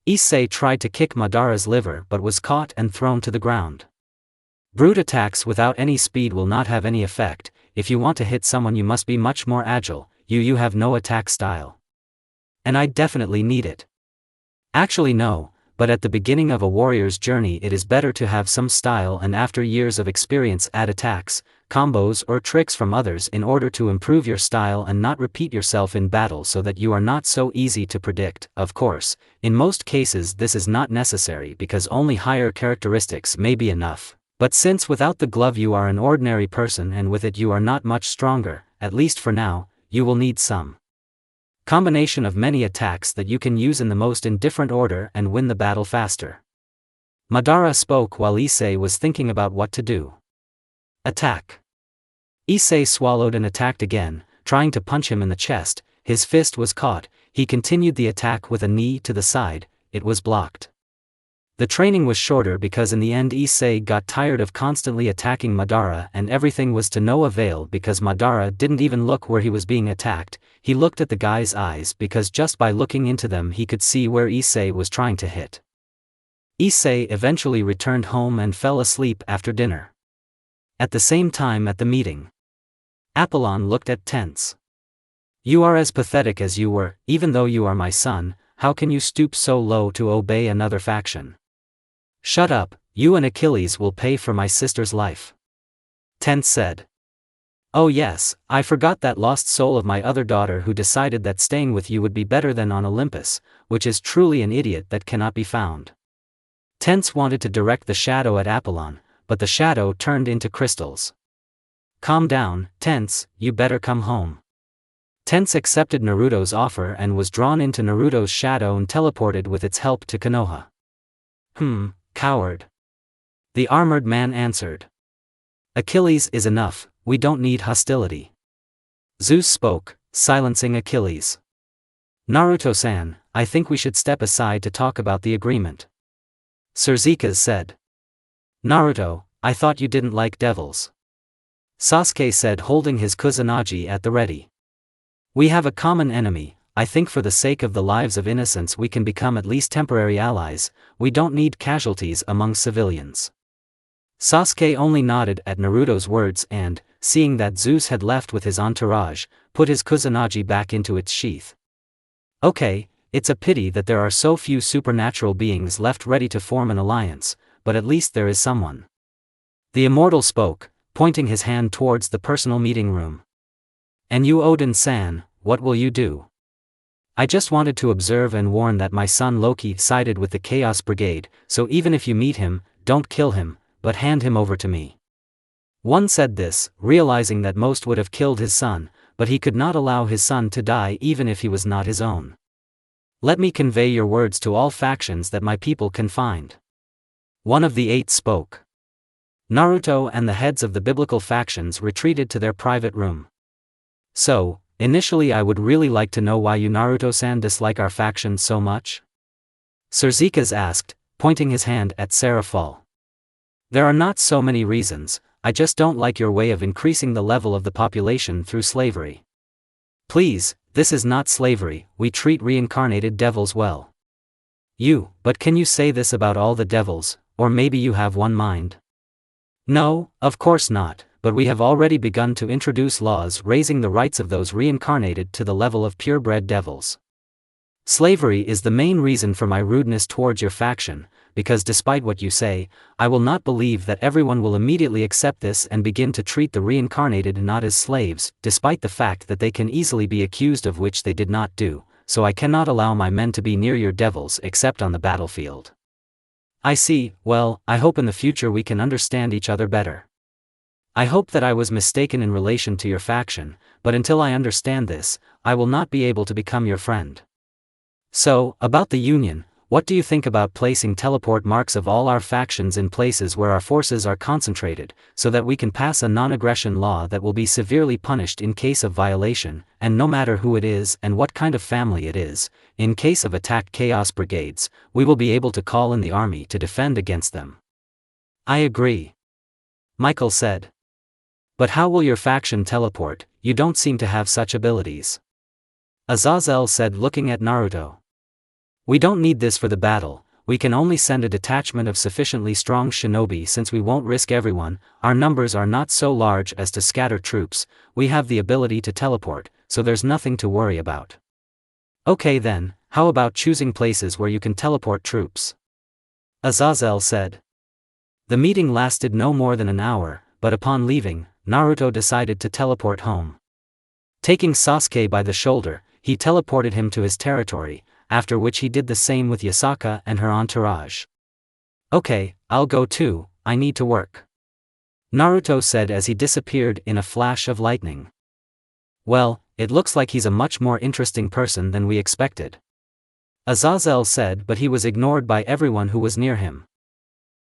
Issei tried to kick Madara's liver but was caught and thrown to the ground. Brute attacks without any speed will not have any effect, if you want to hit someone you must be much more agile, you have no attack style. And I definitely need it. Actually no, but at the beginning of a warrior's journey it is better to have some style and after years of experience add attacks, combos or tricks from others in order to improve your style and not repeat yourself in battle so that you are not so easy to predict. Of course, in most cases this is not necessary because only higher characteristics may be enough, but since without the glove you are an ordinary person and with it you are not much stronger, at least for now, you will need some combination of many attacks that you can use in the most indifferent order and win the battle faster. Madara spoke while Issei was thinking about what to do. Attack. Issei swallowed and attacked again, trying to punch him in the chest. His fist was caught. He continued the attack with a knee to the side. It was blocked. The training was shorter because in the end Issei got tired of constantly attacking Madara, and everything was to no avail because Madara didn't even look where he was being attacked. He looked at the guy's eyes because just by looking into them he could see where Issei was trying to hit. Issei eventually returned home and fell asleep after dinner. At the same time at the meeting, Apollon looked at tense. "You are as pathetic as you were, even though you are my son. How can you stoop so low to obey another faction? Shut up, you and Achilles will pay for my sister's life." Tense said. "Oh yes, I forgot that lost soul of my other daughter who decided that staying with you would be better than on Olympus, which is truly an idiot that cannot be found." Tense wanted to direct the shadow at Apollon, but the shadow turned into crystals. "Calm down, Tense, you better come home." Tense accepted Naruto's offer and was drawn into Naruto's shadow and teleported with its help to Konoha. Coward," the armored man answered. "Achilles is enough, we don't need hostility." Zeus spoke, silencing Achilles. "Naruto-san, I think we should step aside to talk about the agreement." Sasuke said. "Naruto, I thought you didn't like devils." Sasuke said, holding his kusanagi at the ready. "We have a common enemy. I think for the sake of the lives of innocents we can become at least temporary allies. We don't need casualties among civilians." Sasuke only nodded at Naruto's words and, seeing that Zeus had left with his entourage, put his kusanagi back into its sheath. "Okay, it's a pity that there are so few supernatural beings left ready to form an alliance, but at least there is someone." The Immortal spoke, pointing his hand towards the personal meeting room. "And you, Odin-san, what will you do?" "I just wanted to observe and warn that my son Loki sided with the Chaos Brigade, so even if you meet him, don't kill him, but hand him over to me." One said this, realizing that most would have killed his son, but he could not allow his son to die even if he was not his own. "Let me convey your words to all factions that my people can find." One of the 8 spoke. Naruto and the heads of the biblical factions retreated to their private room. "So, initially I would really like to know why you Naruto-san dislike our faction so much?" Sasuke asked, pointing his hand at Seraphol. "There are not so many reasons, I just don't like your way of increasing the level of the population through slavery." "Please, this is not slavery, we treat reincarnated devils well." But can you say this about all the devils, or maybe you have one mind?" "No, of course not, but we have already begun to introduce laws raising the rights of those reincarnated to the level of purebred devils. Slavery is the main reason for my rudeness towards your faction, because despite what you say, I will not believe that everyone will immediately accept this and begin to treat the reincarnated not as slaves, despite the fact that they can easily be accused of which they did not do, so I cannot allow my men to be near your devils except on the battlefield." "I see. Well, I hope in the future we can understand each other better. I hope that I was mistaken in relation to your faction, but until I understand this, I will not be able to become your friend. So, about the Union, what do you think about placing teleport marks of all our factions in places where our forces are concentrated, so that we can pass a non-aggression law that will be severely punished in case of violation, and no matter who it is and what kind of family it is, in case of attacked chaos brigades, we will be able to call in the army to defend against them." "I agree," Michael said. "But how will your faction teleport? You don't seem to have such abilities." Azazel said, looking at Naruto. "We don't need this for the battle, we can only send a detachment of sufficiently strong shinobi since we won't risk everyone, our numbers are not so large as to scatter troops, we have the ability to teleport, so there's nothing to worry about." "Okay then, how about choosing places where you can teleport troops?" Azazel said. The meeting lasted no more than an hour, but upon leaving, Naruto decided to teleport home. Taking Sasuke by the shoulder, he teleported him to his territory, after which he did the same with Yasaka and her entourage. "Okay, I'll go too, I need to work," Naruto said as he disappeared in a flash of lightning. "Well, it looks like he's a much more interesting person than we expected," Azazel said, but he was ignored by everyone who was near him.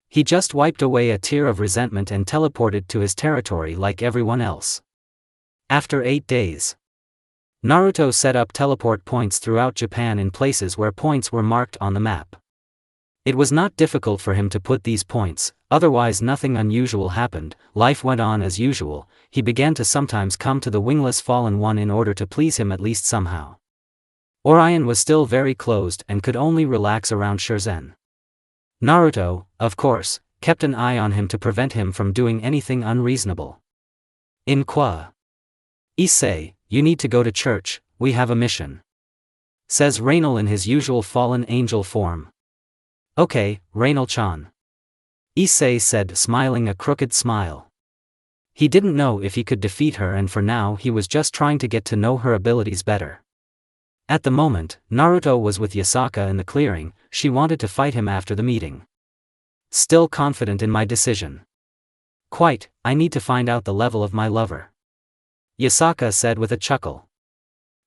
He just wiped away a tear of resentment and teleported to his territory like everyone else. After 8 days. Naruto set up teleport points throughout Japan in places where points were marked on the map. It was not difficult for him to put these points, otherwise nothing unusual happened. Life went on as usual. He began to sometimes come to the wingless fallen one in order to please him at least somehow. Orion was still very closed and could only relax around Shurzen. Naruto, of course, kept an eye on him to prevent him from doing anything unreasonable. In Qua Issei, you need to go to church, we have a mission, says Rainal in his usual fallen angel form. Okay, Rainal-chan, Issei said, smiling a crooked smile. He didn't know if he could defeat her, and for now he was just trying to get to know her abilities better. At the moment, Naruto was with Yasaka in the clearing. She wanted to fight him after the meeting. Still confident in my decision? Quite, I need to find out the level of my lover, Yasaka said with a chuckle.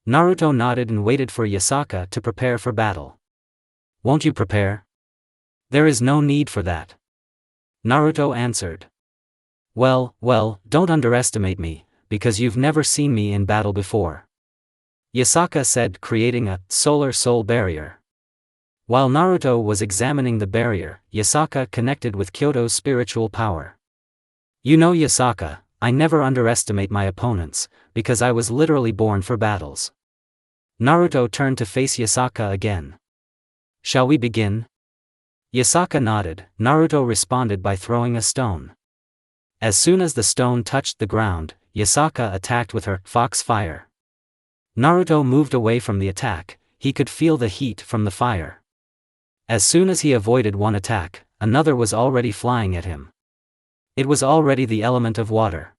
Naruto nodded and waited for Yasaka to prepare for battle. Won't you prepare? There is no need for that, Naruto answered. Well, don't underestimate me, because you've never seen me in battle before, Yasaka said, creating a solar soul barrier. While Naruto was examining the barrier, Yasaka connected with Kyoto's spiritual power. You know, Yasaka, I never underestimate my opponents, because I was literally born for battles. Naruto turned to face Yasaka again. Shall we begin? Yasaka nodded. Naruto responded by throwing a stone. As soon as the stone touched the ground, Yasaka attacked with her fox fire. Naruto moved away from the attack. He could feel the heat from the fire. As soon as he avoided one attack, another was already flying at him. It was already the element of water.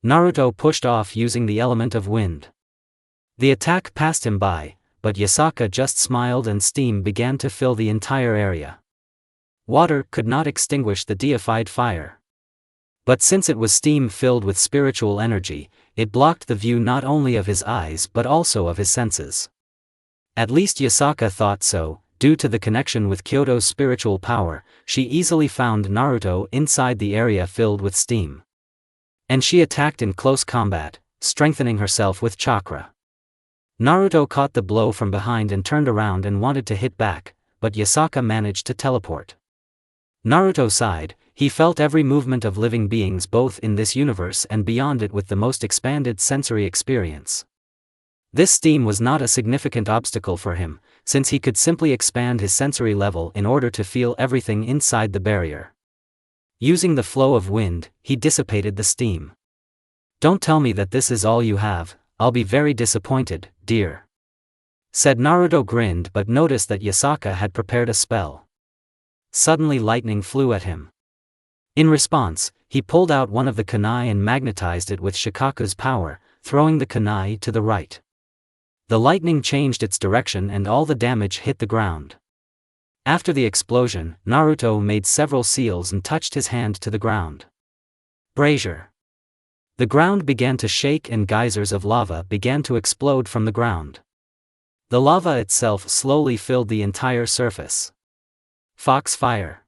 Naruto pushed off using the element of wind. The attack passed him by, but Yasaka just smiled and steam began to fill the entire area. Water could not extinguish the deified fire. But since it was steam filled with spiritual energy, it blocked the view not only of his eyes but also of his senses. At least Yasaka thought so. Due to the connection with Kyoto's spiritual power, she easily found Naruto inside the area filled with steam. And she attacked in close combat, strengthening herself with chakra. Naruto caught the blow from behind and turned around and wanted to hit back, but Yasaka managed to teleport. Naruto sighed. He felt every movement of living beings both in this universe and beyond it with the most expanded sensory experience. This steam was not a significant obstacle for him, since he could simply expand his sensory level in order to feel everything inside the barrier. Using the flow of wind, he dissipated the steam. Don't tell me that this is all you have, I'll be very disappointed, dear, said Naruto. Grinned but noticed that Yasaka had prepared a spell. Suddenly lightning flew at him. In response, he pulled out one of the kunai and magnetized it with Shikaku's power, throwing the kunai to the right. The lightning changed its direction and all the damage hit the ground. After the explosion, Naruto made several seals and touched his hand to the ground. Brazier. The ground began to shake and geysers of lava began to explode from the ground. The lava itself slowly filled the entire surface. Fox fire.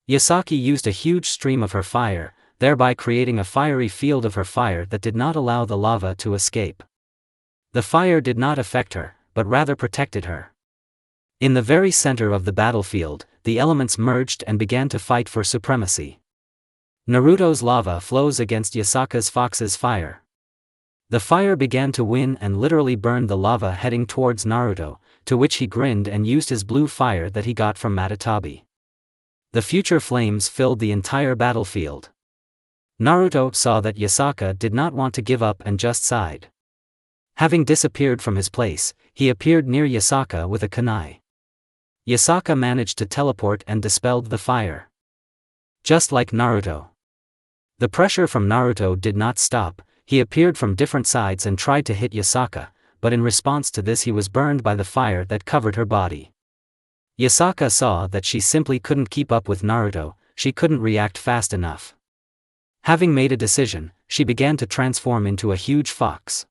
Yasaki used a huge stream of her fire, thereby creating a fiery field of her fire that did not allow the lava to escape. The fire did not affect her, but rather protected her. In the very center of the battlefield, the elements merged and began to fight for supremacy. Naruto's lava flows against Yasaka's fox's fire. The fire began to win and literally burned the lava heading towards Naruto, to which he grinned and used his blue fire that he got from Matatabi. The future flames filled the entire battlefield. Naruto saw that Yasaka did not want to give up and just sighed. Having disappeared from his place, he appeared near Yasaka with a kunai. Yasaka managed to teleport and dispelled the fire. Just like Naruto. The pressure from Naruto did not stop. He appeared from different sides and tried to hit Yasaka, but in response to this he was burned by the fire that covered her body. Yasaka saw that she simply couldn't keep up with Naruto, she couldn't react fast enough. Having made a decision, she began to transform into a huge fox.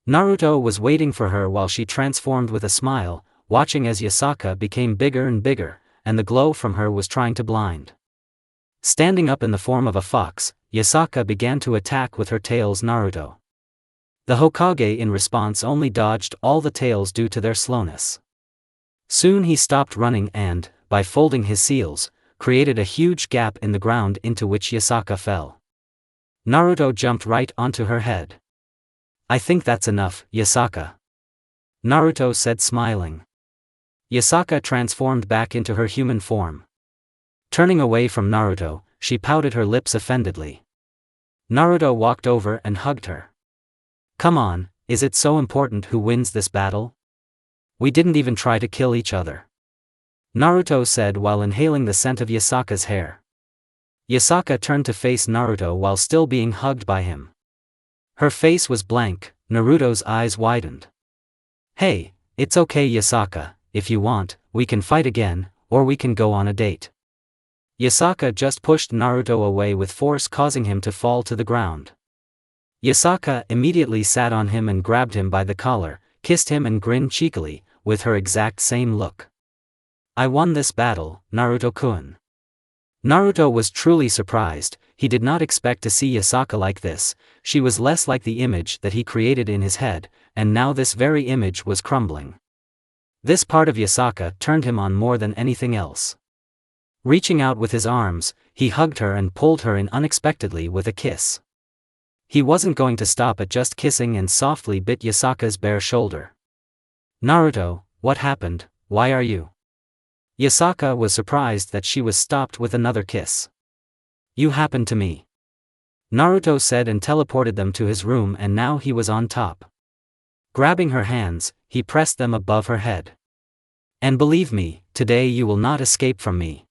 Naruto was waiting for her while she transformed with a smile, watching as Yasaka became bigger and bigger, and the glow from her was trying to blind. Standing up in the form of a fox, Yasaka began to attack with her tails Naruto. The Hokage in response only dodged all the tails due to their slowness. Soon he stopped running and, by folding his seals, created a huge gap in the ground into which Yasaka fell. Naruto jumped right onto her head. "I think that's enough, Yasaka," Naruto said, smiling. Yasaka transformed back into her human form. Turning away from Naruto, she pouted her lips offendedly. Naruto walked over and hugged her. "Come on, is it so important who wins this battle? We didn't even try to kill each other," Naruto said while inhaling the scent of Yasaka's hair. Yasaka turned to face Naruto while still being hugged by him. Her face was blank. Naruto's eyes widened. "Hey, it's okay, Yasaka, if you want, we can fight again, or we can go on a date." Yasaka just pushed Naruto away with force, causing him to fall to the ground. Yasaka immediately sat on him and grabbed him by the collar, kissed him and grinned cheekily, with her exact same look. "I won this battle, Naruto-kun." Naruto was truly surprised. He did not expect to see Yasaka like this. She was less like the image that he created in his head, and now this very image was crumbling. This part of Yasaka turned him on more than anything else. Reaching out with his arms, he hugged her and pulled her in unexpectedly with a kiss. He wasn't going to stop at just kissing and softly bit Yasaka's bare shoulder. "Naruto, what happened? Why are you?" Yasaka was surprised that she was stopped with another kiss. "You happened to me," Naruto said and teleported them to his room, and now he was on top. Grabbing her hands, he pressed them above her head. "And believe me, today you will not escape from me,"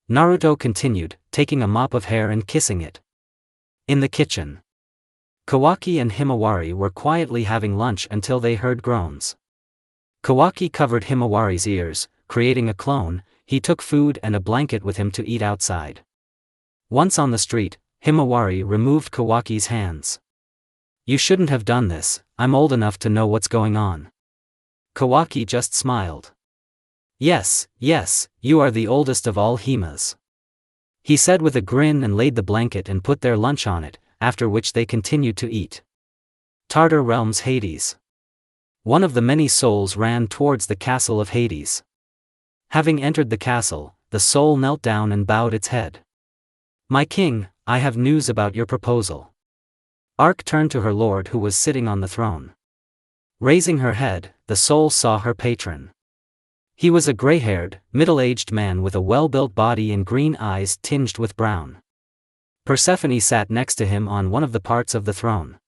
Naruto continued, taking a mop of hair and kissing it. In the kitchen, Kawaki and Himawari were quietly having lunch until they heard groans. Kawaki covered Himawari's ears, creating a clone. He took food and a blanket with him to eat outside. Once on the street, Himawari removed Kawaki's hands. "You shouldn't have done this, I'm old enough to know what's going on." Kawaki just smiled. Yes, you are the oldest of all Himas," he said with a grin and laid the blanket and put their lunch on it, after which they continued to eat. Tartar Realms Hades. One of the many souls ran towards the castle of Hades. Having entered the castle, the soul knelt down and bowed its head. "My king, I have news about your proposal." Ark turned to her lord who was sitting on the throne. Raising her head, the soul saw her patron. He was a gray-haired, middle-aged man with a well-built body and green eyes tinged with brown. Persephone sat next to him on one of the parts of the throne.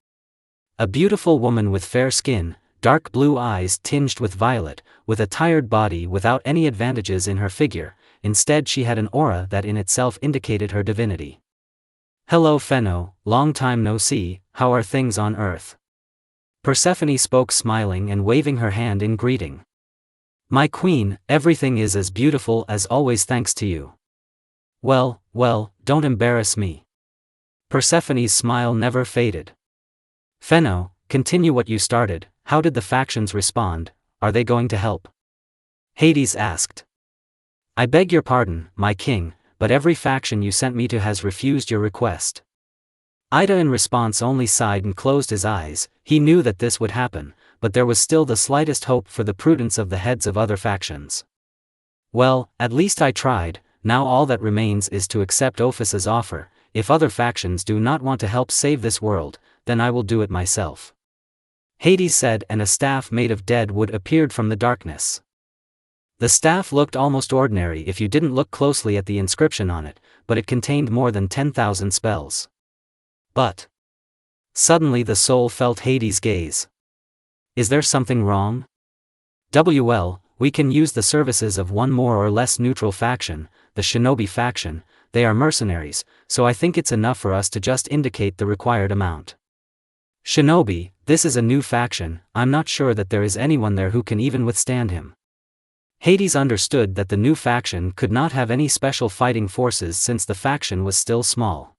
A beautiful woman with fair skin, dark blue eyes tinged with violet, with a tired body without any advantages in her figure. Instead she had an aura that in itself indicated her divinity. "Hello Feno, long time no see, how are things on earth?" Persephone spoke, smiling and waving her hand in greeting. "My queen, everything is as beautiful as always thanks to you." Well, don't embarrass me." Persephone's smile never faded. "Feno, continue what you started. How did the factions respond? Are they going to help?" Hades asked. "I beg your pardon, my king, but every faction you sent me to has refused your request." Ida in response only sighed and closed his eyes. He knew that this would happen, but there was still the slightest hope for the prudence of the heads of other factions. "Well, at least I tried. Now all that remains is to accept Ophus's offer. If other factions do not want to help save this world, then I will do it myself," Hades said, and a staff made of dead wood appeared from the darkness. The staff looked almost ordinary if you didn't look closely at the inscription on it, but it contained more than 10,000 spells. But suddenly the soul felt Hades' gaze. "Is there something wrong? Well, we can use the services of one more or less neutral faction, the shinobi faction. They are mercenaries, so I think it's enough for us to just indicate the required amount." "Shinobi, this is a new faction. I'm not sure that there is anyone there who can even withstand him." Hades understood that the new faction could not have any special fighting forces since the faction was still small.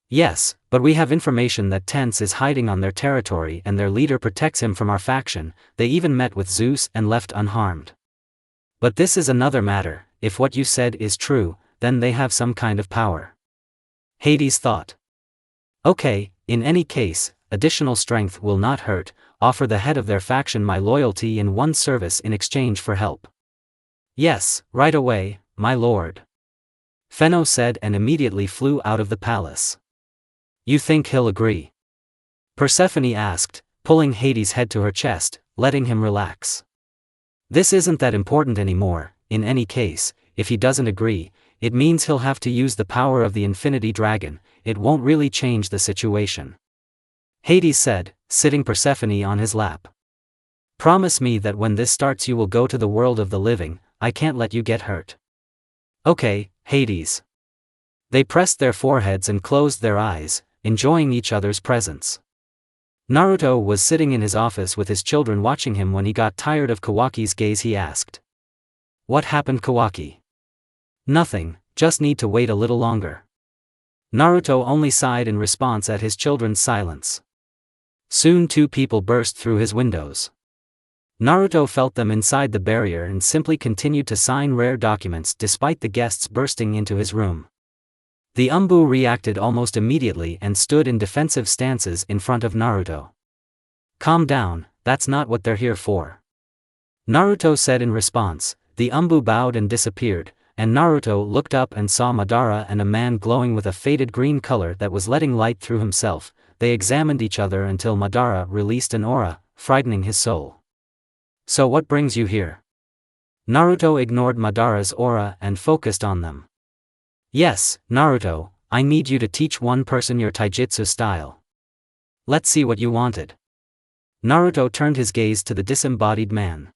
"Yes, but we have information that Tense is hiding on their territory and their leader protects him from our faction. They even met with Zeus and left unharmed. But this is another matter. If what you said is true, then they have some kind of power," Hades thought. "Okay, in any case, additional strength will not hurt, offer the head of their faction my loyalty and one service in exchange for help. Yes, right away, my lord. Fenno said and immediately flew out of the palace. You think he'll agree? Persephone asked, pulling Hades' head to her chest, letting him relax. This isn't that important anymore. In any case, if he doesn't agree, it means he'll have to use the power of the Infinity Dragon. It won't really change the situation. Hades said, sitting Persephone on his lap. Promise me that when this starts you will go to the world of the living. I can't let you get hurt. Okay, Hades. They pressed their foreheads and closed their eyes, enjoying each other's presence. Naruto was sitting in his office with his children watching him when he got tired of Kawaki's gaze. He asked. What happened, Kawaki? Nothing, just need to wait a little longer. Naruto only sighed in response at his children's silence. Soon two people burst through his windows. Naruto felt them inside the barrier and simply continued to sign rare documents despite the guests bursting into his room. The Umbu reacted almost immediately and stood in defensive stances in front of Naruto. Calm down, that's not what they're here for. Naruto said in response. The Umbu bowed and disappeared, and Naruto looked up and saw Madara and a man glowing with a faded green color that was letting light through himself. They examined each other until Madara released an aura, frightening his soul. So what brings you here? Naruto ignored Madara's aura and focused on them. Yes, Naruto, I need you to teach one person your taijutsu style. Let's see what you wanted. Naruto turned his gaze to the disembodied man.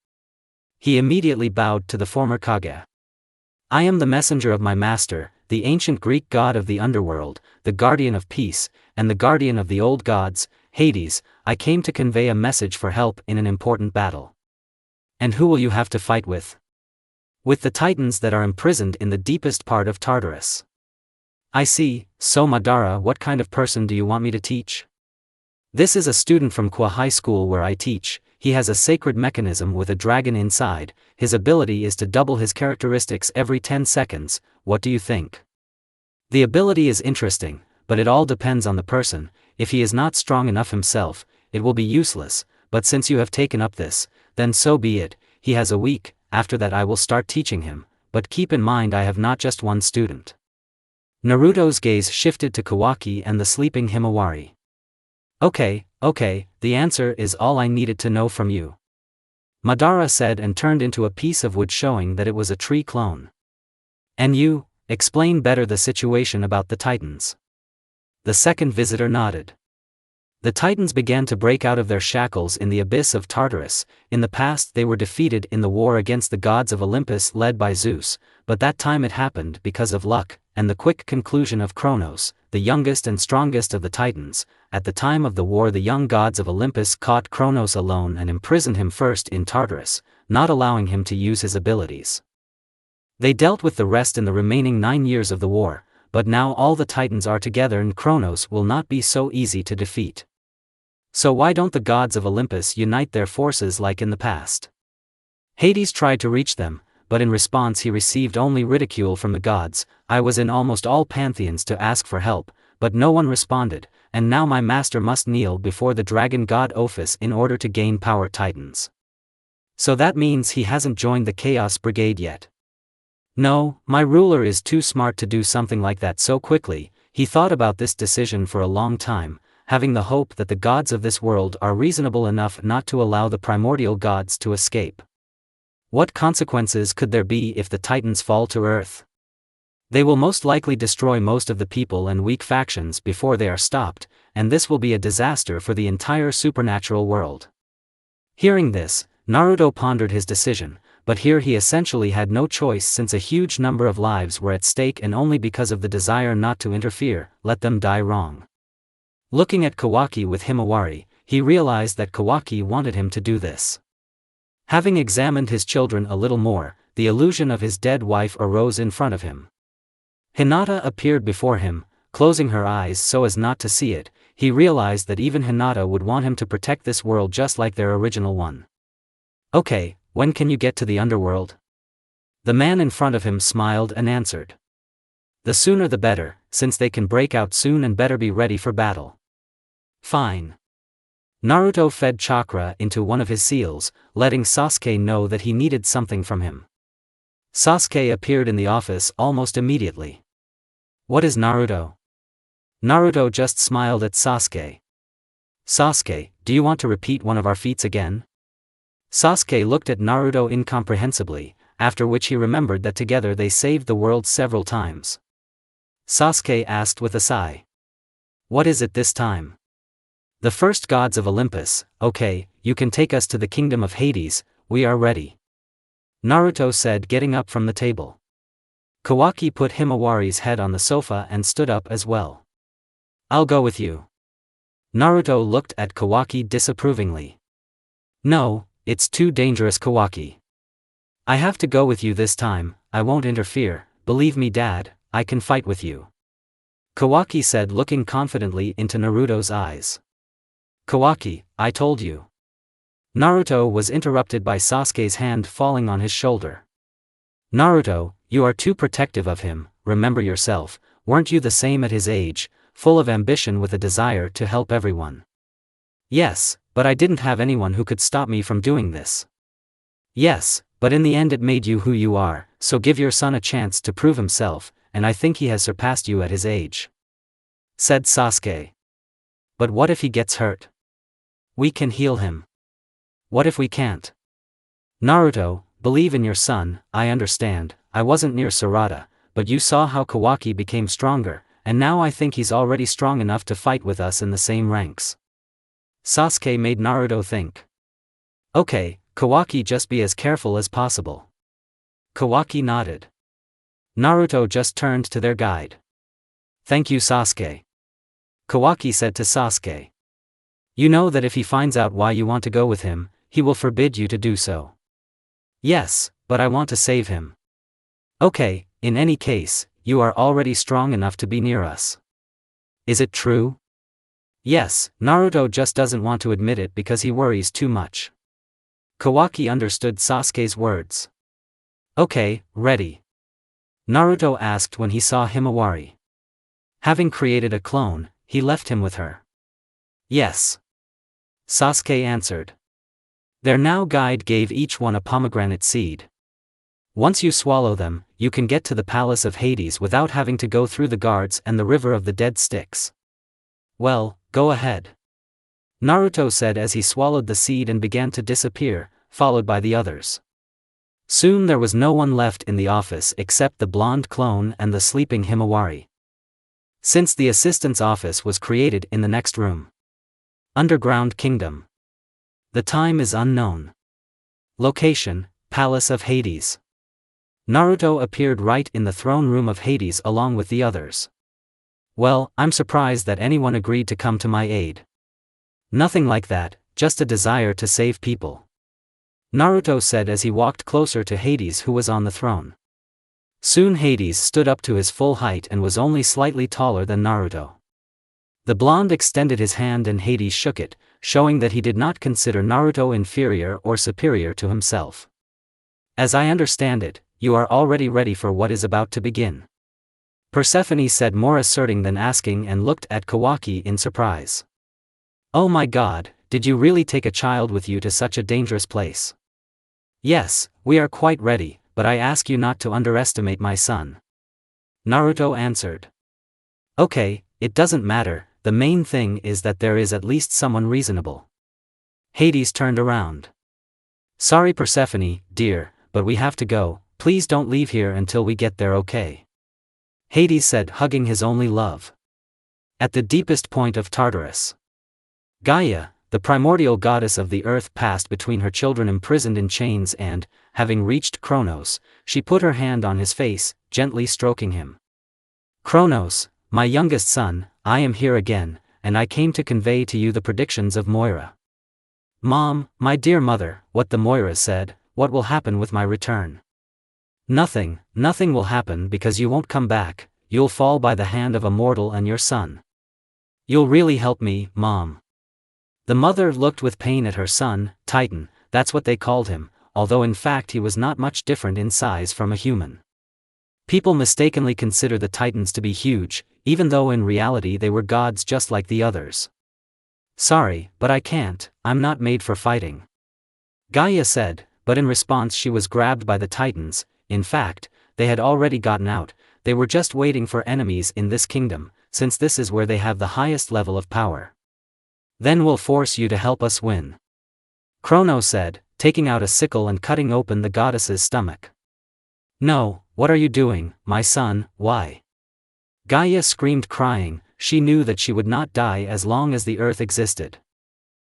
He immediately bowed to the former Kage. I am the messenger of my master, the ancient Greek god of the underworld, the guardian of peace, and the guardian of the old gods, Hades. I came to convey a message for help in an important battle. And who will you have to fight with? With the titans that are imprisoned in the deepest part of Tartarus. I see. So Madara, what kind of person do you want me to teach? This is a student from Kwa High School where I teach. He has a sacred mechanism with a dragon inside. His ability is to double his characteristics every 10 seconds. What do you think? The ability is interesting, but it all depends on the person. If he is not strong enough himself, it will be useless, but since you have taken up this, then so be it. He has a week, after that I will start teaching him, but keep in mind I have not just one student. Naruto's gaze shifted to Kawaki and the sleeping Himawari. Okay, the answer is all I needed to know from you. Madara said and turned into a piece of wood showing that it was a tree clone. And you, explain better the situation about the Titans. The second visitor nodded. The Titans began to break out of their shackles in the abyss of Tartarus. In the past they were defeated in the war against the gods of Olympus led by Zeus, but that time it happened because of luck, and the quick conclusion of Kronos, the youngest and strongest of the Titans. At the time of the war the young gods of Olympus caught Kronos alone and imprisoned him first in Tartarus, not allowing him to use his abilities. They dealt with the rest in the remaining 9 years of the war, but now all the Titans are together and Kronos will not be so easy to defeat. So why don't the gods of Olympus unite their forces like in the past? Hades tried to reach them, but in response he received only ridicule from the gods. I was in almost all pantheons to ask for help, but no one responded, and now my master must kneel before the dragon god Ophis in order to gain power. Titans. So that means he hasn't joined the Chaos Brigade yet. No, my ruler is too smart to do something like that so quickly. He thought about this decision for a long time, having the hope that the gods of this world are reasonable enough not to allow the primordial gods to escape. What consequences could there be if the Titans fall to Earth? They will most likely destroy most of the people and weak factions before they are stopped, and this will be a disaster for the entire supernatural world. Hearing this, Naruto pondered his decision, but here he essentially had no choice since a huge number of lives were at stake and only because of the desire not to interfere, let them die wrong. Looking at Kawaki with Himawari, he realized that Kawaki wanted him to do this. Having examined his children a little more, the illusion of his dead wife arose in front of him. Hinata appeared before him, closing her eyes so as not to see it. He realized that even Hinata would want him to protect this world just like their original one. Okay, when can you get to the underworld? The man in front of him smiled and answered. The sooner the better, since they can break out soon and better be ready for battle. Fine. Naruto fed chakra into one of his seals, letting Sasuke know that he needed something from him. Sasuke appeared in the office almost immediately. What is Naruto? Naruto just smiled at Sasuke. Sasuke, do you want to repeat one of our feats again? Sasuke looked at Naruto incomprehensibly, after which he remembered that together they saved the world several times. Sasuke asked with a sigh. What is it this time? The first gods of Olympus. Okay, you can take us to the kingdom of Hades, we are ready. Naruto said, getting up from the table. Kawaki put Himawari's head on the sofa and stood up as well. I'll go with you. Naruto looked at Kawaki disapprovingly. No, it's too dangerous, Kawaki. I have to go with you this time, I won't interfere, believe me dad, I can fight with you. Kawaki said, looking confidently into Naruto's eyes. Kawaki, I told you. Naruto was interrupted by Sasuke's hand falling on his shoulder. Naruto, you are too protective of him, remember yourself, weren't you the same at his age, full of ambition with a desire to help everyone? Yes, but I didn't have anyone who could stop me from doing this. Yes, but in the end it made you who you are, so give your son a chance to prove himself, and I think he has surpassed you at his age. Said Sasuke. But what if he gets hurt? We can heal him. What if we can't? Naruto, believe in your son, I understand, I wasn't near Sarada, but you saw how Kawaki became stronger, and now I think he's already strong enough to fight with us in the same ranks. Sasuke made Naruto think. Okay, Kawaki, just be as careful as possible. Kawaki nodded. Naruto just turned to their guide. Thank you, Sasuke. Kawaki said to Sasuke. You know that if he finds out why you want to go with him, he will forbid you to do so. Yes, but I want to save him. Okay, in any case, you are already strong enough to be near us. Is it true? Yes, Naruto just doesn't want to admit it because he worries too much. Kawaki understood Sasuke's words. Okay, ready? Naruto asked when he saw Himawari. Having created a clone, he left him with her. Yes. Sasuke answered. Their now guide gave each one a pomegranate seed. Once you swallow them, you can get to the palace of Hades without having to go through the guards and the river of the dead sticks. Well, go ahead. Naruto said as he swallowed the seed and began to disappear, followed by the others. Soon there was no one left in the office except the blonde clone and the sleeping Himawari. Since the assistant's office was created in the next room. Underground Kingdom. The time is unknown. Location, Palace of Hades. Naruto appeared right in the throne room of Hades along with the others. Well, I'm surprised that anyone agreed to come to my aid. Nothing like that, just a desire to save people. Naruto said as he walked closer to Hades, who was on the throne. Soon Hades stood up to his full height and was only slightly taller than Naruto. The blonde extended his hand and Hades shook it, showing that he did not consider Naruto inferior or superior to himself. As I understand it, you are already ready for what is about to begin. Persephone said, more asserting than asking, and looked at Kawaki in surprise. Oh my god, did you really take a child with you to such a dangerous place? Yes, we are quite ready, but I ask you not to underestimate my son. Naruto answered. Okay, it doesn't matter, the main thing is that there is at least someone reasonable. Hades turned around. Sorry Persephone, dear, but we have to go, please don't leave here until we get there, okay? Hades said, hugging his only love. At the deepest point of Tartarus. Gaia, the primordial goddess of the earth, passed between her children imprisoned in chains and, having reached Kronos, she put her hand on his face, gently stroking him. Kronos, my youngest son, I am here again, and I came to convey to you the predictions of Moira. Mom, my dear mother, what the Moira said, what will happen with my return? Nothing will happen because you won't come back, you'll fall by the hand of a mortal and your son. You'll really help me, Mom. The mother looked with pain at her son, Titan, that's what they called him, although in fact he was not much different in size from a human. People mistakenly consider the Titans to be huge, even though in reality they were gods just like the others. Sorry, but I can't, I'm not made for fighting. Gaia said, but in response she was grabbed by the Titans. In fact, they had already gotten out, they were just waiting for enemies in this kingdom, since this is where they have the highest level of power. Then we'll force you to help us win. Chrono said, taking out a sickle and cutting open the goddess's stomach. No, what are you doing, my son, why? Gaia screamed crying, she knew that she would not die as long as the earth existed.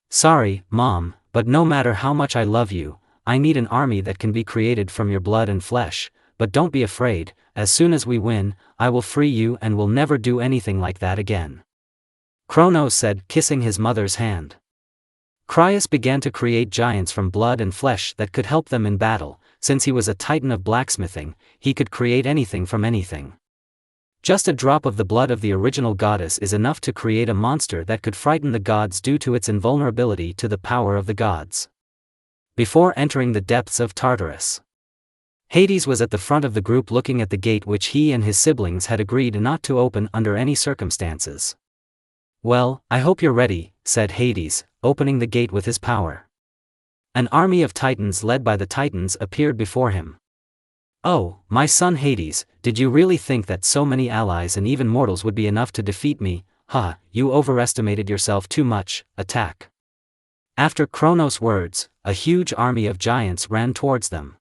Sorry, Mom, but no matter how much I love you, I need an army that can be created from your blood and flesh, but don't be afraid, as soon as we win, I will free you and will never do anything like that again. Chrono said, kissing his mother's hand. Crius began to create giants from blood and flesh that could help them in battle. Since he was a titan of blacksmithing, he could create anything from anything. Just a drop of the blood of the original goddess is enough to create a monster that could frighten the gods due to its invulnerability to the power of the gods. Before entering the depths of Tartarus, Hades was at the front of the group looking at the gate which he and his siblings had agreed not to open under any circumstances. Well, I hope you're ready, said Hades, opening the gate with his power. An army of titans led by the Titans appeared before him. Oh, my son Hades, did you really think that so many allies and even mortals would be enough to defeat me? You overestimated yourself too much, attack. After Kronos' words, a huge army of giants ran towards them.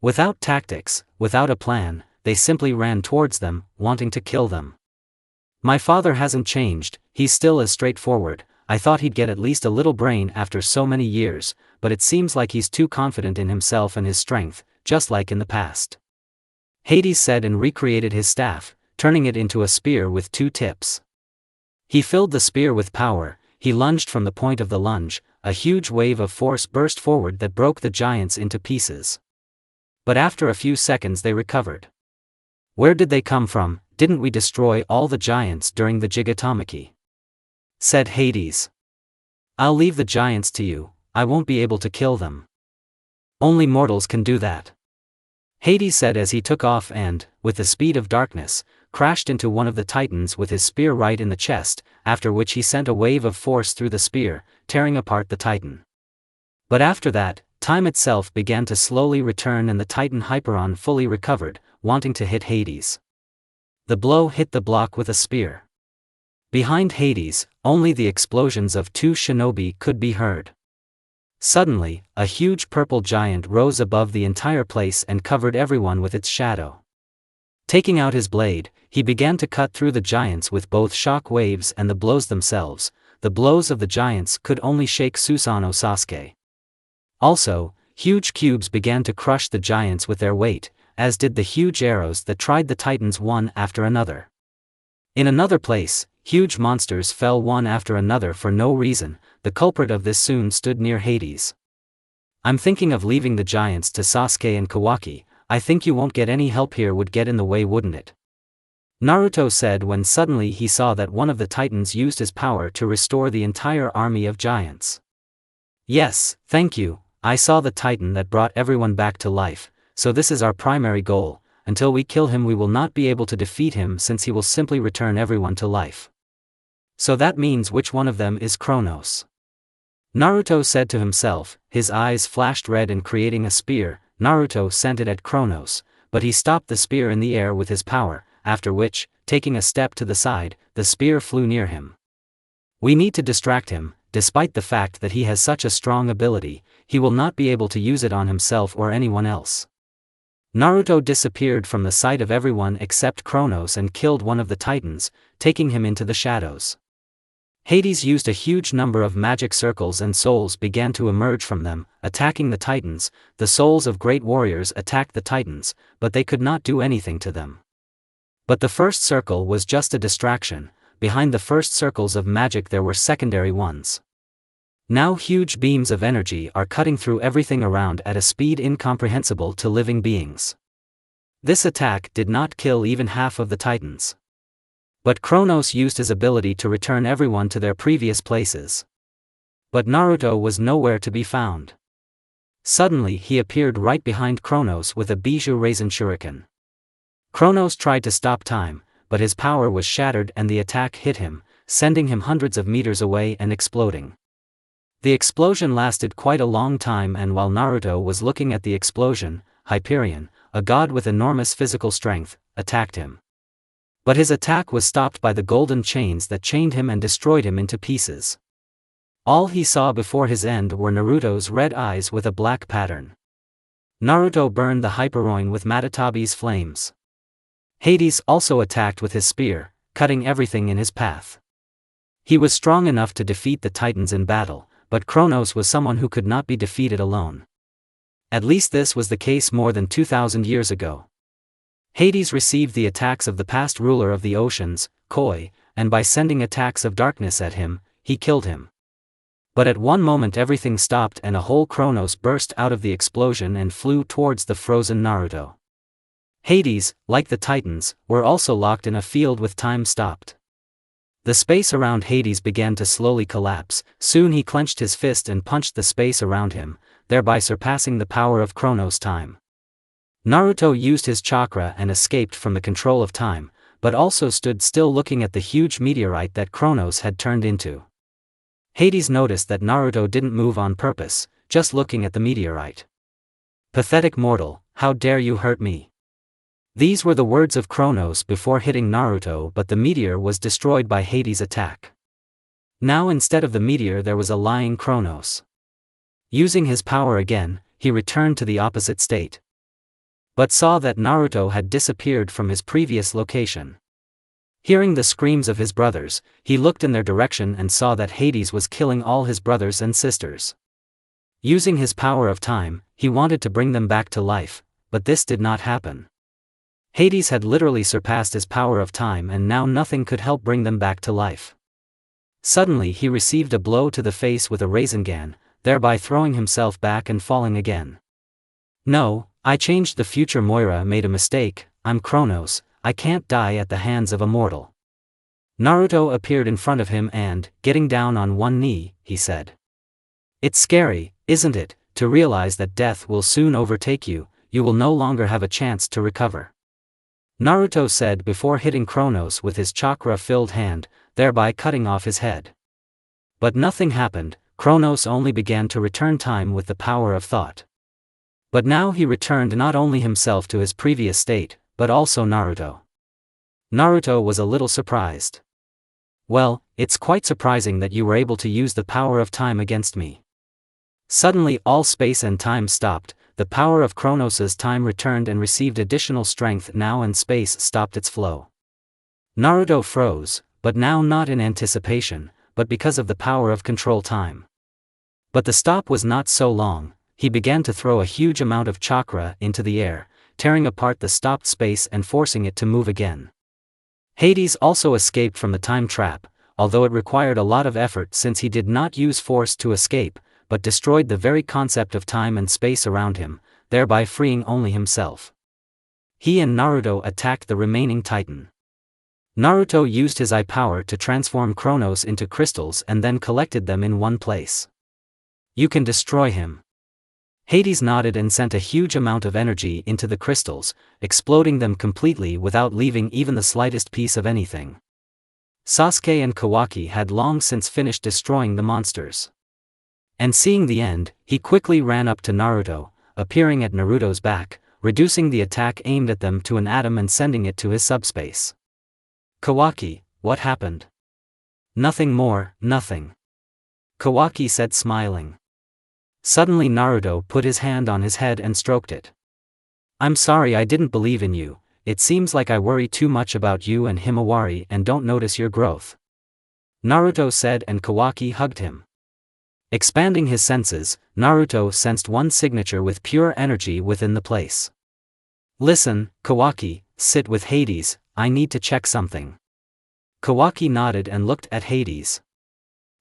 Without tactics, without a plan, they simply ran towards them, wanting to kill them. My father hasn't changed, he's still as straightforward. I thought he'd get at least a little brain after so many years, but it seems like he's too confident in himself and his strength, just like in the past. Hades said and recreated his staff, turning it into a spear with 2 tips. He filled the spear with power, he lunged from the point of the lunge, a huge wave of force burst forward that broke the giants into pieces. But after a few seconds they recovered. Where did they come from? Didn't we destroy all the giants during the Gigatomachy? Said Hades. I'll leave the giants to you, I won't be able to kill them. Only mortals can do that. Hades said as he took off and, with the speed of darkness, crashed into one of the titans with his spear right in the chest, after which he sent a wave of force through the spear, tearing apart the titan. But after that, time itself began to slowly return and the titan Hyperon fully recovered, wanting to hit Hades. The blow hit the block with a spear. Behind Hades, only the explosions of 2 shinobi could be heard. Suddenly, a huge purple giant rose above the entire place and covered everyone with its shadow. Taking out his blade, he began to cut through the giants with both shock waves and the blows themselves. The blows of the giants could only shake Susanoo Sasuke. Also, huge cubes began to crush the giants with their weight, as did the huge arrows that tried the titans one after another. In another place, huge monsters fell one after another for no reason. The culprit of this soon stood near Hades. I'm thinking of leaving the giants to Sasuke and Kawaki. I think you won't get any help here, would get in the way, wouldn't it? Naruto said when suddenly he saw that one of the titans used his power to restore the entire army of giants. Yes, thank you, I saw the titan that brought everyone back to life, so this is our primary goal. Until we kill him we will not be able to defeat him since he will simply return everyone to life. So that means which one of them is Kronos? Naruto said to himself, his eyes flashed red and creating a spear, Naruto sent it at Kronos, but he stopped the spear in the air with his power, after which, taking a step to the side, the spear flew near him. We need to distract him. Despite the fact that he has such a strong ability, he will not be able to use it on himself or anyone else. Naruto disappeared from the sight of everyone except Kronos and killed one of the titans, taking him into the shadows. Hades used a huge number of magic circles and souls began to emerge from them, attacking the titans. The souls of great warriors attacked the titans, but they could not do anything to them. But the first circle was just a distraction. Behind the first circles of magic there were secondary ones. Now huge beams of energy are cutting through everything around at a speed incomprehensible to living beings. This attack did not kill even half of the titans. But Kronos used his ability to return everyone to their previous places. But Naruto was nowhere to be found. Suddenly he appeared right behind Kronos with a Bijou Raisin Shuriken. Kronos tried to stop time, but his power was shattered and the attack hit him, sending him hundreds of meters away and exploding. The explosion lasted quite a long time, and while Naruto was looking at the explosion, Hyperion, a god with enormous physical strength, attacked him. But his attack was stopped by the golden chains that chained him and destroyed him into pieces. All he saw before his end were Naruto's red eyes with a black pattern. Naruto burned the Hyperoin with Matatabi's flames. Hades also attacked with his spear, cutting everything in his path. He was strong enough to defeat the Titans in battle, but Kronos was someone who could not be defeated alone. At least this was the case more than 2,000 years ago. Hades received the attacks of the past ruler of the oceans, Koi, and by sending attacks of darkness at him, he killed him. But at one moment everything stopped and a whole Kronos burst out of the explosion and flew towards the frozen Naruto. Hades, like the Titans, were also locked in a field with time stopped. The space around Hades began to slowly collapse. Soon he clenched his fist and punched the space around him, thereby surpassing the power of Kronos time. Naruto used his chakra and escaped from the control of time, but also stood still looking at the huge meteorite that Kronos had turned into. Hades noticed that Naruto didn't move on purpose, just looking at the meteorite. "Pathetic mortal, how dare you hurt me?" These were the words of Kronos before hitting Naruto, but the meteor was destroyed by Hades' attack. Now instead of the meteor there was a lying Kronos. Using his power again, he returned to the opposite state, but saw that Naruto had disappeared from his previous location. Hearing the screams of his brothers, he looked in their direction and saw that Hades was killing all his brothers and sisters. Using his power of time, he wanted to bring them back to life, but this did not happen. Hades had literally surpassed his power of time and now nothing could help bring them back to life. Suddenly he received a blow to the face with a Rasengan, thereby throwing himself back and falling again. "No, I changed the future. Moira made a mistake. I'm Kronos, I can't die at the hands of a mortal." Naruto appeared in front of him and, getting down on one knee, he said, "It's scary, isn't it, to realize that death will soon overtake you, you will no longer have a chance to recover," Naruto said before hitting Kronos with his chakra-filled hand, thereby cutting off his head. But nothing happened. Kronos only began to return time with the power of thought. But now he returned not only himself to his previous state, but also Naruto. Naruto was a little surprised. "Well, it's quite surprising that you were able to use the power of time against me." Suddenly all space and time stopped, the power of Kronos' time returned and received additional strength now and space stopped its flow. Naruto froze, but now not in anticipation, but because of the power of control time. But the stop was not so long. He began to throw a huge amount of chakra into the air, tearing apart the stopped space and forcing it to move again. Hades also escaped from the time trap, although it required a lot of effort since he did not use force to escape, but destroyed the very concept of time and space around him, thereby freeing only himself. He and Naruto attacked the remaining Titan. Naruto used his eye power to transform Kronos into crystals and then collected them in one place. "You can destroy him." Hades nodded and sent a huge amount of energy into the crystals, exploding them completely without leaving even the slightest piece of anything. Sasuke and Kawaki had long since finished destroying the monsters. And seeing the end, he quickly ran up to Naruto, appearing at Naruto's back, reducing the attack aimed at them to an atom and sending it to his subspace. "Kawaki, what happened?" "Nothing more, nothing," Kawaki said smiling. Suddenly Naruto put his hand on his head and stroked it. "I'm sorry I didn't believe in you, it seems like I worry too much about you and Himawari and don't notice your growth," Naruto said, and Kawaki hugged him. Expanding his senses, Naruto sensed one signature with pure energy within the place. "Listen, Kawaki, sit with Hades, I need to check something." Kawaki nodded and looked at Hades.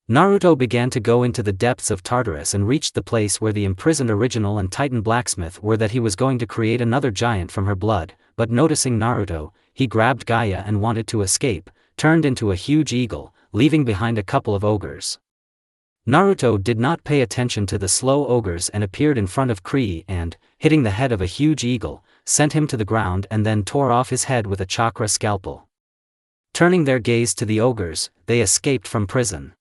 Naruto began to go into the depths of Tartarus and reached the place where the imprisoned original and Titan blacksmith were. That he was going to create another giant from her blood, but noticing Naruto, he grabbed Gaia and wanted to escape, turned into a huge eagle, leaving behind a couple of ogres. Naruto did not pay attention to the slow ogres and appeared in front of Kree and, hitting the head of a huge eagle, sent him to the ground and then tore off his head with a chakra scalpel. Turning their gaze to the ogres, they escaped from prison.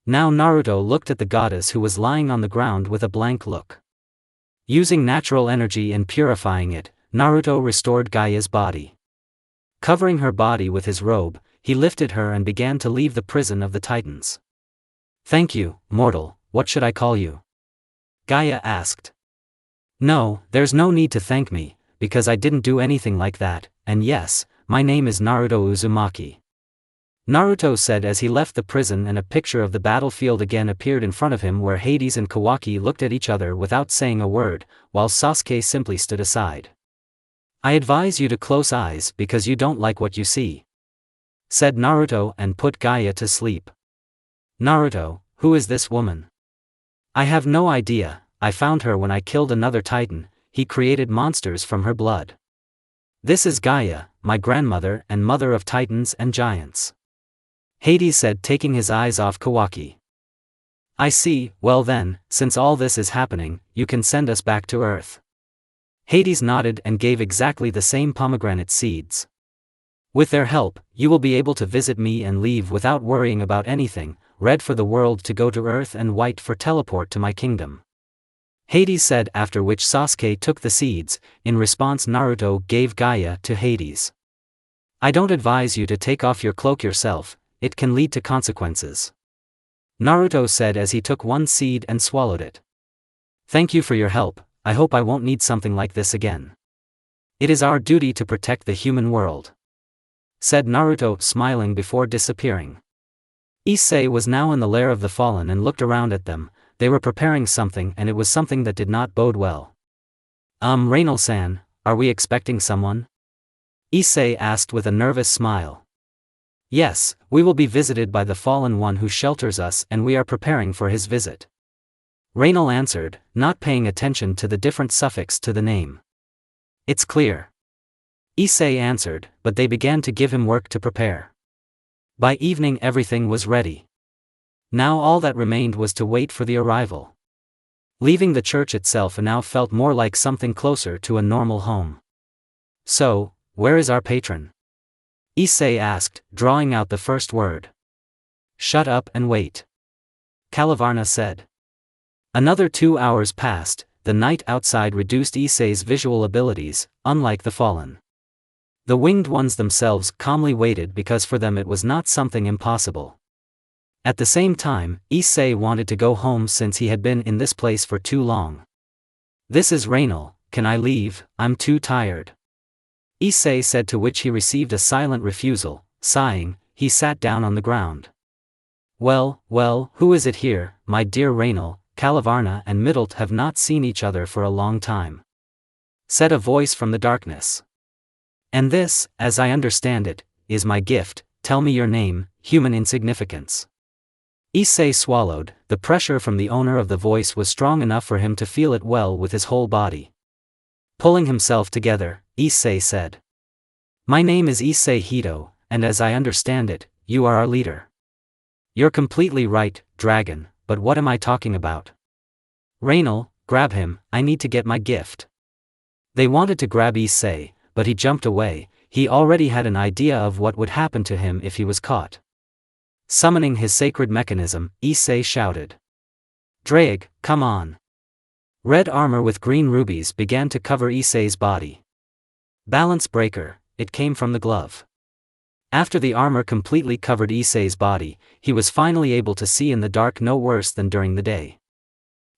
Now Naruto looked at the goddess who was lying on the ground with a blank look. Using natural energy and purifying it, Naruto restored Gaia's body. Covering her body with his robe, he lifted her and began to leave the prison of the Titans. "Thank you, mortal, what should I call you?" Gaia asked. "No, there's no need to thank me, because I didn't do anything like that, and yes, my name is Naruto Uzumaki," Naruto said as he left the prison, and a picture of the battlefield again appeared in front of him where Hades and Kawaki looked at each other without saying a word, while Sasuke simply stood aside. "I advise you to close eyes because you don't like what you see," said Naruto and put Gaia to sleep. "Naruto, who is this woman?" "I have no idea, I found her when I killed another Titan, he created monsters from her blood. This is Gaia, my grandmother and mother of Titans and giants," Hades said, taking his eyes off Kawaki. "I see, well then, since all this is happening, you can send us back to Earth." Hades nodded and gave exactly the same pomegranate seeds. "With their help, you will be able to visit me and leave without worrying about anything, red for the world to go to Earth and white for teleport to my kingdom," Hades said, after which Sasuke took the seeds. In response, Naruto gave Gaia to Hades. "I don't advise you to take off your cloak yourself, it can lead to consequences," Naruto said as he took one seed and swallowed it. "Thank you for your help, I hope I won't need something like this again. It is our duty to protect the human world," said Naruto, smiling before disappearing. Issei was now in the lair of the fallen and looked around at them. They were preparing something, and it was something that did not bode well. Reinal-san, are we expecting someone?" Issei asked with a nervous smile. "Yes, we will be visited by the fallen one who shelters us, and we are preparing for his visit," Reinal answered, not paying attention to the different suffix to the name. "It's clear," Issei answered, but they began to give him work to prepare. By evening everything was ready. Now all that remained was to wait for the arrival. Leaving the church itself now felt more like something closer to a normal home. "So, where is our patron?" Issei asked, drawing out the first word. "Shut up and wait," Kalavarna said. Another 2 hours passed. The night outside reduced Issei's visual abilities, unlike the fallen. The winged ones themselves calmly waited because for them it was not something impossible. At the same time, Issei wanted to go home since he had been in this place for too long. "This is Reinal, can I leave? I'm too tired," Issei said, to which he received a silent refusal. Sighing, he sat down on the ground. Well, who is it here, my dear Reinal? Kalavarna and Middlet have not seen each other for a long time," said a voice from the darkness. "And this, as I understand it, is my gift. Tell me your name, human insignificance." Issei swallowed. The pressure from the owner of the voice was strong enough for him to feel it well with his whole body. Pulling himself together, Issei said, "My name is Issei Hito, and as I understand it, you are our leader." "You're completely right, dragon, but what am I talking about?" "Reinal, grab him, I need to get my gift." They wanted to grab Issei, but he jumped away. He already had an idea of what would happen to him if he was caught. Summoning his sacred mechanism, Issei shouted, "Draig, come on." Red armor with green rubies began to cover Issei's body. Balance breaker, it came from the glove. After the armor completely covered Issei's body, he was finally able to see in the dark no worse than during the day.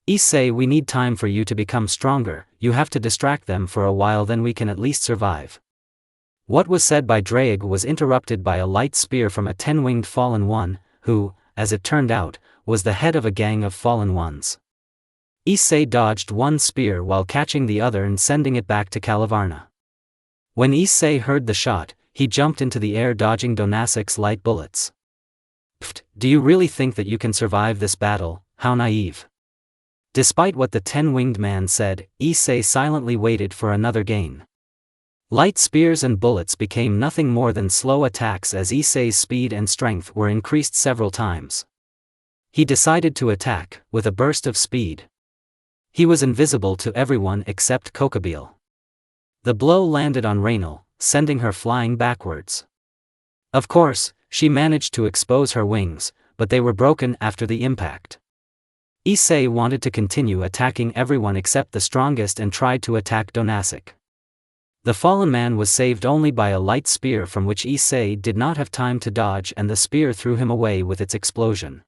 "Issei, we need time for you to become stronger, you have to distract them for a while, then we can at least survive." What was said by Draig was interrupted by a light spear from a 10-winged fallen one, who, as it turned out, was the head of a gang of fallen ones. Issei dodged one spear while catching the other and sending it back to Kalavarna. When Issei heard the shot, he jumped into the air, dodging Donasek's light bullets. "Pfft, do you really think that you can survive this battle? How naive." Despite what the 10-winged man said, Issei silently waited for another gain. Light spears and bullets became nothing more than slow attacks as Issei's speed and strength were increased several times. He decided to attack, with a burst of speed. He was invisible to everyone except Kokobile. The blow landed on Reinal, sending her flying backwards. Of course, she managed to expose her wings, but they were broken after the impact. Issei wanted to continue attacking everyone except the strongest and tried to attack Donasic. The fallen man was saved only by a light spear from which Issei did not have time to dodge, and the spear threw him away with its explosion.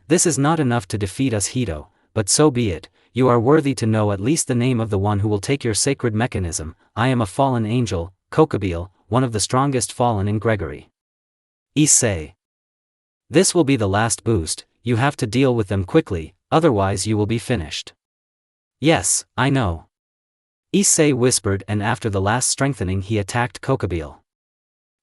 This is not enough to defeat us, Hito, but so be it. You are worthy to know at least the name of the one who will take your sacred mechanism. I am a fallen angel, Kokobile, one of the strongest fallen in Gregory. Issei. This will be the last boost, you have to deal with them quickly, otherwise you will be finished. Yes, I know. Issei whispered, and after the last strengthening he attacked Kokobile.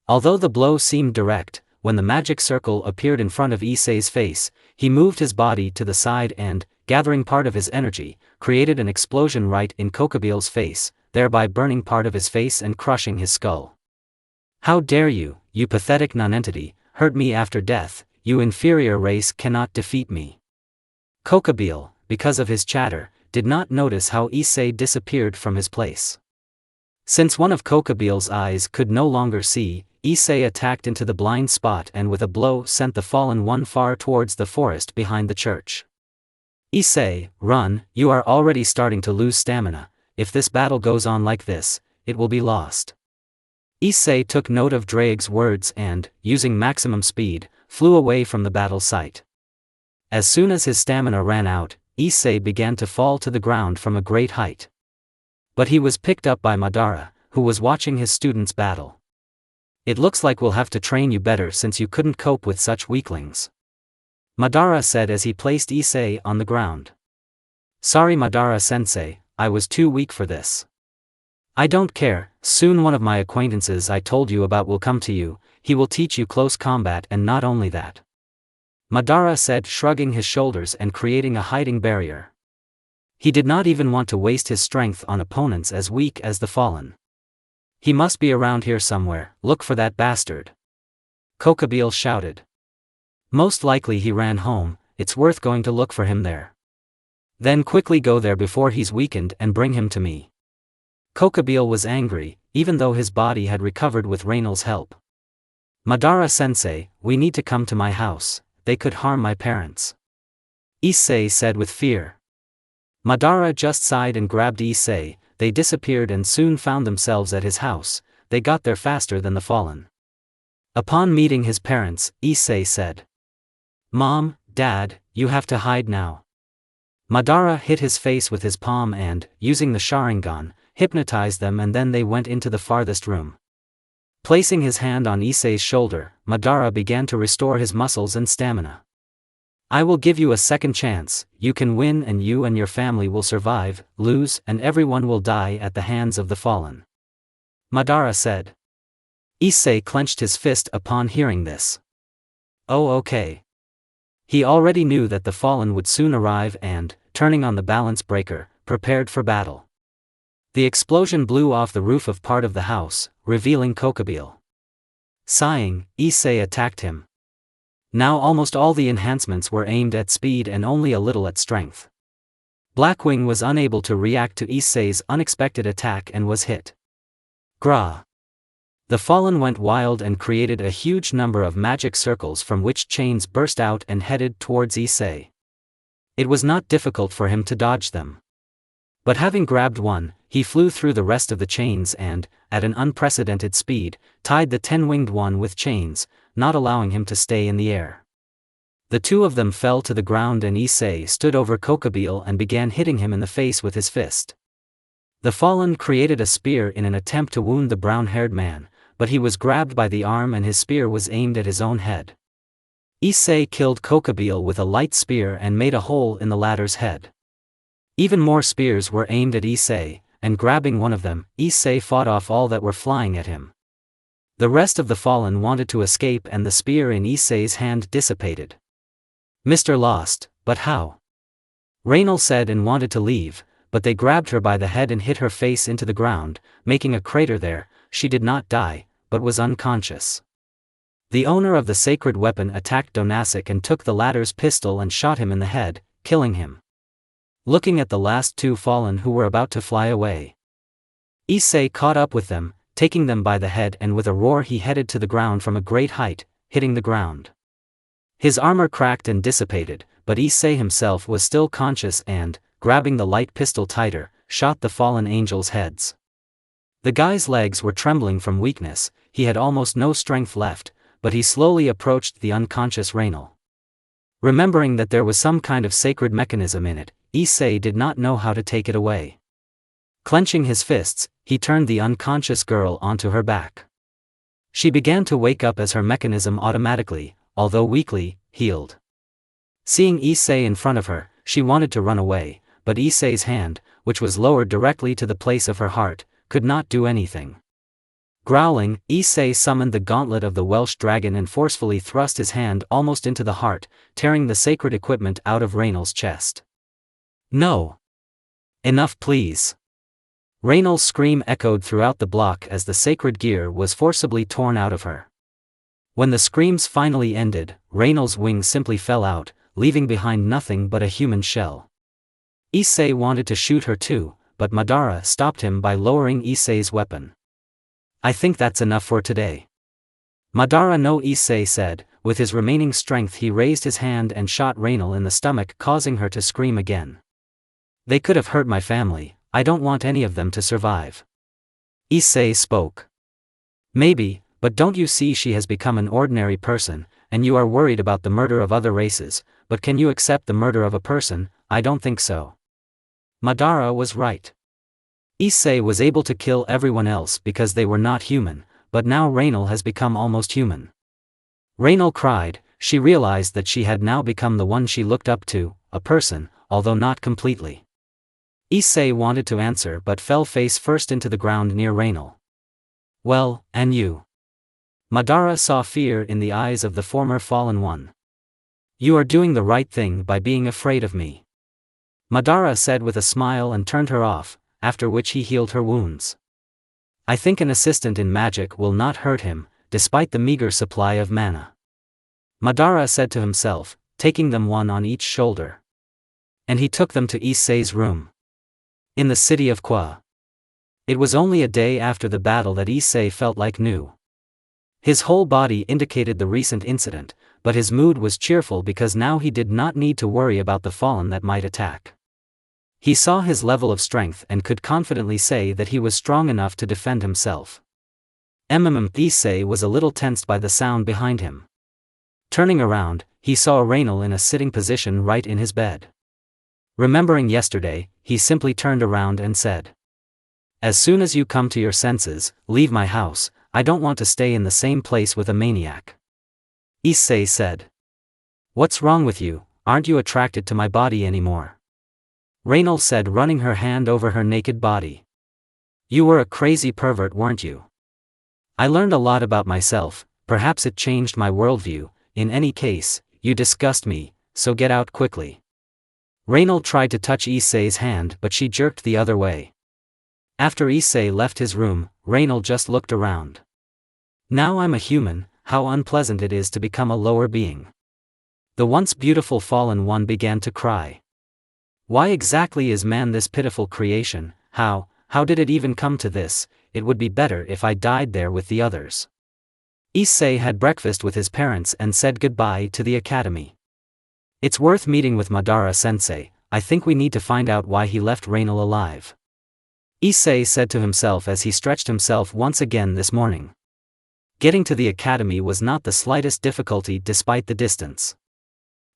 Although the blow seemed direct, when the magic circle appeared in front of Issei's face, he moved his body to the side and, gathering part of his energy, created an explosion right in Kokobile's face, thereby burning part of his face and crushing his skull. How dare you, you pathetic nonentity, hurt me after death, you inferior race cannot defeat me. Kokobile, because of his chatter, did not notice how Issei disappeared from his place. Since one of Kokobile's eyes could no longer see, Issei attacked into the blind spot and with a blow sent the fallen one far towards the forest behind the church. Issei, run, you are already starting to lose stamina. If this battle goes on like this, it will be lost. Issei took note of Drake's words and, using maximum speed, flew away from the battle site. As soon as his stamina ran out, Issei began to fall to the ground from a great height. But he was picked up by Madara, who was watching his students battle. It looks like we'll have to train you better since you couldn't cope with such weaklings. Madara said as he placed Issei on the ground. Sorry Madara-sensei, I was too weak for this. I don't care, soon one of my acquaintances I told you about will come to you, he will teach you close combat, and not only that. Madara said, shrugging his shoulders and creating a hiding barrier. He did not even want to waste his strength on opponents as weak as the fallen. He must be around here somewhere, look for that bastard. Kokobile shouted. Most likely he ran home, it's worth going to look for him there. Then quickly go there before he's weakened and bring him to me. Kokobile was angry, even though his body had recovered with Rainal's help. Madara-sensei, we need to come to my house, they could harm my parents. Issei said with fear. Madara just sighed and grabbed Issei, they disappeared and soon found themselves at his house, they got there faster than the fallen. Upon meeting his parents, Issei said. Mom, Dad, you have to hide now. Madara hit his face with his palm and, using the Sharingan, hypnotized them, and then they went into the farthest room. Placing his hand on Issei's shoulder, Madara began to restore his muscles and stamina. I will give you a second chance, you can win and you and your family will survive, lose and everyone will die at the hands of the fallen. Madara said. Issei clenched his fist upon hearing this. Oh okay. He already knew that the fallen would soon arrive and, turning on the balance breaker, prepared for battle. The explosion blew off the roof of part of the house, revealing Kokobile. Sighing, Issei attacked him. Now almost all the enhancements were aimed at speed and only a little at strength. Blackwing was unable to react to Issei's unexpected attack and was hit. Gra. The fallen went wild and created a huge number of magic circles from which chains burst out and headed towards Issei. It was not difficult for him to dodge them. But having grabbed one, he flew through the rest of the chains and, at an unprecedented speed, tied the 10-winged one with chains, not allowing him to stay in the air. The two of them fell to the ground and Issei stood over Kokobile and began hitting him in the face with his fist. The fallen created a spear in an attempt to wound the brown-haired man, but he was grabbed by the arm and his spear was aimed at his own head. Issei killed Kokobile with a light spear and made a hole in the latter's head. Even more spears were aimed at Issei, and grabbing one of them, Issei fought off all that were flying at him. The rest of the fallen wanted to escape and the spear in Issei's hand dissipated. Mr. Lost, but how? Rainal said and wanted to leave, but they grabbed her by the head and hit her face into the ground, making a crater there. She did not die, but was unconscious. The owner of the sacred weapon attacked Donasic and took the latter's pistol and shot him in the head, killing him. Looking at the last two fallen who were about to fly away, Issei caught up with them, taking them by the head, and with a roar he headed to the ground from a great height, hitting the ground. His armor cracked and dissipated, but Issei himself was still conscious and, grabbing the light pistol tighter, shot the fallen angels' heads. The guy's legs were trembling from weakness, he had almost no strength left, but he slowly approached the unconscious Raynal. Remembering that there was some kind of sacred mechanism in it, Issei did not know how to take it away. Clenching his fists, he turned the unconscious girl onto her back. She began to wake up as her mechanism automatically, although weakly, healed. Seeing Issei in front of her, she wanted to run away, but Issei's hand, which was lowered directly to the place of her heart, could not do anything. Growling, Issei summoned the gauntlet of the Welsh dragon and forcefully thrust his hand almost into the heart, tearing the sacred equipment out of Raynal's chest. No! Enough, please! Raynal's scream echoed throughout the block as the sacred gear was forcibly torn out of her. When the screams finally ended, Raynal's wings simply fell out, leaving behind nothing but a human shell. Issei wanted to shoot her too, but Madara stopped him by lowering Issei's weapon. I think that's enough for today. Madara no, Issei said. With his remaining strength he raised his hand and shot Raynal in the stomach, causing her to scream again. They could have hurt my family, I don't want any of them to survive. Issei spoke. Maybe, but don't you see she has become an ordinary person, and you are worried about the murder of other races, but can you accept the murder of a person? I don't think so. Madara was right. Issei was able to kill everyone else because they were not human, but now Raynal has become almost human. Raynal cried. She realized that she had now become the one she looked up to, a person, although not completely. Issei wanted to answer but fell face first into the ground near Raynal. Well, and you? Madara saw fear in the eyes of the former fallen one. You are doing the right thing by being afraid of me. Madara said with a smile and turned her off, after which he healed her wounds. I think an assistant in magic will not hurt him, despite the meager supply of mana. Madara said to himself, taking them one on each shoulder. And he took them to Issei's room. In the city of Kwa. It was only a day after the battle that Issei felt like new. His whole body indicated the recent incident, but his mood was cheerful because now he did not need to worry about the fallen that might attack. He saw his level of strength and could confidently say that he was strong enough to defend himself. Issei was a little tensed by the sound behind him. Turning around, he saw Raynal in a sitting position right in his bed. Remembering yesterday, he simply turned around and said, "As soon as you come to your senses, leave my house, I don't want to stay in the same place with a maniac." Issei said. "What's wrong with you, aren't you attracted to my body anymore?" Raynal said, running her hand over her naked body. "You were a crazy pervert, weren't you? I learned a lot about myself, perhaps it changed my worldview, in any case, you disgust me, so get out quickly." Raynal tried to touch Issei's hand but she jerked the other way. After Issei left his room, Raynal just looked around. Now I'm a human, how unpleasant it is to become a lower being. The once beautiful fallen one began to cry. Why exactly is man this pitiful creation? How did it even come to this? It would be better if I died there with the others. Issei had breakfast with his parents and said goodbye to the academy. It's worth meeting with Madara-sensei, I think we need to find out why he left Raynal alive. Issei said to himself as he stretched himself once again this morning. Getting to the academy was not the slightest difficulty despite the distance.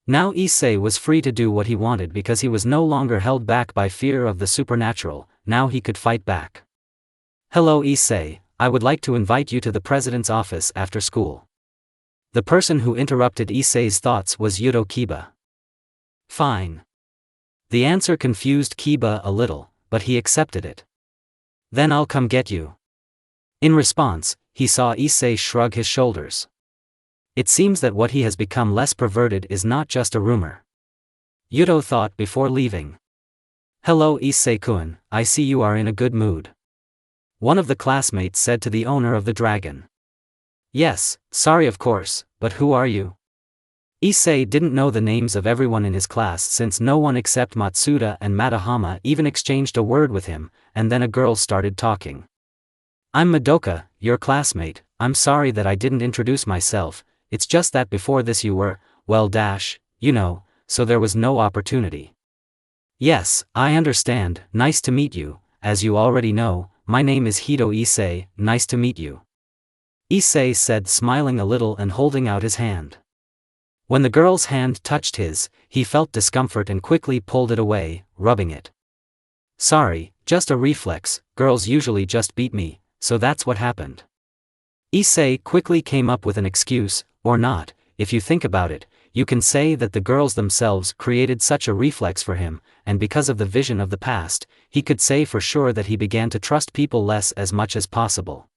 Now Issei was free to do what he wanted because he was no longer held back by fear of the supernatural, now he could fight back. "Hello Issei, I would like to invite you to the president's office after school." The person who interrupted Issei's thoughts was Yudo Kiba. Fine. The answer confused Kiba a little, but he accepted it. Then I'll come get you. In response, he saw Issei shrug his shoulders. It seems that what he has become less perverted is not just a rumor. Yudo thought before leaving. Hello Issei-kun, I see you are in a good mood. One of the classmates said to the owner of the dragon. Yes, sorry of course, but who are you? Issei didn't know the names of everyone in his class since no one except Matsuda and Matahama even exchanged a word with him, and then a girl started talking. I'm Madoka, your classmate. I'm sorry that I didn't introduce myself, it's just that before this you were, well you know, so there was no opportunity. Yes, I understand, nice to meet you, as you already know, my name is Hito Issei, nice to meet you. Issei said, smiling a little and holding out his hand. When the girl's hand touched his, he felt discomfort and quickly pulled it away, rubbing it. Sorry, just a reflex, girls usually just beat me, so that's what happened. Issei quickly came up with an excuse, or not, if you think about it, you can say that the girls themselves created such a reflex for him, and because of the vision of the past, he could say for sure that he began to trust people less as much as possible.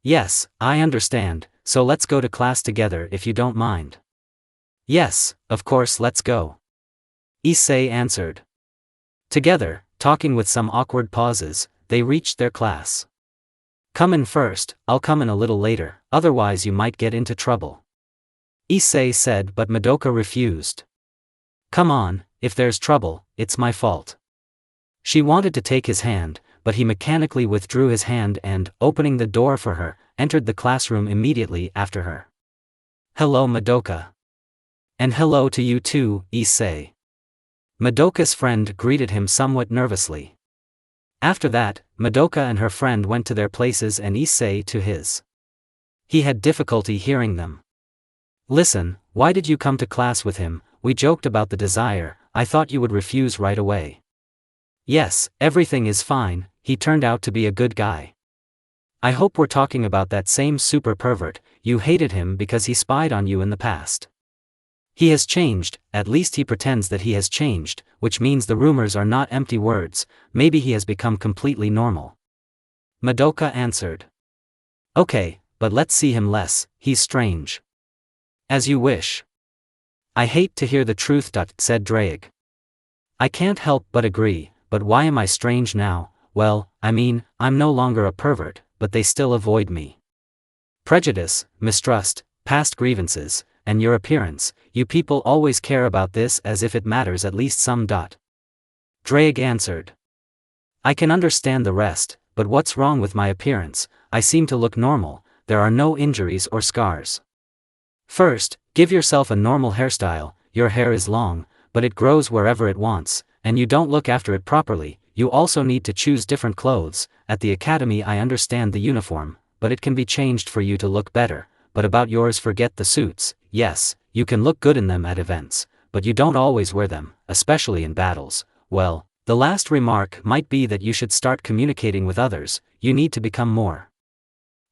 Yes, I understand, so let's go to class together if you don't mind. Yes, of course, let's go. Issei answered. Together, talking with some awkward pauses, they reached their class. Come in first, I'll come in a little later, otherwise you might get into trouble. Issei said, but Madoka refused. Come on, if there's trouble, it's my fault. She wanted to take his hand, but he mechanically withdrew his hand and, opening the door for her, entered the classroom immediately after her. Hello Madoka. And hello to you too, Issei. Madoka's friend greeted him somewhat nervously. After that, Madoka and her friend went to their places and Issei to his. He had difficulty hearing them. Listen, why did you come to class with him? We joked about the desire, I thought you would refuse right away. Yes, everything is fine, he turned out to be a good guy. I hope we're talking about that same super pervert, you hated him because he spied on you in the past. He has changed, at least he pretends that he has changed, which means the rumors are not empty words, maybe he has become completely normal. Madoka answered. Okay, but let's see him less, he's strange. As you wish. I hate to hear the truth, said Drake. I can't help but agree, but why am I strange now? Well, I mean, I'm no longer a pervert, but they still avoid me. Prejudice, mistrust, past grievances, and your appearance, you people always care about this as if it matters at least some. Drake answered. I can understand the rest, but what's wrong with my appearance? I seem to look normal, there are no injuries or scars. First, give yourself a normal hairstyle, your hair is long, but it grows wherever it wants, and you don't look after it properly. You also need to choose different clothes. At the academy I understand the uniform, but it can be changed for you to look better, but about yours forget the suits. Yes, you can look good in them at events, but you don't always wear them, especially in battles. Well, the last remark might be that you should start communicating with others, you need to become more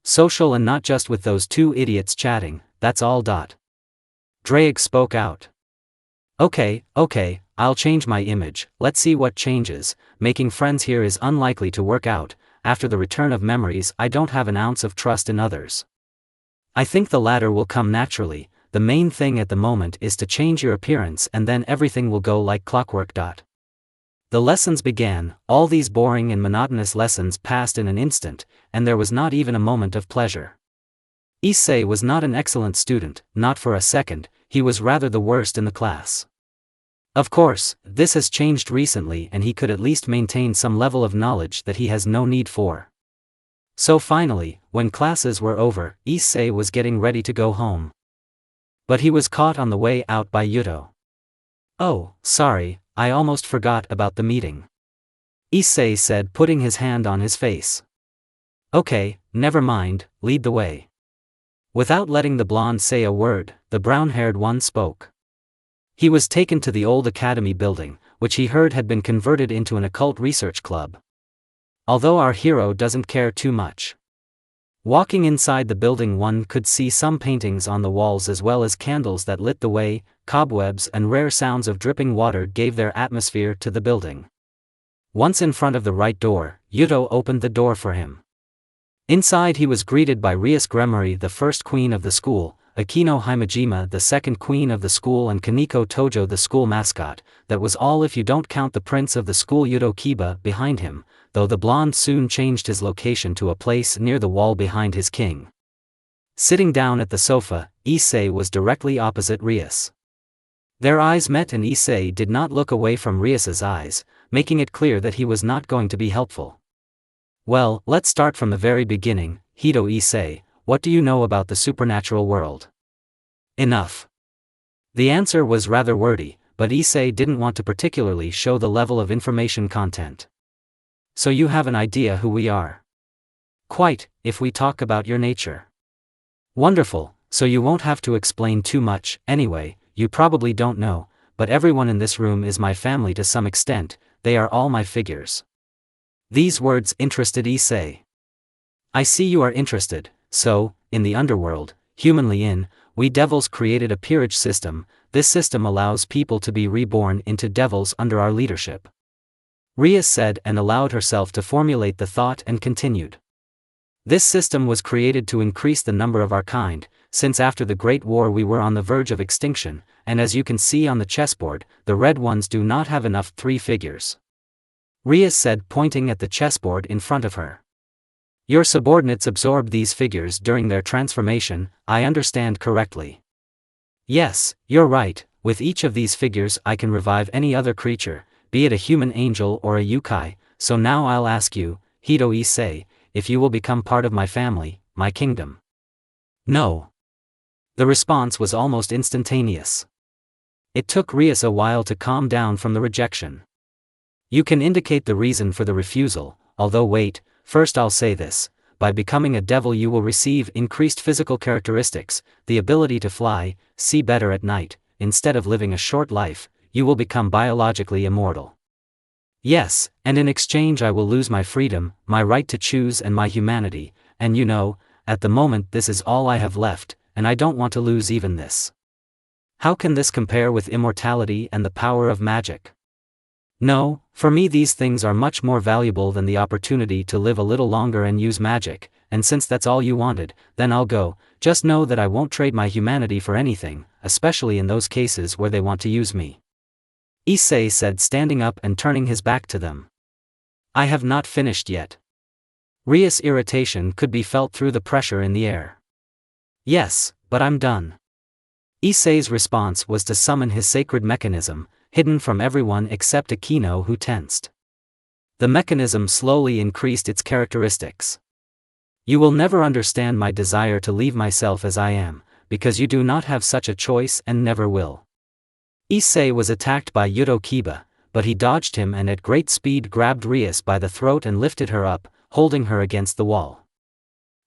social and not just with those two idiots chatting, that's all. Drake spoke out. Okay, I'll change my image, let's see what changes. Making friends here is unlikely to work out, after the return of memories I don't have an ounce of trust in others. I think the latter will come naturally, the main thing at the moment is to change your appearance and then everything will go like clockwork. The lessons began, all these boring and monotonous lessons passed in an instant, and there was not even a moment of pleasure. Issei was not an excellent student, not for a second, he was rather the worst in the class. Of course, this has changed recently and he could at least maintain some level of knowledge that he has no need for. So finally, when classes were over, Issei was getting ready to go home. But he was caught on the way out by Yuto. Oh, sorry, I almost forgot about the meeting. Issei said, putting his hand on his face. Okay, never mind, lead the way. Without letting the blonde say a word, the brown-haired one spoke. He was taken to the old academy building, which he heard had been converted into an occult research club. Although our hero doesn't care too much. Walking inside the building one could see some paintings on the walls as well as candles that lit the way, cobwebs and rare sounds of dripping water gave their atmosphere to the building. Once in front of the right door, Yuto opened the door for him. Inside he was greeted by Rias Gremory, the first queen of the school, Akino Himejima, the second queen of the school, and Kaneko Tojo, the school mascot. That was all if you don't count the prince of the school Yuto Kiba behind him, though the blonde soon changed his location to a place near the wall behind his king. Sitting down at the sofa, Issei was directly opposite Rias. Their eyes met and Issei did not look away from Rias's eyes, making it clear that he was not going to be helpful. Well, let's start from the very beginning. Hito Issei, what do you know about the supernatural world? Enough. The answer was rather wordy, but Issei didn't want to particularly show the level of information content. So you have an idea who we are? Quite, if we talk about your nature. Wonderful, so you won't have to explain too much. Anyway, you probably don't know, but everyone in this room is my family to some extent. They are all my figures. These words interested Issei. I see you are interested. So, in the underworld, humanly we devils created a peerage system. This system allows people to be reborn into devils under our leadership. Ria said and allowed herself to formulate the thought and continued. This system was created to increase the number of our kind, since after the Great War we were on the verge of extinction, and as you can see on the chessboard, the red ones do not have enough 3 figures. Ria said, pointing at the chessboard in front of her. Your subordinates absorb these figures during their transformation, I understand correctly. Yes, you're right, with each of these figures I can revive any other creature, be it a human angel or a yukai, so now I'll ask you, Hito Issei, if you will become part of my family, my kingdom. No. The response was almost instantaneous. It took Rias a while to calm down from the rejection. You can indicate the reason for the refusal, although wait, first I'll say this, by becoming a devil you will receive increased physical characteristics, the ability to fly, see better at night, instead of living a short life, you will become biologically immortal. Yes, and in exchange I will lose my freedom, my right to choose and my humanity, and you know, at the moment this is all I have left, and I don't want to lose even this. How can this compare with immortality and the power of magic? No, for me these things are much more valuable than the opportunity to live a little longer and use magic, and since that's all you wanted, then I'll go. Just know that I won't trade my humanity for anything, especially in those cases where they want to use me. Issei said, standing up and turning his back to them. I have not finished yet. Rias' irritation could be felt through the pressure in the air. Yes, but I'm done. Issei's response was to summon his sacred mechanism, hidden from everyone except Akino, who tensed. The mechanism slowly increased its characteristics. You will never understand my desire to leave myself as I am, because you do not have such a choice and never will. Issei was attacked by Yuto Kiba, but he dodged him and at great speed grabbed Rias by the throat and lifted her up, holding her against the wall.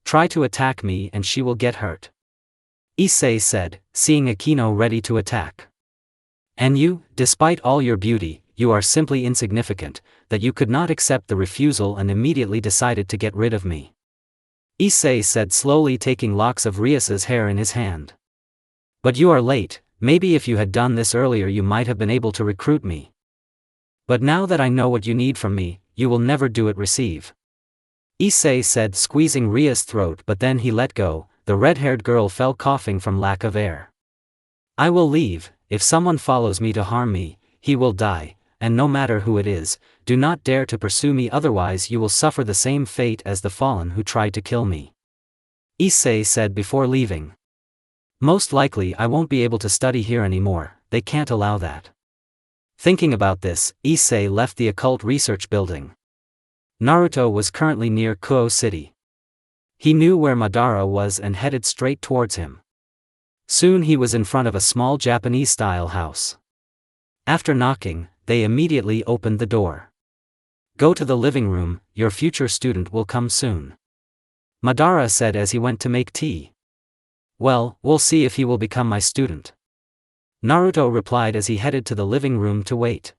Try to attack me and she will get hurt. Issei said, seeing Akino ready to attack. And you, despite all your beauty, you are simply insignificant, that you could not accept the refusal and immediately decided to get rid of me. Issei said, slowly taking locks of Rias's hair in his hand. But you are late, maybe if you had done this earlier you might have been able to recruit me. But now that I know what you need from me, you will never do it. Receive. Issei said, squeezing Ria's throat, but then he let go. The red-haired girl fell coughing from lack of air. I will leave. If someone follows me to harm me, he will die, and no matter who it is, do not dare to pursue me, otherwise you will suffer the same fate as the fallen who tried to kill me. Issei said before leaving. Most likely I won't be able to study here anymore, they can't allow that. Thinking about this, Issei left the occult research building. Naruto was currently near Kuo City. He knew where Madara was and headed straight towards him. Soon he was in front of a small Japanese-style house. After knocking, they immediately opened the door. Go to the living room, your future student will come soon. Madara said as he went to make tea. Well, we'll see if he will become my student. Naruto replied as he headed to the living room to wait.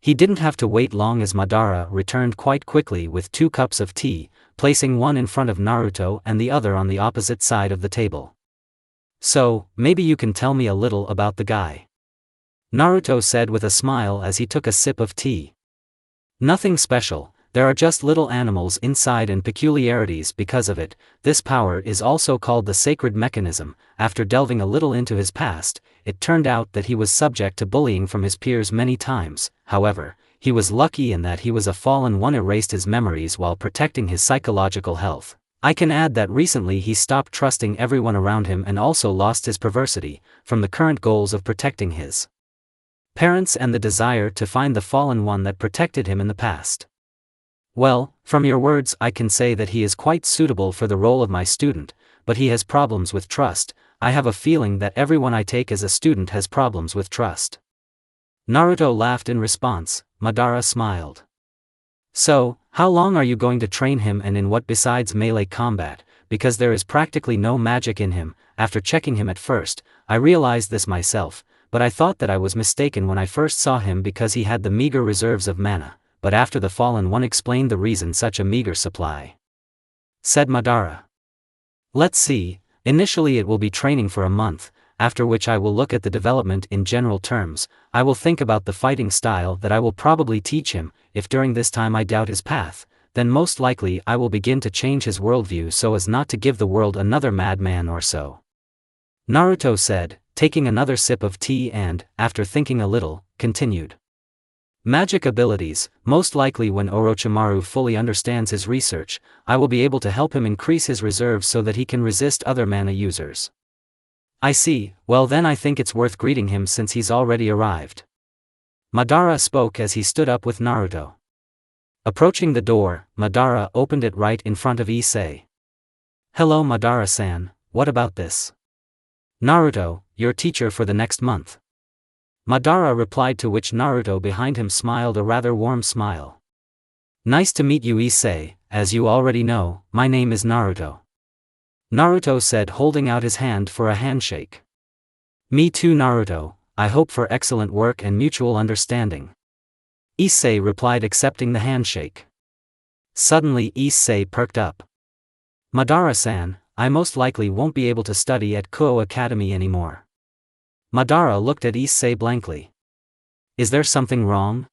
He didn't have to wait long as Madara returned quite quickly with 2 cups of tea, placing one in front of Naruto and the other on the opposite side of the table. So, maybe you can tell me a little about the guy. Naruto said with a smile as he took a sip of tea. Nothing special, there are just little animals inside and peculiarities because of it. This power is also called the sacred mechanism. After delving a little into his past, it turned out that he was subject to bullying from his peers many times. However, he was lucky in that he was a fallen one, erased his memories while protecting his psychological health. I can add that recently he stopped trusting everyone around him and also lost his perversity, from the current goals of protecting his parents and the desire to find the fallen one that protected him in the past. Well, from your words I can say that he is quite suitable for the role of my student, but he has problems with trust. I have a feeling that everyone I take as a student has problems with trust. Naruto laughed in response. Madara smiled. So, how long are you going to train him, and in what besides melee combat, because there is practically no magic in him? After checking him at first, I realized this myself, but I thought that I was mistaken when I first saw him because he had the meager reserves of mana, but after the fallen one explained the reason such a meager supply. Said Madara. Let's see, initially it will be training for a month, after which I will look at the development in general terms. I will think about the fighting style that I will probably teach him. If during this time I doubt his path, then most likely I will begin to change his worldview so as not to give the world another madman or so. Naruto said, taking another sip of tea and, after thinking a little, continued. Magic abilities, most likely when Orochimaru fully understands his research, I will be able to help him increase his reserves so that he can resist other mana users. I see, well then I think it's worth greeting him since he's already arrived. Madara spoke as he stood up with Naruto. Approaching the door, Madara opened it right in front of Issei. Hello Madara-san, what about this? Naruto, your teacher for the next month. Madara replied, to which Naruto behind him smiled a rather warm smile. Nice to meet you Issei, as you already know, my name is Naruto. Naruto said, holding out his hand for a handshake. Me too Naruto, I hope for excellent work and mutual understanding. Issei replied, accepting the handshake. Suddenly Issei perked up. Madara-san, I most likely won't be able to study at Kuo Academy anymore. Madara looked at Issei blankly. Is there something wrong?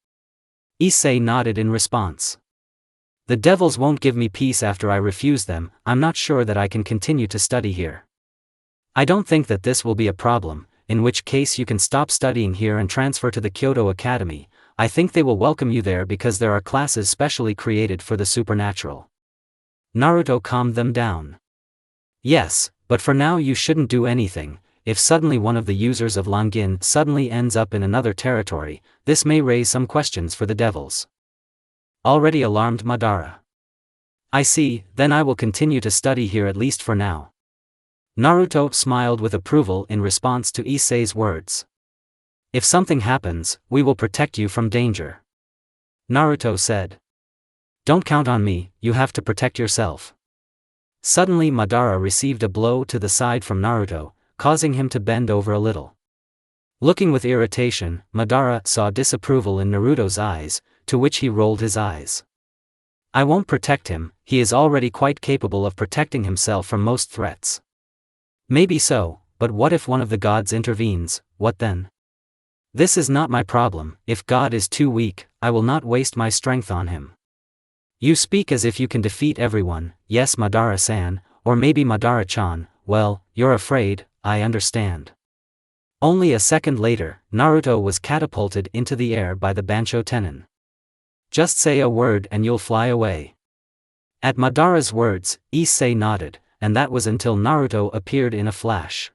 Issei nodded in response. The devils won't give me peace after I refuse them. I'm not sure that I can continue to study here. I don't think that this will be a problem, in which case you can stop studying here and transfer to the Kyoto Academy. I think they will welcome you there because there are classes specially created for the supernatural. Naruto calmed them down. Yes, but for now you shouldn't do anything. If suddenly one of the users of Longin suddenly ends up in another territory, this may raise some questions for the devils. Already alarmed Madara. I see, then I will continue to study here at least for now. Naruto smiled with approval in response to Issei's words. If something happens, we will protect you from danger. Naruto said. Don't count on me, you have to protect yourself. Suddenly Madara received a blow to the side from Naruto, causing him to bend over a little. Looking with irritation, Madara saw disapproval in Naruto's eyes, to which he rolled his eyes. I won't protect him, he is already quite capable of protecting himself from most threats. Maybe so, but what if one of the gods intervenes, what then? This is not my problem. If God is too weak, I will not waste my strength on him. You speak as if you can defeat everyone. Yes Madara-san, or maybe Madara-chan. Well, you're afraid, I understand. Only a second later, Naruto was catapulted into the air by the Bancho Tenin. Just say a word and you'll fly away. At Madara's words, Issei nodded, and that was until Naruto appeared in a flash.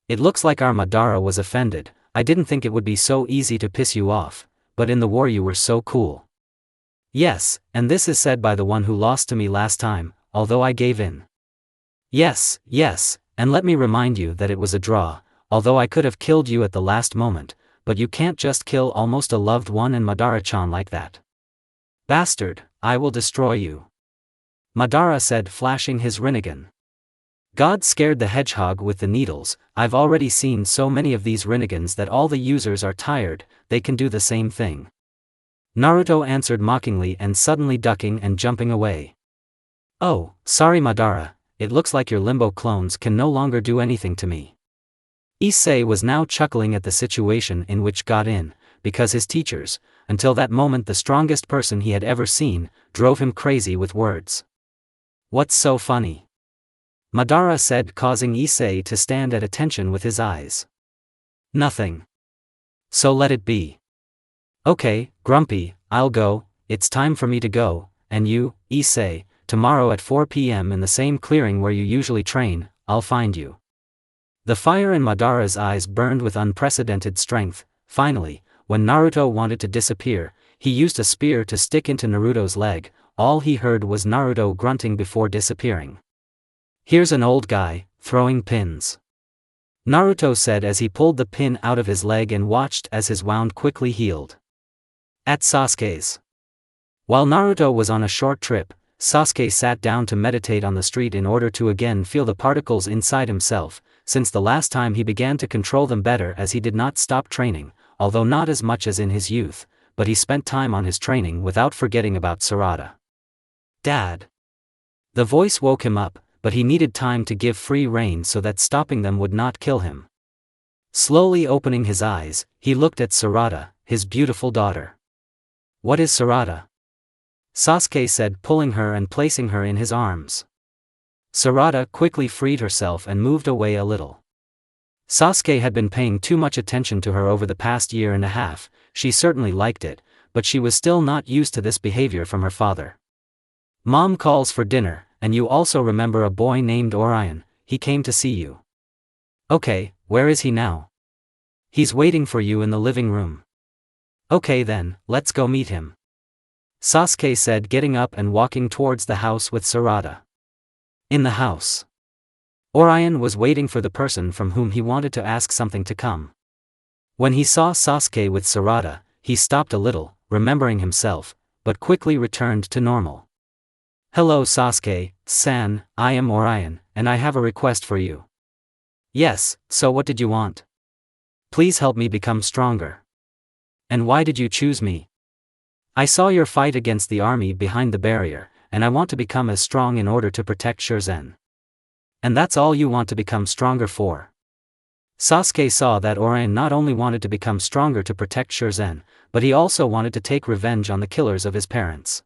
It looks like our Madara was offended. I didn't think it would be so easy to piss you off, but in the war you were so cool. Yes, and this is said by the one who lost to me last time, although I gave in. Yes, and let me remind you that it was a draw, although I could have killed you at the last moment, but you can't just kill almost a loved one and Madara-chan like that. Bastard, I will destroy you. Madara said, flashing his Rinnegan. God scared the hedgehog with the needles. I've already seen so many of these Rinnegans that all the users are tired, they can do the same thing. Naruto answered mockingly and suddenly ducking and jumping away. Oh, sorry Madara, it looks like your limbo clones can no longer do anything to me. Issei was now chuckling at the situation in which got in, because his teachers, until that moment the strongest person he had ever seen, drove him crazy with words. What's so funny? Madara said, causing Issei to stand at attention with his eyes. Nothing. So let it be. Okay, Grumpy, I'll go, it's time for me to go, and you, Issei, tomorrow at 4 p.m. in the same clearing where you usually train, I'll find you. The fire in Madara's eyes burned with unprecedented strength. Finally, when Naruto wanted to disappear, he used a spear to stick into Naruto's leg. All he heard was Naruto grunting before disappearing. "Here's an old guy, throwing pins," Naruto said as he pulled the pin out of his leg and watched as his wound quickly healed. At Sasuke's. While Naruto was on a short trip, Sasuke sat down to meditate on the street in order to again feel the particles inside himself, since the last time he began to control them better, as he did not stop training, although not as much as in his youth, but he spent time on his training without forgetting about Sarada. "Dad." The voice woke him up, but he needed time to give free rein so that stopping them would not kill him. Slowly opening his eyes, he looked at Sarada, his beautiful daughter. "What is Sarada?" Sasuke said, pulling her and placing her in his arms. Sarada quickly freed herself and moved away a little. Sasuke had been paying too much attention to her over the past year and a half. She certainly liked it, but she was still not used to this behavior from her father. "Mom calls for dinner, and you also remember a boy named Orion. He came to see you." "Okay, where is he now?" "He's waiting for you in the living room." "Okay then, let's go meet him," Sasuke said, getting up and walking towards the house with Sarada. In the house, Orion was waiting for the person from whom he wanted to ask something to come. When he saw Sasuke with Sarada, he stopped a little, remembering himself, but quickly returned to normal. "Hello Sasuke-san, I am Orion, and I have a request for you." "Yes, so what did you want?" "Please help me become stronger." "And why did you choose me?" "I saw your fight against the army behind the barrier, and I want to become as strong in order to protect Shizen." "And that's all you want to become stronger for?" Sasuke saw that Orion not only wanted to become stronger to protect Shizen, but he also wanted to take revenge on the killers of his parents.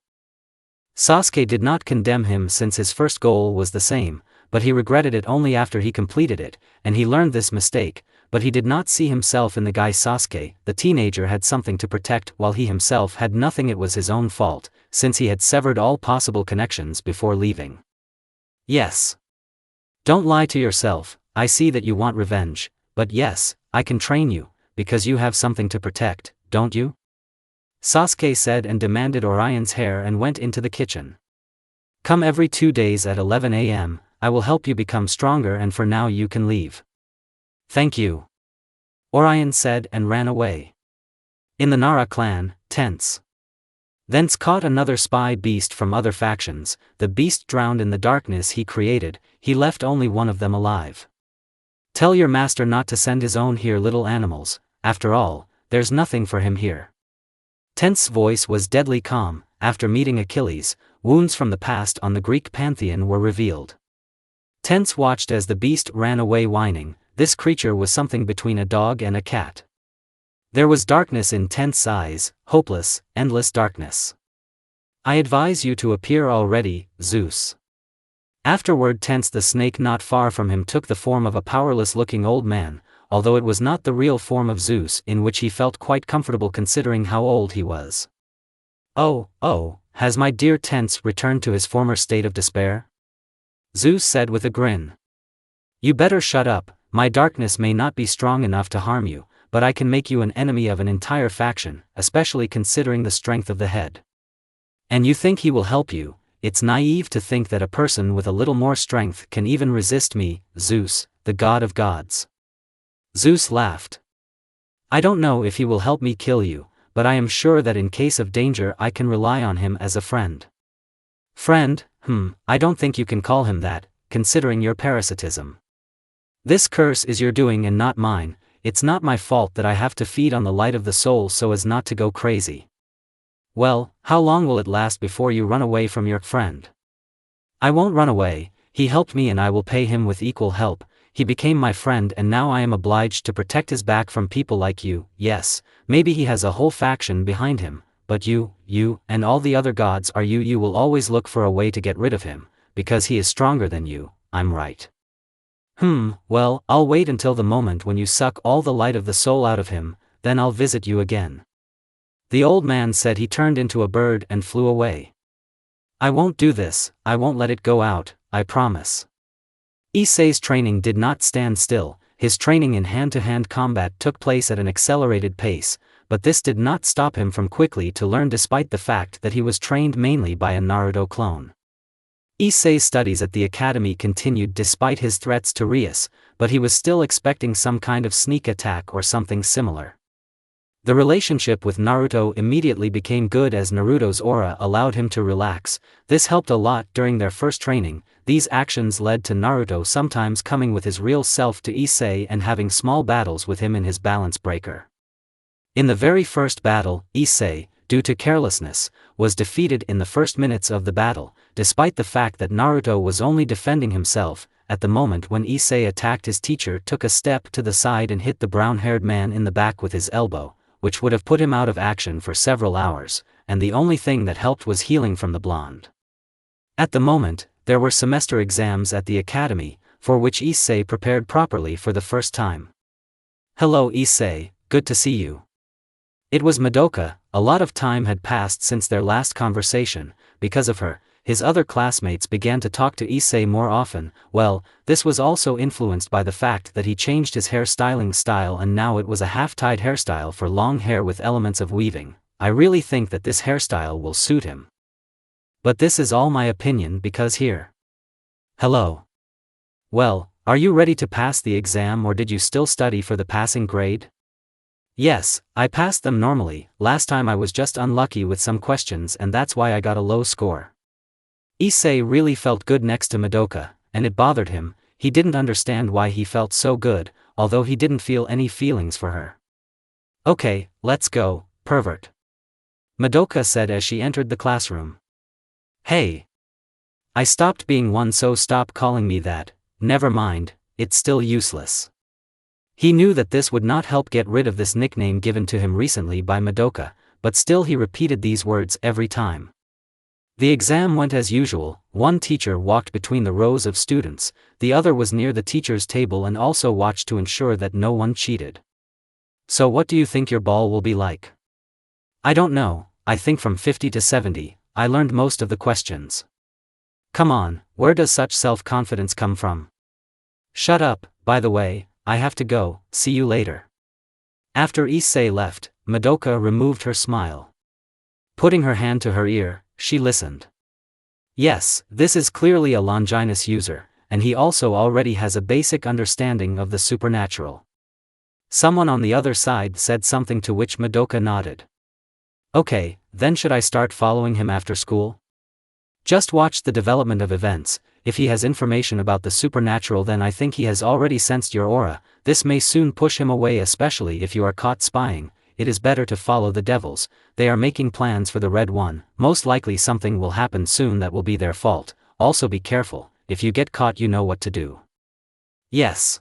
Sasuke did not condemn him since his first goal was the same, but he regretted it only after he completed it, and he learned this mistake. But he did not see himself in the guy Sasuke. The teenager had something to protect while he himself had nothing. It was his own fault, since he had severed all possible connections before leaving. "Yes. Don't lie to yourself. I see that you want revenge, but yes, I can train you, because you have something to protect, don't you?" Sasuke said and demanded Orion's hair and went into the kitchen. "Come every 2 days at 11 a.m., I will help you become stronger, and for now you can leave." "Thank you," Orion said and ran away. In the Nara clan, Tense thence caught another spy beast from other factions. The beast drowned in the darkness he created. He left only one of them alive. "Tell your master not to send his own here little animals, after all, there's nothing for him here." Tense's voice was deadly calm. After meeting Achilles, wounds from the past on the Greek pantheon were revealed. Tense watched as the beast ran away whining. This creature was something between a dog and a cat. There was darkness in Tense's eyes, hopeless, endless darkness. "I advise you to appear already, Zeus." Afterward, Tense the snake not far from him took the form of a powerless-looking old man, although it was not the real form of Zeus, in which he felt quite comfortable considering how old he was. Oh, has my dear Tense returned to his former state of despair?" Zeus said with a grin. "You better shut up. My darkness may not be strong enough to harm you, but I can make you an enemy of an entire faction, especially considering the strength of the head. And you think he will help you? It's naive to think that a person with a little more strength can even resist me, Zeus, the god of gods." Zeus laughed. "I don't know if he will help me kill you, but I am sure that in case of danger I can rely on him as a friend." "Friend? I don't think you can call him that, considering your parasitism. This curse is your doing and not mine. It's not my fault that I have to feed on the light of the soul so as not to go crazy." "Well, how long will it last before you run away from your friend?" "I won't run away. He helped me and I will pay him with equal help. He became my friend and now I am obliged to protect his back from people like you. Yes, maybe he has a whole faction behind him, but you, and all the other gods are you will always look for a way to get rid of him, because he is stronger than you, I'm right." Well, I'll wait until the moment when you suck all the light of the soul out of him, then I'll visit you again." The old man said. He turned into a bird and flew away. "I won't do this. I won't let it go out, I promise." Issei's training did not stand still. His training in hand-to-hand combat took place at an accelerated pace, but this did not stop him from quickly to learn despite the fact that he was trained mainly by a Naruto clone. Issei's studies at the academy continued despite his threats to Rias, but he was still expecting some kind of sneak attack or something similar. The relationship with Naruto immediately became good as Naruto's aura allowed him to relax. This helped a lot during their first training. These actions led to Naruto sometimes coming with his real self to Issei and having small battles with him in his balance breaker. In the very first battle, Issei, due to carelessness, was defeated in the first minutes of the battle, despite the fact that Naruto was only defending himself. At the moment when Issei attacked, his teacher took a step to the side and hit the brown-haired man in the back with his elbow, which would have put him out of action for several hours, and the only thing that helped was healing from the blonde. At the moment, there were semester exams at the academy, for which Issei prepared properly for the first time. "Hello Issei, good to see you." It was Madoka. A lot of time had passed since their last conversation. Because of her, his other classmates began to talk to Issei more often. Well, this was also influenced by the fact that he changed his hairstyling style and now it was a half-tied hairstyle for long hair with elements of weaving. I really think that this hairstyle will suit him. But this is all my opinion because here. Hello. Well, are you ready to pass the exam or did you still study for the passing grade? Yes, I passed them normally. Last time I was just unlucky with some questions and that's why I got a low score. Issei really felt good next to Madoka, and it bothered him. He didn't understand why he felt so good, although he didn't feel any feelings for her. "Okay, let's go, pervert," Madoka said as she entered the classroom. "Hey. I stopped being one, so stop calling me that." "Never mind, it's still useless." He knew that this would not help get rid of this nickname given to him recently by Madoka, but still he repeated these words every time. The exam went as usual. One teacher walked between the rows of students, the other was near the teacher's table and also watched to ensure that no one cheated. "So what do you think your ball will be like?" "I don't know, I think from 50 to 70, I learned most of the questions." "Come on, where does such self-confidence come from?" "Shut up, by the way, I have to go, see you later." After Issei left, Madoka removed her smile. Putting her hand to her ear, she listened. Yes, this is clearly a Longinus user, and he also already has a basic understanding of the supernatural. Someone on the other side said something to which Madoka nodded. "Okay, then should I start following him after school?" "Just watch the development of events. If he has information about the supernatural then I think he has already sensed your aura. This may soon push him away, especially if you are caught spying. It is better to follow the devils. They are making plans for the Red One. Most likely something will happen soon that will be their fault. Also be careful, if you get caught you know what to do." "Yes."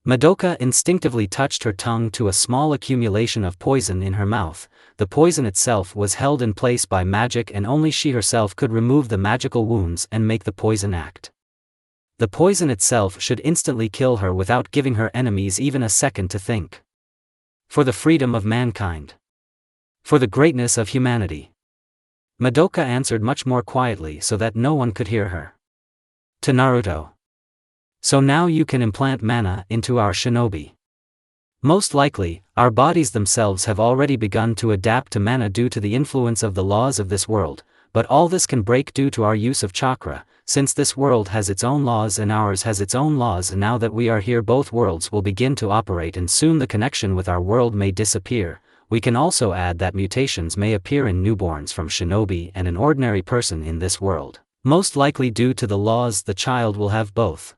Madoka instinctively touched her tongue to a small accumulation of poison in her mouth. The poison itself was held in place by magic and only she herself could remove the magical wounds and make the poison act. The poison itself should instantly kill her without giving her enemies even a second to think. For the freedom of mankind. For the greatness of humanity. Madoka answered much more quietly so that no one could hear her. To Naruto. "So now you can implant mana into our shinobi. Most likely, our bodies themselves have already begun to adapt to mana due to the influence of the laws of this world, but all this can break due to our use of chakra, since this world has its own laws and ours has its own laws, and now that we are here both worlds will begin to operate and soon the connection with our world may disappear. We can also add that mutations may appear in newborns from shinobi and an ordinary person in this world. Most likely due to the laws the child will have both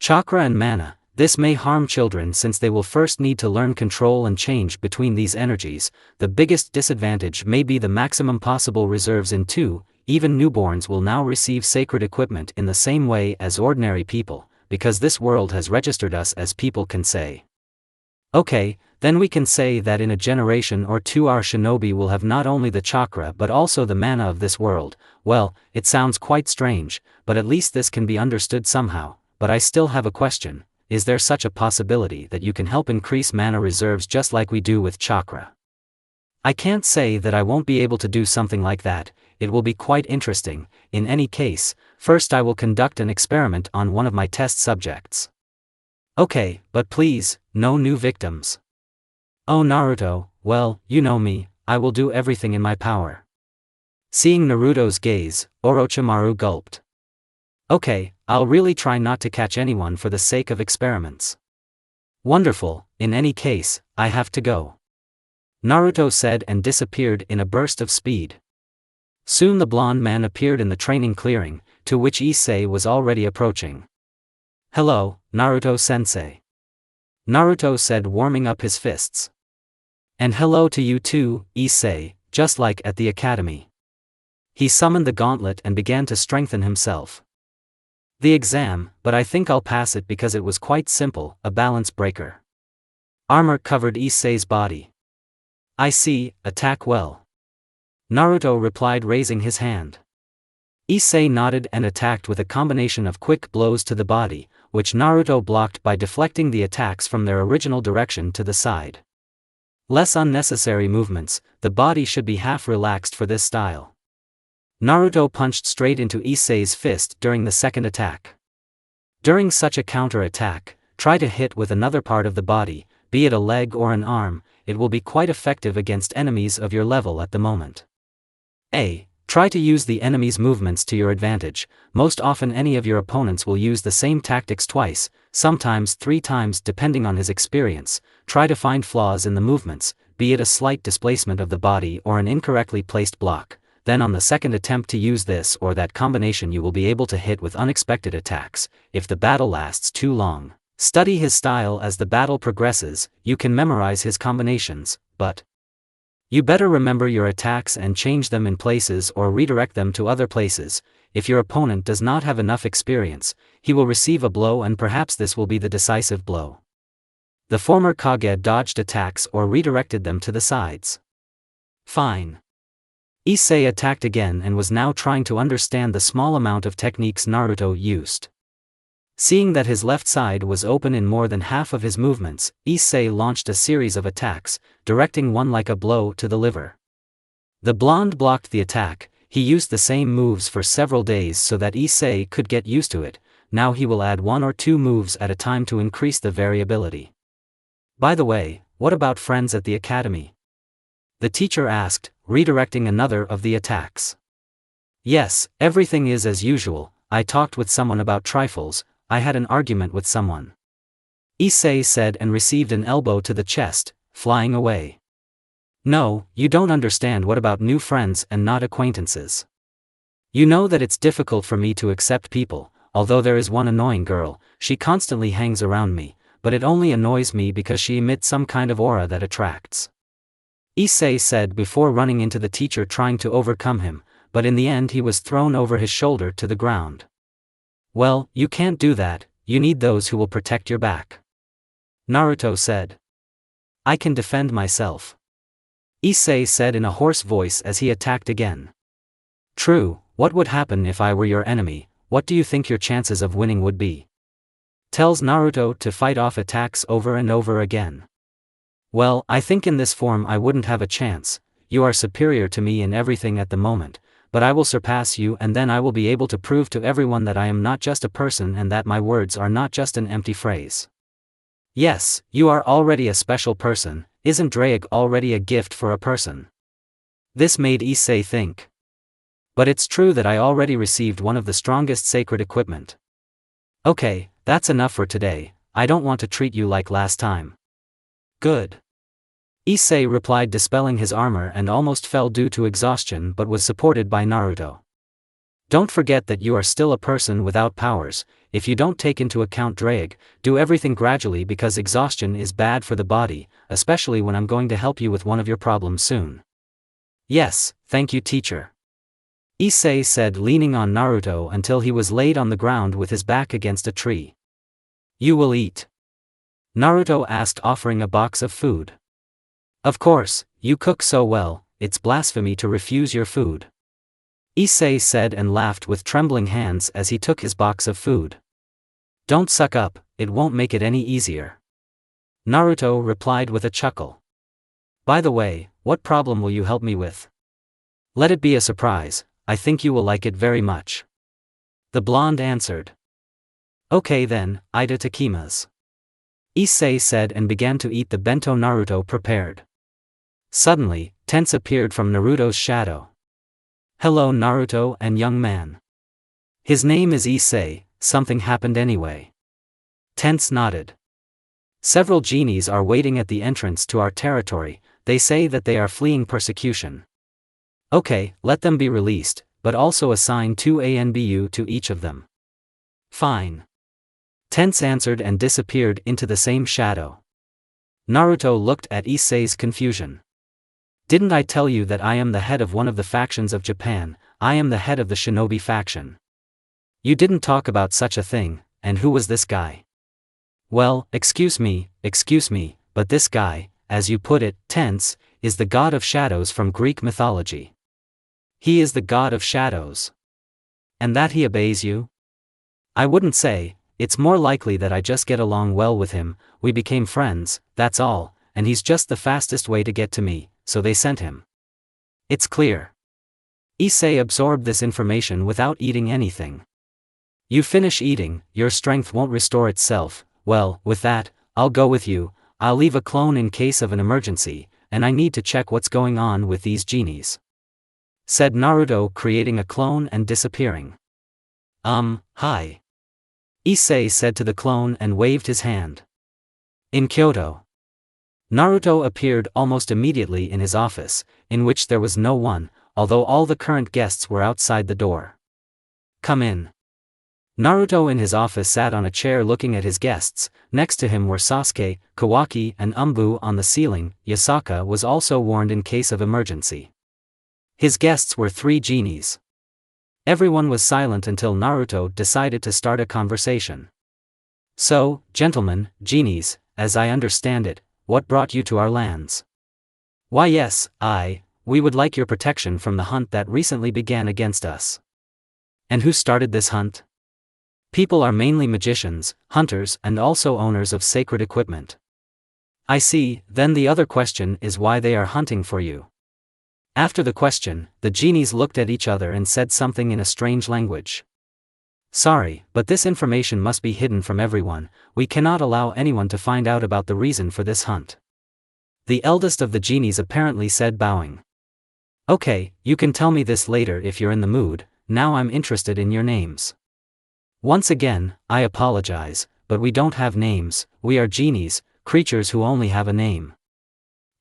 chakra and mana. This may harm children since they will first need to learn control and change between these energies. The biggest disadvantage may be the maximum possible reserves in 2. Even newborns will now receive sacred equipment in the same way as ordinary people, because this world has registered us as people can say. Okay, then we can say that in a generation or 2 our shinobi will have not only the chakra but also the mana of this world. Well, it sounds quite strange, but at least this can be understood somehow. But I still have a question. Is there such a possibility that you can help increase mana reserves just like we do with chakra? I can't say that I won't be able to do something like that. It will be quite interesting. In any case, first I will conduct an experiment on one of my test subjects. Okay, but please, no new victims. Oh Naruto, well, you know me, I will do everything in my power. Seeing Naruto's gaze, Orochimaru gulped. Okay, I'll really try not to catch anyone for the sake of experiments. Wonderful, in any case, I have to go. Naruto said and disappeared in a burst of speed. Soon the blonde man appeared in the training clearing, to which Issei was already approaching. Hello, Naruto-sensei. Naruto said, warming up his fists. And hello to you too, Issei, just like at the academy. He summoned the gauntlet and began to strengthen himself. The exam, but I think I'll pass it because it was quite simple, a balance breaker. Armor covered Issei's body. I see, attack well. Naruto replied, raising his hand. Issei nodded and attacked with a combination of quick blows to the body, which Naruto blocked by deflecting the attacks from their original direction to the side. Less unnecessary movements, the body should be half relaxed for this style. Naruto punched straight into Issei's fist during the second attack. During such a counter-attack, try to hit with another part of the body, be it a leg or an arm, it will be quite effective against enemies of your level at the moment. A. Try to use the enemy's movements to your advantage. Most often any of your opponents will use the same tactics twice, sometimes 3 times depending on his experience. Try to find flaws in the movements, be it a slight displacement of the body or an incorrectly placed block. Then on the second attempt to use this or that combination you will be able to hit with unexpected attacks. If the battle lasts too long, study his style as the battle progresses. You can memorize his combinations, but you better remember your attacks and change them in places or redirect them to other places. If your opponent does not have enough experience, he will receive a blow and perhaps this will be the decisive blow. The former Kage dodged attacks or redirected them to the sides. Fine. Issei attacked again and was now trying to understand the small amount of techniques Naruto used. Seeing that his left side was open in more than half of his movements, Issei launched a series of attacks, directing one like a blow to the liver. The blonde blocked the attack. He used the same moves for several days so that Issei could get used to it. Now he will add 1 or 2 moves at a time to increase the variability. By the way, what about friends at the academy? The teacher asked, redirecting another of the attacks. Yes, everything is as usual. I talked with someone about trifles. I had an argument with someone. Issei said and received an elbow to the chest, flying away. No, you don't understand. What about new friends and not acquaintances? You know that it's difficult for me to accept people, although there is one annoying girl, she constantly hangs around me, but it only annoys me because she emits some kind of aura that attracts. Issei said before running into the teacher trying to overcome him, but in the end he was thrown over his shoulder to the ground. Well, you can't do that, you need those who will protect your back. Naruto said. I can defend myself. Issei said in a hoarse voice as he attacked again. True, what would happen if I were your enemy? What do you think your chances of winning would be? Tells Naruto to fight off attacks over and over again. Well, I think in this form I wouldn't have a chance. You are superior to me in everything at the moment, but I will surpass you and then I will be able to prove to everyone that I am not just a person and that my words are not just an empty phrase. Yes, you are already a special person. Isn't Drake already a gift for a person? This made Issei think. But it's true that I already received one of the strongest sacred equipment. Okay, that's enough for today. I don't want to treat you like last time. Good. Issei replied, dispelling his armor and almost fell due to exhaustion but was supported by Naruto. Don't forget that you are still a person without powers. If you don't take into account Drake, do everything gradually because exhaustion is bad for the body, especially when I'm going to help you with one of your problems soon. Yes, thank you teacher. Issei said, leaning on Naruto until he was laid on the ground with his back against a tree. You will eat? Naruto asked, offering a box of food. Of course, you cook so well, it's blasphemy to refuse your food. Issei said and laughed with trembling hands as he took his box of food. Don't suck up, it won't make it any easier. Naruto replied with a chuckle. By the way, what problem will you help me with? Let it be a surprise, I think you will like it very much. The blonde answered. Okay then, Ida Takimas. Issei said and began to eat the bento Naruto prepared. Suddenly, Tense appeared from Naruto's shadow. Hello Naruto and young man. His name is Issei, something happened anyway. Tense nodded. Several genies are waiting at the entrance to our territory, they say that they are fleeing persecution. Okay, let them be released, but also assign 2 ANBU to each of them. Fine. Tense answered and disappeared into the same shadow. Naruto looked at Issei's confusion. Didn't I tell you that I am the head of one of the factions of Japan? I am the head of the shinobi faction. You didn't talk about such a thing, and who was this guy? Well, excuse me, but this guy, as you put it, Tense, is the god of shadows from Greek mythology. He is the god of shadows. And that he obeys you? I wouldn't say, it's more likely that I just get along well with him, we became friends, that's all, and he's just the fastest way to get to me, so they sent him. It's clear. Issei absorbed this information without eating anything. You finish eating, your strength won't restore itself. Well, with that, I'll go with you, I'll leave a clone in case of an emergency, and I need to check what's going on with these genies. Said Naruto, creating a clone and disappearing. Hi. Issei said to the clone and waved his hand. In Kyoto. Naruto appeared almost immediately in his office, in which there was no one, although all the current guests were outside the door. Come in. Naruto in his office sat on a chair looking at his guests, next to him were Sasuke, Kawaki and Umbu on the ceiling. Yasaka was also warned in case of emergency. His guests were 3 genies. Everyone was silent until Naruto decided to start a conversation. So, gentlemen, genies, as I understand it, what brought you to our lands? Why yes, we would like your protection from the hunt that recently began against us. And who started this hunt? People are mainly magicians, hunters and also owners of sacred equipment. I see, then the other question is why they are hunting for you. After the question, the genies looked at each other and said something in a strange language. Sorry, but this information must be hidden from everyone, we cannot allow anyone to find out about the reason for this hunt. The eldest of the genies apparently said, bowing. Okay, you can tell me this later if you're in the mood, now I'm interested in your names. Once again, I apologize, but we don't have names, we are genies, creatures who only have a name.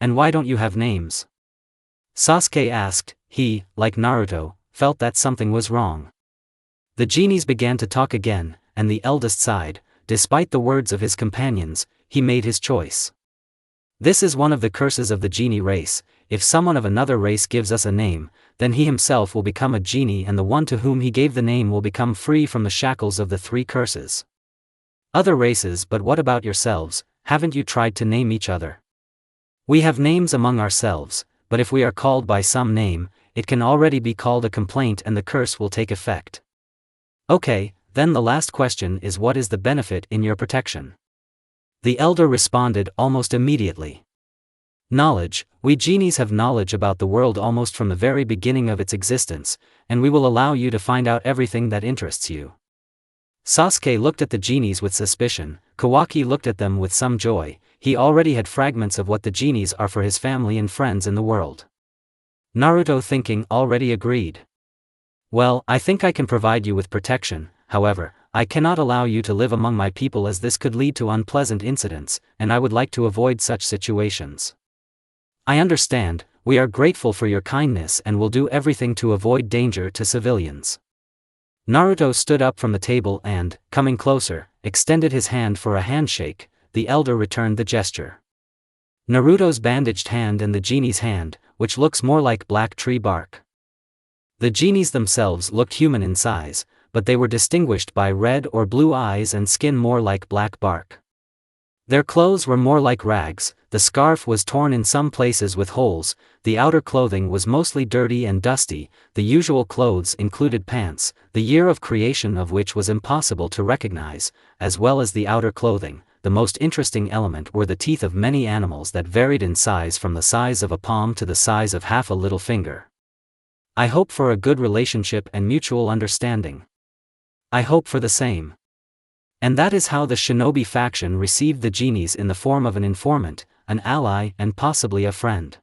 And why don't you have names? Sasuke asked. He, like Naruto, felt that something was wrong. The genies began to talk again, and the eldest sighed. Despite the words of his companions, he made his choice. This is one of the curses of the genie race, if someone of another race gives us a name, then he himself will become a genie and the one to whom he gave the name will become free from the shackles of the 3 curses. Other races, but what about yourselves, haven't you tried to name each other? We have names among ourselves, but if we are called by some name, it can already be called a complaint and the curse will take effect. Okay, then the last question is what is the benefit in your protection? The elder responded almost immediately. Knowledge, we genies have knowledge about the world almost from the very beginning of its existence, and we will allow you to find out everything that interests you. Sasuke looked at the genies with suspicion, Kawaki looked at them with some joy, he already had fragments of what the genies are for his family and friends in the world. Naruto thinking already agreed. Well, I think I can provide you with protection, however, I cannot allow you to live among my people as this could lead to unpleasant incidents, and I would like to avoid such situations. I understand, we are grateful for your kindness and will do everything to avoid danger to civilians. Naruto stood up from the table and, coming closer, extended his hand for a handshake. The elder returned the gesture. Naruto's bandaged hand and the genie's hand, which looks more like black tree bark. The genies themselves looked human in size, but they were distinguished by red or blue eyes and skin more like black bark. Their clothes were more like rags, the scarf was torn in some places with holes, the outer clothing was mostly dirty and dusty, the usual clothes included pants, the year of creation of which was impossible to recognize, as well as the outer clothing. The most interesting element were the teeth of many animals that varied in size from the size of a palm to the size of half a little finger. I hope for a good relationship and mutual understanding. I hope for the same. And that is how the shinobi faction received the genies in the form of an informant, an ally and possibly a friend.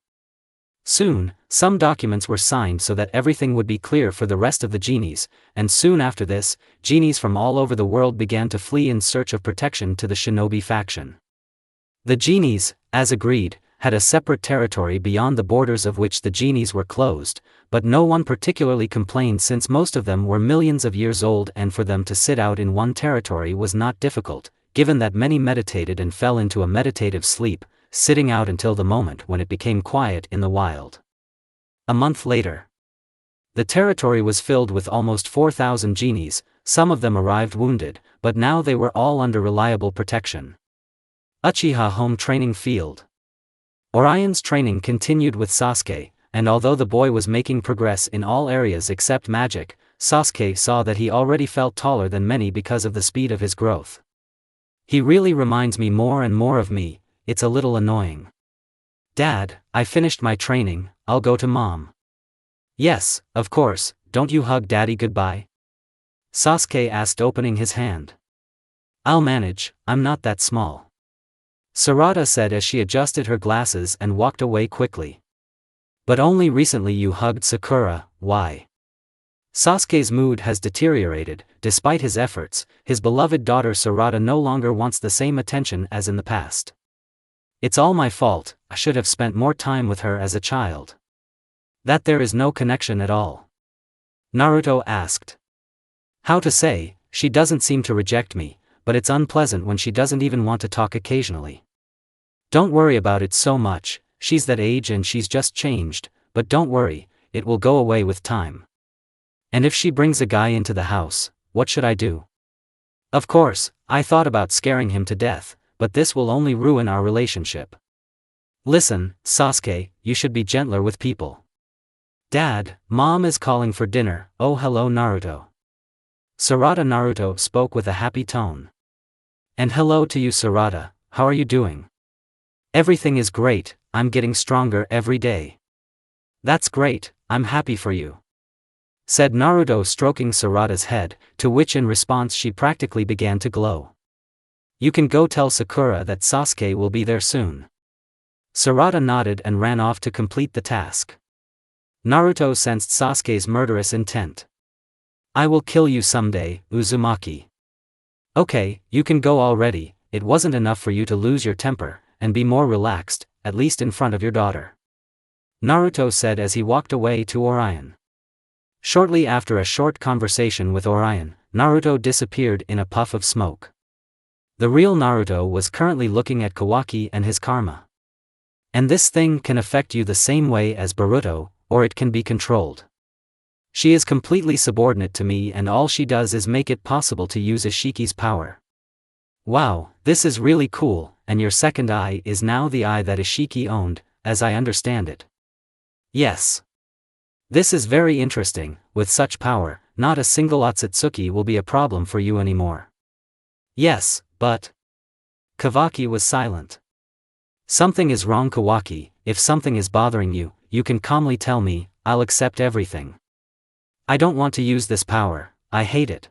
Soon, some documents were signed so that everything would be clear for the rest of the genies, and soon after this, genies from all over the world began to flee in search of protection to the shinobi faction. The genies, as agreed, had a separate territory beyond the borders of which the genies were closed, but no one particularly complained since most of them were millions of years old, and for them to sit out in one territory was not difficult, given that many meditated and fell into a meditative sleep, sitting out until the moment when it became quiet in the wild. A month later, the territory was filled with almost 4,000 genies. Some of them arrived wounded, but now they were all under reliable protection. Uchiha Home Training Field. Orion's training continued with Sasuke, and although the boy was making progress in all areas except magic, Sasuke saw that he already felt taller than many because of the speed of his growth. He really reminds me more and more of me. It's a little annoying. Dad, I finished my training, I'll go to Mom. Yes, of course, don't you hug Daddy goodbye? Sasuke asked, opening his hand. I'll manage, I'm not that small. Sarada said as she adjusted her glasses and walked away quickly. But only recently you hugged Sakura, why? Sasuke's mood has deteriorated. Despite his efforts, his beloved daughter Sarada no longer wants the same attention as in the past. It's all my fault, I should have spent more time with her as a child. That there is no connection at all? Naruto asked. How to say, she doesn't seem to reject me, but it's unpleasant when she doesn't even want to talk occasionally. Don't worry about it so much, she's that age and she's just changed, but don't worry, it will go away with time. And if she brings a guy into the house, what should I do? Of course, I thought about scaring him to death, but this will only ruin our relationship. Listen, Sasuke, you should be gentler with people. Dad, Mom is calling for dinner. Oh, hello Naruto. Sarada. Naruto spoke with a happy tone. And hello to you Sarada, how are you doing? Everything is great, I'm getting stronger every day. That's great, I'm happy for you, said Naruto, stroking Sarada's head, to which in response she practically began to glow. You can go tell Sakura that Sasuke will be there soon. Sarada nodded and ran off to complete the task. Naruto sensed Sasuke's murderous intent. I will kill you someday, Uzumaki. Okay, you can go already, it wasn't enough for you to lose your temper, and be more relaxed, at least in front of your daughter, Naruto said as he walked away to Orion. Shortly after a short conversation with Orion, Naruto disappeared in a puff of smoke. The real Naruto was currently looking at Kawaki and his karma. And this thing can affect you the same way as Boruto, or it can be controlled. She is completely subordinate to me and all she does is make it possible to use Ishiki's power. Wow, this is really cool, and your second eye is now the eye that Ishiki owned, as I understand it. Yes. This is very interesting, with such power, not a single Otsutsuki will be a problem for you anymore. Yes, but... Kawaki was silent. Something is wrong Kawaki, if something is bothering you, you can calmly tell me, I'll accept everything. I don't want to use this power, I hate it.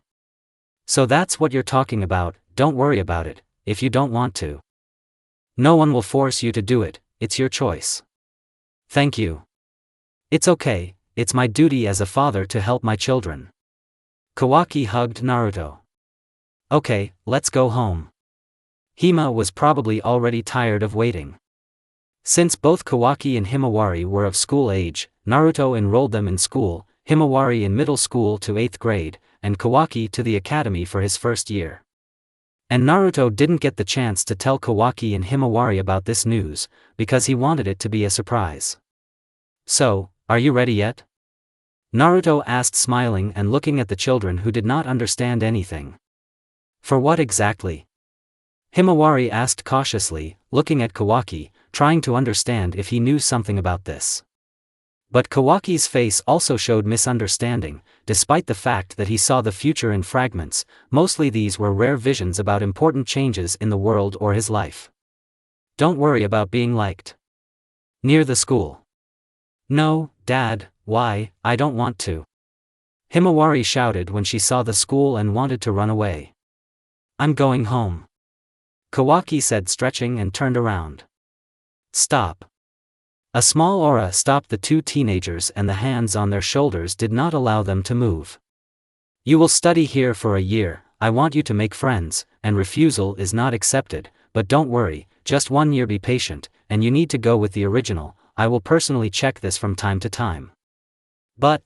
So that's what you're talking about, don't worry about it, if you don't want to. No one will force you to do it, it's your choice. Thank you. It's okay, it's my duty as a father to help my children. Kawaki hugged Naruto. Okay, let's go home. Hima was probably already tired of waiting. Since both Kawaki and Himawari were of school age, Naruto enrolled them in school, Himawari in middle school to 8th grade, and Kawaki to the academy for his first year. And Naruto didn't get the chance to tell Kawaki and Himawari about this news, because he wanted it to be a surprise. So, are you ready yet? Naruto asked, smiling and looking at the children who did not understand anything. For what exactly? Himawari asked cautiously, looking at Kawaki, trying to understand if he knew something about this. But Kawaki's face also showed misunderstanding, despite the fact that he saw the future in fragments. Mostly these were rare visions about important changes in the world or his life. Don't worry about being liked. Near the school. No, Dad, why, I don't want to. Himawari shouted when she saw the school and wanted to run away. I'm going home. Kawaki said, stretching and turned around. Stop. A small aura stopped the two teenagers and the hands on their shoulders did not allow them to move. You will study here for a year, I want you to make friends, and refusal is not accepted, but don't worry, just 1 year, be patient, and you need to go with the original, I will personally check this from time to time. But,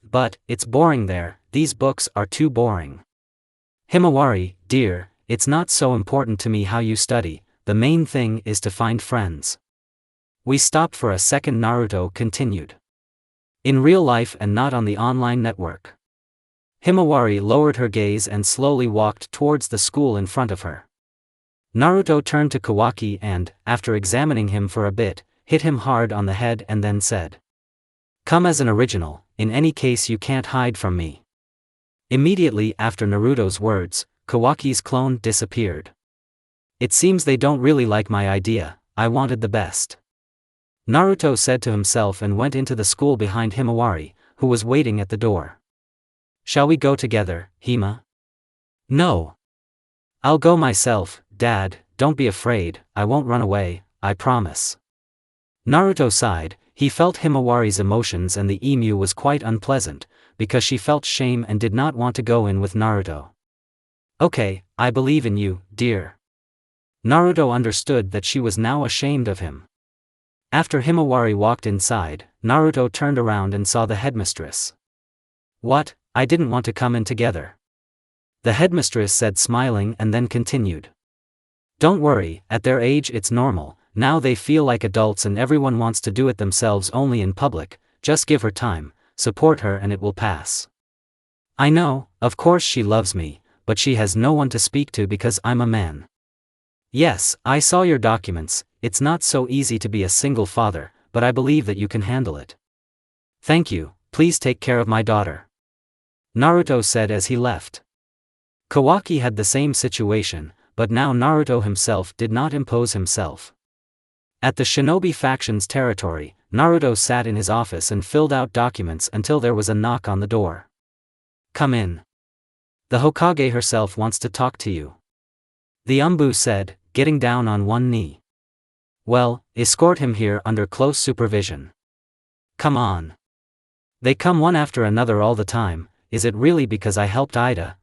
it's boring there, these books are too boring. Himawari, dear, it's not so important to me how you study, the main thing is to find friends. We stopped for a second. Naruto continued. In real life and not on the online network. Himawari lowered her gaze and slowly walked towards the school in front of her. Naruto turned to Kawaki and, after examining him for a bit, hit him hard on the head and then said, "Come as an original, in any case you can't hide from me." Immediately after Naruto's words, Kawaki's clone disappeared. It seems they don't really like my idea, I wanted the best. Naruto said to himself and went into the school behind Himawari, who was waiting at the door. Shall we go together, Hima? No. I'll go myself, Dad, don't be afraid, I won't run away, I promise. Naruto sighed, he felt Himawari's emotions and the emu was quite unpleasant, because she felt shame and did not want to go in with Naruto. Okay, I believe in you, dear. Naruto understood that she was now ashamed of him. After Himawari walked inside, Naruto turned around and saw the headmistress. What, I didn't want to come in together. The headmistress said, smiling, and then continued. Don't worry, at their age it's normal, now they feel like adults and everyone wants to do it themselves only in public, just give her time, support her and it will pass. I know, of course she loves me, but she has no one to speak to because I'm a man. Yes, I saw your documents, it's not so easy to be a single father, but I believe that you can handle it. Thank you, please take care of my daughter. Naruto said as he left. Kawaki had the same situation, but now Naruto himself did not impose himself. At the shinobi faction's territory, Naruto sat in his office and filled out documents until there was a knock on the door. Come in. The Hokage herself wants to talk to you. The Umbu said, getting down on one knee. Well, escort him here under close supervision. Come on. They come one after another all the time, is it really because I helped Ida?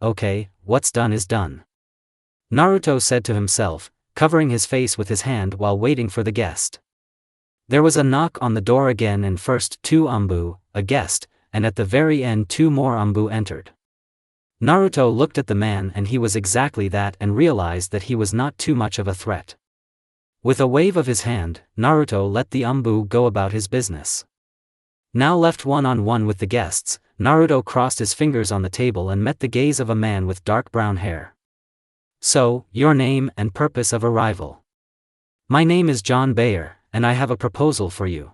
Okay, what's done is done. Naruto said to himself, covering his face with his hand while waiting for the guest. There was a knock on the door again and first 2 Umbu, a guest, and at the very end 2 more Umbu entered. Naruto looked at the man and he was exactly that and realized that he was not too much of a threat. With a wave of his hand, Naruto let the Umbu go about his business. Now left one-on-one with the guests, Naruto crossed his fingers on the table and met the gaze of a man with dark brown hair. So, your name and purpose of arrival. My name is John Bayer, and I have a proposal for you.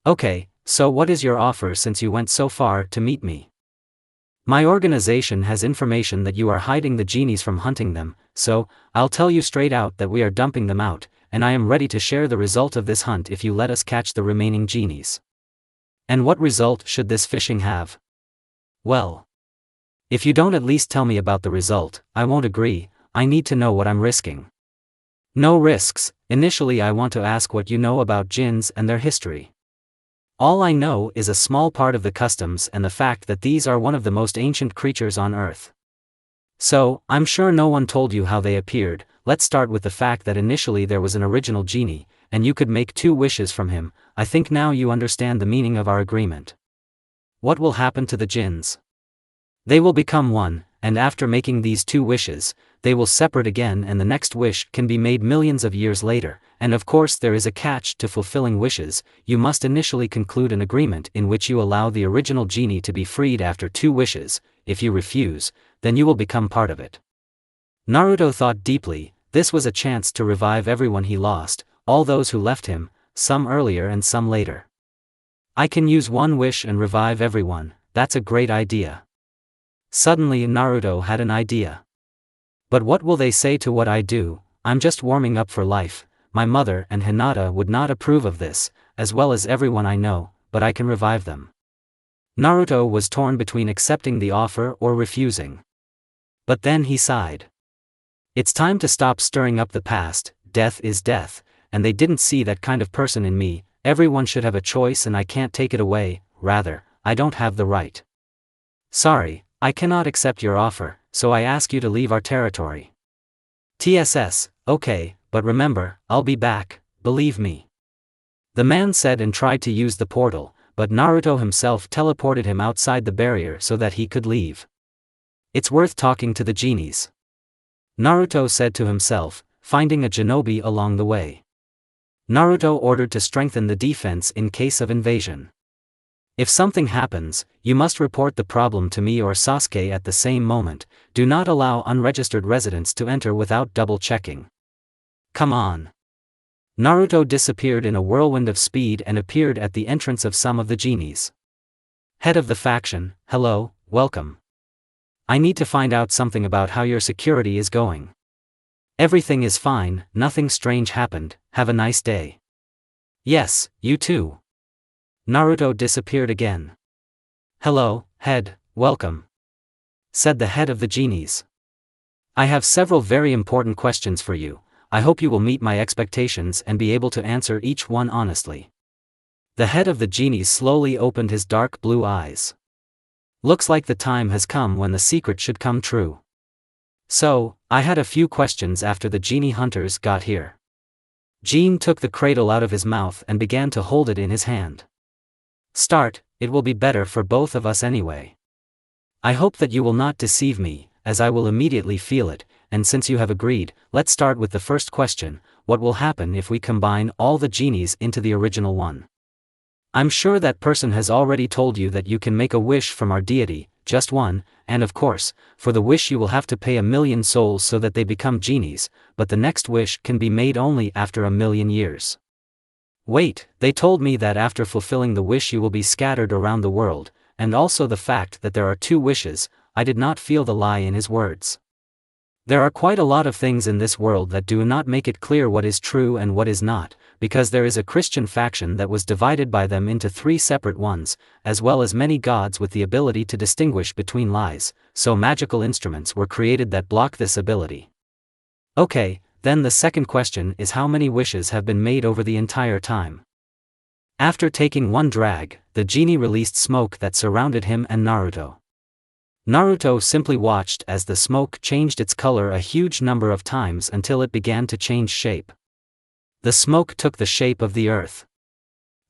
Okay, so what is your offer since you went so far to meet me? My organization has information that you are hiding the genies from hunting them, so, I'll tell you straight out that we are dumping them out, and I am ready to share the result of this hunt if you let us catch the remaining genies. And what result should this fishing have? Well, if you don't at least tell me about the result, I won't agree, I need to know what I'm risking. No risks, initially I want to ask what you know about jinns and their history. All I know is a small part of the customs and the fact that these are one of the most ancient creatures on Earth. So, I'm sure no one told you how they appeared. Let's start with the fact that initially there was an original genie, and you could make 2 wishes from him. I think now you understand the meaning of our agreement. What will happen to the jinns? They will become one, and after making these 2 wishes, they will separate again and the next wish can be made millions of years later, and of course there is a catch to fulfilling wishes, you must initially conclude an agreement in which you allow the original genie to be freed after 2 wishes, if you refuse, then you will become part of it. Naruto thought deeply, this was a chance to revive everyone he lost, all those who left him, some earlier and some later. I can use 1 wish and revive everyone, that's a great idea. Suddenly Naruto had an idea. But what will they say to what I do? I'm just warming up for life, my mother and Hinata would not approve of this, as well as everyone I know, but I can revive them. Naruto was torn between accepting the offer or refusing. But then he sighed. It's time to stop stirring up the past, death is death, and they didn't see that kind of person in me, everyone should have a choice and I can't take it away, rather, I don't have the right. Sorry, I cannot accept your offer, so I ask you to leave our territory. TSS, okay, but remember, I'll be back, believe me. The man said and tried to use the portal, but Naruto himself teleported him outside the barrier so that he could leave. It's worth talking to the genies, Naruto said to himself, finding a Shinobi along the way. Naruto ordered to strengthen the defense in case of invasion. If something happens, you must report the problem to me or Sasuke at the same moment. Do not allow unregistered residents to enter without double-checking. Come on. Naruto disappeared in a whirlwind of speed and appeared at the entrance of some of the genies. Head of the faction, hello, welcome. I need to find out something about how your security is going. Everything is fine, nothing strange happened, have a nice day. Yes, you too. Naruto disappeared again. Hello, head, welcome, said the head of the genies. I have several very important questions for you. I hope you will meet my expectations and be able to answer each one honestly. The head of the genies slowly opened his dark blue eyes. Looks like the time has come when the secret should come true. So, I had a few questions after the genie hunters got here. Jean took the cradle out of his mouth and began to hold it in his hand. Start, it will be better for both of us anyway. I hope that you will not deceive me, as I will immediately feel it, and since you have agreed, let's start with the first question, what will happen if we combine all the genies into the original one? I'm sure that person has already told you that you can make a wish from our deity, just one, and of course, for the wish you will have to pay 1,000,000 souls so that they become genies, but the next wish can be made only after 1,000,000 years. Wait, they told me that after fulfilling the wish you will be scattered around the world, and also the fact that there are 2 wishes. I did not feel the lie in his words. There are quite a lot of things in this world that do not make it clear what is true and what is not, because there is a Christian faction that was divided by them into 3 separate ones, as well as many gods with the ability to distinguish between lies, so magical instruments were created that block this ability. Okay, then the second question is how many wishes have been made over the entire time. After taking one drag, the genie released smoke that surrounded him and Naruto. Naruto simply watched as the smoke changed its color a huge number of times until it began to change shape. The smoke took the shape of the earth.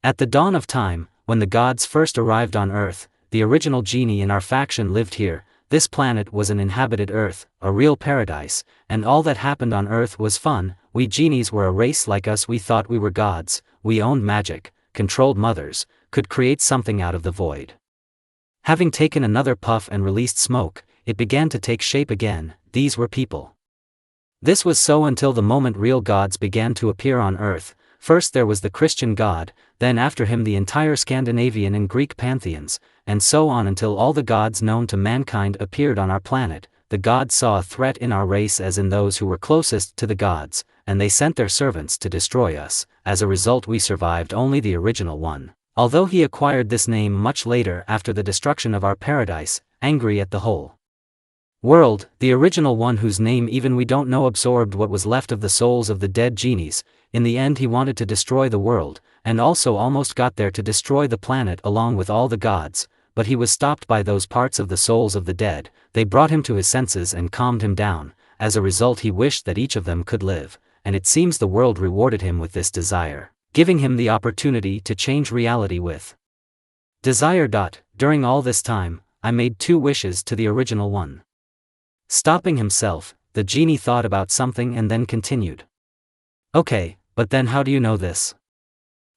At the dawn of time, when the gods first arrived on Earth, the original genie in our faction lived here. This planet was an inhabited Earth, a real paradise, and all that happened on Earth was fun. We genies were a race like us. We thought we were gods, we owned magic, controlled mothers, could create something out of the void. Having taken another puff and released smoke, it began to take shape again. These were people. This was so until the moment real gods began to appear on Earth. First there was the Christian god, then after him the entire Scandinavian and Greek pantheons, and so on until all the gods known to mankind appeared on our planet. The gods saw a threat in our race as in those who were closest to the gods, and they sent their servants to destroy us. As a result we survived only the original one. Although he acquired this name much later after the destruction of our paradise, angry at the whole world, the original one whose name even we don't know absorbed what was left of the souls of the dead genies. In the end he wanted to destroy the world, and also almost got there to destroy the planet along with all the gods, but he was stopped by those parts of the souls of the dead. They brought him to his senses and calmed him down. As a result he wished that each of them could live, and it seems the world rewarded him with this desire, giving him the opportunity to change reality with desire. During all this time, I made 2 wishes to the original one. Stopping himself, the genie thought about something and then continued. Okay, but then how do you know this?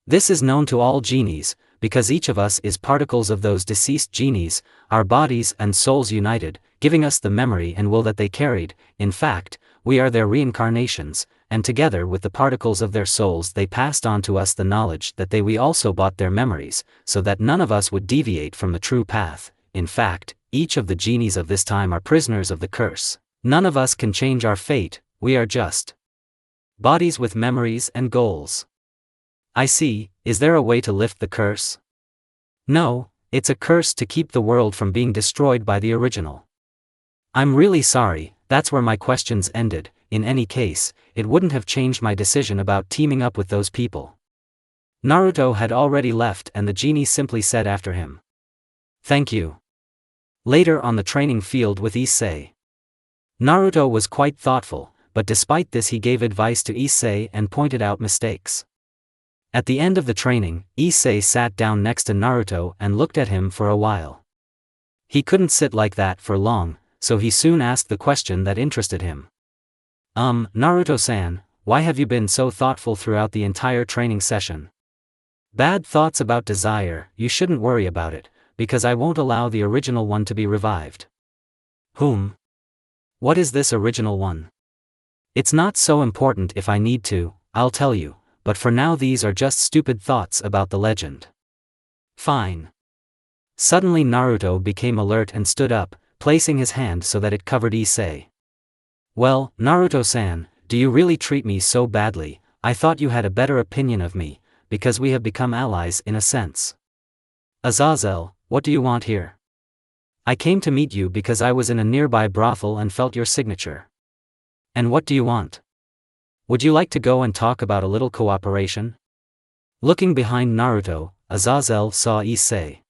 This is known to all genies, because each of us is particles of those deceased genies, our bodies and souls united, giving us the memory and will that they carried. In fact, we are their reincarnations, and together with the particles of their souls they passed on to us the knowledge that we also bought their memories, so that none of us would deviate from the true path. In fact, each of the genies of this time are prisoners of the curse. None of us can change our fate, we are just bodies with memories and goals. I see, is there a way to lift the curse? No, it's a curse to keep the world from being destroyed by the original. I'm really sorry, that's where my questions ended. In any case, it wouldn't have changed my decision about teaming up with those people. Naruto had already left and the genie simply said after him, "Thank you." Later on the training field with Issei. Naruto was quite thoughtful, but despite this he gave advice to Issei and pointed out mistakes. At the end of the training, Issei sat down next to Naruto and looked at him for a while. He couldn't sit like that for long, so he soon asked the question that interested him. Naruto-san, why have you been so thoughtful throughout the entire training session? Bad thoughts about desire, you shouldn't worry about it, because I won't allow the original one to be revived. Whom? What is this original one? It's not so important. If I need to, I'll tell you, but for now these are just stupid thoughts about the legend. Fine. Suddenly Naruto became alert and stood up, placing his hand so that it covered Issei. Well, Naruto-san, do you really treat me so badly? I thought you had a better opinion of me, because we have become allies in a sense. Azazel, what do you want here? I came to meet you because I was in a nearby brothel and felt your signature. And what do you want? Would you like to go and talk about a little cooperation? Looking behind Naruto, Azazel saw Issei.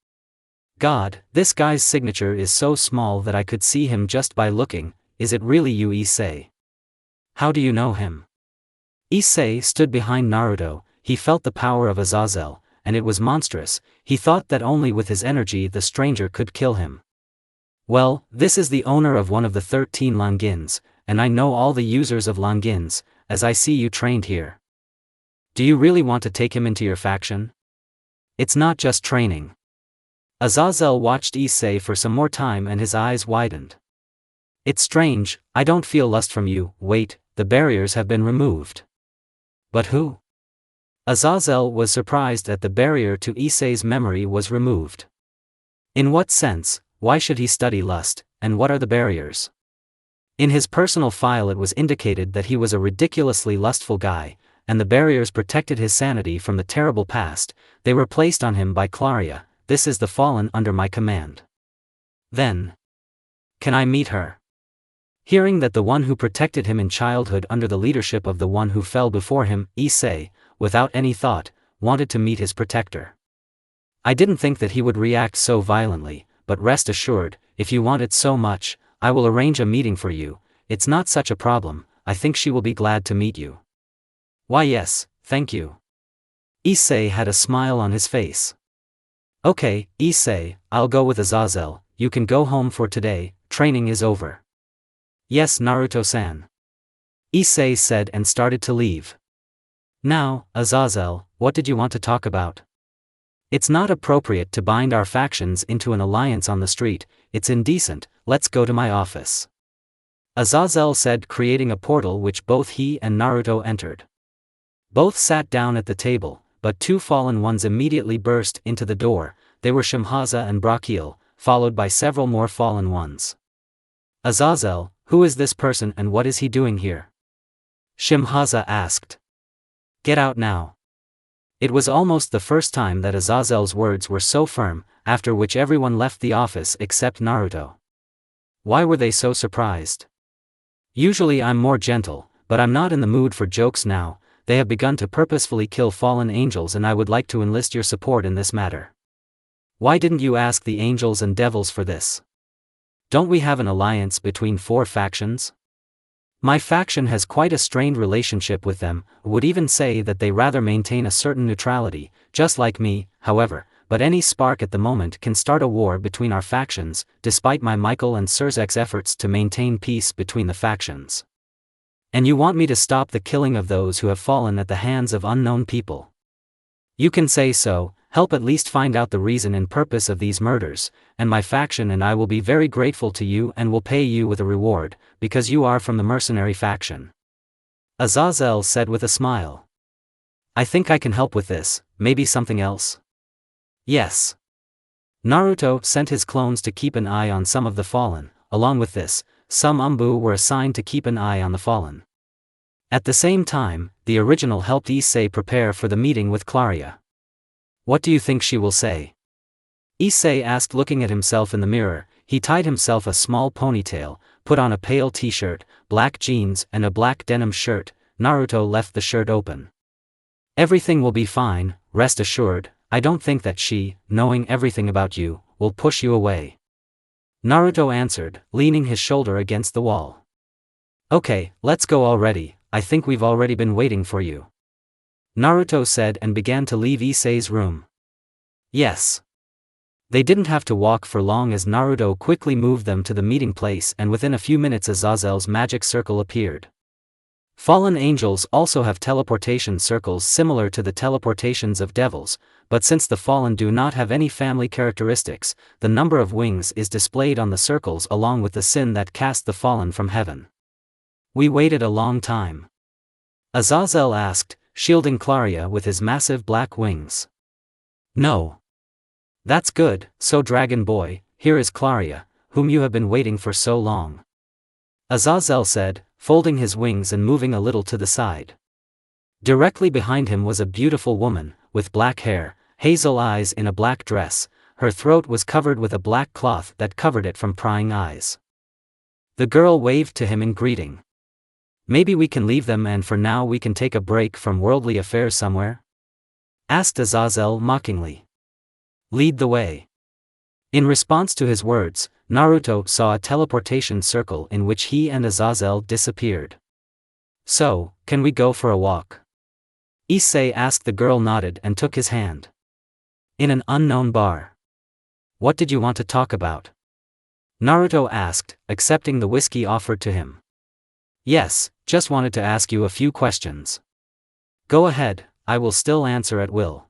God, this guy's signature is so small that I could see him just by looking. Is it really you, Issei? How do you know him? Issei stood behind Naruto. He felt the power of Azazel, and it was monstrous. He thought that only with his energy the stranger could kill him. Well, this is the owner of one of the 13 Longins, and I know all the users of Longins, as I see you trained here. Do you really want to take him into your faction? It's not just training. Azazel watched Issei for some more time and his eyes widened. It's strange, I don't feel lust from you. Wait, the barriers have been removed. But who? Azazel was surprised that the barrier to Issei's memory was removed. In what sense? Why should he study lust, and what are the barriers? In his personal file it was indicated that he was a ridiculously lustful guy, and the barriers protected his sanity from the terrible past. They were placed on him by Claria. This is the fallen under my command. Then, can I meet her? Hearing that the one who protected him in childhood under the leadership of the one who fell before him, Issei, without any thought, wanted to meet his protector. I didn't think that he would react so violently, but rest assured, if you want it so much, I will arrange a meeting for you. It's not such a problem. I think she will be glad to meet you. Why yes, thank you. Issei had a smile on his face. Okay, Issei, I'll go with Azazel. You can go home for today, training is over. Yes, Naruto-san. Issei said and started to leave. Now, Azazel, what did you want to talk about? It's not appropriate to bind our factions into an alliance on the street. It's indecent. Let's go to my office. Azazel said, creating a portal which both he and Naruto entered. Both sat down at the table, but two fallen ones immediately burst into the door. They were Shimhaza and Brachil, followed by several more fallen ones. Azazel, who is this person and what is he doing here? Shimhaza asked. Get out now. It was almost the first time that Azazel's words were so firm, after which everyone left the office except Naruto. Why were they so surprised? Usually I'm more gentle, but I'm not in the mood for jokes now. They have begun to purposefully kill fallen angels and I would like to enlist your support in this matter. Why didn't you ask the angels and devils for this? Don't we have an alliance between 4 factions? My faction has quite a strained relationship with them, would even say that they rather maintain a certain neutrality, just like me, however, but any spark at the moment can start a war between our factions, despite my Michael and Surzek's efforts to maintain peace between the factions. And you want me to stop the killing of those who have fallen at the hands of unknown people? You can say so. Help at least find out the reason and purpose of these murders, and my faction and I will be very grateful to you and will pay you with a reward, because you are from the mercenary faction. Azazel said with a smile. I think I can help with this, maybe something else? Yes. Naruto sent his clones to keep an eye on some of the fallen. Along with this, some Umbu were assigned to keep an eye on the fallen. At the same time, the original helped Issei prepare for the meeting with Claria. What do you think she will say? Issei asked, looking at himself in the mirror. He tied himself a small ponytail, put on a pale t-shirt, black jeans and a black denim shirt. Naruto left the shirt open. Everything will be fine, rest assured. I don't think that she, knowing everything about you, will push you away. Naruto answered, leaning his shoulder against the wall. Okay, let's go already, I think we've already been waiting for you. Naruto said and began to leave Issei's room. Yes. They didn't have to walk for long as Naruto quickly moved them to the meeting place, and within a few minutes Azazel's magic circle appeared. Fallen angels also have teleportation circles similar to the teleportations of devils, but since the fallen do not have any family characteristics, the number of wings is displayed on the circles along with the sin that cast the fallen from heaven. We waited a long time. Azazel asked, shielding Claria with his massive black wings. No. That's good, so Dragon Boy, here is Claria, whom you have been waiting for so long. Azazel said, folding his wings and moving a little to the side. Directly behind him was a beautiful woman, with black hair, hazel eyes in a black dress. Her throat was covered with a black cloth that covered it from prying eyes. The girl waved to him in greeting. Maybe we can leave them and for now we can take a break from worldly affairs somewhere? Asked Azazel mockingly. Lead the way. In response to his words, Naruto saw a teleportation circle in which he and Azazel disappeared. So, can we go for a walk? Issei asked. The girl nodded and took his hand. In an unknown bar. What did you want to talk about? Naruto asked, accepting the whiskey offered to him. Yes, just wanted to ask you a few questions. Go ahead, I will still answer at will.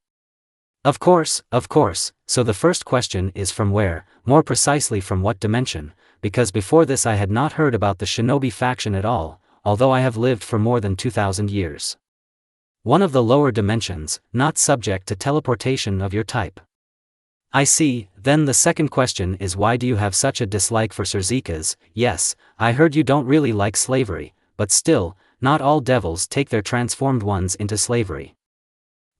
Of course, so the first question is from where, more precisely from what dimension, because before this I had not heard about the shinobi faction at all, although I have lived for more than 2,000 years. One of the lower dimensions, not subject to teleportation of your type. I see. Then the second question is, why do you have such a dislike for Suzukas? Yes, I heard you don't really like slavery, but still, not all devils take their transformed ones into slavery.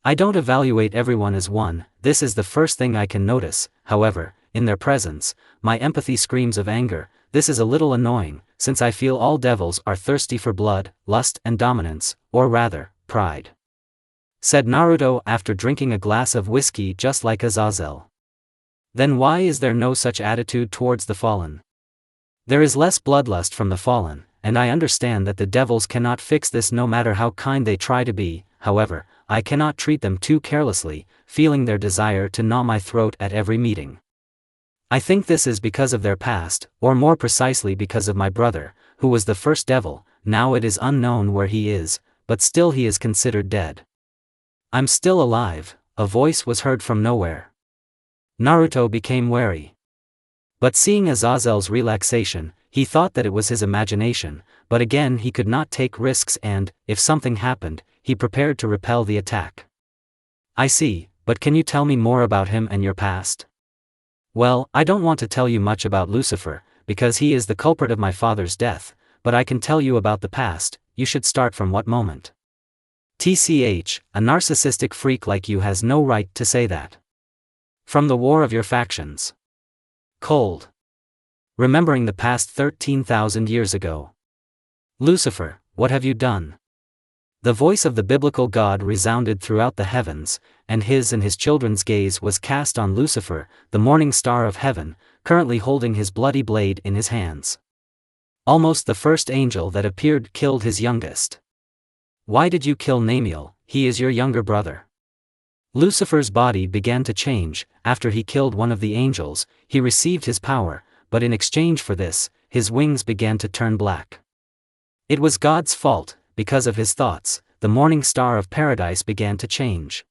I don't evaluate everyone as one, this is the first thing I can notice. However, in their presence, my empathy screams of anger. This is a little annoying, since I feel all devils are thirsty for blood, lust and dominance, or rather, pride. Said Naruto after drinking a glass of whiskey just like Azazel. Then why is there no such attitude towards the fallen? There is less bloodlust from the fallen, and I understand that the devils cannot fix this no matter how kind they try to be. However, I cannot treat them too carelessly, feeling their desire to gnaw my throat at every meeting. I think this is because of their past, or more precisely because of my brother, who was the first devil. Now it is unknown where he is, but still he is considered dead. I'm still alive, a voice was heard from nowhere. Naruto became wary. But seeing Azazel's relaxation, he thought that it was his imagination, but again he could not take risks and, if something happened, he prepared to repel the attack. I see, but can you tell me more about him and your past? Well, I don't want to tell you much about Lucifer, because he is the culprit of my father's death, but I can tell you about the past. You should start from what moment? TCH, a narcissistic freak like you has no right to say that. From the war of your factions. Cold. Remembering the past 13,000 years ago. Lucifer, what have you done? The voice of the biblical God resounded throughout the heavens, and his children's gaze was cast on Lucifer, the morning star of heaven, currently holding his bloody blade in his hands. Almost the first angel that appeared killed his youngest. Why did you kill Namiel? He is your younger brother. Lucifer's body began to change. After he killed one of the angels, he received his power, but in exchange for this, his wings began to turn black. It was God's fault. Because of his thoughts, the morning star of paradise began to change.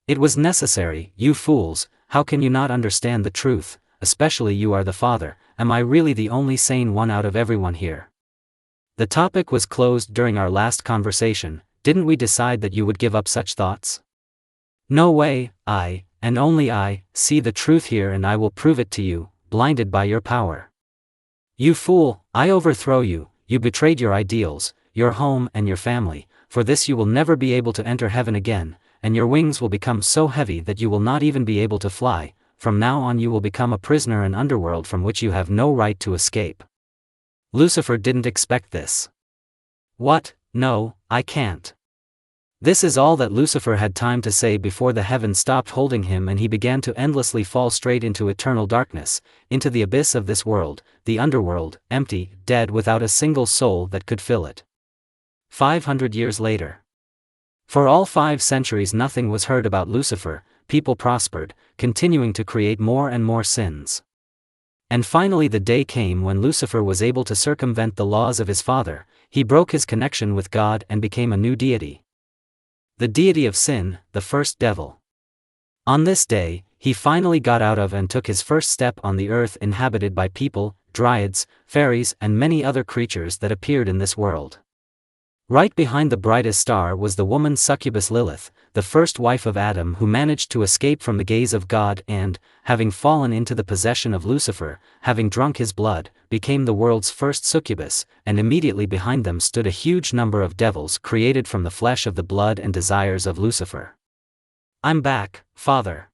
It was necessary. You fools, how can you not understand the truth? Especially you are the father. Am I really the only sane one out of everyone here? The topic was closed during our last conversation. Didn't we decide that you would give up such thoughts? No way. I, and only I, see the truth here, and I will prove it to you, blinded by your power. You fool, I overthrow you. You betrayed your ideals, your home and your family. For this you will never be able to enter heaven again, and your wings will become so heavy that you will not even be able to fly. From now on you will become a prisoner in underworld from which you have no right to escape. Lucifer didn't expect this. What? No, I can't. This is all that Lucifer had time to say before the heavens stopped holding him and he began to endlessly fall straight into eternal darkness, into the abyss of this world, the underworld, empty, dead without a single soul that could fill it. 500 years later. For all 5 centuries nothing was heard about Lucifer, people prospered, continuing to create more and more sins. And finally the day came when Lucifer was able to circumvent the laws of his father, he broke his connection with God and became a new deity. The deity of sin, the first devil. On this day, he finally got out of and took his first step on the earth inhabited by people, dryads, fairies and many other creatures that appeared in this world. Right behind the brightest star was the woman succubus Lilith, the first wife of Adam who managed to escape from the gaze of God and, having fallen into the possession of Lucifer, having drunk his blood, became the world's first succubus, and immediately behind them stood a huge number of devils created from the flesh of the blood and desires of Lucifer. I'm back, Father.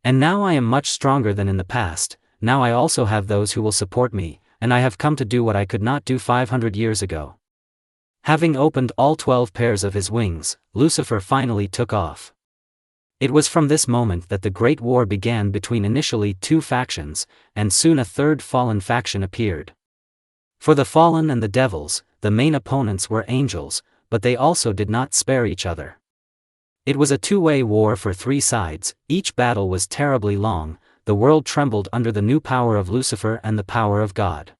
And now I am much stronger than in the past, now I also have those who will support me, and I have come to do what I could not do 500 years ago. Having opened all 12 pairs of his wings, Lucifer finally took off. It was from this moment that the Great War began between initially 2 factions, and soon a third fallen faction appeared. For the fallen and the devils, the main opponents were angels, but they also did not spare each other. It was a 2-way war for 3 sides, each battle was terribly long, the world trembled under the new power of Lucifer and the power of God.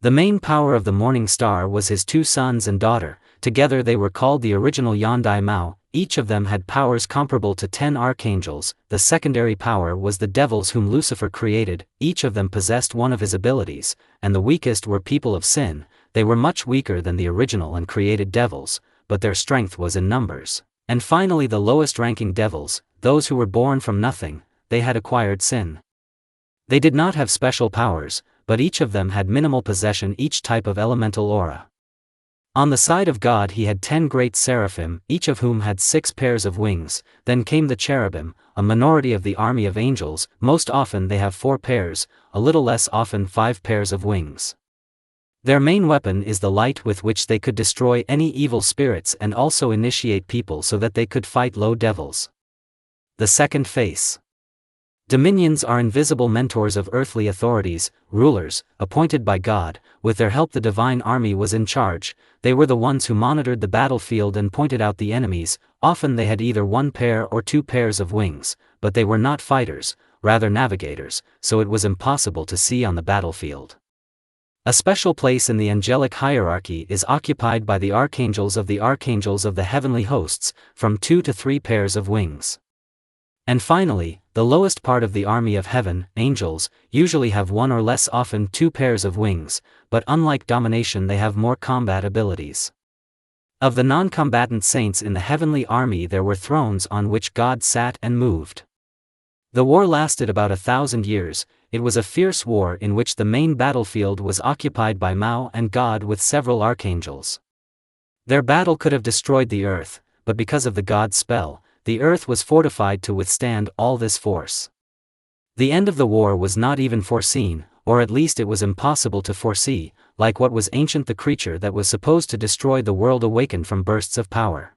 The main power of the morning star was his 2 sons and daughter, together they were called the original Yandai Mao, each of them had powers comparable to 10 archangels, the secondary power was the devils whom Lucifer created, each of them possessed one of his abilities, and the weakest were people of sin, they were much weaker than the original and created devils, but their strength was in numbers. And finally the lowest ranking devils, those who were born from nothing, they had acquired sin. They did not have special powers, but each of them had minimal possession each type of elemental aura. On the side of God he had 10 great seraphim, each of whom had 6 pairs of wings, then came the cherubim, a minority of the army of angels, most often they have 4 pairs, a little less often 5 pairs of wings. Their main weapon is the light with which they could destroy any evil spirits and also initiate people so that they could fight low devils. The second face. Dominions are invisible mentors of earthly authorities, rulers, appointed by God, with their help the divine army was in charge, they were the ones who monitored the battlefield and pointed out the enemies, often they had either 1 pair or 2 pairs of wings, but they were not fighters, rather navigators, so it was impossible to see on the battlefield. A special place in the angelic hierarchy is occupied by the archangels of the heavenly hosts, from 2 to 3 pairs of wings. And finally, the lowest part of the army of heaven, angels, usually have 1 or less often 2 pairs of wings, but unlike domination they have more combat abilities. Of the non-combatant saints in the heavenly army there were thrones on which God sat and moved. The war lasted about 1,000 years, it was a fierce war in which the main battlefield was occupied by Mao and God with several archangels. Their battle could have destroyed the earth, but because of the God spell, the earth was fortified to withstand all this force. The end of the war was not even foreseen, or at least it was impossible to foresee, like what was ancient the creature that was supposed to destroy the world awakened from bursts of power.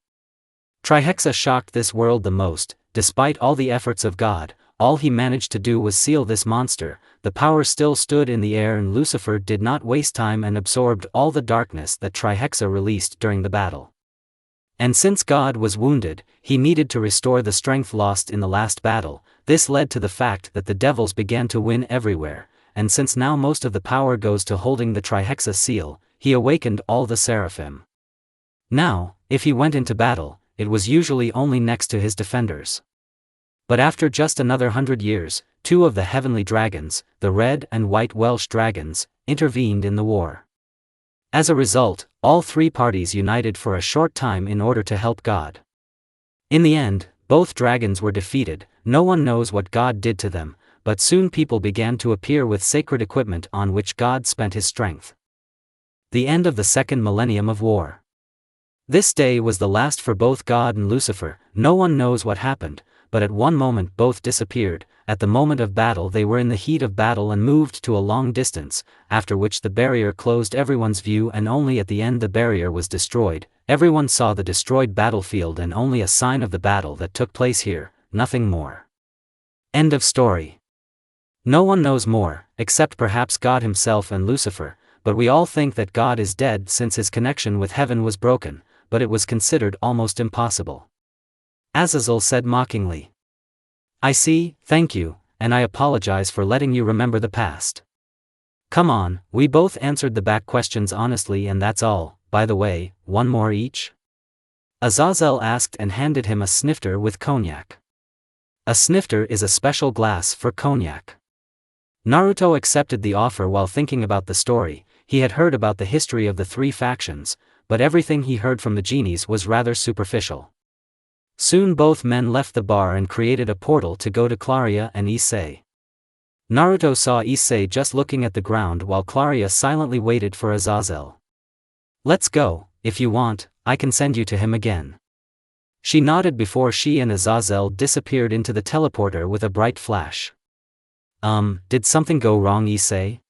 Trihexa shocked this world the most, despite all the efforts of God, all he managed to do was seal this monster, the power still stood in the air and Lucifer did not waste time and absorbed all the darkness that Trihexa released during the battle. And since God was wounded, he needed to restore the strength lost in the last battle, this led to the fact that the devils began to win everywhere, and since now most of the power goes to holding the Trihexa seal, he awakened all the seraphim. Now, if he went into battle, it was usually only next to his defenders. But after just another 100 years, 2 of the heavenly dragons, the red and white Welsh dragons, intervened in the war. As a result, all 3 parties united for a short time in order to help God. In the end, both dragons were defeated, no one knows what God did to them, but soon people began to appear with sacred equipment on which God spent his strength. The end of the second millennium of war. This day was the last for both God and Lucifer, no one knows what happened, but at one moment both disappeared, at the moment of battle they were in the heat of battle and moved to a long distance, after which the barrier closed everyone's view and only at the end the barrier was destroyed. Everyone saw the destroyed battlefield and only a sign of the battle that took place here, nothing more. End of story. No one knows more, except perhaps God himself and Lucifer, but we all think that God is dead since his connection with heaven was broken, but it was considered almost impossible. Azazel said mockingly. I see, thank you, and I apologize for letting you remember the past. Come on, we both answered the back questions honestly and that's all. By the way, one more each? Azazel asked and handed him a snifter with cognac. A snifter is a special glass for cognac. Naruto accepted the offer while thinking about the story. He had heard about the history of the three factions, but everything he heard from the genies was rather superficial. Soon both men left the bar and created a portal to go to Claria and Issei. Naruto saw Issei just looking at the ground while Claria silently waited for Azazel. Let's go, if you want, I can send you to him again. She nodded before she and Azazel disappeared into the teleporter with a bright flash. Did something go wrong, Issei?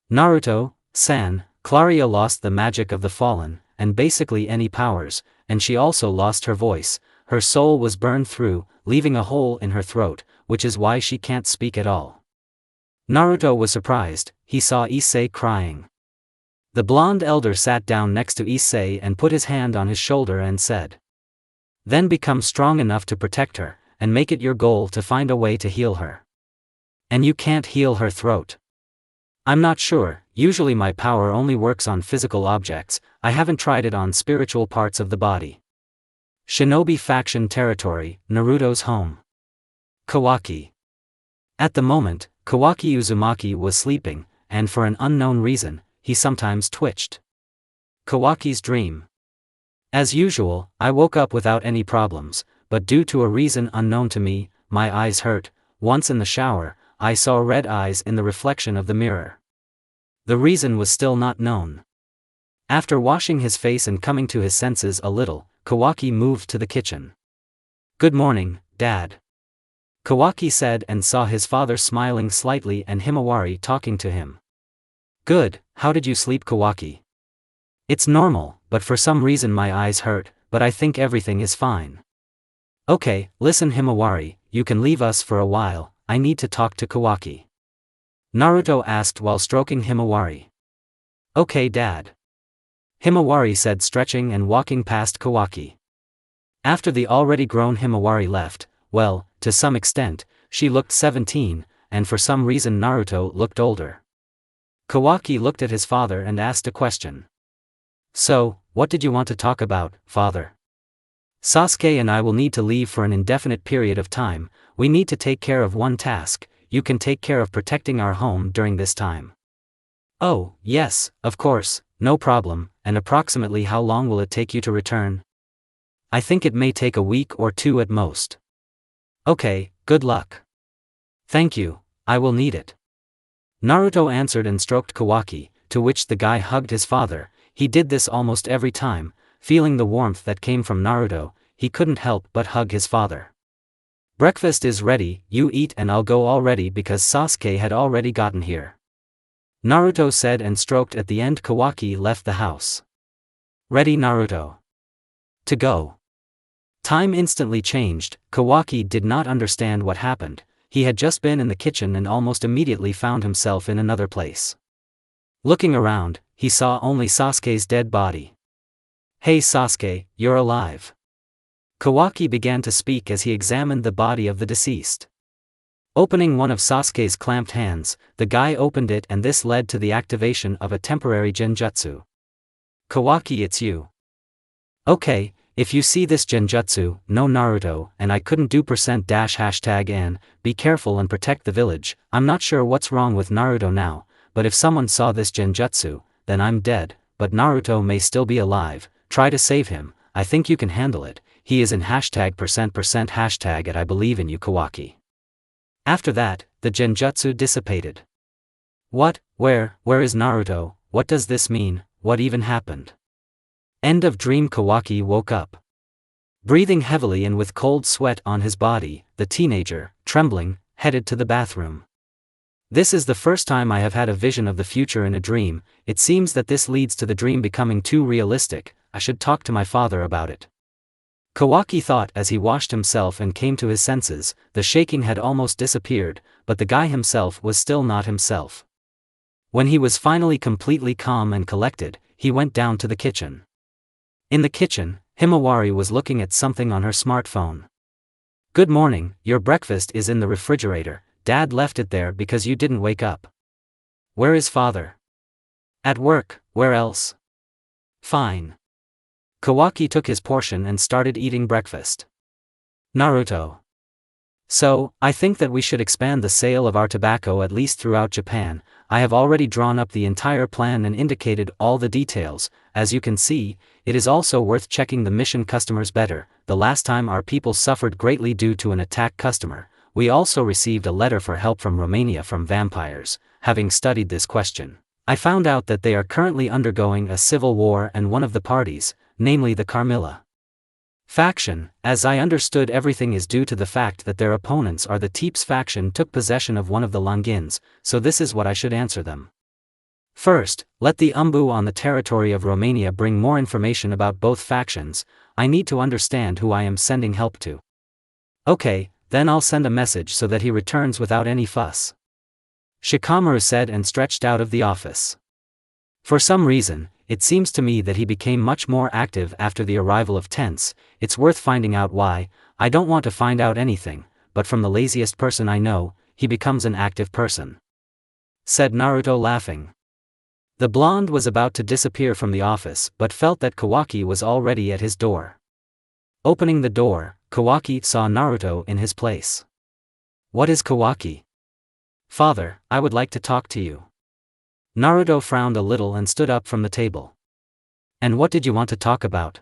Naruto-san, Claria lost the magic of the fallen, and basically any powers, and she also lost her voice. Her soul was burned through, leaving a hole in her throat, which is why she can't speak at all. Naruto was surprised. He saw Issei crying. The blonde elder sat down next to Issei and put his hand on his shoulder and said, then become strong enough to protect her, and make it your goal to find a way to heal her. And you can't heal her throat. I'm not sure, usually my power only works on physical objects, I haven't tried it on spiritual parts of the body. Shinobi faction territory, Naruto's home. Kawaki. At the moment, Kawaki Uzumaki was sleeping, and for an unknown reason, he sometimes twitched. Kawaki's dream. As usual, I woke up without any problems, but due to a reason unknown to me, my eyes hurt. Once in the shower, I saw red eyes in the reflection of the mirror. The reason was still not known. After washing his face and coming to his senses a little, Kawaki moved to the kitchen. Good morning, Dad. Kawaki said and saw his father smiling slightly and Himawari talking to him. Good, how did you sleep, Kawaki? It's normal, but for some reason my eyes hurt, but I think everything is fine. Okay, listen Himawari, you can leave us for a while, I need to talk to Kawaki. Naruto asked while stroking Himawari. Okay, Dad. Himawari said, stretching and walking past Kawaki. After the already grown Himawari left, well, to some extent, she looked 17, and for some reason Naruto looked older. Kawaki looked at his father and asked a question. So, what did you want to talk about, father? Sasuke and I will need to leave for an indefinite period of time. We need to take care of one task. You can take care of protecting our home during this time. Oh, yes, of course, no problem. And approximately how long will it take you to return? I think it may take a week or two at most. Okay, good luck. Thank you, I will need it. Naruto answered and stroked Kawaki, to which the guy hugged his father. He did this almost every time, feeling the warmth that came from Naruto, he couldn't help but hug his father. Breakfast is ready, you eat and I'll go already because Sasuke had already gotten here. Naruto said and stroked at the end. Kawaki left the house. Ready, Naruto? To go. Time instantly changed. Kawaki did not understand what happened. He had just been in the kitchen and almost immediately found himself in another place. Looking around, he saw only Sasuke's dead body. Hey Sasuke, you're alive. Kawaki began to speak as he examined the body of the deceased. Opening one of Sasuke's clamped hands, the guy opened it and this led to the activation of a temporary genjutsu. Kawaki, it's you. Okay, if you see this genjutsu, no Naruto, and I couldn't do %#N, be careful and protect the village. I'm not sure what's wrong with Naruto now, but if someone saw this genjutsu, then I'm dead, but Naruto may still be alive. Try to save him, I think you can handle it. He is in %% at I believe in you, Kawaki. After that, the genjutsu dissipated. What, where is Naruto, what does this mean, what even happened? End of dream. Kawaki woke up. Breathing heavily and with cold sweat on his body, the teenager, trembling, headed to the bathroom. This is the first time I have had a vision of the future in a dream. It seems that this leads to the dream becoming too realistic. I should talk to my father about it. Kawaki thought as he washed himself and came to his senses. The shaking had almost disappeared, but the guy himself was still not himself. When he was finally completely calm and collected, he went down to the kitchen. In the kitchen, Himawari was looking at something on her smartphone. "Good morning, your breakfast is in the refrigerator. Dad left it there because you didn't wake up." "Where is father?" "At work, where else?" "Fine." Kawaki took his portion and started eating breakfast. Naruto. "So, I think that we should expand the sale of our tobacco at least throughout Japan. I have already drawn up the entire plan and indicated all the details. As you can see, it is also worth checking the mission customers better. The last time our people suffered greatly due to an attack customer. We also received a letter for help from Romania from vampires. Having studied this question, I found out that they are currently undergoing a civil war and one of the parties, namely the Carmilla faction, as I understood everything is due to the fact that their opponents are the Teeps faction took possession of one of the Longins, so this is what I should answer them. First, let the Umbu on the territory of Romania bring more information about both factions. I need to understand who I am sending help to. Okay, then I'll send a message so that he returns without any fuss. Shikamaru said and stretched out of the office. For some reason, it seems to me that he became much more active after the arrival of Tense. It's worth finding out why. I don't want to find out anything, but from the laziest person I know, he becomes an active person," said Naruto laughing. The blonde was about to disappear from the office but felt that Kawaki was already at his door. Opening the door, Kawaki saw Naruto in his place. "What is Kawaki?" "Father, I would like to talk to you." Naruto frowned a little and stood up from the table. "And what did you want to talk about?"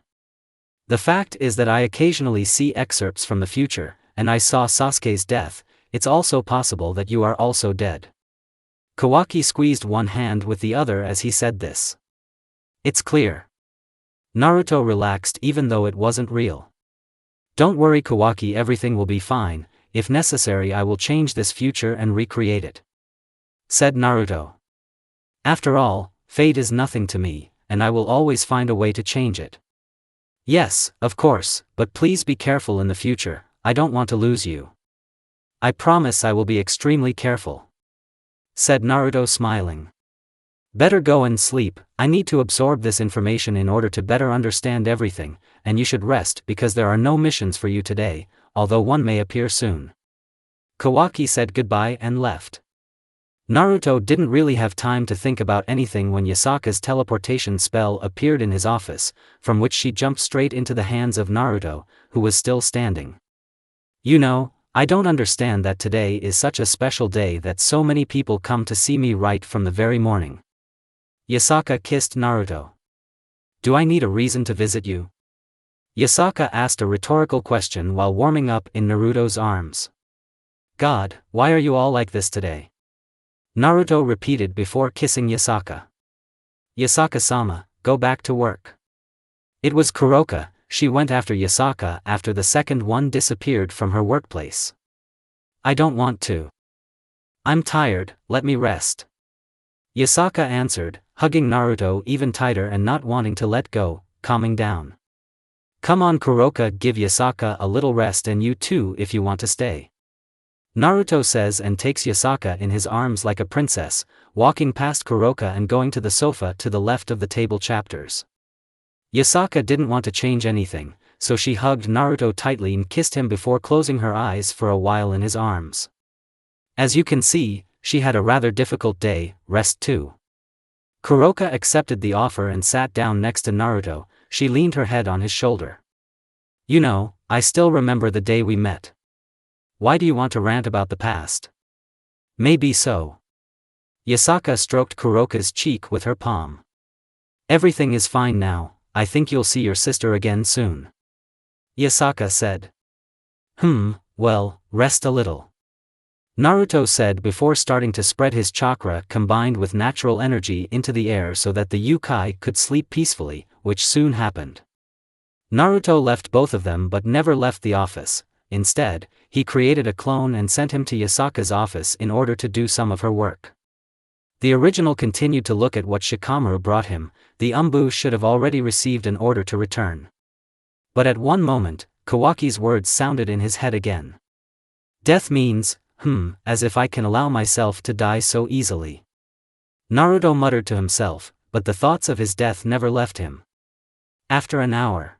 "The fact is that I occasionally see excerpts from the future, and I saw Sasuke's death. It's also possible that you are also dead." Kawaki squeezed one hand with the other as he said this. "It's clear." Naruto relaxed even though it wasn't real. "Don't worry Kawaki, everything will be fine. If necessary I will change this future and recreate it," said Naruto. "After all, fate is nothing to me, and I will always find a way to change it." "Yes, of course, but please be careful in the future. I don't want to lose you." "I promise I will be extremely careful," said Naruto smiling. "Better go and sleep. I need to absorb this information in order to better understand everything, and you should rest because there are no missions for you today, although one may appear soon." Kawaki said goodbye and left. Naruto didn't really have time to think about anything when Yasaka's teleportation spell appeared in his office, from which she jumped straight into the hands of Naruto, who was still standing. "You know, I don't understand that today is such a special day that so many people come to see me right from the very morning." Yasaka kissed Naruto. "Do I need a reason to visit you?" Yasaka asked a rhetorical question while warming up in Naruto's arms. "God, why are you all like this today?" Naruto repeated before kissing Yasaka. "Yasaka-sama, go back to work." It was Kuroka. She went after Yasaka after the second one disappeared from her workplace. "I don't want to. I'm tired, let me rest," Yasaka answered, hugging Naruto even tighter and not wanting to let go, calming down. "Come on Kuroka, give Yasaka a little rest and you too if you want to stay," Naruto says and takes Yasaka in his arms like a princess, walking past Kuroka and going to the sofa to the left of the table chapters. Yasaka didn't want to change anything, so she hugged Naruto tightly and kissed him before closing her eyes for a while in his arms. As you can see, she had a rather difficult day. Rest too. Kuroka accepted the offer and sat down next to Naruto. She leaned her head on his shoulder. "You know, I still remember the day we met. Why do you want to rant about the past?" "Maybe so." Yasaka stroked Kuroka's cheek with her palm. "Everything is fine now. I think you'll see your sister again soon," Yasaka said. Well, rest a little," Naruto said before starting to spread his chakra combined with natural energy into the air so that the yokai could sleep peacefully, which soon happened. Naruto left both of them but never left the office. Instead, he created a clone and sent him to Yasaka's office in order to do some of her work. The original continued to look at what Shikamaru brought him. The Umbu should have already received an order to return. But at one moment, Kawaki's words sounded in his head again. Death means, as if I can allow myself to die so easily. Naruto muttered to himself, but the thoughts of his death never left him. After an hour,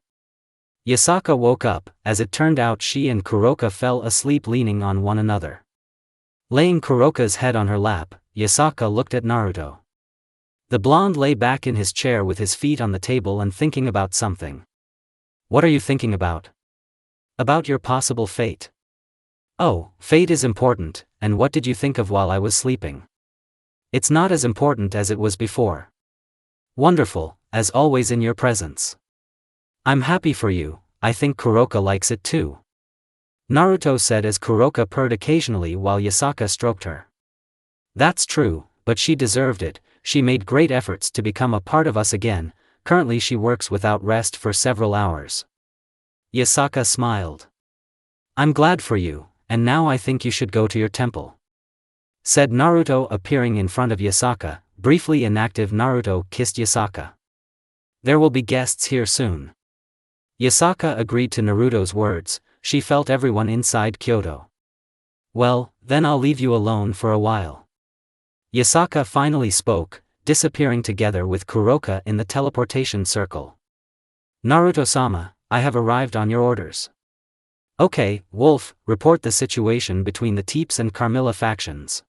Yasaka woke up. As it turned out, she and Kuroka fell asleep leaning on one another. Laying Kuroka's head on her lap, Yasaka looked at Naruto. The blonde lay back in his chair with his feet on the table and thinking about something. What are you thinking about? About your possible fate. Oh, fate is important, and what did you think of while I was sleeping? It's not as important as it was before. Wonderful, as always in your presence. I'm happy for you. I think Kuroka likes it too. Naruto said as Kuroka purred occasionally while Yasaka stroked her. That's true, but she deserved it. She made great efforts to become a part of us again. Currently she works without rest for several hours. Yasaka smiled. I'm glad for you, and now I think you should go to your temple, said Naruto, appearing in front of Yasaka. Briefly inactive Naruto kissed Yasaka. There will be guests here soon. Yasaka agreed to Naruto's words. She felt everyone inside Kyoto. Well, then I'll leave you alone for a while. Yasaka finally spoke, disappearing together with Kuroka in the teleportation circle. Naruto-sama, I have arrived on your orders. Okay, Wolf, report the situation between the Teeps and Carmilla factions.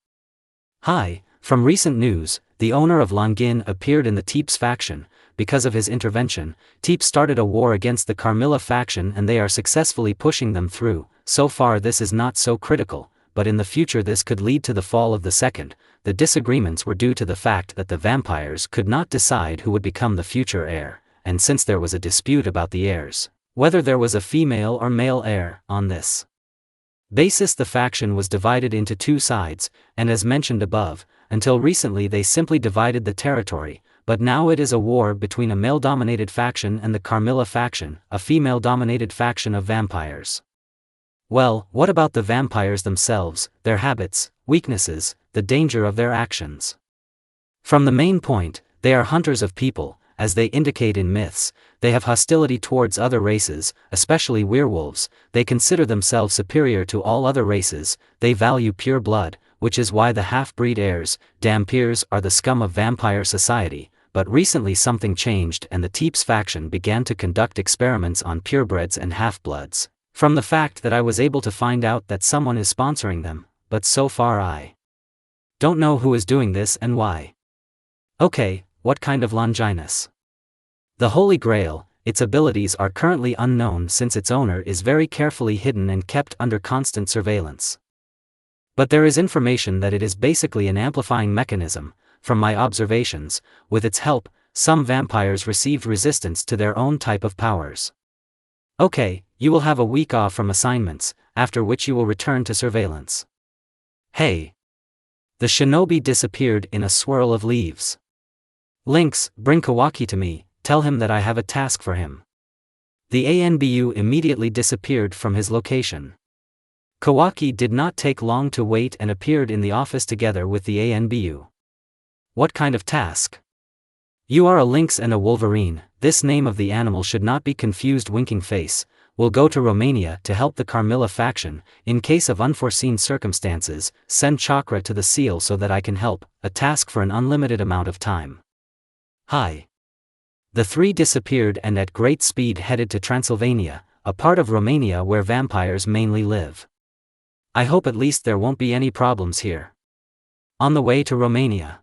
Hi, from recent news, the owner of Longin appeared in the Teeps faction. Because of his intervention, Teeps started a war against the Carmilla faction and they are successfully pushing them through. So far this is not so critical, but in the future this could lead to the fall of the second. The disagreements were due to the fact that the vampires could not decide who would become the future heir, and since there was a dispute about the heirs, whether there was a female or male heir, on this basis the faction was divided into two sides, and as mentioned above, until recently they simply divided the territory, but now it is a war between a male-dominated faction and the Carmilla faction, a female-dominated faction of vampires. Well, what about the vampires themselves, their habits, weaknesses, the danger of their actions? From the main point, they are hunters of people, as they indicate in myths. They have hostility towards other races, especially werewolves. They consider themselves superior to all other races. They value pure blood, which is why the half-breed heirs, Dampiers, are the scum of vampire society. But recently something changed and the Teeps faction began to conduct experiments on purebreds and half-bloods. From the fact that I was able to find out that someone is sponsoring them, but so far I don't know who is doing this and why. Okay, what kind of Longinus? The Holy Grail. Its abilities are currently unknown since its owner is very carefully hidden and kept under constant surveillance. But there is information that it is basically an amplifying mechanism. From my observations, with its help, some vampires received resistance to their own type of powers. Okay, you will have a week off from assignments, after which you will return to surveillance. Hey! The shinobi disappeared in a swirl of leaves. Lynx, bring Kawaki to me, tell him that I have a task for him. The ANBU immediately disappeared from his location. Kawaki did not take long to wait and appeared in the office together with the ANBU. What kind of task? You are a lynx and a wolverine. This name of the animal should not be confused. Winking face. Will go to Romania to help the Carmilla faction. In case of unforeseen circumstances, send Chakra to the seal so that I can help. A task for an unlimited amount of time. Hi. The three disappeared and at great speed headed to Transylvania, a part of Romania where vampires mainly live. I hope at least there won't be any problems here. On the way to Romania.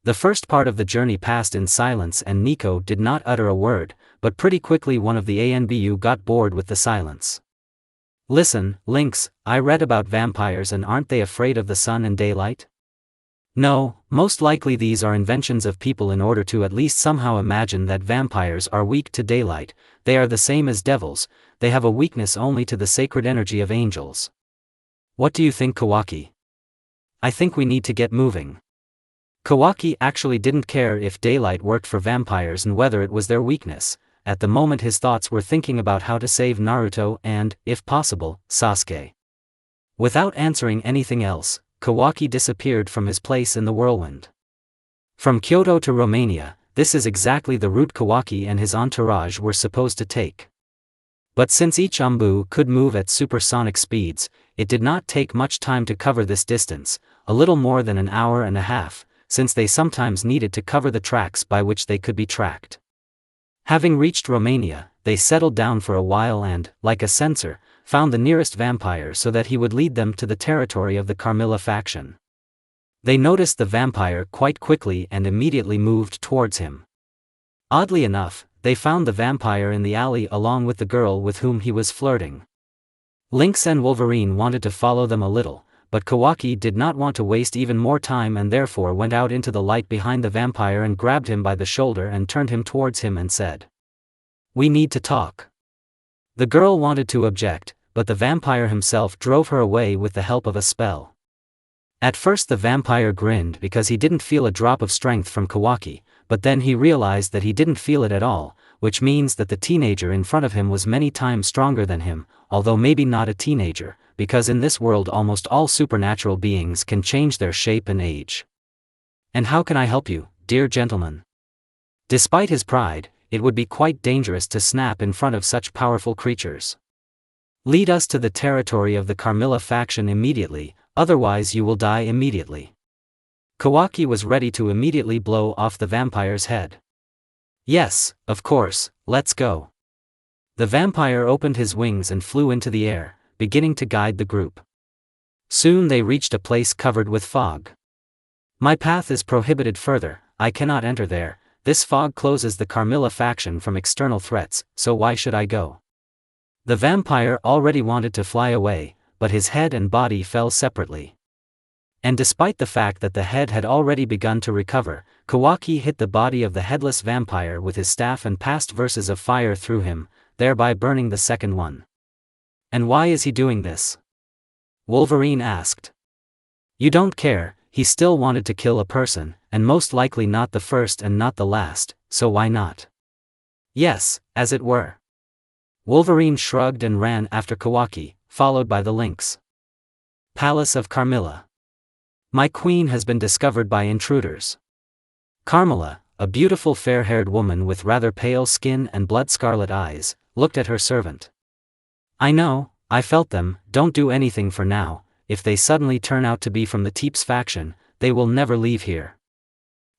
The first part of the journey passed in silence and Nico did not utter a word, but pretty quickly one of the ANBU got bored with the silence. Listen, Lynx, I read about vampires and aren't they afraid of the sun and daylight? No, most likely these are inventions of people in order to at least somehow imagine that vampires are weak to daylight. They are the same as devils, they have a weakness only to the sacred energy of angels. What do you think, Kawaki? I think we need to get moving. Kawaki actually didn't care if daylight worked for vampires and whether it was their weakness. at the moment his thoughts were thinking about how to save Naruto and, if possible, Sasuke. Without answering anything else, Kawaki disappeared from his place in the whirlwind. From Kyoto to Romania, this is exactly the route Kawaki and his entourage were supposed to take. But since each Umbu could move at supersonic speeds, it did not take much time to cover this distance, a little more than an hour and a half, since they sometimes needed to cover the tracks by which they could be tracked. Having reached Romania, they settled down for a while and, like a censor, found the nearest vampire so that he would lead them to the territory of the Carmilla faction. They noticed the vampire quite quickly and immediately moved towards him. Oddly enough, they found the vampire in the alley along with the girl with whom he was flirting. Lynx and Wolverine wanted to follow them a little, but Kawaki did not want to waste even more time and therefore went out into the light behind the vampire and grabbed him by the shoulder and turned him towards him and said, "We need to talk." The girl wanted to object, but the vampire himself drove her away with the help of a spell. At first the vampire grinned because he didn't feel a drop of strength from Kawaki, but then he realized that he didn't feel it at all, which means that the teenager in front of him was many times stronger than him, although maybe not a teenager, because in this world almost all supernatural beings can change their shape and age. "And how can I help you, dear gentleman?" Despite his pride, it would be quite dangerous to snap in front of such powerful creatures. "Lead us to the territory of the Carmilla faction immediately, otherwise you will die immediately." Kawaki was ready to immediately blow off the vampire's head. "Yes, of course, let's go." The vampire opened his wings and flew into the air, beginning to guide the group. Soon they reached a place covered with fog. "My path is prohibited further, I cannot enter there. This fog closes the Carmilla faction from external threats, so why should I go?" The vampire already wanted to fly away, but his head and body fell separately. And despite the fact that the head had already begun to recover, Kawaki hit the body of the headless vampire with his staff and passed verses of fire through him, thereby burning the second one. "And why is he doing this?" Wolverine asked. "You don't care, he still wanted to kill a person, and most likely not the first and not the last, so why not?" "Yes, as it were." Wolverine shrugged and ran after Kawaki, followed by the lynx. Palace of Carmilla. "My queen has been discovered by intruders." Carmilla, a beautiful fair-haired woman with rather pale skin and blood-scarlet eyes, looked at her servant. "I know, I felt them, don't do anything for now, if they suddenly turn out to be from the Teeps faction, they will never leave here."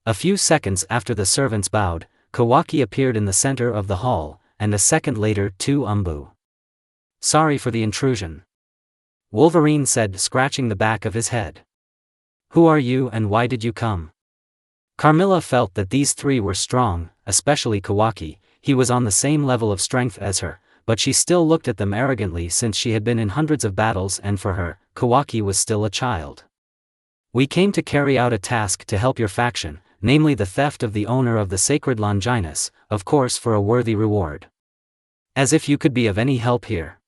A few seconds after the servants bowed, Kawaki appeared in the center of the hall, and a second later 2 Umbu. "Sorry for the intrusion," Wolverine said, scratching the back of his head. "Who are you and why did you come?" Carmilla felt that these three were strong, especially Kawaki. He was on the same level of strength as her, but she still looked at them arrogantly since she had been in hundreds of battles and for her, Kawaki was still a child. "We came to carry out a task to help your faction, namely the theft of the owner of the sacred Longinus, of course for a worthy reward." "As if you could be of any help here,"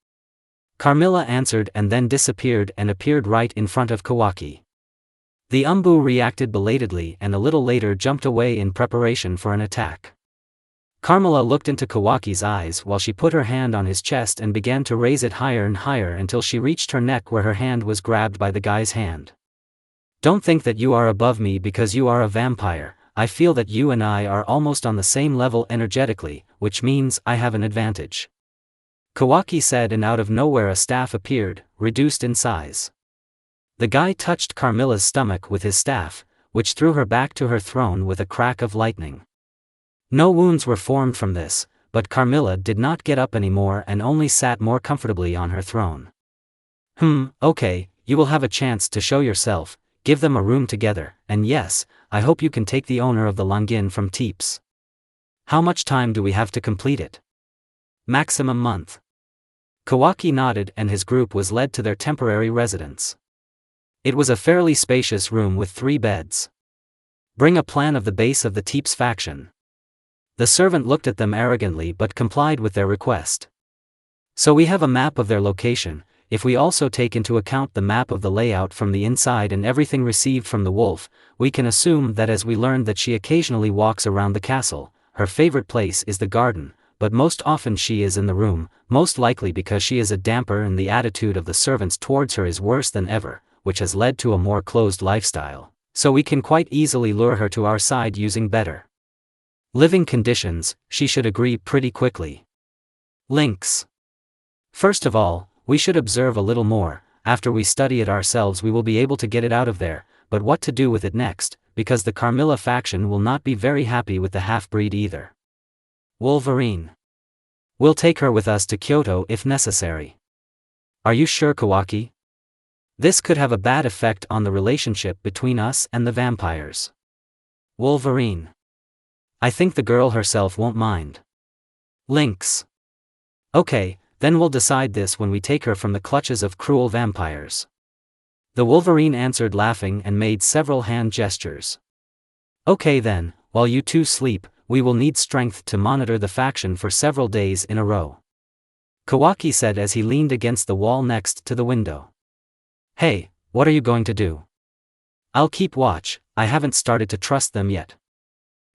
Carmilla answered and then disappeared and appeared right in front of Kawaki. The Umbu reacted belatedly and a little later jumped away in preparation for an attack. Carmilla looked into Kawaki's eyes while she put her hand on his chest and began to raise it higher and higher until she reached her neck where her hand was grabbed by the guy's hand. "Don't think that you are above me because you are a vampire, I feel that you and I are almost on the same level energetically, which means I have an advantage," Kawaki said, and out of nowhere a staff appeared, reduced in size. The guy touched Carmilla's stomach with his staff, which threw her back to her throne with a crack of lightning. No wounds were formed from this, but Carmilla did not get up anymore and only sat more comfortably on her throne. Okay, you will have a chance to show yourself, give them a room together, and yes, I hope you can take the owner of the Longin from Teeps. How much time do we have to complete it?" "Maximum month." Kawaki nodded and his group was led to their temporary residence. It was a fairly spacious room with 3 beds. "Bring a plan of the base of the Teeps faction." The servant looked at them arrogantly but complied with their request. "So we have a map of their location. If we also take into account the map of the layout from the inside and everything received from the wolf, we can assume that as we learned that she occasionally walks around the castle, her favorite place is the garden, but most often she is in the room, most likely because she is a damper and the attitude of the servants towards her is worse than ever, which has led to a more closed lifestyle. So we can quite easily lure her to our side using better living conditions. She should agree pretty quickly. Links. First of all, we should observe a little more. After we study it ourselves we will be able to get it out of there, but what to do with it next, because the Carmilla faction will not be very happy with the half-breed either. Wolverine. We'll take her with us to Kyoto if necessary. Are you sure, Kawaki? This could have a bad effect on the relationship between us and the vampires. Wolverine. I think the girl herself won't mind. Links. Okay, then we'll decide this when we take her from the clutches of cruel vampires. The Wolverine answered laughing and made several hand gestures. Okay then, while you two sleep, we will need strength to monitor the faction for several days in a row. Kawaki said as he leaned against the wall next to the window. Hey, what are you going to do? I'll keep watch, I haven't started to trust them yet.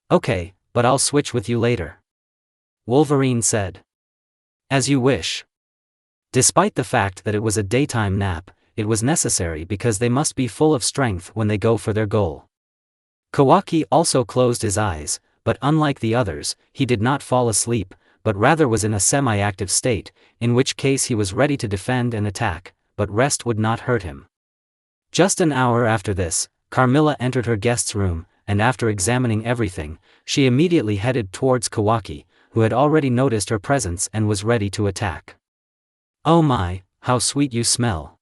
Okay, but I'll switch with you later. Wolverine said. As you wish. Despite the fact that it was a daytime nap, it was necessary because they must be full of strength when they go for their goal. Kawaki also closed his eyes, but unlike the others, he did not fall asleep, but rather was in a semi-active state, in which case he was ready to defend and attack, but rest would not hurt him. Just an hour after this, Carmilla entered her guest's room, and after examining everything, she immediately headed towards Kawaki, who had already noticed her presence and was ready to attack. Oh my, how sweet you smell.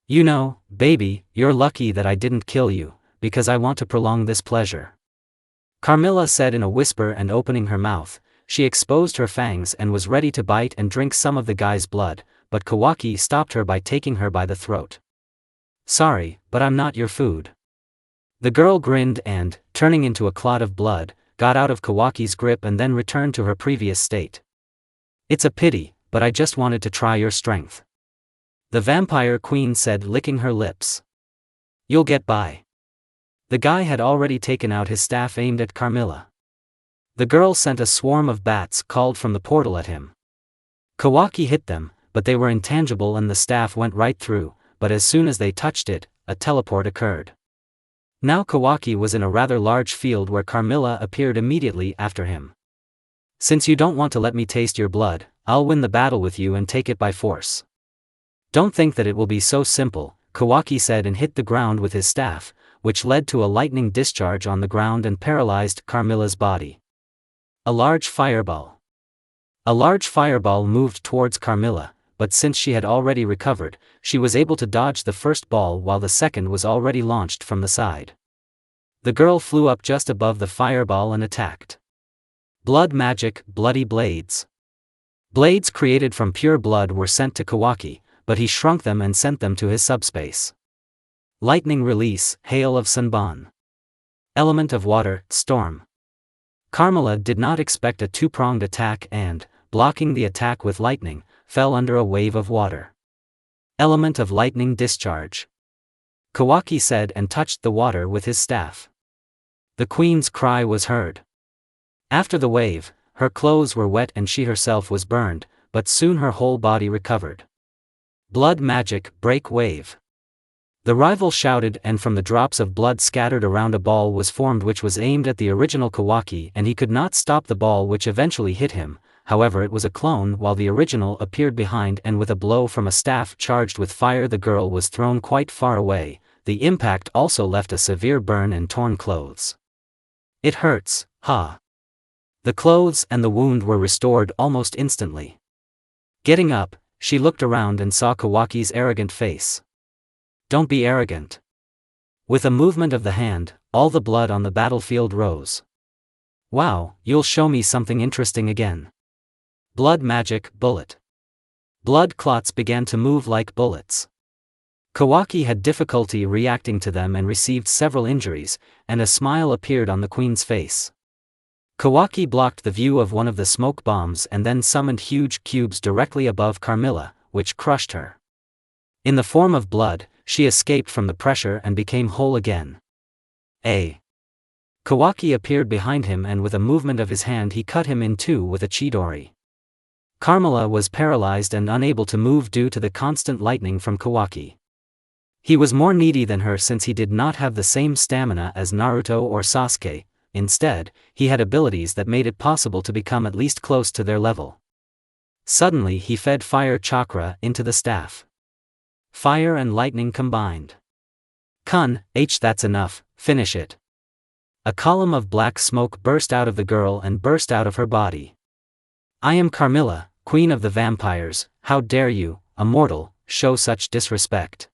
You know, baby, you're lucky that I didn't kill you, because I want to prolong this pleasure. Carmilla said in a whisper, and opening her mouth, she exposed her fangs and was ready to bite and drink some of the guy's blood, but Kawaki stopped her by taking her by the throat. Sorry, but I'm not your food. The girl grinned and, turning into a clot of blood, got out of Kawaki's grip and then returned to her previous state. It's a pity, but I just wanted to try your strength. The vampire queen said, licking her lips. You'll get by. The guy had already taken out his staff aimed at Carmilla. The girl sent a swarm of bats called from the portal at him. Kawaki hit them, but they were intangible and the staff went right through, but as soon as they touched it, a teleport occurred. Now Kawaki was in a rather large field where Carmilla appeared immediately after him. Since you don't want to let me taste your blood, I'll win the battle with you and take it by force. Don't think that it will be so simple, Kawaki said and hit the ground with his staff, which led to a lightning discharge on the ground and paralyzed Carmilla's body. A large fireball. A large fireball moved towards Carmilla, but since she had already recovered, she was able to dodge the first ball while the second was already launched from the side. The girl flew up just above the fireball and attacked. Blood magic, bloody blades. Blades created from pure blood were sent to Kawaki, but he shrunk them and sent them to his subspace. Lightning release, hail of Sanban. Element of water, storm. Carmilla did not expect a two-pronged attack and, blocking the attack with lightning, fell under a wave of water. Element of lightning discharge. Kawaki said and touched the water with his staff. The queen's cry was heard. After the wave, her clothes were wet and she herself was burned, but soon her whole body recovered. Blood magic, break wave. The rival shouted and from the drops of blood scattered around a ball was formed which was aimed at the original Kawaki and he could not stop the ball which eventually hit him, however it was a clone while the original appeared behind and with a blow from a staff charged with fire the girl was thrown quite far away, the impact also left a severe burn and torn clothes. It hurts, ha. The clothes and the wound were restored almost instantly. Getting up, she looked around and saw Kawaki's arrogant face. Don't be arrogant. With a movement of the hand, all the blood on the battlefield rose. Wow, you'll show me something interesting again. Blood magic, bullet. Blood clots began to move like bullets. Kawaki had difficulty reacting to them and received several injuries, and a smile appeared on the queen's face. Kawaki blocked the view of one of the smoke bombs and then summoned huge cubes directly above Carmilla, which crushed her. In the form of blood, she escaped from the pressure and became whole again. Kawaki appeared behind him and with a movement of his hand he cut him in two with a chidori. Carmilla was paralyzed and unable to move due to the constant lightning from Kawaki. He was more needy than her since he did not have the same stamina as Naruto or Sasuke. Instead, he had abilities that made it possible to become at least close to their level. Suddenly he fed fire chakra into the staff. Fire and lightning combined. That's enough, finish it. A column of black smoke burst out of the girl and burst out of her body. I am Carmilla, queen of the vampires, how dare you, Immortal, show such disrespect.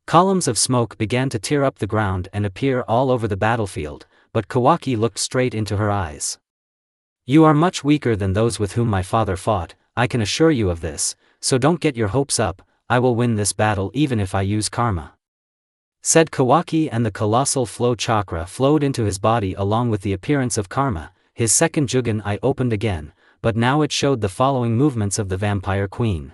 Columns of smoke began to tear up the ground and appear all over the battlefield, but Kawaki looked straight into her eyes. You are much weaker than those with whom my father fought, I can assure you of this, so don't get your hopes up, I will win this battle even if I use karma. Said Kawaki, and the colossal flow chakra flowed into his body along with the appearance of karma. His second Jugen eye opened again, but now it showed the following movements of the vampire queen.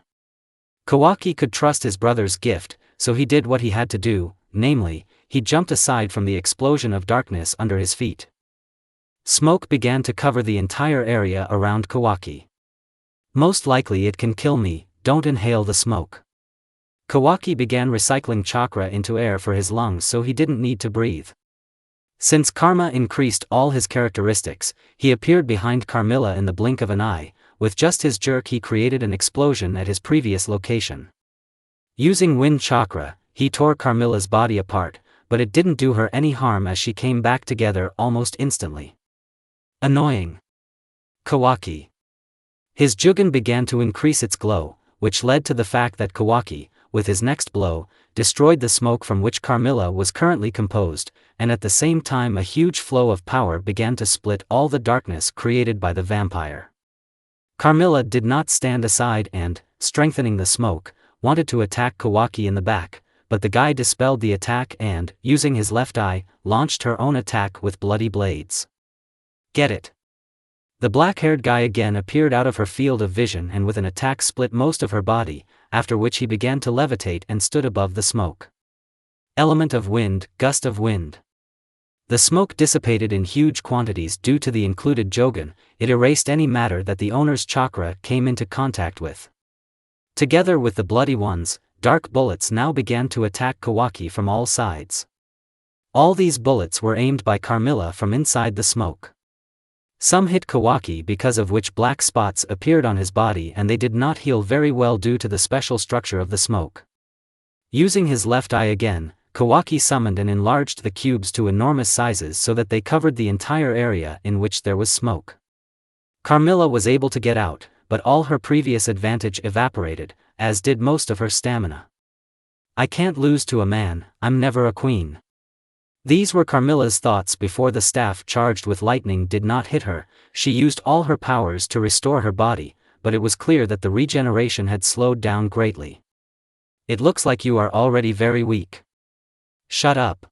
Kawaki could trust his brother's gift, so he did what he had to do, namely, he jumped aside from the explosion of darkness under his feet. Smoke began to cover the entire area around Kawaki. Most likely it can kill me, don't inhale the smoke. Kawaki began recycling chakra into air for his lungs so he didn't need to breathe. Since karma increased all his characteristics, he appeared behind Carmilla in the blink of an eye. With just his jerk he created an explosion at his previous location. Using wind chakra, he tore Carmilla's body apart, but it didn't do her any harm as she came back together almost instantly. Annoying. Kawaki. His Jugen began to increase its glow, which led to the fact that Kawaki, with his next blow, destroyed the smoke from which Carmilla was currently composed, and at the same time a huge flow of power began to split all the darkness created by the vampire. Carmilla did not stand aside and, strengthening the smoke, wanted to attack Kawaki in the back, but the guy dispelled the attack and, using his left eye, launched her own attack with bloody blades. Get it? The black-haired guy again appeared out of her field of vision and with an attack split most of her body, after which he began to levitate and stood above the smoke. Element of wind, gust of wind. The smoke dissipated in huge quantities due to the included Jogen. It erased any matter that the owner's chakra came into contact with. Together with the bloody ones, dark bullets now began to attack Kawaki from all sides. All these bullets were aimed by Carmilla from inside the smoke. Some hit Kawaki, because of which black spots appeared on his body, and they did not heal very well due to the special structure of the smoke. Using his left eye again, Kawaki summoned and enlarged the cubes to enormous sizes so that they covered the entire area in which there was smoke. Carmilla was able to get out, but all her previous advantage evaporated, as did most of her stamina. I can't lose to a man, I'm never a queen. These were Carmilla's thoughts before the staff charged with lightning did not hit her. She used all her powers to restore her body, but it was clear that the regeneration had slowed down greatly. It looks like you are already very weak. Shut up.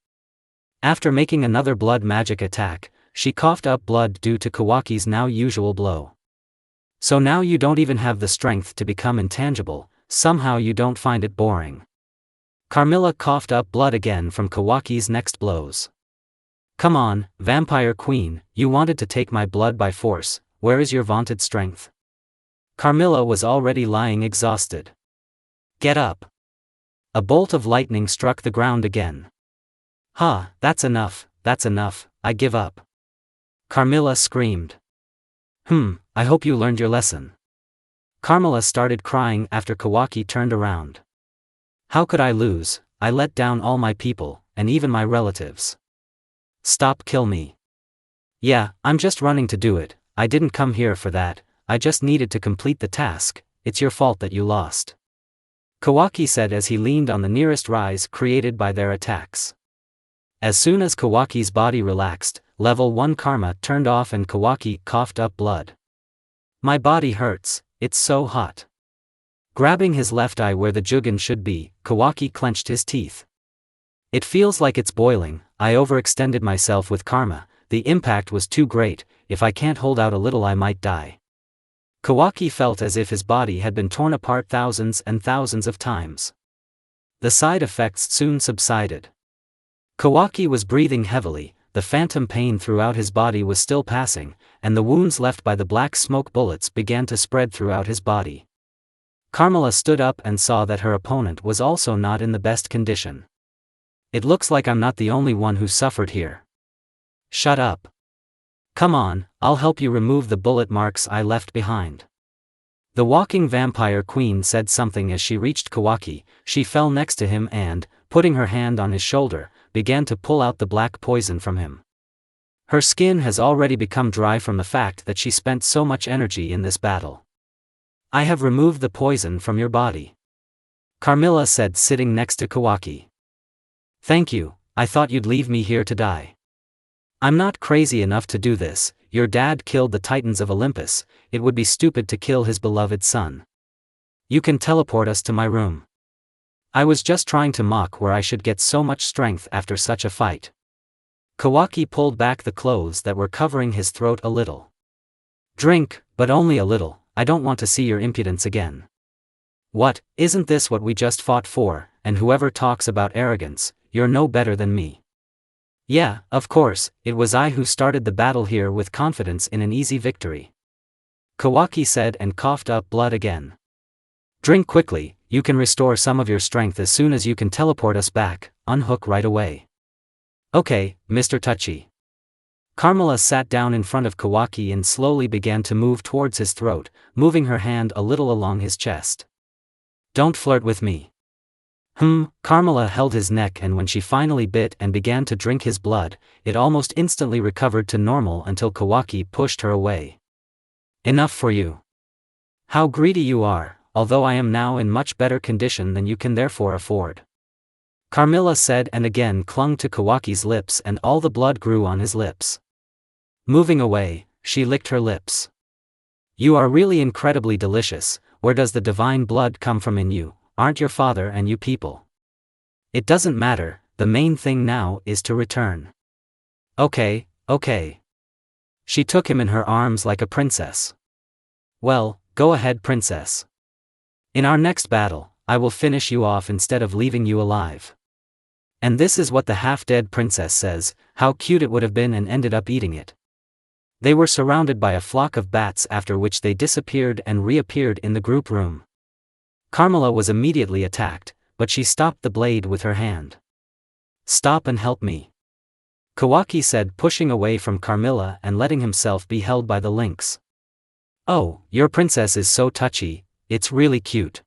After making another blood magic attack, she coughed up blood due to Kawaki's now usual blow. So now you don't even have the strength to become intangible, somehow you don't find it boring. Carmilla coughed up blood again from Kawaki's next blows. Come on, vampire queen, you wanted to take my blood by force, where is your vaunted strength? Carmilla was already lying exhausted. Get up. A bolt of lightning struck the ground again. That's enough, I give up. Carmilla screamed. I hope you learned your lesson. Carmilla started crying after Kawaki turned around. How could I lose? I let down all my people, and even my relatives. Stop, kill me. Yeah, I'm just running to do it, I didn't come here for that, I just needed to complete the task, it's your fault that you lost. Kawaki said as he leaned on the nearest rise created by their attacks. As soon as Kawaki's body relaxed, level 1 karma turned off and Kawaki coughed up blood. My body hurts, it's so hot. Grabbing his left eye where the Jugen should be, Kawaki clenched his teeth. It feels like it's boiling, I overextended myself with karma, the impact was too great, if I can't hold out a little I might die. Kawaki felt as if his body had been torn apart thousands and thousands of times. The side effects soon subsided. Kawaki was breathing heavily, the phantom pain throughout his body was still passing, and the wounds left by the black smoke bullets began to spread throughout his body. Carmilla stood up and saw that her opponent was also not in the best condition. It looks like I'm not the only one who suffered here. Shut up. Come on, I'll help you remove the bullet marks I left behind. The walking vampire queen said something as she reached Kawaki. She fell next to him and, putting her hand on his shoulder, began to pull out the black poison from him. Her skin has already become dry from the fact that she spent so much energy in this battle. I have removed the poison from your body, Carmilla said, sitting next to Kawaki. Thank you, I thought you'd leave me here to die. I'm not crazy enough to do this. Your dad killed the Titans of Olympus, it would be stupid to kill his beloved son. You can teleport us to my room. I was just trying to mock where I should get so much strength after such a fight. Kawaki pulled back the clothes that were covering his throat a little. Drink, but only a little, I don't want to see your impudence again. What, isn't this what we just fought for, and whoever talks about arrogance, you're no better than me. Yeah, of course, it was I who started the battle here with confidence in an easy victory. Kawaki said and coughed up blood again. Drink quickly, you can restore some of your strength as soon as you can teleport us back, unhook right away. Okay, Mr. Touchy. Carmilla sat down in front of Kawaki and slowly began to move towards his throat, moving her hand a little along his chest. Don't flirt with me. Carmilla held his neck, and when she finally bit and began to drink his blood, it almost instantly recovered to normal until Kawaki pushed her away. Enough for you. How greedy you are, although I am now in much better condition than you can therefore afford. Carmilla said and again clung to Kawaki's lips, and all the blood grew on his lips. Moving away, she licked her lips. You are really incredibly delicious. Where does the divine blood come from in you? Aren't your father and you people? It doesn't matter, the main thing now is to return. Okay. She took him in her arms like a princess. Well, go ahead, princess. In our next battle, I will finish you off instead of leaving you alive. And this is what the half-dead princess says. How cute it would have been, and ended up eating it. They were surrounded by a flock of bats, after which they disappeared and reappeared in the group room. Carmilla was immediately attacked, but she stopped the blade with her hand. Stop and help me, Kawaki said, pushing away from Carmilla and letting himself be held by the lynx. Oh, your princess is so touchy, it's really cute.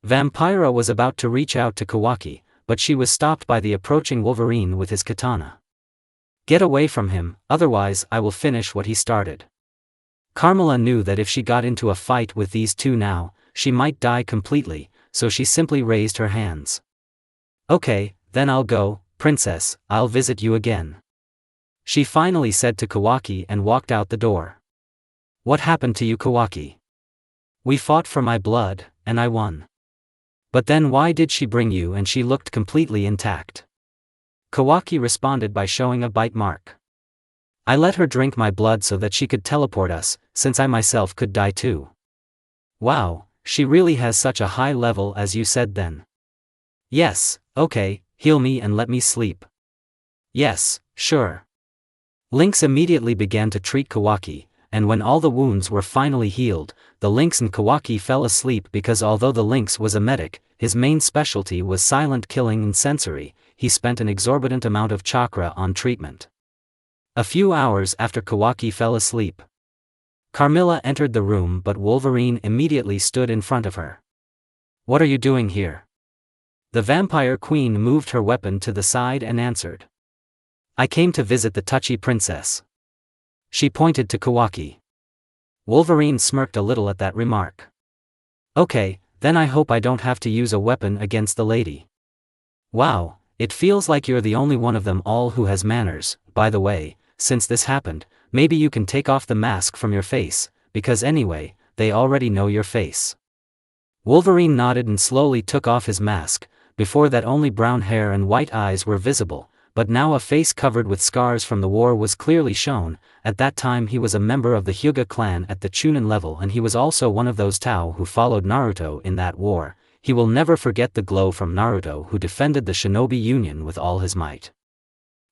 Vampira was about to reach out to Kawaki, but she was stopped by the approaching Wolverine with his katana. Get away from him, otherwise I will finish what he started. Carmilla knew that if she got into a fight with these two now, she might die completely, so she simply raised her hands. Okay, then I'll go, princess, I'll visit you again, she finally said to Kawaki and walked out the door. What happened to you, Kawaki? We fought for my blood, and I won. But then why did she bring you? And she looked completely intact. Kawaki responded by showing a bite mark. I let her drink my blood so that she could teleport us, since I myself could die too. Wow. She really has such a high level, as you said then. Yes, okay, heal me and let me sleep. Yes, sure. Lynx immediately began to treat Kawaki, and when all the wounds were finally healed, the lynx and Kawaki fell asleep because although the lynx was a medic, his main specialty was silent killing and sensory. He spent an exorbitant amount of chakra on treatment. A few hours after Kawaki fell asleep, Carmilla entered the room, but Wolverine immediately stood in front of her. What are you doing here? The vampire queen moved her weapon to the side and answered. I came to visit the touchy princess. She pointed to Kawaki. Wolverine smirked a little at that remark. Okay, then I hope I don't have to use a weapon against the lady. Wow, it feels like you're the only one of them all who has manners. By the way, since this happened, maybe you can take off the mask from your face, because anyway, they already know your face. Wolverine nodded and slowly took off his mask. Before that only brown hair and white eyes were visible, but now a face covered with scars from the war was clearly shown. At that time he was a member of the Hyuga clan at the Chunin level, and he was also one of those Tao who followed Naruto in that war. He will never forget the glow from Naruto, who defended the Shinobi Union with all his might.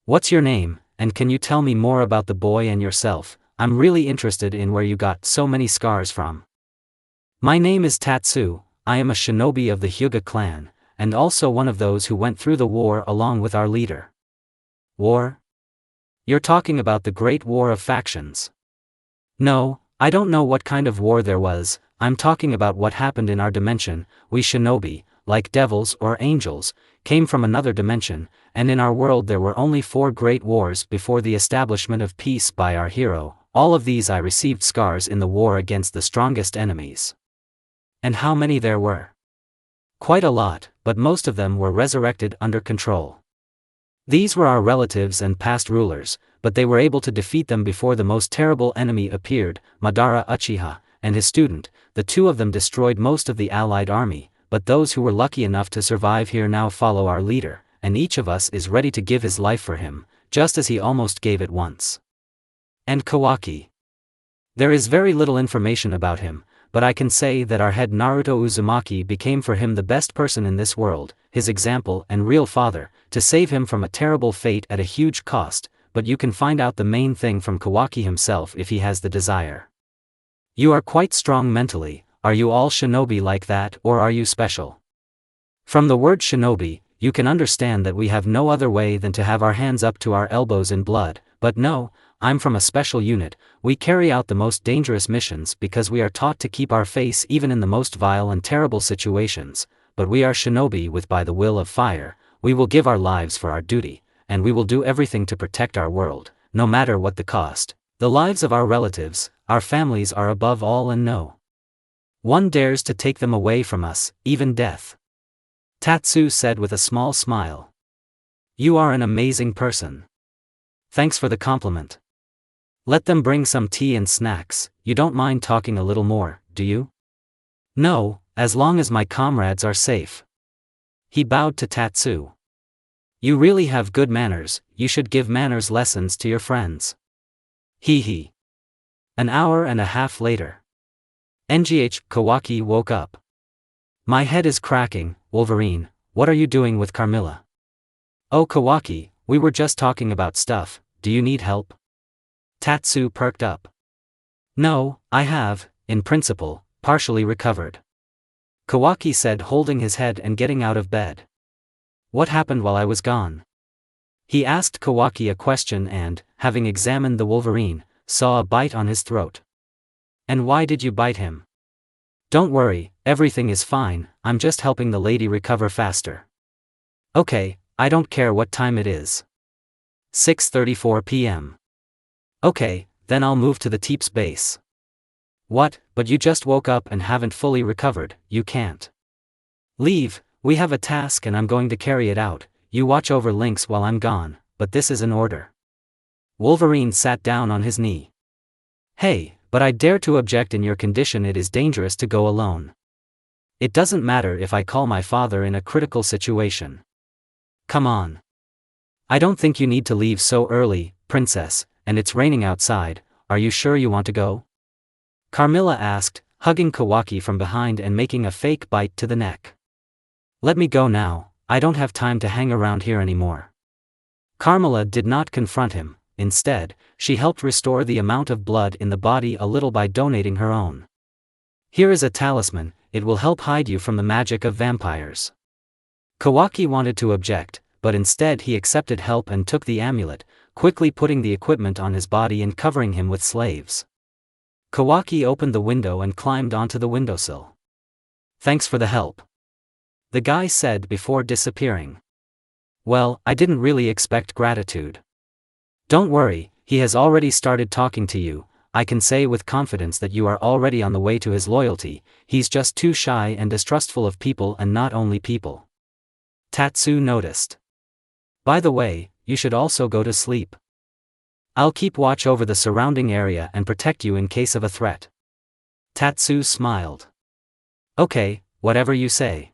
What's your name, and can you tell me more about the boy and yourself? I'm really interested in where you got so many scars from. My name is Tatsu, I am a shinobi of the Hyuga clan, and also one of those who went through the war along with our leader. War? You're talking about the Great War of Factions. No, I don't know what kind of war there was, I'm talking about what happened in our dimension. We shinobi, like devils or angels, came from another dimension, and in our world there were only 4 great wars before the establishment of peace by our hero. All of these I received scars in the war against the strongest enemies. And how many there were? Quite a lot, but most of them were resurrected under control. These were our relatives and past rulers, but they were able to defeat them before the most terrible enemy appeared, Madara Uchiha, and his student. The 2 of them destroyed most of the allied army, but those who were lucky enough to survive here now follow our leader, and each of us is ready to give his life for him, just as he almost gave it once. And Kawaki. There is very little information about him, but I can say that our head Naruto Uzumaki became for him the best person in this world, his example and real father, to save him from a terrible fate at a huge cost, but you can find out the main thing from Kawaki himself if he has the desire. You are quite strong mentally, are you all shinobi like that or are you special? From the word shinobi, you can understand that we have no other way than to have our hands up to our elbows in blood, but no, I'm from a special unit. We carry out the most dangerous missions because we are taught to keep our face even in the most vile and terrible situations, but we are shinobi with by the will of fire. We will give our lives for our duty, and we will do everything to protect our world, no matter what the cost. The lives of our relatives, our families are above all and no one dares to take them away from us, even death. Tatsu said with a small smile. You are an amazing person. Thanks for the compliment. Let them bring some tea and snacks. You don't mind talking a little more, do you? No, as long as my comrades are safe. He bowed to Tatsu. You really have good manners, you should give manners lessons to your friends. Hee hee. An hour and a half later. NGH, Kawaki woke up. My head is cracking, Wolverine, what are you doing with Carmilla? Oh Kawaki, we were just talking about stuff, do you need help? Tatsu perked up. No, I have, in principle, partially recovered. Kawaki said, holding his head and getting out of bed. What happened while I was gone? He asked Kawaki a question and, having examined the Wolverine, saw a bite on his throat. And why did you bite him? Don't worry, everything is fine, I'm just helping the lady recover faster. Okay, I don't care what time it is. 6:34 p.m. Okay, then I'll move to the Teep's base. What, but you just woke up and haven't fully recovered, you can't leave, we have a task and I'm going to carry it out, you watch over Lynx while I'm gone, but this is an order. Wolverine sat down on his knee. Hey, but I dare to object, in your condition it is dangerous to go alone. It doesn't matter if I call my father in a critical situation. Come on. I don't think you need to leave so early, princess, and it's raining outside, are you sure you want to go? Carmilla asked, hugging Kawaki from behind and making a fake bite to the neck. Let me go now, I don't have time to hang around here anymore. Carmilla did not confront him, instead, she helped restore the amount of blood in the body a little by donating her own. Here is a talisman, it will help hide you from the magic of vampires. Kawaki wanted to object, but instead he accepted help and took the amulet, quickly putting the equipment on his body and covering him with slaves. Kawaki opened the window and climbed onto the windowsill. Thanks for the help, the guy said before disappearing. Well, I didn't really expect gratitude. Don't worry, he has already started talking to you, I can say with confidence that you are already on the way to his loyalty, he's just too shy and distrustful of people, and not only people. Tatsu noticed. By the way, you should also go to sleep. I'll keep watch over the surrounding area and protect you in case of a threat. Tatsu smiled. Okay, whatever you say.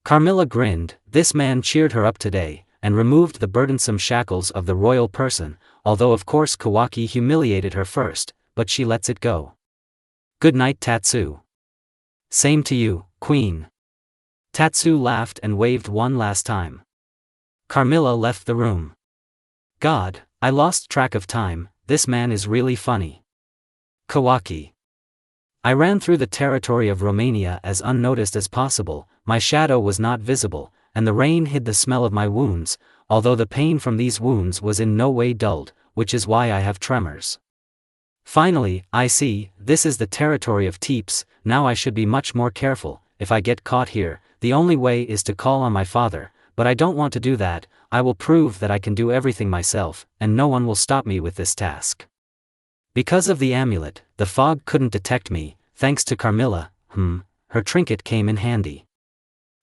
Carmilla grinned, this man cheered her up today, and removed the burdensome shackles of the royal person, although of course Kawaki humiliated her first, but she lets it go. Good night Tatsu. Same to you, Queen. Tatsu laughed and waved one last time. Carmilla left the room. God, I lost track of time, this man is really funny. Kawaki. I ran through the territory of Romania as unnoticed as possible, my shadow was not visible, and the rain hid the smell of my wounds, although the pain from these wounds was in no way dulled, which is why I have tremors. Finally, I see, this is the territory of Teeps, now I should be much more careful, if I get caught here, the only way is to call on my father, but I don't want to do that, I will prove that I can do everything myself, and no one will stop me with this task. Because of the amulet, the fog couldn't detect me, thanks to Carmilla, her trinket came in handy.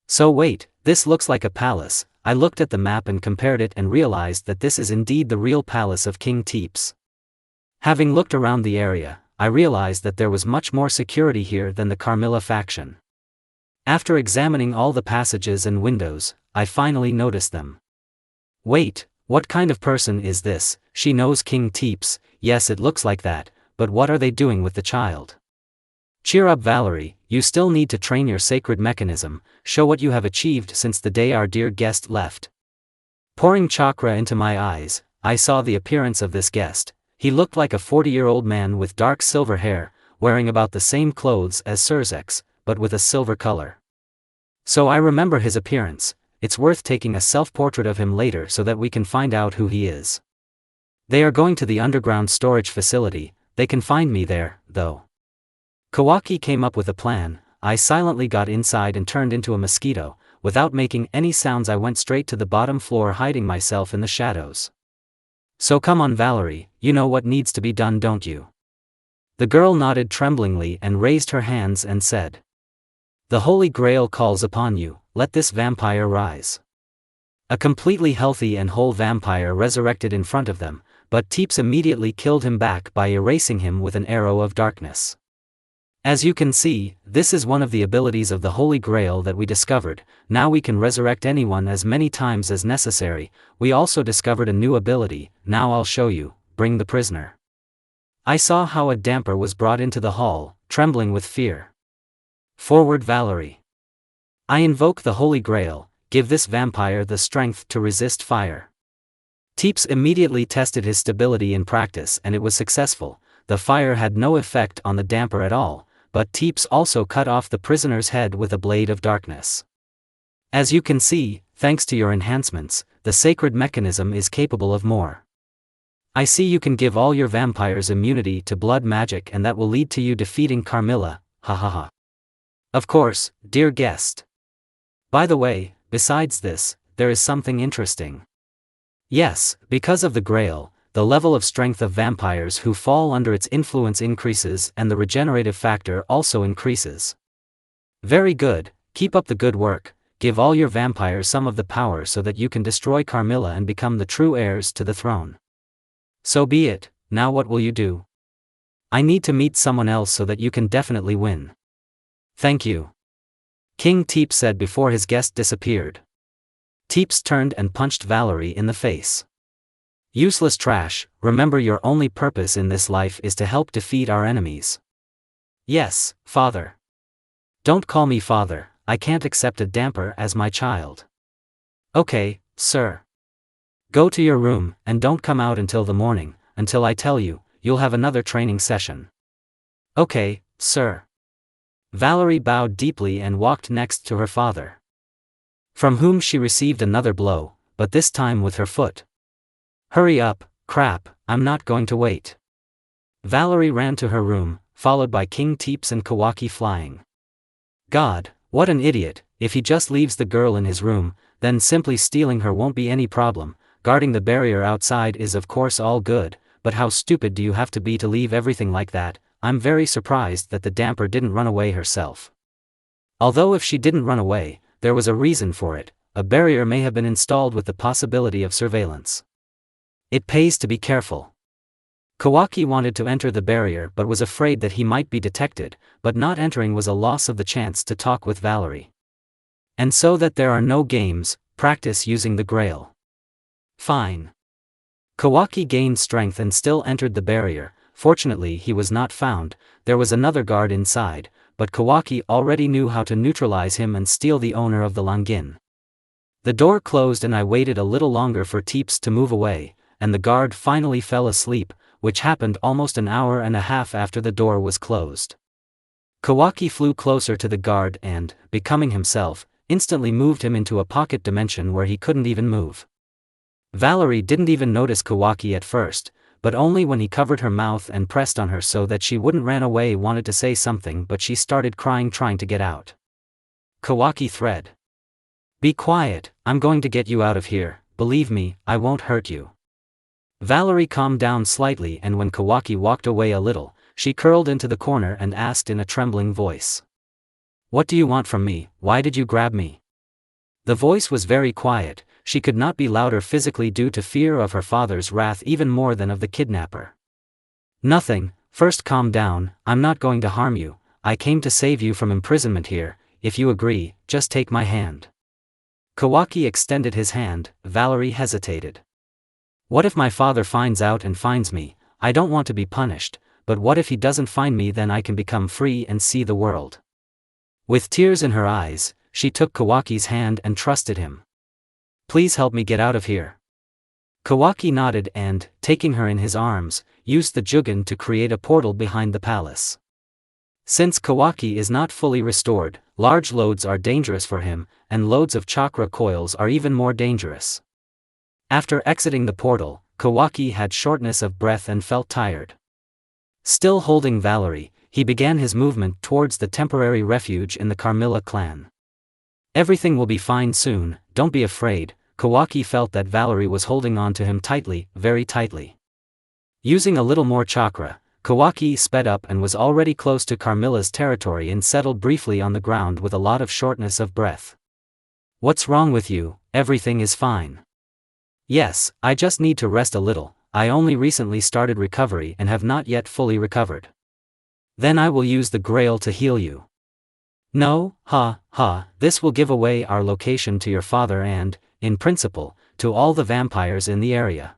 So wait, this looks like a palace, I looked at the map and compared it and realized that this is indeed the real palace of King Teeps. Having looked around the area, I realized that there was much more security here than the Carmilla faction. After examining all the passages and windows, I finally noticed them. Wait, what kind of person is this? She knows King Teeps, yes it looks like that, but what are they doing with the child? Cheer up Valerie, you still need to train your sacred mechanism, show what you have achieved since the day our dear guest left. Pouring chakra into my eyes, I saw the appearance of this guest. He looked like a 40-year-old man with dark silver hair, wearing about the same clothes as Surzek's, but with a silver color. So I remember his appearance, it's worth taking a self-portrait of him later so that we can find out who he is. They are going to the underground storage facility, they can find me there, though. Kawaki came up with a plan, I silently got inside and turned into a mosquito, without making any sounds I went straight to the bottom floor hiding myself in the shadows. So come on Valerie, you know what needs to be done don't you? The girl nodded tremblingly and raised her hands and said. The Holy Grail calls upon you, let this vampire rise. A completely healthy and whole vampire resurrected in front of them, but Teeps immediately killed him back by erasing him with an arrow of darkness. As you can see, this is one of the abilities of the Holy Grail that we discovered, now we can resurrect anyone as many times as necessary. We also discovered a new ability, now I'll show you, bring the prisoner. I saw how a damper was brought into the hall, trembling with fear. Forward Valerie. I invoke the Holy Grail, give this vampire the strength to resist fire. Teeps immediately tested his stability in practice and it was successful, the fire had no effect on the damper at all, but Teeps also cut off the prisoner's head with a blade of darkness. As you can see, thanks to your enhancements, the sacred mechanism is capable of more. I see you can give all your vampires immunity to blood magic and that will lead to you defeating Carmilla, hahaha. Of course, dear guest. By the way, besides this, there is something interesting. Yes, because of the Grail, the level of strength of vampires who fall under its influence increases and the regenerative factor also increases. Very good, keep up the good work, give all your vampires some of the power so that you can destroy Carmilla and become the true heirs to the throne. So be it, now what will you do? I need to meet someone else so that you can definitely win. Thank you. King Teeps said before his guest disappeared. Teeps turned and punched Valerie in the face. Useless trash, remember your only purpose in this life is to help defeat our enemies. Yes, father. Don't call me father, I can't accept a damper as my child. Okay, sir. Go to your room, and don't come out until the morning, until I tell you, you'll have another training session. Okay, sir. Valerie bowed deeply and walked next to her father, from whom she received another blow, but this time with her foot. Hurry up, crap, I'm not going to wait. Valerie ran to her room, followed by King Teeps and Kawaki flying. God, what an idiot, if he just leaves the girl in his room, then simply stealing her won't be any problem, guarding the barrier outside is of course all good, but how stupid do you have to be to leave everything like that? I'm very surprised that the damper didn't run away herself. Although if she didn't run away, there was a reason for it, a barrier may have been installed with the possibility of surveillance. It pays to be careful. Kawaki wanted to enter the barrier but was afraid that he might be detected, but not entering was a loss of the chance to talk with Valerie. And so that there are no games, practice using the Grail. Fine. Kawaki gained strength and still entered the barrier. Fortunately he was not found, there was another guard inside, but Kawaki already knew how to neutralize him and steal the owner of the Langin. The door closed and I waited a little longer for Teeps to move away, and the guard finally fell asleep, which happened almost an hour and a half after the door was closed. Kawaki flew closer to the guard and, becoming himself, instantly moved him into a pocket dimension where he couldn't even move. Valerie didn't even notice Kawaki at first, but only when he covered her mouth and pressed on her so that she wouldn't ran away. Wanted to say something, but she started crying trying to get out. Kawaki thread. Be quiet, I'm going to get you out of here, believe me, I won't hurt you. Valerie calmed down slightly, and when Kawaki walked away a little, she curled into the corner and asked in a trembling voice. What do you want from me? Why did you grab me? The voice was very quiet. She could not be louder physically due to fear of her father's wrath even more than of the kidnapper. Nothing, first calm down, I'm not going to harm you, I came to save you from imprisonment here, if you agree, just take my hand. Kawaki extended his hand. Valerie hesitated. What if my father finds out and finds me? I don't want to be punished, but what if he doesn't find me? Then I can become free and see the world. With tears in her eyes, she took Kawaki's hand and trusted him. Please help me get out of here. Kawaki nodded and, taking her in his arms, used the Jugen to create a portal behind the palace. Since Kawaki is not fully restored, large loads are dangerous for him, and loads of chakra coils are even more dangerous. After exiting the portal, Kawaki had shortness of breath and felt tired. Still holding Valerie, he began his movement towards the temporary refuge in the Carmilla clan. Everything will be fine soon, don't be afraid. Kawaki felt that Valerie was holding on to him tightly, very tightly. Using a little more chakra, Kawaki sped up and was already close to Carmilla's territory and settled briefly on the ground with a lot of shortness of breath. What's wrong with you? Everything is fine. Yes, I just need to rest a little, I only recently started recovery and have not yet fully recovered. Then I will use the Grail to heal you. No, this will give away our location to your father and, in principle, to all the vampires in the area.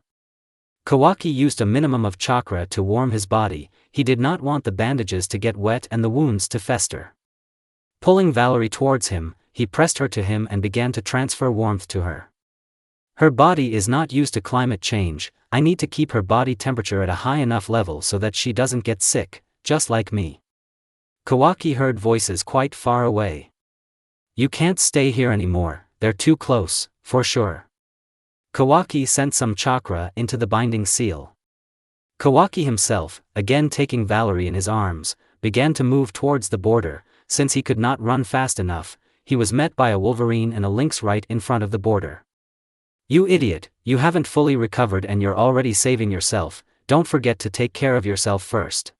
Kawaki used a minimum of chakra to warm his body. He did not want the bandages to get wet and the wounds to fester. Pulling Valerie towards him, he pressed her to him and began to transfer warmth to her. Her body is not used to climate change, I need to keep her body temperature at a high enough level so that she doesn't get sick, just like me. Kawaki heard voices quite far away. You can't stay here anymore, they're too close, for sure. Kawaki sent some chakra into the binding seal. Kawaki himself, again taking Valerie in his arms, began to move towards the border. Since he could not run fast enough, he was met by a wolverine and a lynx right in front of the border. You idiot, you haven't fully recovered and you're already saving yourself, don't forget to take care of yourself first.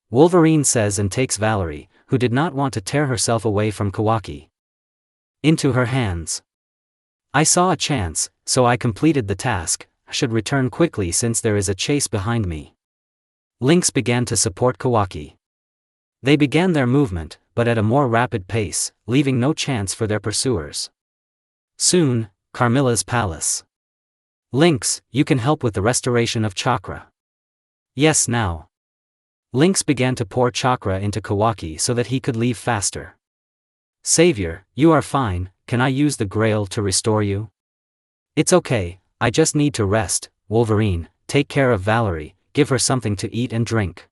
Wolverine says and takes Valerie, who did not want to tear herself away from Kawaki, into her hands. I saw a chance, so I completed the task. I should return quickly since there is a chase behind me. Lynx began to support Kawaki. They began their movement, but at a more rapid pace, leaving no chance for their pursuers. Soon, Carmilla's palace. Lynx, you can help with the restoration of chakra. Yes, now. Lynx began to pour chakra into Kawaki so that he could leave faster. Savior, you are fine, can I use the Grail to restore you? It's okay, I just need to rest. Wolverine, take care of Valerie, give her something to eat and drink.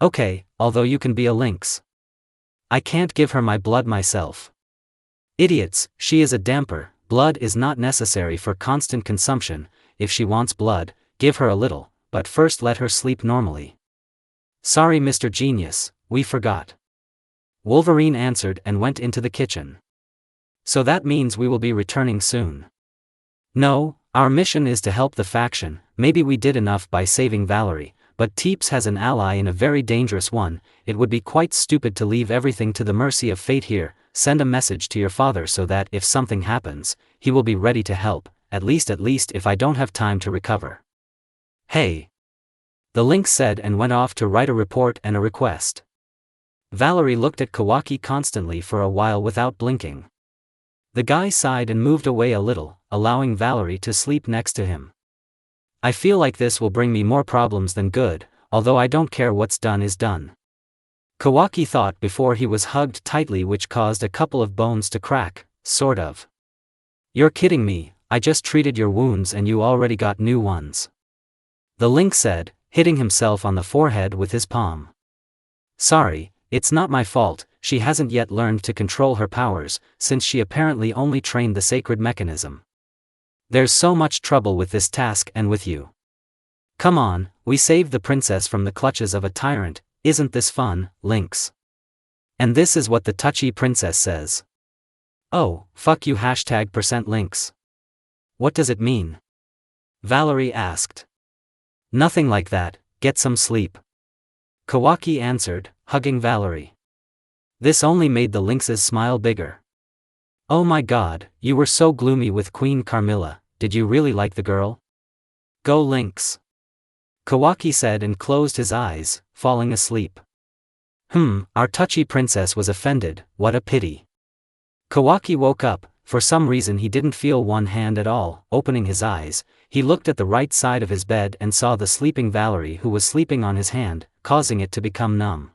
Okay, although you can be a lynx. I can't give her my blood myself. Idiots, she is a damper, blood is not necessary for constant consumption. If she wants blood, give her a little, but first let her sleep normally. Sorry Mr. Genius, we forgot. Wolverine answered and went into the kitchen. So that means we will be returning soon. No, our mission is to help the faction. Maybe we did enough by saving Valerie, but Teeps has an ally in a very dangerous one. It would be quite stupid to leave everything to the mercy of fate here. Send a message to your father so that if something happens, he will be ready to help, at least if I don't have time to recover. Hey! The lynx said and went off to write a report and a request. Valerie looked at Kawaki constantly for a while without blinking. The guy sighed and moved away a little, allowing Valerie to sleep next to him. I feel like this will bring me more problems than good, although I don't care, what's done is done. Kawaki thought before he was hugged tightly, which caused a couple of bones to crack, sort of. You're kidding me, I just treated your wounds and you already got new ones. The link said, hitting himself on the forehead with his palm. Sorry, it's not my fault, she hasn't yet learned to control her powers, since she apparently only trained the sacred mechanism. There's so much trouble with this task and with you. Come on, we saved the princess from the clutches of a tyrant, isn't this fun, Lynx? And this is what the touchy princess says. Oh, fuck you #%Lynx. What does it mean? Valerie asked. Nothing like that, get some sleep. Kawaki answered, hugging Valerie. This only made the Lynx's smile bigger. Oh my god, you were so gloomy with Queen Carmilla, did you really like the girl? Go Lynx. Kawaki said and closed his eyes, falling asleep. Our touchy princess was offended, what a pity. Kawaki woke up, for some reason he didn't feel one hand at all. Opening his eyes, he looked at the right side of his bed and saw the sleeping Valerie who was sleeping on his hand, causing it to become numb.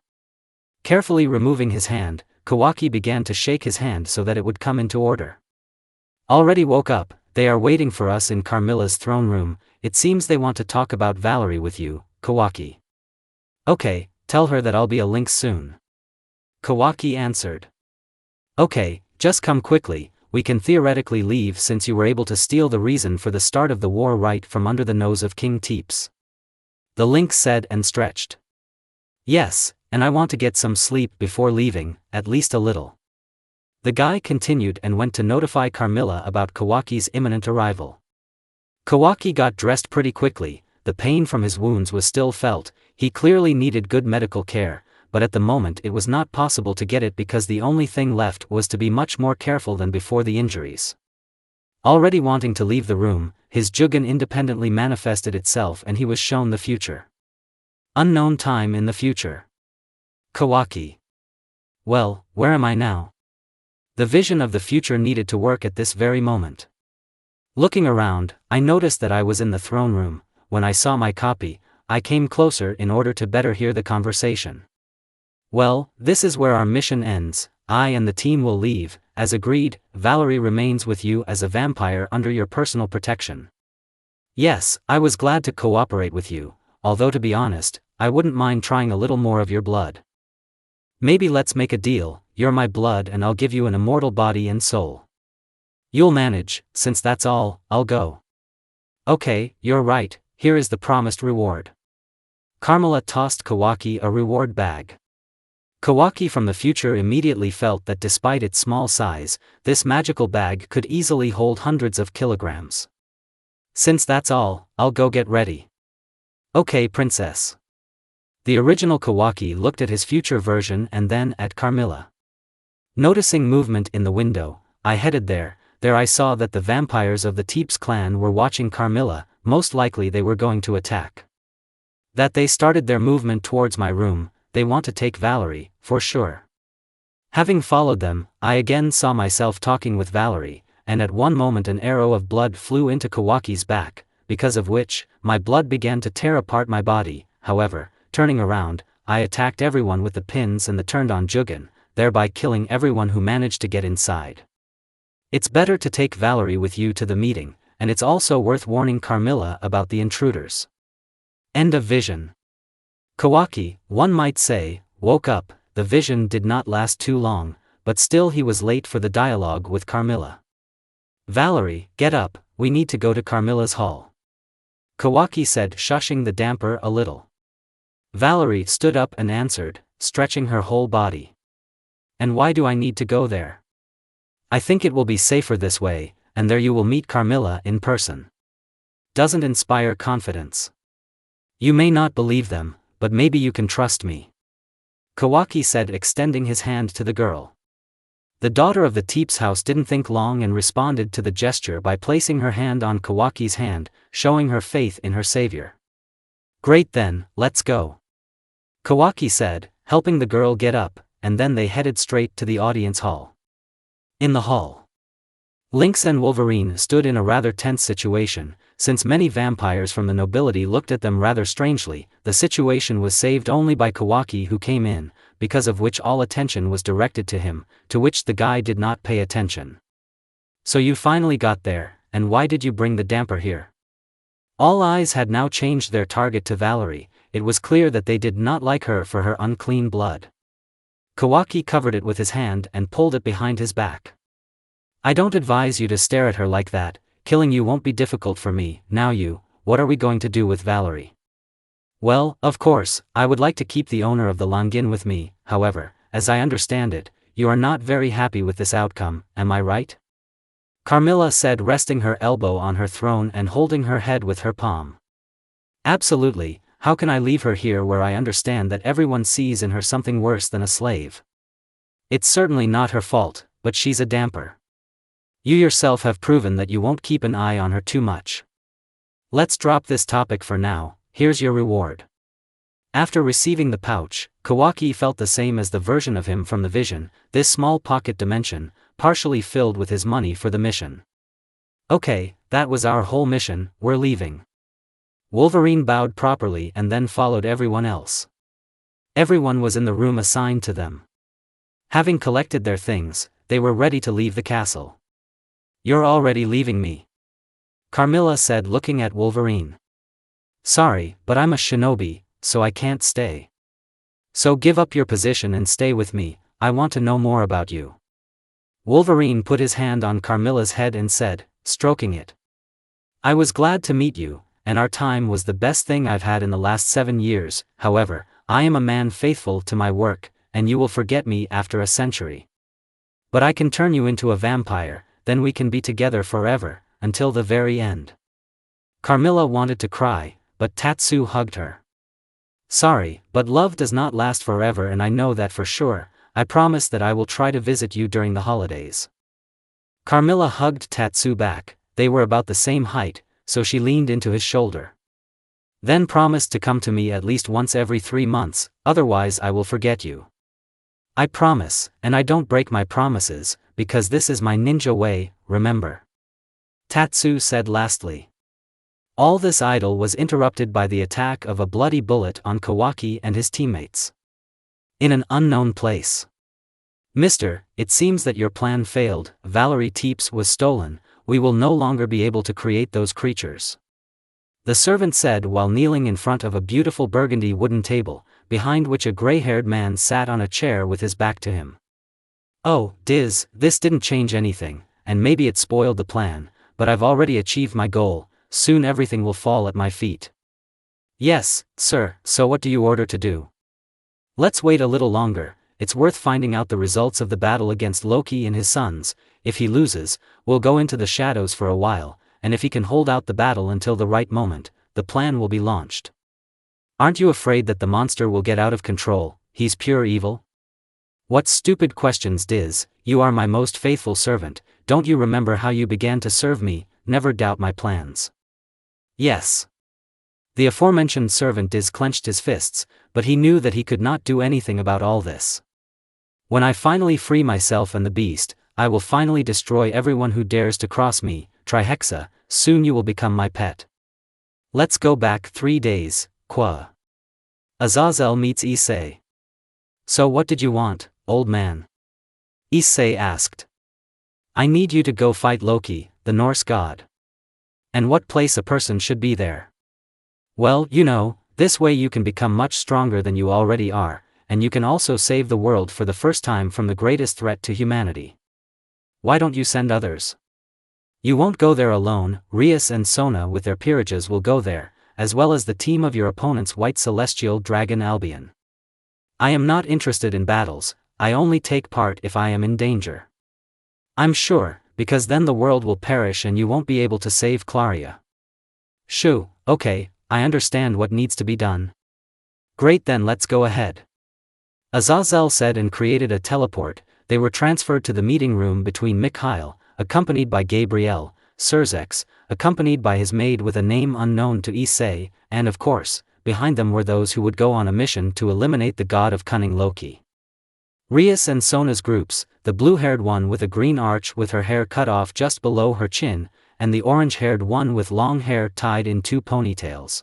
Carefully removing his hand, Kawaki began to shake his hand so that it would come into order. Already woke up, they are waiting for us in Carmilla's throne room, it seems they want to talk about Valerie with you, Kawaki. Okay, tell her that I'll be a Lynx soon. Kawaki answered. Okay, just come quickly, we can theoretically leave since you were able to steal the reason for the start of the war right from under the nose of King Teeps. The Lynx said and stretched. Yes, and I want to get some sleep before leaving, at least a little. The guy continued and went to notify Carmilla about Kawaki's imminent arrival. Kawaki got dressed pretty quickly, the pain from his wounds was still felt, he clearly needed good medical care, but at the moment it was not possible to get it because the only thing left was to be much more careful than before the injuries. Already wanting to leave the room, his Jugen independently manifested itself and he was shown the future. Unknown time in the future. Kawaki. Well, where am I now? The vision of the future needed to work at this very moment. Looking around, I noticed that I was in the throne room. When I saw my copy, I came closer in order to better hear the conversation. Well, this is where our mission ends, I and the team will leave, as agreed, Valerie remains with you as a vampire under your personal protection. Yes, I was glad to cooperate with you, although to be honest, I wouldn't mind trying a little more of your blood. Maybe let's make a deal, you're my blood and I'll give you an immortal body and soul. You'll manage, since that's all, I'll go. Okay, you're right, here is the promised reward. Carmilla tossed Kawaki a reward bag. Kawaki from the future immediately felt that despite its small size, this magical bag could easily hold hundreds of kilograms. Since that's all, I'll go get ready. Okay, princess. The original Kawaki looked at his future version and then at Carmilla. Noticing movement in the window, I headed there I saw that the vampires of the Teeps clan were watching Carmilla, most likely they were going to attack. That they started their movement towards my room, they want to take Valerie, for sure. Having followed them, I again saw myself talking with Valerie, and at one moment an arrow of blood flew into Kawaki's back, because of which, my blood began to tear apart my body. However, turning around, I attacked everyone with the pins and the turned-on Jugen, thereby killing everyone who managed to get inside. It's better to take Valerie with you to the meeting, and it's also worth warning Carmilla about the intruders. End of vision. Kawaki, one might say, woke up. The vision did not last too long, but still he was late for the dialogue with Carmilla. Valerie, get up, we need to go to Carmilla's hall. Kawaki said, shushing the damper a little. Valerie stood up and answered, stretching her whole body. And why do I need to go there? I think it will be safer this way, and there you will meet Carmilla in person. Doesn't inspire confidence. You may not believe them, but maybe you can trust me. Kawaki said, extending his hand to the girl. The daughter of the Teeps house didn't think long and responded to the gesture by placing her hand on Kawaki's hand, showing her faith in her savior. Great then, let's go. Kawaki said, helping the girl get up, and then they headed straight to the audience hall. In the hall, Lynx and Wolverine stood in a rather tense situation, since many vampires from the nobility looked at them rather strangely. The situation was saved only by Kawaki, who came in, because of which all attention was directed to him, to which the guy did not pay attention. So you finally got there, and why did you bring the damper here? All eyes had now changed their target to Valerie. It was clear that they did not like her for her unclean blood. Kawaki covered it with his hand and pulled it behind his back. I don't advise you to stare at her like that. Killing you won't be difficult for me. Now what are we going to do with Valerie? Well, of course, I would like to keep the owner of the Longin with me. However, as I understand it, you are not very happy with this outcome, am I right? Carmilla said, resting her elbow on her throne and holding her head with her palm. Absolutely. How can I leave her here where I understand that everyone sees in her something worse than a slave? It's certainly not her fault, but she's a damper. You yourself have proven that you won't keep an eye on her too much. Let's drop this topic for now. Here's your reward. After receiving the pouch, Kawaki felt the same as the version of him from the vision, this small pocket dimension, partially filled with his money for the mission. Okay, that was our whole mission, we're leaving. Wolverine bowed properly and then followed everyone else. Everyone was in the room assigned to them. Having collected their things, they were ready to leave the castle. You're already leaving me, Carmilla said, looking at Wolverine. Sorry, but I'm a shinobi, so I can't stay. So give up your position and stay with me, I want to know more about you. Wolverine put his hand on Carmilla's head and said, stroking it. I was glad to meet you, and our time was the best thing I've had in the last 7 years. However, I am a man faithful to my work, and you will forget me after a century. But I can turn you into a vampire, then we can be together forever, until the very end. Carmilla wanted to cry, but Tatsu hugged her. Sorry, but love does not last forever, and I know that for sure. I promise that I will try to visit you during the holidays. Carmilla hugged Tatsu back. They were about the same height, so she leaned into his shoulder. Then promise to come to me at least once every 3 months, otherwise I will forget you. I promise, and I don't break my promises, because this is my ninja way, remember? Tatsu said lastly. All this idyll was interrupted by the attack of a bloody bullet on Kawaki and his teammates. In an unknown place. Mister, it seems that your plan failed. Valerie Teeps was stolen. We will no longer be able to create those creatures. The servant said while kneeling in front of a beautiful burgundy wooden table, behind which a gray-haired man sat on a chair with his back to him. Oh, Diz, this didn't change anything, and maybe it spoiled the plan, but I've already achieved my goal. Soon everything will fall at my feet. Yes, sir, so what do you order to do? Let's wait a little longer. It's worth finding out the results of the battle against Loki and his sons. If he loses, we'll go into the shadows for a while, and if he can hold out the battle until the right moment, the plan will be launched. Aren't you afraid that the monster will get out of control? He's pure evil? What stupid questions, Diz. You are my most faithful servant. Don't you remember how you began to serve me? Never doubt my plans. Yes. The aforementioned servant Diz clenched his fists, but he knew that he could not do anything about all this. When I finally free myself and the beast, I will finally destroy everyone who dares to cross me. Trihexa, soon you will become my pet. Let's go back 3 days, Qua. Azazel meets Issei. So what did you want, old man? Issei asked. I need you to go fight Loki, the Norse god. And what place a person should be there? Well, you know, this way you can become much stronger than you already are, and you can also save the world for the first time from the greatest threat to humanity. Why don't you send others? You won't go there alone. Rias and Sona with their peerages will go there, as well as the team of your opponent's white celestial dragon Albion. I am not interested in battles, I only take part if I am in danger. I'm sure, because then the world will perish and you won't be able to save Claria. Shoo, okay, I understand what needs to be done. Great, then let's go ahead. Azazel said and created a teleport. They were transferred to the meeting room between Mikhail, accompanied by Gabriel, Surzex, accompanied by his maid with a name unknown to Issei, and of course, behind them were those who would go on a mission to eliminate the god of cunning Loki. Rias and Sona's groups, the blue-haired one with a green arch with her hair cut off just below her chin, and the orange-haired one with long hair tied in 2 ponytails.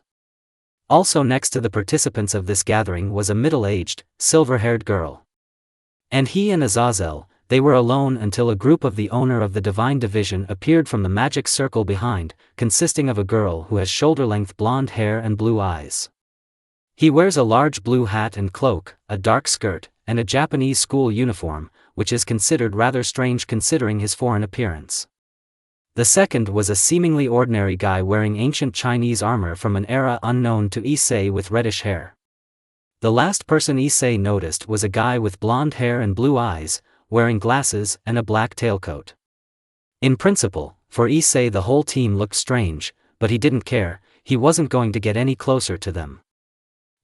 Also next to the participants of this gathering was a middle-aged, silver-haired girl. And he and Azazel, They were alone until a group of the owner of the Divine Division appeared from the magic circle behind, consisting of a girl who has shoulder-length blonde hair and blue eyes. He wears a large blue hat and cloak, a dark skirt, and a Japanese school uniform, which is considered rather strange considering his foreign appearance. The second was a seemingly ordinary guy wearing ancient Chinese armor from an era unknown to Issei with reddish hair. The last person Issei noticed was a guy with blonde hair and blue eyes, wearing glasses and a black tailcoat. In principle, for Issei the whole team looked strange, but he didn't care, he wasn't going to get any closer to them.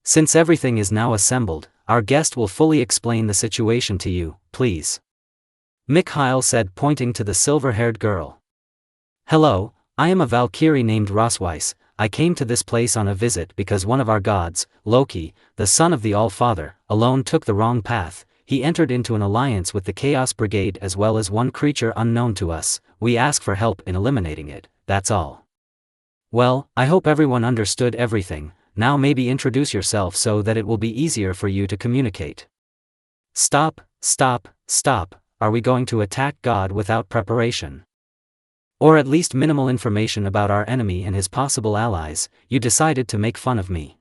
Since everything is now assembled, our guest will fully explain the situation to you, please. Mikhail said, pointing to the silver-haired girl. Hello, I am a Valkyrie named Rosweiss. I came to this place on a visit because one of our gods, Loki, the son of the All-Father, alone took the wrong path. He entered into an alliance with the Chaos Brigade as well as one creature unknown to us. We ask for help in eliminating it, that's all. Well, I hope everyone understood everything. Now maybe introduce yourself so that it will be easier for you to communicate. Stop, stop, stop, are we going to attack God without preparation? Or at least minimal information about our enemy and his possible allies? You decided to make fun of me.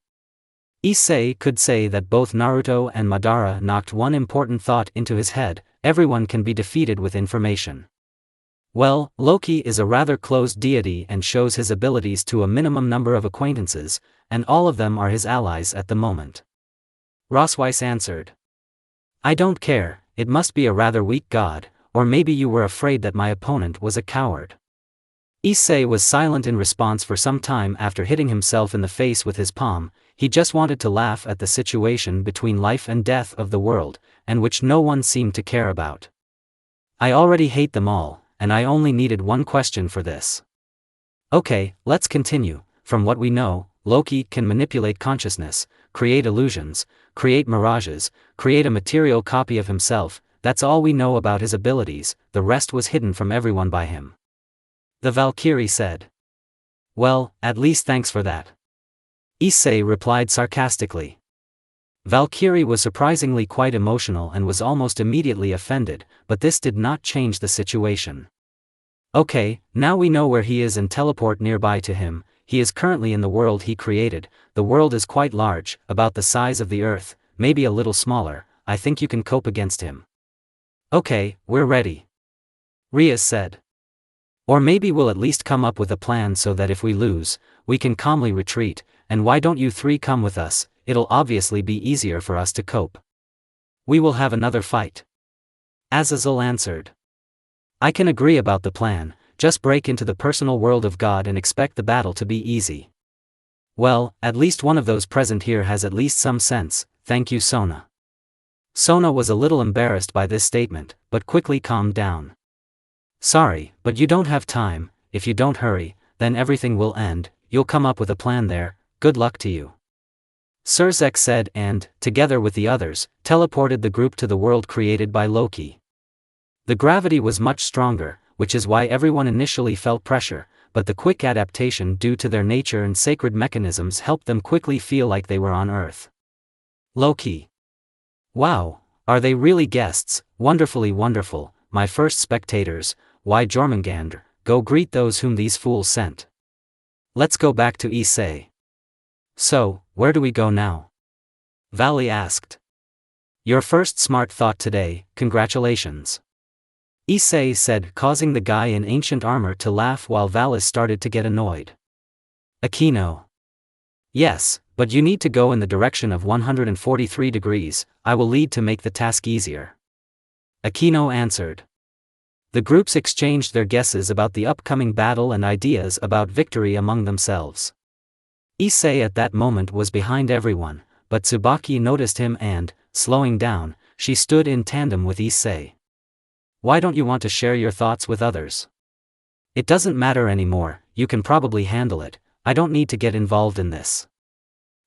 Issei could say that both Naruto and Madara knocked one important thought into his head: everyone can be defeated with information. Well, Loki is a rather closed deity and shows his abilities to a minimum number of acquaintances, and all of them are his allies at the moment. Rosweiss answered. I don't care, it must be a rather weak god, or maybe you were afraid that my opponent was a coward. Issei was silent in response for some time after hitting himself in the face with his palm. He just wanted to laugh at the situation between life and death of the world, and which no one seemed to care about. I already hate them all, and I only needed one question for this. Okay, let's continue. From what we know, Loki can manipulate consciousness, create illusions, create mirages, create a material copy of himself. That's all we know about his abilities, the rest was hidden from everyone by him. The Valkyrie said. Well, at least thanks for that. Issei replied sarcastically. Valkyrie was surprisingly quite emotional and was almost immediately offended, but this did not change the situation. Okay, now we know where he is and teleport nearby to him. He is currently in the world he created. The world is quite large, about the size of the Earth, maybe a little smaller. I think you can cope against him. Okay, we're ready. Rias said. Or maybe we'll at least come up with a plan so that if we lose, we can calmly retreat, and why don't you three come with us? It'll obviously be easier for us to cope. We will have another fight. Azazel answered. I can agree about the plan, just break into the personal world of God and expect the battle to be easy. Well, at least one of those present here has at least some sense, thank you Sona. Sona was a little embarrassed by this statement, but quickly calmed down. Sorry, but you don't have time. If you don't hurry, then everything will end. You'll come up with a plan there, good luck to you. Surzek said and, together with the others, teleported the group to the world created by Loki. The gravity was much stronger, which is why everyone initially felt pressure, but the quick adaptation due to their nature and sacred mechanisms helped them quickly feel like they were on Earth. Loki. Wow, are they really guests? Wonderfully wonderful, my first spectators. Why Jormungandr, go greet those whom these fools sent. Let's go back to Issei. So, where do we go now? Valley asked. Your first smart thought today, congratulations. Issei said, causing the guy in ancient armor to laugh while Valis started to get annoyed. Aquino. Yes, but you need to go in the direction of 143 degrees, I will lead to make the task easier. Aquino answered. The groups exchanged their guesses about the upcoming battle and ideas about victory among themselves. Issei at that moment was behind everyone, but Tsubaki noticed him and, slowing down, she stood in tandem with Issei. Why don't you want to share your thoughts with others? It doesn't matter anymore, you can probably handle it, I don't need to get involved in this.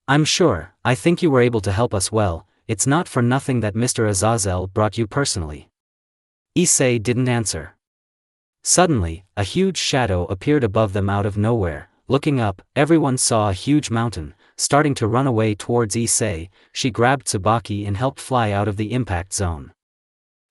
I'm sure, I think you were able to help us well, it's not for nothing that Mr. Azazel brought you personally. Issei didn't answer. Suddenly, a huge shadow appeared above them out of nowhere. Looking up, everyone saw a huge mountain, starting to run away towards Issei. She grabbed Tsubaki and helped fly out of the impact zone.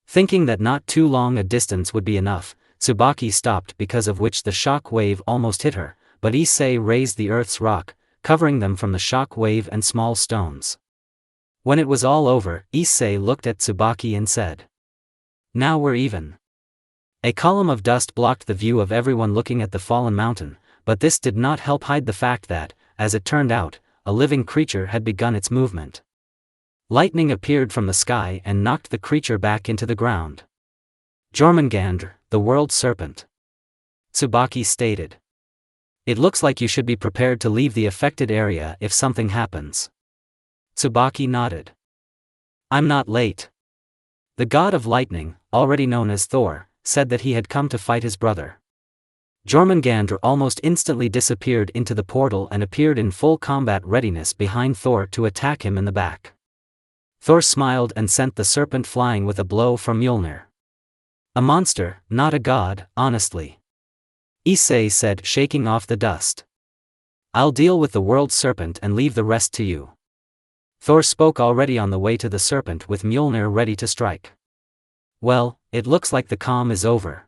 Thinking that not too long a distance would be enough, Tsubaki stopped, because of which the shock wave almost hit her, but Issei raised the earth's rock, covering them from the shock wave and small stones. When it was all over, Issei looked at Tsubaki and said, "Now we're even." A column of dust blocked the view of everyone looking at the fallen mountain, but this did not help hide the fact that, as it turned out, a living creature had begun its movement. Lightning appeared from the sky and knocked the creature back into the ground. "Jormungandr, the world serpent," Tsubaki stated. "It looks like you should be prepared to leave the affected area if something happens." Tsubaki nodded. "I'm not late." The god of lightning, already known as Thor, said that he had come to fight his brother. Jormungandr almost instantly disappeared into the portal and appeared in full combat readiness behind Thor to attack him in the back. Thor smiled and sent the serpent flying with a blow from Mjolnir. "A monster, not a god, honestly," Issei said, shaking off the dust. "I'll deal with the world serpent and leave the rest to you." Thor spoke, already on the way to the serpent with Mjolnir ready to strike. "Well, it looks like the calm is over,"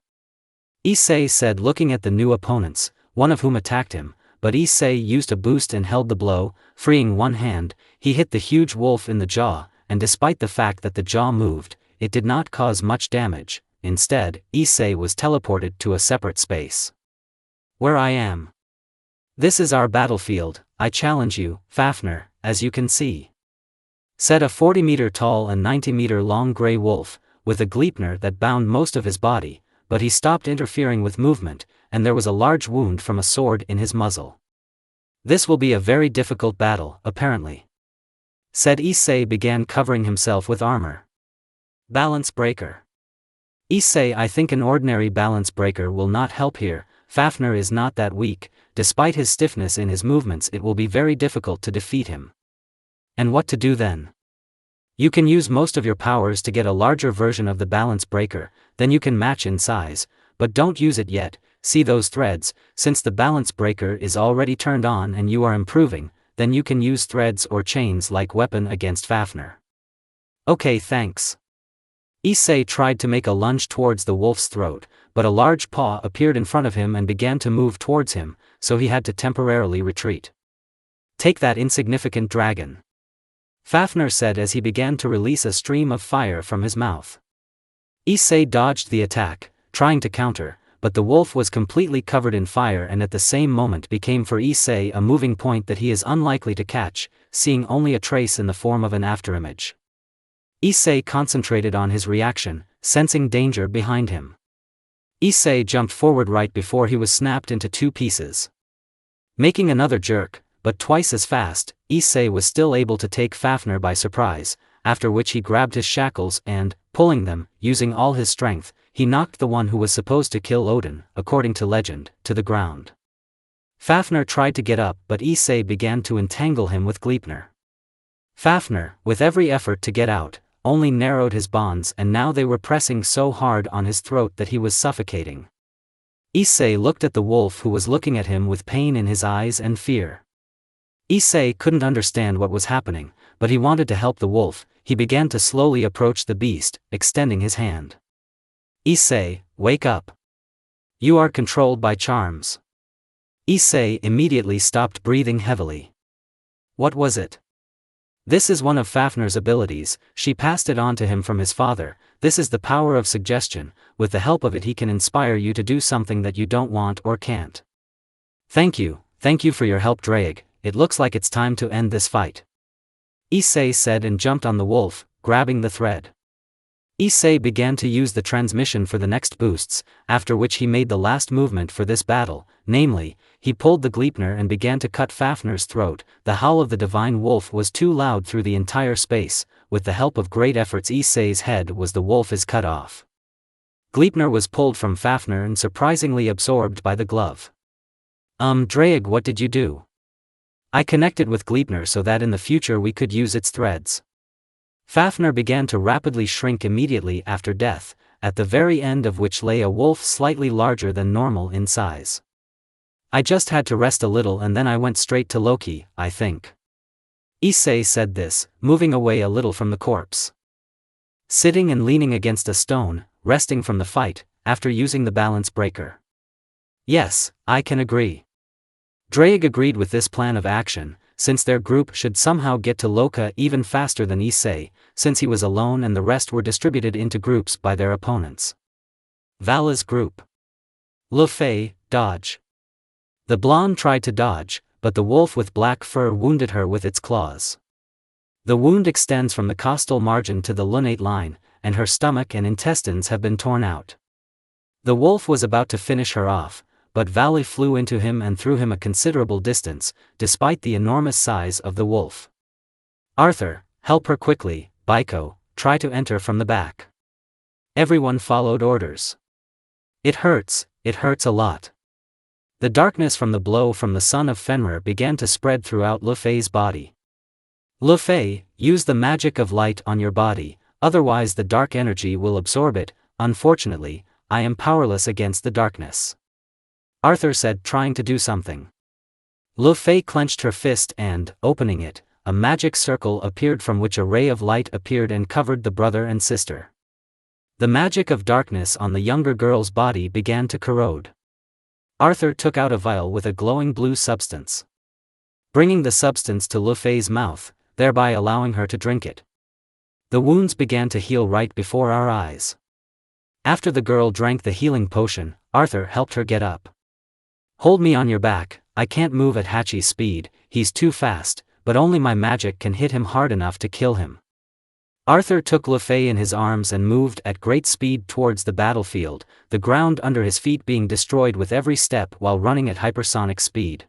Issei said, looking at the new opponents, one of whom attacked him, but Issei used a boost and held the blow. Freeing one hand, he hit the huge wolf in the jaw, and despite the fact that the jaw moved, it did not cause much damage. Instead, Issei was teleported to a separate space. "Where I am. This is our battlefield. I challenge you, Fafnir, as you can see," said a 40-meter tall and 90-meter long gray wolf, with a Gleipnir that bound most of his body, but he stopped interfering with movement, and there was a large wound from a sword in his muzzle. "This will be a very difficult battle, apparently," said Issei, began covering himself with armor. "Balance breaker." Issei, "I think an ordinary balance breaker will not help here. Fafnir is not that weak. Despite his stiffness in his movements, it will be very difficult to defeat him." "And what to do then?" "You can use most of your powers to get a larger version of the balance breaker, then you can match in size, but don't use it yet. See those threads? Since the balance breaker is already turned on and you are improving, then you can use threads or chains like weapon against Fafnir." "Okay, thanks." Issei tried to make a lunge towards the wolf's throat, but a large paw appeared in front of him and began to move towards him, so he had to temporarily retreat. "Take that, insignificant dragon," Fafnir said as he began to release a stream of fire from his mouth. Issei dodged the attack, trying to counter, but the wolf was completely covered in fire and at the same moment became for Issei a moving point that he is unlikely to catch, seeing only a trace in the form of an afterimage. Issei concentrated on his reaction, sensing danger behind him. Issei jumped forward right before he was snapped into two pieces. Making another jerk, but twice as fast, Issei was still able to take Fafnir by surprise, after which he grabbed his shackles and, pulling them, using all his strength, he knocked the one who was supposed to kill Odin, according to legend, to the ground. Fafnir tried to get up, but Issei began to entangle him with Gleipnir. Fafnir, with every effort to get out, only narrowed his bonds, and now they were pressing so hard on his throat that he was suffocating. Issei looked at the wolf, who was looking at him with pain in his eyes and fear. Issei couldn't understand what was happening, but he wanted to help the wolf. He began to slowly approach the beast, extending his hand. "Issei, wake up. You are controlled by charms." Issei immediately stopped breathing heavily. What was it? This is one of Fafnir's abilities. She passed it on to him from his father. This is the power of suggestion. With the help of it, he can inspire you to do something that you don't want or can't. Thank you for your help, Drake. It looks like it's time to end this fight," Issei said and jumped on the wolf, grabbing the thread. Issei began to use the transmission for the next boosts, after which he made the last movement for this battle, namely, he pulled the Gleipnir and began to cut Fafnir's throat. The howl of the divine wolf was too loud through the entire space. With the help of great efforts, Issei's head was the wolf is cut off. Gleipnir was pulled from Fafnir and surprisingly absorbed by the glove. Drake, what did you do?" "I connected with Gleipnir so that in the future we could use its threads." Fafnir began to rapidly shrink immediately after death, at the very end of which lay a wolf slightly larger than normal in size. "I just had to rest a little and then I went straight to Loki, I think." Issei said this, moving away a little from the corpse. Sitting and leaning against a stone, resting from the fight, after using the balance breaker. Yes, I can agree. Drake agreed with this plan of action, since their group should somehow get to Loka even faster than Issei, since he was alone and the rest were distributed into groups by their opponents. Vala's group. Luffy, dodge. The blonde tried to dodge, but the wolf with black fur wounded her with its claws. The wound extends from the costal margin to the lunate line, and her stomach and intestines have been torn out. The wolf was about to finish her off, but Valley flew into him and threw him a considerable distance, despite the enormous size of the wolf. Arthur, help her quickly. Baiko, try to enter from the back. Everyone followed orders. It hurts a lot. The darkness from the blow from the son of Fenrir began to spread throughout Luffy's body. Luffy, use the magic of light on your body, otherwise the dark energy will absorb it. Unfortunately, I am powerless against the darkness. Arthur said, trying to do something. Luffy clenched her fist and, opening it, a magic circle appeared from which a ray of light appeared and covered the brother and sister. The magic of darkness on the younger girl's body began to corrode. Arthur took out a vial with a glowing blue substance. Bringing the substance to Luffy's mouth, thereby allowing her to drink it. The wounds began to heal right before our eyes. After the girl drank the healing potion, Arthur helped her get up. Hold me on your back, I can't move at Hachi's speed, he's too fast, but only my magic can hit him hard enough to kill him. Arthur took Luffy in his arms and moved at great speed towards the battlefield, the ground under his feet being destroyed with every step while running at hypersonic speed.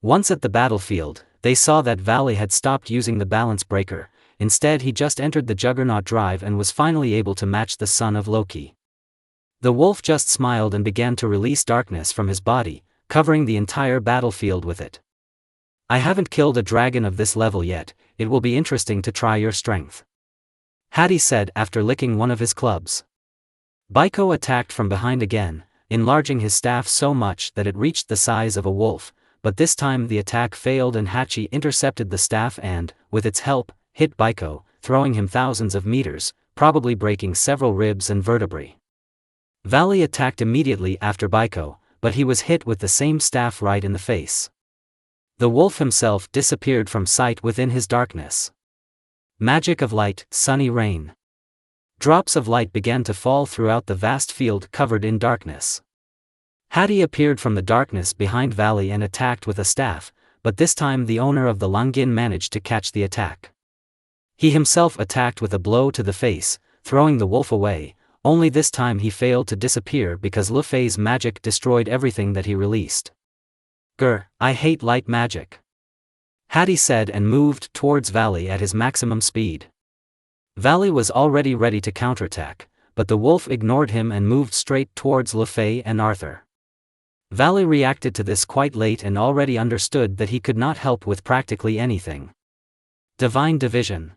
Once at the battlefield, they saw that Valley had stopped using the balance breaker, instead he just entered the Juggernaut drive and was finally able to match the son of Loki. The wolf just smiled and began to release darkness from his body, covering the entire battlefield with it. I haven't killed a dragon of this level yet, it will be interesting to try your strength. Hattie said after licking one of his clubs. Baiko attacked from behind again, enlarging his staff so much that it reached the size of a wolf, but this time the attack failed and Hachi intercepted the staff and, with its help, hit Baiko, throwing him thousands of meters, probably breaking several ribs and vertebrae. Valley attacked immediately after Baiko, but he was hit with the same staff right in the face. The wolf himself disappeared from sight within his darkness. Magic of light, sunny rain. Drops of light began to fall throughout the vast field covered in darkness. Hattie appeared from the darkness behind Valley and attacked with a staff, but this time the owner of the Langin managed to catch the attack. He himself attacked with a blow to the face, throwing the wolf away, only this time he failed to disappear because Luffy's magic destroyed everything that he released. Grr, I hate light magic. Hattie said and moved towards Valley at his maximum speed. Valley was already ready to counterattack, but the wolf ignored him and moved straight towards Luffy and Arthur. Valley reacted to this quite late and already understood that he could not help with practically anything. Divine Division.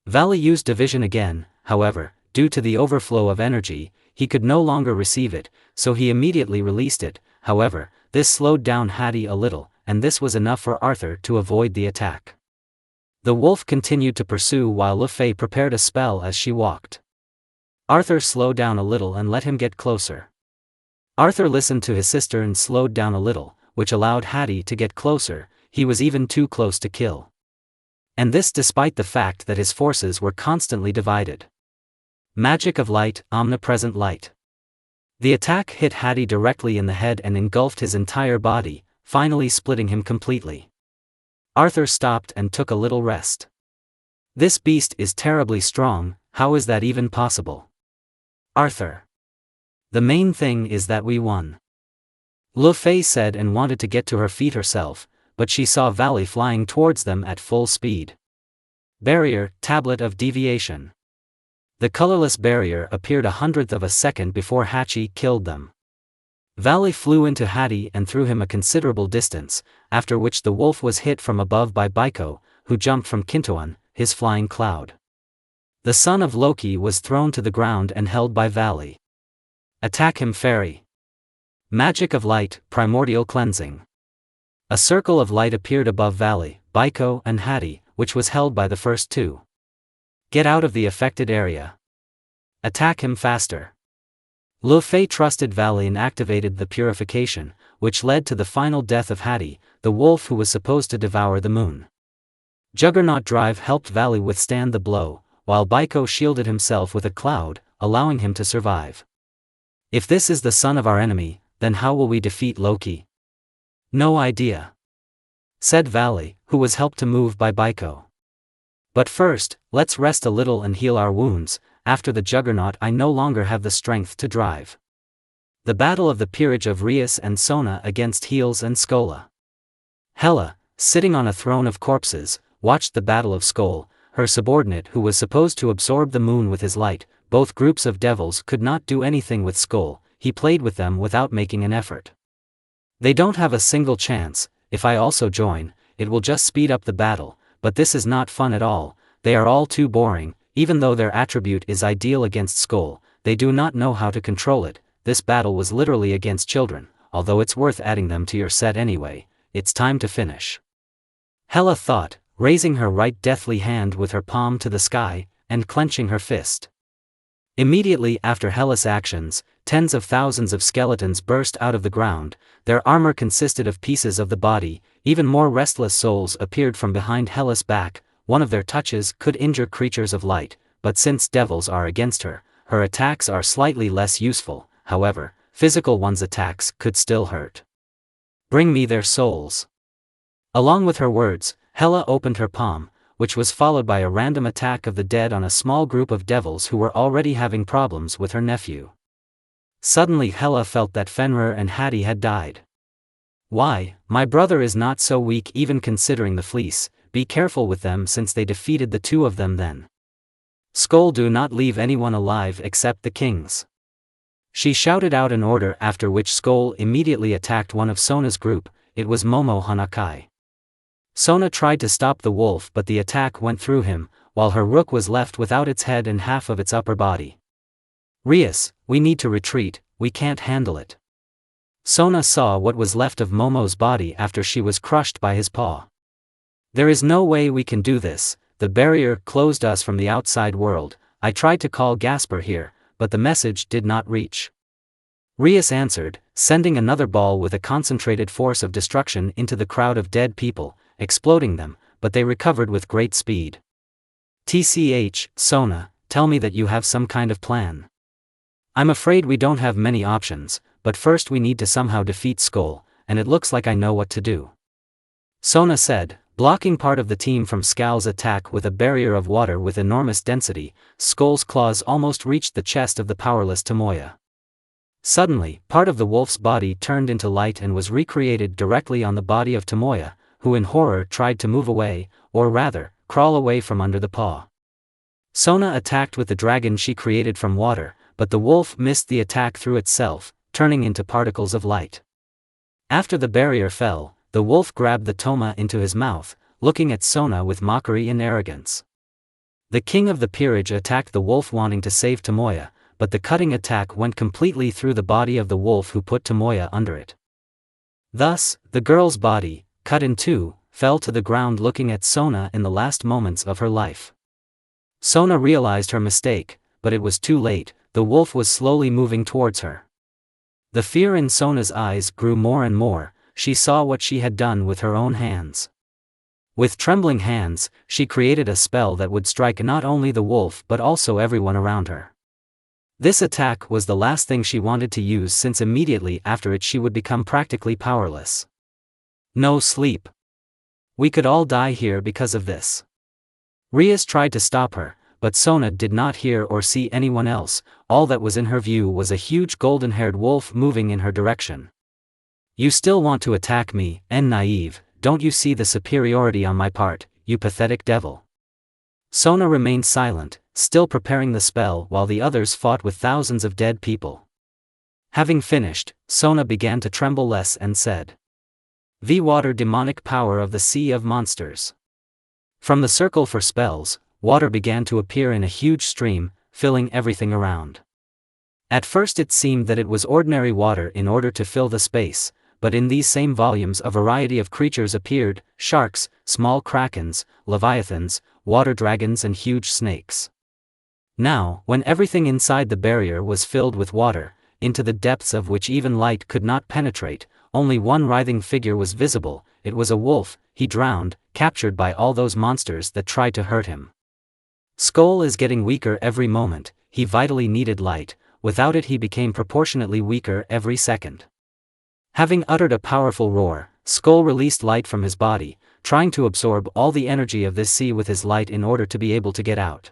Valley used Division again, however, due to the overflow of energy, he could no longer receive it, so he immediately released it. However, this slowed down Hattie a little, and this was enough for Arthur to avoid the attack. The wolf continued to pursue while Luffy prepared a spell as she walked. Arthur slowed down a little and let him get closer. Arthur listened to his sister and slowed down a little, which allowed Hattie to get closer. He was even too close to kill. And this despite the fact that his forces were constantly divided. Magic of light, omnipresent light. The attack hit Hattie directly in the head and engulfed his entire body, finally splitting him completely. Arthur stopped and took a little rest. This beast is terribly strong, how is that even possible? Arthur. The main thing is that we won. Luffy said and wanted to get to her feet herself, but she saw Valley flying towards them at full speed. Barrier, Tablet of Deviation. The colorless barrier appeared 1/100th of a second before Hachi killed them. Valley flew into Hattie and threw him a considerable distance, after which the wolf was hit from above by Baiko, who jumped from Kintoan, his flying cloud. The son of Loki was thrown to the ground and held by Valley. Attack him, Fairy. Magic of light, primordial cleansing. A circle of light appeared above Valley, Baiko and Hattie, which was held by the first two. Get out of the affected area. Attack him faster. Luffy trusted Valley and activated the purification, which led to the final death of Hattie, the wolf who was supposed to devour the moon. Juggernaut Drive helped Valley withstand the blow, while Baiko shielded himself with a cloud, allowing him to survive. If this is the son of our enemy, then how will we defeat Loki? No idea, said Valley, who was helped to move by Baiko. But first, let's rest a little and heal our wounds. After the Juggernaut I no longer have the strength to drive. The battle of the peerage of Rias and Sona against Heels and Skola. Hela, sitting on a throne of corpses, watched the battle of Skol, her subordinate who was supposed to absorb the moon with his light. Both groups of devils could not do anything with Skol, he played with them without making an effort. They don't have a single chance. If I also join, it will just speed up the battle, but this is not fun at all. They are all too boring. Even though their attribute is ideal against Skol, they do not know how to control it. This battle was literally against children, although it's worth adding them to your set anyway. It's time to finish. Hela thought, raising her right deathly hand with her palm to the sky, and clenching her fist. Immediately after Hela's actions, tens of thousands of skeletons burst out of the ground. Their armor consisted of pieces of the body. Even more restless souls appeared from behind Hela's back. One of their touches could injure creatures of light, but since devils are against her, her attacks are slightly less useful. However, physical one's attacks could still hurt. Bring me their souls. Along with her words, Hela opened her palm, which was followed by a random attack of the dead on a small group of devils who were already having problems with her nephew. Suddenly Hela felt that Fenrir and Hattie had died. Why, my brother is not so weak even considering the fleece. Be careful with them since they defeated the two of them then. Skol, do not leave anyone alive except the kings. She shouted out an order, after which Skol immediately attacked one of Sona's group. It was Momo Hanakai. Sona tried to stop the wolf but the attack went through him, while her rook was left without its head and half of its upper body. Rias, we need to retreat, we can't handle it. Sona saw what was left of Momo's body after she was crushed by his paw. There is no way we can do this. The barrier closed us from the outside world. I tried to call Gasper here, but the message did not reach. Rias answered, sending another ball with a concentrated force of destruction into the crowd of dead people, exploding them, but they recovered with great speed. TCH, Sona, tell me that you have some kind of plan. I'm afraid we don't have many options, but first we need to somehow defeat Skol, and it looks like I know what to do. Sona said, blocking part of the team from Skal's attack with a barrier of water with enormous density. Skol's claws almost reached the chest of the powerless Tomoya. Suddenly, part of the wolf's body turned into light and was recreated directly on the body of Tomoya, who in horror tried to move away, or rather, crawl away from under the paw. Sona attacked with the dragon she created from water, but the wolf missed the attack through itself, turning into particles of light. After the barrier fell, the wolf grabbed the Toma into his mouth, looking at Sona with mockery and arrogance. The king of the peerage attacked the wolf wanting to save Tomoya, but the cutting attack went completely through the body of the wolf who put Tomoya under it. Thus, the girl's body, cut in two, fell to the ground looking at Sona in the last moments of her life. Sona realized her mistake, but it was too late. The wolf was slowly moving towards her. The fear in Sona's eyes grew more and more. She saw what she had done with her own hands. With trembling hands, she created a spell that would strike not only the wolf but also everyone around her. This attack was the last thing she wanted to use since immediately after it she would become practically powerless. No sleep. We could all die here because of this. Rias tried to stop her, but Sona did not hear or see anyone else. All that was in her view was a huge golden-haired wolf moving in her direction. You still want to attack me, naive, don't you see the superiority on my part, you pathetic devil? Sona remained silent, still preparing the spell while the others fought with thousands of dead people. Having finished, Sona began to tremble less and said, "The water demonic power of the sea of monsters." From the circle for spells, water began to appear in a huge stream, filling everything around. At first it seemed that it was ordinary water in order to fill the space, but in these same volumes a variety of creatures appeared: sharks, small krakens, leviathans, water dragons and huge snakes. Now, when everything inside the barrier was filled with water, into the depths of which even light could not penetrate, only one writhing figure was visible. It was a wolf. He drowned, captured by all those monsters that tried to hurt him. Skull is getting weaker every moment. He vitally needed light. Without it he became proportionately weaker every second. Having uttered a powerful roar, Skull released light from his body, trying to absorb all the energy of this sea with his light in order to be able to get out.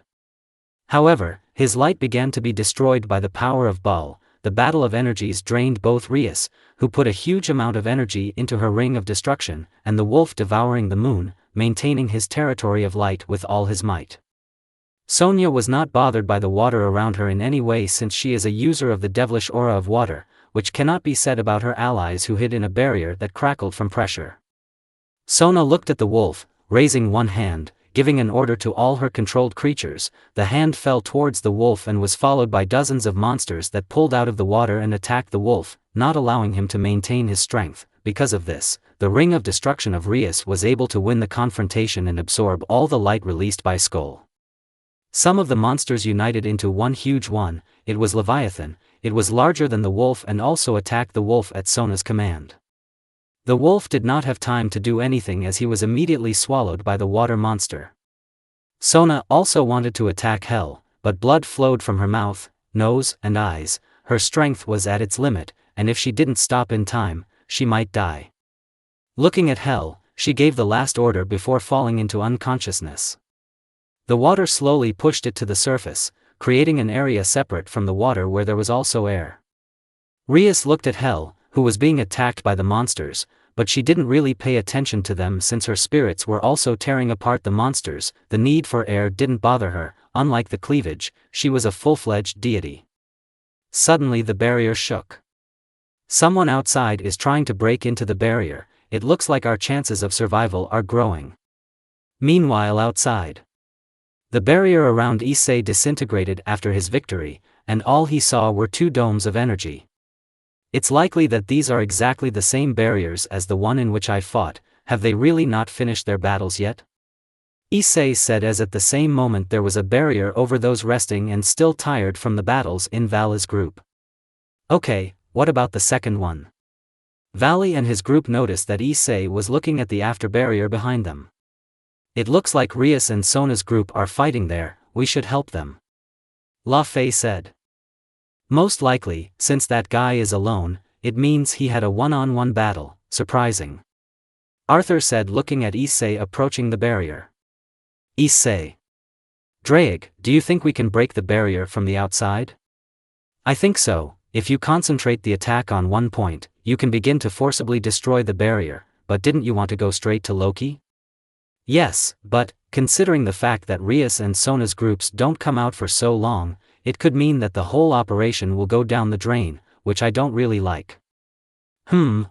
However, his light began to be destroyed by the power of Bul. The battle of energies drained both Rias, who put a huge amount of energy into her ring of destruction, and the wolf devouring the moon, maintaining his territory of light with all his might. Sonia was not bothered by the water around her in any way since she is a user of the devilish aura of water, which cannot be said about her allies who hid in a barrier that crackled from pressure. Sona looked at the wolf, raising one hand, giving an order to all her controlled creatures. The hand fell towards the wolf and was followed by dozens of monsters that pulled out of the water and attacked the wolf, not allowing him to maintain his strength. Because of this, the ring of destruction of Rias was able to win the confrontation and absorb all the light released by Skull. Some of the monsters united into one huge one. It was Leviathan. It was larger than the wolf and also attacked the wolf at Sona's command. The wolf did not have time to do anything as he was immediately swallowed by the water monster. Sona also wanted to attack Hell, but blood flowed from her mouth, nose, and eyes. Her strength was at its limit, and if she didn't stop in time, she might die. Looking at Hell, she gave the last order before falling into unconsciousness. The water slowly pushed it to the surface, creating an area separate from the water where there was also air. Rias looked at Hell, who was being attacked by the monsters, but she didn't really pay attention to them since her spirits were also tearing apart the monsters. The need for air didn't bother her. Unlike the cleavage, she was a full-fledged deity. Suddenly the barrier shook. Someone outside is trying to break into the barrier. It looks like our chances of survival are growing. Meanwhile outside, the barrier around Issei disintegrated after his victory, and all he saw were two domes of energy. It's likely that these are exactly the same barriers as the one in which I fought. Have they really not finished their battles yet? Issei said as at the same moment there was a barrier over those resting and still tired from the battles in Vala's group. Okay, what about the second one? Vali and his group noticed that Issei was looking at the after barrier behind them. It looks like Rias and Sona's group are fighting there. We should help them. La Fei said. Most likely, since that guy is alone, it means he had a one-on-one battle. Surprising. Arthur said looking at Issei approaching the barrier. Issei. Draig, do you think we can break the barrier from the outside? I think so. If you concentrate the attack on one point, you can begin to forcibly destroy the barrier. But didn't you want to go straight to Loki? Yes, but, considering the fact that Rias and Sona's groups don't come out for so long, it could mean that the whole operation will go down the drain, which I don't really like.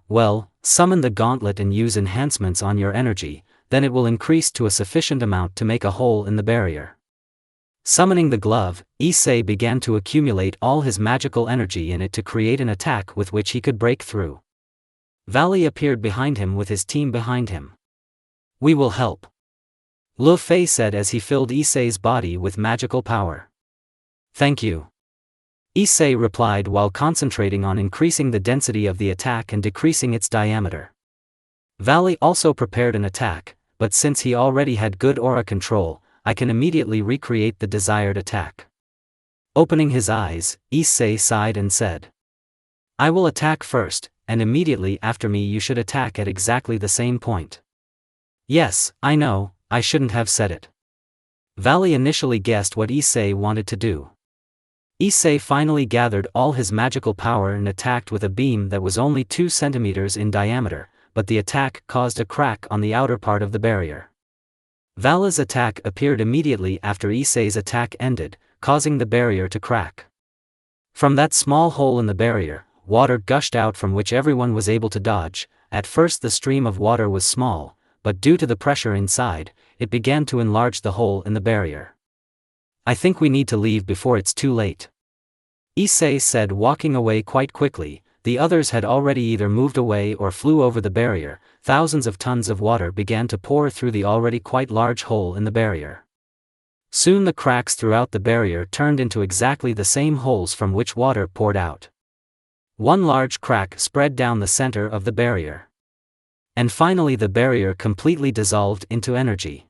Well, summon the gauntlet and use enhancements on your energy, then it will increase to a sufficient amount to make a hole in the barrier. Summoning the glove, Issei began to accumulate all his magical energy in it to create an attack with which he could break through. Vali appeared behind him with his team behind him. We will help. Lu Fei said as he filled Issei's body with magical power. Thank you. Issei replied while concentrating on increasing the density of the attack and decreasing its diameter. Vali also prepared an attack, but since he already had good aura control, I can immediately recreate the desired attack. Opening his eyes, Issei sighed and said. I will attack first, and immediately after me you should attack at exactly the same point. Yes, I know, I shouldn't have said it. Vali initially guessed what Issei wanted to do. Issei finally gathered all his magical power and attacked with a beam that was only 2 centimeters in diameter, but the attack caused a crack on the outer part of the barrier. Vala's attack appeared immediately after Issei's attack ended, causing the barrier to crack. From that small hole in the barrier, water gushed out from which everyone was able to dodge. At first the stream of water was small, but due to the pressure inside, it began to enlarge the hole in the barrier. I think we need to leave before it's too late. Issei said walking away quite quickly. The others had already either moved away or flew over the barrier. Thousands of tons of water began to pour through the already quite large hole in the barrier. Soon the cracks throughout the barrier turned into exactly the same holes from which water poured out. One large crack spread down the center of the barrier. And finally the barrier completely dissolved into energy.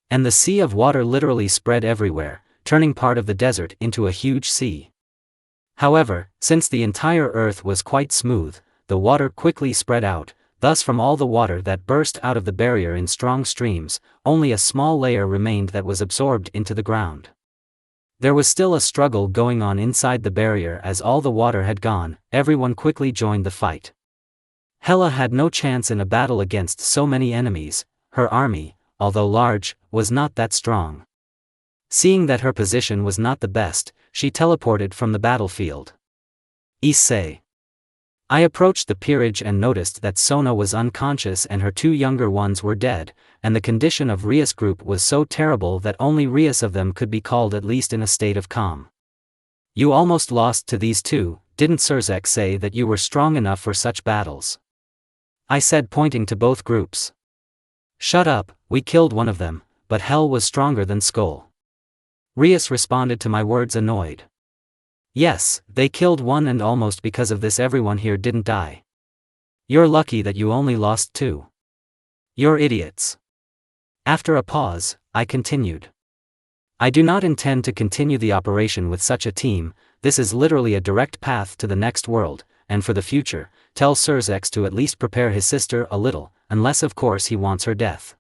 And the sea of water literally spread everywhere, turning part of the desert into a huge sea. However, since the entire earth was quite smooth, the water quickly spread out, thus from all the water that burst out of the barrier in strong streams, only a small layer remained that was absorbed into the ground. There was still a struggle going on inside the barrier as all the water had gone, everyone quickly joined the fight. Hela had no chance in a battle against so many enemies. Her army, although large, was not that strong. Seeing that her position was not the best, she teleported from the battlefield. Issei. I approached the peerage and noticed that Sona was unconscious and her two younger ones were dead, and the condition of Rias' group was so terrible that only Rias of them could be called at least in a state of calm. You almost lost to these two, didn't Sasuke say that you were strong enough for such battles? I said, pointing to both groups. Shut up, we killed one of them, but hell was stronger than Skull. Rias responded to my words annoyed. Yes, they killed one and almost because of this everyone here didn't die. You're lucky that you only lost two. You're idiots. After a pause, I continued. I do not intend to continue the operation with such a team. This is literally a direct path to the next world, and for the future, tell Sasuke to at least prepare his sister a little, unless of course he wants her death.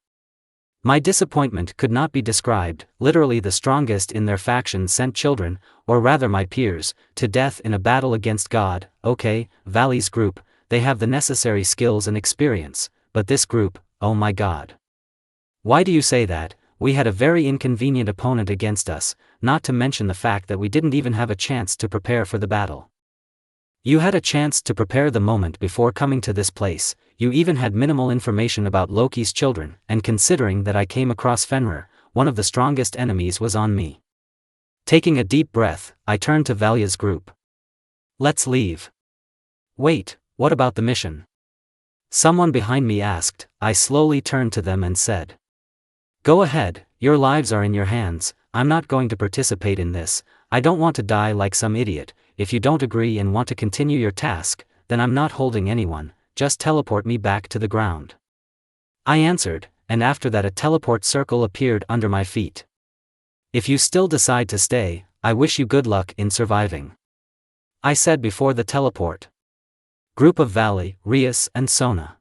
My disappointment could not be described. Literally the strongest in their faction sent children, or rather my peers, to death in a battle against God. Okay, Valley's group, they have the necessary skills and experience, but this group, oh my god. Why do you say that? We had a very inconvenient opponent against us, not to mention the fact that we didn't even have a chance to prepare for the battle. You had a chance to prepare the moment before coming to this place. You even had minimal information about Loki's children, and considering that I came across Fenrir, one of the strongest enemies was on me. Taking a deep breath, I turned to Valya's group. Let's leave. Wait, what about the mission? Someone behind me asked. I slowly turned to them and said. Go ahead, your lives are in your hands. I'm not going to participate in this. I don't want to die like some idiot. If you don't agree and want to continue your task, then I'm not holding anyone. Just teleport me back to the ground. I answered, and after that a teleport circle appeared under my feet. If you still decide to stay, I wish you good luck in surviving. I said before the teleport. Group of Valley, Rias and Sona.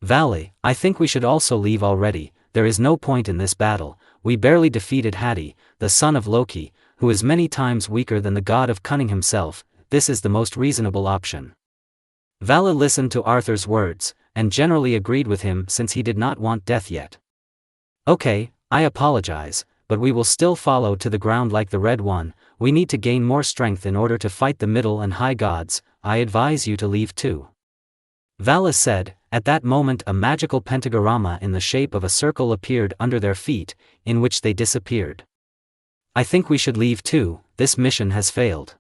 Valley, I think we should also leave already. There is no point in this battle. We barely defeated Hati, the son of Loki, who is many times weaker than the god of cunning himself. This is the most reasonable option. Vala listened to Arthur's words, and generally agreed with him since he did not want death yet. Okay, I apologize, but we will still follow to the ground like the Red One. We need to gain more strength in order to fight the middle and high gods. I advise you to leave too. Vala said. At that moment a magical pentagrama in the shape of a circle appeared under their feet, in which they disappeared. I think we should leave too, this mission has failed.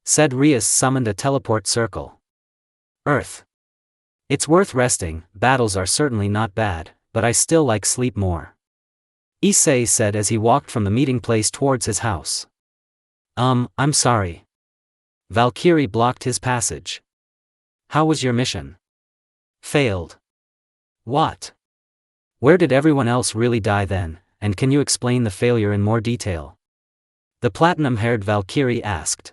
Said Rias summoned a teleport circle. Earth. It's worth resting, battles are certainly not bad, but I still like sleep more. Issei said as he walked from the meeting place towards his house. I'm sorry. Valkyrie blocked his passage. How was your mission? Failed. What? Where did everyone else really die then, and can you explain the failure in more detail? The platinum-haired Valkyrie asked.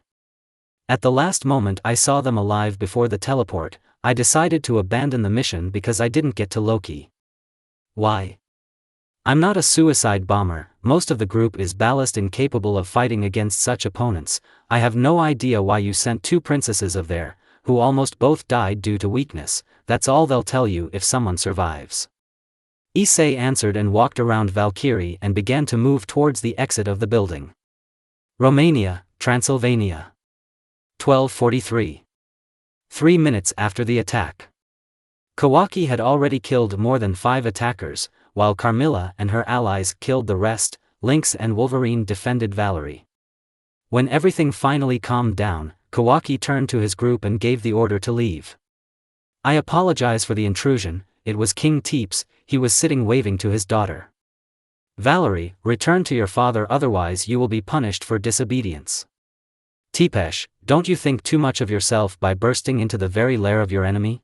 At the last moment I saw them alive before the teleport. I decided to abandon the mission because I didn't get to Loki. Why? I'm not a suicide bomber, most of the group is ballast incapable of fighting against such opponents. I have no idea why you sent two princesses of there, who almost both died due to weakness. That's all they'll tell you if someone survives. Issei answered and walked around Valkyrie and began to move towards the exit of the building. Romania, Transylvania. 12:43. 3 minutes after the attack. Kawaki had already killed more than 5 attackers, while Carmilla and her allies killed the rest. Lynx and Wolverine defended Valerie. When everything finally calmed down, Kawaki turned to his group and gave the order to leave. I apologize for the intrusion. It was King Teeps. He was sitting waving to his daughter. Valerie, return to your father, otherwise you will be punished for disobedience. Tepesh, don't you think too much of yourself by bursting into the very lair of your enemy?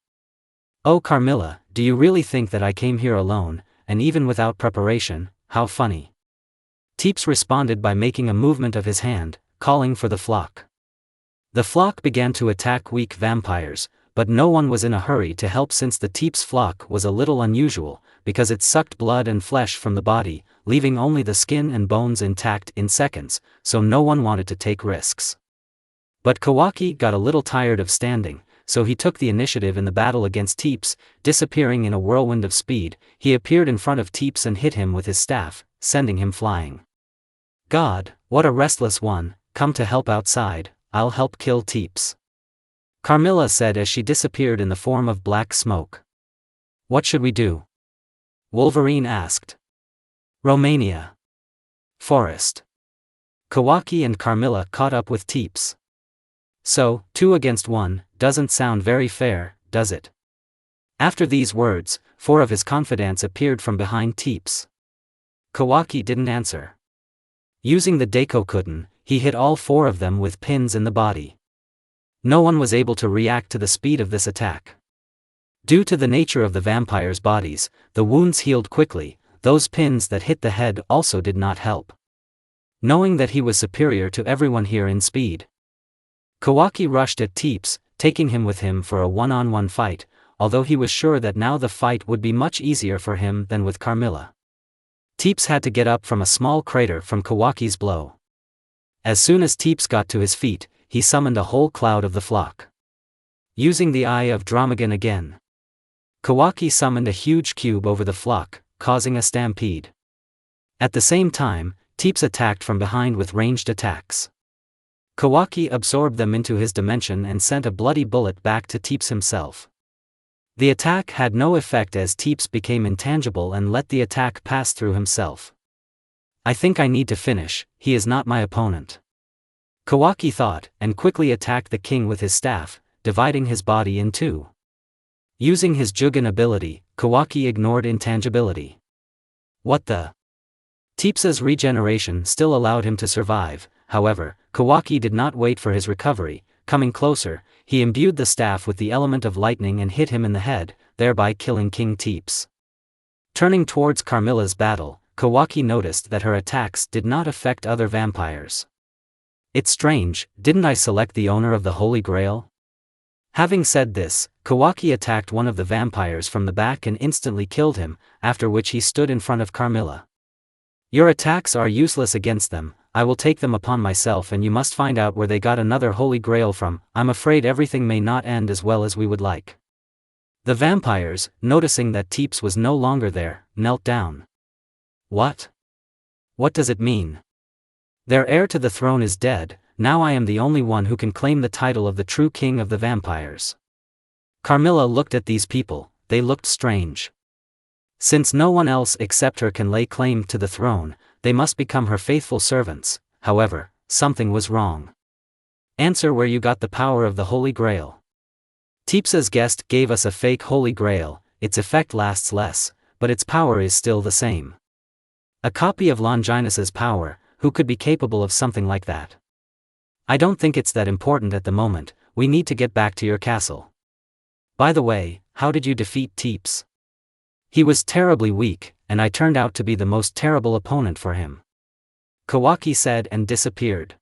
Oh Carmilla, do you really think that I came here alone, and even without preparation? How funny. Teeps responded by making a movement of his hand, calling for the flock. The flock began to attack weak vampires, but no one was in a hurry to help since the Teeps flock was a little unusual, because it sucked blood and flesh from the body, leaving only the skin and bones intact in seconds, so no one wanted to take risks. But Kawaki got a little tired of standing, so he took the initiative in the battle against Teeps. Disappearing in a whirlwind of speed, he appeared in front of Teeps and hit him with his staff, sending him flying. God, what a restless one, come to help outside, I'll help kill Teeps. Carmilla said as she disappeared in the form of black smoke. What should we do? Wolverine asked. Romania. Forest. Kawaki and Carmilla caught up with Teeps. So, 2 against 1, doesn't sound very fair, does it? After these words, 4 of his confidants appeared from behind Teeps. Kawaki didn't answer. Using the Daikokutten, he hit all 4 of them with pins in the body. No one was able to react to the speed of this attack. Due to the nature of the vampires' bodies, the wounds healed quickly. Those pins that hit the head also did not help. Knowing that he was superior to everyone here in speed, Kawaki rushed at Teeps, taking him with him for a one-on-one fight, although he was sure that now the fight would be much easier for him than with Carmilla. Teeps had to get up from a small crater from Kawaki's blow. As soon as Teeps got to his feet, he summoned a whole cloud of the flock. Using the Eye of Dromagon again, Kawaki summoned a huge cube over the flock, causing a stampede. At the same time, Teeps attacked from behind with ranged attacks. Kawaki absorbed them into his dimension and sent a bloody bullet back to Teeps himself. The attack had no effect as Teeps became intangible and let the attack pass through himself. I think I need to finish, he is not my opponent. Kawaki thought, and quickly attacked the king with his staff, dividing his body in 2. Using his Jugen ability, Kawaki ignored intangibility. What the? Teeps's regeneration still allowed him to survive. However, Kawaki did not wait for his recovery. Coming closer, he imbued the staff with the element of lightning and hit him in the head, thereby killing King Teeps. Turning towards Carmilla's battle, Kawaki noticed that her attacks did not affect other vampires. It's strange, didn't I select the owner of the Holy Grail? Having said this, Kawaki attacked one of the vampires from the back and instantly killed him, after which he stood in front of Carmilla. Your attacks are useless against them, I will take them upon myself and you must find out where they got another Holy Grail from. I'm afraid everything may not end as well as we would like. The vampires, noticing that Teeps was no longer there, knelt down. What? What does it mean? Their heir to the throne is dead, now I am the only one who can claim the title of the true king of the vampires. Carmilla looked at these people, they looked strange. Since no one else except her can lay claim to the throne, they must become her faithful servants. However, something was wrong. Answer where you got the power of the Holy Grail. Teeps's guest gave us a fake Holy Grail, its effect lasts less, but its power is still the same. A copy of Longinus's power, who could be capable of something like that? I don't think it's that important at the moment, we need to get back to your castle. By the way, how did you defeat Teeps? He was terribly weak, and I turned out to be the most terrible opponent for him. Kawaki said and disappeared.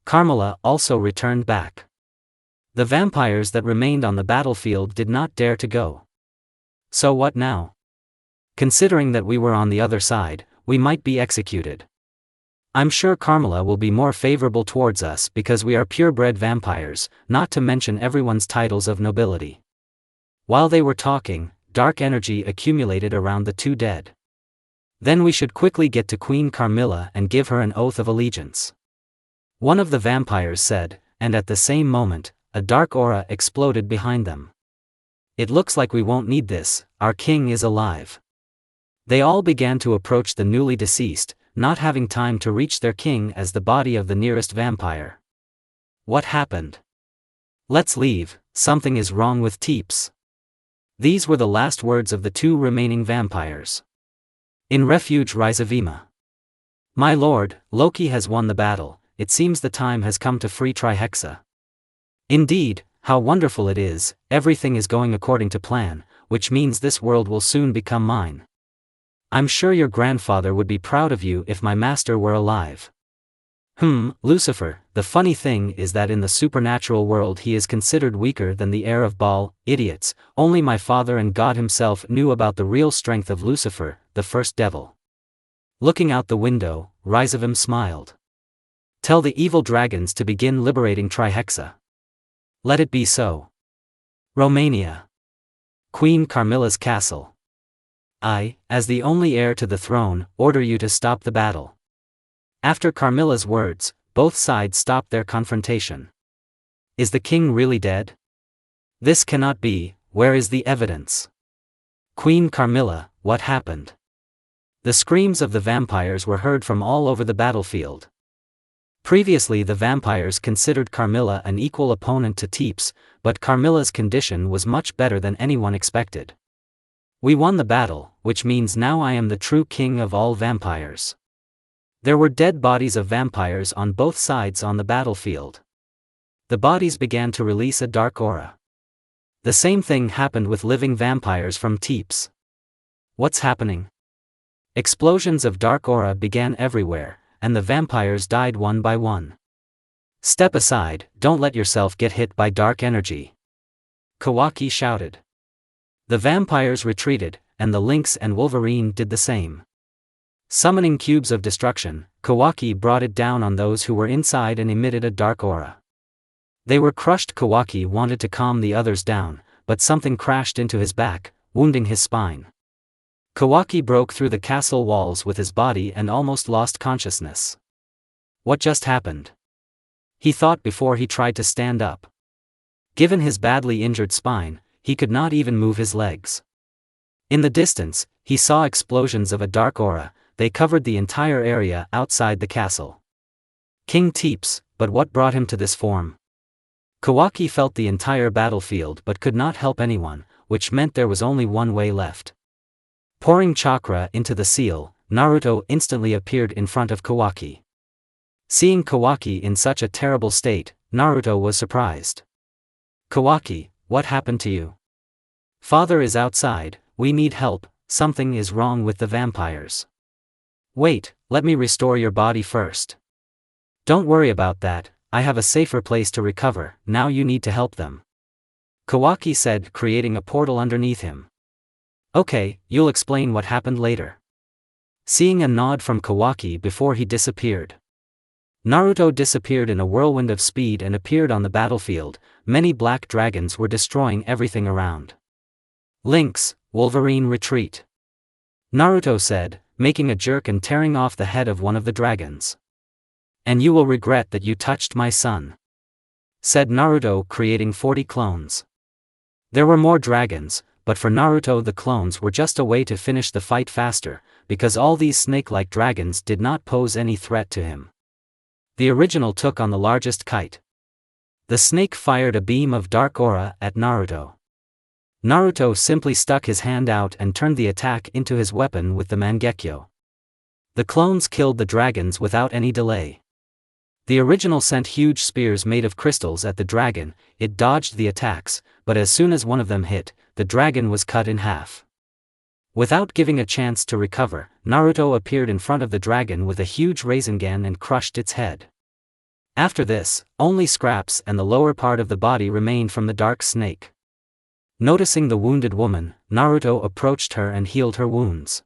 Carmilla also returned back. The vampires that remained on the battlefield did not dare to go. So what now? Considering that we were on the other side, we might be executed. I'm sure Carmilla will be more favorable towards us because we are purebred vampires, not to mention everyone's titles of nobility. While they were talking, dark energy accumulated around the 2 dead. Then we should quickly get to Queen Carmilla and give her an oath of allegiance. One of the vampires said, and at the same moment, a dark aura exploded behind them. It looks like we won't need this, our king is alive. They all began to approach the newly deceased, not having time to reach their king as the body of the nearest vampire. What happened? Let's leave, something is wrong with Teeps. These were the last words of the 2 remaining vampires. In refuge Rhizavima. My lord, Loki has won the battle, it seems the time has come to free Trihexa. Indeed, how wonderful it is, everything is going according to plan, which means this world will soon become mine. I'm sure your grandfather would be proud of you if my master were alive. Lucifer, the funny thing is that in the supernatural world he is considered weaker than the heir of Baal. Idiots, only my father and God himself knew about the real strength of Lucifer, the first devil. Looking out the window, Rhizavim smiled. Tell the evil dragons to begin liberating Trihexa. Let it be so. Romania. Queen Carmilla's castle. I, as the only heir to the throne, order you to stop the battle. After Carmilla's words, both sides stopped their confrontation. Is the king really dead? This cannot be, where is the evidence? Queen Carmilla, what happened? The screams of the vampires were heard from all over the battlefield. Previously the vampires considered Carmilla an equal opponent to Teeps, but Carmilla's condition was much better than anyone expected. We won the battle, which means now I am the true king of all vampires. There were dead bodies of vampires on both sides on the battlefield. The bodies began to release a dark aura. The same thing happened with living vampires from Teeps. What's happening? Explosions of dark aura began everywhere, and the vampires died one by one. Step aside, don't let yourself get hit by dark energy. Kawaki shouted. The vampires retreated, and the Lynx and Wolverine did the same. Summoning cubes of destruction, Kawaki brought it down on those who were inside and emitted a dark aura. They were crushed. Kawaki wanted to calm the others down, but something crashed into his back, wounding his spine. Kawaki broke through the castle walls with his body and almost lost consciousness. What just happened? He thought before he tried to stand up. Given his badly injured spine, he could not even move his legs. In the distance, he saw explosions of a dark aura. They covered the entire area outside the castle. King Teeps, but what brought him to this form? Kawaki felt the entire battlefield but could not help anyone, which meant there was only one way left. Pouring chakra into the seal, Naruto instantly appeared in front of Kawaki. Seeing Kawaki in such a terrible state, Naruto was surprised. Kawaki, what happened to you? Father is outside, we need help, something is wrong with the vampires. Wait, let me restore your body first. Don't worry about that, I have a safer place to recover, now you need to help them. Kawaki said, creating a portal underneath him. Okay, you'll explain what happened later. Seeing a nod from Kawaki before he disappeared. Naruto disappeared in a whirlwind of speed and appeared on the battlefield. Many black dragons were destroying everything around. Lynx, Wolverine retreat. Naruto said, making a jerk and tearing off the head of one of the dragons. And you will regret that you touched my son. Said Naruto, creating 40 clones. There were more dragons, but for Naruto the clones were just a way to finish the fight faster, because all these snake-like dragons did not pose any threat to him. The original took on the largest kite. The snake fired a beam of dark aura at Naruto. Naruto simply stuck his hand out and turned the attack into his weapon with the Mangekyo. The clones killed the dragons without any delay. The original sent huge spears made of crystals at the dragon. It dodged the attacks, but as soon as one of them hit, the dragon was cut in half. Without giving a chance to recover, Naruto appeared in front of the dragon with a huge Rasengan and crushed its head. After this, only scraps and the lower part of the body remained from the dark snake. Noticing the wounded woman, Naruto approached her and healed her wounds.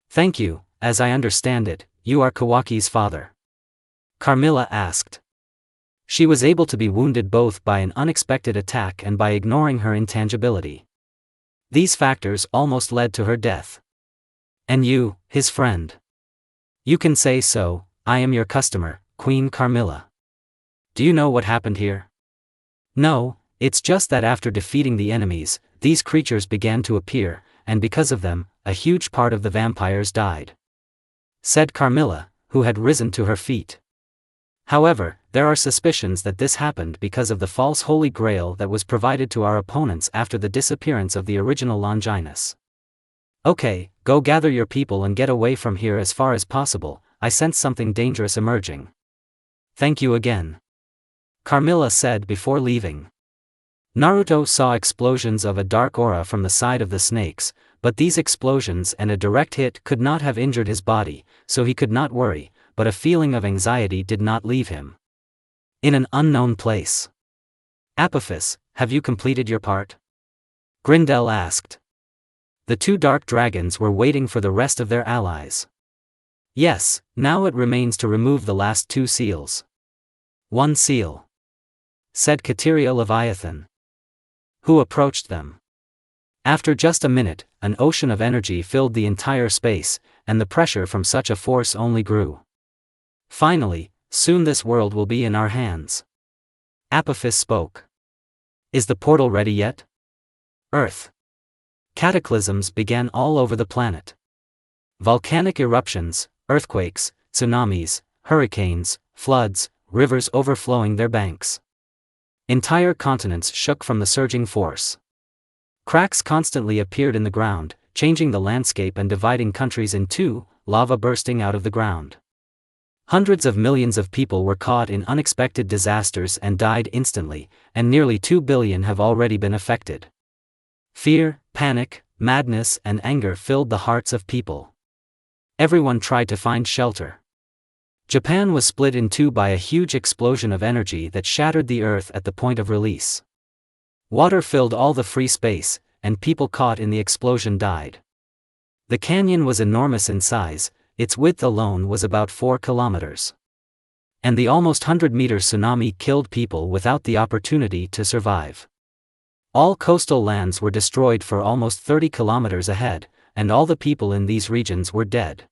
Thank you, as I understand it, you are Kawaki's father? Carmilla asked. She was able to be wounded both by an unexpected attack and by ignoring her intangibility. These factors almost led to her death. And you, his friend? You can say so, I am your customer, Queen Carmilla. Do you know what happened here? No, it's just that after defeating the enemies, these creatures began to appear, and because of them, a huge part of the vampires died. Said Carmilla, who had risen to her feet. However, there are suspicions that this happened because of the false Holy Grail that was provided to our opponents after the disappearance of the original Longinus. Okay, go gather your people and get away from here as far as possible, I sense something dangerous emerging. Thank you again, Carmilla said before leaving. Naruto saw explosions of a dark aura from the side of the snakes, but these explosions and a direct hit could not have injured his body, so he could not worry, but a feeling of anxiety did not leave him. In an unknown place. Apophis, have you completed your part? Grindel asked. The two dark dragons were waiting for the rest of their allies. Yes, now it remains to remove the last two seals. One seal, said Kateria Leviathan, who approached them. After just a minute, an ocean of energy filled the entire space, and the pressure from such a force only grew. Finally, soon this world will be in our hands. Apophis spoke. Is the portal ready yet? Earth. Cataclysms began all over the planet. Volcanic eruptions, earthquakes, tsunamis, hurricanes, floods, rivers overflowing their banks. Entire continents shook from the surging force. Cracks constantly appeared in the ground, changing the landscape and dividing countries in two, lava bursting out of the ground. Hundreds of millions of people were caught in unexpected disasters and died instantly, and nearly 2 billion have already been affected. Fear, panic, madness, and anger filled the hearts of people. Everyone tried to find shelter. Japan was split in two by a huge explosion of energy that shattered the earth at the point of release. Water filled all the free space, and people caught in the explosion died. The canyon was enormous in size, its width alone was about 4 kilometers. And the almost 100-meter tsunami killed people without the opportunity to survive. All coastal lands were destroyed for almost 30 kilometers ahead, and all the people in these regions were dead.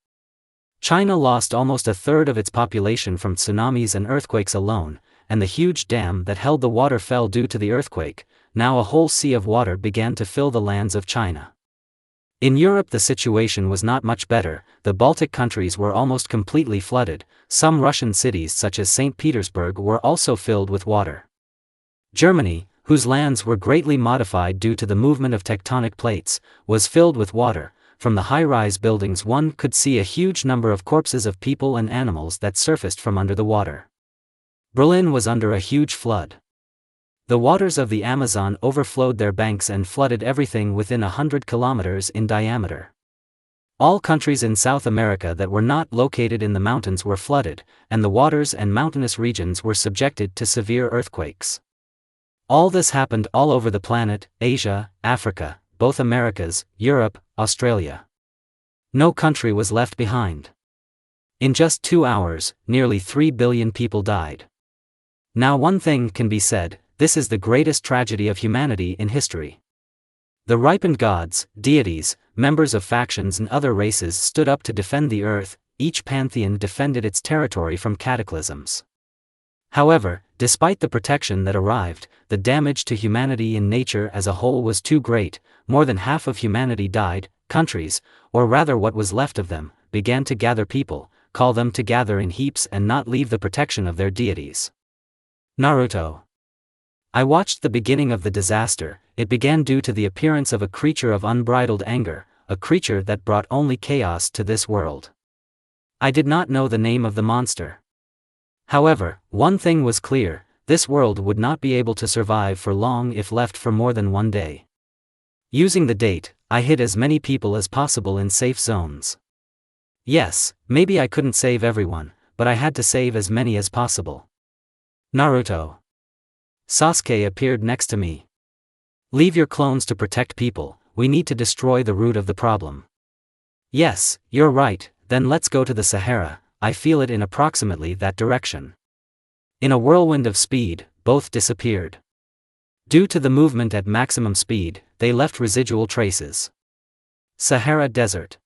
China lost almost a third of its population from tsunamis and earthquakes alone, and the huge dam that held the water fell due to the earthquake. Now a whole sea of water began to fill the lands of China. In Europe the situation was not much better, the Baltic countries were almost completely flooded, some Russian cities such as St. Petersburg were also filled with water. Germany, whose lands were greatly modified due to the movement of tectonic plates, was filled with water. From the high-rise buildings one could see a huge number of corpses of people and animals that surfaced from under the water. Berlin was under a huge flood. The waters of the Amazon overflowed their banks and flooded everything within 100 kilometers in diameter. All countries in South America that were not located in the mountains were flooded, and the waters and mountainous regions were subjected to severe earthquakes. All this happened all over the planet, Asia, Africa, both Americas, Europe, Australia. No country was left behind. In just 2 hours, nearly 3 billion people died. Now one thing can be said, this is the greatest tragedy of humanity in history. The ripened gods, deities, members of factions and other races stood up to defend the earth, each pantheon defended its territory from cataclysms. However, despite the protection that arrived, the damage to humanity in nature as a whole was too great. More than half of humanity died. Countries, or rather what was left of them, began to gather people, call them to gather in heaps and not leave the protection of their deities. Naruto. I watched the beginning of the disaster. It began due to the appearance of a creature of unbridled anger, a creature that brought only chaos to this world. I did not know the name of the monster. However, one thing was clear, this world would not be able to survive for long if left for more than one day. Using the date, I hid as many people as possible in safe zones. Yes, maybe I couldn't save everyone, but I had to save as many as possible. Naruto. Sasuke appeared next to me. Leave your clones to protect people, we need to destroy the root of the problem. Yes, you're right, then let's go to the Sahara, I feel it in approximately that direction. In a whirlwind of speed, both disappeared. Due to the movement at maximum speed, they left residual traces. Sahara Desert.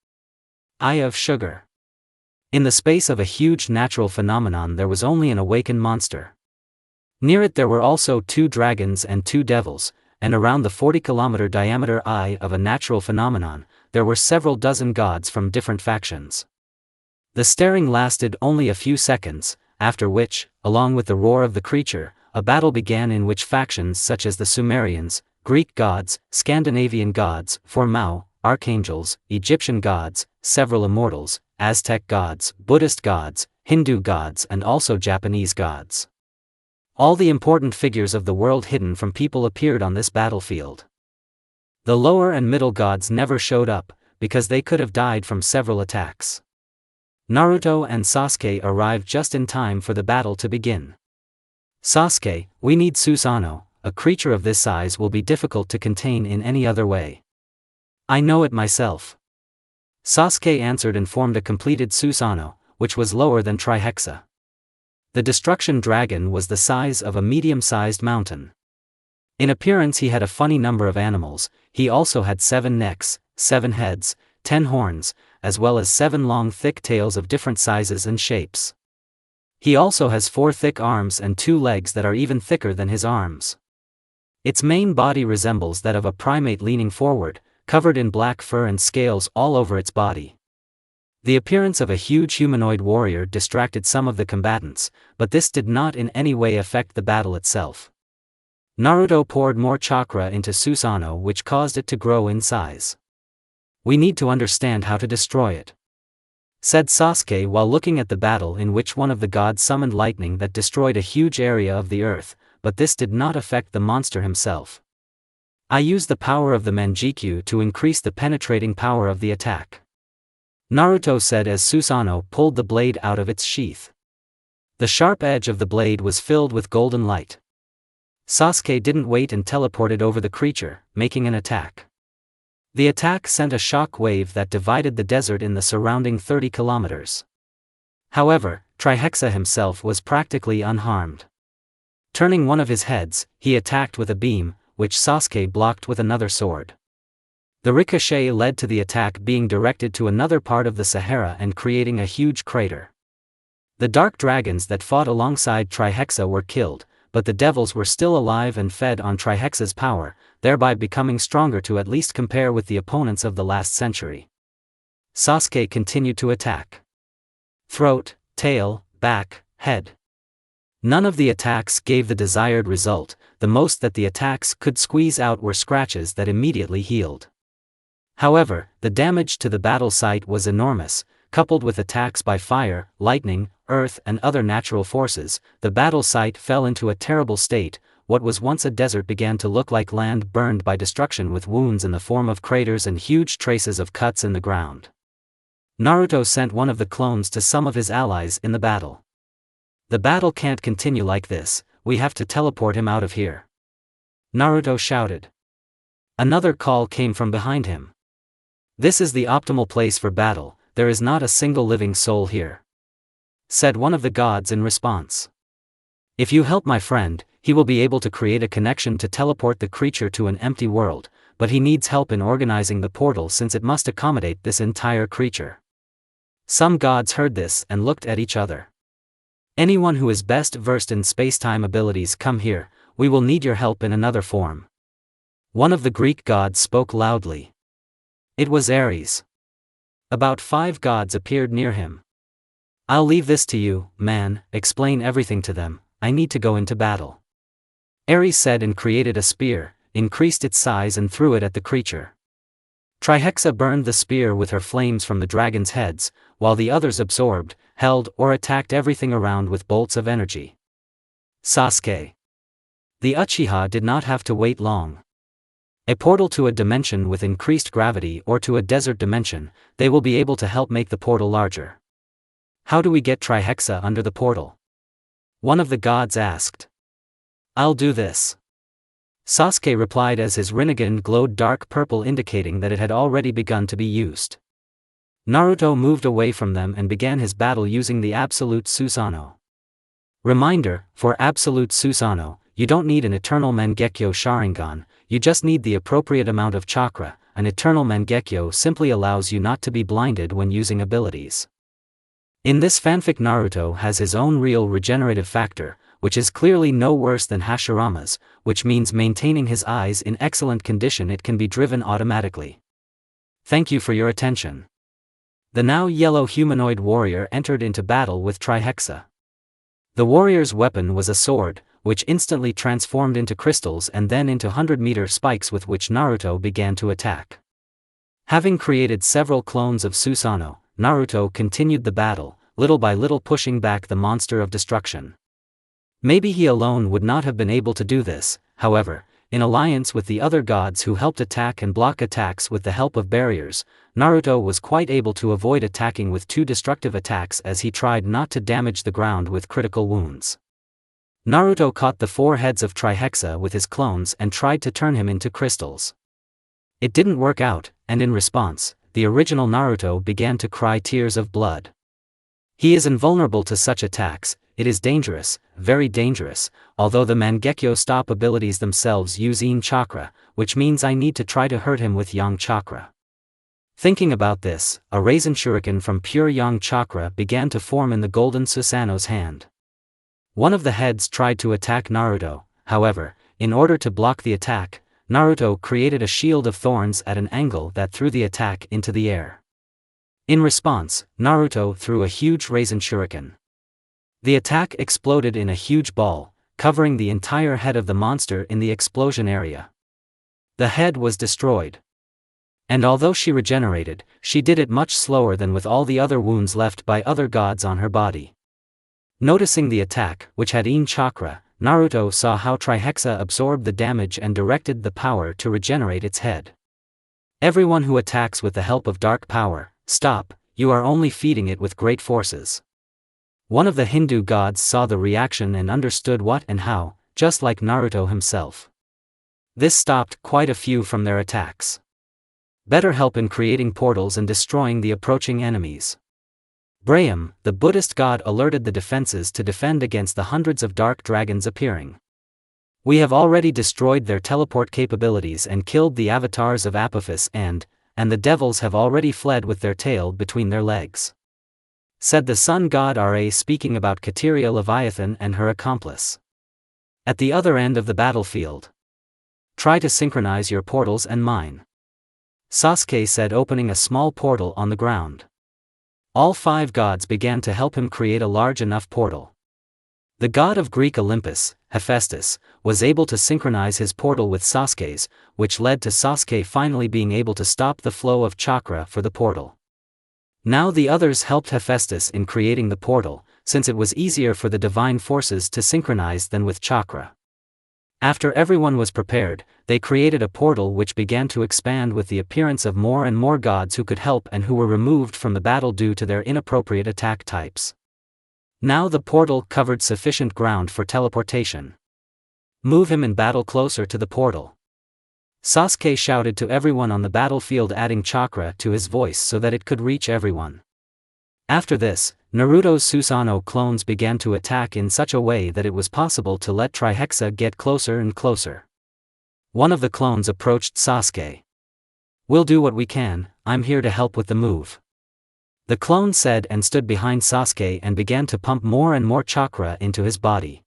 Eye of Sugar. In the space of a huge natural phenomenon there was only an awakened monster. Near it there were also 2 dragons and 2 devils, and around the 40-kilometer diameter eye of a natural phenomenon, there were several dozen gods from different factions. The staring lasted only a few seconds, after which, along with the roar of the creature, a battle began in which factions such as the Sumerians, Greek gods, Scandinavian gods, Formao, archangels, Egyptian gods, several immortals, Aztec gods, Buddhist gods, Hindu gods and also Japanese gods. All the important figures of the world hidden from people appeared on this battlefield. The lower and middle gods never showed up, because they could have died from several attacks. Naruto and Sasuke arrived just in time for the battle to begin. Sasuke, we need Susanoo, a creature of this size will be difficult to contain in any other way. I know it myself. Sasuke answered and formed a completed Susanoo, which was lower than Trihexa. The destruction dragon was the size of a medium-sized mountain. In appearance he had a funny number of animals, he also had 7 necks, 7 heads, 10 horns, as well as 7 long thick tails of different sizes and shapes. He also has 4 thick arms and 2 legs that are even thicker than his arms. Its main body resembles that of a primate leaning forward, covered in black fur and scales all over its body. The appearance of a huge humanoid warrior distracted some of the combatants, but this did not in any way affect the battle itself. Naruto poured more chakra into Susanoo which caused it to grow in size. We need to understand how to destroy it, said Sasuke while looking at the battle in which one of the gods summoned lightning that destroyed a huge area of the earth, but this did not affect the monster himself. I use the power of the Manjikyu to increase the penetrating power of the attack, Naruto said as Susanoo pulled the blade out of its sheath. The sharp edge of the blade was filled with golden light. Sasuke didn't wait and teleported over the creature, making an attack. The attack sent a shock wave that divided the desert in the surrounding 30 kilometers. However, Trihexa himself was practically unharmed. Turning one of his heads, he attacked with a beam, which Sasuke blocked with another sword. The ricochet led to the attack being directed to another part of the Sahara and creating a huge crater. The dark dragons that fought alongside Trihexa were killed, but the devils were still alive and fed on Trihexa's power, thereby becoming stronger to at least compare with the opponents of the last century. Sasuke continued to attack. Throat, tail, back, head. None of the attacks gave the desired result, the most that the attacks could squeeze out were scratches that immediately healed. However, the damage to the battle site was enormous, coupled with attacks by fire, lightning, earth and other natural forces, the battle site fell into a terrible state. What was once a desert began to look like land burned by destruction with wounds in the form of craters and huge traces of cuts in the ground. Naruto sent one of the clones to some of his allies in the battle. The battle can't continue like this, we have to teleport him out of here, Naruto shouted. Another call came from behind him. This is the optimal place for battle, there is not a single living soul here, said one of the gods in response. If you help my friend, he will be able to create a connection to teleport the creature to an empty world, but he needs help in organizing the portal since it must accommodate this entire creature. Some gods heard this and looked at each other. Anyone who is best versed in space-time abilities come here, we will need your help in another form. One of the Greek gods spoke loudly. It was Ares. About 5 gods appeared near him. I'll leave this to you, man, explain everything to them, I need to go into battle, Ares said and created a spear, increased its size and threw it at the creature. Trihexa burned the spear with her flames from the dragon's heads, while the others absorbed, held or attacked everything around with bolts of energy. Sasuke. The Uchiha did not have to wait long. A portal to a dimension with increased gravity or to a desert dimension, they will be able to help make the portal larger. How do we get Trihexa under the portal? One of the gods asked. I'll do this, Sasuke replied as his Rinnegan glowed dark purple indicating that it had already begun to be used. Naruto moved away from them and began his battle using the Absolute Susanoo. Reminder, for Absolute Susanoo, you don't need an Eternal Mangekyo Sharingan, you just need the appropriate amount of chakra. An Eternal Mangekyo simply allows you not to be blinded when using abilities. In this fanfic Naruto has his own real regenerative factor, which is clearly no worse than Hashirama's, which means maintaining his eyes in excellent condition it can be driven automatically. Thank you for your attention. The now yellow humanoid warrior entered into battle with Trihexa. The warrior's weapon was a sword, which instantly transformed into crystals and then into 100-meter spikes with which Naruto began to attack. Having created several clones of Susanoo, Naruto continued the battle, little by little pushing back the monster of destruction. Maybe he alone would not have been able to do this, however, in alliance with the other gods who helped attack and block attacks with the help of barriers, Naruto was quite able to avoid attacking with two destructive attacks as he tried not to damage the ground with critical wounds. Naruto caught the four heads of Trihexa with his clones and tried to turn him into crystals. It didn't work out, and in response, the original Naruto began to cry tears of blood. He is invulnerable to such attacks. It is dangerous, very dangerous, although the Mangekyo stop abilities themselves use Yin chakra, which means I need to try to hurt him with Yang chakra. Thinking about this, a Raisin Shuriken from pure Yang chakra began to form in the golden Susanoo's hand. One of the heads tried to attack Naruto, however, in order to block the attack, Naruto created a shield of thorns at an angle that threw the attack into the air. In response, Naruto threw a huge Raisin Shuriken. The attack exploded in a huge ball, covering the entire head of the monster in the explosion area. The head was destroyed. And although she regenerated, she did it much slower than with all the other wounds left by other gods on her body. Noticing the attack, which had Yin chakra, Naruto saw how Trihexa absorbed the damage and directed the power to regenerate its head. Everyone who attacks with the help of dark power, stop, you are only feeding it with great forces. One of the Hindu gods saw the reaction and understood what and how, just like Naruto himself. This stopped quite a few from their attacks. Better help in creating portals and destroying the approaching enemies. Braham, the Buddhist god, alerted the defenses to defend against the hundreds of dark dragons appearing. We have already destroyed their teleport capabilities and killed the avatars of Apophis and the devils have already fled with their tail between their legs. Said the sun god Ra, speaking about Kateria Leviathan and her accomplice. At the other end of the battlefield. Try to synchronize your portals and mine. Sasuke said, opening a small portal on the ground. All five gods began to help him create a large enough portal. The god of Greek Olympus, Hephaestus, was able to synchronize his portal with Sasuke's, which led to Sasuke finally being able to stop the flow of chakra for the portal. Now the others helped Hephaestus in creating the portal, since it was easier for the divine forces to synchronize than with chakra. After everyone was prepared, they created a portal which began to expand with the appearance of more and more gods who could help and who were removed from the battle due to their inappropriate attack types. Now the portal covered sufficient ground for teleportation. Move him in battle closer to the portal. Sasuke shouted to everyone on the battlefield, adding chakra to his voice so that it could reach everyone. After this, Naruto's Susanoo clones began to attack in such a way that it was possible to let Trihexa get closer and closer. One of the clones approached Sasuke. "We'll do what we can, I'm here to help with the move." The clone said and stood behind Sasuke and began to pump more and more chakra into his body.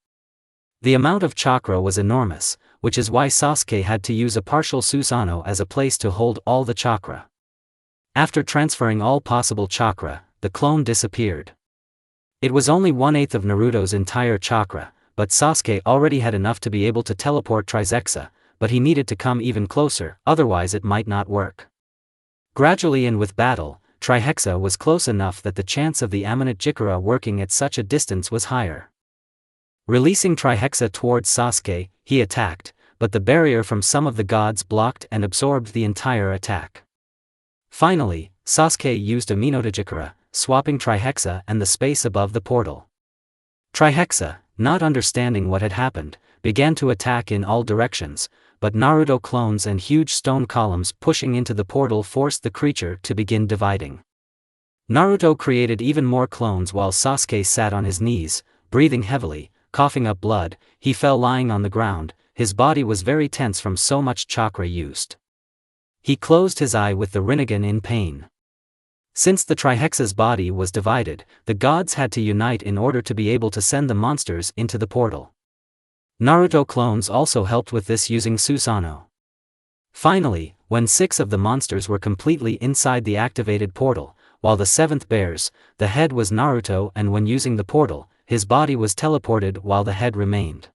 The amount of chakra was enormous, which is why Sasuke had to use a partial Susanoo as a place to hold all the chakra. After transferring all possible chakra, the clone disappeared. It was only 1/8 of Naruto's entire chakra, but Sasuke already had enough to be able to teleport Trihexa, but he needed to come even closer, otherwise it might not work. Gradually and with battle, Trihexa was close enough that the chance of the Amanite Jikara working at such a distance was higher. Releasing Trihexa towards Sasuke, he attacked, but the barrier from some of the gods blocked and absorbed the entire attack. Finally, Sasuke used a Minotajikara, swapping Trihexa and the space above the portal. Trihexa, not understanding what had happened, began to attack in all directions, but Naruto clones and huge stone columns pushing into the portal forced the creature to begin dividing. Naruto created even more clones while Sasuke sat on his knees, breathing heavily, coughing up blood. He fell lying on the ground, his body was very tense from so much chakra used. He closed his eye with the Rinnegan in pain. Since the Trihexa's body was divided, the gods had to unite in order to be able to send the monsters into the portal. Naruto clones also helped with this using Susanoo. Finally, when 6 of the monsters were completely inside the activated portal, while the 7th bears, the head was Naruto, and when using the portal, his body was teleported while the head remained.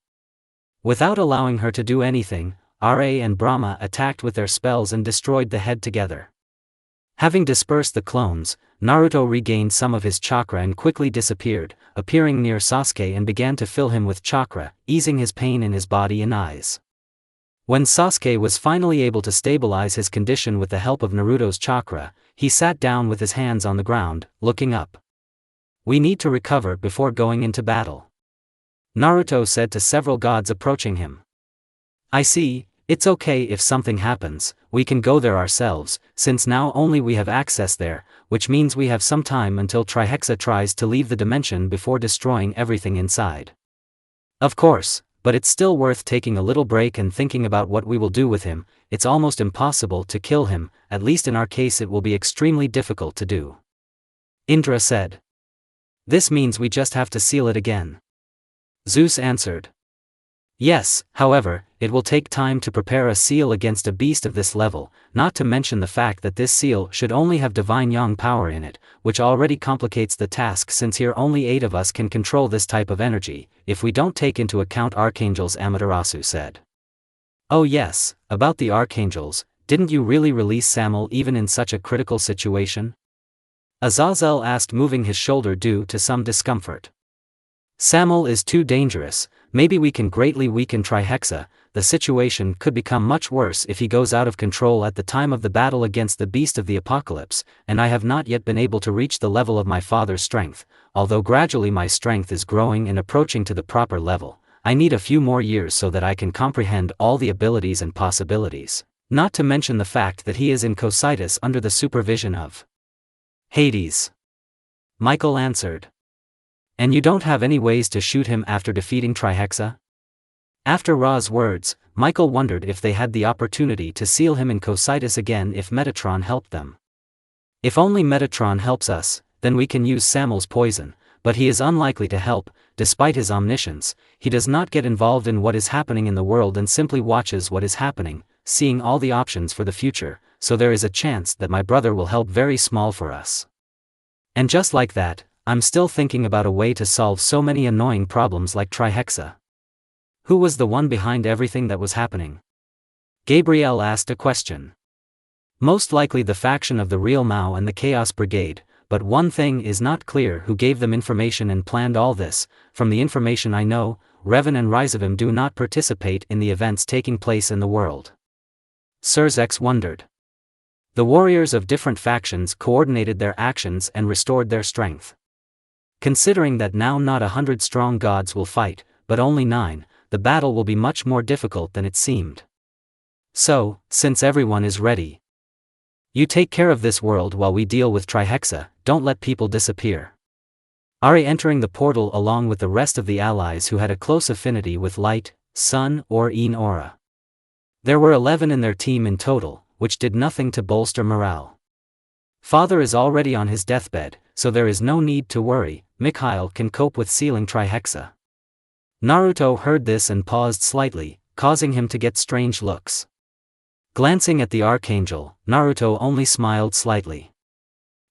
Without allowing her to do anything, Ra and Brahma attacked with their spells and destroyed the head together. Having dispersed the clones, Naruto regained some of his chakra and quickly disappeared, appearing near Sasuke and began to fill him with chakra, easing his pain in his body and eyes. When Sasuke was finally able to stabilize his condition with the help of Naruto's chakra, he sat down with his hands on the ground, looking up. "We need to recover before going into battle," Naruto said to several gods approaching him. "I see, it's okay if something happens, we can go there ourselves, since now only we have access there, which means we have some time until Trihexa tries to leave the dimension before destroying everything inside. Of course, but it's still worth taking a little break and thinking about what we will do with him. It's almost impossible to kill him, at least in our case it will be extremely difficult to do," Indra said. "This means we just have to seal it again," Zeus answered. "Yes, however, it will take time to prepare a seal against a beast of this level, not to mention the fact that this seal should only have divine yang power in it, which already complicates the task since here only 8 of us can control this type of energy, if we don't take into account archangels," Amaterasu said. "Oh yes, about the archangels, didn't you really release Samuel even in such a critical situation?" Azazel asked, moving his shoulder due to some discomfort. "Samuel is too dangerous. Maybe we can greatly weaken Trihexa. The situation could become much worse if he goes out of control at the time of the battle against the beast of the apocalypse, and I have not yet been able to reach the level of my father's strength, although gradually my strength is growing and approaching to the proper level. I need a few more years so that I can comprehend all the abilities and possibilities, not to mention the fact that he is in Cocytus under the supervision of Hades," Michael answered. "And you don't have any ways to shoot him after defeating Trihexa?" After Ra's words, Michael wondered if they had the opportunity to seal him in Cocytus again if Metatron helped them. "If only Metatron helps us, then we can use Samuel's poison, but he is unlikely to help. Despite his omniscience, he does not get involved in what is happening in the world and simply watches what is happening, seeing all the options for the future, so there is a chance that my brother will help very small for us. And just like that, I'm still thinking about a way to solve so many annoying problems like Trihexa." "Who was the one behind everything that was happening?" Gabriel asked a question. "Most likely the faction of the Real Mao and the Chaos Brigade, but one thing is not clear: who gave them information and planned all this. From the information I know, Revan and Rizavim do not participate in the events taking place in the world." Surzex wondered. "The warriors of different factions coordinated their actions and restored their strength. Considering that now not 100 strong gods will fight, but only 9, the battle will be much more difficult than it seemed. So, since everyone is ready, you take care of this world while we deal with Trihexa. Don't let people disappear." Ari entering the portal along with the rest of the allies who had a close affinity with light, sun or Een aura. There were 11 in their team in total, which did nothing to bolster morale. "Father is already on his deathbed, so there is no need to worry. Mikhail can cope with sealing Trihexa." Naruto heard this and paused slightly, causing him to get strange looks. Glancing at the Archangel, Naruto only smiled slightly.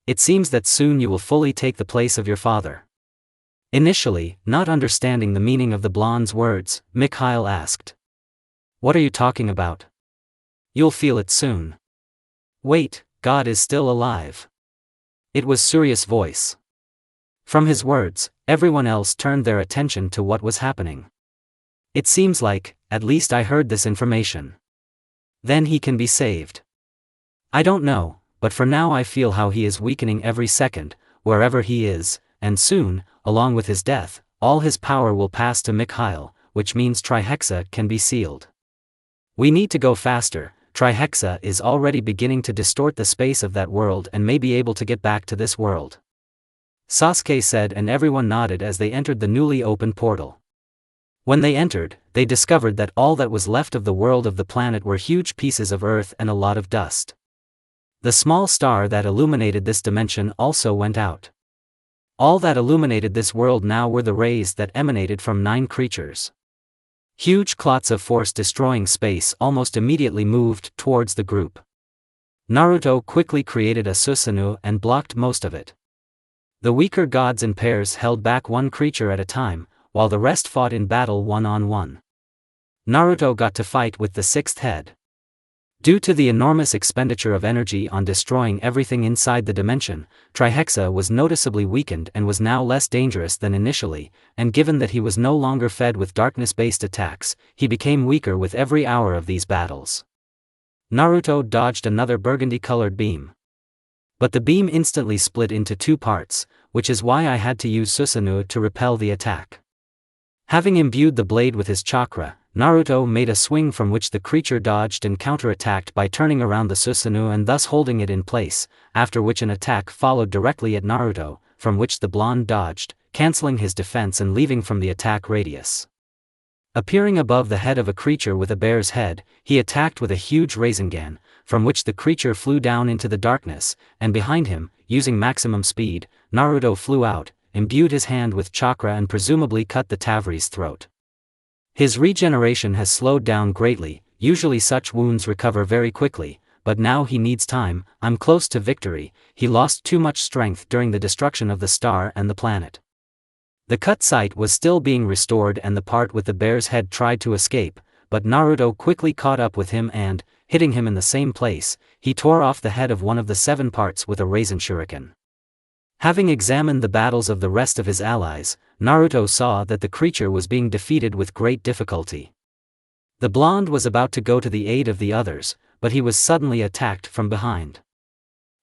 "It seems that soon you will fully take the place of your father." Initially, not understanding the meaning of the blonde's words, Mikhail asked, "What are you talking about?" "You'll feel it soon." "Wait, God is still alive." It was Surya's voice. From his words, everyone else turned their attention to what was happening. "It seems like, at least I heard this information. Then he can be saved. I don't know, but for now I feel how he is weakening every second, wherever he is, and soon, along with his death, all his power will pass to Mikhail, which means Trihexa can be sealed. We need to go faster. Trihexa is already beginning to distort the space of that world and may be able to get back to this world," Sasuke said, and everyone nodded as they entered the newly opened portal. When they entered, they discovered that all that was left of the world of the planet were huge pieces of earth and a lot of dust. The small star that illuminated this dimension also went out. All that illuminated this world now were the rays that emanated from 9 creatures. Huge clots of force destroying space almost immediately moved towards the group. Naruto quickly created a Susanoo and blocked most of it. The weaker gods in pairs held back one creature at a time, while the rest fought in battle one-on-one. Naruto got to fight with the 6th head. Due to the enormous expenditure of energy on destroying everything inside the dimension, Trihexa was noticeably weakened and was now less dangerous than initially, and given that he was no longer fed with darkness-based attacks, he became weaker with every hour of these battles. Naruto dodged another burgundy-colored beam. But the beam instantly split into two parts, which is why I had to use Susanoo to repel the attack. Having imbued the blade with his chakra, Naruto made a swing from which the creature dodged and counterattacked by turning around the Susanoo and thus holding it in place, after which an attack followed directly at Naruto, from which the blonde dodged, cancelling his defense and leaving from the attack radius. Appearing above the head of a creature with a bear's head, he attacked with a huge Rasengan, from which the creature flew down into the darkness, and behind him, using maximum speed, Naruto flew out, imbued his hand with chakra and presumably cut the Tavri's throat. His regeneration has slowed down greatly, usually such wounds recover very quickly, but now he needs time. I'm close to victory. He lost too much strength during the destruction of the star and the planet. The cut sight was still being restored and the part with the bear's head tried to escape, but Naruto quickly caught up with him and, hitting him in the same place, he tore off the head of one of the 7 parts with a Rasen Shuriken. Having examined the battles of the rest of his allies, Naruto saw that the creature was being defeated with great difficulty. The blonde was about to go to the aid of the others, but he was suddenly attacked from behind.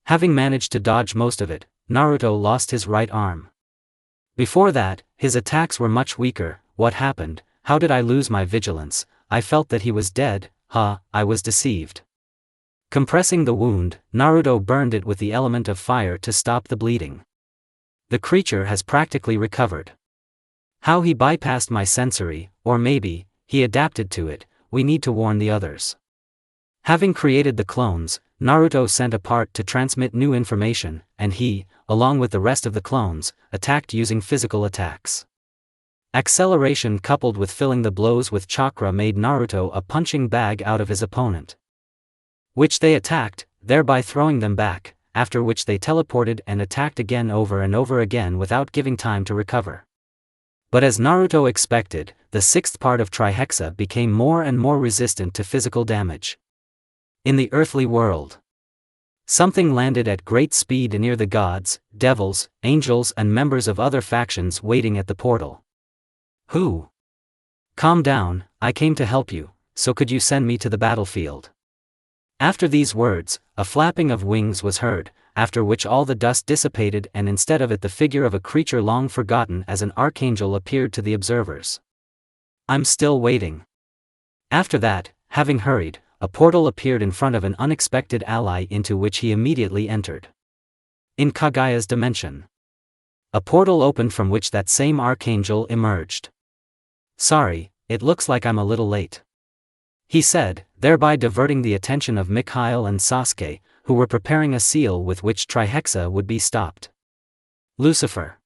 Having managed to dodge most of it, Naruto lost his right arm. Before that, his attacks were much weaker. What happened? How did I lose my vigilance? I felt that he was dead. I was deceived. Compressing the wound, Naruto burned it with the element of fire to stop the bleeding. The creature has practically recovered. How he bypassed my sensory, or maybe, he adapted to it, we need to warn the others. Having created the clones, Naruto sent a part to transmit new information, and he, along with the rest of the clones, attacked using physical attacks. Acceleration coupled with filling the blows with chakra made Naruto a punching bag out of his opponent, which they attacked, thereby throwing them back, after which they teleported and attacked again over and over again without giving time to recover. But as Naruto expected, the 6th part of Trihexa became more and more resistant to physical damage. In the earthly world, something landed at great speed near the gods, devils, angels and members of other factions waiting at the portal. Who? Calm down, I came to help you, so could you send me to the battlefield? After these words, a flapping of wings was heard, after which all the dust dissipated and instead of it the figure of a creature long forgotten as an archangel appeared to the observers. I'm still waiting. After that, having hurried, a portal appeared in front of an unexpected ally into which he immediately entered. In Kagaya's dimension, a portal opened from which that same archangel emerged. Sorry, it looks like I'm a little late, he said, thereby diverting the attention of Mikhail and Sasuke, who were preparing a seal with which Trihexa would be stopped. Lucifer.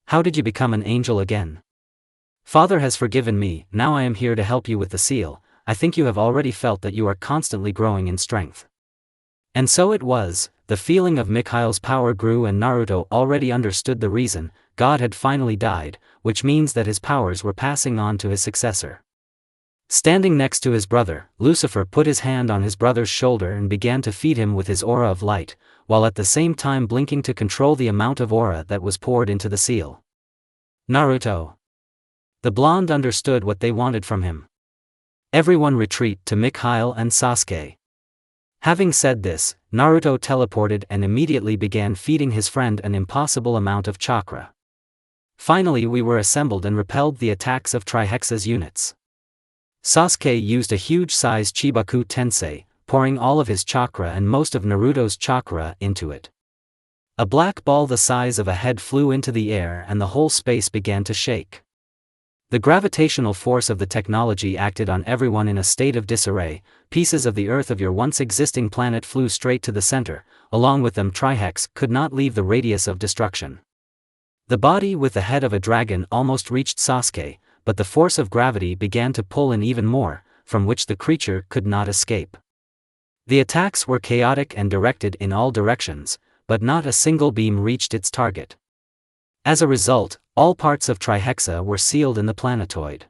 How did you become an angel again? Father has forgiven me, now I am here to help you with the seal. I think you have already felt that you are constantly growing in strength. And so it was, the feeling of Mikhail's power grew and Naruto already understood the reason. God had finally died, which means that his powers were passing on to his successor. Standing next to his brother, Lucifer put his hand on his brother's shoulder and began to feed him with his aura of light, while at the same time blinking to control the amount of aura that was poured into the seal. Naruto. The blonde understood what they wanted from him. Everyone retreat to Mikhail and Sasuke. Having said this, Naruto teleported and immediately began feeding his friend an impossible amount of chakra. Finally we were assembled and repelled the attacks of Trihexa's units. Sasuke used a huge-sized Chibaku Tensei, pouring all of his chakra and most of Naruto's chakra into it. A black ball the size of a head flew into the air and the whole space began to shake. The gravitational force of the technology acted on everyone in a state of disarray. Pieces of the earth of your once existing planet flew straight to the center, along with them Trihex could not leave the radius of destruction. The body with the head of a dragon almost reached Sasuke, but the force of gravity began to pull in even more, from which the creature could not escape. The attacks were chaotic and directed in all directions, but not a single beam reached its target. As a result, all parts of Trihexa were sealed in the planetoid.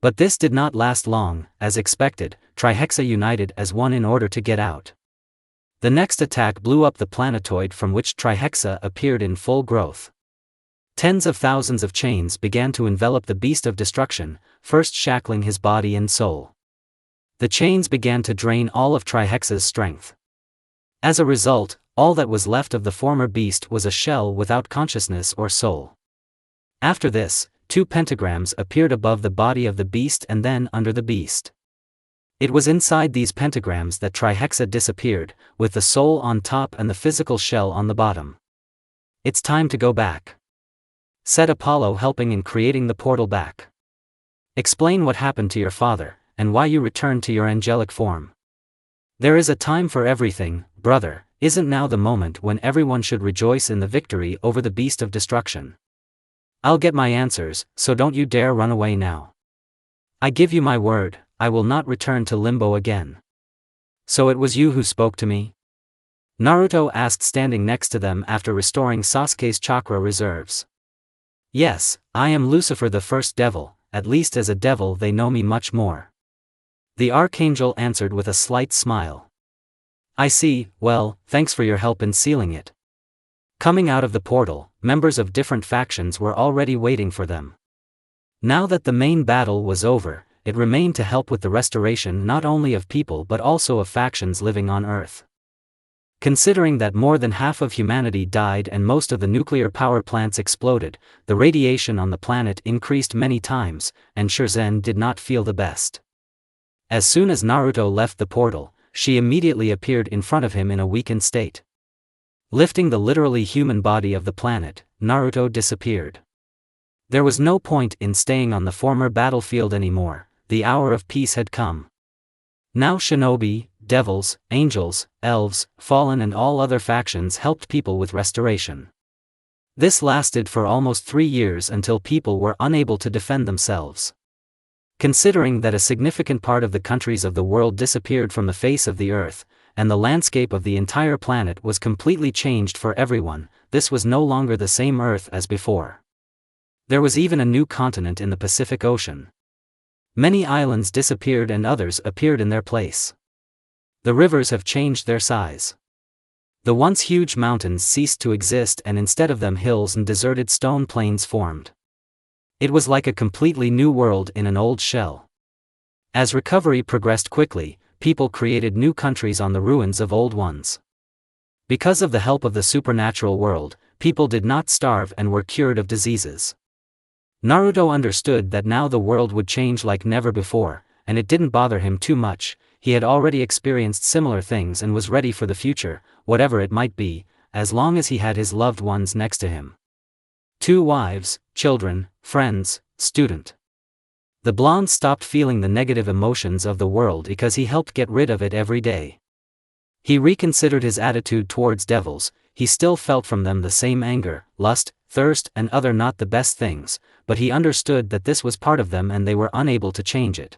But this did not last long. As expected, Trihexa united as one in order to get out. The next attack blew up the planetoid from which Trihexa appeared in full growth. Tens of thousands of chains began to envelop the beast of destruction, first shackling his body and soul. The chains began to drain all of Trihexa's strength. As a result, all that was left of the former beast was a shell without consciousness or soul. After this, 2 pentagrams appeared above the body of the beast and then under the beast. It was inside these pentagrams that Trihexa disappeared, with the soul on top and the physical shell on the bottom. "It's time to go back," said Apollo, helping in creating the portal back. "Explain what happened to your father, and why you returned to your angelic form. There is a time for everything, brother. Isn't now the moment when everyone should rejoice in the victory over the beast of destruction? I'll get my answers, so don't you dare run away now. I give you my word, I will not return to Limbo again." "So it was you who spoke to me?" Naruto asked, standing next to them after restoring Sasuke's chakra reserves. "Yes, I am Lucifer, the first devil. At least as a devil they know me much more," the archangel answered with a slight smile. "I see. Well, thanks for your help in sealing it." Coming out of the portal, members of different factions were already waiting for them. Now that the main battle was over, it remained to help with the restoration not only of people but also of factions living on Earth. Considering that more than half of humanity died and most of the nuclear power plants exploded, the radiation on the planet increased many times, and Shurzen did not feel the best. As soon as Naruto left the portal, she immediately appeared in front of him in a weakened state. Lifting the literally human body of the planet, Naruto disappeared. There was no point in staying on the former battlefield anymore. The hour of peace had come. Now shinobi, devils, angels, elves, fallen and all other factions helped people with restoration. This lasted for almost 3 years until people were unable to defend themselves. Considering that a significant part of the countries of the world disappeared from the face of the earth, and the landscape of the entire planet was completely changed for everyone, this was no longer the same Earth as before. There was even a new continent in the Pacific Ocean. Many islands disappeared and others appeared in their place. The rivers have changed their size. The once huge mountains ceased to exist and instead of them hills and deserted stone plains formed. It was like a completely new world in an old shell. As recovery progressed quickly, people created new countries on the ruins of old ones. Because of the help of the supernatural world, people did not starve and were cured of diseases. Naruto understood that now the world would change like never before, and it didn't bother him too much. He had already experienced similar things and was ready for the future, whatever it might be, as long as he had his loved ones next to him. 2 wives, children, friends, student. The blonde stopped feeling the negative emotions of the world because he helped get rid of it every day. He reconsidered his attitude towards devils. He still felt from them the same anger, lust, thirst and other not the best things, but he understood that this was part of them and they were unable to change it.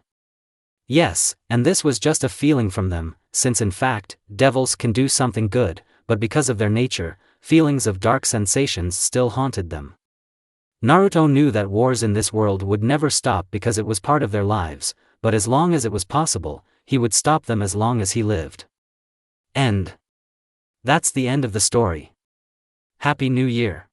Yes, and this was just a feeling from them, since in fact, devils can do something good, but because of their nature, feelings of dark sensations still haunted them. Naruto knew that wars in this world would never stop because it was part of their lives, but as long as it was possible, he would stop them as long as he lived. End. That's the end of the story. Happy New Year.